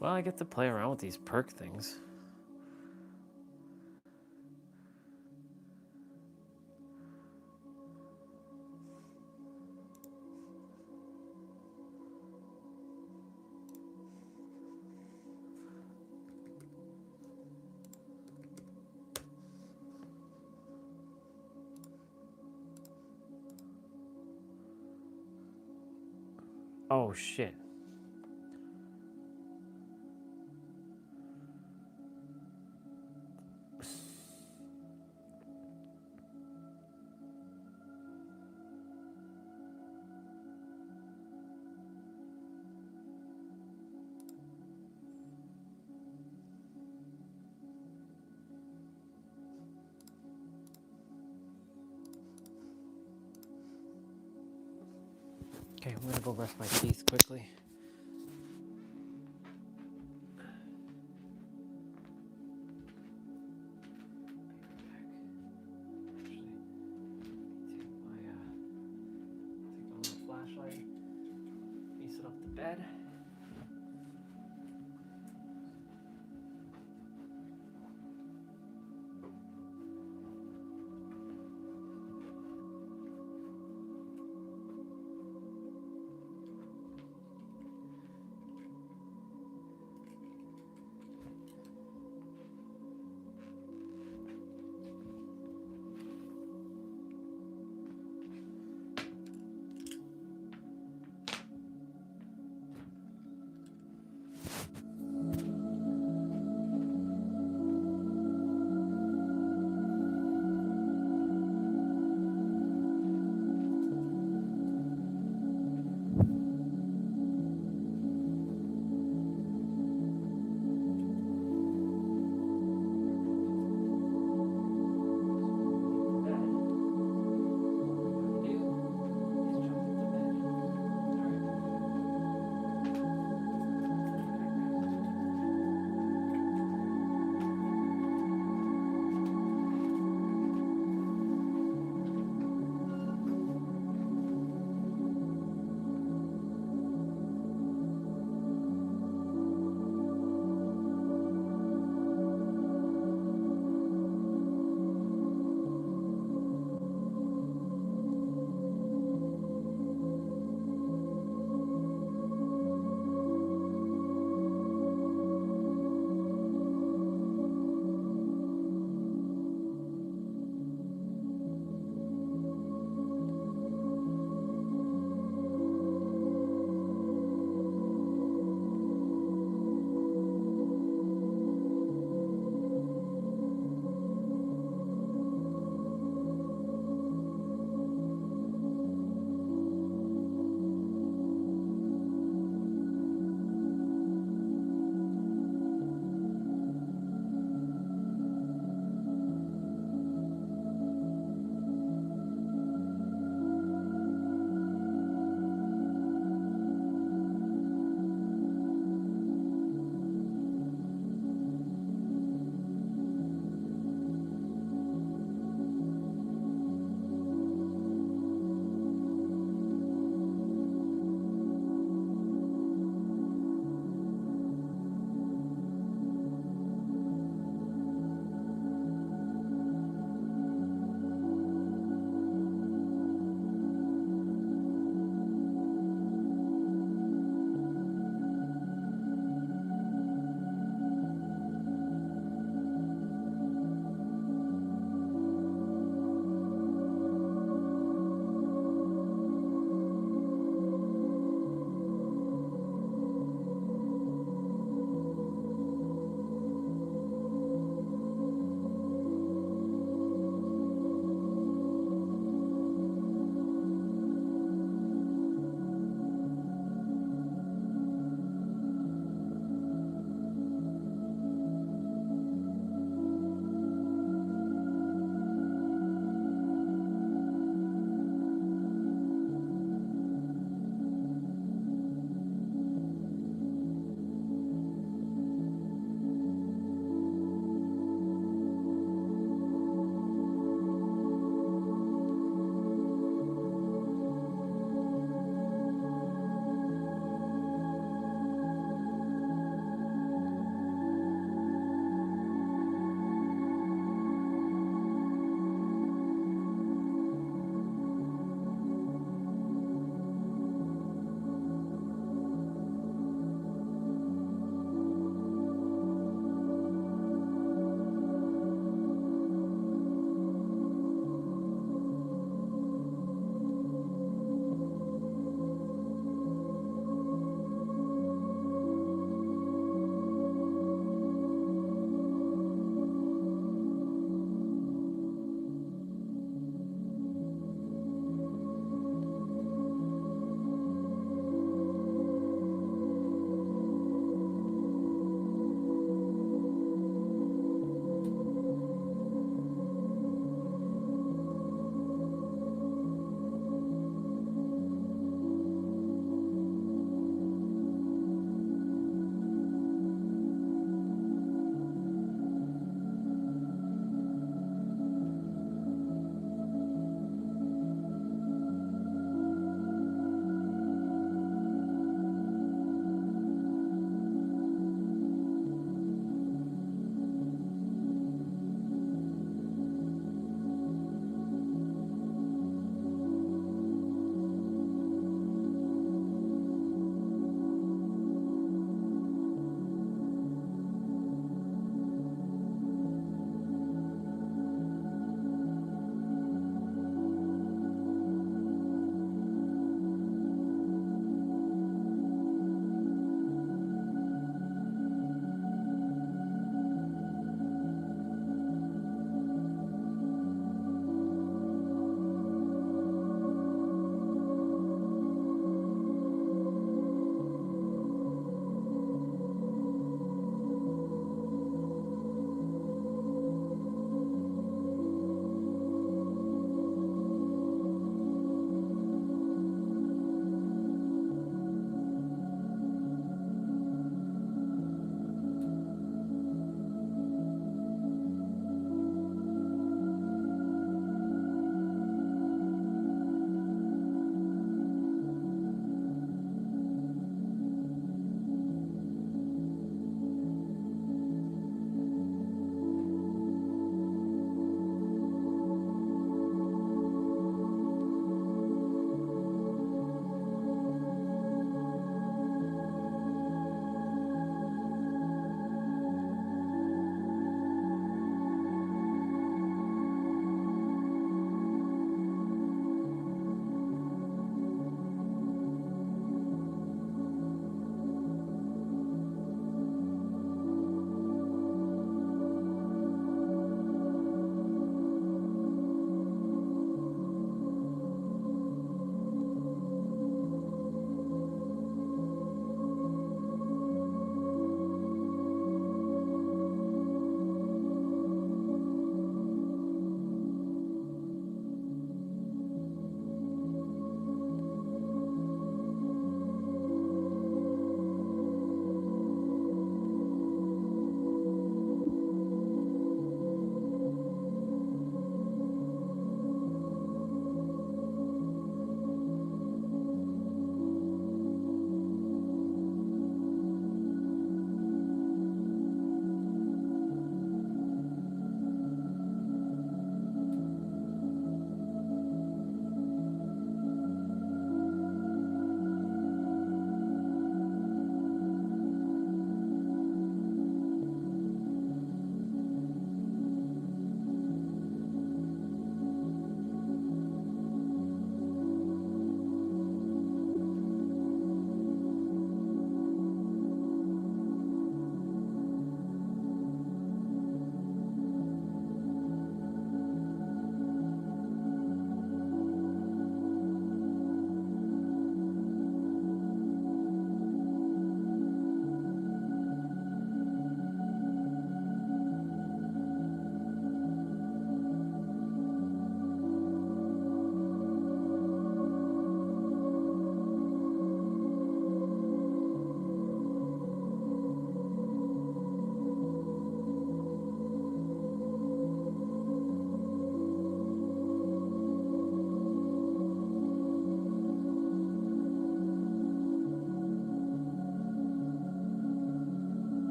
Well, I get to play around with these perk things. Oh shit. Okay, I'm gonna go brush my teeth quickly. Flashlight, piece it up the bed.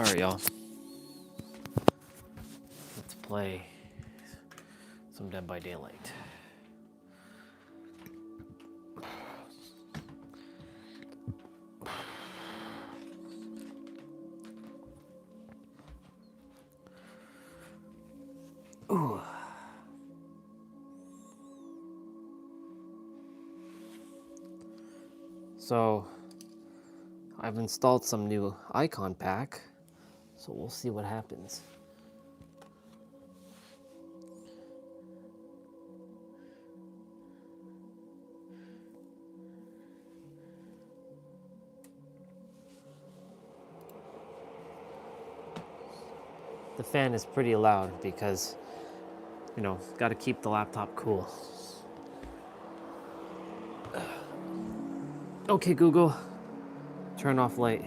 Sorry, y'all. Let's play some Dead by Daylight. Ooh. So, I've installed some new icon pack, so we'll see what happens. The fan is pretty loud because, you know, got to keep the laptop cool. Okay, Google, turn off light.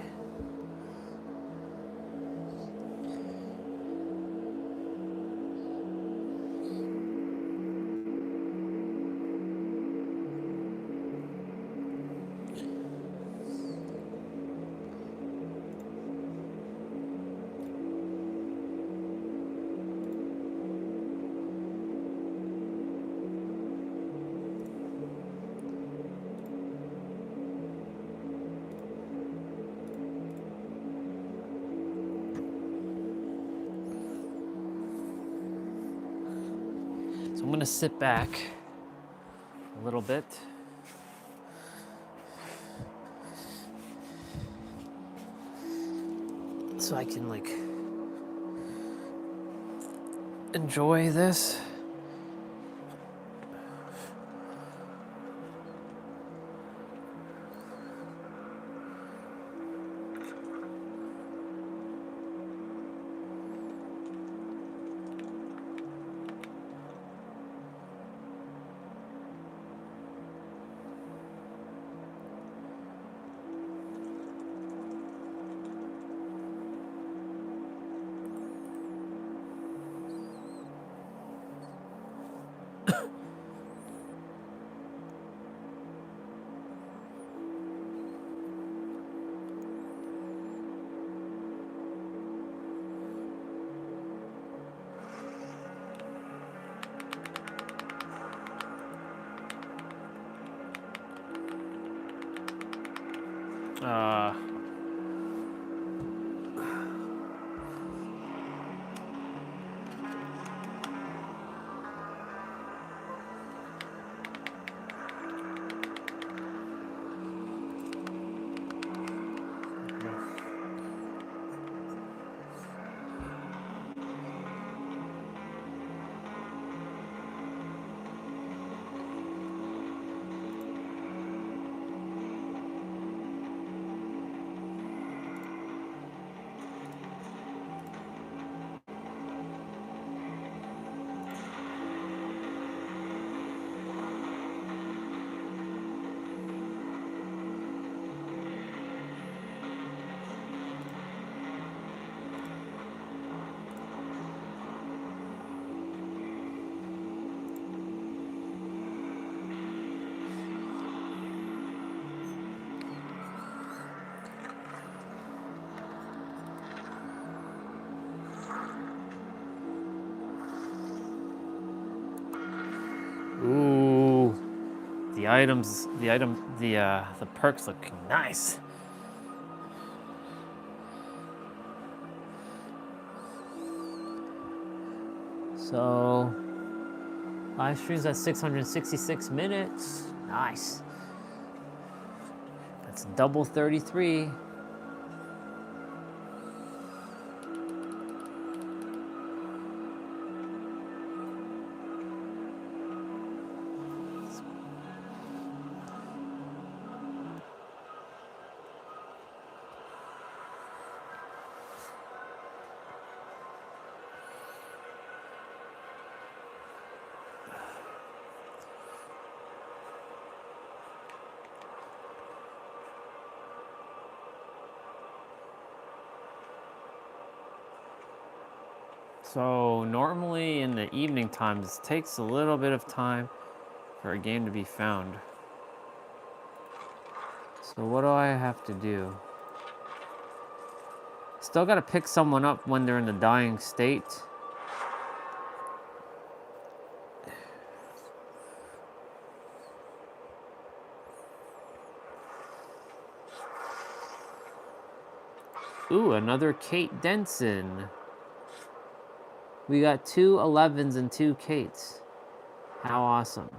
So I'm gonna sit back a little bit. So I can like enjoy this. Ooh, the perks look nice. So, live streams at 666 minutes. Nice. That's double 33. So normally in the evening times, it takes a little bit of time for a game to be found. So what do I have to do? Still got to pick someone up when they're in the dying state. Ooh, another Kate Denson. We got 2 11s and 2 Kates. How awesome.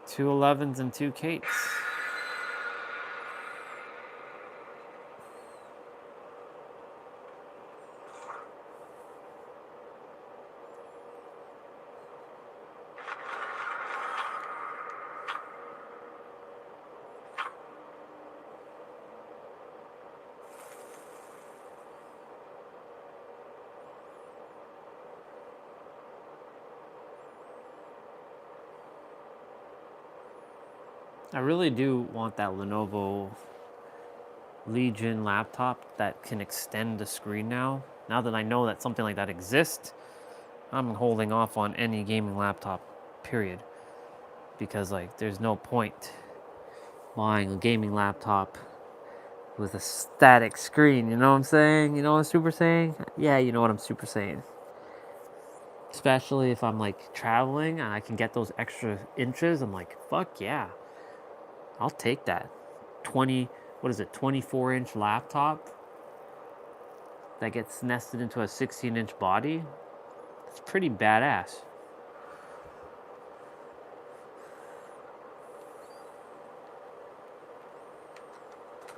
Two 11s and 2 Kates. I really do want that Lenovo Legion laptop that can extend the screen now. Now that I know that something like that exists, I'm holding off on any gaming laptop, period. Because like there's no point buying a gaming laptop with a static screen, you know what I'm saying? You know what I'm super saying? Yeah, you know what I'm super saying. Especially if I'm like traveling and I can get those extra inches, I'm like, fuck yeah. I'll take that. 24-inch laptop that gets nested into a 16-inch body. It's pretty badass.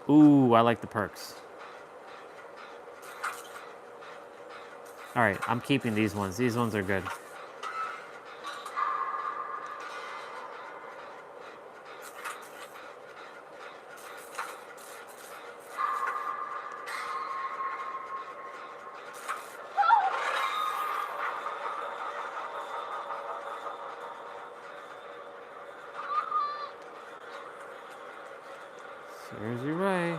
Ooh, I like the perks. All right, I'm keeping these ones. These ones are good. Serves you right.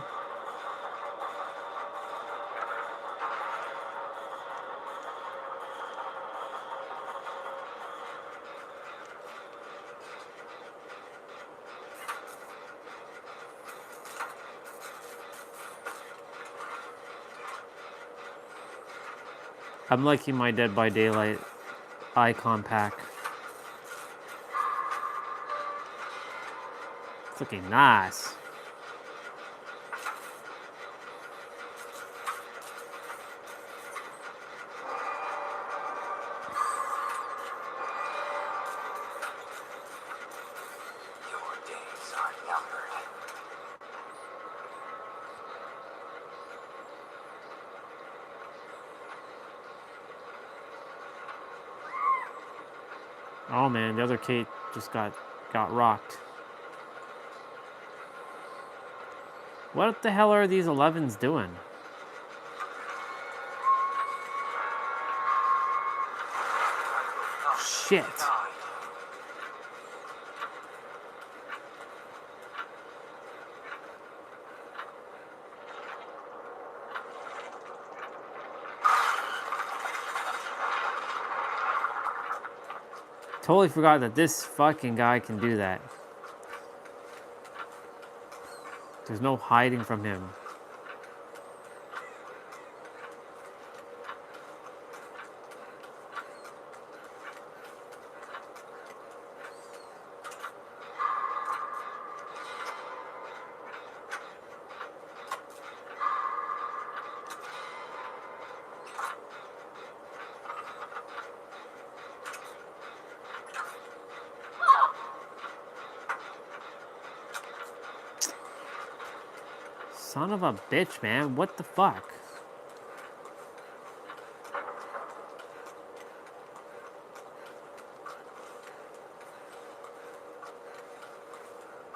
I'm liking my Dead by Daylight icon pack. It's looking nice. Oh man, the other Kate just got rocked. What the hell are these 11s doing? Shit. Totally forgot that this fucking guy can do that. There's no hiding from him. Son of a bitch, man. What the fuck?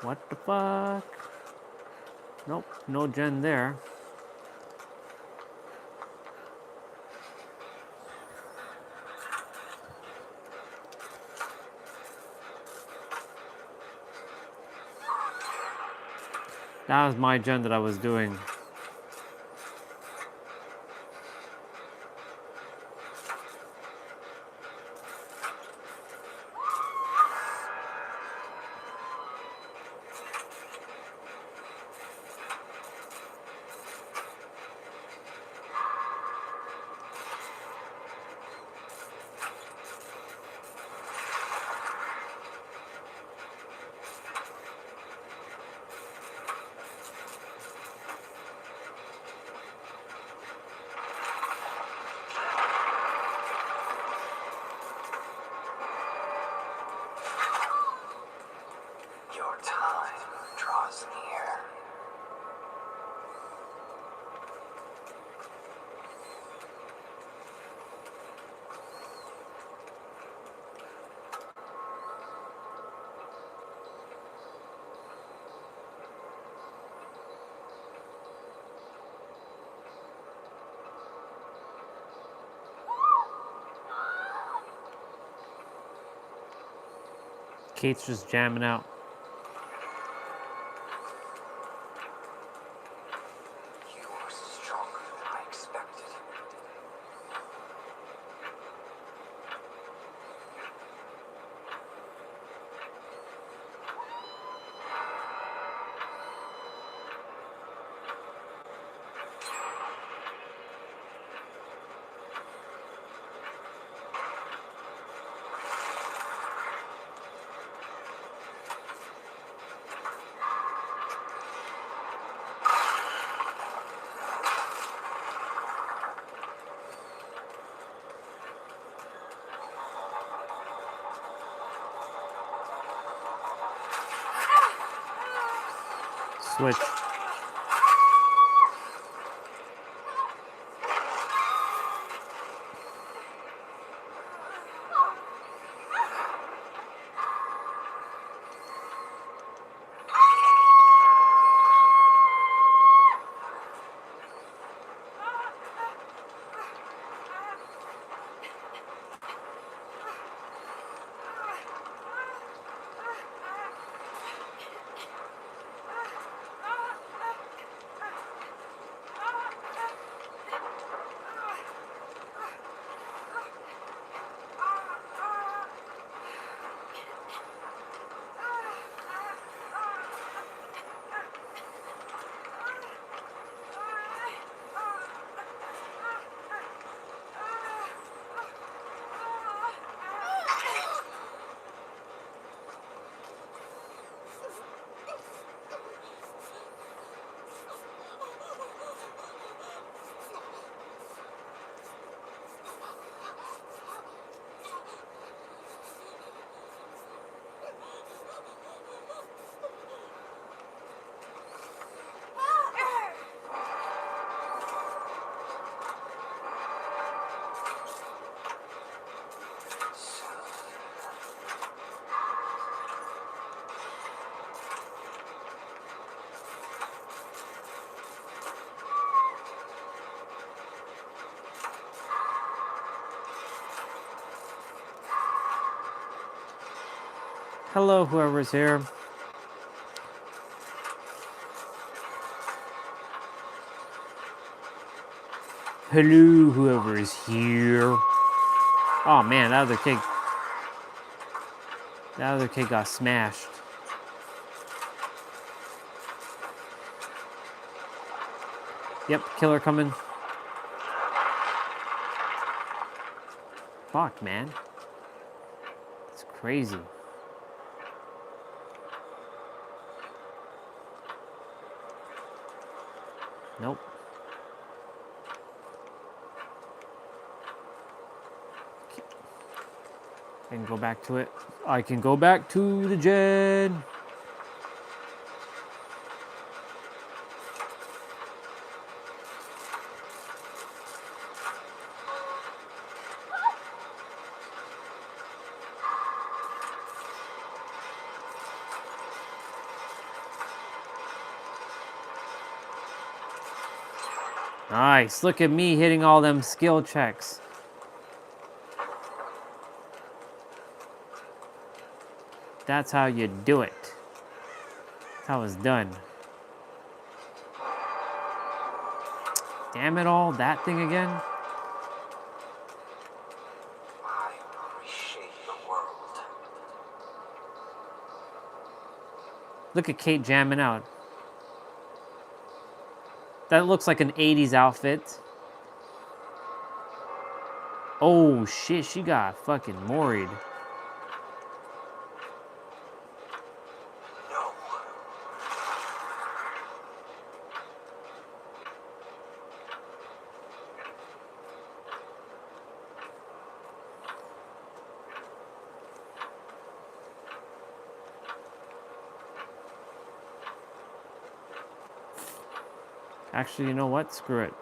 What the fuck? Nope, no gen there. That was my gen that I was doing. draws near. Kate's just jamming out. You are stronger than I expected. Switch. Hello, whoever's here. Hello, whoever is here. Oh man, that other kid got smashed. Yep, killer coming. Fuck, man. It's crazy. Nope. I can go back to it. I can go back to the gen. Nice. Look at me hitting all them skill checks. That's how you do it. That's how it's done. Damn it all, that thing again? I will reshape the world. Look at Kate jamming out. That looks like an 80s outfit. Oh shit, she got fucking moried. Actually, you know what? Screw it.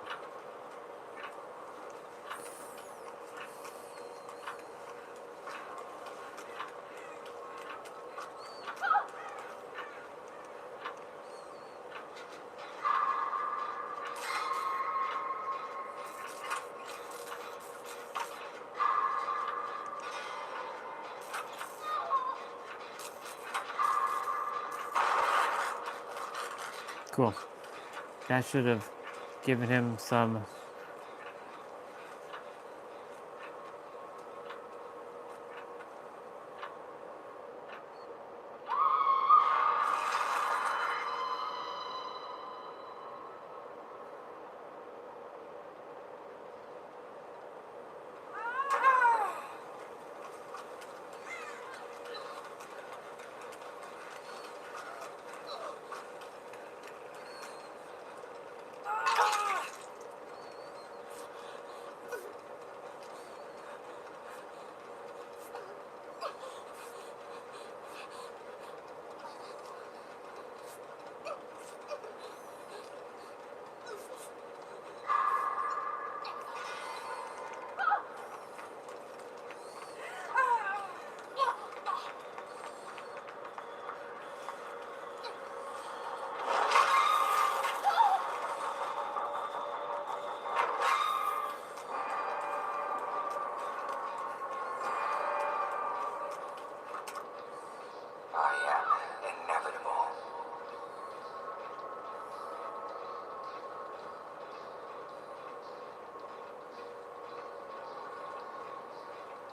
Cool. That should have given him some.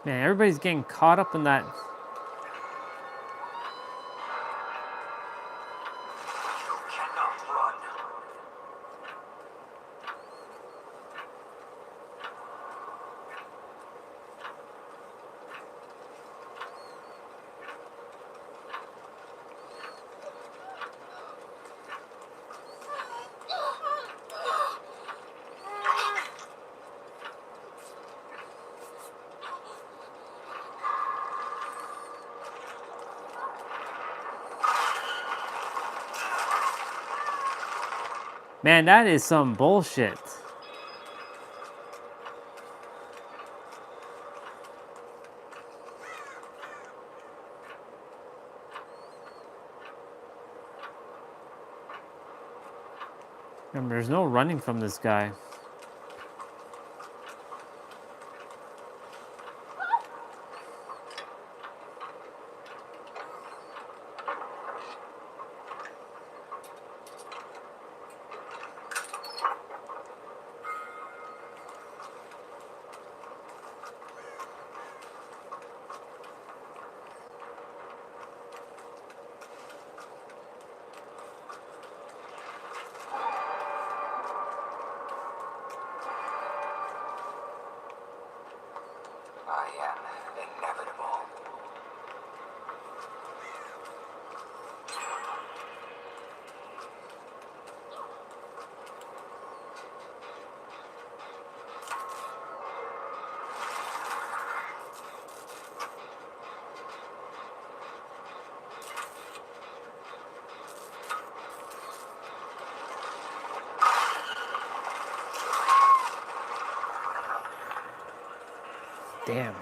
Man, everybody's getting caught up in that. Man, that is some bullshit. Remember, there's no running from this guy. Damn.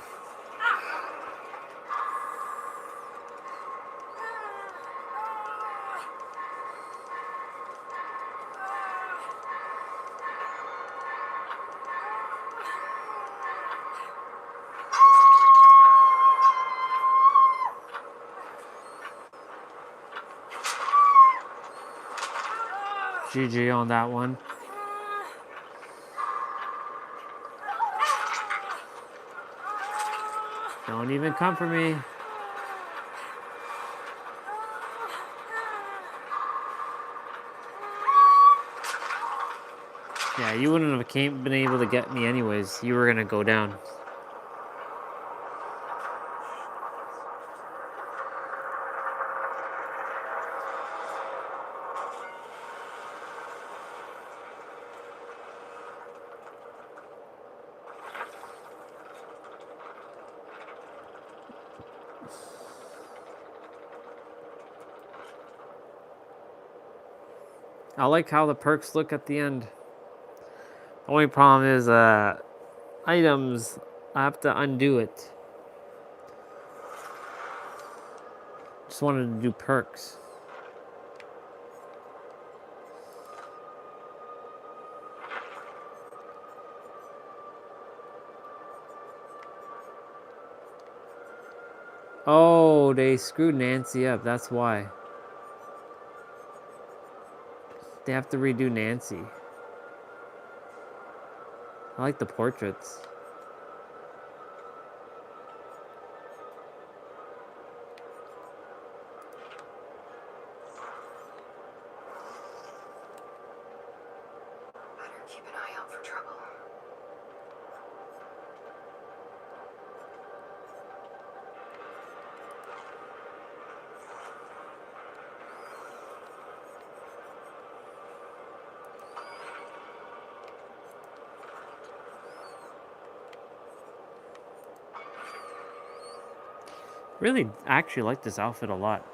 GG on that one. Don't even come for me. Yeah, you wouldn't have been able to get me anyways. You were gonna go down. I like how the perks look at the end. The only problem is items. I have to undo it. Just wanted to do perks. Oh, they screwed Nancy up. That's why. They have to redo Nancy. I like the portraits. Better keep an eye out for trouble. Really, actually like this outfit a lot.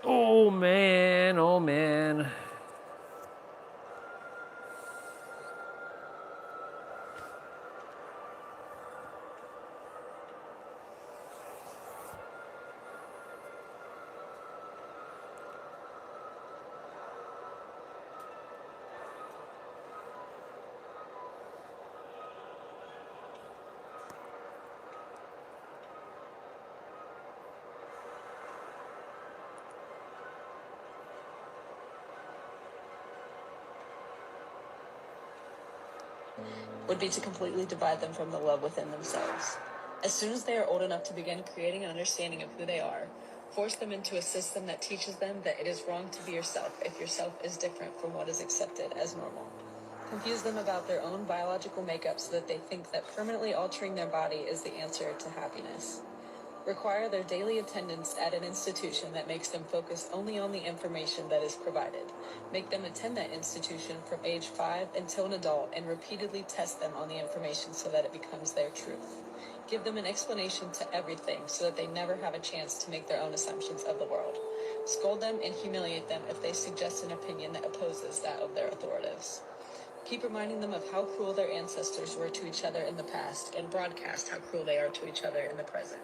Oh man, oh man. Would be to completely divide them from the love within themselves. As soon as they are old enough to begin creating an understanding of who they are, force them into a system that teaches them that it is wrong to be yourself if yourself is different from what is accepted as normal. Confuse them about their own biological makeup so that they think that permanently altering their body is the answer to happiness. Require their daily attendance at an institution that makes them focus only on the information that is provided. Make them attend that institution from age 5 until an adult and repeatedly test them on the information so that it becomes their truth. Give them an explanation to everything so that they never have a chance to make their own assumptions of the world. Scold them and humiliate them if they suggest an opinion that opposes that of their authorities. Keep reminding them of how cruel their ancestors were to each other in the past and broadcast how cruel they are to each other in the present.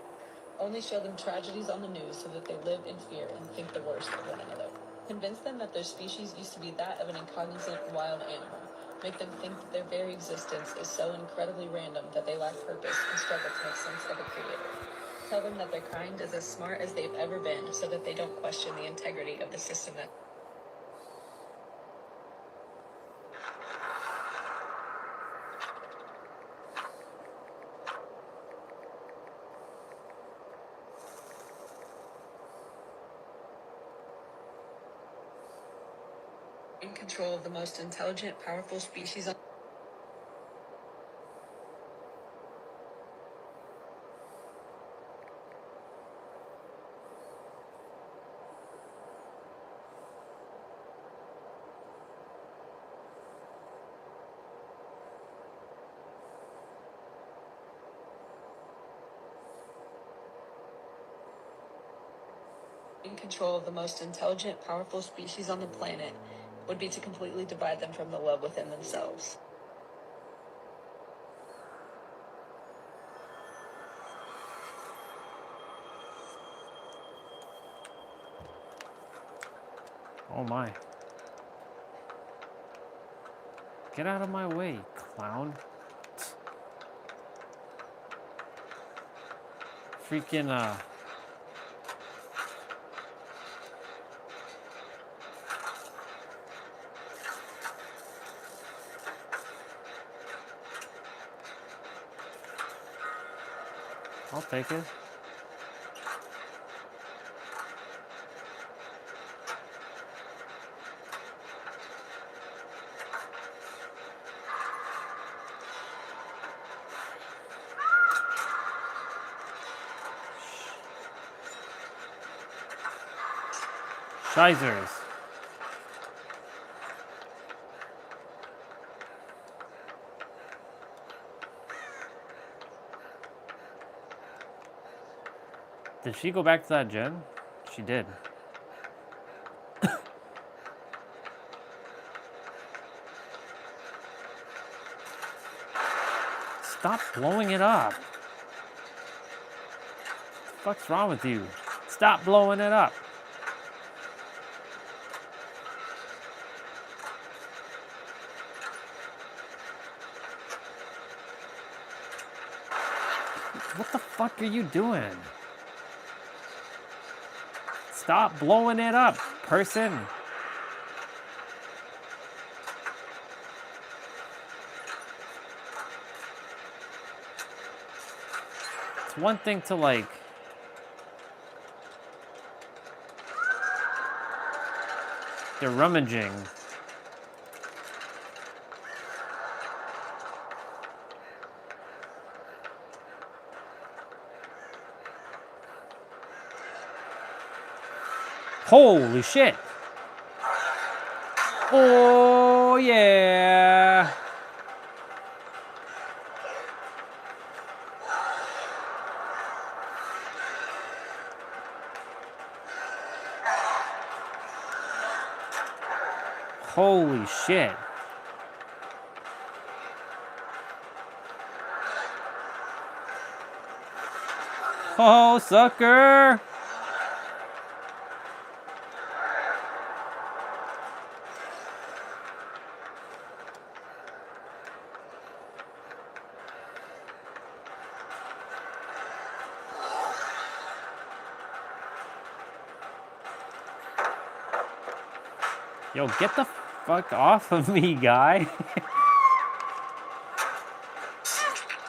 Only show them tragedies on the news so that they live in fear and think the worst of one another. Convince them that their species used to be that of an incognizant wild animal. Make them think that their very existence is so incredibly random that they lack purpose and struggle to make sense of a creator. Tell them that their kind is as smart as they've ever been so that they don't question the integrity of the system that in control of the most intelligent, powerful species on in control of the most intelligent, powerful species on the planet would be to completely divide them from the love within themselves. Oh my. Get out of my way, clown. Freaking I'll take it. Shizers. Did she go back to that gen? She did. Stop blowing it up. What the fuck's wrong with you? Stop blowing it up. What the fuck are you doing? Stop blowing it up, person. It's one thing to like... They're rummaging. Holy shit. Oh, yeah. Holy shit. Oh, sucker. Yo, get the fuck off of me, guy.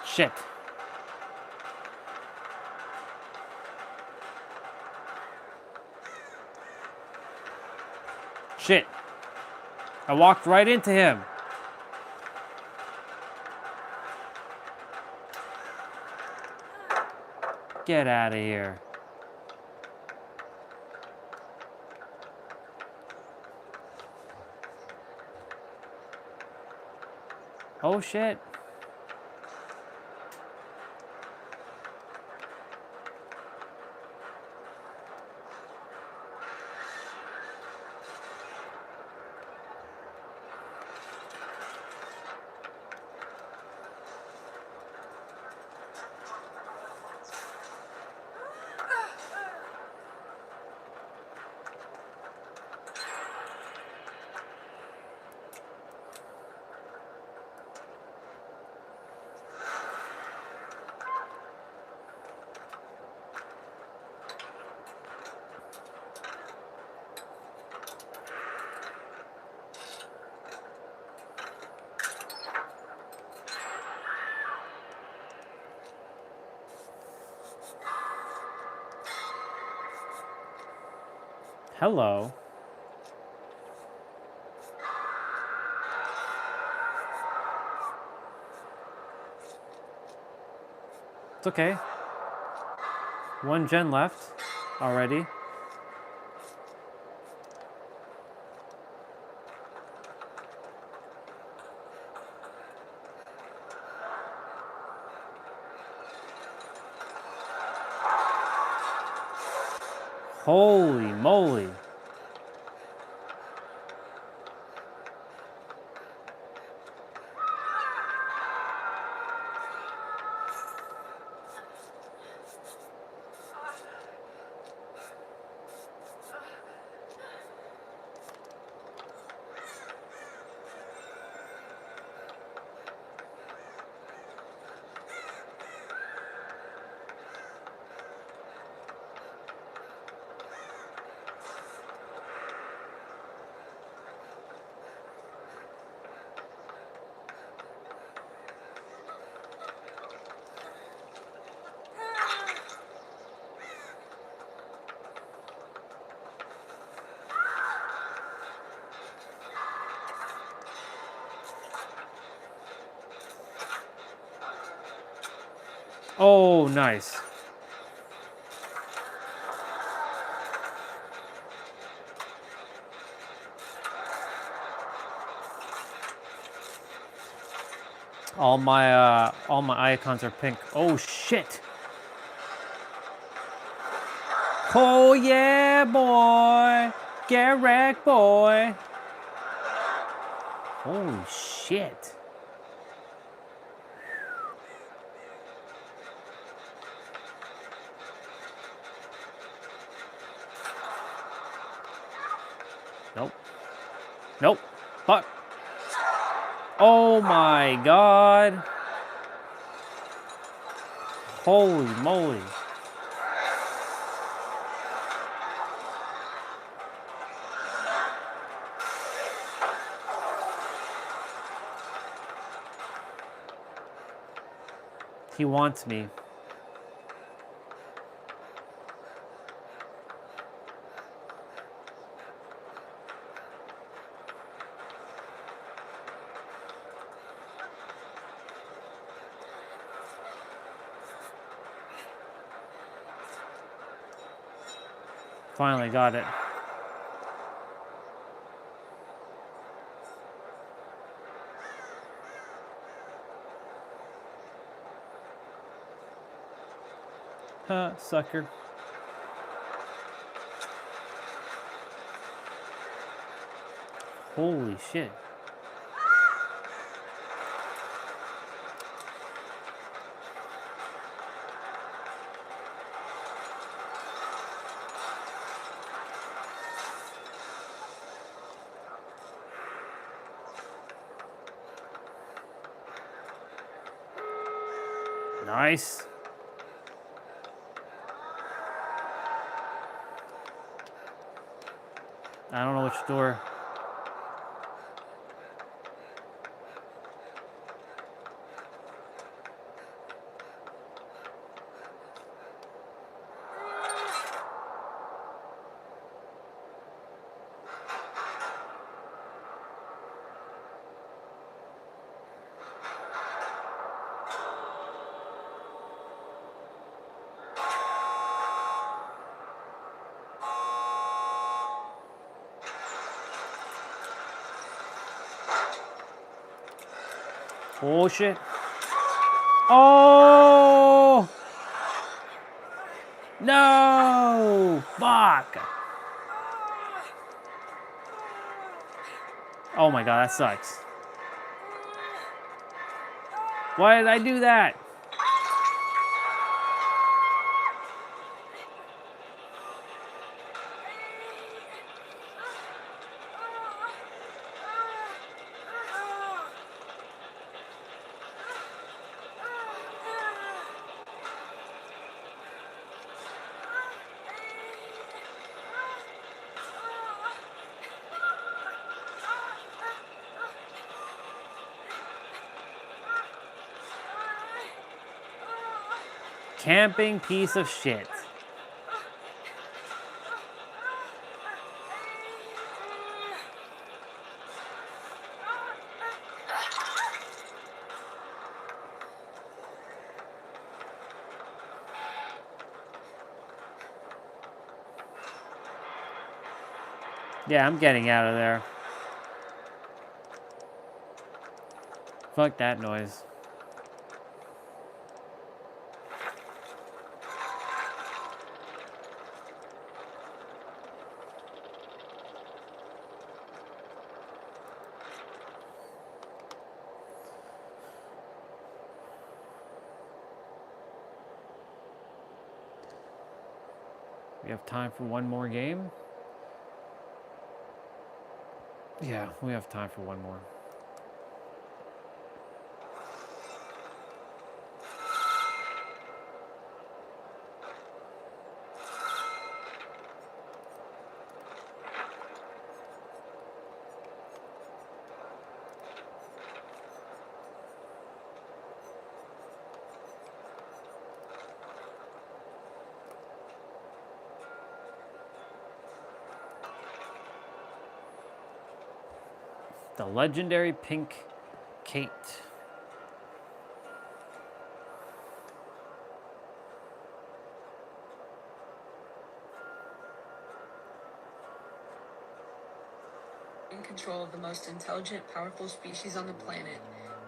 Shit. Shit. I walked right into him. Get out of here. Oh shit. Hello. It's okay. One gen left already. Holy moly. Oh, nice. All my icons are pink. Oh shit. Oh yeah, boy. Get wrecked, boy. Holy shit. Nope. Nope. Fuck. Oh my god. Holy moly. He wants me. Finally got it. Huh, sucker. Holy shit. Nice. I don't know which door. Oh shit. Oh! No! Fuck! Oh my god, that sucks. Why did I do that? Camping piece of shit. Yeah, I'm getting out of there. Fuck that noise. We have time for one more game? Yeah, we have time for one more. The legendary Pink Kate. In control of the most intelligent, powerful species on the planet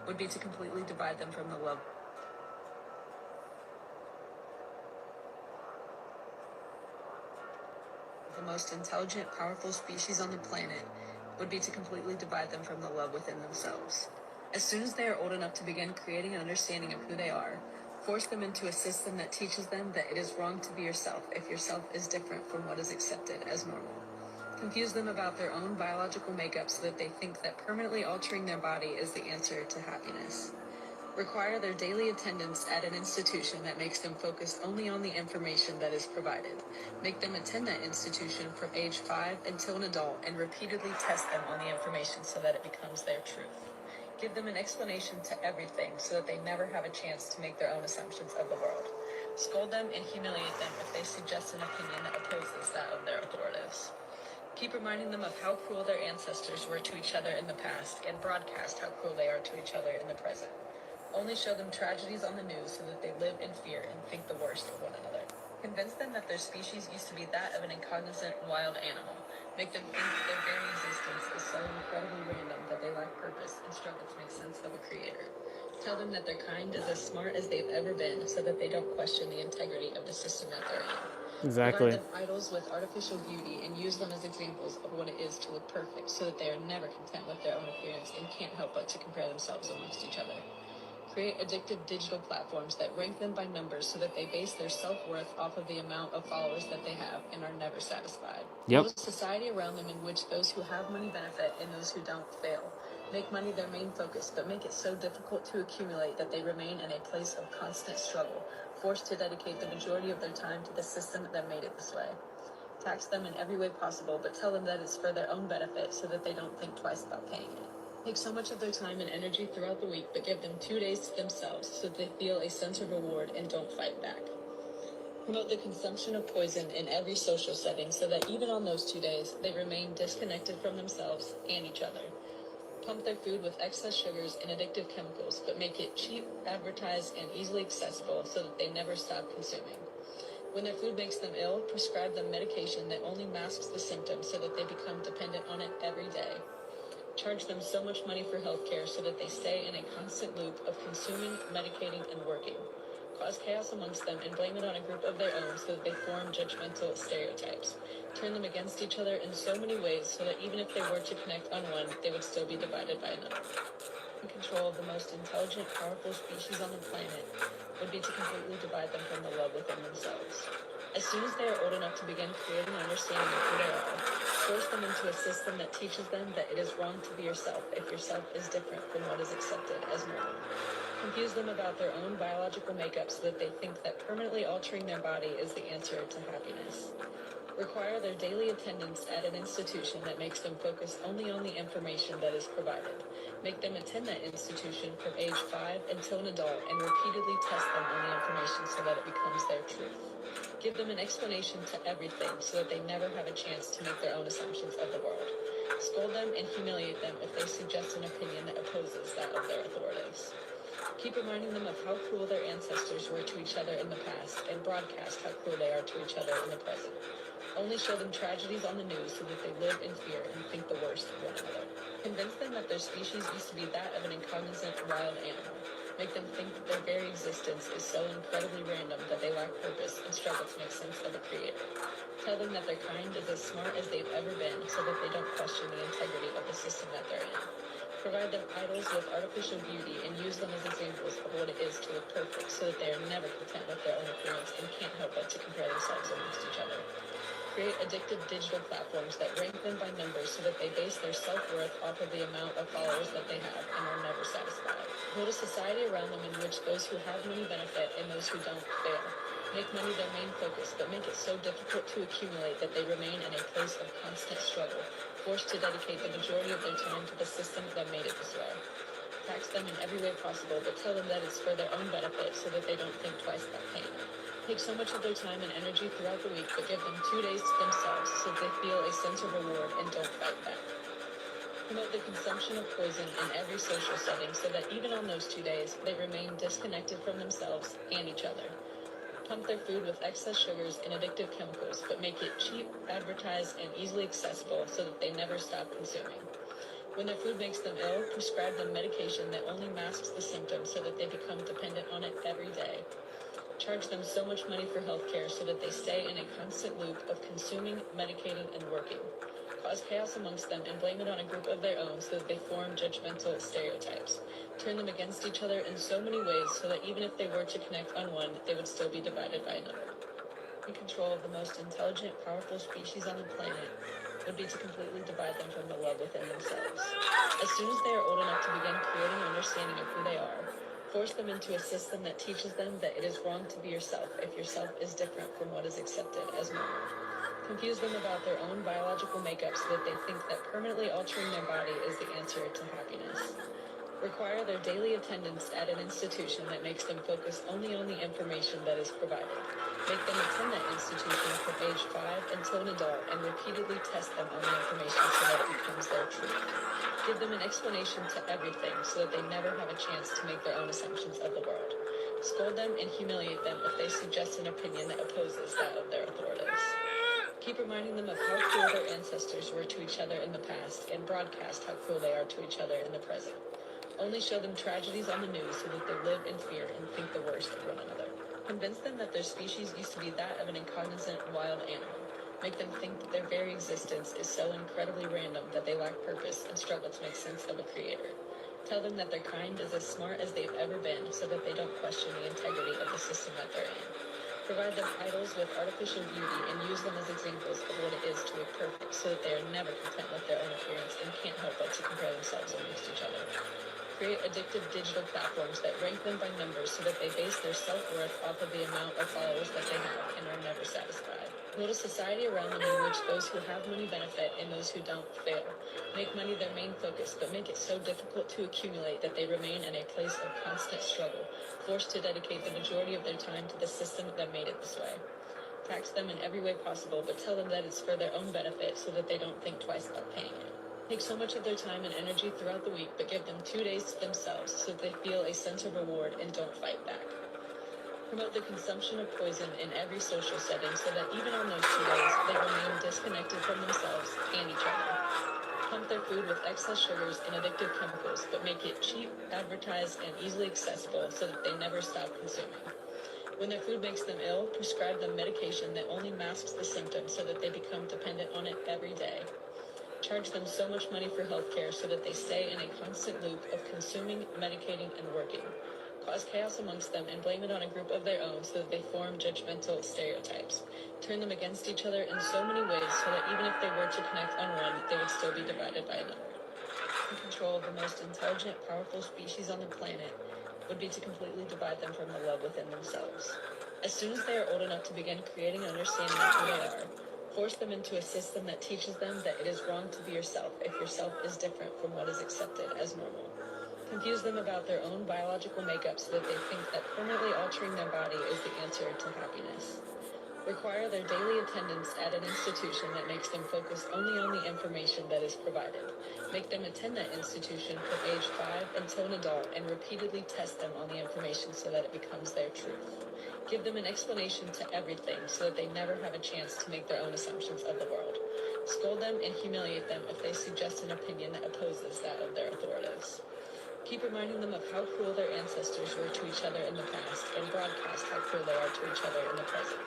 would be to completely divide them from the love. the most intelligent, powerful species on the planet would be to completely divide them from the love within themselves. As soon as they are old enough to begin creating an understanding of who they are, force them into a system that teaches them that it is wrong to be yourself if yourself is different from what is accepted as normal. Confuse them about their own biological makeup so that they think that permanently altering their body is the answer to happiness. Require their daily attendance at an institution that makes them focus only on the information that is provided. Make them attend that institution from age 5 until an adult and repeatedly test them on the information so that it becomes their truth. Give them an explanation to everything so that they never have a chance to make their own assumptions of the world. Scold them and humiliate them if they suggest an opinion that opposes that of their authorities. Keep reminding them of how cruel their ancestors were to each other in the past and broadcast how cruel they are to each other in the present. Only show them tragedies on the news so that they live in fear and think the worst of one another. Convince them that their species used to be that of an incognizant wild animal. Make them think that their very existence is so incredibly random that they lack purpose and struggle to make sense of a creator. Tell them that their kind is as smart as they've ever been so that they don't question the integrity of the system that they're in. Exactly. Provide them idols with artificial beauty and use them as examples of what it is to look perfect so that they are never content with their own appearance and can't help but to compare themselves amongst each other. Create addictive digital platforms that rank them by numbers so that they base their self-worth off of the amount of followers that they have and are never satisfied. Yep. Build a society around them in which those who have money benefit and those who don't fail. Make money their main focus, but make it so difficult to accumulate that they remain in a place of constant struggle, forced to dedicate the majority of their time to the system that made it this way. Tax them in every way possible, but tell them that it's for their own benefit so that they don't think twice about paying it. Take so much of their time and energy throughout the week, but give them 2 days to themselves so that they feel a sense of reward and don't fight back. Promote the consumption of poison in every social setting so that even on those 2 days, they remain disconnected from themselves and each other. Pump their food with excess sugars and addictive chemicals, but make it cheap, advertised, and easily accessible so that they never stop consuming. When their food makes them ill, prescribe them medication that only masks the symptoms so that they become dependent on it every day. Charge them so much money for healthcare so that they stay in a constant loop of consuming, medicating, and working. Cause chaos amongst them and blame it on a group of their own so that they form judgmental stereotypes. Turn them against each other in so many ways so that even if they were to connect on one, they would still be divided by another. In control of the most intelligent, powerful species on the planet would be to completely divide them from the love within themselves. As soon as they are old enough to begin creating an understanding of who they are, force them into a system that teaches them that it is wrong to be yourself if yourself is different from what is accepted as normal. Confuse them about their own biological makeup so that they think that permanently altering their body is the answer to happiness. Require their daily attendance at an institution that makes them focus only on the information that is provided. Make them attend that institution from age 5 until an adult and repeatedly test them on the information so that it becomes their truth. Give them an explanation to everything so that they never have a chance to make their own assumptions of the world. Scold them and humiliate them if they suggest an opinion that opposes that of their authorities. Keep reminding them of how cruel their ancestors were to each other in the past and broadcast how cruel they are to each other in the present. Only show them tragedies on the news so that they live in fear and think the worst of one another. Convince them that their species used to be that of an incognizant wild animal. Make them think that their very existence is so incredibly random that they lack purpose and struggle to make sense of a creator. Tell them that their kind is as smart as they've ever been so that they don't question the integrity of the system that they're in. Provide them idols with artificial beauty and use them as examples of what it is to look perfect so that they are never content with their own appearance and can't help but to compare themselves amongst each other. Create addictive digital platforms that rank them by numbers so that they base their self-worth off of the amount of followers that they have and are never satisfied. Build a society around them in which those who have money benefit and those who don't fail. Make money their main focus, but make it so difficult to accumulate that they remain in a place of constant struggle, forced to dedicate the majority of their time to the system that made it this way. Tax them in every way possible, but tell them that it's for their own benefit so that they don't think twice about paying it. Take so much of their time and energy throughout the week, but give them 2 days to themselves so that they feel a sense of reward and don't fight back. Promote the consumption of poison in every social setting so that even on those 2 days, they remain disconnected from themselves and each other. Pump their food with excess sugars and addictive chemicals, but make it cheap, advertised, and easily accessible so that they never stop consuming. When their food makes them ill, prescribe them medication that only masks the symptoms so that they become dependent on it every day. Charge them so much money for healthcare so that they stay in a constant loop of consuming, medicating, and working. Cause chaos amongst them and blame it on a group of their own so that they form judgmental stereotypes. Turn them against each other in so many ways so that even if they were to connect on one, they would still be divided by another. In control of the most intelligent, powerful species on the planet would be to completely divide them from the love within themselves. As soon as they are old enough to begin creating an understanding of who they are, force them into a system that teaches them that it is wrong to be yourself if yourself is different from what is accepted as normal. Confuse them about their own biological makeup so that they think that permanently altering their body is the answer to happiness. Require their daily attendance at an institution that makes them focus only on the information that is provided. Make them attend that institution from age 5 until an adult and repeatedly test them on the information so that it becomes their truth. Give them an explanation to everything so that they never have a chance to make their own assumptions of the world. Scold them and humiliate them if they suggest an opinion that opposes that of their authorities. Keep reminding them of how cruel their ancestors were to each other in the past and broadcast how cruel they are to each other in the present. Only show them tragedies on the news so that they live in fear and think the worst of one another. Convince them that their species used to be that of an incognizant wild animal. Make them think that their very existence is so incredibly random that they lack purpose and struggle to make sense of a creator. Tell them that their kind is as smart as they've ever been so that they don't question the integrity of the system that they're in. Provide them idols with artificial beauty and use them as examples of what it is to look perfect so that they are never content with their own appearance and can't help but to compare themselves against each other. Create addictive digital platforms that rank them by numbers so that they base their self-worth off of the amount of followers that they have and are never satisfied. Build a society around them in which those who have money benefit and those who don't fail. Make money their main focus, but make it so difficult to accumulate that they remain in a place of constant struggle, forced to dedicate the majority of their time to the system that made it this way. Tax them in every way possible, but tell them that it's for their own benefit so that they don't think twice about paying it. Take so much of their time and energy throughout the week, but give them 2 days to themselves so that they feel a sense of reward and don't fight back. Promote the consumption of poison in every social setting so that even on those 2 days, they remain disconnected from themselves and each other. Pump their food with excess sugars and addictive chemicals, but make it cheap, advertised, and easily accessible so that they never stop consuming. When their food makes them ill, prescribe them medication that only masks the symptoms so that they become dependent on it every day. Charge them so much money for healthcare so that they stay in a constant loop of consuming, medicating, and working. Cause chaos amongst them and blame it on a group of their own so that they form judgmental stereotypes. Turn them against each other in so many ways so that even if they were to connect on one, they would still be divided by another. In control of the most intelligent, powerful species on the planet would be to completely divide them from the love within themselves. As soon as they are old enough to begin creating an understanding of who they are, force them into a system that teaches them that it is wrong to be yourself if yourself is different from what is accepted as normal. Confuse them about their own biological makeup so that they think that permanently altering their body is the answer to happiness. Require their daily attendance at an institution that makes them focus only on the information that is provided. Make them attend that institution from age 5 until an adult and repeatedly test them on the information so that it becomes their truth. Give them an explanation to everything so that they never have a chance to make their own assumptions of the world. Scold them and humiliate them if they suggest an opinion that opposes that of their authorities. Keep reminding them of how cruel their ancestors were to each other in the past and broadcast how cruel they are to each other in the present.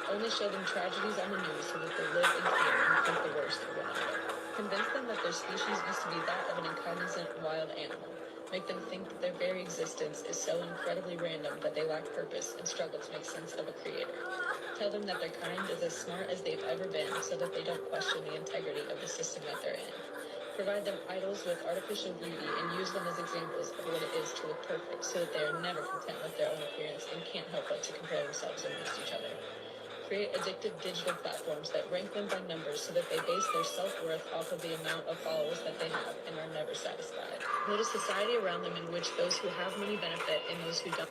Only show them tragedies on the news so that they live in fear and think the worst of one another. Convince them that their species used to be that of an incognizant wild animal. Make them think that their very existence is so incredibly random that they lack purpose and struggle to make sense of a creator. Tell them that their kind is as smart as they've ever been so that they don't question the integrity of the system that they're in. Provide them idols with artificial beauty and use them as examples of what it is to look perfect so that they are never content with their own appearance and can't help but to compare themselves against each other. Create addictive digital platforms that rank them by numbers so that they base their self-worth off of the amount of followers that they have and are never satisfied. Build a society around them in which those who have money benefit and those who don't.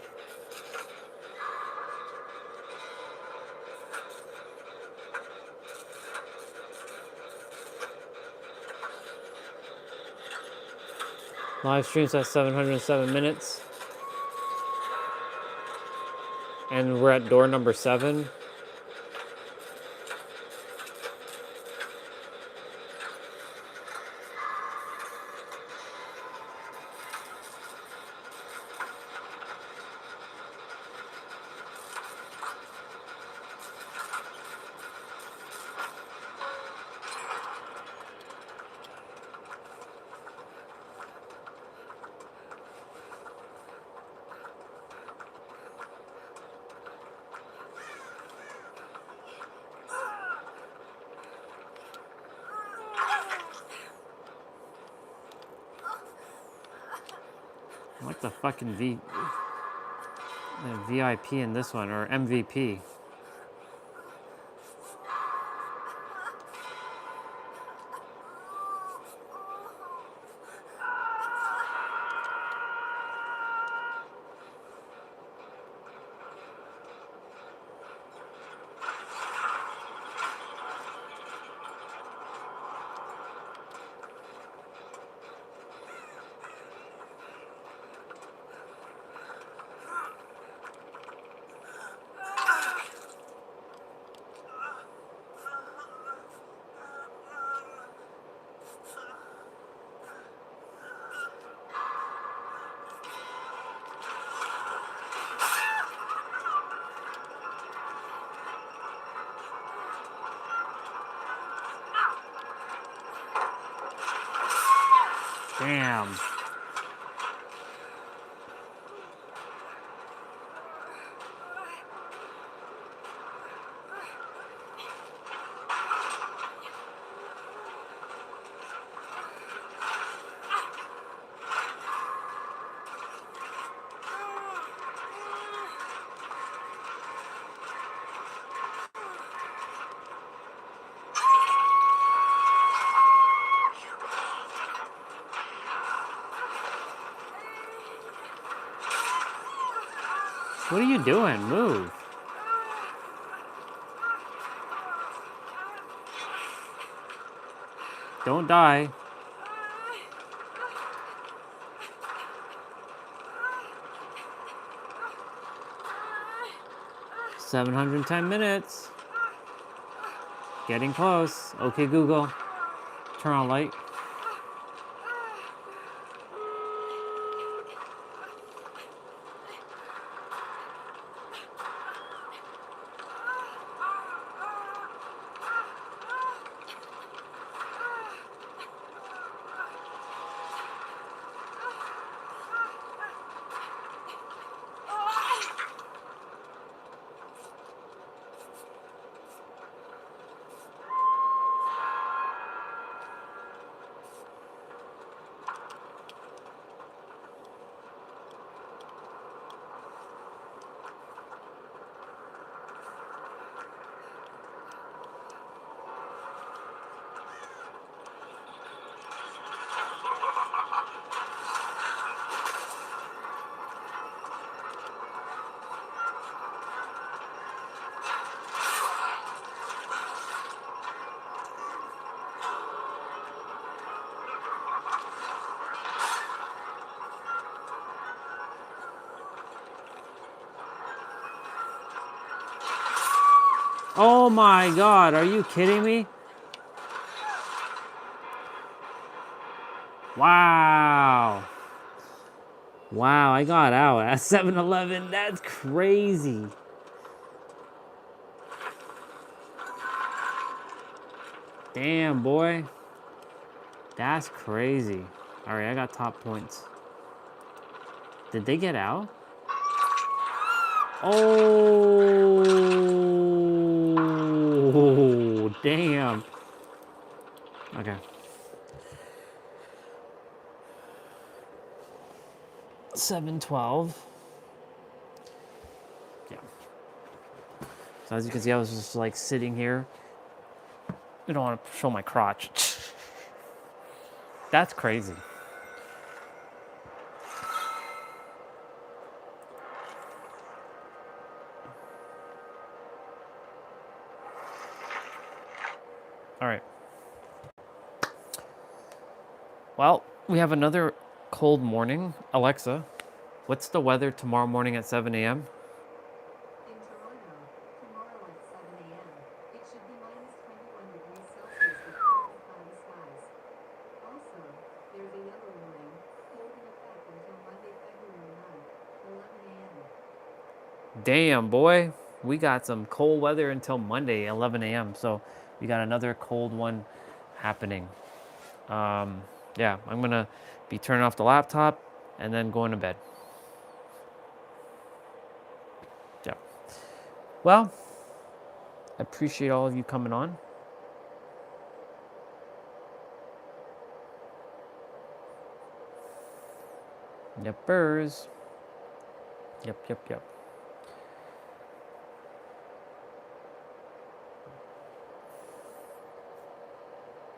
Live streams at 707 minutes. And we're at door number 7. the fucking VIP in this one, or MVP. Damn. What are you doing? Move. Don't die. 710 minutes. Getting close. Okay, Google. Turn on light. Oh my God, are you kidding me? Wow. Wow, I got out at 7-Eleven. That's crazy. Damn, boy. That's crazy. All right, I got top points. Did they get out? Oh, damn. Okay. 7-12. Yeah. So as you can see, I was just like sitting here. I don't want to show my crotch. That's crazy. All right. Well, we have another cold morning. Alexa, what's the weather tomorrow morning at 7 a.m.? In Toronto, tomorrow at 7 a.m., it should be minus 21 degrees Celsius with cloudy skies. Also, there's a yellow warning, cold in effect until Monday, February 9th, 11 a.m. Damn, boy. We got some cold weather until Monday, 11 a.m. So we got another cold one happening. Yeah, I'm going to be turning off the laptop and then going to bed. Yeah. Well, I appreciate all of you coming on. Yepers. Yep.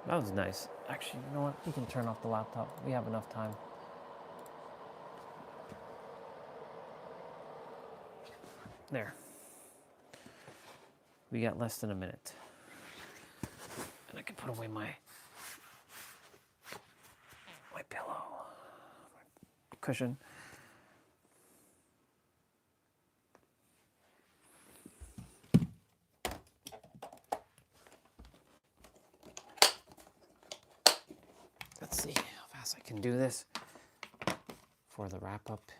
That was nice. Actually, you know what? We can turn off the laptop. We have enough time. There. We got less than a minute. And I can put away my pillow, my cushion. Let's see how fast I can do this for the wrap up.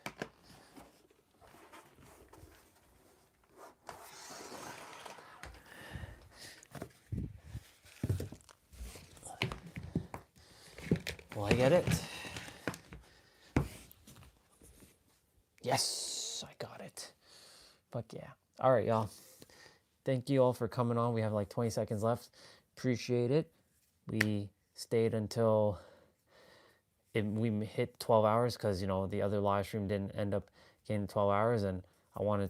Will I get it? Yes, I got it. But yeah. All right, y'all. Thank you all for coming on. We have like 20 seconds left. Appreciate it. We stayed until we hit 12 hours because, you know, the other live stream didn't end up getting 12 hours. And I wanted